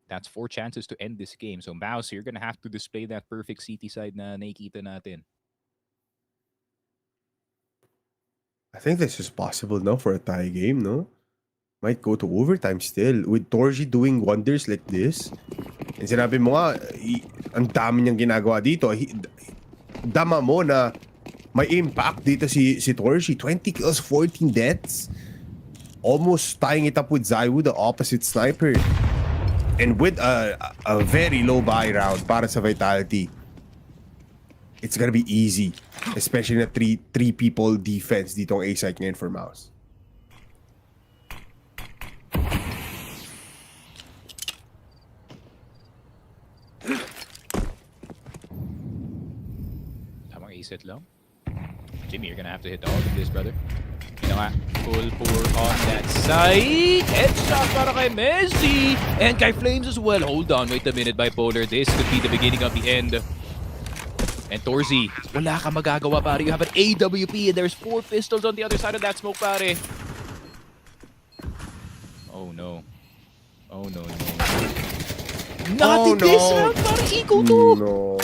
that's 4 chances to end this game. So MOUZ, you're gonna have to display that perfect CT side na nakikita natin. I think this is possible now for a tie game, no? Might go to overtime still. With Torji doing wonders like this. And sinabi mo nga, ang dami niyang ginagawa dito. Dama mo na may impact dito si Torji. 20 kills, 14 deaths. Almost tying it up with Zaiwu, the opposite sniper. And with a very low buy round para sa Vitality. It's gonna be easy. Especially na three people defense ditong A-site ngayon for MOUZ. Tamang A-set lang. Jimmy, you're gonna have to hit all of this, brother. You know nga, full pour on that side. Headshot para kay Messi. And kay Flames as well. Hold on, wait a minute, Bipolar. This could be the beginning of the end. And Torzi, wala ka magagawa, pare. You have an AWP and there's 4 pistols on the other side of that smoke, pare. Oh no. Oh no, no. Not in this round, pare. Eco to. No.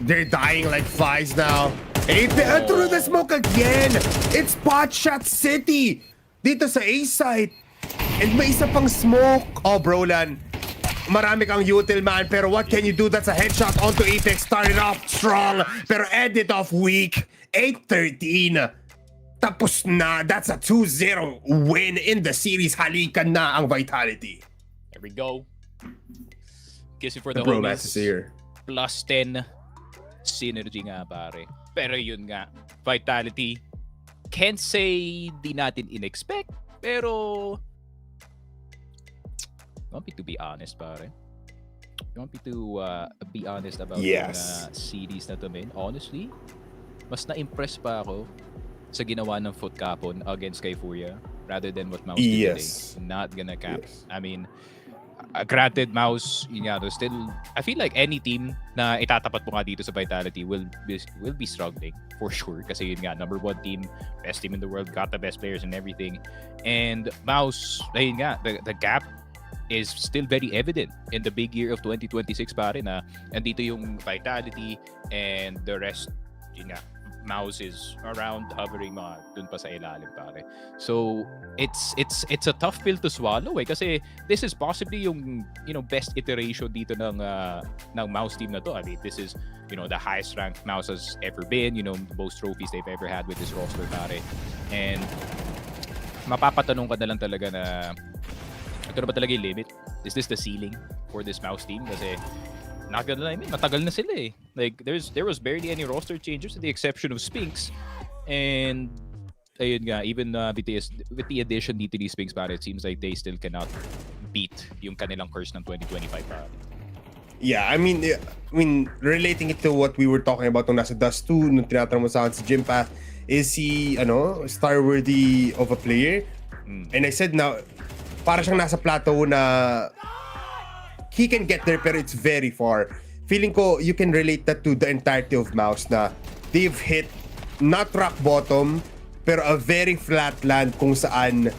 They're dying like flies now. Through the smoke again. It's Potshot City. Dito sa A-site. And may isa pang smoke. Oh, Brolan. Marami kang util, man, pero what can you do? That's a headshot onto Apex. Started off strong, pero ended off weak. 8-13. Tapos na. That's a 2-0 win in the series. Halikan na ang Vitality. There we go. Kissing for the bromance homies. is here. Plus 10. Synergy nga, pare. Pero yun nga, Vitality. Can't say di natin in-expect, pero you want me to be honest, pare? You want me to be honest about Yes. yung series na to, man? Honestly, mas na-impress pa ako sa ginawa ng Foot Capon against kay FURIA rather than what MOUZ did Yes. today. Not gonna cap. Yes. I mean, granted, MOUZ, yun nga, still, I feel like any team na itatapat mo nga dito sa Vitality will be struggling for sure. Kasi yun nga, number 1 team, best team in the world, got the best players and everything. And MOUZ, ayun nga, the gap is still very evident in the big year of 2026, pare, na andito yung Vitality and the rest, yun nga, MOUZ is around hovering mga dun pa sa ilalim, pare. So it's a tough pill to swallow, kasi this is possibly yung, you know, best iteration dito ng MOUZ team na to. I mean, this is, you know, the highest ranked MOUZ has ever been, you know, most trophies they've ever had with this roster, pare. And mapapatanong ka na lang talaga na ito na ba talaga yung limit? Is this the ceiling for this MOUZ team? Kasi not gonna lie, matagal na sila eh. Like, there was barely any roster changes with the exception of Spinks. And ayun nga, even with the addition dito ni Spinks, pare, it seems like they still cannot beat yung kanilang curse ng 2025, pare. Yeah, I mean, relating it to what we were talking about nung nasa Dust 2, nung tinatanong mo sa akin si Jimpath, is he, star-worthy of a player? And I said now, para siyang nasa plateau na he can get there pero it's very far. Feeling ko you can relate that to the entirety of MOUZ na they've hit not rock bottom pero a very flat land kung saan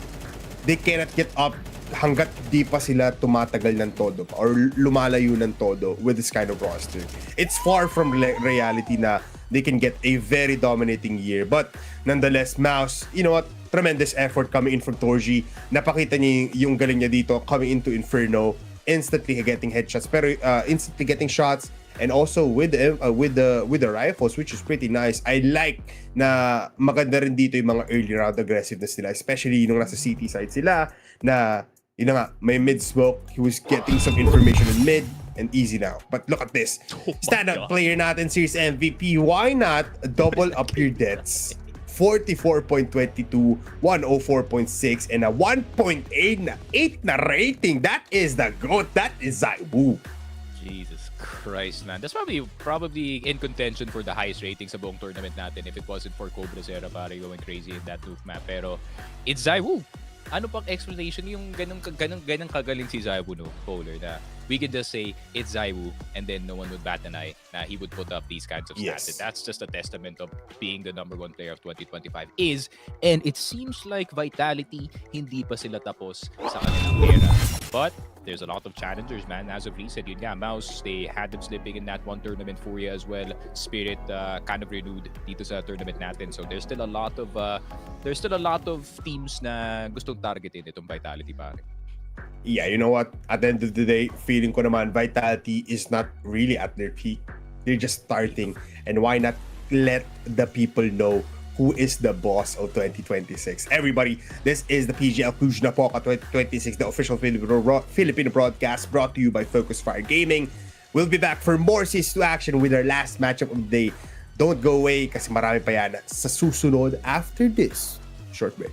they cannot get up hanggat di pa sila tumatagal ng todo or lumalayo ng todo with this kind of roster. It's far from reality na they can get a very dominating year. But nonetheless, MOUZ, you know what? Tremendous effort coming in from Torji. Napakita niya yung galing niya dito coming into Inferno, instantly getting headshots, pero instantly getting shots, and also with the rifles, which is pretty nice. I like na maganda rin dito yung mga early round aggressiveness nila, especially nung nasa CT side sila na yun na nga, may mid smoke. He was getting some information in mid and easy now. But look at this. Stand-up player natin, Series MVP. Why not double up your deaths? 44.22, 104.6, and a 1.8 na rating. That is the GOAT. That is ZywOo. Jesus Christ, man. That's probably in contention for the highest rating sa buong tournament natin if it wasn't for Cobra Zera para going crazy in that loop map. Pero it's ZywOo. Ano pang explanation yung ganang kagaling si ZywOo, no? Polar, na we could just say it's ZywOo and then no one would bat an eye na he would put up these kinds of stats. Yes. That's just a testament of being the #1 player of 2025 and it seems like Vitality hindi pa sila tapos sa kanilang era. But there's a lot of challengers, man. As of recent, yun nga, MOUZ, they had them slipping in that one tournament. FURIA as well. Spirit kind of renewed dito sa tournament natin. So there's still a lot of teams na gustong targetin itong Vitality, pare. Yeah, you know what? At the end of the day, feeling ko naman, Vitality is not really at their peak. They're just starting. And why not let the people know who is the boss of 2026? Everybody, this is the PGL Cluj Napoca 2026, the official Filipino broadcast brought to you by FocusFire Gaming. We'll be back for more Season 2 action with our last matchup of the day. Don't go away kasi marami pa yan sa susunod after this short break.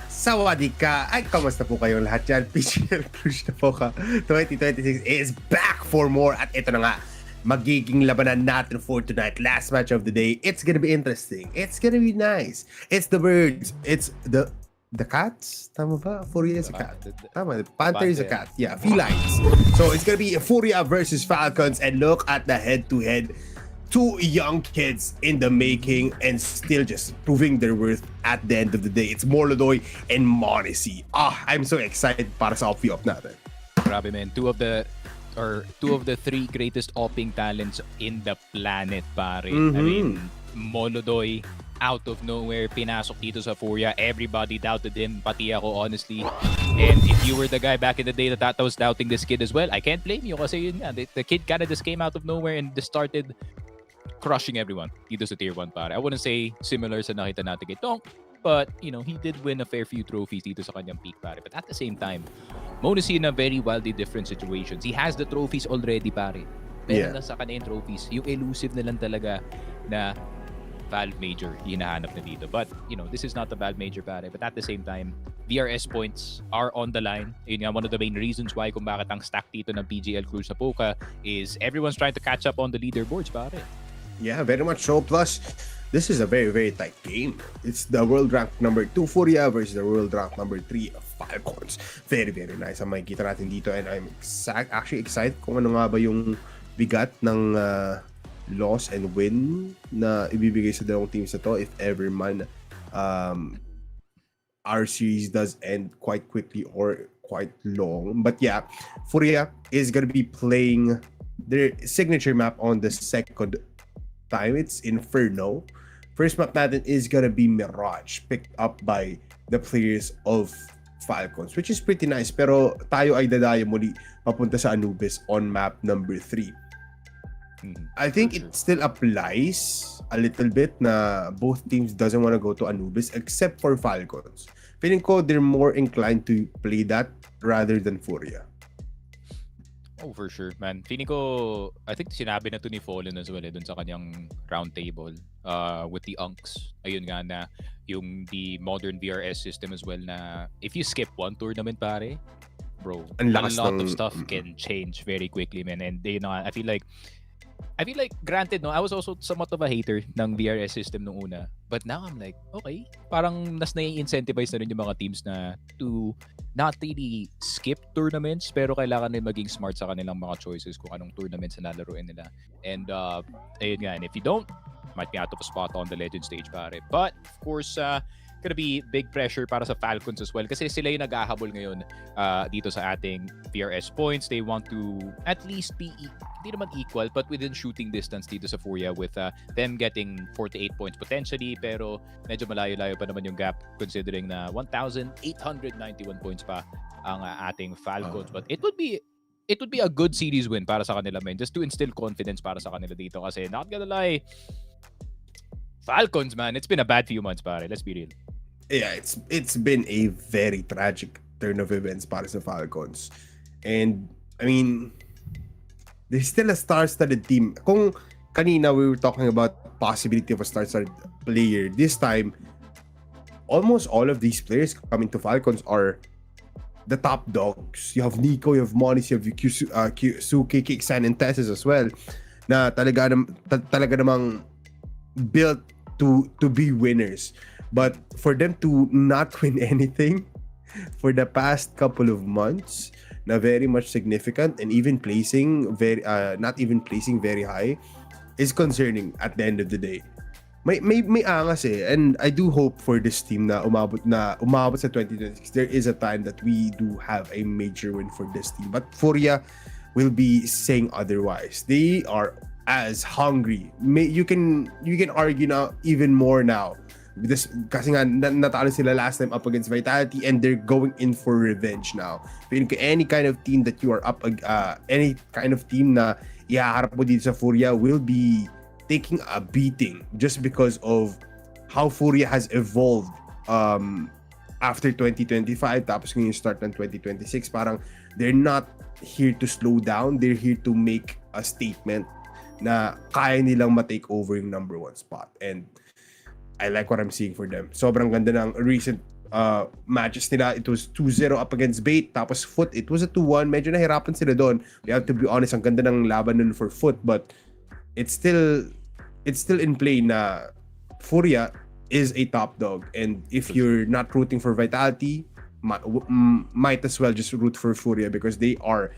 Sawadee ka! Ay, kamusta po kayong lahat dyan? PGL Cluj Napoca 2026 is back for more. At ito na nga, magiging labanan natin for tonight. Last match of the day. It's gonna be interesting. It's gonna be nice. It's the birds. It's the cats? Tama ba? FURIA is a cat. Tama. Panther is a cat. Yeah, felines. So it's gonna be FURIA versus Falcons. And look at the head-to-head. Two young kids in the making and still just proving their worth at the end of the day. It's MongolZ and MOUZ. I'm so excited para sa off-up natin. Grabe, man. Two of the three greatest opping talents in the planet, pare. I mean, MongolZ out of nowhere, pinasok dito sa FURIA. Everybody doubted him, pati ako, honestly. And if you were the guy back in the day that was doubting this kid as well, I can't blame you kasi yun nga, the kid kind of just came out of nowhere and just started crushing everyone dito sa Tier 1, pare. I wouldn't say similar sa nakita natin kay Tonk, but, you know, he did win a fair few trophies dito sa kanyang peak, pare. But at the same time, MOUZ in a very wildly different situations. He has the trophies already, pare. Meron na sa kanya yung trophies. Yung elusive na lang talaga na Valve Major hinahanap na dito. But, you know, this is not a Valve Major, pare. But at the same time, VRS points are on the line. Yun nga, one of the main reasons why kung bakit ang stack dito ng PGL Cluj Napoca is everyone's trying to catch up on the leaderboards, pare. Yeah, very much so. Plus, this is a very, very tight game. It's the world rank number 2 FURIA versus the world rank number 3 Falcons. Very, very nice ang makikita natin dito. And I'm actually excited kung ano nga ba yung bigat ng loss and win na ibibigay sa dalawang teams na to if ever man our series does end quite quickly or quite long. But yeah, FURIA is gonna be playing their signature map on the second time. It's Inferno. First map natin is gonna be Mirage, picked up by the players of Falcons, which is pretty nice. Pero tayo ay dadayo muli papunta sa Anubis on map number 3. I think it still applies a little bit na both teams doesn't want to go to Anubis except for Falcons. Feeling ko they're more inclined to play that rather than FURIA. Oh, for sure, man. Feeling ko, I think sinabi na to ni Fallen as well dun sa kanyang roundtable with the Unks. Ayun nga na yung the modern VRS system as well na if you skip one tournament, pare, bro, a lot of stuff can change very quickly, man. And you know, I feel like granted, no, I was also somewhat of a hater ng VRS system nung una. But now I'm like, okay, parang nas nai-incentivize na rin yung mga teams na to not really skip tournaments, pero kailangan din maging smart sa kanilang mga choices kung anong tournaments na lalaruin nila. And ayun nga, and if you don't, might be out of a spot on the legend stage, pare. But of course, gonna be big pressure para sa Falcons as well kasi sila yung naghahabol ngayon dito sa ating VRS points. They want to at least be hindi naman equal but within shooting distance dito sa FURIA with them getting 48 points potentially, pero medyo malayo-layo pa naman yung gap considering na 1,891 points pa ang ating Falcons. But it would be a good series win para sa kanila, man, just to instill confidence para sa kanila dito kasi not gonna lie, Falcons, man, it's been a bad few months, pare. Let's be real. Yeah, it's been a very tragic turn of events para sa Falcons. And, I mean, there's still a star-studded team. Kung kanina we were talking about possibility of a star-studded player, this time, almost all of these players coming to Falcons are the top dogs. You have Nico, you have MOUZ, you have Kyusuke, Kiksan, and Tessus as well, na talaga namang built to be winners. But for them to not win anything for the past couple of months, na very much significant, and even placing not even placing very high, is concerning at the end of the day. May angas eh, and I do hope for this team na umabot sa 2026. There is a time that we do have a major win for this team, but FURIA will be saying otherwise. They are as hungry. You can argue now even more now. Kasi nga natalo sila last time up against Vitality and they're going in for revenge now. Feeling ko any kind of team that you are any kind of team na ihaharap mo dito sa FURIA will be taking a beating just because of how FURIA has evolved after 2025 tapos kung yung start ng 2026, parang they're not here to slow down, they're here to make a statement na kaya nilang ma-take over yung number 1 spot. And I like what I'm seeing for them. Sobrang ganda ng recent matches nila. It was 2-0 up against Bait. Tapos Foot, it was a 2-1. Medyo nahirapan sila doon. We have to be honest, ang ganda ng laban nun for Foot. But it's still in play na FURIA is a top dog. And if you're not rooting for Vitality, might as well just root for FURIA because they are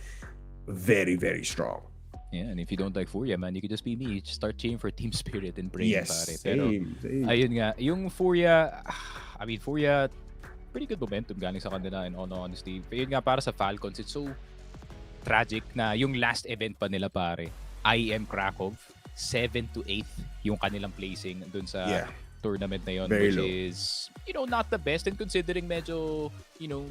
very, very strong. Yeah, and if you don't like FURIA, man, you could just be me. Just start cheering for Team Spirit and Brain, Yes, pare. Pero, same. ayun nga, yung FURIA, I mean, FURIA, pretty good momentum galing sa kanila in all honesty. Pero yun nga, para sa Falcons, it's so tragic na yung last event pa nila, pare, IEM Krakow, 7th to 8th yung kanilang placing dun sa tournament na yun, Very which low. is, you know, not the best. And considering medyo, you know,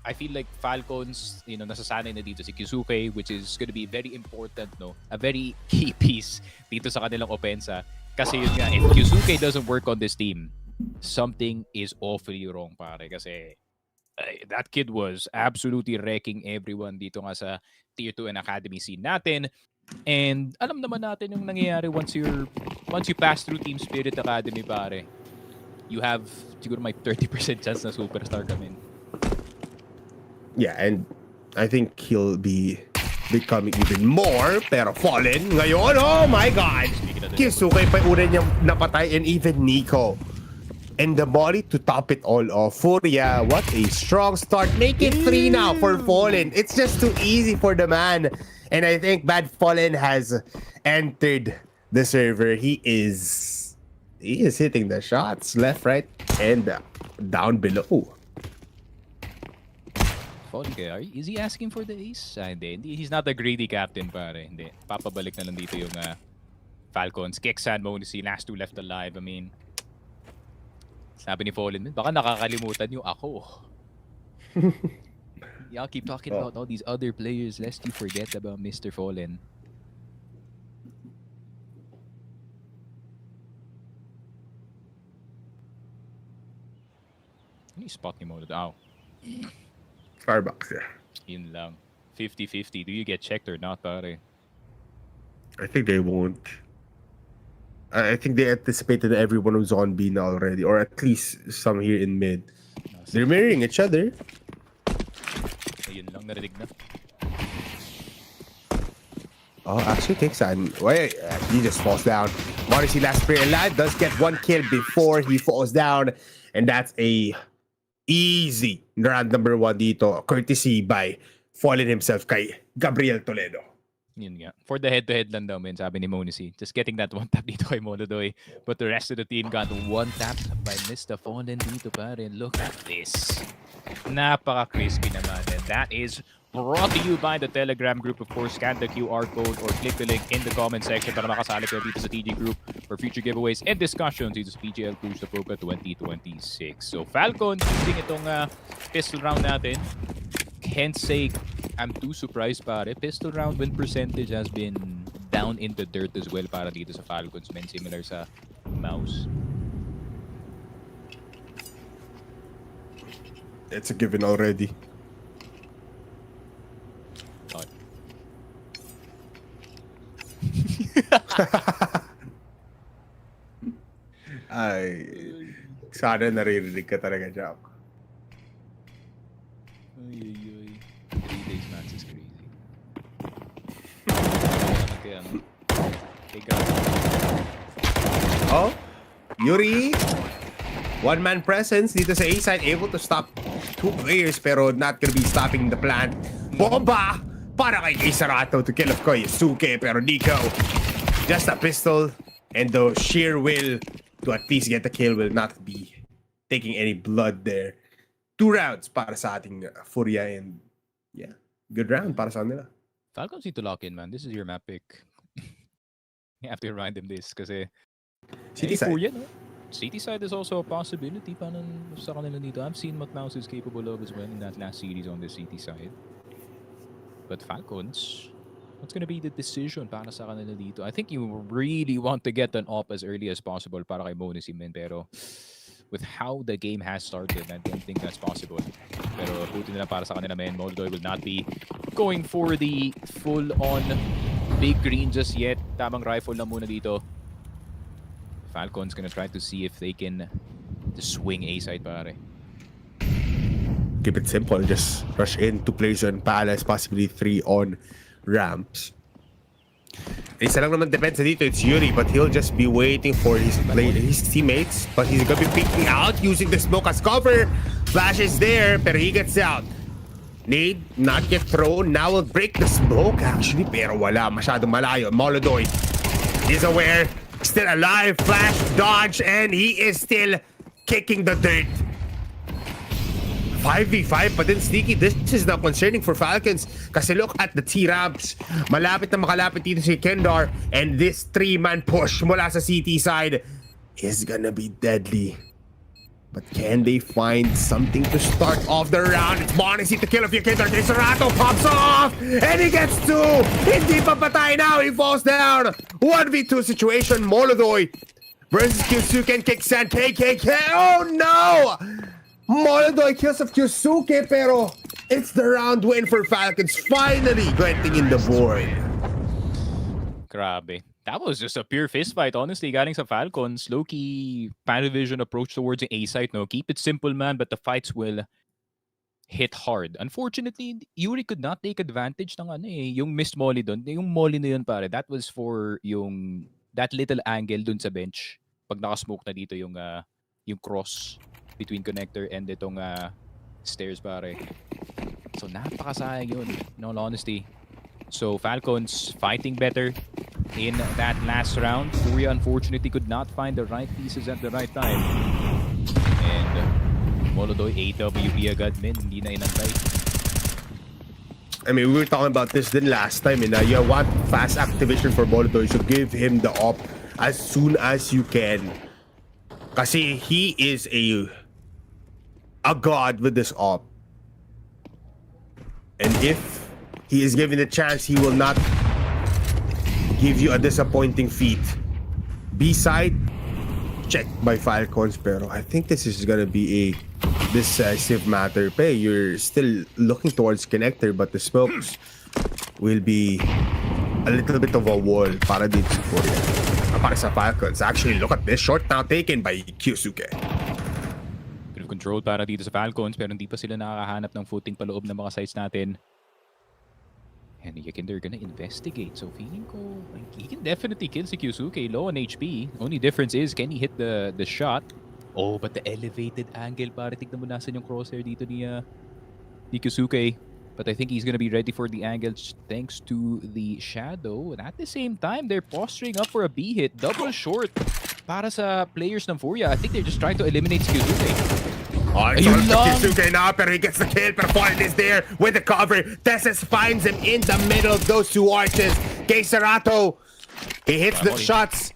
I feel like Falcons, you know, nasasanay na dito si Kisuke, which is gonna be very important, no? A very key piece dito sa kanilang opensa. Kasi yun nga, if Kisuke doesn't work on this team, something is awfully wrong, pare. Kasi that kid was absolutely wrecking everyone dito nga sa Tier 2 and Academy scene natin. And alam naman natin yung nangyayari once you pass through Team Spirit Academy, pare. You have siguro may 30% chance na superstar ka, man. Yeah, and I think he'll be becoming even more. Pero Fallen ngayon, oh my God! Kisuke pa yung una niyang napatay, and even Nico. And the body to top it all off. FURIA, what a strong start. Make it 3 now for Fallen. It's just too easy for the man. And I think Bad Fallen has entered the server. He is hitting the shots left, right, and down below. Fallen kaya, is he asking for the ace? Hindi. He's not a greedy captain, pare. Hindi. Papabalik na lang dito yung Falcons. Kexan, MongolZ, last 2 left alive. I mean, sabi ni Fallen, baka nakakalimutan yung ako. Y'all keep talking about all these other players lest you forget about Mr. Fallen. Ano yung spot ni Mono? Ow. Starbucks, yeah. Yun lang. 50-50. Do you get checked or not, pare? I think they won't. I think they anticipated that everyone was on B now already, or at least some here in mid. They're mirroring each other. Ayun lang, narinig na. Oh, actually takes an wait, he just falls down. MongolZ last player alive does get 1 kill before he falls down, and that's a easy round number 1 dito, courtesy by Fallen himself kay Gabriel Toledo. Yun nga. For the head-to-head lang daw, men, sabi ni MongolZ. Just getting that 1 tap dito kay Molodoy. But the rest of the team got 1 tap by Mr. Fallen dito, pare. Look at this. Napaka-crispy naman. And that is brought to you by the Telegram group. Of course, scan the QR code or click the link in the comment section para makasali kayo dito sa TG group for future giveaways and discussions dito sa PGL Cluj Napoca 2026. So, Falcons using itong pistol round natin. Can't say I'm too surprised, pare. Pistol round win percentage has been down in the dirt as well para dito sa Falcons, men. Similar sa MOUZ. It's a given already. Thought. Ay, sana naririnig ka talaga, Jack. Ay, ay, ay. 3 days max is crazy. Kaya, no? Hey, guys. Oh, Yuri, 1-man presence dito sa A-side, able to stop 2 players pero not gonna be stopping the plant. Bomba para kay Isarato to kill of Koyasuke, pero Nico, just a pistol and the sheer will to at least get the kill will not be taking any blood there. 2 rounds para sa ating FURIA, and yeah, good round para sa nila. Falcons need to lock in, man. This is your map pick. You have to remind them this kasi City side. FURIA, no? City side is also a possibility pa sa kanila dito. I've seen what MOUZ is capable of as well in that last series on the City side. But Falcons, what's gonna be the decision para sa kanila dito? I think you really want to get an op as early as possible para kay MongolZ, men. Pero with how the game has started, I don't think that's possible. Pero buti nila para sa kanila, men. MongolZ will not be going for the full-on big green just yet. Tamang rifle lang muna dito. Falcons gonna try to see if they can swing A side, pare. Keep it simple. Just rush in 2 players on Palace, possibly 3 on ramps. Isa lang naman depensa dito, it's Yuri, but he'll just be waiting for his teammates, but he's gonna be peeking out using the smoke as cover. Flash is there, pero he gets out. Nade, not yet thrown, now will break the smoke actually, pero wala, masyadong malayo. MongolZ is aware, still alive, flash, dodge, and he is still kicking the dirt. 5v5 pa din, Sneaky. This is now concerning for Falcons kasi look at the T-ramps. Malapit na makalapit dito si Kendar, and this 3-man push mula sa CT side is gonna be deadly. But can they find something to start off the round? It's MongolZ to kill a few Kendar. Serato pops off and he gets 2. Hindi pa patay now. He falls down. 1v2 situation. MongolZ versus Kyusuke and Kiksan. KKK. Oh no! MongolZ kills of Kyusuke, pero it's the round win for Falcons, finally getting in the board. Grabe. That was just a pure fist fight, honestly, galing sa Falcons. Low-key, Panavision approach towards the A site, no? Keep it simple, man, but the fights will hit hard. Unfortunately, Yuri could not take advantage ng yung missed molly dun. Yung molly na yun, pare, that was for that little angle dun sa bench. Pag nakasmoke na dito yung cross between connector and itong stairs, pare. So napakasayang yun, in all honesty. So Falcons fighting better in that last round. FURIA unfortunately could not find the right pieces at the right time. And MongolZ AWP agad, men, hindi na inantay. I mean, we were talking about this then last time, and you want fast activation for MongolZ, so give him the op as soon as you can. Kasi he is a god with this op. And if he is given the chance, he will not give you a disappointing feat. B-side, checked by Falcons, pero I think this is gonna be a decisive matter. You're still looking towards connector, but the smokes will be a little bit of a wall para dito sa FURIA. Para sa Falcons. Actually, look at this short now taken by Kyusuke. Bit of control para dito sa Falcons, pero hindi pa sila nakakahanap ng footing paloob ng mga sites natin. And they're gonna investigate. So feeling ko, like, he can definitely kill si Kyusuke, low on HP. Only difference is, can he hit the shot? Oh, but the elevated angle, pare, tignan mo nasan yung crosshair dito ni Kyusuke. But I think he's gonna be ready for the angles thanks to the shadow. And at the same time, they're posturing up for a B hit. Double short para sa players ng FURIA. I think they're just trying to eliminate Kyusuke. Oh, it's all Kyusuke now, pero he gets the kill. Pero Fallen is there with the cover. Tessus finds him in the middle of those 2 arches. Kay Serato, he hits the shots.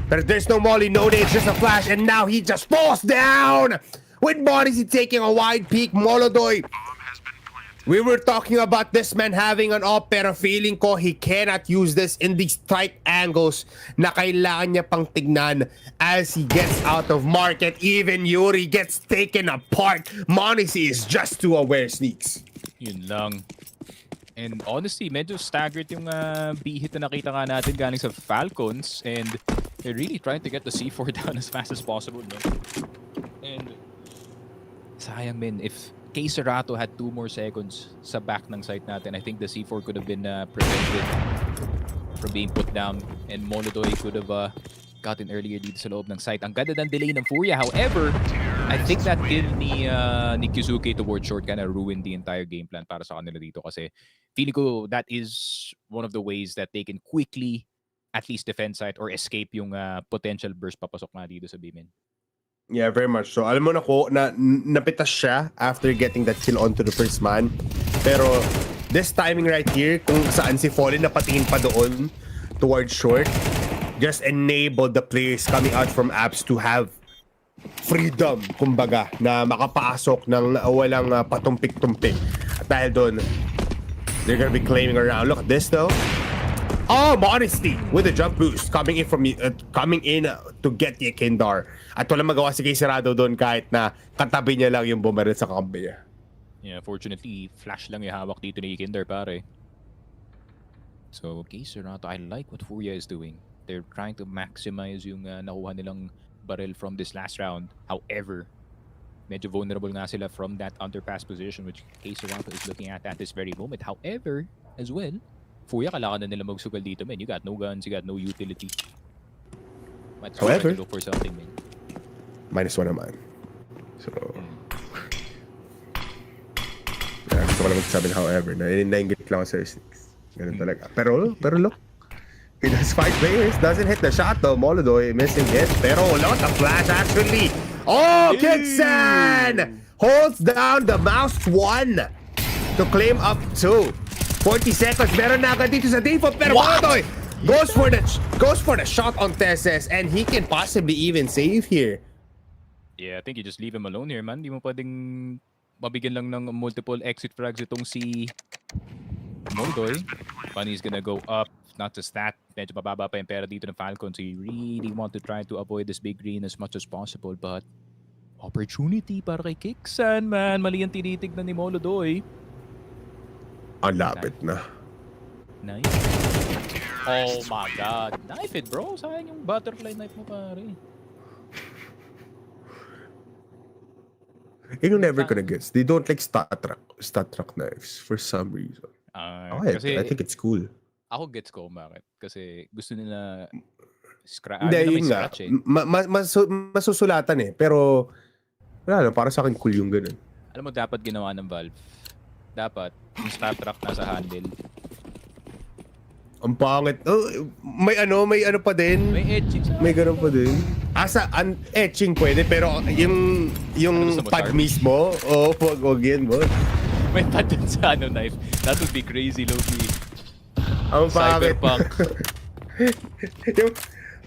But there's no molly, no nade, just a flash. And now he just falls down. With MongolZ taking a wide peek. MongolZ. We were talking about this man having an op, pero feeling ko he cannot use this in these tight angles na kailangan niya pang tignan as he gets out of market. Even Yuri gets taken apart. MongolZ is just too aware, Sneaks. Yun lang. And honestly, medyo staggered yung B hit na nakita nga natin galing sa Falcons. And they're really trying to get the C4 down as fast as possible, no? And sayang, men, if Kay Serato had 2 more seconds sa back ng site natin, I think the C4 could have been prevented from being put down, and MongolZ could have gotten earlier dito sa loob ng site. Ang ganda ng delay ng FURIA. However, I think that kill ni Kyusuke towards short kind of ruined the entire game plan para sa kanila dito, kasi feeling ko that is one of the ways that they can quickly at least defend site or escape yung potential burst papasok na dito sa B-min. Yeah, very much so. Alam mo na ko, napitas siya after getting that kill onto the first man. Pero this timing right here, kung saan si Fallen napatingin pa doon towards short, just enabled the players coming out from apps to have freedom, kumbaga, na makapasok ng walang patumpik-tumpik. At dahil doon, they're gonna be claiming around. Look at this though. Oh, MongolZ with a jump boost coming in to get the Kendar. At walang magawa si Kay Serato doon kahit na katabi niya lang yung bumaril sa kambi niya. Yeah, fortunately, flash lang yung hawak dito ni Kendar, pare. So, Kay Serato, I like what FURIA is doing. they're trying to maximize yung nakuha nilang barrel from this last round. However, medyo vulnerable nga sila from that underpass position, which Case Toronto is looking at this very moment. However, as well, FURIA, kailangan na nila magsugal dito, man. You got no guns, you got no utility. Might try However, to look for something, man. -1 naman. So, gusto ko lang magsabi na however, nainggit lang ako sa sticks. Ganun talaga. Pero look, it has 5 players, doesn't hit the shot though. MongolZ missing it. Pero look, the flash actually. Oh, Kixan holds down the mouse 1 to claim up 2. 40 seconds, meron na agad dito sa default, pero MongolZ goes for the shot on Tesses, and he can possibly even save here. Yeah, I think you just leave him alone here, man. Di mo pwedeng mabigyan lang ng multiple exit frags itong si MongolZ. Bunny's gonna go up. Not just that, medyo mababa pa yung pera dito ng Falcons. So you really want to try to avoid this big green as much as possible. But opportunity para kay Kixan, man. Mali ang tinitignan ni MongolZ. Ang lapit na. Nice. Oh my god. Knife it, bro. Sayang yung butterfly knife mo, pare. You're never gonna guess. They don't like stat track knives for some reason. Kasi I think it's cool. ako gets ko bakit. Kasi gusto nila Hindi, yun nga. scratch eh. Masusulatan eh. Pero, wala lang. Para sa akin cool yung ganun. Alam mo, dapat ginawa ng Valve. Dapat, yung stat track nasa handle. Ang pangit. Oh, may ano pa din. May edging sa May ganun pa din. Etching pwede, pero yung Ano, sa pad motor? mismo, wag yan, boss. May pad dun sa knife. That would be crazy, Loki. Ang pangit. Cyberpunk. yung,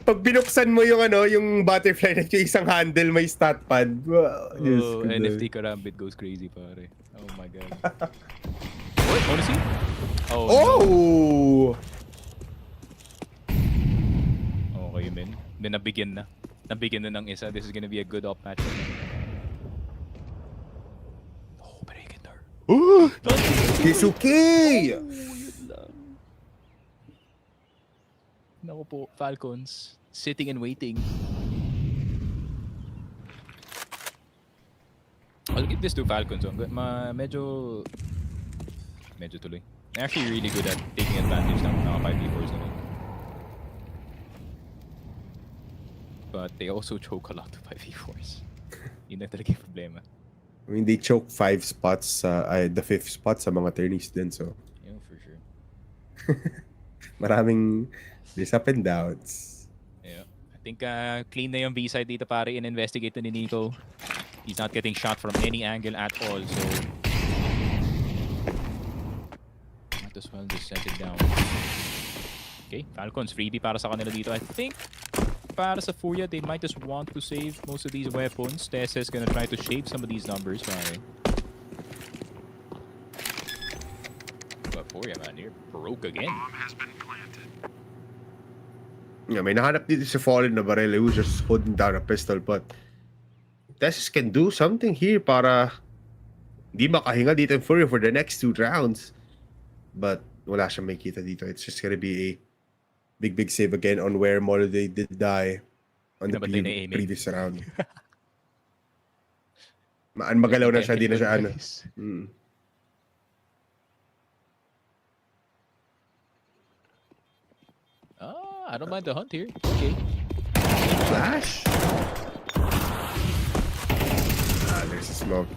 pag binuksan mo yung butterfly na yung isang handle, may stat pad. Wow, Diyos ko, NFT Karambit goes crazy, pare. Oh my god. Wait, wanna see? Oh! Oh! No. Okay, man. Then nabigyan na. Nabigyan na ng isa. This is gonna be a good op match. Oh, break it there. Kisuki! Naku po, Falcons. Sitting and waiting. I'll give this to Falcons. Medyo tuloy. They're actually really good at taking advantage ng mga 5v4s na rin. But they also choke a lot of 5v4s. Yun na talaga yung problema. I mean, they choke 5 spots, the 5th spot sa mga turnies din, so Yeah, for sure. maraming there's up and downs. Yeah. I think clean na yung B-side dito pare. In-investigate na ni Nico. He's not getting shot from any angle at all, so might as well just set it down. Okay, Falcons freebie para sa kanila dito. I think para sa FURIA, they might just want to save most of these weapons. Tessa's gonna try to shape some of these numbers, pare. But FURIA, man, you're broke again. Yeah, may nahanap dito si Fallen na baril who's just holding down a pistol, but Tessus can do something here para di makahinga dito in FURIA for the next 2 rounds. But wala siyang makita dito. It's just gonna be a big save again on where MongolZ did die on the Nabatay na aiming. previous round. Magalaw na siya, di na siya ano. I don't mind the hunt here. Okay. Flash. There's a smoke.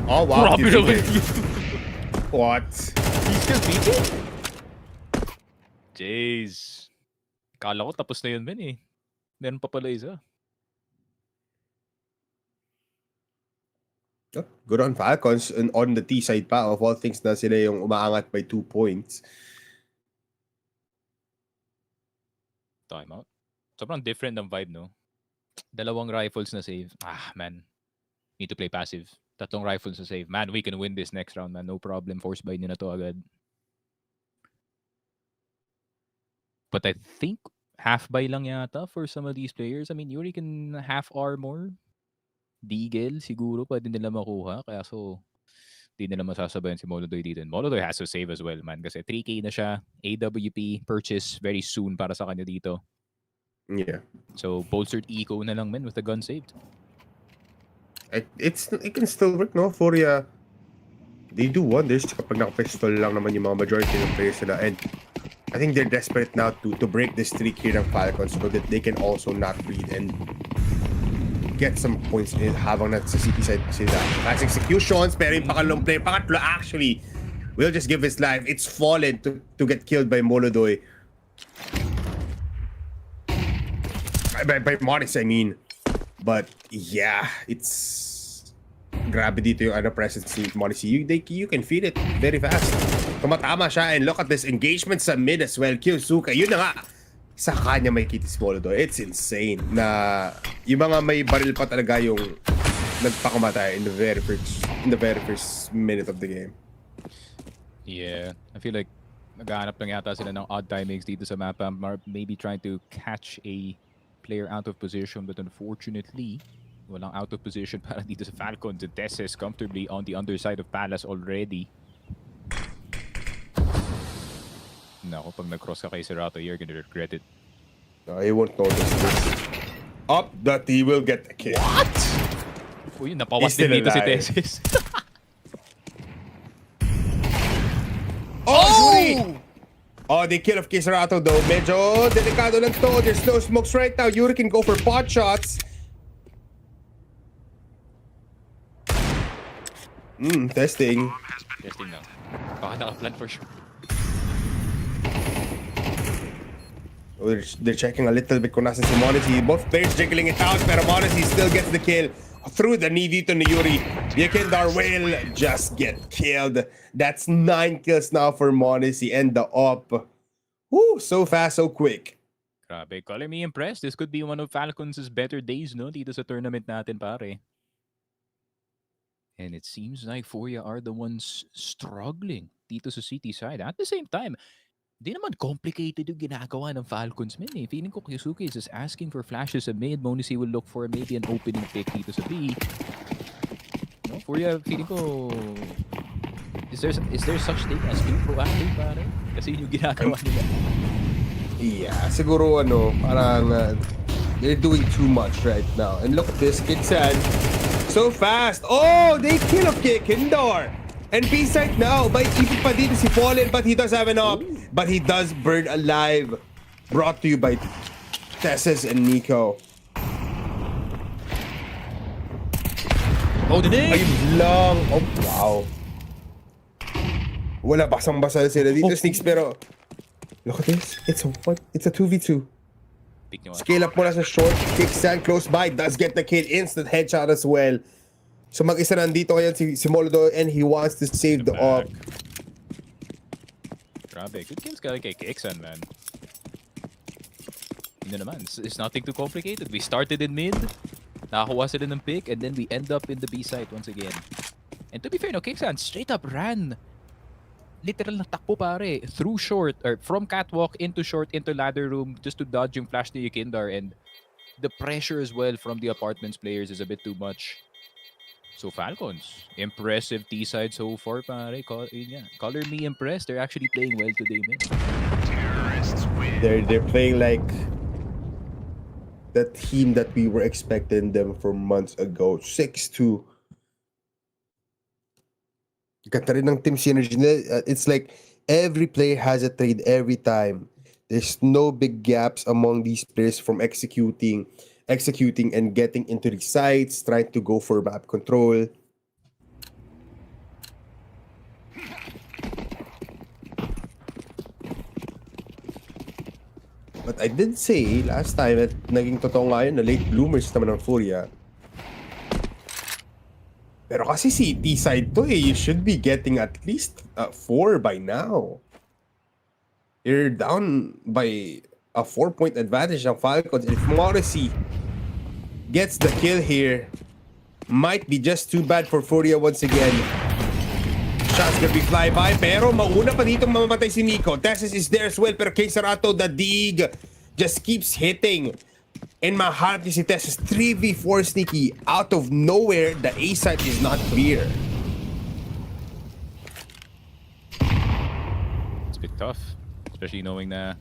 Oh wow. Grabe naman What? He's still beating? Jeez. Kala ko tapos na yun, man eh. Meron pa pala isa. Oh, good on Falcons and on the T side pa. Of all things na sila yung umaangat by 2 points. Timeout. Sobrang different ng vibe, no? Dalawang rifles na save. Man. Need to play passive. 3 rifles na save. Man, we can win this next round, man. No problem. Force buy nyo na to agad. But I think half buy lang yata for some of these players. I mean, Yuri can half armor. Deagle, siguro pwede nila makuha. Kaya so, Di nila masasabayan si MongolZ dito. And MongolZ has to save as well, man. Kasi 3K na siya. AWP purchase very soon para sa kanya dito. Yeah. So, bolstered eco na lang, man, with the gun saved. It can still work, no? FURIA, they do wonders kapag naka-pistol lang naman yung mga majority ng players nila. And I think they're desperate now to break the streak here ng Falcons so that they can also not breathe and get some points in habang nasa city side sila. Fast executions, pero yung pangatlo actually will just give his life. It's fallen to get killed by MongolZ. By Morris, I mean. But yeah, it's grabe dito yung presence ni Morris. You can feel it very fast. Tumatama siya, and look at this engagement sa mid as well. Kyosuka, yun na nga. Sa kanya may kita si MongolZ. It's insane na yung mga may baril pa talaga yung nagpakamatay in the very first minute of the game. Yeah, I feel like naghahanap lang yata sila ng odd timings dito sa mapa. Maybe trying to catch a player out of position, but unfortunately, walang out of position para dito sa Falcons. And Tess is comfortably on the underside of Palace already. Nako, pag nag-cross ka kay Serato, you're gonna regret it. No, he won't notice this. Up that he will get the kill. What? Uy, napawas He's din dito si still alive. Tessis. Oh! Oh, the kill of Kisarato though. Medyo delikado lang to. There's no smokes right now. Yuri can go for pot shots. Testing. Testing na. Baka naka-plan for sure. Oh, they're checking a little bit kung nasan si MongolZ. Both players jiggling it out, pero MongolZ still gets the kill through the knee dito ni Yuri. Yakindar will just get killed. That's 9 kills now for MongolZ and the op. Woo, so fast, so quick. Grabe, calling me impressed. This could be one of Falcons' better days, no? Dito sa tournament natin, pare. And it seems like FURIA are the ones struggling dito sa city side. At the same time, di naman complicated yung ginagawa ng Falcons, man, eh. Feeling ko Kyosuke is just asking for flashes sa mid. MongolZ will look for maybe an opening pick dito sa B. No, FURIA, feeling ko, is there such thing as being proactive, pare? Kasi yun yung ginagawa nila. Yeah, siguro parang they're doing too much right now. And look at this, Kitsan. So fast. Oh, they kill off Yakindar. And B-side now, by ipit pa dito si Fallen, but he does have an op. But he does burn alive. Brought to you by Tesses and Nico. Oh, dinig! Ayun lang. Oh, wow. Wala, basang-basa sila dito, Sneaks, pero look at this. It's a 2v2. Pick nyo, Scale up muna sa short. Kickstand close by. Does get the kill. Instant headshot as well. So mag-isa nandito ngayon si MongolZ, and he wants to save the op. Grabe, good kills kay Kixan, man. Yun na naman, it's nothing too complicated. We started in mid, nakakuha sila ng pick, and then we end up in the B site once again. And to be fair, no, Kixan straight up ran. Literal na takbo, pare. Through short, or from catwalk into short, into ladder room, just to dodge yung flash ni Yakindar. And the pressure as well from the apartments players is a bit too much. So Falcons, impressive T-side so far, pare. Color me impressed. They're actually playing well today, man. They're playing like the team that we were expecting them from months ago. 6-2. Ganda rin ng team synergy nila. It's like every player has a trade every time. There's no big gaps among these players from executing and getting into the sites, trying to go for map control. But I did say last time that naging totoo nga yun na late bloomers naman ng FURIA. Pero kasi si T-side to you should be getting at least 4 by now. You're down by a 4-point advantage ng Falcons. If MongolZ gets the kill here, might be just too bad for FURIA once again. Shots gonna be fly-by, pero mauna pa dito mamamatay si Nico. Texas is there as well, pero kay Sarato, the dig just keeps hitting. And maharap niya si Texas 3v4 sneaky. Out of nowhere, the A site is not clear. a bit tough. Especially knowing na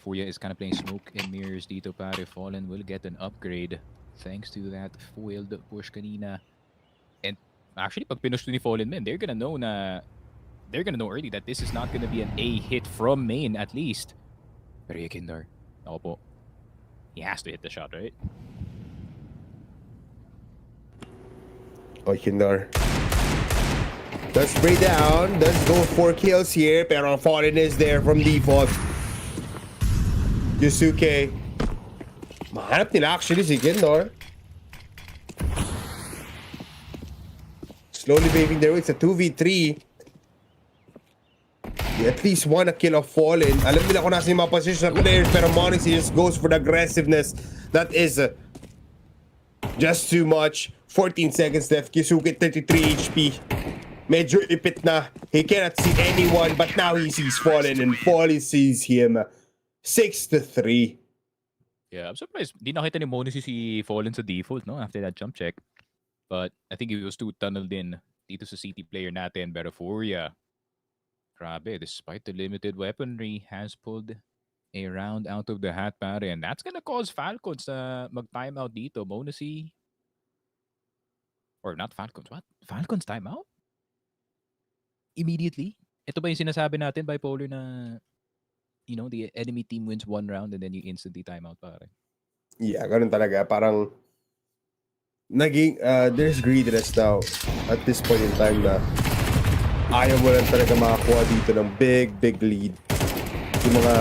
FURIA is kind of playing smoke and mirrors dito pare. Fallen will get an upgrade thanks to that foiled push kanina. And actually, pag pinush to ni Fallen men, they're gonna know early that this is not gonna be an A hit from main at least. Pero Yakindar, ako po, he has to hit the shot, right? Yakindar does spray down, does go 4 kills here, pero Fallen is there from default. Yusuke, mahanap nila actually si Yakindar. Slowly paving their way. It's a 2v3. They at least want a kill of Fallen. Alam nila kung nasa yung mga position ng players, pero MongolZ just goes for the aggressiveness. That is just too much. 14 seconds left. Yusuke 33 HP. Medyo ipit na. He cannot see anyone, but now he sees Fallen, and Fallen sees him. 6-3. Yeah, I'm surprised. Di nakita ni MongolZ si Fallen sa default, no? After that jump check. But I think he was too tunneled in dito sa CT player natin. Pero FURIA, grabe, despite the limited weaponry, has pulled a round out of the hat, pare. And that's gonna cause Falcons na mag-timeout dito. MongolZ, or not Falcons, what? Falcons timeout? Immediately? Ito ba yung sinasabi natin, bipolar, na you know, the enemy team wins one round and then you instantly timeout, pare? Yeah, ganun talaga. Parang naging, there's greediness now at this point in time na ayaw mo lang talaga makakuha dito ng big lead. Yung mga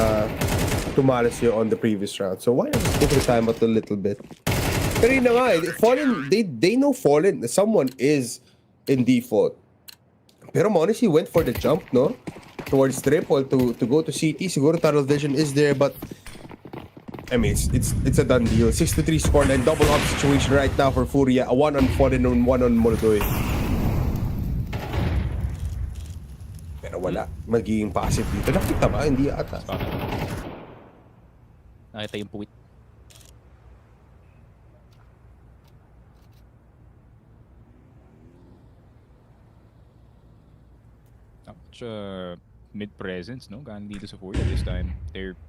tumalas yun on the previous round. So why not just go for the timeout a little bit? Pero yun na nga, Fallen, they know Fallen, someone is in default. Pero MongolZ went for the jump, no? Towards triple to go to CT. Siguro tunnel vision is there, but I mean, it's a done deal. 6-3 scoreline, double up situation right now for FURIA. A 1 on Fallen and 1 on MongolZ. Pero wala. Magiging passive dito. Nakita ba? Hindi ata. Nakita yung puwit. Not much mid-presence, no? Galing dito sa FURIA this time. They're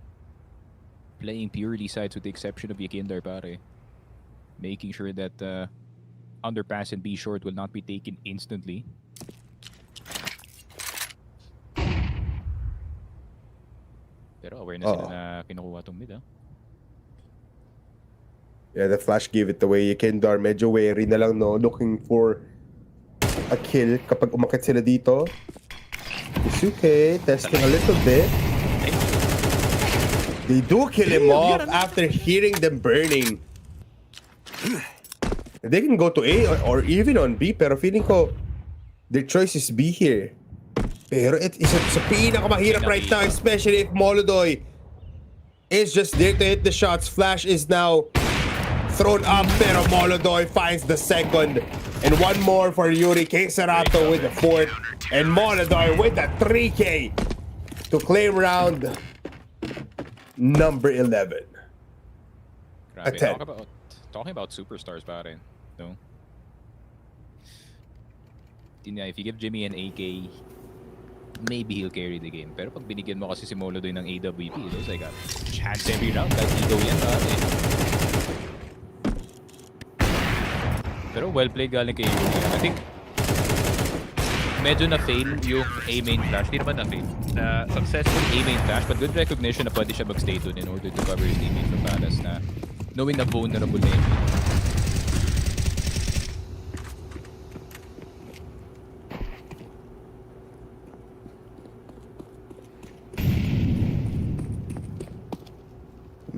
playing purely sides with the exception of Yakindar, pare. Making sure that underpass and B short will not be taken instantly. Pero aware na sila na kinukuha tong mid, ha? Yeah, the flash gave it away. Yakindar medyo wary na lang, no? Looking for a kill kapag umakit sila dito. Yusuke testing a little bit. They do kill him off after hearing them burning. They can go to A or even on B, pero feeling ko their choice is B here. Pero it's a pinakamahirap right now, especially if MongolZ is just there to hit the shots. Flash is now thrown up, pero MongolZ finds the second. And one more for Yuri Queserato with the fourth. And MongolZ with a 3K to claim round number 11. Grabe. 10. Talking about superstars, pare. No? If you give Jimmy an AK, maybe he'll carry the game. Pero pag binigyan mo kasi si MongolZ ng AWP, it's like a chance every round. Like ego yan, pare. Pero well played galing kay Yuri. I think medyo na-fail yung A-main flash. Di naman na-fail. Na successful A-main flash, but good recognition na pwede siya mag-stay doon in order to cover his teammate from Palace na knowing na vulnerable na yun.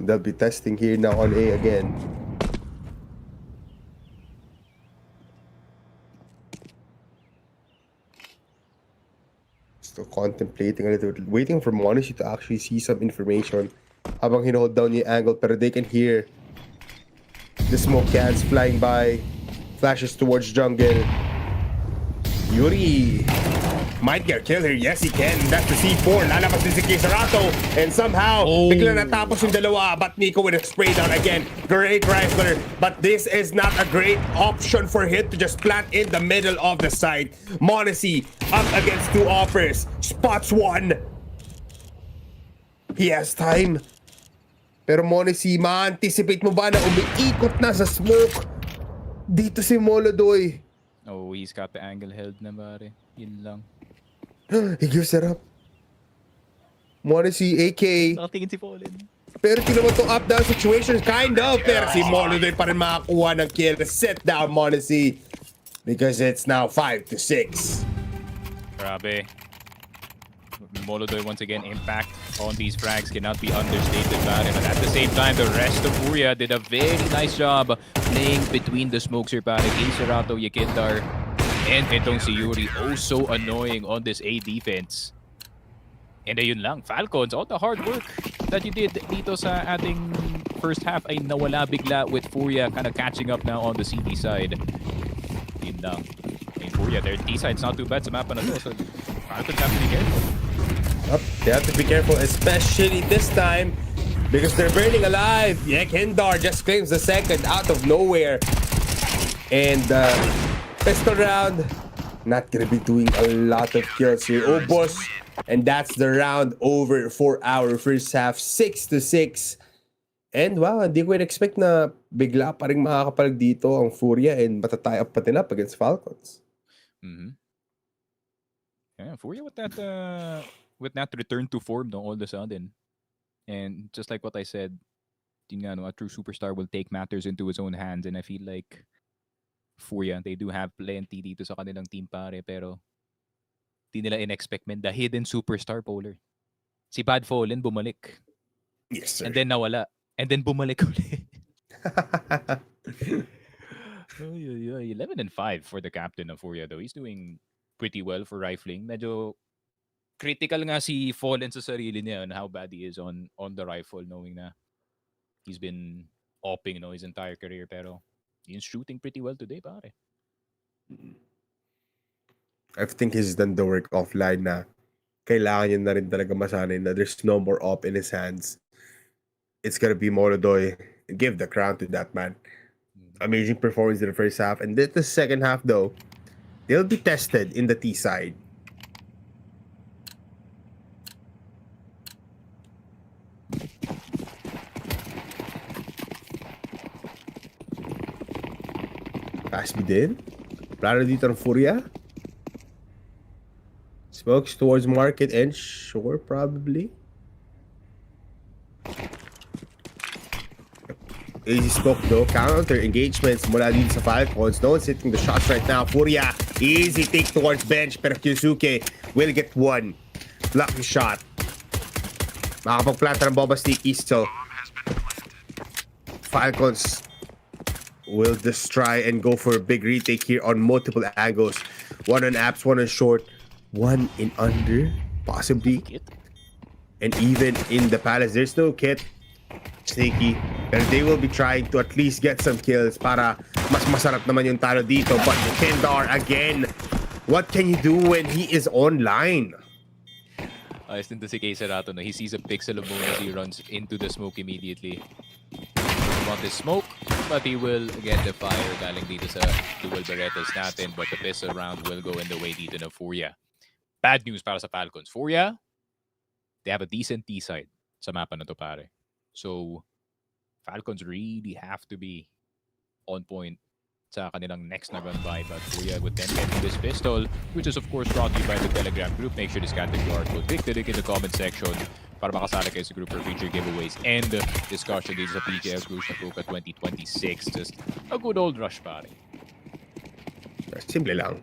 They'll be testing here now on A again. Still contemplating a little bit, waiting for MongolZ to actually see some information habang hinohold down yung angle, pero they can hear the smoke cans flying by, flashes towards jungle. Yuri might get killed here. Yes, he can. That's the C4. Lalabas din si Queserato. And somehow, bigla natapos yung dalawa. But Nico with a spray down again. Great rifler. But this is not a great option for him to just plant in the middle of the site. MongolZ up against two offers. Spots one. He has time. Pero MongolZ, ma-anticipate mo ba na umiikot na sa smoke? Dito si MongolZ. Oh, he's got the angle held na pare. Yun lang. He gives it up. MongolZ, AK. Nakatingin si Fallen. Pero tingnan mo itong up-down situation, kind of. Pero si MongolZ pa rin makakuha ng kill. Set down MongolZ. Because it's now 5-6. Grabe. MongolZ once again, impact on these frags cannot be understated, pare. But at the same time, the rest of FURIA did a very nice job playing between the smokes here, pare. Serato, Yakindar, and itong si Yuri. Oh, so annoying on this A defense. And ayun lang, Falcons, all the hard work that you did dito sa ating first half ay nawala bigla with FURIA kind of catching up now on the CT side. Yun lang. I mean, FURIA, their D side's not too bad sa mapa na to, so Falcons have to be careful. Up, they have to be careful, especially this time, because they're burning alive. Yakindar just claims the second out of nowhere. And pistol round, not gonna be doing a lot of kills here. Oh, boss. And that's the round over for our first half, 6-6. And wow, hindi ko expect na bigla pa rin makakapalag dito ang FURIA and matatay up pa din up against Falcons. Mm-hmm. Yeah, FURIA with that return to form no, all of a sudden. And just like what I said, yun nga, no, a true superstar will take matters into his own hands. And I feel like FURIA, they do have plenty dito sa kanilang team pare, pero di nila in-expect the hidden superstar Polar. Si Bad Fallen bumalik. Yes, sir. And then nawala. And then bumalik ulit. 11-5 for the captain of FURIA though. He's doing pretty well for rifling. Medyo critical nga si Fallen sa sarili niya on how bad he is on the rifle, knowing na he's been opping his entire career, pero he's shooting pretty well today pare. I think he's done the work offline na kailangan niya na rin talaga masanay na there's no more op in his hands. It's gonna be MongolZ. Give the crown to that man. Amazing performance in the first half. And the second half though, they'll be tested in the T side. Pass me din. Plano dito ng FURIA. Smokes towards market and sure, probably. Easy smoke though. Counter engagements mula dito sa Falcons. No one's hitting the shots right now. FURIA, easy take towards bench. Pero Kyusuke will get one. Lucky shot. Makapagplanta ng bomba sticky. So, Falcons will just try and go for a big retake here on multiple angles. One on apps, one on short. One in under, possibly. And even in the palace, there's no kit. Sneaky. But they will be trying to at least get some kills para mas masarap naman yung talo dito. But Yakindar again. What can you do when he is online? Ayos din to si Serato na he sees a pixel of MOUZ, he runs into the smoke immediately. He want this smoke, but he will get the fire galing dito sa dual Berettas natin. But the pistol round will go in the way dito ng FURIA. Bad news para sa Falcons. FURIA, they have a decent T side sa mapa na to pare. So, Falcons really have to be on point sa kanilang next na run by. But FURIA would then get this pistol, which is of course brought to you by the Telegram group. Make sure to scan the QR code. Click the link in the comment section para makasali kayo sa group for future giveaways and discussion dito sa PGL Cluj Napoca 2026. Just a good old rush pare. Simple lang.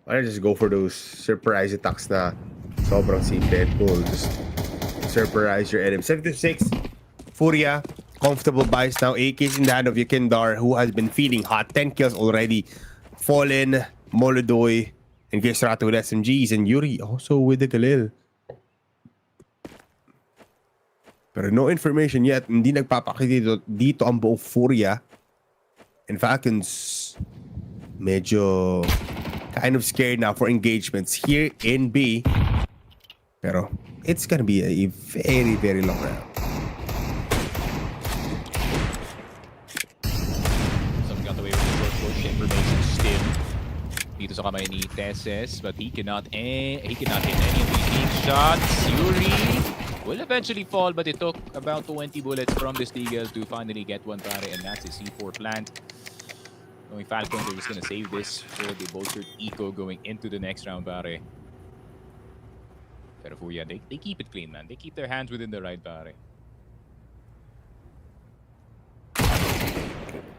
Why not just go for those surprise attacks na sobrang simple and cool. Just surprise your enemy. 7-6. FURIA, comfortable buys now. AK's in the hand of Yakindar, who has been feeling hot. 10 kills already. Fallen, MongolZ, and Serato with SMGs, and Yuri also with the Khalil. Pero no information yet. Hindi nagpapakita dito ang buong FURIA. And Falcons, medyo kind of scared now for engagements here in B. Pero it's gonna be a very, very long round. Something got away with the short push information still. Dito dito sa kamay ni Tesses, but he cannot hit any of these big shots. Yuri will eventually fall, but it took about 20 bullets from this Deagle to finally get one, pare, and that's his C4 plant. Knowing Falcons, they're just gonna save this for the bolstered eco going into the next round, pare. Pero FURIA, they keep it clean, man. They keep their hands within the right, pare.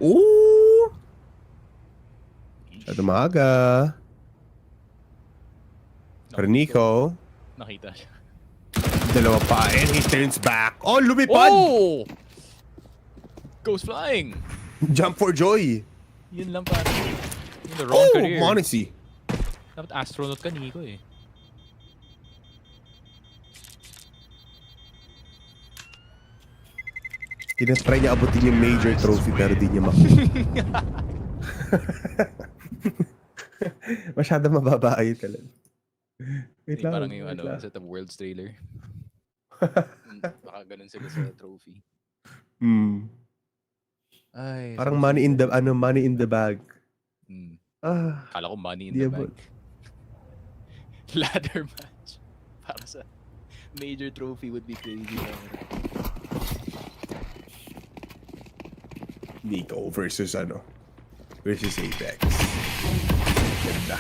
Ooh! Masyado maaga. Pero Nico, Nakita siya. dalawa pa, and he turns back. Oh, lumipad! Oh! Goes flying! Jump for joy. Yun lang, pare. In the wrong career. Monacy. Dapat astronaut ka, Nico, eh. Tinatry niya abutin yung major trophy pero di niya makuha. Masyado mababae talaga. Wait lang. Parang yung wait lang. sa World's trailer. Baka ganun sila sa trophy. Ay, Parang money in the bag. Kala ko money in di the abot. bag. Ladder match. Para sa major trophy would be crazy. Nico versus Apex. Ganda.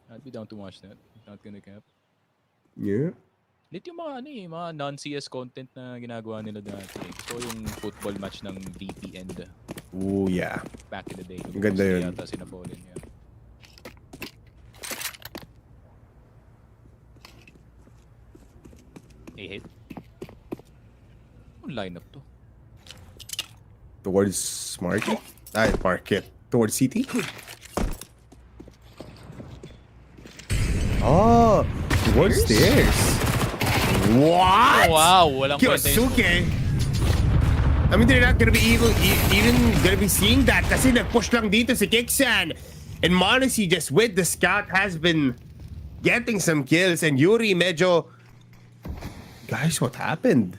I'd be down to watch that. Not gonna cap. Yeah. Lit yung mga non-CS content na ginagawa nila dati. Gusto ko yung football match ng VP and Ooh, yeah. back in the day. Ang ganda yun. Yata sinapolin, yeah. Hit. Ang lineup to. Towards Market. Market. Towards City. Oh, towards stairs. What? Wow, walang kwenta yun. Kyosuke. I mean, they're not gonna be even gonna be seeing that kasi nag-push lang dito si Kiksan. And MongolZ just with the scout has been getting some kills. And Yuri medyo... Guys, what happened?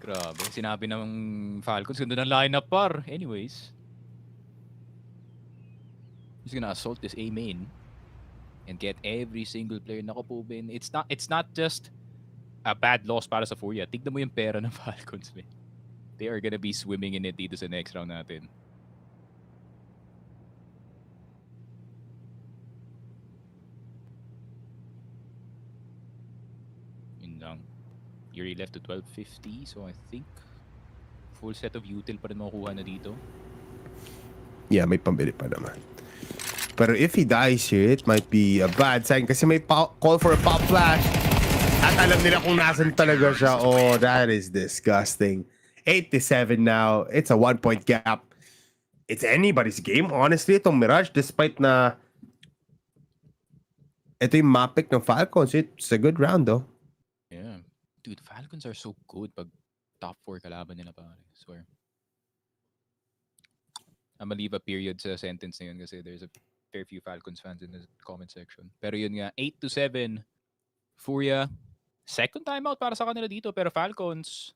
Grabe, sinabi ng Falcons, ganda ng lineup par. Anyways. He's gonna assault this A main and get every single player. Nako po, Ben. It's not just a bad loss para sa FURIA. Tignan mo yung pera ng Falcons, Ben. They are gonna be swimming in it dito sa next round natin. Yun lang. Yuri left to 1250, so I think full set of util pa rin makukuha na dito. Yeah, may pambili pa naman. Pero if he dies here, it might be a bad sign kasi may call for a pop flash. At alam nila kung nasan talaga siya. Oh, that is disgusting. 8-7 now. It's a 1-point gap. It's anybody's game, honestly, itong Mirage. Despite na ito yung mapic ng Falcons. It's a good round, though. Yeah. Dude, Falcons are so good pag top 4 kalaban nila, pare. Swear. I'm gonna leave a period sa sentence na yun kasi there's a fair few Falcons fans in the comment section. Pero yun nga, 8-7. FURIA. Second timeout para sa kanila dito. Pero Falcons,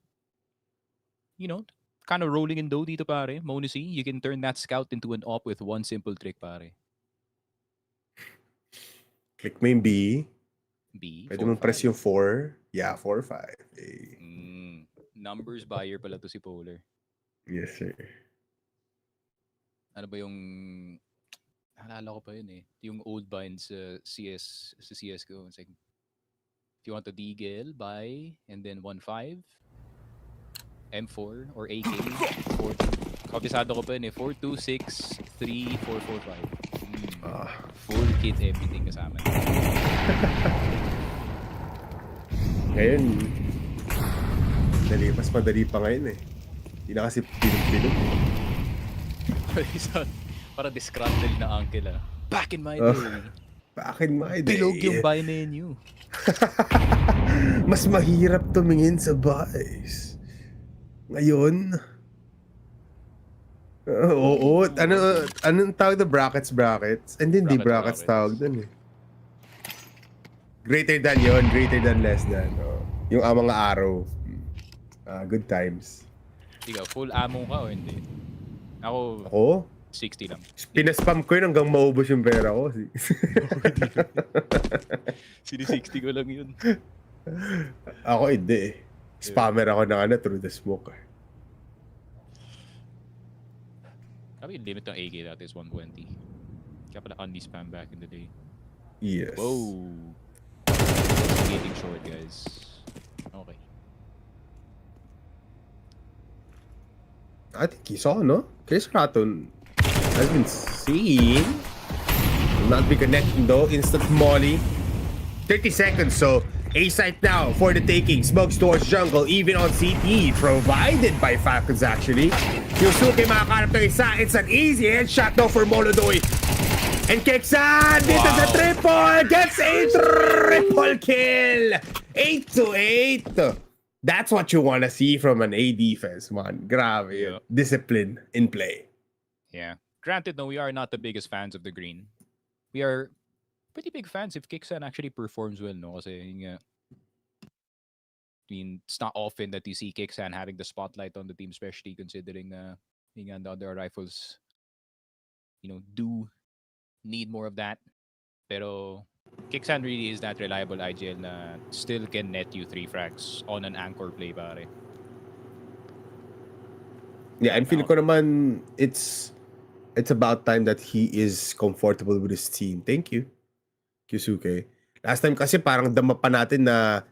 you know, kind of rolling in dough dito, pare. MongolZ, you can turn that scout into an op with one simple trick, pare. Click mo yung B. B. Pwede mo press yung 4. Yeah, 4 or 5. Numbers buyer pala to si Polar. Yes, sir. Ano ba yung... Naalala ko pa yun eh. Yung old binds sa CSGO. It's like, if you want a Deagle, buy, and then 1.5, M4, or AK, 4. Kapisado ko pa yun eh. 4, 2, 6, 3, 4, 4, 5. Full kit, everything kasama. Ngayon, mas madali pa ngayon eh. Hindi na kasi pinag-pinag. Para disgruntled na uncle ah. Back in my day. Back in my day. Bilog yung buy menu. Mas mahirap tumingin sa buys. Ngayon, oo. Anong tawag na brackets? And then di brackets tawag dun eh. Greater than yon, greater than less than. Oh. Yung mga arrow. Good times. Ikaw, full ammo ka o hindi? Ako, 60 lang. Pinaspam ko yun hanggang maubos yung pera ko. Sini 60 ko lang yun. Ako hindi eh. Spammer ako ng through the smoke. Sabi yung limit ng AK dati is 120. Kaya pala candy spam back in the day. Yes. Whoa! Getting short, guys. Okay. I think he saw, no? Chris Raton has been seen. Will not be connecting though. Instant molly. 30 seconds, so A site now for the taking. Smokes towards jungle, even on CT. Provided by Falcons, actually. Yusuke makakarap ng isa. It's an easy headshot though for Molodoy. And Keksan, dito sa triple, gets a triple kill. 8-8. That's what you want to see from an A defense, man. Grabe. Yeah. Discipline in play. Yeah. Granted, no, we are not the biggest fans of the green. We are pretty big fans if Kiksan actually performs well, no? Kasi yun nga, I mean, it's not often that you see Kiksan having the spotlight on the team, especially considering yun nga, the other rifles, do need more of that. Pero Kiksan really is that reliable IGL na still can net you 3 frags on an anchor play, pare. Yeah, and feel ko naman, it's about time that he is comfortable with his team. Thank you, Yusuke. Last time kasi parang dama pa natin na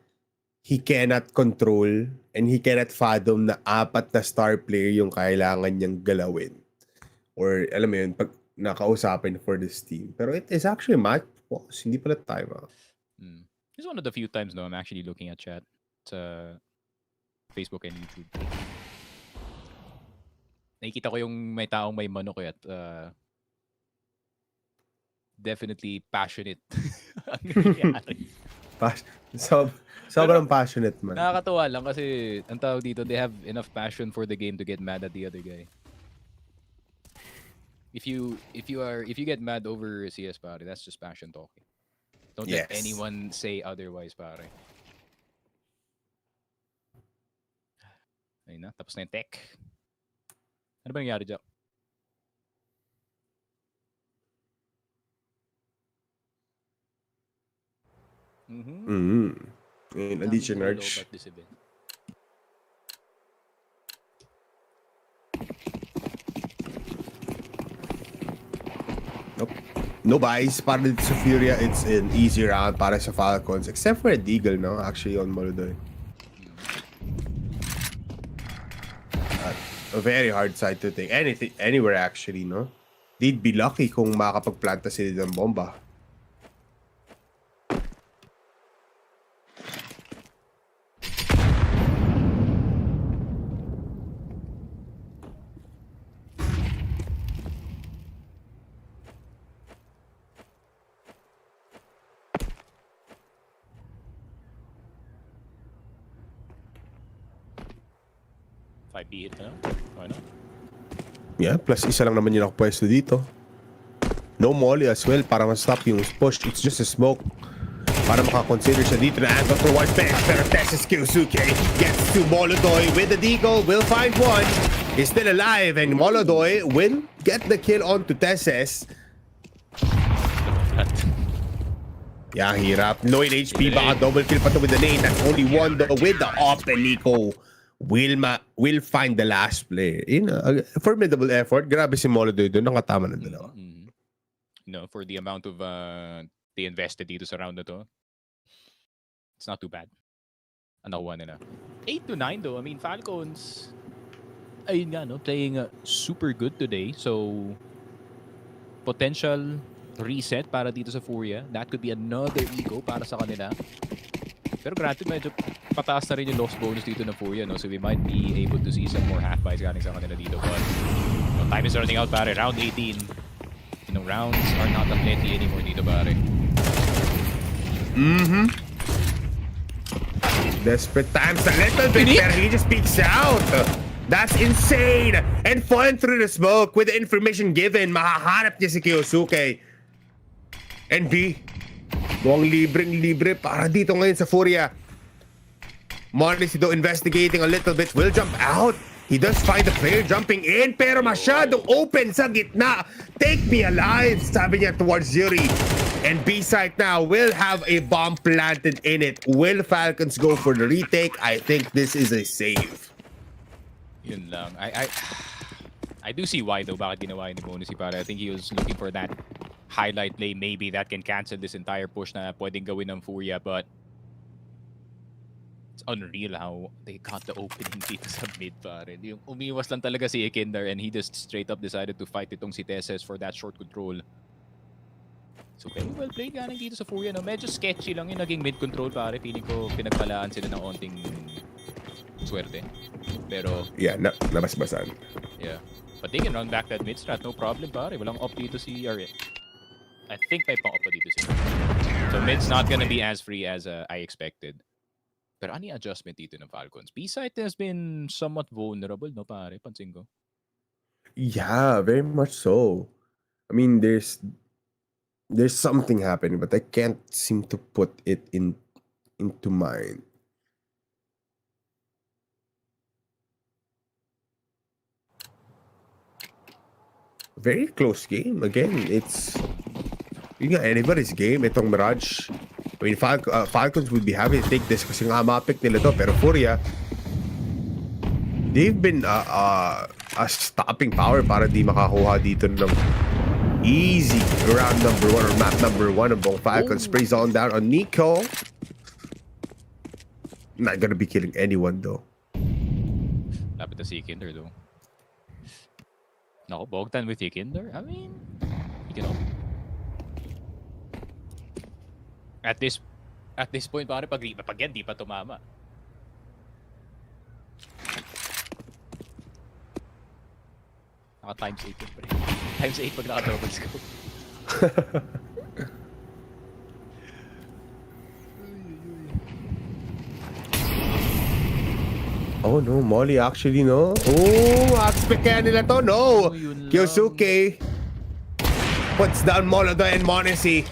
he cannot control and he cannot fathom na 4 na star player yung kailangan niyang galawin. Or alam mo yun, pag nakausapin for this team. Pero it is actually match. Hindi pala time. This is one of the few times, no, I'm actually looking at chat sa Facebook and YouTube. Nakikita ko yung may taong may manok at definitely passionate. Ang nangyayari. Sobrang passionate man. Nakakatawa lang kasi ang tawag dito, they have enough passion for the game to get mad at the other guy. If you get mad over CS, pare, that's just passion talking. Don't let anyone say otherwise, pare. Ayun na, tapos na yung tech. Ano ba nangyari dyan? Nandito siya, Narge. Nope. No buys para dito sa Furia. It's an easy round para sa Falcons. Except for a Deagle, no? Actually, on Molodoy. A very hard side to take. Anywhere, actually, no? They'd be lucky kung makapagplanta sila ng bomba. Hit na? Why not? Yeah, plus isa lang naman yung nakapwesto dito. No molly as well para ma-stop yung push. It's just a smoke. Para makakonsider siya dito na angle towards Bex. Pero Texas Kyusuke gets to Molodoy with the deagle. Will find one. He's still alive and Molodoy will get the kill onto Tesses. Yeah, hirap. Low in HP. Baka double kill pa to with the nade. That's only one though with the open Nico. Will find the last player. A formidable effort. Grabe si Molodoy doon. Nakatama ng dalawa. No, for the amount of they invested dito sa round na to, it's not too bad. Nakuha nila. 8-9 though. I mean, Falcons, ayun nga, no, playing super good today. So, potential reset para dito sa Furia. That could be another ego para sa kanila. Pero granted, medyo pataas na rin yung loss bonus dito ng Furia, no? So we might be able to see some more half-buys galing sa kanila dito. But time is running out, pare. Round 18. Rounds are not that plenty anymore dito, pare. Desperate times a little bit, pero he just peeks out. That's insane. And falling through the smoke with the information given, makahanap niya si Kyosuke. And B, mukhang libreng-libre para dito ngayon sa Furia. Monesi though investigating a little bit, will jump out. He does find the player jumping in, pero masyadong open sa gitna. Take me alive, sabi niya towards Yuri. And B-site now will have a bomb planted in it. Will Falcons go for the retake? I think this is a save. Yun lang. I do see why though, bakit ginawa ni MongolZ para. I think he was looking for that highlight play. Maybe that can cancel this entire push na pwedeng gawin ng FURIA, but it's unreal how they got the opening dito sa mid, pare. Yung umiwas lang talaga si Ikinder and he just straight up decided to fight itong si Teses for that short control. So very well played galing dito sa FURIA, no? Medyo sketchy lang yung naging mid control, pare. Feeling ko pinagpalaan sila ng onting swerte. Pero Yeah, nabasbasan. yeah. But they can run back that mid strat, no problem, pare. Walang up dito si Ari. I think may pang up pa dito si. So mid's not gonna be as free as I expected. Pero ano yung adjustment dito ng Falcons? B-side has been somewhat vulnerable, no, pare? Pansin ko. Yeah, very much so. I mean, there's something happening, but I can't seem to put it into mind. Very close game. Again, it's anybody's game. Itong Mirage. I mean, Falcons would be happy to take this kasi nga mapick nila to. Pero FURIA, they've been a stopping power para di makakuha dito ng easy round number 1 or map number 1 of Bong Falcons. Sprays on down on Nico. Not gonna be killing anyone though. Lapit na si Ikinder, though. Nako, Bogdan with Ikinder? I mean, he can all. At this point, pare, pag yan, di pa tumama. Naka times 8 yun, pre. Times 8 pag naka-double scope. Oh no, Molly actually no. Oh, expect kaya nila to? No. Kyosuke puts down MongolZ and MongolZ.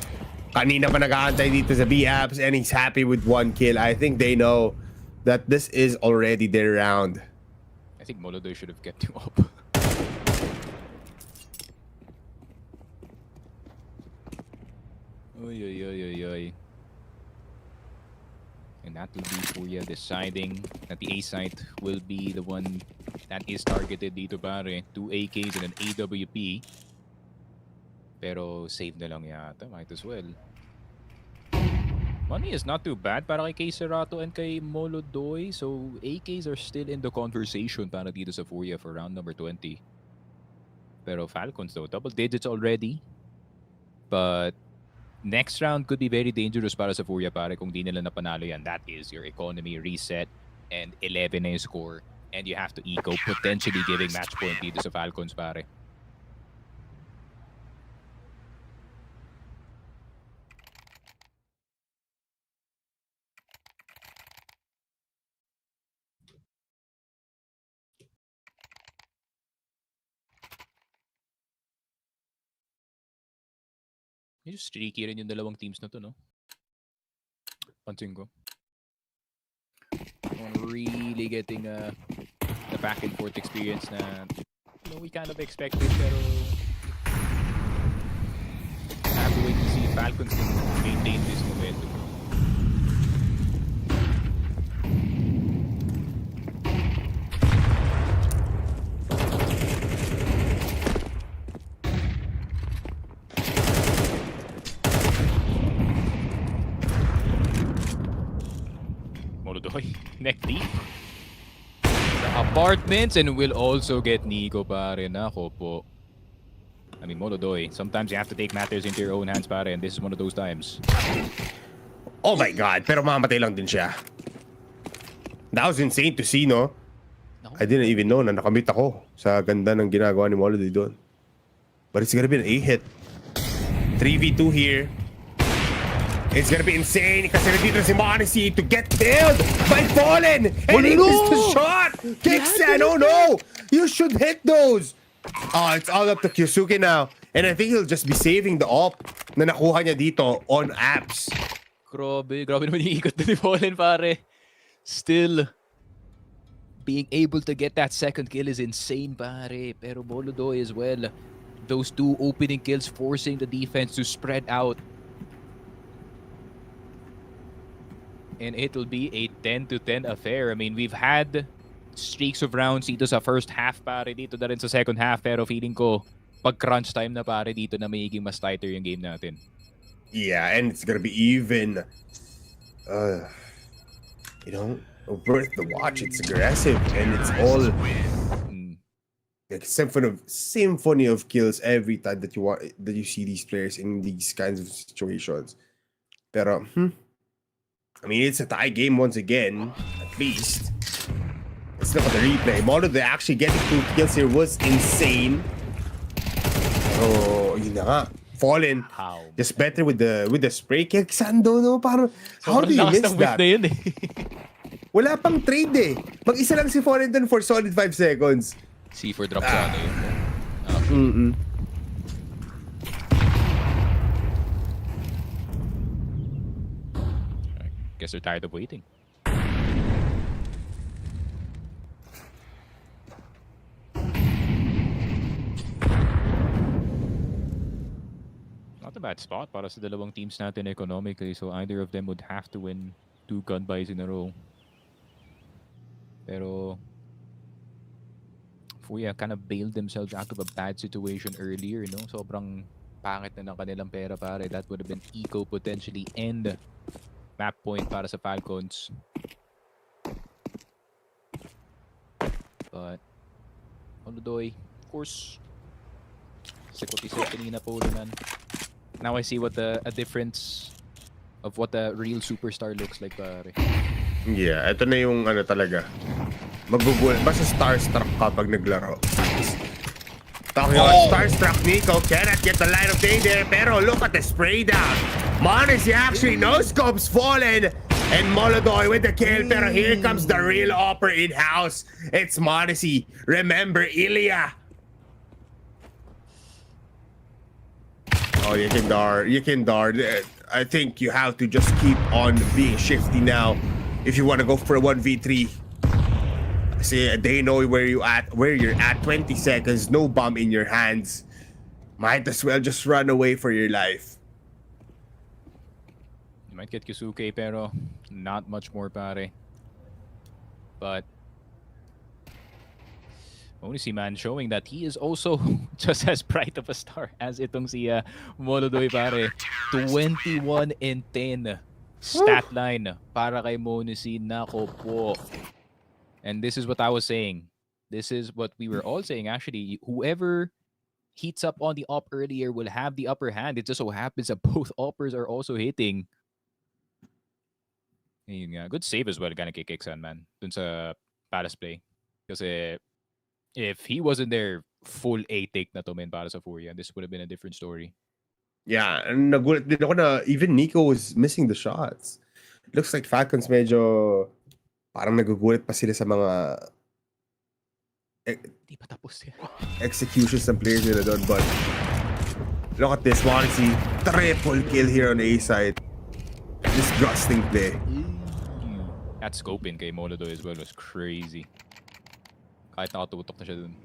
Kanina pa nag-aantay dito sa B-Apps and he's happy with 1 kill. I think they know that this is already their round. I think MongolZ should have kept him up. Oy, oy, oy, oy, oy. And that will be FURIA deciding that the A site will be the one that is targeted dito, pare. 2 AKs and an AWP. Pero save na lang yata, might as well. Money is not too bad para kay Serato and kay MongolZ. So AKs are still in the conversation para dito sa FURIA for round number 20. Pero Falcons though, double digits already. But next round could be very dangerous para sa FURIA, pare, kung di nila napanalo yan. That is your economy reset and 11 na yung score. And you have to eco, potentially giving match point dito sa Falcons, pare. Medyo streaky rin yung dalawang teams na to, no? Pansin ko. Really getting the back and forth experience na, you know, we kind of expected, pero have to wait to see if Falcons can maintain this momentum. MongolZ neck deep. The apartments and will also get Nico, pare. Nako po. I mean, MongolZ, sometimes you have to take matters into your own hands, pare, and this is one of those times. Oh my god, pero mamatay lang din siya. That was insane to see, no? I didn't even know na nakamit ako sa ganda ng ginagawa ni MongolZ doon. But it's gonna be an 8 hit. 3v2 here. It's gonna be insane kasi nandito si MongolZ to get killed by Fallen! And he missed the shot! Kickstand, oh no! You should hit those! Oh, it's all up to Kyosuke now. And I think he'll just be saving the op na nakuha niya dito on apps. Grabe naman yung ikot na ni Fallen, pare. Still being able to get that second kill is insane, pare. Pero MongolZ as well. Those two opening kills forcing the defense to spread out. And it'll be a 10-10 affair. I mean, we've had streaks of rounds dito sa first half, pare. Dito na rin sa second half. Pero feeling ko, pag crunch time na, pare, dito na magiging mas tighter yung game natin. Yeah, and it's gonna be even, you know, worth the watch. It's aggressive, and it's all like symphony of kills every time that you see these players in these kinds of situations. Pero, I mean, it's a tie game once again, at least. Let's look at the replay. MongolZ actually getting 2 kills here was insane. Oh, yun na nga. Fallen. How? Just better with the spray kick. Sando, no? Parang, how do you miss that? Na yun, eh. Wala pang trade eh. Mag-isa lang si Fallen dun for solid 5 seconds. C4 drop sa ano yun. Guess they're tired of waiting. Not a bad spot para sa dalawang teams natin economically, so either of them would have to win 2 gun buys in a row. Pero FURIA kind of bailed themselves out of a bad situation earlier, no? Sobrang pangit na ng kanilang pera, pare. That would have been eco potentially and map point para sa Falcons. But MongolZ, of course, Sekoti kanina po naman. Now I see what a difference of what a real superstar looks like, pare. Yeah, ito na yung ano talaga. Magugulat. Basta starstruck ka pag naglaro. Talking about starstruck, Nico cannot get the line of day there, pero look at the spray down. MongolZ actually no-scopes Fallen, and MongolZ with the kill, pero here comes the real opera in-house. It's MongolZ. Remember Ilya. Oh, you can dart. I think you have to just keep on being shifty now if you want to go for a 1v3. See, they know where you're at. 20 seconds, no bomb in your hands. Might as well just run away for your life. You might get Kisuke, pero not much more, pare. But MongolZ man showing that he is also just as bright of a star as itong si MongolZ, pare. 21 and 10 stat line para kay MongolZ. Nako po. And this is what I was saying. This is what we were all saying, actually. Whoever heats up on the op earlier will have the upper hand. It just so happens that both oppers are also hitting. Ayun nga. Good save as well, gonna kay Kiksan, man. Dun sa Palace play. Kasi if he wasn't there, full A-take na to, man, para sa FURIA, this would have been a different story. Yeah, and nagulat din ako na even Nico was missing the shots. Looks like Falcons medyo parang nagugulat pa sila sa mga Di pa tapos yan. executions ng players nila doon. But look at this, MongolZ. Triple kill here on the A side. Disgusting play. That scoping kay MongolZ as well was crazy. Kahit nakatutok na siya dun.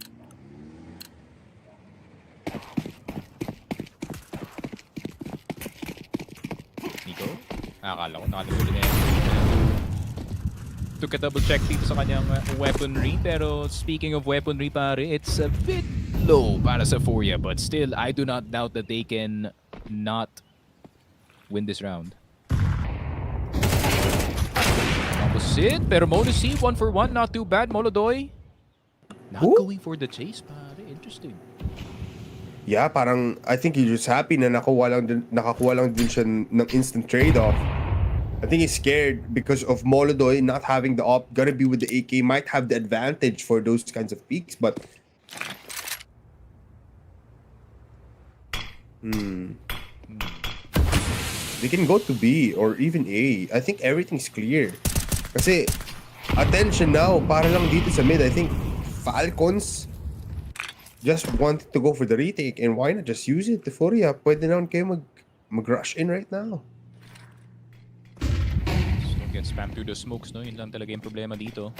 Nico? Akala ko nakalimutan niya yan. Took a double check dito sa kanyang weaponry, pero speaking of weaponry, pare, it's a bit low para sa FURIA, but still, I do not doubt that they can not win this round. Opposite, pero MongolZ 1 for 1, not too bad. MongolZ not going for the chase, pare. Interesting. Yeah, parang I think he's just happy na nakakuha lang din siya ng instant trade-off. I think he's scared because of MongolZ not having the op. Gonna be with the AK, might have the advantage for those kinds of peaks, but they can go to B or even A. I think everything's clear. Kasi attention now, para lang dito sa mid. I think Falcons just wanted to go for the retake, and why not just use it? The FURIA, pwede naman kayo mag-rush in right now. Get can spam through the smokes, no? Yun lang talaga yung problema dito.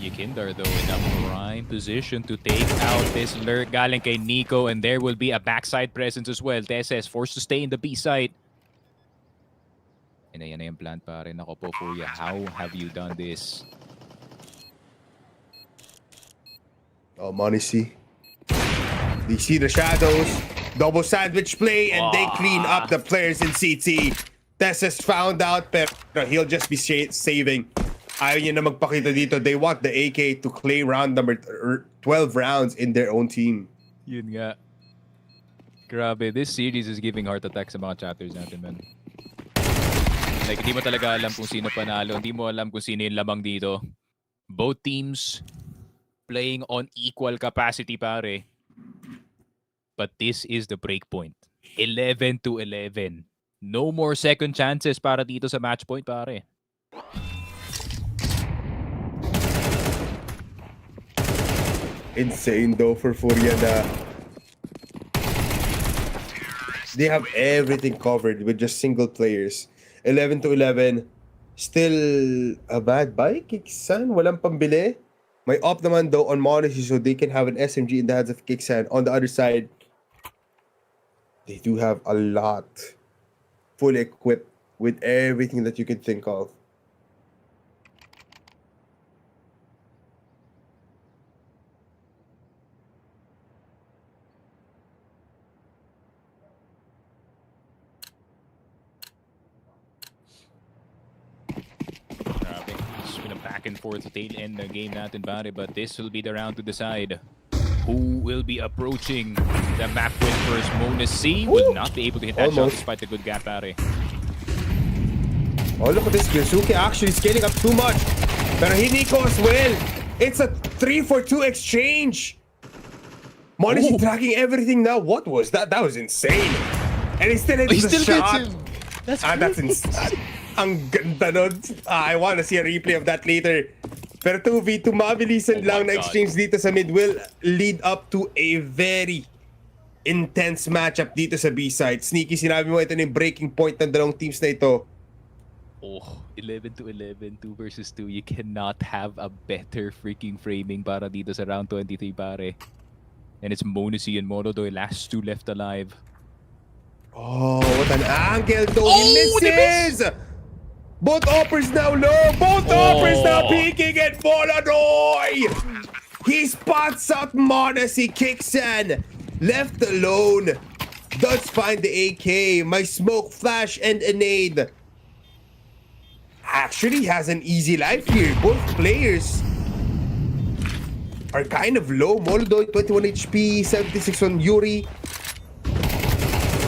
Yekindar, though, in a prime position to take out this lurk galing kay Nico, and there will be a backside presence as well. TSS forced to stay in the B side. And ayan na yung plan pa rin ako po, FURIA. How have you done this? Oh, MongolZ. They see the shadows. Double sandwich play, and they clean up the players in CT. TSS found out, pero he'll just be saving. Ayaw niya na magpakita dito. They want the AK to claim round number 12 rounds in their own team. Yun nga. Grabe, this series is giving heart attacks sa mga chatters natin, man. Like, hindi mo talaga alam kung sino panalo. Hindi mo alam kung sino yung lamang dito. Both teams playing on equal capacity, pare. But this is the break point. 11-11. No more second chances para dito sa match point, pare. Insane though for FURIA na they have everything covered with just single players. 11-11. Still a bad buy, Kiksan. Walang pambili. May op naman though on MongolZ so they can have an SMG in the hands of Kiksan. On the other side, they do have a lot fully equipped with everything that you can think of. Grabe. It's been a back and forth tail end the game natin, pare. But this will be the round to decide who will be approaching the map win first. MongolZ will not be able to hit that shot despite the good gap, pare. Oh, look at this. Yusuke actually scaling up too much. Pero Nico as well. It's a 3-for-2 exchange. MongolZ tracking everything now. What was that? That was insane. And he still hits the shot. That's insane. Ang ganda nun. I want to see a replay of that later. Pero 2v2, mabilisan lang na exchange dito sa mid will lead up to a very intense matchup dito sa B-side. Sneaky, sinabi mo ito na yung breaking point ng dalawang teams na ito. Oh, 11-11, 2 versus 2. You cannot have a better freaking framing para dito sa round 23, pare. And it's MongolZ and MOUZ, last two left alive. Oh, what an angle though. He misses! Both offers now low. Both offers now peeking at Voladoy. He spots out MongolZ, Kiksan. Left alone. Does find the AK. My smoke flash and a nade. Actually has an easy life here. Both players are kind of low. MongolZ 21 HP, 76 on Yuri.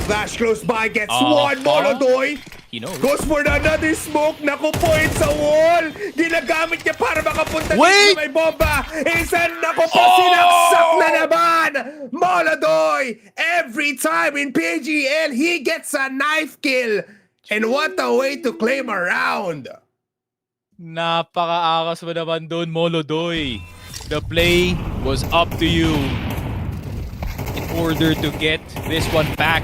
Flash close by, gets one. MongolZ goes for another smoke. Naku po, it's a wall. Ginagamit niya para makapunta dito sa may bomba. Isa, naku po, sinaksak na naman. MongolZ, every time in PGL, he gets a knife kill. And what a way to claim a round. Napaka-akas mo naman doon, MongolZ. The play was up to you in order to get this one back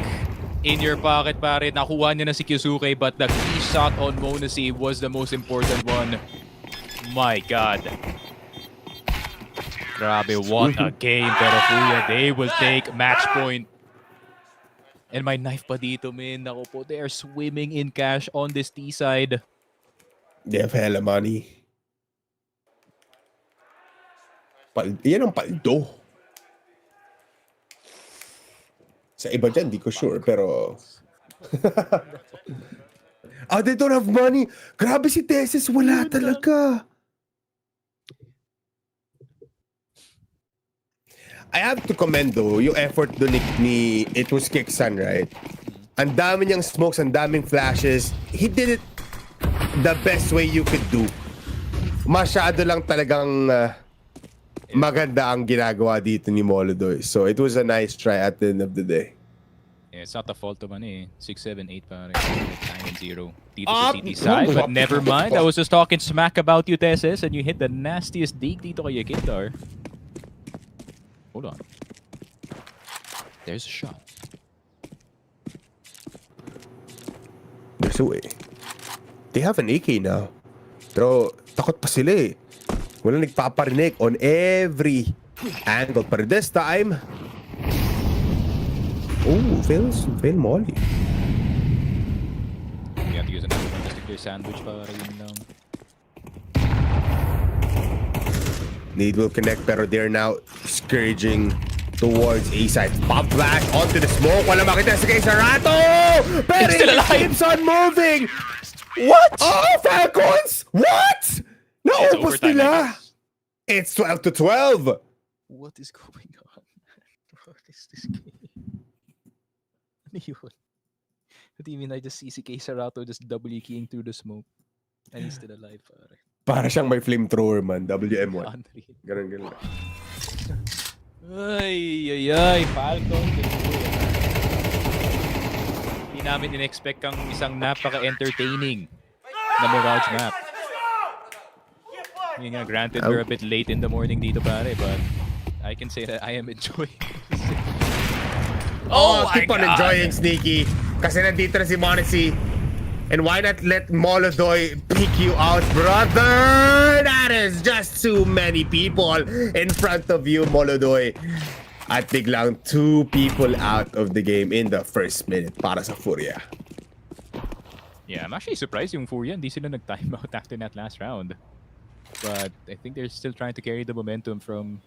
in your pocket, pare. Nakuha niya na si Yusuke, but the key shot on MongolZ was the most important one. My God. Grabe, what a game. Pero FURIA, they will take match point. And my knife pa dito, man. Naku po, they are swimming in cash on this T side. They have hella money. Yan ang paldo. Sa iba dyan, di ko sure, pero... they don't have money. Grabe si TSS, wala talaga. I have to commend though, yung effort doon ni it was Kiksan, right? Ang dami niyang smokes, ang daming flashes. He did it the best way you could do. Masyado lang talagang maganda ang ginagawa dito ni MongolZ. So it was a nice try at the end of the day. Yeah, it's not the fault of 6, 7, 8 pare. 9-0. Dito sa CT side, but never mind. I was just talking smack about you, TSS, and you hit the nastiest dig dito kay Yekindar. Hold on. There's a shot. There's a way. They have an AK now. Pero takot pa sila eh. Walang nagpaparinig on every angle. Pero this time, fail Molly. You have to use another fantastic clear sandwich para yun lang. Need will connect pero they're now scourging towards A side. Pop flash onto the smoke. Wala makita si Sarato! Pero still it alive! keeps on moving! What? Oh, Falcons! What? It's Naubos overtime, I nila! guess. It's 12-12! What is going on? What is this game? Ano yun? What do you mean I just see si Sarato just double keying through the smoke? And he's still alive, pare. Para siyang may flamethrower man. WM1. Unreal. Ganun. Ay, Falcons. Hindi namin in-expect kang isang napaka-entertaining na MOUZ map. Yun nga, granted, we're a bit late in the morning dito, pare, but I can say that I am enjoying this. Keep on enjoying, Sneaky. Kasi nandito na si Monacy. And why not let MongolZ pick you out, brother? That is just too many people in front of you, MongolZ. At biglang 2 people out of the game in the first minute para sa FURIA. Yeah, I'm actually surprised yung FURIA hindi sila nag-time out after that last round. But I think they're still trying to carry the momentum from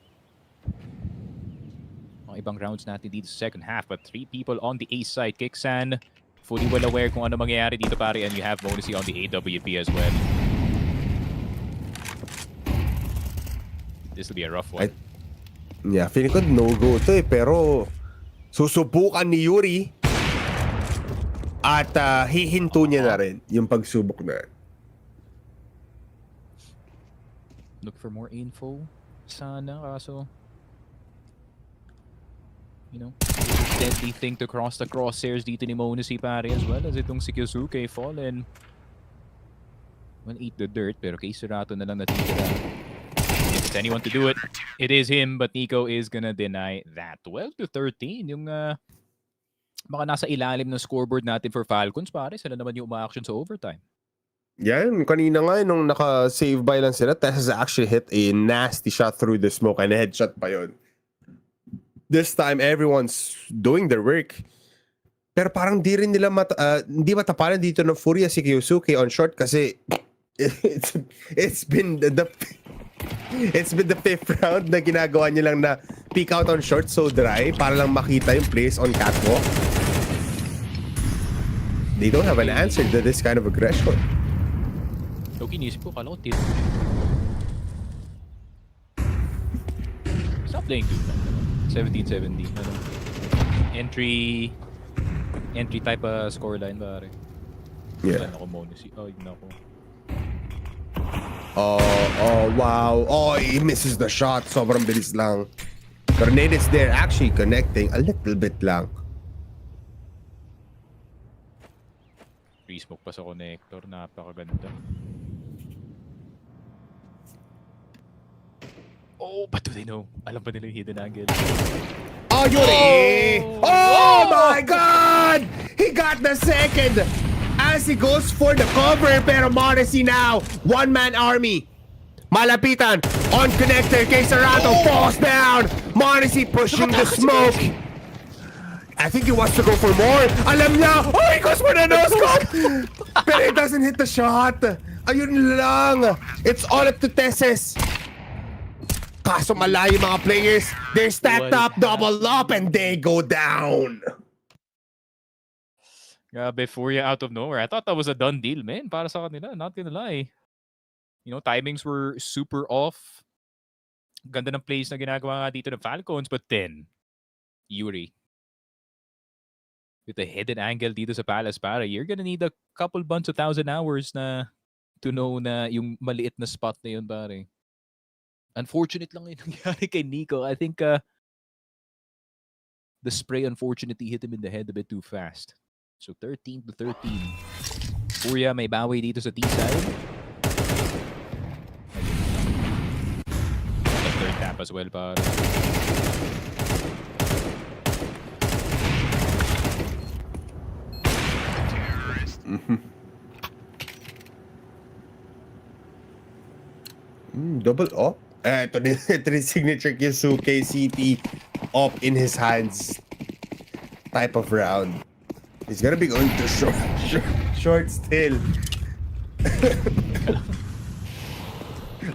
mga ibang rounds natin dito sa second half. But 3 people on the A side. Kixan, fully well aware kung ano mangyayari dito, pare, and you have MongolZ on the AWP as well. This will be a rough one. Yeah, feeling ko no-go to eh, pero susubukan ni Yuri at hihinto niya na rin yung pagsubok na. Look for more info. Sana, kaso deadly thing to cross the crosshairs dito ni MongolZ, pare, as well as itong si Kyosuke fallen. Well, eat the dirt, pero kay Sarato na lang natitira. If it's anyone to do it, it is him, but Nico is gonna deny that. 12-13, yung baka nasa ilalim ng scoreboard natin for Falcons, pare. Sila naman yung uma-action sa overtime. Yan, kanina nga nung naka-save by lang sila, Tess actually hit a nasty shot through the smoke and headshot pa yun. This time, everyone's doing their work. Pero parang di rin nila hindi matapalan dito ng FURIA si Kyosuke on short kasi it's been the 5th round na ginagawa niya lang na peek out on short so dry para lang makita yung place on catwalk. They don't have an answer to this kind of aggression. Okay, inisip ko, kala ko tit. Stop playing too bad. 17-17. Entry type scoreline, pare. Yeah. Ako MongolZ. Oh, yun ako. Oh, wow. Oh, he misses the shot. Sobrang bilis lang. Grenade is there, actually connecting a little bit lang. Free smoke pa sa connector. Napakaganda. Oh, but do they know? Alam pa nila yung hidden angle. Oh, Yuri! Oh my God! He got the second as he goes for the cover. Pero MongolZ now, one-man army. Malapitan on connector. Kay Sarato falls down. MongolZ pushing the smoke. I think he wants to go for more. Alam niya. Oh, he goes for the no-scope. Pero it doesn't hit the shot. Ayun lang. It's all up to Tesses. Kaso malayo mga players. They're stacked up, double up, and they go down. Grabe, FURIA out of nowhere. I thought that was a done deal, man. Para sa kanila, not gonna lie. Timings were super off. Ganda ng plays na ginagawa nga dito ng Falcons, but then, Yuri. With a hidden angle dito sa Palace, para you're gonna need a couple bunch of 1,000 hours na to know na yung maliit na spot na yun, pare. Unfortunate lang yung nangyari kay Nico. I think the spray unfortunately hit him in the head a bit too fast. So 13-13. FURIA may bawi dito sa T-side. The third tap as well, pare. Double up. Ito yung signature Kyosuke CT up in his hands type of round. He's gonna be going to short still.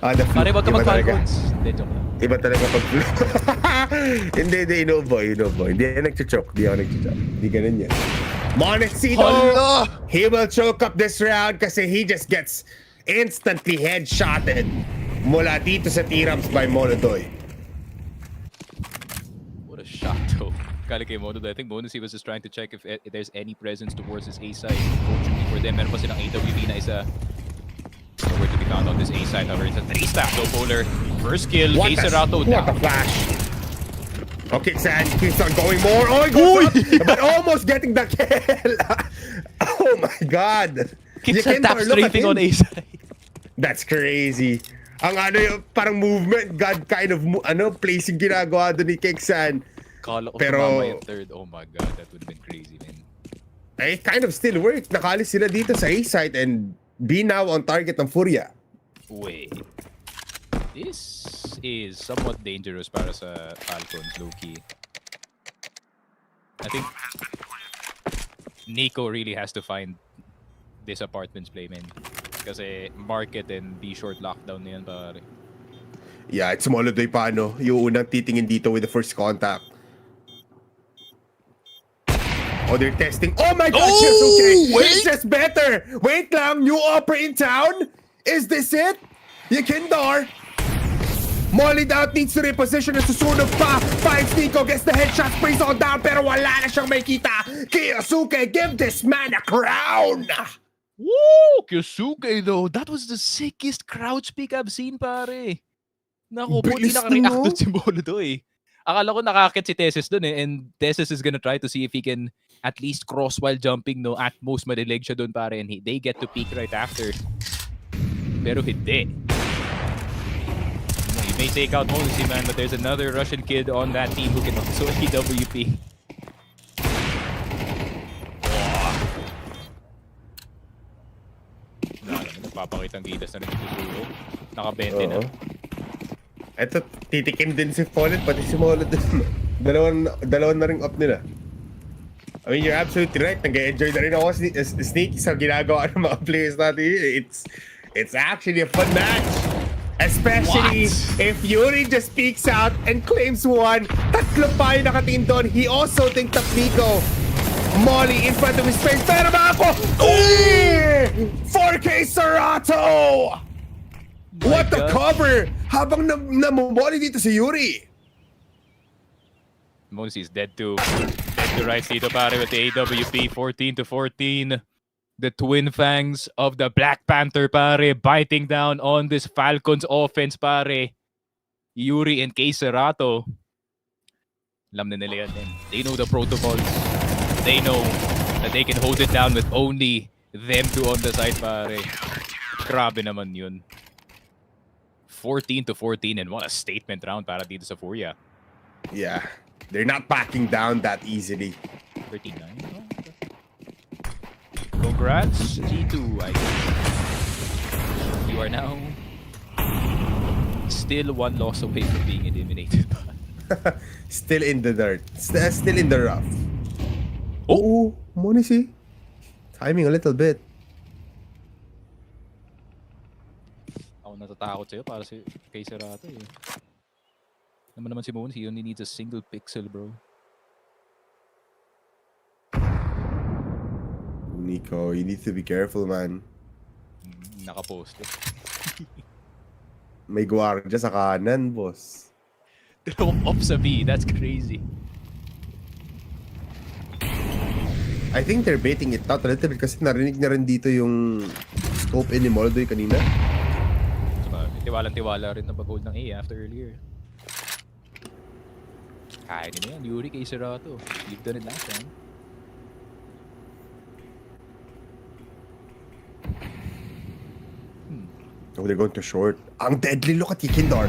Pare, wag ka mag-Falcons. Hindi, joke lang. Iba talaga pag Hindi, inuboy. Hindi ako nag-choke. Hindi ganun yan. Montecito, he will choke up this round kasi he just gets instantly headshotted mula dito sa T-Ramps by Monodoy. What a shot, though. Kali kay Monodoy. I think Monodoy was just trying to check if there's any presence towards his A side. Fortunately for them, meron pa silang AWP na isa. Nowhere to be found on this A side. However, it's a 3-stack. No bowler. First kill. Kicerato down. What a flash. Okay, Sand keeps on going more. Oh, he goes up, but almost getting the kill. Oh my God. Keeps on tap strafing on A side. That's crazy. Ang yung parang movement, God kind of placing ginagawa doon ni Keksan. Kala ko Pero sumama yung third. Oh my God, that would have been crazy, man. It kind of still worked. Nakalis sila dito sa A side and be now on target ng FURIA. Wait. This is somewhat dangerous para sa Falcons, low-key. I think Nico really has to find this apartments play, man. Kasi market and B short lockdown na yan, pare. Yeah, it's Molodoy pa, no? Yung unang titingin dito with the first contact. Oh, they're testing. Oh my God, Kyosuke! It's just better! Wait lang, new upper in town? Is this it? Yakindar? Mollied out, needs to reposition na susunod pa. 5 Nico gets the headshot, sprays all down, pero wala na siyang makita. Kyosuke, give this man a crown! Woo! Kyosuke, though. That was the sickest crouch pick I've seen, pare. Naku, buti Bilis naka-react no? doon si Molodo eh. Akala ko nakakit si Tesis doon eh. And Tesis is gonna try to see if he can at least cross while jumping, no? At most, madileg siya doon, pare. And they get to peek right after. Pero hindi. He may take out MongolZ, man, but there's another Russian kid on that team who can also AWP. Nagpapakitang gitas na rin dito siguro. Naka-20 na. Eto, titikim din si Follet, pati si Mollet. Dalawang na ring up nila. I mean, you're absolutely right. Nag-enjoy na rin ako sneaky sa ginagawa ng mga players natin. It's actually a fun match. Especially if Yuri just peeks out and claims one. Tatlo pa yung nakatingin doon. He also thinks of Nico. Molly in front of his face. Pero ba ako? 4K Serato! What the cover! Habang namumoli dito si Yuri. MongolZ is dead too. Dead to right dito, pare, with the AWP. 14-14. The twin fangs of the Black Panther, pare, biting down on this Falcons offense, pare. Yuri and K. Serato. Alam na nila yan. They know the protocols. They know that they can hold it down with only them two on the side, pare. Grabe naman yun. 14-14, and what a statement round para dito sa FURIA. Yeah, they're not backing down that easily. 39. Congrats, G2, I guess. You are now still one loss away from being eliminated. Still in the dirt. Still in the rough. Oh! Monisi. Timing a little bit. Ako natatakot sa'yo para si kay Serato eh. Naman si Moon, he only needs a single pixel, bro. Nico, you need to be careful, man. Nakapost. May gwardiya sa kanan, boss. Dalawang off sa B, that's crazy. I think they're baiting it out a little bit kasi narinig na rin dito yung scope in ni Moldoy kanina. Tiwalang-tiwala rin na pag-hold ng A after earlier. Kaya nila yan, Yuri kay Serato. You've done it last time. Oh, they're going to short. Ang deadly look at Yakindar.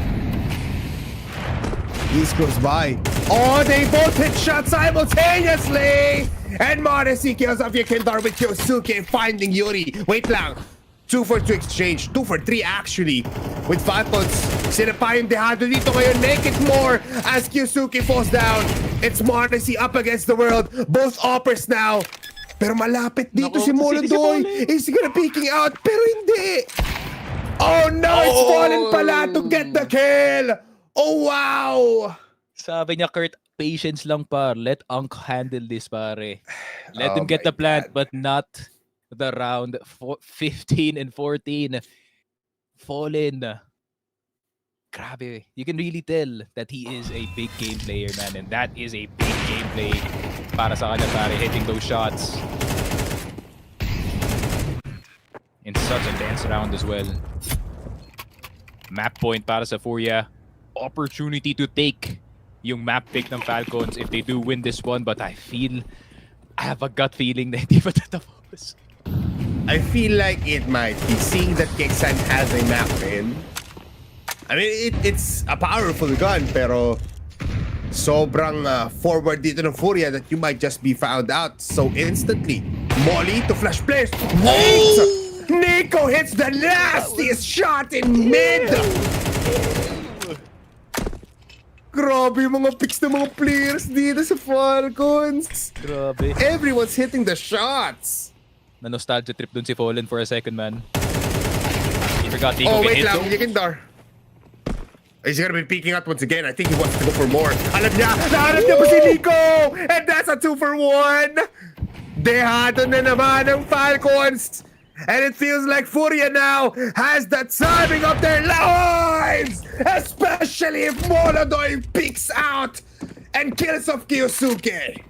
East goes by. Oh, they both hit shots simultaneously! And Modesty kills off Yakindar with Kyosuke finding Yuri. Wait lang. 2 for 2 exchange. 2 for 3 actually. With Falcons, sila pa yung dehado dito ngayon. Make it more as Kyosuke falls down. It's MongolZ up against the world. Both offers now. Pero malapit dito Naku, si Molodoy. Is he gonna peeking out? Pero hindi. Oh no, it's Fallen pala to get the kill. Oh wow. Sabi niya, Kurt, patience lang par. Let Unk handle this, pare. Let Oh him get my the plant, God. but not the round 15 and 14. Fallen. Grabe. You can really tell that he is a big game player, man. And that is a big gameplay para sa kanya, pare. Hitting those shots. In such a tense round as well. Map point para sa FURIA. Opportunity to take yung map pick ng Falcons if they do win this one, but I have a gut feeling na hindi pa tatapos. I feel like it might be, seeing that Kexan has a map in. I mean, it's a powerful gun, pero sobrang forward dito ng FURIA that you might just be found out so instantly. Molly to flash players. Wait! Nico hits the nastiest shot in mid! Grabe yung mga picks ng mga players dito sa Falcons. Grabe. Everyone's hitting the shots. Na nostalgia trip dun si Fallen for a second, man. He forgot Nico Oh, can wait hit lang. though. Yekindar. He's gonna be peeking out once again. I think he wants to go for more. Alam niya! Nahanap niya pa si Nico! And that's a 2 for 1! Dehado na naman ng Falcons! And it feels like FURIA now has the timing of their lives! Especially if Molodoy peeks out and kills off Kyosuke!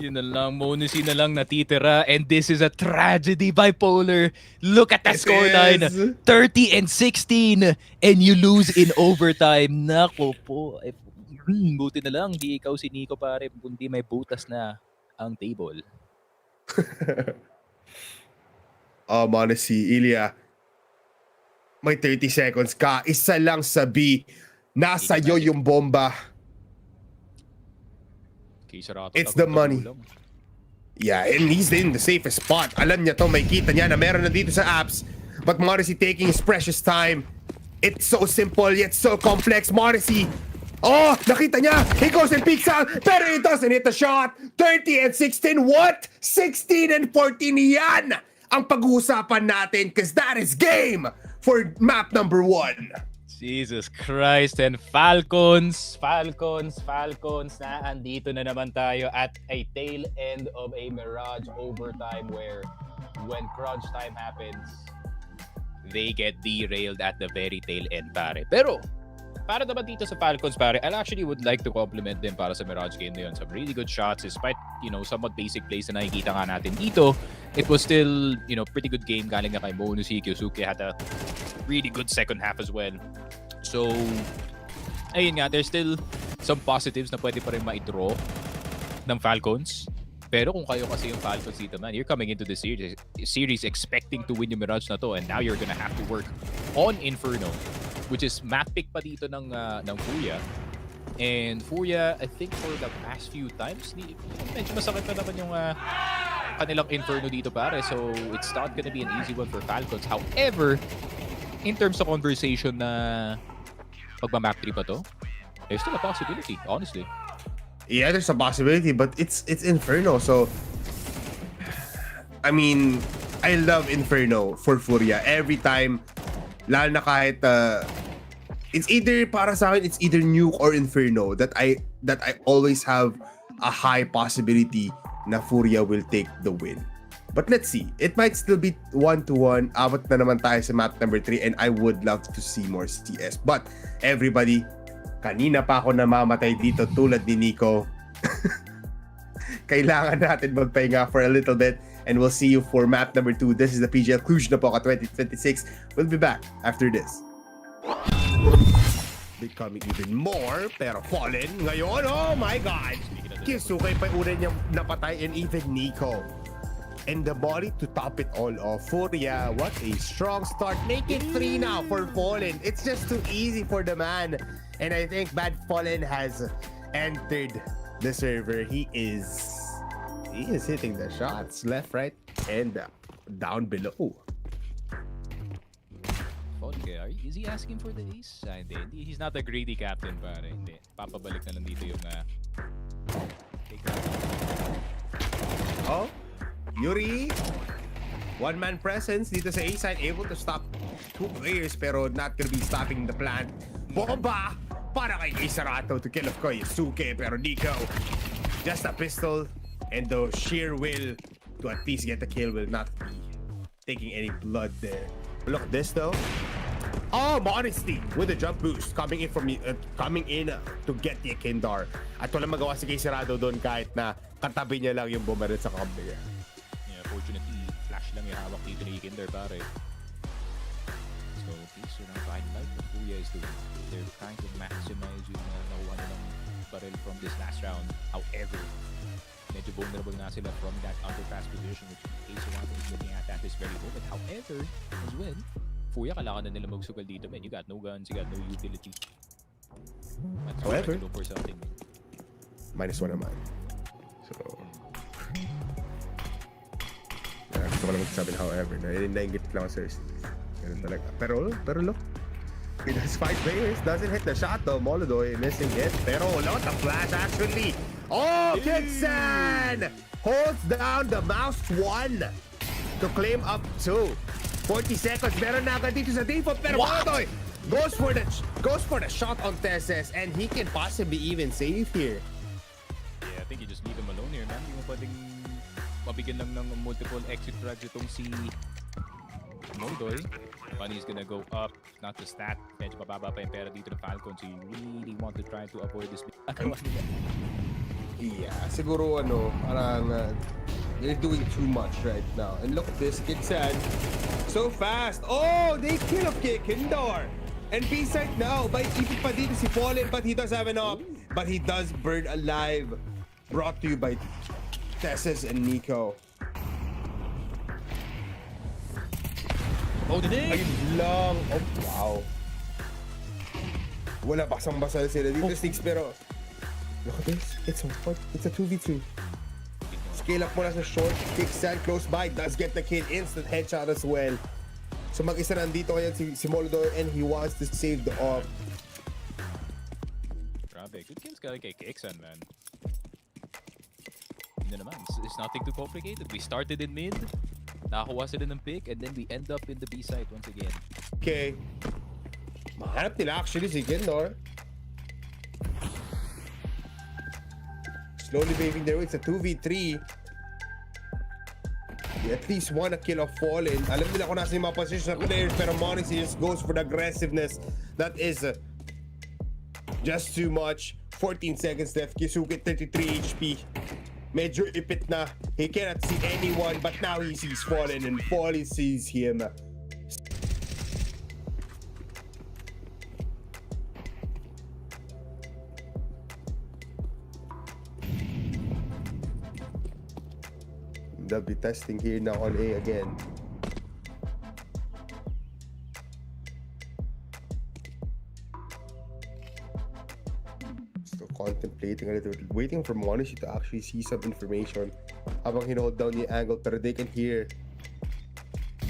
Yun na lang, MongolZ na lang natitira, and this is a tragedy, bipolar. Look at the It scoreline, is. 30 and 16, and you lose in overtime. Nako po, buti na lang, di ikaw si Nico, pare, kundi may butas na ang table. Oh, MongolZ, Ilya. May 30 seconds ka. Isa lang sa B. Nasa iyo yung bomba. It's the money. Yeah, and he's in the safest spot. Alam niya to, may kita niya na meron na dito sa apps. But MongolZ taking his precious time. It's so simple yet so complex. MongolZ, oh, nakita niya. He goes and peeks out, pero he doesn't hit the shot. 30 and 16. What? 16 and 14 yan ang pag-uusapan natin, because that is game for map number 1. Jesus Christ, and Falcons, na andito na naman tayo at a tail end of a Mirage overtime where when crunch time happens, they get derailed at the very tail end, pare. Pero, para naman dito sa Falcons, pare, I actually would like to compliment them para sa Mirage game na yun. Some really good shots, despite, somewhat basic plays na nakikita nga natin dito. It was still, pretty good game galing na kay MongolZ. Kyosuke had a really good second half as well. So, ayun nga, there's still some positives na pwede pa rin ma-draw ng Falcons. Pero kung kayo kasi yung Falcons dito, man, you're coming into the series expecting to win yung Mirage na to, and now you're gonna have to work on Inferno, which is map pick pa dito ng FURIA. And FURIA, I think for the past few times, medyo masakit na naman yung kanilang Inferno dito, pare. So, it's not gonna be an easy one for Falcons. However, in terms of conversation na pagma-map 3 pa to, there's still a possibility, honestly. Yeah, there's a possibility, but it's Inferno, so I mean, I love Inferno for FURIA. Every time, lalo na kahit it's either, para sa akin, it's either Nuke or Inferno that I always have a high possibility na FURIA will take the win. But let's see. It might still be 1-1. Abot na naman tayo sa map number 3, and I would love to see more CS. But everybody, kanina pa ako namamatay dito tulad ni Nico. Kailangan natin magpahinga for a little bit, and we'll see you for map number 2. This is the PGL Cluj Napoca 2026. We'll be back after this. Becoming even more, pero Fallen ngayon, oh my God! Kyosuke pa una niyang napatay, and even Nico. And the body to top it all off. FURIA, what a strong start. Make it 3 now for Fallen. It's just too easy for the man. And I think Bad Fallen has entered the server. He is hitting the shots left, right, and down below. Okay, is he asking for the ace? Hindi. He's not a greedy captain, pare. Hindi. Papabalik na lang dito yung take that. Oh, Yuri. One-man presence dito sa A-side, able to stop 2 players pero not gonna be stopping the plant. Bomba para kay Isarato to kill off Koyasuke pero Nico, just a pistol and the sheer will to at least get the kill will not be taking any blood there. Look at this though. Oh, Modesty with a jump boost coming in to get the Kindar. At walang magawa si Isarado doon kahit na katabi niya lang yung bumaril sa company. Yeah, fortunately, flash lang yung hawak dito ni Kinder, pare. So, please, you're not behind light. What FURIA is doing, they're trying to maximize yung nakuha nilang barrel from this last round. However, medyo vulnerable na sila from that underpass position, which Ace is looking at this very moment. However, as well, FURIA, kailangan na nila magsugal dito, man. You got no guns, you got no utility. However, to look for something. -1 naman. So, gusto ko lang magsasabi na however, naingit lang ako sa ganun talaga. Pero look, it has 5 players, doesn't hit the shot though. MongolZ missing it, pero look at the flash actually. Oh, Kixan holds down the MOUZ 1 to claim up 2. 40 seconds, meron na agad dito sa default, pero MongolZ goes for the shot on Tesses and he can possibly even save here. Yeah, I think you just leave him alone here, man. Hindi mo pwedeng mabigyan lang ng multiple exit frags itong si MongolZ. Bunny's gonna go up, not just that. Medyo bababa pa yung pera dito ng Falcons. So you really want to try to avoid this. Yeah, siguro parang they're doing too much right now. And look at this, Kitsan. So fast. Oh, they kill off Kindar. And B-side now, by ipit pa dito si Fallen, but he does have an op. But he does burn alive. Brought to you by Tesses and Nico. Oh, the day! Ayun lang. Oh, wow. Wala, basang-basa sila dito, Sticks, pero look at this. It's a 2v2. Scale up muna sa short. Kixan close by. Does get the kill. Instant headshot as well. So mag-isa nandito kaya si MongolZ and he wants to save the off. Grabe, good kills kaya kay Kixan, man. Hindi naman, it's nothing too complicated. We started in mid, nakakuha sila ng pick, and then we end up in the B side once again. Okay. Mahanap nila actually si Kindar. Slowly paving their way. It's a 2v3. They at least want to kill off Fallen. Alam nila kung nasa yung mga position ng players, pero MongolZ just goes for the aggressiveness. That is just too much. 14 seconds left. Kisuke 33 HP. Medyo ipit na. He cannot see anyone, but now he sees Fallen and Fallen sees him. They'll be testing here now on A again. Still contemplating a little bit, waiting for MongolZ to actually see some information habang hinold down the angle, pero they can hear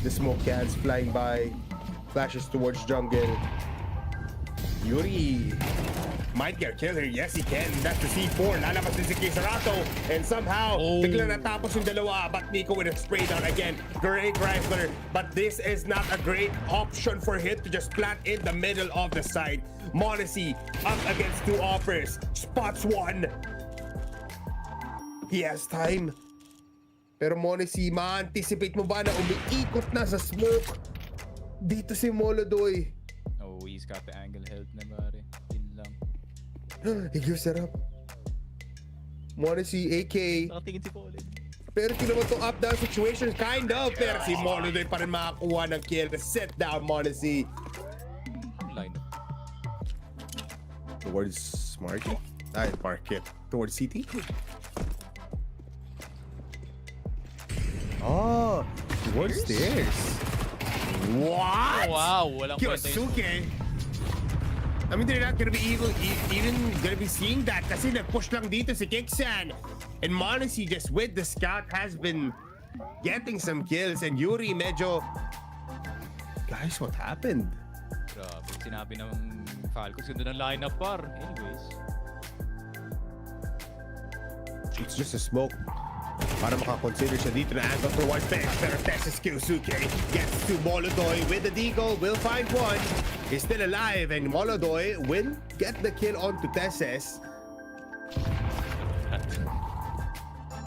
the smoke cans flying by, flashes towards jungle. Yuri might get killed here. Yes, he can. That's the C4. Lalabas din si Kisarato. And somehow, bigla natapos yung dalawa. But Nico with a spray down again. Great rifler. But this is not a great option for him to just plant in the middle of the side. MongolZ up against 2 offers. Spots 1. He has time. Pero MongolZ, ma-anticipate mo ba na umiikot na sa smoke? Dito si MongolZ. Oh, he's got the angle held na, pare. Yun lang. He gives it up. MongolZ, AK. Nakatingin si Fallen. Pero tingnan mo itong up-down situation, kind of. Pero si MongolZ pa rin makakuha ng kill. Set down MongolZ. Line. Towards Market. Market. Towards CT. Oh, towards stairs. What? Wow, walang kwenta yun. Kyosuke. I mean, they're not gonna be even gonna be seeing that kasi nag-push lang dito si Kixan. And MongolZ just with the scout has been getting some kills. And Yuri medyo Guys, what happened? Grabe, sinabi ng Falcons, ganda ng lineup par. Anyways. It's just a smoke. Para makakonsider siya dito na angle towards Bex. Pero Texas Kyosuke gets to MongolZ with the deagle. Will find one. He's still alive and MongolZ will get the kill onto Texas.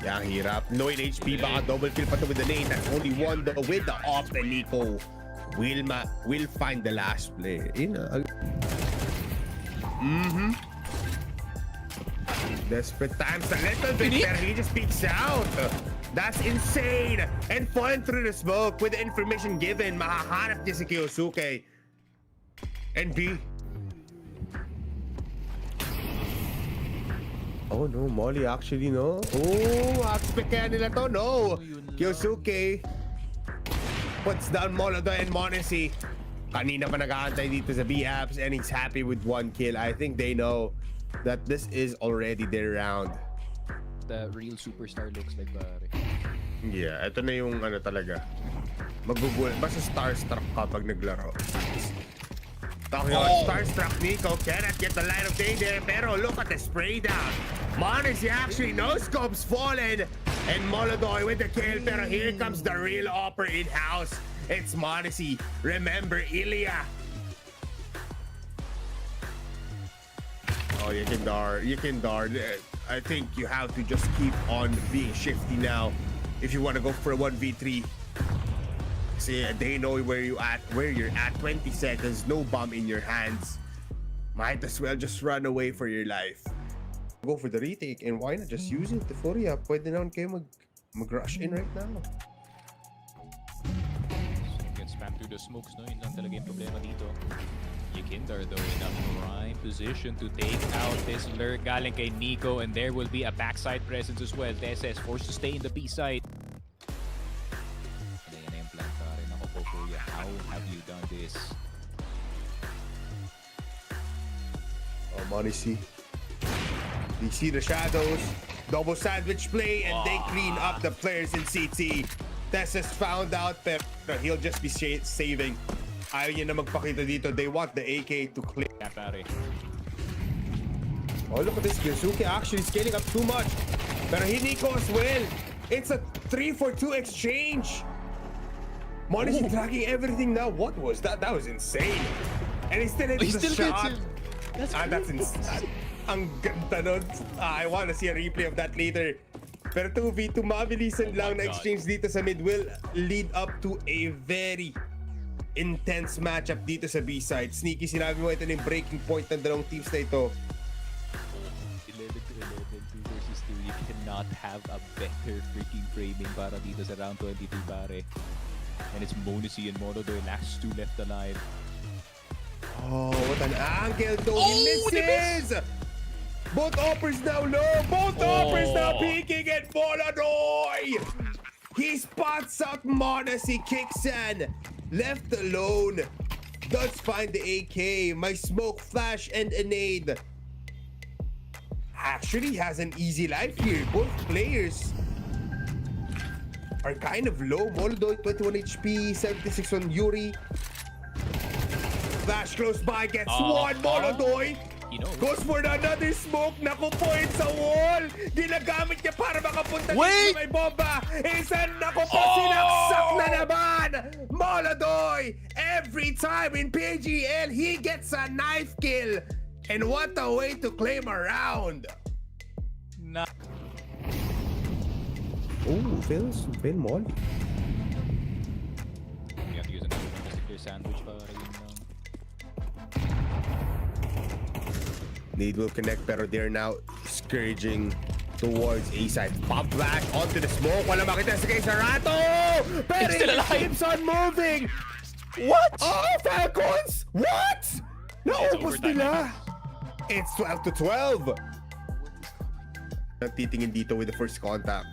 Yeah, hirap. No HP, baka double kill pa to with the nade. That's only one though with the off and Nico will find the last player. Desperate times a little bit, but he just peeks out. That's insane. And falling through the smoke with the information given, makahanap niya si Kyosuke. And B. Oh no, Molly actually no. Oh, expect kaya nila to? No. Kyosuke puts down MongolZ and Monesi. Kanina pa nag-aantay dito sa B-Apps and he's happy with one kill. I think they know that this is already their round. The real superstar looks like pare. Yeah, ito na yung ano talaga. Magugul. Basta starstruck kapag naglaro. Talking about starstruck, Nico cannot get the line of day there. Pero look at the spray down. Monesi actually no scopes fallen. And MongolZ with the kill. Pero here comes the real opera in-house. It's Monesi. Remember Ilya. Oh, you can dar. I think you have to just keep on being shifty now if you want to go for a 1v3. See, they know where you're at. 20 seconds, no bomb in your hands. Might as well just run away for your life. Go for the retake and why not just use it? The FURIA, pwede naman kayo mag-rush in right now. Get spammed through the smokes, no? Yun lang talaga yung problema dito. Yekindar though in a prime position to take out this lurk galing kay Nico, and there will be a backside presence as well. TSS forced to stay in the B side. Yan na yung plan pa rin ako po, Kuya. How have you done this? Oh, Monesi. They see the shadows. Double sandwich play and they clean up the players in CT. Tessus found out pero he'll just be saving. Ayaw niya na magpakita dito. They want the AK to clear. Yeah, pare. Oh, look at this. Kyosuke actually scaling up too much. Pero Nico as well. It's a 3-for-2 exchange. Monesi tracking everything now. What was that? That was insane. And he still hits the shot. That's insane. Ang ganda nun. I want to see a replay of that later. Pero 2v2, mabilisan lang na exchange dito sa mid will lead up to a very intense matchup dito sa B-side. Sneaky, sinabi mo ito na yung breaking point ng dalawang teams na ito. 11 to 11, 2 versus 2. You cannot have a better freaking framing para dito sa round 22, pare. And it's MOUZ and MongolZ, last two left alive. Oh, what an angle though. He misses! Both offers now low. Both offers now peeking at MongolZ. He spots out Monesi, kicks in. Left alone. Does find the AK. My smoke flash and a nade. Actually has an easy life here. Both players are kind of low. MongolZ 21 HP, 76 on Yuri. Flash close by, gets one. MongolZ goes for another smoke. Naku po, it's a wall. Ginagamit niya para makapunta dito sa may bomba. Isang naku po, sinaksak na naman. MongolZ, every time in PGL, he gets a knife kill. And what a way to claim a round. Oh, Phil Molly. You have to use another one to clear sandwich para yun lang. Nade will connect pero they're now scourging towards A side. Pop flash onto the smoke. Wala makita sa kay Sarato! Pero it keeps on moving! What? Oh, Falcons! What? Naubos nila! It's 12 to 12! Nagtitingin dito with the first contact.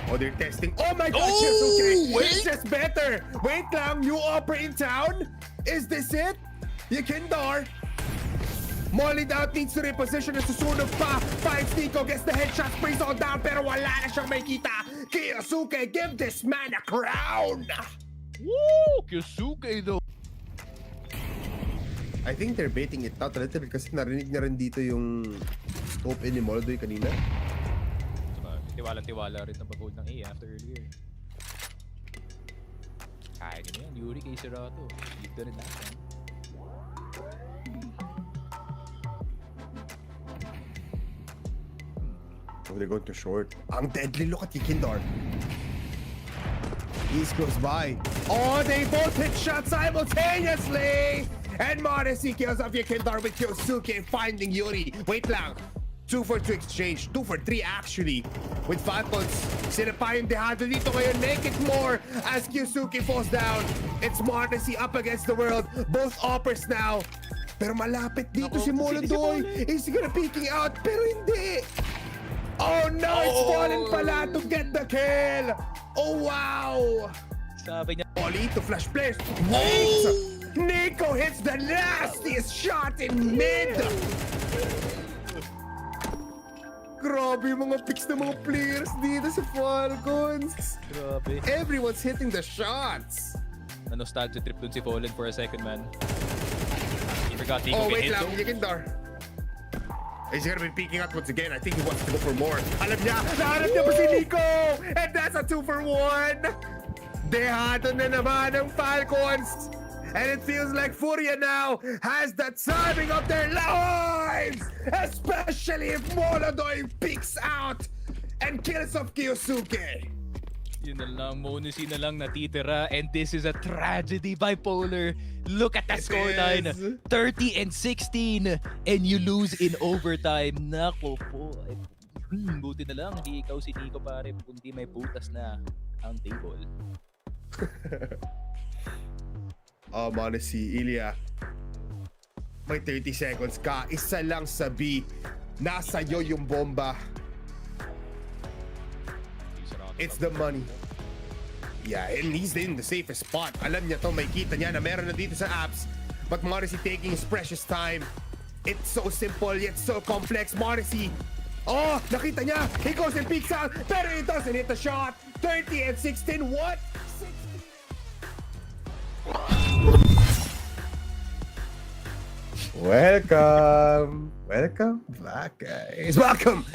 Oh, they're testing. Oh my gosh, yes, okay. It's just better. Wait lang, new opera in town? Is this it? Yekindar. Mollied out, needs to reposition at susunod pa. Finds Nico, gets the headshot, sprays all down, pero wala na siyang makita. Kyosuke, give this man a crown! Woo! Kyosuke though. I think they're baiting it out a little bit kasi narinig na rin dito yung scope in ni MongolZ kanina. Tiwalang-tiwala rin na mag-hold ng A after earlier. Kaya ganyan, Yuri kay Serato. Dito rin natin. Oh, they're going to short. Ang deadly look at Yikindar. East goes by. Oh, they both hit shots simultaneously! And Modesty kills off Yikindar with Kyosuke finding Yuri. Wait lang. 2 for 2 exchange. 2 for 3 actually. With Falcons. Sila pa yung dehado dito ngayon. Make it more as Kyosuke falls down. It's Modesty up against the world. Both uppers now. Pero malapit dito si MongolZ. Is he gonna peeking out? Pero hindi. Oh no, it's fallen pala to get the kill! Oh wow! Sabi niya, Oli to flash players. Wait! Nico hits the nastiest shot in mid! Grabe yung mga picks ng mga players dito sa Falcons. grabe. Everyone's hitting the shots. Na-nostalgia trip dun si Fallen for a second, man. He forgot Nico Oh can wait hit lang, though. Yikindar. He's gonna be peeking out once again. I think he wants to go for more. Alam niya pa si Nico! And that's a 2 for 1! Dehado na naman ng Falcons! And it feels like FURIA now has the timing of their lives! Especially if MongolZ peeks out and kills off Kyosuke! Yun na lang, Monusi na lang natitira, and this is a tragedy bipolar. Look at the It scoreline, is. 30 and 16, and you lose in overtime. Nako po. Buti na lang, hindi ikaw si Nico pare, kundi may butas na ang table. Modesty, Ilya. May 30 seconds ka. Isa lang sa B. Nasa'yo yung bomba. It's the money. Yeah, and he's in the safest spot. Alam niya to, may kita niya na meron na dito sa apps. But Modesty taking his precious time. It's so simple yet so complex. Modesty. Oh, nakita niya. He goes and peeks out. Pero he doesn't hit the shot. 30 and 16. What? 16. Welcome! Welcome back, guys! Welcome!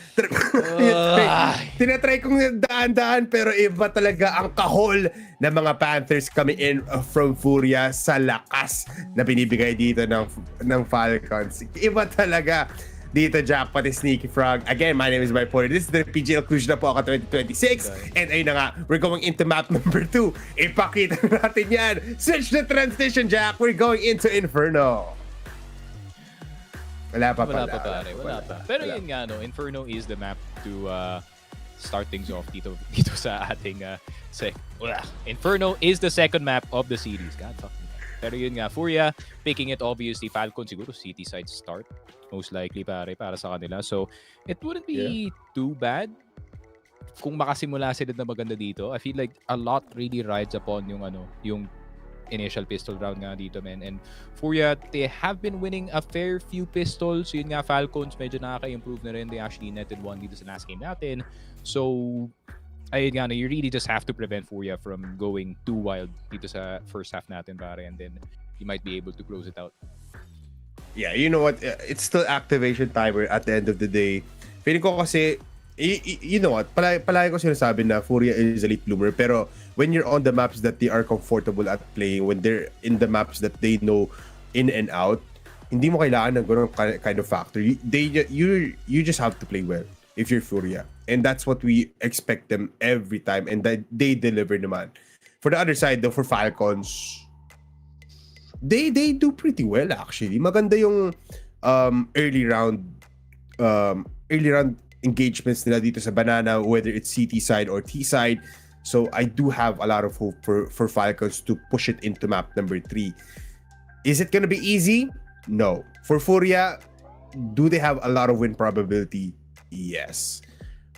Tinatry kong daan-daan pero iba talaga ang kahol ng mga Panthers coming in from FURIA sa lakas na binibigay dito ng Falcons. Iba talaga dito, Jack, pati Sneaky Frog. Again, my name is Bipolar. This is the PGL Cluj Napoca 2026. And ayun na nga, we're going into map number 2. Ipakita natin yan. Switch the transition, Jack. We're going into Inferno. Wala pa. Pero yun nga, no, Inferno is the map to start things off dito sa ating Inferno is the second map of the series. God fucking hell. Pero yun nga, FURIA picking it obviously. Falcon siguro city side start most likely para sa kanila. So it wouldn't be too bad kung makasimula sila na maganda dito. I feel like a lot really rides upon yung initial pistol round nga dito, man. And FURIA, they have been winning a fair few pistols. Yun nga, Falcons, medyo nakaka-improve na rin. They actually netted one dito sa last game natin. So, ayun nga, you really just have to prevent FURIA from going too wild dito sa first half natin, pare. And then, you might be able to close it out. Yeah, you know what? It's still activation timer at the end of the day. Feeling ko kasi, you know what? Palagi ko sinasabi na FURIA is a late bloomer, pero when you're on the maps that they are comfortable at playing, when they're in the maps that they know in and out, hindi mo kailangan ng ganun kind of factor. You just have to play well if you're FURIA. And that's what we expect them every time, and that they deliver naman. For the other side though, for Falcons, they do pretty well actually. Maganda yung early round engagements nila dito sa Banana, whether it's CT side or T side. So I do have a lot of hope for Falcons to push it into map number 3. Is it gonna be easy? No. For FURIA, do they have a lot of win probability? Yes.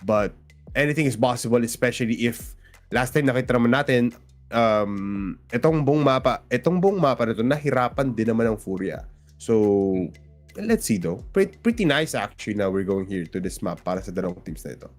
But anything is possible, especially if last time nakita naman natin itong buong mapa na to, nahirapan din naman ng FURIA. So Let's see though. Pretty nice actually now we're going here to this map para sa dalawang teams na ito.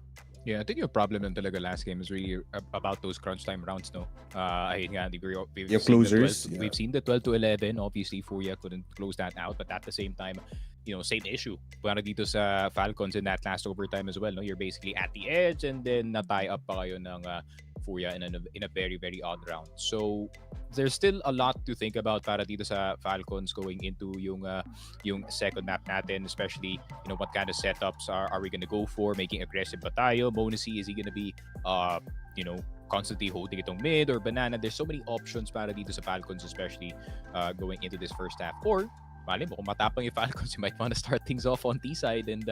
Yeah, I think your problem nun talaga last game is really about those crunch time rounds, no? Ayun nga, we've Yung seen closers, we've seen the 12 to 11. Obviously, FURIA couldn't close that out, but at the same time, you know, same issue. Para dito sa Falcons in that last overtime as well, no? You're basically at the edge and then na-tie up pa kayo ng FURIA in a very, very odd round. So, there's still a lot to think about para dito sa Falcons going into yung second map natin, especially, you know, what kind of setups are we gonna go for? Making aggressive ba tayo? MongolZ, is he gonna be, you know, constantly holding itong mid or banana? There's so many options para dito sa Falcons, especially going into this first half. Or, mali mo, kung matapang yung Falcons, you might want to start things off on T side and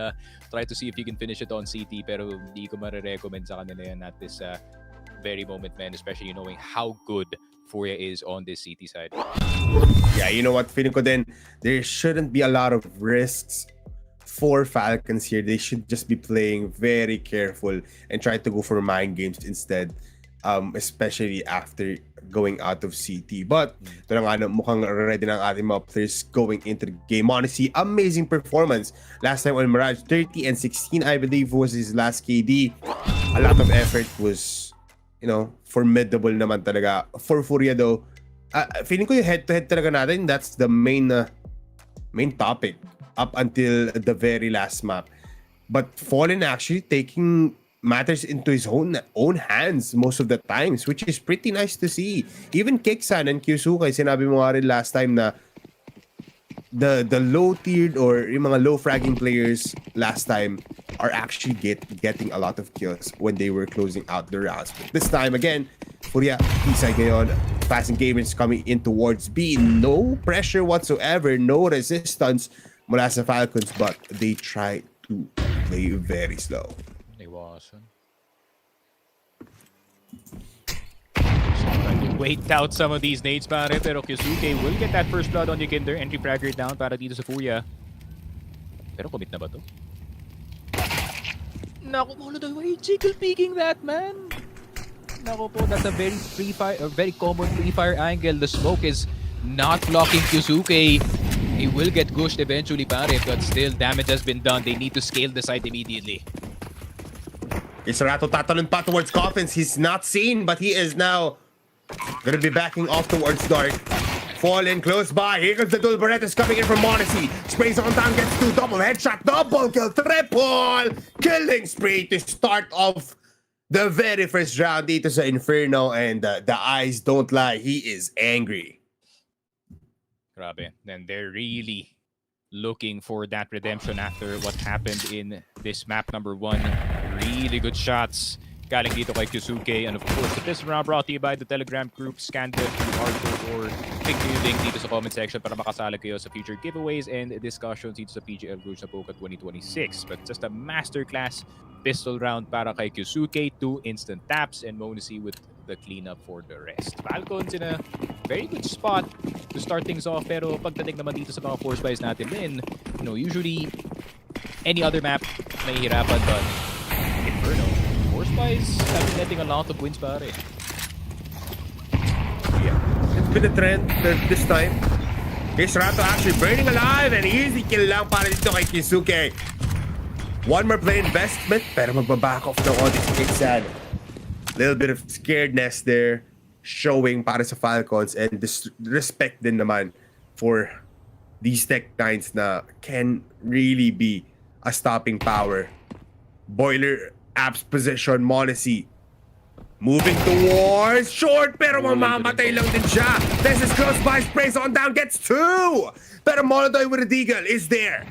try to see if you can finish it on CT. Pero hindi ko marirecommend sa kanila yan at this very moment, man, especially knowing how good FURIA is on this CT side. Yeah, you know what, feeling ko din, there shouldn't be a lot of risks for Falcons here. They should just be playing very careful and try to go for mind games instead, especially after going out of CT. But ito na nga, mukhang ready ng ating mga players going into the game. Honestly, amazing performance last time on Mirage. 30 and 16, I believe, was his last KD. A lot of effort was, you know, formidable naman talaga. For FURIA though, feeling ko yung head-to-head talaga natin, that's the main topic up until the very last map. But Fallen actually taking matters into his own hands most of the times, which is pretty nice to see. Even Kiksan and Kyusuke, sinabi mo nga rin last time na the low-tiered or yung mga low-fragging players last time are actually getting a lot of kills when they were closing out the rounds. But this time, again, FURIA, P-side ngayon, passing gamers coming in towards B. No pressure whatsoever, no resistance mula sa Falcons, but they try to play very slow. Iwasan. Trying to wait out some of these nades, pare, pero Kyusuke will get that first blood on Yukinder. Entry fragger down para dito sa FURIA. Pero commit na ba to? Naku po, why jiggle peeking that, man? Naku po, that's a very very common free fire angle. The smoke is not blocking Kyusuke. He will get gushed eventually, pare, but still damage has been done. They need to scale the site immediately. Isarato tatalon pa towards Coffins. He's not seen, but he is now gonna be backing off towards Dark. Fallen close by. Here comes the dual Berettas coming in from MongolZ. Sprays on down, gets two, double headshot, double kill, triple killing spree to start off the very first round dito sa Inferno, and the eyes don't lie. He is angry. Grabe. Then they're really looking for that redemption after what happened in this map number 1. Really good shots galing dito kay Kyusuke. And of course, this round brought to you by the Telegram group. Scan the QR code or click yung link dito sa comment section para makasali kayo sa future giveaways and discussions dito sa PGL Cluj Napoca 2026. But just a masterclass pistol round para kay Kyusuke. 2 instant taps and MongolZ with the cleanup for the rest. Falcons in a very good spot to start things off, pero pagdating naman dito sa mga force buys natin din, you know, usually any other map nahihirapan, but Inferno, force buys have been letting a lot of wins, pare. Yeah, it's been a trend this time. Isarato actually burning alive, and easy kill lang para dito kay Kyusuke. One more play investment, pero magbaback off ng audience si Kiksan. Little bit of scaredness there showing para sa Falcons, and respect din naman for these Tech-9s na can really be a stopping power. Boiler apps position, MongolZ moving towards short, pero mamamatay lang din siya. This is close by, sprays on down, gets 2, pero Molotov with a deagle is there.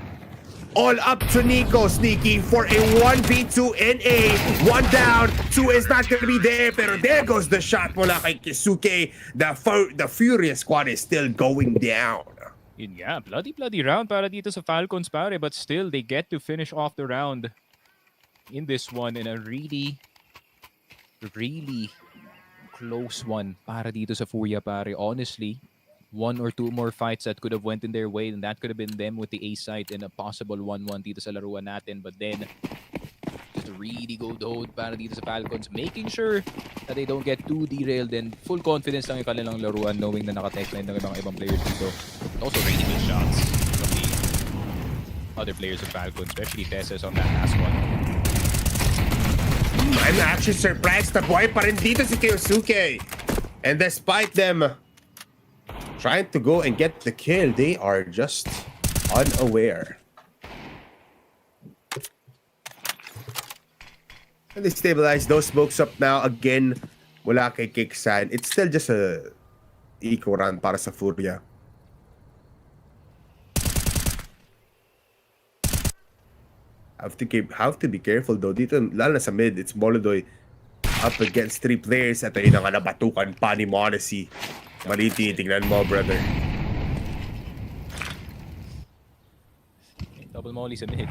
All up to Nico, Sneaky, for a 1v2 in A. 1 down, 2 is not gonna be there, pero there goes the shot mula kay Kyusuke. The Furious squad is still going down. Yun nga, bloody round para dito sa Falcons, pare, but still they get to finish off the round in this one in a really close one para dito sa FURIA, pare. Honestly, 1 or 2 more fights that could have went in their way, and that could have been them with the A side and a possible 1-1 dito sa laruan natin. But then, just really go down para dito sa Falcons, making sure that they don't get too derailed, and full confidence lang yung kanilang laruan, knowing na naka-tech line ng ibang players dito. And also really good shots from the other players of Falcons, especially Tessus on that last one. I'm actually surprised na buhay pa rin dito si Kyosuke. And despite them trying to go and get the kill, they are just unaware. And they stabilize those smokes up now again. Wala kay Kicksan. It's still just a eco run para sa Furia. Have to be careful though. Dito, lalo na sa mid, it's MongolZ up against 3 players at ayun nga nabatukan pa ni MongolZ. Mali tinitingnan mo, brother. Double molly sa mid.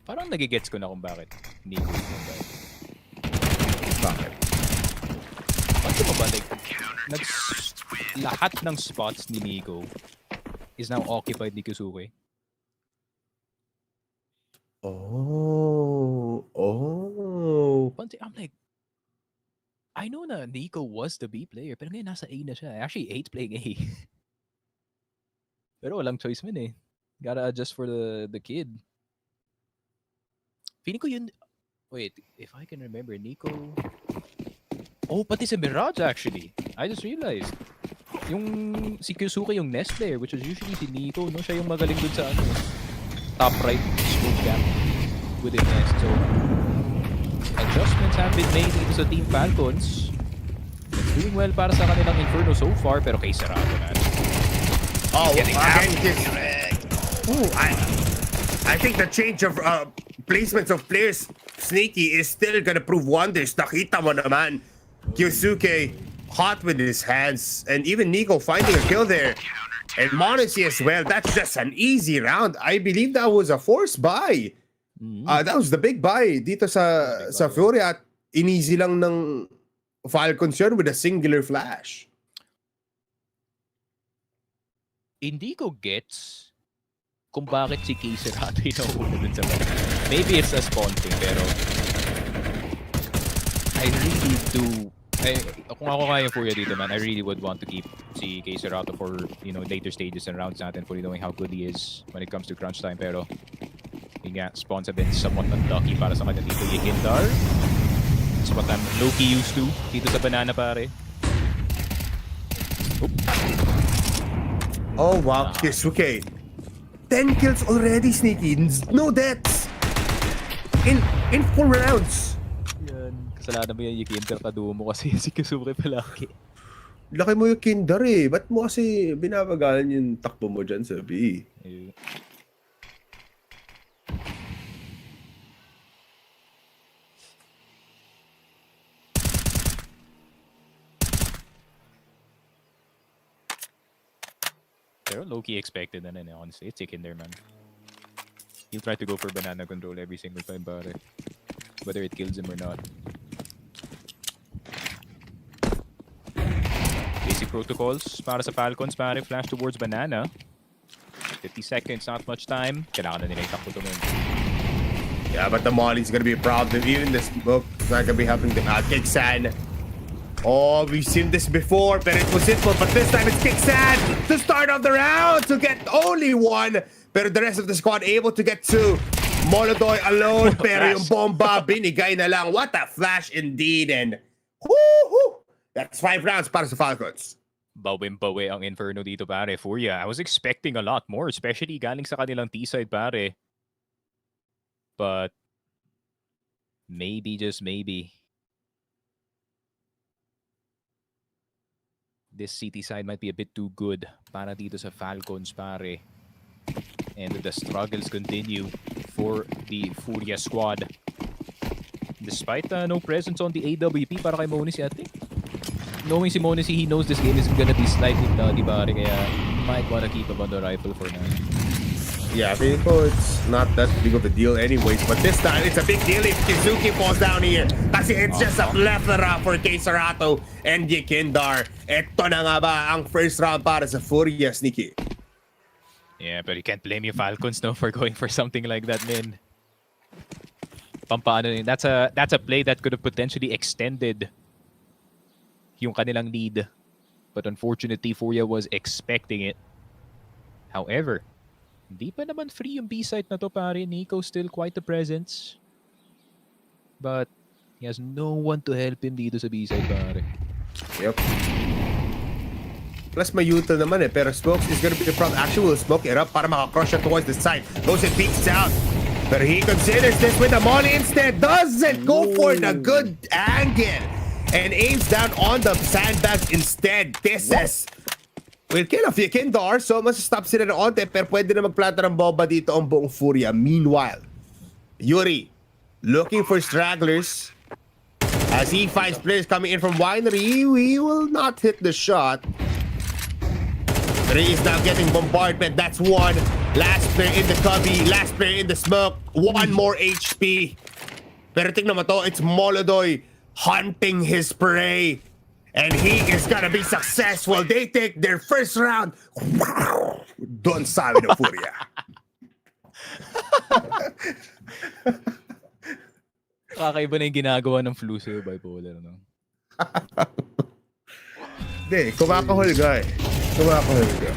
Parang nagigets ko na kung bakit Nico is yung guy. Bakit? Bakit mo ba like, lahat ng spots ni Nico is now occupied ni Kyosuke? Oh. I'm like, I know na Nico was the B player, pero ngayon nasa A na siya. I actually hate playing A. Pero walang choice man eh. Gotta adjust for the kid. Feeling ko yun... Wait, if I can remember, Nico... Oh, pati si Mirage actually. I just realized. Yung si Kyosuke yung nest player, which was usually si Nico, no? Siya yung magaling dun sa ano, top right scope gap within nest. So, adjustments have been made dito sa Team Falcons. It's doing well para sa kanilang Inferno so far, pero kay Sarado na. Oh, again, I think the change of placements of players, Sneaky, is still gonna prove wonders. Nakita mo naman, Kyosuke hot with his hands, and even Nico finding a kill there. And MongolZ as well. That's just an easy round. I believe that was a forced buy. That was the big buy dito sa Furia. At ineasy lang ng Falcons yun with a singular flash. Hindi ko gets kung bakit si Kaiser Hato yung nauna dun sa map. Maybe it's a spawn thing, pero I really do. Kung ako kaya yung Furia dito, man, I really would want to keep si Kaiser Hato for, you know, later stages and rounds natin, fully knowing how good he is when it comes to crunch time. Pero yung nga, spawns have been somewhat unlucky para sa kanya dito. Yekindar, it's what I'm low-key used to dito sa banana, pare. Oop. Oh wow, Kyosuke. 10 kills already, Sneaky. No deaths. In 4 rounds. Yan. Kasalanan mo yan, Yekindar, kaduo mo kasi si Kyosuke palaki. Laki mo yung Kindar eh. Ba't mo kasi binabagalan yung takbo mo dyan sa B? Yeah. Pero low-key expected na rin, honestly. It's Yekindar, man. He'll try to go for banana control every single time, pare. Whether it kills him or not. Basic protocols para sa Falcons, pare. Flash towards banana. 50 seconds, not much time. Kailangan na nila itakbo to, man. Yeah, but the Molly's gonna be a problem. Even this book is not gonna be helping them out. Kicksan. Oh, we've seen this before, but it was simple. But this time it's Kicksan to start off the round to get only one. Pero the rest of the squad able to get two. MongolZ alone, pero yung bomba binigay na lang. What a flash indeed. And woohoo! That's 5 rounds para sa Falcons. Bawin-bawi ang Inferno dito, pare. Furia, I was expecting a lot more, especially galing sa kanilang T-side, pare. But maybe, just maybe, this CT side might be a bit too good para dito sa Falcons, pare. And the struggles continue for the Furia squad. Despite no presence on the AWP para kay MongolZ, I think. Knowing si MongolZ, he knows this game is gonna be slightly nutty, pare. Kaya might wanna keep him on the rifle for now. Yeah, I think it's not that big of a deal anyways. But this time, it's a big deal if Kizuki falls down here. Kasi it's just a plethora for Keisarato and Yekindar. Ito na nga ba ang first round para sa Furia, Sneaky? Yeah, but you can't blame your Falcons, no, for going for something like that, man. Pampaano yun. That's a play that could have potentially extended yung kanilang lead. but unfortunately, FURIA was expecting it. However, hindi pa naman free yung B site na to, pare. Nico still quite the presence. But he has no one to help him dito sa B site, pare. Yep. Plus may util naman eh, pero Smokes is gonna be the front. Actually will smoke it up para makakrush siya towards the side. Goes and peeks out. But he considers this with a molly instead. Doesn't go for the good angle. And aims down on the sandbags instead. This is will kill a few Kindar, so mas stop sila ng onte, pero pwede na magplanta ng bomba dito ang buong FURIA. Meanwhile, Yuri looking for stragglers. As he finds players coming in from Winery, he will not hit the shot. But he is now getting bombardment. That's one. Last player in the cubby. Last player in the smoke. One more HP. Pero tingnan mo to, it's MongolZ hunting his prey. And he is gonna be successful. They take their first round. Wow! Don sabe ng FURIA. Kakaiba na yung ginagawa ng flu sa'yo, bipolar, no? Hindi, kumakahol ka eh. Kumakahol ka.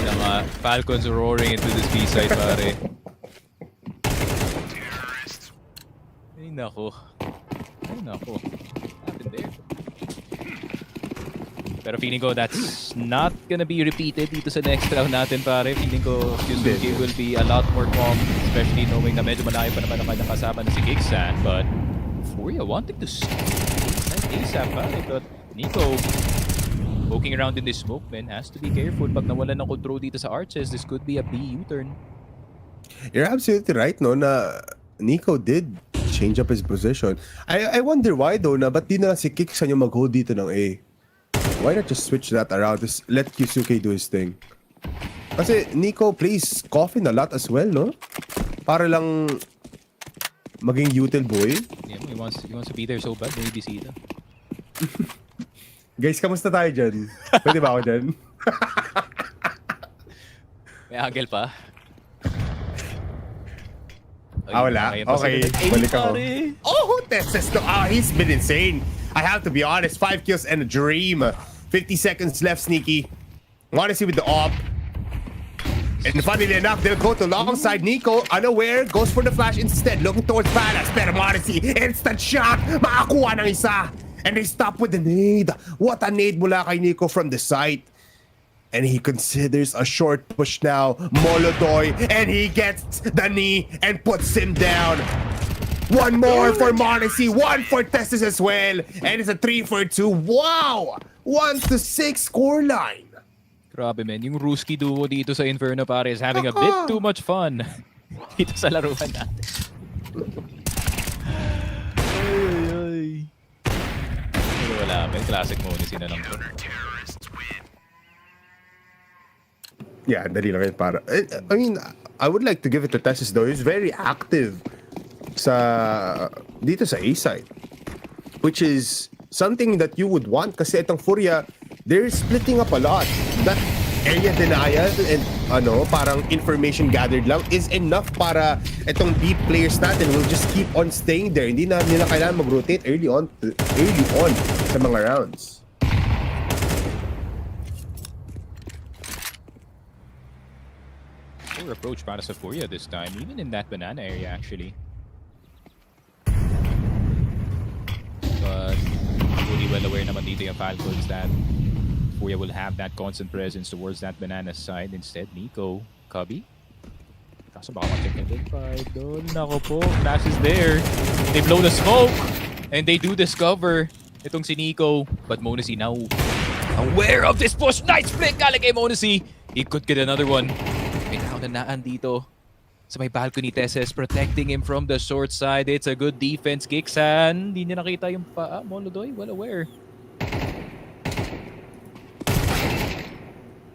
Yung mga Falcons roaring into this B-side, pare. Ay, nako. Ay, nako. Happened there. Pero feeling ko that's not gonna be repeated dito sa next round natin, pare. Feeling ko Yusuke will be a lot more calm, especially knowing na medyo malayo pa naman ang kanyang kasama na si Kicksan. But FURIA wanting to nice ASAP, pare. But Nico poking around in this smoke, man, has to be careful. Pag nawalan ng control dito sa Arches, this could be a B U-turn. You're absolutely right, no, na Nico did change up his position. I wonder why though, na ba't di na si Kicksan yung mag-hold dito ng A? Why not just switch that around? Just let Yusuke do his thing. Kasi Nico plays coffin a lot as well, no? Para lang maging util boy. Yeah, he wants to be there so bad, may bisita. Guys, kamusta tayo dyan? Pwede ba ako dyan? May angle pa. Wala. Okay, balik ako. Oh, Texas. He's been insane. I have to be honest. 5 kills and a dream. 50 seconds left, Sneaky. MongolZ with the op. And funnily enough, they'll go to alongside Nico. Unaware, goes for the flash instead. Looking towards Palace. Pero MongolZ, instant shot. Makakuha ng isa. And they stop with the nade. What a nade mula kay Nico from the site. And he considers a short push now. MongolZ, and he gets the knee and puts him down. One more for MongolZ, one for Testis as well. And it's a 3-for-2. Wow! 1-6 scoreline. Grabe, man. Yung Ruski duo dito sa Inferno, pare, is having a bit too much fun dito sa laruan natin. Ay. Pero wala, may classic MongolZ na lang to. Yeah, dali lang yun para. I mean, I would like to give it to Testis though. He's very active dito sa A-side. Which is something that you would want kasi itong FURIA, they're splitting up a lot. That area denial and parang information gathered lang is enough para itong deep players natin will just keep on staying there. Hindi na nila kailangan mag-rotate early on sa mga rounds. Poor approach para sa FURIA this time, even in that banana area actually. But fully well aware naman dito yung Falcons that FURIA will have that constant presence towards that banana side. Instead, Nico, Cubby. Kaso baka mag-check na din 5 doon. Nako po, Flash is there. They blow the smoke and they do discover itong si Nico. But MongolZ now aware of this push. Nice flick galing kay MongolZ. He could get another one. May naunanaan dito sa may balcony. Tesses protecting him from the short side. It's a good defense. Kicksan. Hindi niya nakita yung paa. MongolZ, well aware.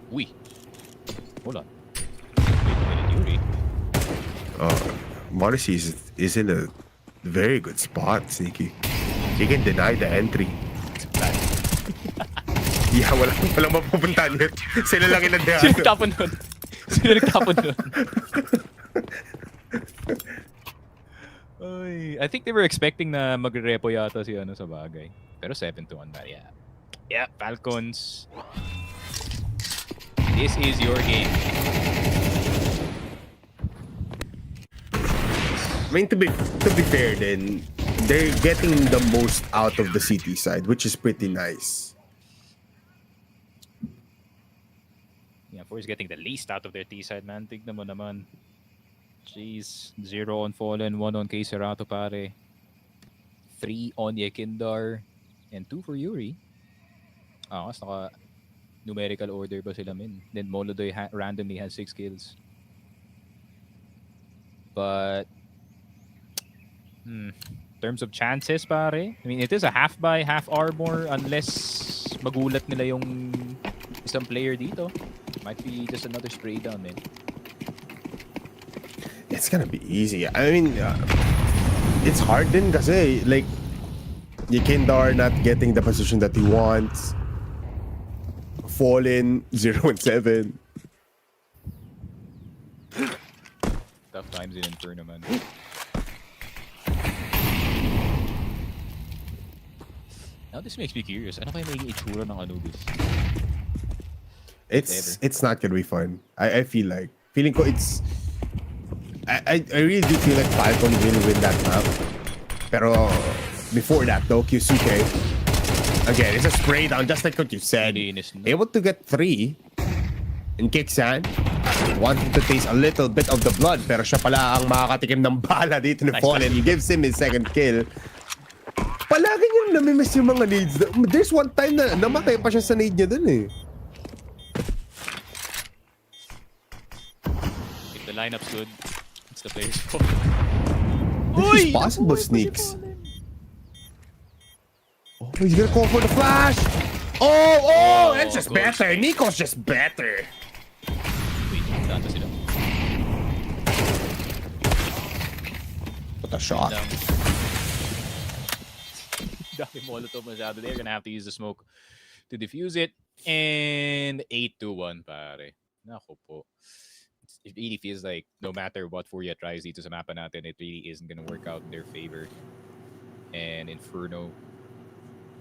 Uy. Hold on. Wait a minute, Yuri. MongolZ is in a very good spot, Sneaky. He can deny the entry. Yeah, walang mapupuntahan yun. Sila lang inandahan. Sino nagtapon nun? Sino nagtapon nun? I think they were expecting na magre-repo yata si sa bagay. Pero 7-1 na, yeah. Yeah, Falcons. This is your game. I mean, to be fair, then they're getting the most out of the city side, which is pretty nice. Yeah, Force getting the least out of their T side, man. Tignan mo naman. Jeez. 0 on Fallen, 1 on Keiserato, pare. 3 on Yekindar, and 2 for Yuri. Kasi naka numerical order ba sila, min? Then Molodoy randomly has 6 kills. But in terms of chances, pare, I mean, it is a half buy, half armor unless magulat nila yung isang player dito. Might be just another spray down, man. It's gonna be easy. I mean, it's hard din kasi, like, Yekindar not getting the position that he wants. Fallen 0 and 7. Tough times in Inferno, man. Now this makes me curious. Ano kaya magiging itsura ng Anubis? It's not gonna be fun. I feel like feeling ko it's I really do feel like Falcon will win that map. Pero before that though, Kyusuke again, it's a spray down just like what you said. Able to get 3 and Kiksan wanting to taste a little bit of the blood, pero siya pala ang makakatikim ng bala dito ni Fallen. He gives him his second kill. Palagi niyang namimiss yung mga nades. There's one time na namatay pa siya sa nade niya dun eh. If the lineup's good, it's the player's fault. This is possible, Sneaks. Oh, he's gonna call for the flash. Oh, it's just better. Nico's just better. Wait, saan na sila? What a shot. Dami Molotov masyado. They're gonna have to use the smoke to defuse it. And 8-1, pare. Nako po. It really feels like no matter what Furia tries dito sa mapa natin, it really isn't gonna work out in their favor. And Inferno,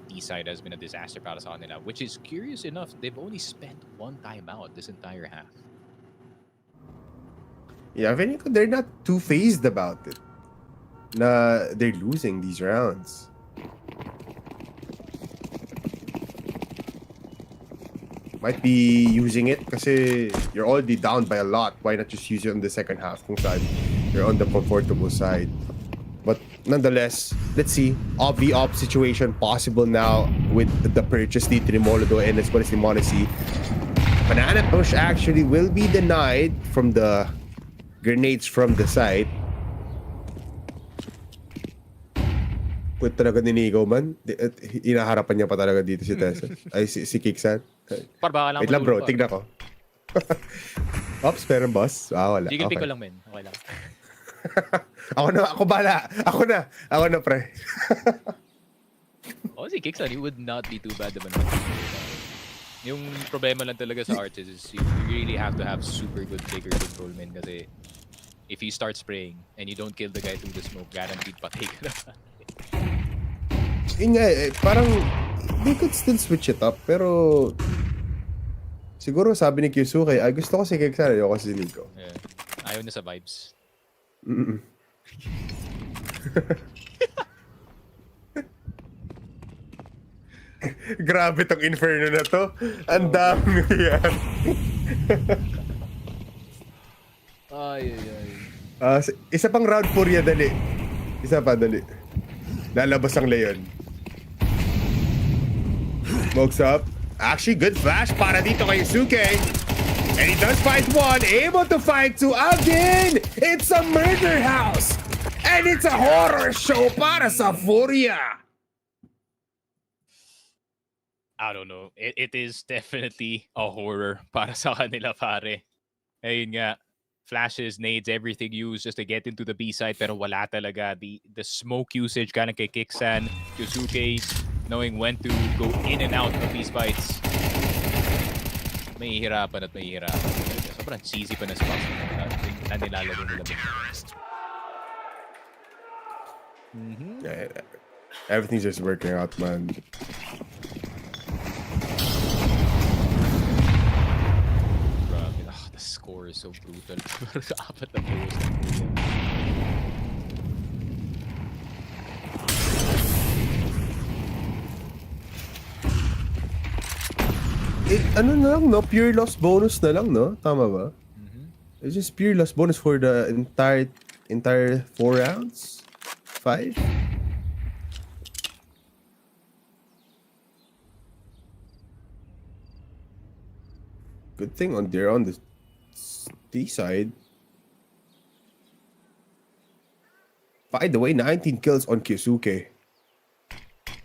D-side has been a disaster para sa kanila, which is curious enough. They've only spent 1 timeout this entire half. Yeah, I think they're not too phased about it. Na they're losing these rounds. Might be using it kasi you're already down by a lot. Why not just use it on the second half kung saan you're on the comfortable side. But nonetheless, let's see. Op situation possible now with the purchase dito ni Molodo and as well as ni Monacy. Banana push actually will be denied from the grenades from the side. Put talaga ni Nico man. Inaharapan niya pa talaga dito si Tessa. Ay, si Kiksan. Wait lang bro, tignan ko. Ops, pero boss. Wala. Sige, okay. ko lang, men. Okay lang. Ako na, pre. Si Kiksan, he would not be too bad naman. Yung problema lang talaga sa Arches is you really have to have super good trigger control, man. Kasi if you start spraying and you don't kill the guy through the smoke, guaranteed patay ka na. Yun nga, parang they could still switch it up, pero siguro sabi ni Kyusuke, gusto ko si Kiksan, ayoko si Nico. Yeah. Ayaw na sa vibes. Grabe tong Inferno na to. Ang dami yan. Ay. Isa pang round Furia, dali. Isa pa, dali. Lalabas ang Leon. Smokes up. Actually, good flash para dito kay Yusuke. And he does fight 1. Able to fight 2 again. It's a murder house. And it's a horror show para sa Furia. I don't know. It is definitely a horror para sa kanila, pare. Ayun nga. Flashes, nades, everything used just to get into the B side, pero wala talaga. The smoke usage kind of kay Kiksan, Yusuke knowing when to go in and out of these fights. Mahihirapan. Sobrang cheesy pa na spots na nilalaro nila. Everything's just working out, man. score is so brutal. Apat na players na Furia. Ano na lang, no? Pure loss bonus na lang, no? Tama ba? It's just pure loss bonus for the entire 4 rounds? 5? Good thing they're on the D side. By the way, 19 kills on Kyosuke.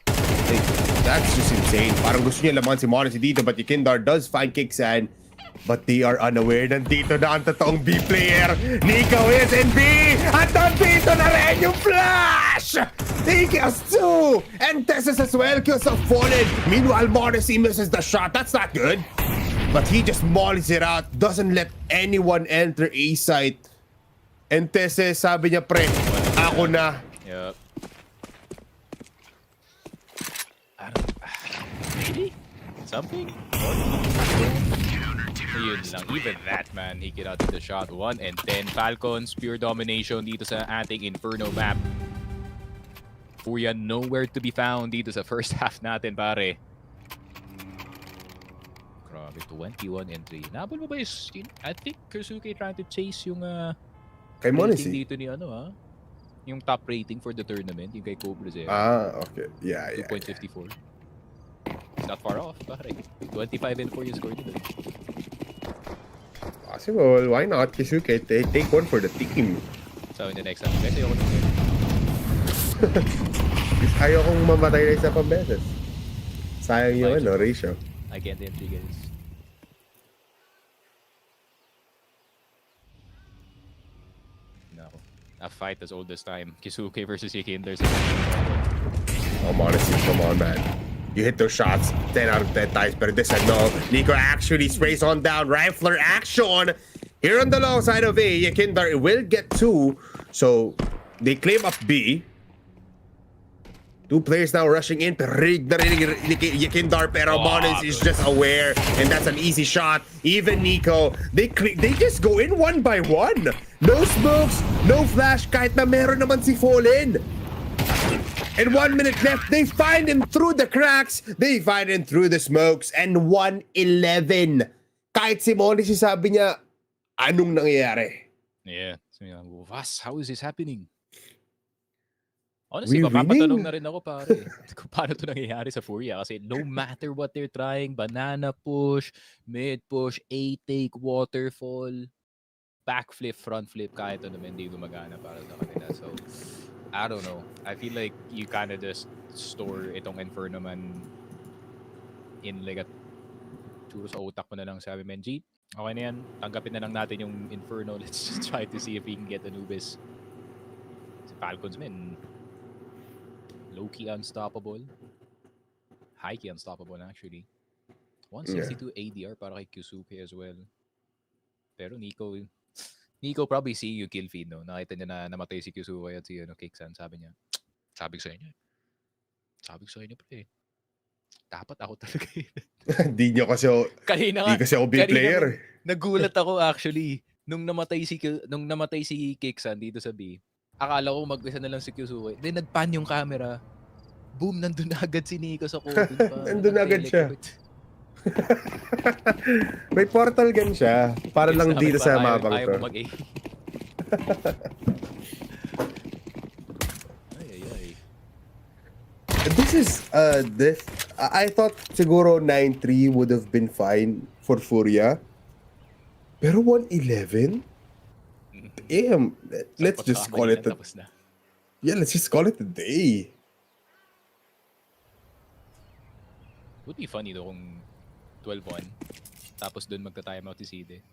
Like, that's just insane. Parang gusto niya laman si MongolZ dito, but Yakindar does find Kixan. But they are unaware. Nandito na ang totoong B player. Nico is in B! At nandito na rin yung flash! He kills 2! And Tessus as well kills a fallen. Meanwhile, MongolZ misses the shot. That's not good. But he just mollies it out. Doesn't let anyone enter A site. And Tessus, sabi niya, pre, ako na. Yep. I don't... Maybe? Something? Yun lang. Even that, man, he get out of the shot. 1 and 10. Falcons, pure domination dito sa ating Inferno map. FURIA nowhere to be found dito sa first half natin, pare. Grabe, 21 and 3. Nabal mo ba yung... I think Kursuke trying to chase yung... Kay MongolZ. dito ni ano, ha? Yung top rating for the tournament, yung kay MongolZ. Okay. Yeah. 2.54. It's not far off, pare. 25 and 4 yung score nito. Possible. Why not? Kisuke, take one for the team. So in the next time, guys, ayoko nung Ayaw kong mamatay na isa pang beses. Sayang yung ratio. I can't empty, guys. No. A fight as old as time. Kisuke versus Yakindar. Oh, honestly, come on, man. You hit those shots 10 out of 10 times, but this time, no. Nico actually sprays on down. Rifler action. Here on the low side of A, Yakindar will get 2. So, they claim up B. 2 players now rushing in. Rig na rin Yakindar, pero MongolZ is just aware. And that's an easy shot. Even Nico, they just go in 1 by 1. No smokes, no flash, kahit na meron naman si Fallen. And 1 minute left, they find him through the cracks. They find him through the smokes. And 1-11. Kahit si MongolZ sabi niya, anong nangyayari? Yeah. So, was, how is this happening? Honestly, We mapapatanong winning? na rin ako, pare. Kung paano ito nangyayari sa FURIA. Kasi no matter what they're trying, banana push, mid push, A-take, waterfall, backflip, front flip, kahit ano naman, hindi gumagana para sa kanila. So, I don't know. I feel like you kind of just store itong Inferno man in like a churro sa utak mo na lang, sabi men, G, okay na yan. Tanggapin na lang natin yung Inferno. Let's just try to see if we can get Anubis. Si Falcons, men, low-key unstoppable. High-key unstoppable, actually. 162 ADR para kay Kyosuke as well. Pero Nico probably see you kill feed, no? Nakita niya na namatay si Kyosuke at si Kixan. Sabi niya, sabi ko sa inyo. Sabi ko sa inyo, pre. Dapat ako talaga yun. Di kasi ako big player. Nagulat ako actually. Nung namatay si Kixan dito sa B, akala ko mag-isa na lang si Kyosuke. Then nagpan yung camera. Boom, nandun na agad si Nico sa COVID pa. Nandun na agad siya. May portal gun siya. Para lang dito sa mapang to. Ayaw mo mag-A. Ay. This is, I thought siguro 9-3 would have been fine for FURIA. Pero 1-11? Damn. Let's just call it let's just call it a day. Would be funny though kung 12-1 tapos doon magta-time out si Side.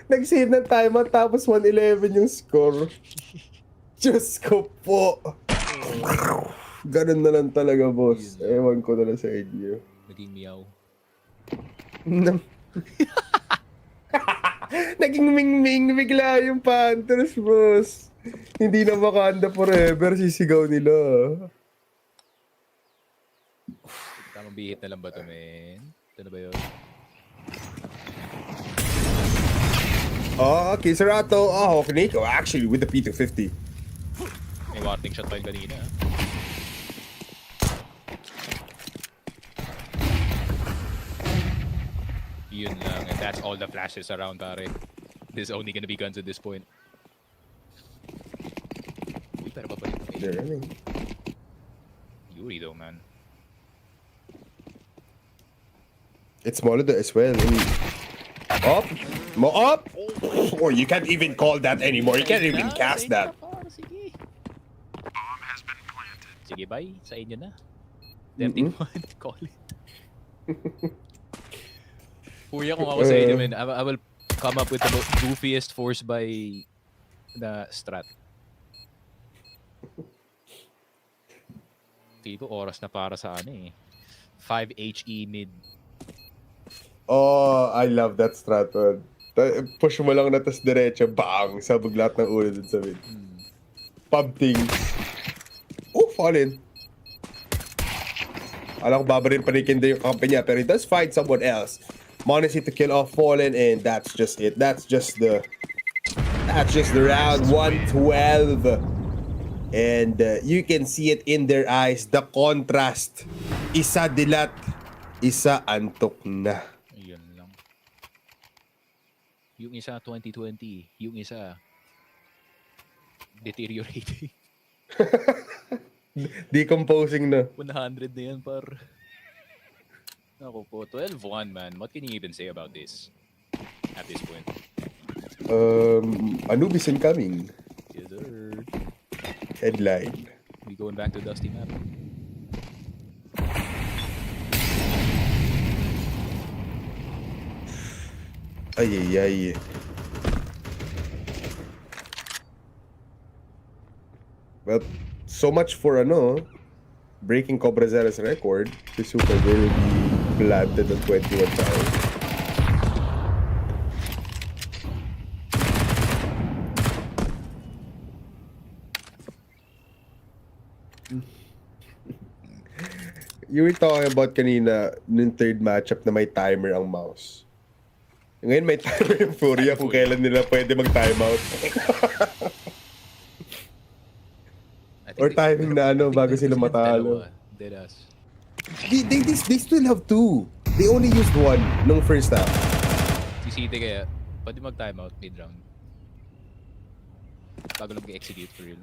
Nag-save ng timeout tapos 1-11 yung score. Diyos ko po. Ganun na lang talaga, boss. Ewan ko na lang sa inyo. Naging meow. Naging ming-ming bigla yung Panthers, boss. Hindi na makanda forever, sisigaw nila. Tama Bihit na lang ba ito, men? Ito na ba yun? Oh, Kisarato. Oh, Kaneko actually with the P250. May warning shot pa yun kanina. Yun lang. And that's all the flashes around, pare. There's only gonna be guns at this point. Uy, pero babalik pa They're running. Yuri though, man. It's Molodo as well. Up, up. Or you can't even call that anymore. You can't even cast that. Sige. Sige, bye. Sa inyo na. 31. Call it. Kuya, kung ako sa inyo, man, I will come up with the goofiest force by the strat. Feel ko oras na para sa ano eh. 5 HE mid. Oh, I love that strat. Push mo lang na tas diretso, bang! Sabog lahat ng ulo dun sa mid. Pub things. Oh, fallen. Alam ko babarin panikin din yung kampi niya, pero he does find someone else. MongolZ to kill off Fallen, and that's just it. That's just the round 112. And you can see it in their eyes, the contrast. Isa dilat, isa antok na. Yun lang. Yung isa 2020, yung isa deteriorating. Decomposing na. 100 na yan, par. Ako po, 12-1, man. What can you even say about this at this point? Anubis incoming. Yes, sir. Headline. We going back to Dusty Map. Ay. Well, so much for breaking Cobra Zera's record. The Super will be planted on 21 times. You were talking about kanina nung third matchup na may timer ang MOUZ. Ngayon may timer yung FURIA kung kailan nila pwede mag-timeout. Or timing na bago sila matalo. Deadass. They still have two. They only used one nung first half. Si City kaya, pwede mag-timeout mid-round. Bago lang mag-execute for real.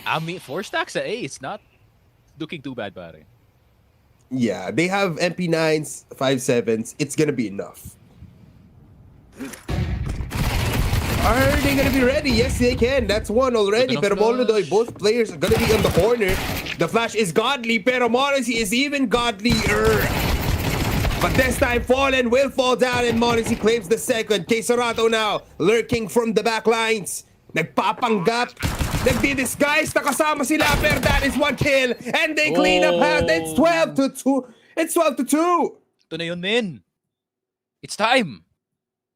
4 stacks sa A, it's not looking too bad, pare. Yeah, they have MP9s, 5.7s. It's gonna be enough. Are they gonna be ready? Yes, they can. That's one already. Pero MongolZ, both players are gonna be on the corner. The flash is godly, pero MongolZ is even godlier. But this time, Fallen will fall down, and MongolZ claims the second. Kisarato now, lurking from the back lines. Nagpapanggap. Nagdi-disguise na kasama sila, pero that is one kill. And they clean up half. It's 12-2. It's 12-2. Ito na yun, men. It's time.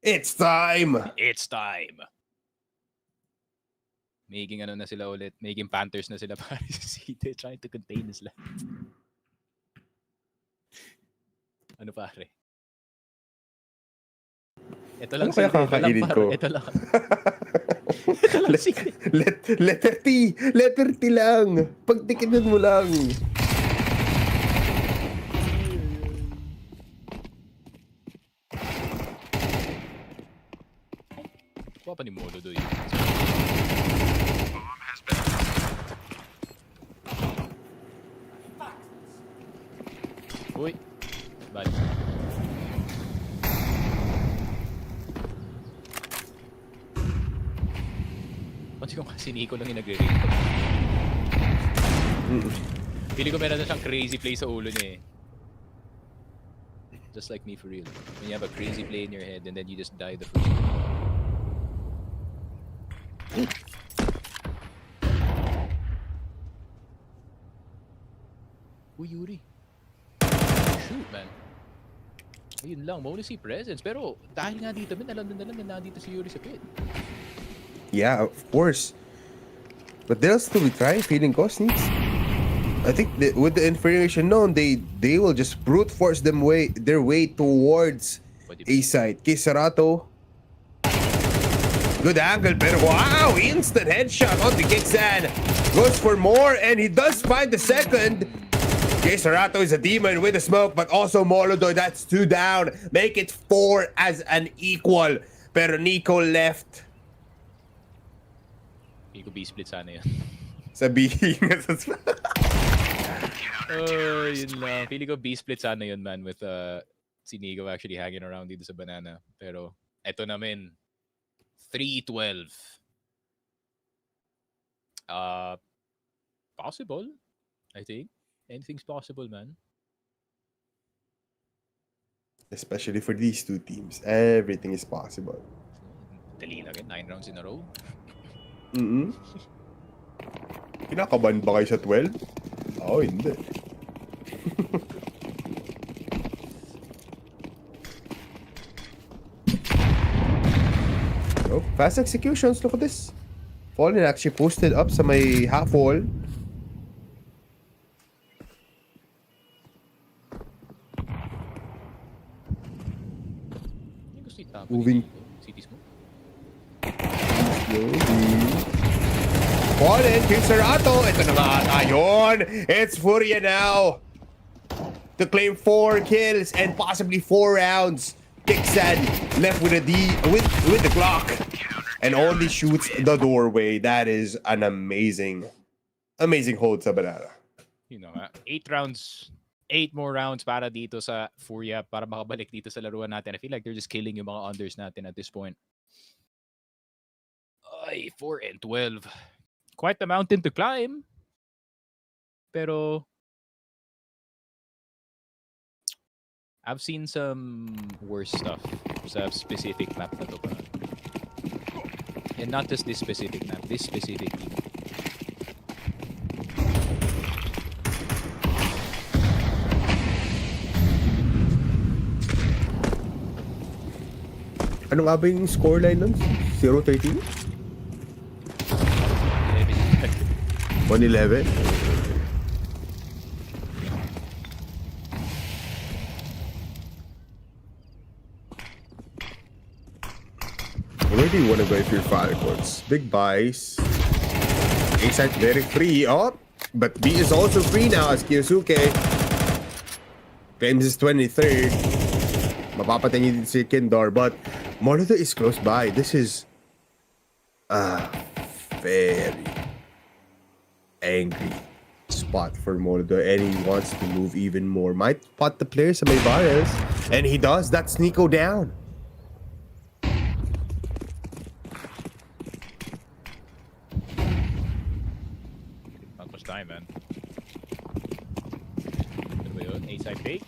It's time. It's time. Making na sila ulit. Making Panthers na sila para sa City. Trying to contain this land. Ano pare? Ito lang kaya kakainin ko? Ito lang. Letter T. Letter T lang. Pagtikinan mo lang. Kuha pa ni MongolZ yun. Uy. Bali. Pati ko kasi Nico lang yung nagre-rate. Pili ko meron na siyang crazy play sa ulo niya eh. Just like me for real. When you have a crazy play in your head and then you just die the first time. Uy, Yuri. Shoot, man. Ayun lang, MongolZ presence. Pero dahil nga dito, alam na nandito si Yuri sa pit. Yeah, of course. But they'll still be trying, feeling ko, Sneaks. I think with the information known, they will just brute force their way towards A side. Kisarato. Good angle, pero wow! Instant headshot on the Kickstand. Goes for more, and he does find the second. Kisarato is a demon with the smoke, but also MongolZ. That's 2 down. Make it 4 as an equal. Pero Nico left. Hindi ko B-split sana yun. Sabihin nga sa... Oh, yun lang. Feeling ko B-split sana yun, man, with si Nico actually hanging around dito sa banana. Pero eto namin, 3-12. Possible, I think. Anything's possible, man. Especially for these two teams. Everything is possible. Dali lang yan, 9 rounds in a row. Kinakabahan ba kayo sa 12? Oo, hindi. Oh, fast executions. Look at this. Fallen actually posted up sa may half wall. Moving. City smoke. Fallen, Kisarato. Ito na nga tayon. It's FURIA now to claim 4 kills and possibly 4 rounds. Kickstand left with with the Glock and only shoots the doorway. That is an amazing hold sa banana. You know, 8 rounds. 8 more rounds para dito sa FURIA para makabalik dito sa laruan natin. I feel like they're just killing yung mga unders natin at this point. Ay, 4 and 12. Quite the mountain to climb. Pero I've seen some worse stuff sa specific map na to pa. And not just this specific map, this specific team. Ano nga ba yung scoreline nun? 0-13? 1-11? Where do you want to go if you're Falcons? Big buys. A side very free. Oh, but B is also free now as Kiyosuke claims his 23rd. Mapapatay niya din si Kindor, but MongolZ is close by. This is a very angry spot for MongolZ, and he wants to move even more. Might spot the players sa may barrels, and he does. That's Nico down. Not much time, man. Ano ba yun? A-side fake.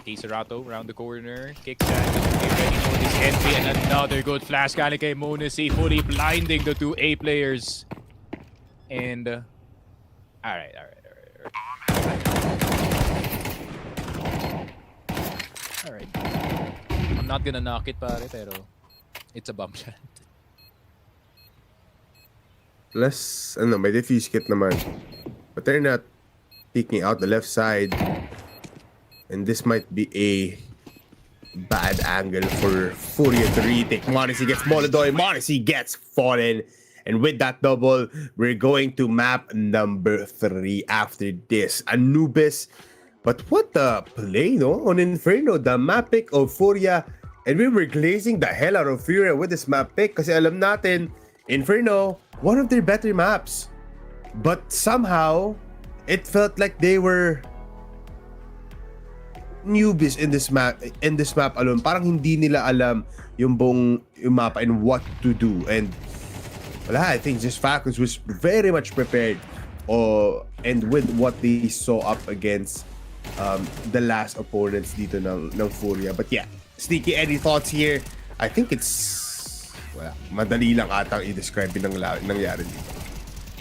Kisarato around the corner. Kicks that. Get ready for this entry. And another good flash. Galing kay MongolZ. Fully blinding the 2 A players. And alright. Alright. I'm not gonna knock it, pare, pero it's a bump shot. Plus, may defuse kit naman. But they're not peeking out the left side. And this might be a bad angle for FURIA to retake. MongolZ gets MongolZ. MongolZ gets Fallen. And with that double, we're going to map number 3 after this. Anubis. But what the play, no? On Inferno, the map pick of FURIA. And we were glazing the hell out of FURIA with this map pick. Kasi alam natin, Inferno, one of their better maps. But somehow, it felt like they were newbies in this map alone. Parang hindi nila alam yung buong mapa and what to do. And wala, I think just Falcons was very much prepared and with what they saw up against the last opponents dito ng FURIA. But yeah, Sneaky, any thoughts here? I think it's madali lang atang i-describe yung nangyari dito.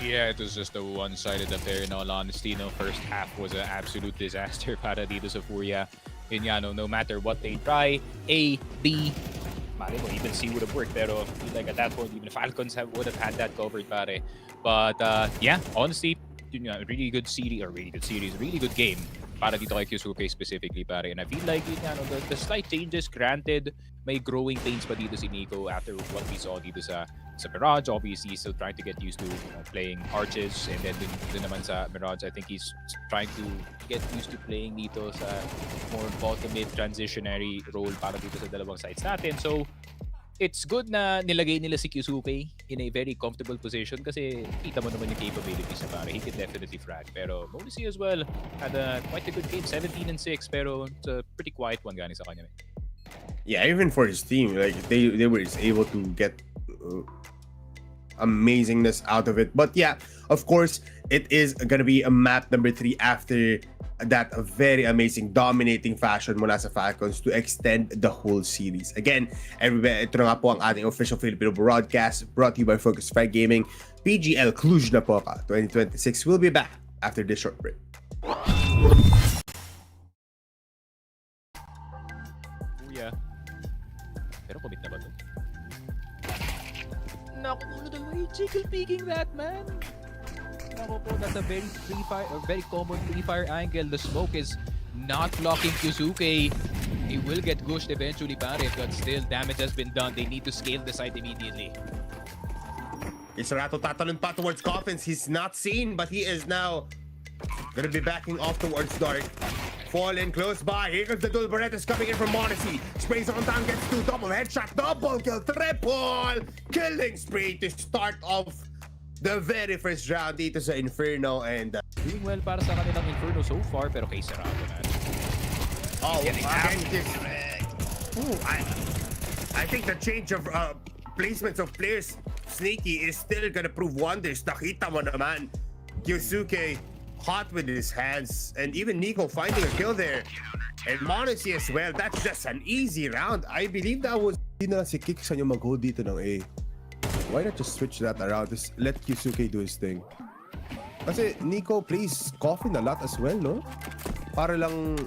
Yeah, it was just a one-sided affair in all honesty. No, first half was an absolute disaster para dito sa FURIA. Yun nga, no matter what they try, A, B, mali mo, even C would have worked. Pero like at that point, even Falcons would have had that covered, pare. But yeah, honestly, yun nga, really good series, really good game para dito kay Kyusuke specifically, pare. And I feel like yun nga, no, the slight changes, granted, may growing pains pa dito si Nico after what we saw dito sa Mirage. Obviously, he's still trying to get used to playing arches, and then dun naman sa Mirage, I think he's trying to get used to playing dito sa more bottom mid transitionary role para dito sa dalawang sides natin. So, it's good na nilagay nila si Kyusuke in a very comfortable position kasi kita mo naman yung capabilities na pare. He can definitely frag. Pero MongolZ as well had quite a good game, 17-6, pero it's a pretty quiet one galing sa kanya. Yeah, even for his team, like they were able to get amazingness out of it. But yeah, of course, it is gonna be a map number 3 after that very amazing dominating fashion mula sa Falcons to extend the whole series. Again, everybody, ito na nga po ang ating official Filipino broadcast brought to you by FocusFire Gaming. PGL Cluj Napoca 2026 will be back after this short break. FURIA. Pero commit na ba to? Naku, the way jiggle picking that, man. Naku po, that's a very common pre-fire angle. The smoke is not blocking Kyusuke. He will get gushed eventually, pare, but still damage has been done. They need to scale the site immediately. Isarato tatalon pa towards Coffins. He's not seen, but he is now gonna be backing off towards Dark. Fallen close by. Here comes the dual Berettas coming in from MongolZ. Sprays on down, gets 2 double headshot, double kill, triple killing spree to start off the very first round dito sa Inferno. And Doing well para sa kanilang Inferno so far, pero kay Sarado na. again, I think the change of placements of players, Sneaky, is still gonna prove wonders. Nakita mo naman, Kyusuke hot with his hands, and even Nico finding a kill there. And MongolZ as well. That's just an easy round. I believe that was... Hindi na si Kick sa inyo mag-hold dito ng A. Why not just switch that around? Just let Kyusuke do his thing. Kasi Nico plays Coffin a lot as well, no? Para lang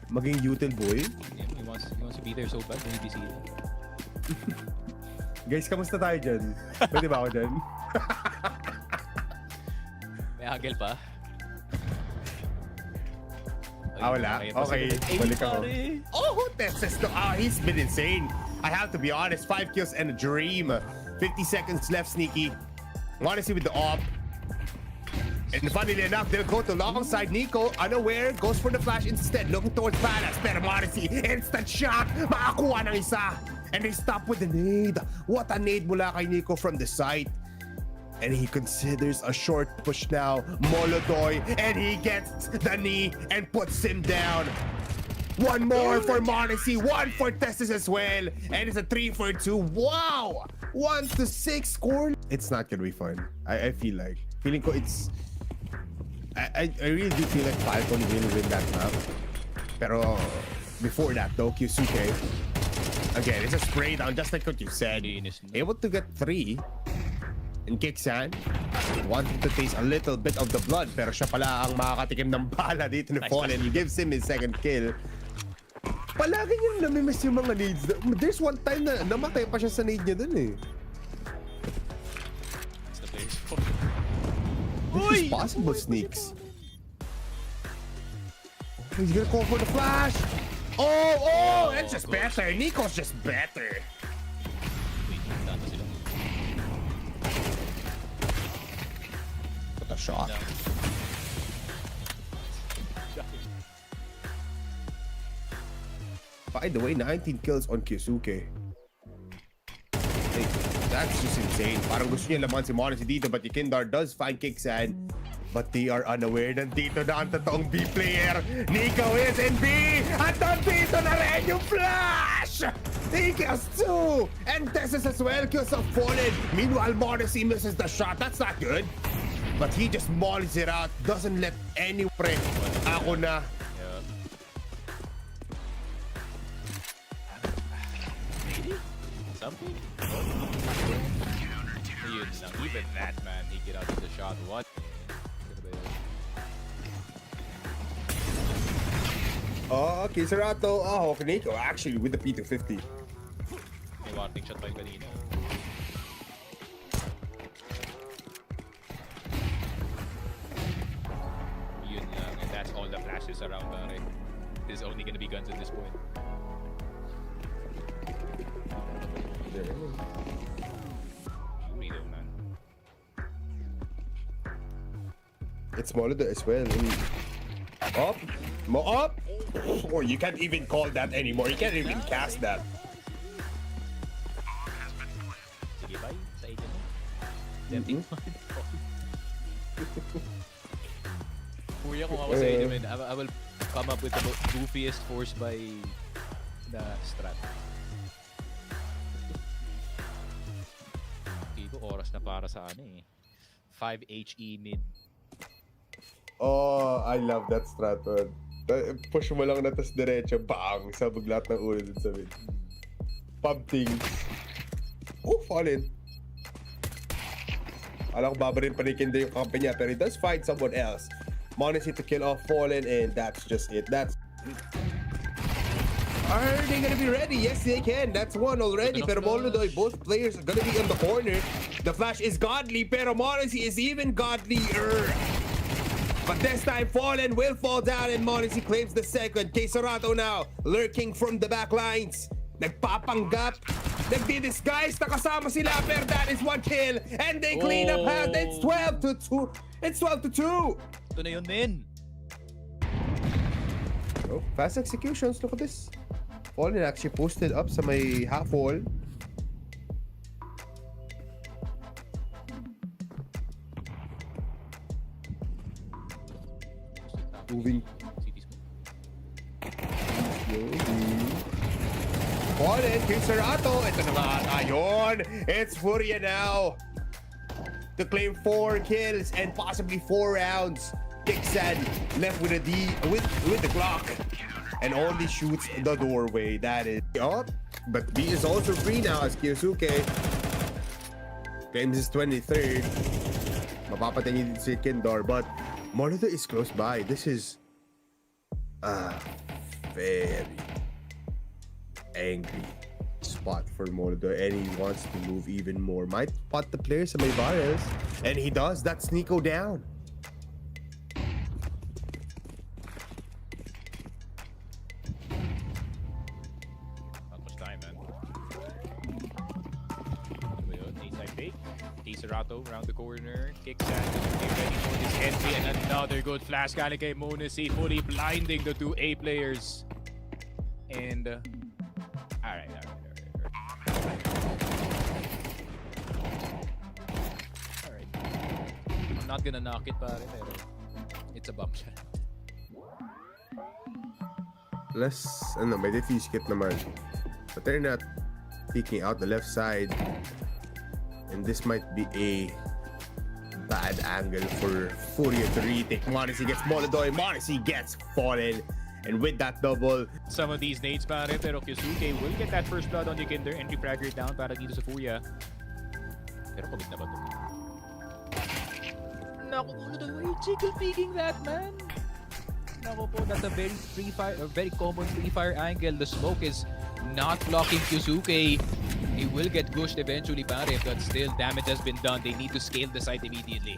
maging util boy. Yeah, he wants to be there so bad, hindi sila. Guys, kamusta tayo dyan? Pwede ba ako dyan? May hagel pa. Wala. Okay, balik ako. Oh, Texas. He's been insane. I have to be honest. 5 kills and a dream. 50 seconds left, Sneaky. MongolZ with the op. And funnily enough, they'll go to long side. Nico, unaware, goes for the flash instead, looking towards Palace. Pero MongolZ, instant shot. Makakuha ng isa. And they stop with the nade. What a nade mula kay Nico from the site. And he considers a short push now. Molotoy, and he gets the knee and puts him down. One more for MongolZ, one for Testis as well. And it's a 3-4-2. Wow! 1-6 score. It's not gonna be fun. I feel like. Feeling ko it's... I really do feel like Falcon will win that map. Pero before that though, Kyusuke, again, it's a spray down just like what you said. Able to get 3. And Kiksan wanting to taste a little bit of the blood, pero siya pala ang makakatikim ng bala dito ni Fallen. He gives him his second kill. Palagi niya namimiss yung mga nades. There's one time na namatay pa siya sa nade niya dun eh. That's the player's fault. This is possible, Sneaks. He's gonna call for the flash. Oh, that's just better. Nico's just better. What a shot. By the way, 19 kills on Kyusuke. Like, that's just insane. Parang gusto niya laman si MongolZ dito, but Yikindar does find Kiksan. But they are unaware nandito na ang totoong B player. Nico is in B! At nandito na rin yung flash! He kills 2! And Tessus as well kills a Fallen. Meanwhile, MongolZ misses the shot. That's not good. But he just mollies it out. Doesn't let any pre. Ako na. Something? Even that, man, he get out of the shot. What? Oh, okay, Serato. Oh, Nico actually with the P250. May warning shot pa yung kanina. That's all the flashes around, pare. There's only gonna be guns at this point. Yuri though, man. It's MongolZ as well. Up! Up! Oh, you can't even call that anymore. You can't even cast that. Sige, bye. Sa agent mo. Tempting fine. Kuya, kung ako sa inyo, man, I will come up with the goofiest force by the strat. Kiko, oras na para sa ano eh. 5 HE mid. Oh, I love that strat, man. Push mo lang na tas diretso, bang! Sabog lahat ng ulo dun sa mid. Pub things. Oh, fallen. Alam ko babarin pa ni Kinder yung company niya, pero he does find someone else. MongolZ to kill off Fallen, and that's just it. That's... Are they gonna be ready? Yes, they can. That's one already. Pero MongolZ, both players are gonna be on the corner. The flash is godly, pero MongolZ is even godlier. But this time, Fallen will fall down, and MongolZ claims the second. Quesorato now, lurking from the back lines. Nagpapanggap. Nagdi-disguise. Nakasama sila, pero that is one kill. And they clean up half. It's 12 to 2. It's 12 to 2. Ito na yun din. Oh, fast executions. Look at this. Fallen actually posted up sa may half wall. Moving. Fallen, Quesorato. Ito naman. Ayun. It's FURIA now to claim 4 kills and possibly 4 rounds. Dixon left with a D with the Glock and only shoots the doorway. That is up, but B is also free now as Kyosuke claims his 23rd. Mapapatay niya si Kindor, but MongolZ is close by. This is a very angry spot for MongolZ, and he wants to move even more. Might spot the players sa may barrels, and he does. That's Nico down. Quesorato around the corner, kicks out, get ready for this entry, and another good flash galing kay MongolZ, fully blinding the two A players. And alright. I'm not gonna knock it, pare, pero it's a bump shot. Less, may defuse kit naman. But they're not peeking out the left side. And this might be a bad angle for FURIA to retake. MongolZ gets MongolZ, MongolZ gets Fallen. And with that double, Some of these nades, pare, pero Kyosuke will get that first blood on Yukinder. Entry fragger down para dito sa FURIA. Pero pagod na ba ito? Naku po, why are you jiggle peeking that, man? Naku po, that's a very common free fire angle. The smoke is not blocking Kyosuke. He will get gushed eventually, pare, but still damage has been done. They need to scale the site immediately.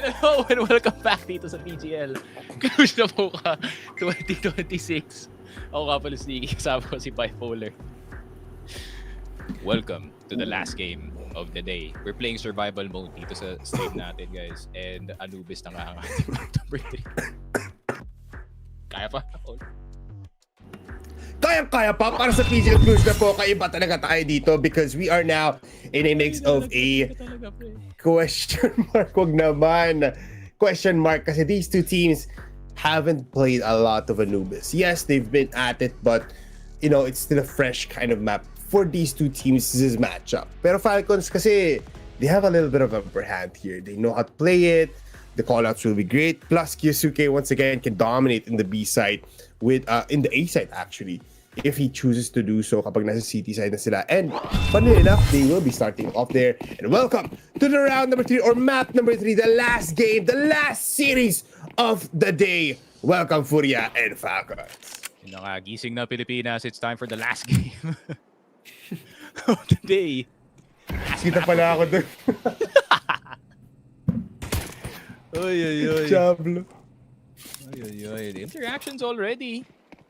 Hello and welcome back dito sa PGL Cluj Napoca 2026. Ako nga pala Sneaky, kasama ko si Bipolar. Welcome to the last game of the day. We're playing survival mode dito sa stream natin, guys. And Anubis na nga ang ating number 3. Kaya pa? Kayang-kaya pa para sa PGL Cluj Napoca. Iba talaga tayo dito because we are now in a mix of a question mark. Wag naman. Question mark kasi these two teams haven't played a lot of Anubis. Yes, they've been at it, but you know, it's still a fresh kind of map for these two teams this matchup. Pero Falcons kasi they have a little bit of upper hand here. They know how to play it. The callouts will be great. Plus Kyosuke once again can dominate in the B side with in the A side actually, if he chooses to do so kapag nasa CT side na sila. And funny enough, they will be starting off there. And welcome to the round number 3 or map number 3, the last game, the last series of the day. Welcome FURIA and Falcons. Yun na nga, gising na Pilipinas. It's time for the last game of the day. Kita pala ako dun. Oy, oy, oy. Chablo. Oy, oy, oy. The interactions already.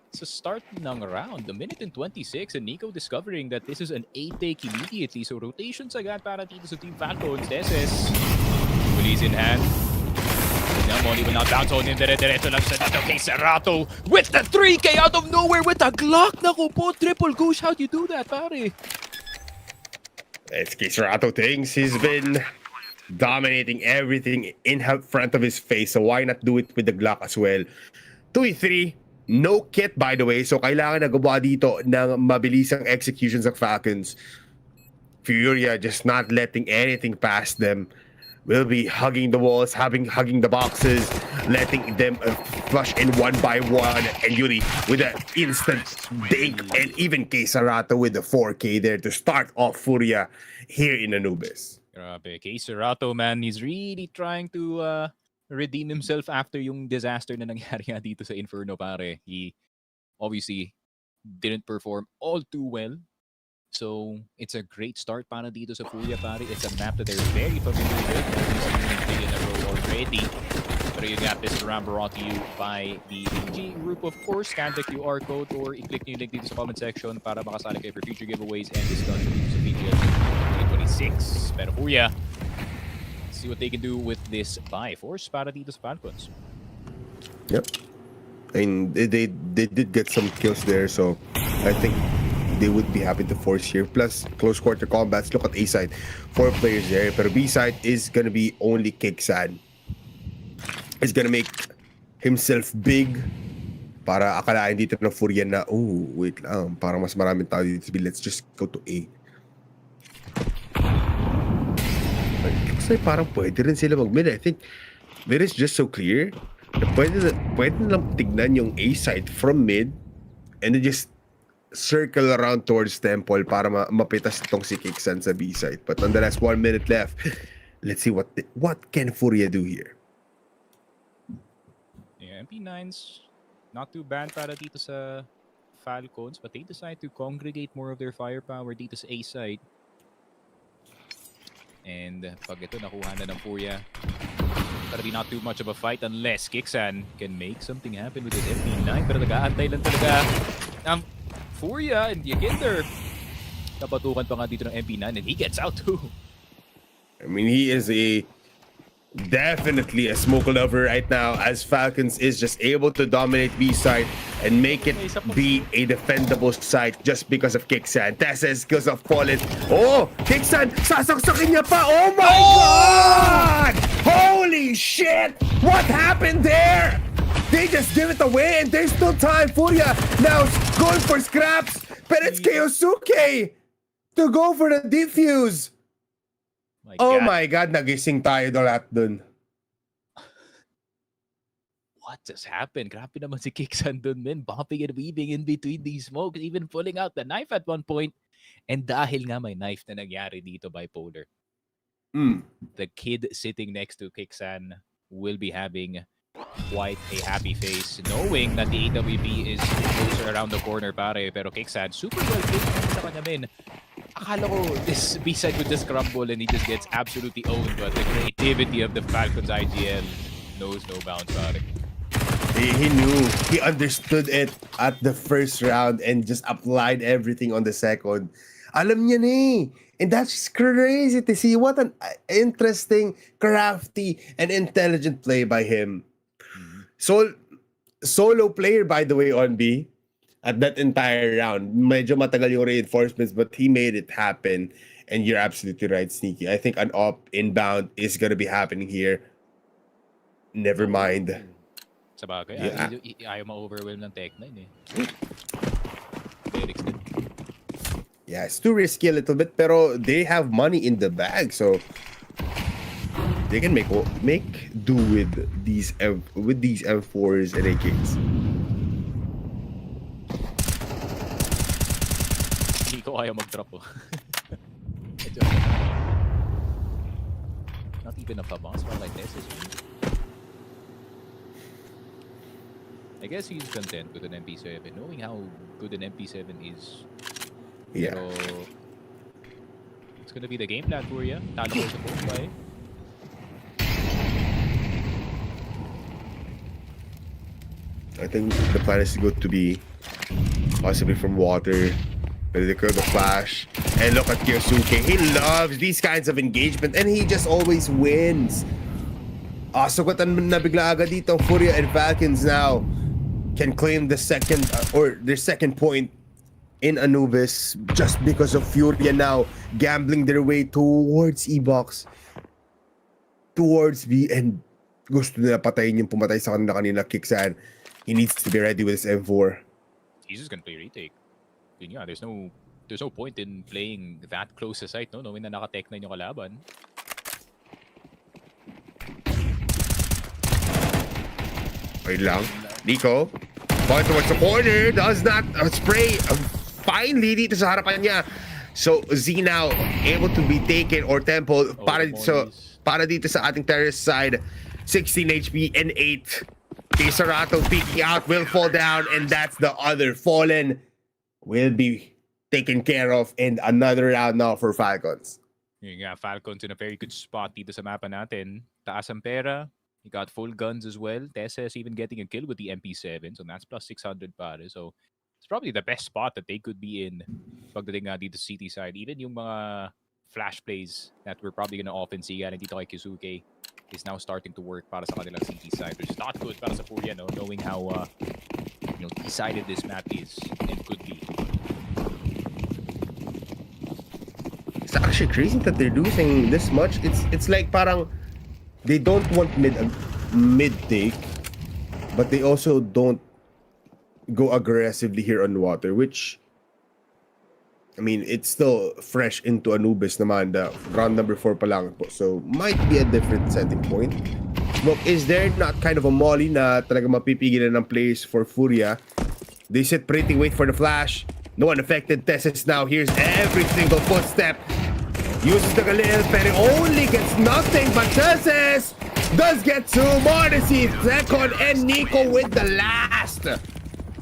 It's a start ng round. The minute and 26 and Nico discovering that this is an 8-take immediately. So rotations agad para dito sa Team Falcons. Deses. Police in hand. Money will not bounce on him. Dire-diretso lang siya dito kay Serato with the 3K out of nowhere with a Glock. Naku po, triple goose. How'd you do that, pare? It's Serato thinks he's been dominating everything in front of his face. So why not do it with the Glock as well? 2v3. No kit, by the way. So kailangan nagawa dito ng mabilisang executions ng Falcons. FURIA just not letting anything past them. Will be hugging the walls, hugging the boxes, letting them flush in one by one. And Yuri with an instant dink. And even Serato with the 4K there to start off FURIA here in Anubis. Grabe, Serato, man, he's really trying to redeem himself after yung disaster na nangyari nga dito sa Inferno, pare. He obviously didn't perform all too well. So, it's a great start para dito sa FURIA, pare. It's a map that they're very familiar with. We've seen in a row already. Pero you got this round brought to you by the PG group, of course. Scan the QR code or i-click nyo yung link dito sa comment section para makasali kayo for future giveaways and discussion dito sa PGL 2026. Pero FURIA, see what they can do with this buy force para dito sa Falcons. Yep. And they did get some kills there, so I think they would be happy to force here. Plus, close quarter combats. Look at A side. 4 players there. Pero B side is gonna be only Kiksan. is gonna make himself big para akalain dito ng FURIA na, oh, wait lang, parang mas maraming tao dito. Let's just go to A. But it looks like parang pwede rin sila mag-mid. I think mid is just so clear na pwede lang tignan yung A side from mid and then just circle around towards Temple para mapitas itong si Kiksan sa B side. But nonetheless, 1 minute left. Let's see what can FURIA do here. Yeah, MP9's not too bad para dito sa Falcons, but they decide to congregate more of their firepower dito sa A side. And pag ito nakuha na ng FURIA, gonna be not too much of a fight unless Kiksan can make something happen with his MP9. Pero nag-aantay lang talaga ang FURIA, and you get there. Napatukan pa nga dito ng MP9 and he gets out too. I mean, he is definitely a smoke lover right now, as Falcons is just able to dominate B side and make it be a defendable site just because of Kiksan. Tessa's skills have fallen. Oh, Kiksan, sasaksakin niya pa. Oh my God! Holy shit! What happened there? They just give it away and there's still time. FURIA now going for scraps, but it's Keiosuke to go for the defuse. My God, nagising tayo na lahat dun. What just happened? Grabe naman si Kiksan dun, man. Bumping and weaving in between these smokes, even pulling out the knife at one point. And dahil nga may knife na nangyari dito, Bipolar, the kid sitting next to Kiksan will be having quite a happy face, knowing that the AWP is closer around the corner, pare. Pero Kiksan, super well played sa kanya, man. Akala ko this B-side would just crumble and he just gets absolutely owned, but the creativity of the Falcons IGL knows no bounds, pare. He knew, he understood it at the first round and just applied everything on the second. Alam niya na eh. And that's crazy to see. What an interesting, crafty, and intelligent play by him. Solo player, by the way, on B. At that entire round. Medyo matagal yung reinforcements, but he made it happen. And you're absolutely right, Sneaky. I think an op inbound is gonna be happening here. Never mind. Sa bagay, Yeah. ayaw ma-overwhelm ng Tech9 eh. Very extended. Yeah, it's too risky a little bit, pero they have money in the bag, so they can make do with these M4s and AKs. Hindi ko ayaw mag-drop oh. Not even a bounce from like this. I guess he's content with an MP7, knowing how good an MP7 is. Yeah. Pero it's gonna be the game plan for you. Talo ko sa phone ba eh. I think the plan is to be possibly from water. But they could the flash. And look at Keiosuke. He loves these kinds of engagement and he just always wins. Sugatan na bigla agad dito. FURIA and Falcons now can claim the second or their second point in Anubis just because of FURIA now gambling their way towards E-Box, towards B, and gusto nila patayin yung pumatay sa kanina Kiksan. He needs to be ready with his M4. He's just gonna play retake. Yun nga, there's no point in playing that close a sight, no? Knowing na naka-Tech9 yung kalaban. Wait lang. Nico, point towards the corner, does not spray. Finally, dito sa harapan niya. So, Z now able to be taken or Temple para dito sa ating terrorist side. 16 HP and 8. Kisarato peeking out, will fall down, and that's the other fallen. Will be taken care of in another round now for Falcons. Yung nga, Falcons in a very good spot dito sa mapa natin. Taas ang pera. You got full guns as well. Tessa is even getting a kill with the MP7, so that's plus 600 pare. So it's probably the best spot that they could be in pagdating nga dito sa CT side. Even yung mga flash plays that we're probably gonna often see yan dito kay Keiosuke is now starting to work para sa kanilang CT side, which is not good para sa FURIA, no? Knowing how decided this map is and could be. It's actually crazy that they're losing this much. It's like parang they don't want mid mid-take, but they also don't go aggressively here on water, which, I mean, it's still fresh into Anubis naman. Round number 4 pa lang po. So, might be a different setting point. Look, is there not kind of a molly na talaga mapipigilan ng plays for FURIA? They sit pretty, wait for the flash. No one affected. Tesses now. Here's every single footstep. Uses the Galil, but it only gets nothing. But Tesses does get 2 more to see second and Nico with the last.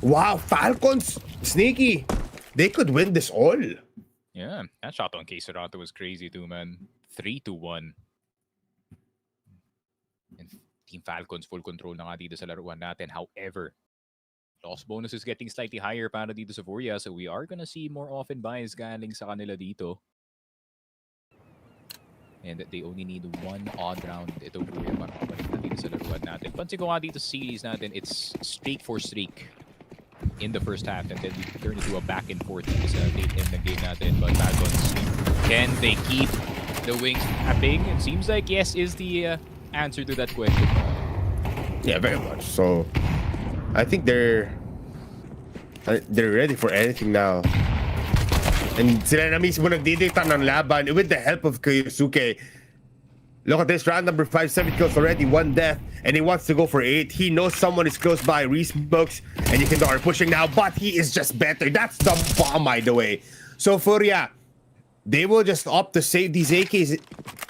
Wow, Falcons, sneaky. They could win this all. Yeah, that shot on Queserato was crazy too, man. 3-1. And Team Falcons full control na nga dito sa laruan natin. However, loss bonus is getting slightly higher para dito sa FURIA, so we are gonna see more often buys galing sa kanila dito. And they only need 1 odd round ito FURIA para mabalik na dito sa laruan natin. Pansin ko nga dito sa series natin, it's streak for streak in the first half, and then we turn into a back and forth sa late in the game natin. But Falcons, can they keep the wings tapping? It seems like yes is the answer to that question. Yeah, very much. So, I think they're ready for anything now. And sila na mismo nagdidikta ng laban with the help of Kyosuke. Look at this, round number 5, 7 kills already, 1 death, and he wants to go for 8. He knows someone is close by, Resmokes, and Yekindar are pushing now, but he is just better. That's the bomb, by the way. So FURIA, they will just opt to save these AKs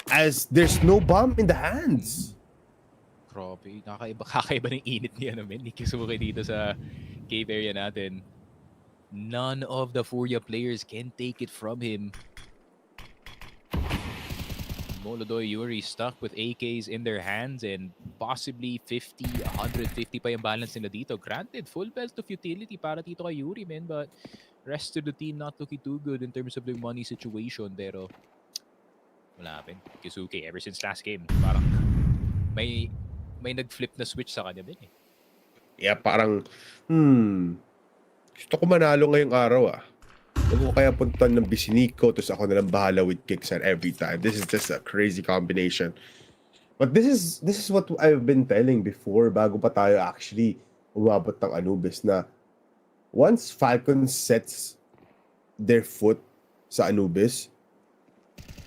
as there's no bomb in the hands. Grabe, kakaiba ng init niya naman ni Kisuke dito sa cave area natin. None of the FURIA players can take it from him. Molodoy, Yuri stuck with AKs in their hands and possibly 50, 150 pa yung balance nila dito. Granted, full belt of utility para dito kay Yuri, man, but rest of the team not looking too good in terms of their money situation. Pero wala pa. Kisuke, ever since last game, parang may nag-flip na switch sa kanya din eh. Yeah, parang, gusto ko manalo ngayong araw ah. Huwag ko kaya puntan ng Bisiniko, tapos ako nalang bahala with kicks and every time. This is just a crazy combination. But this is what I've been telling before, bago pa tayo actually umabot ng Anubis, na once Falcons sets their foot sa Anubis,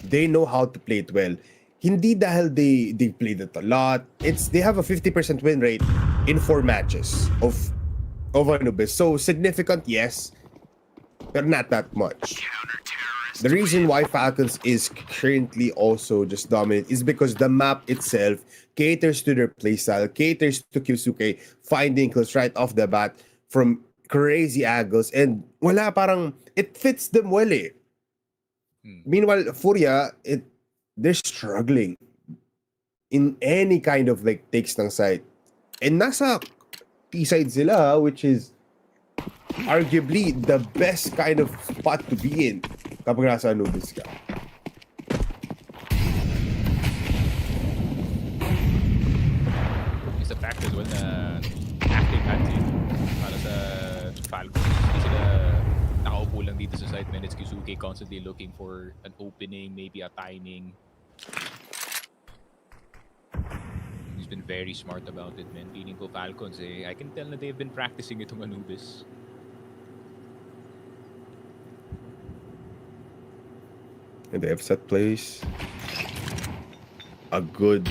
they know how to play it well. Hindi dahil they played it a lot. They have a 50% win rate in 4 matches of Anubis. So significant, yes, but not that much. The reason why Falcons is currently also just dominant is because the map itself caters to their playstyle, caters to Kyosuke finding kills right off the bat from crazy angles, and wala, parang it fits them well eh. Meanwhile, FURIA, they're struggling in any kind of like takes ng side. And nasa T-side sila, which is arguably the best kind of spot to be in kapag nasa Anubis ka. It's a fact as well na active hands para sa Falcons. Hindi sila nakaupo lang dito sa side minutes. Kisuke constantly looking for an opening, maybe a timing. He's been very smart about it, man. Feeling ko Falcons eh. I can tell na they've been practicing itong Anubis. And they have set plays, a good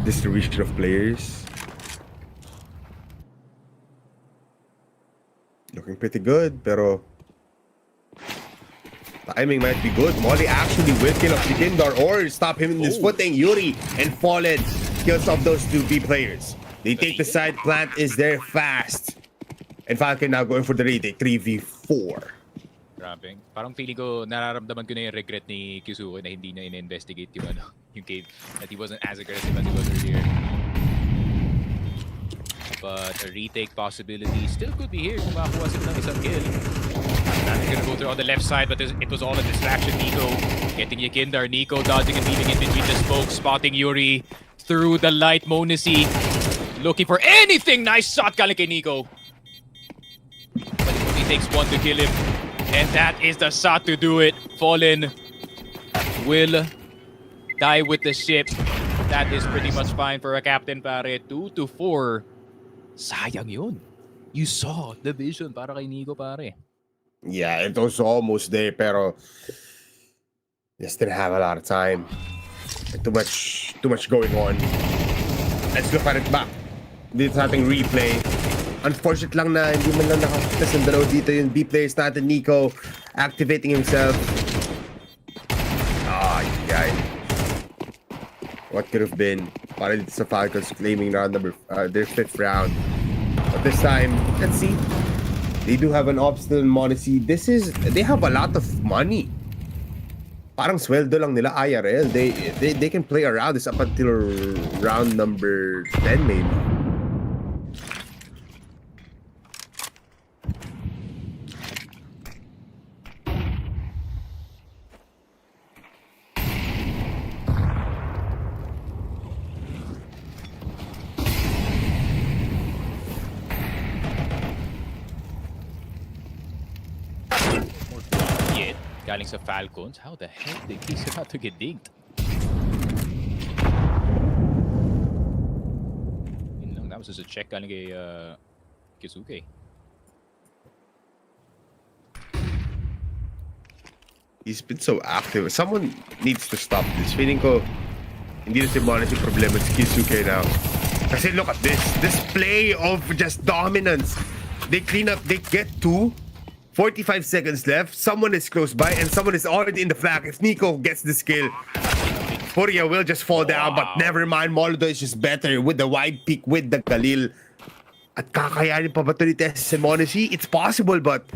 distribution of players. Looking pretty good, pero timing might be good. Molly actually will kill off Yekindar or stop him in his footing. Yuri and Fallen kills off those 2 B players. They take the side, plant is there fast. And Falcon now going for the retake, 3v4. Grabe. Parang feeling ko, nararamdaman ko na yung regret ni Kisuke na hindi niya in-investigate yung cave. That he wasn't as aggressive as he was earlier. But a retake possibility still could be here kung makakuha sila ng isang kill. That's gonna go through on the left side, but it was all a distraction. Nico getting Yekindar. Nico dodging and weaving in between the smoke, spotting Yuri through the light. MOUZ looking for anything. Nice shot galing kay Nico. But it only takes 1 to kill him. And that is the shot to do it. Fallen will die with the ship. that is pretty much fine for a captain, pare. 2-4. Sayang yun. You saw the vision para kay Nico, pare. Yeah, it was almost there, pero just didn't have a lot of time. Too much going on. Let's look at it back. Dito sa ating replay. Unfortunate lang na hindi man lang nakakita sa dalawa dito yung B players natin. Nico activating himself. Guy. What could have been? Para dito sa Falcons claiming round number their 5th round. But this time, let's see. They do have an op still in MongolZ. They have a lot of money. Parang sweldo lang nila IRL. They can play around this up until round number 10 maybe. Yet, galing sa Falcons. How the hell did he not to get dinked? Yun lang, that was just a check galing kay Kizuke. He's been so active. Someone needs to stop this. Feeling ko, hindi na si MongolZ yung problema. It's Kizuke now. Kasi look at this. This play of just dominance. They clean up. They get 45 seconds left. Someone is close by and someone is already in the flag. If Nico gets this kill, FURIA will just fall down. But never mind. MongolZ is just better with the wide peak with the Galil. At kakayanin pa ba ito ni Tess sa MongolZ? It's possible, but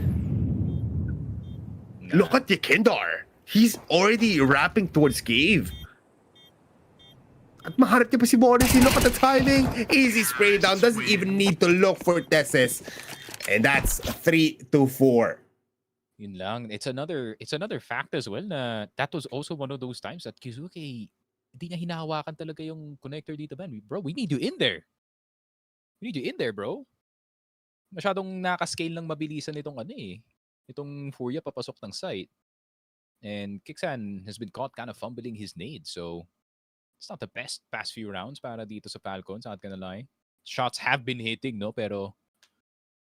look at Yakindar. He's already wrapping towards cave. At maharap niya pa si MongolZ. Look at the timing. Easy spray down. Doesn't even need to look for Tesses. And that's 3-4. Yun lang. It's another fact as well na that was also one of those times that Kizuke hindi niya hinahawakan talaga yung connector dito, man. Bro, we need you in there. We need you in there, bro. Masyadong nakascale ng mabilisan itong itong FURIA papasok ng site. And Kixan has been caught kind of fumbling his nade. So it's not the best past few rounds para dito sa Falcons, not gonna lie. Shots have been hitting, no? Pero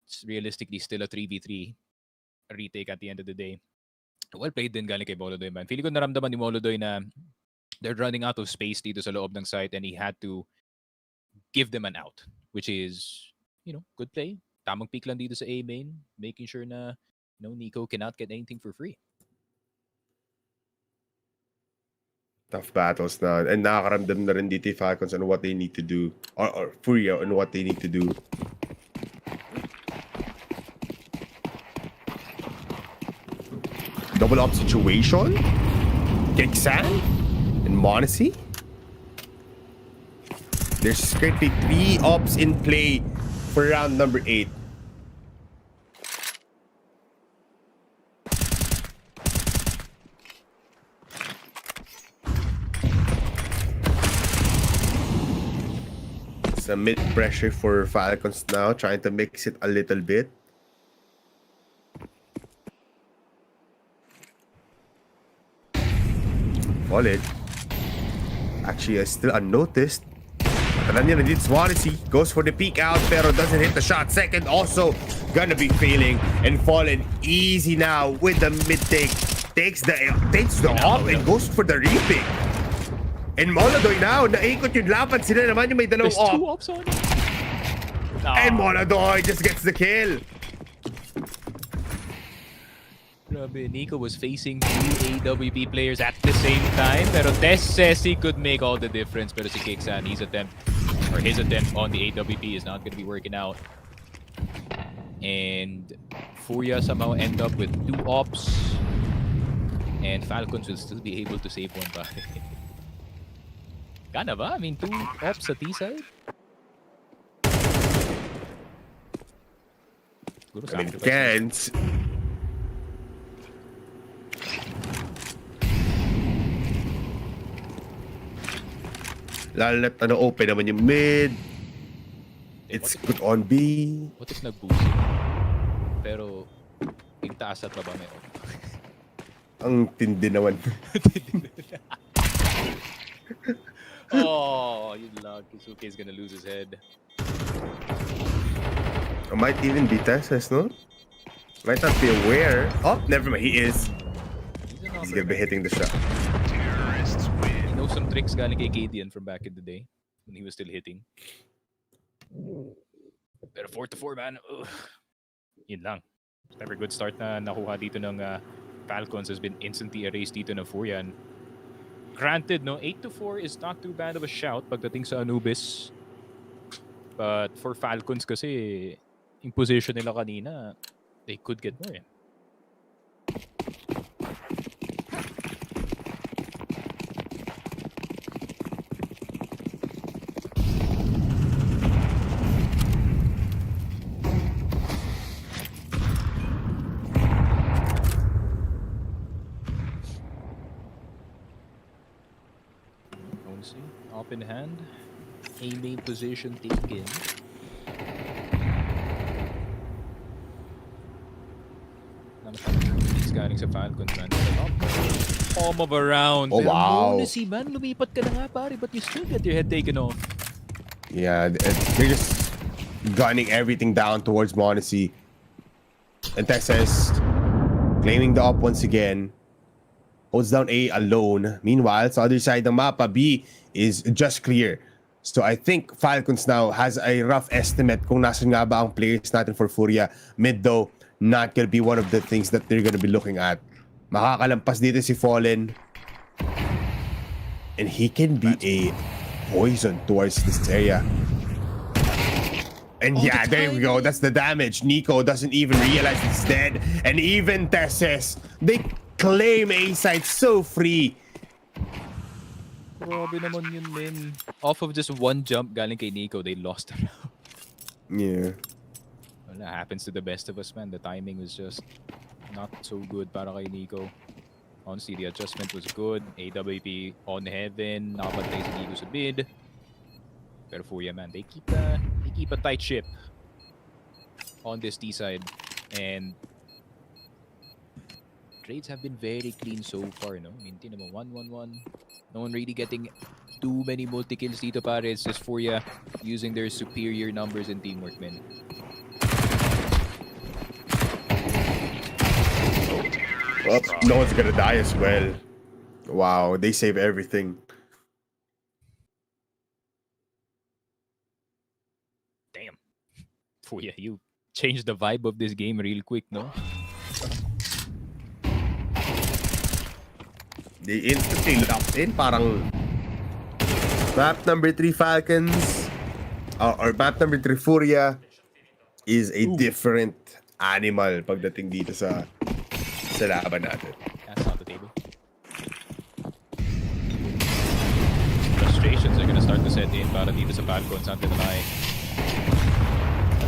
it's realistically still a 3v3 retake at the end of the day. Well played din galing kay MongolZ, man. Feeling ko naramdaman ni MongolZ na they're running out of space dito sa loob ng site and he had to give them an out, which is, good play. Tamang pick lang dito sa A main, making sure na Nico cannot get anything for free. Tough battles na. And nakakaramdam na rin dito yung Falcons on what they need to do. Or FURIA on what they need to do. Double up situation. Kixan and MongolZ. There's currently 3 ops in play for round number 8. Some mid pressure for Falcons now, trying to mix it a little bit. Solid. Actually, still unnoticed. Alam niya na dito MongolZ goes for the peek out pero doesn't hit the shot. Second also gonna be failing and fallen easy now with the mid take. Takes the off and goes for the repick. And MongolZ now, naikot yung laban. Sila naman yung may dalawang There's 2 off. ops on. And MongolZ just gets the kill. Grabe, Nico was facing 2 AWP players at the same time. Pero Tess says he could make all the difference. Pero si Kixan, his attempt on the AWP is not going to be working out. And FURIA somehow end up with 2 ops. And Falcons will still be able to save one by. Gana ba? I mean, 2 ops sa T-side? I mean, can't. Lalo na open naman yung mid. It's good on B. What if nag-boost? Pero, yung taas at baba may off. Ang tindi naman. Oh, you luck. Kisuke is gonna lose his head. It might even be Tessus, no? Might not be aware. Oh, never mind. He is. He's gonna be hitting the shot. He knows some tricks galing kay KDN from back in the day when he was still hitting. Pero 4-4 man. Ugh. Yun lang. Never good start na nakuha dito ng Falcons has been instantly erased dito ng FURIA. And granted, no, 8-4 is not too bad of a shout pagdating sa Anubis. But for Falcons kasi, yung position nila kanina, they could get more. Up in hand, a main position taken. He's galing sa Falcons, man. Palm of a round. Oh, wow. MongolZ, man, lumipat ka na nga, pare, but you still get your head taken off. Yeah, they're just gunning everything down towards MongolZ. And Texas claiming the up once again. Holds down A alone. Meanwhile, sa other side ng mapa, B is just clear. So I think Falcons now has a rough estimate kung nasan nga ba ang players natin for FURIA. Mid though, not gonna be one of the things that they're gonna be looking at. Makakalampas dito si Fallen. And he can be a poison towards this area. And yeah, there we go. That's the damage. Nico doesn't even realize he's dead. And even Tesses, they claim A side so free. Grabe naman yun, men. Off of just one jump galing kay Nico, they lost the round. Yeah. Well, that happens to the best of us, man. The timing was just not so good para kay Nico. Honestly, the adjustment was good. AWP on heaven. Nakapantay si Nico sa mid. Pero FURIA, man, they keep a tight ship on this T side. And trades have been very clean so far, no? I mean, tinan mo, 1-1-1. No one really getting too many multi-kills dito, pare. It's just FURIA using their superior numbers and teamwork, man. Well, no one's gonna die as well. Wow, they save everything. Damn. FURIA, you changed the vibe of this game real quick, no? They instantly locked in. Parang map number 3 Falcons or map number 3 FURIA is a different animal pagdating dito sa laban natin. That's on the table. Frustrations are gonna start to set in para dito sa Falcons, not gonna lie.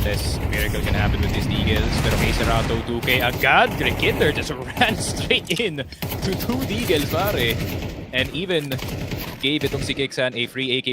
Unless a miracle can happen with these Deagles. Pero may Serato 2K agad. Cricketler just ran straight in to 2 Deagles, pare. And even gave itong si Kiksan a free AK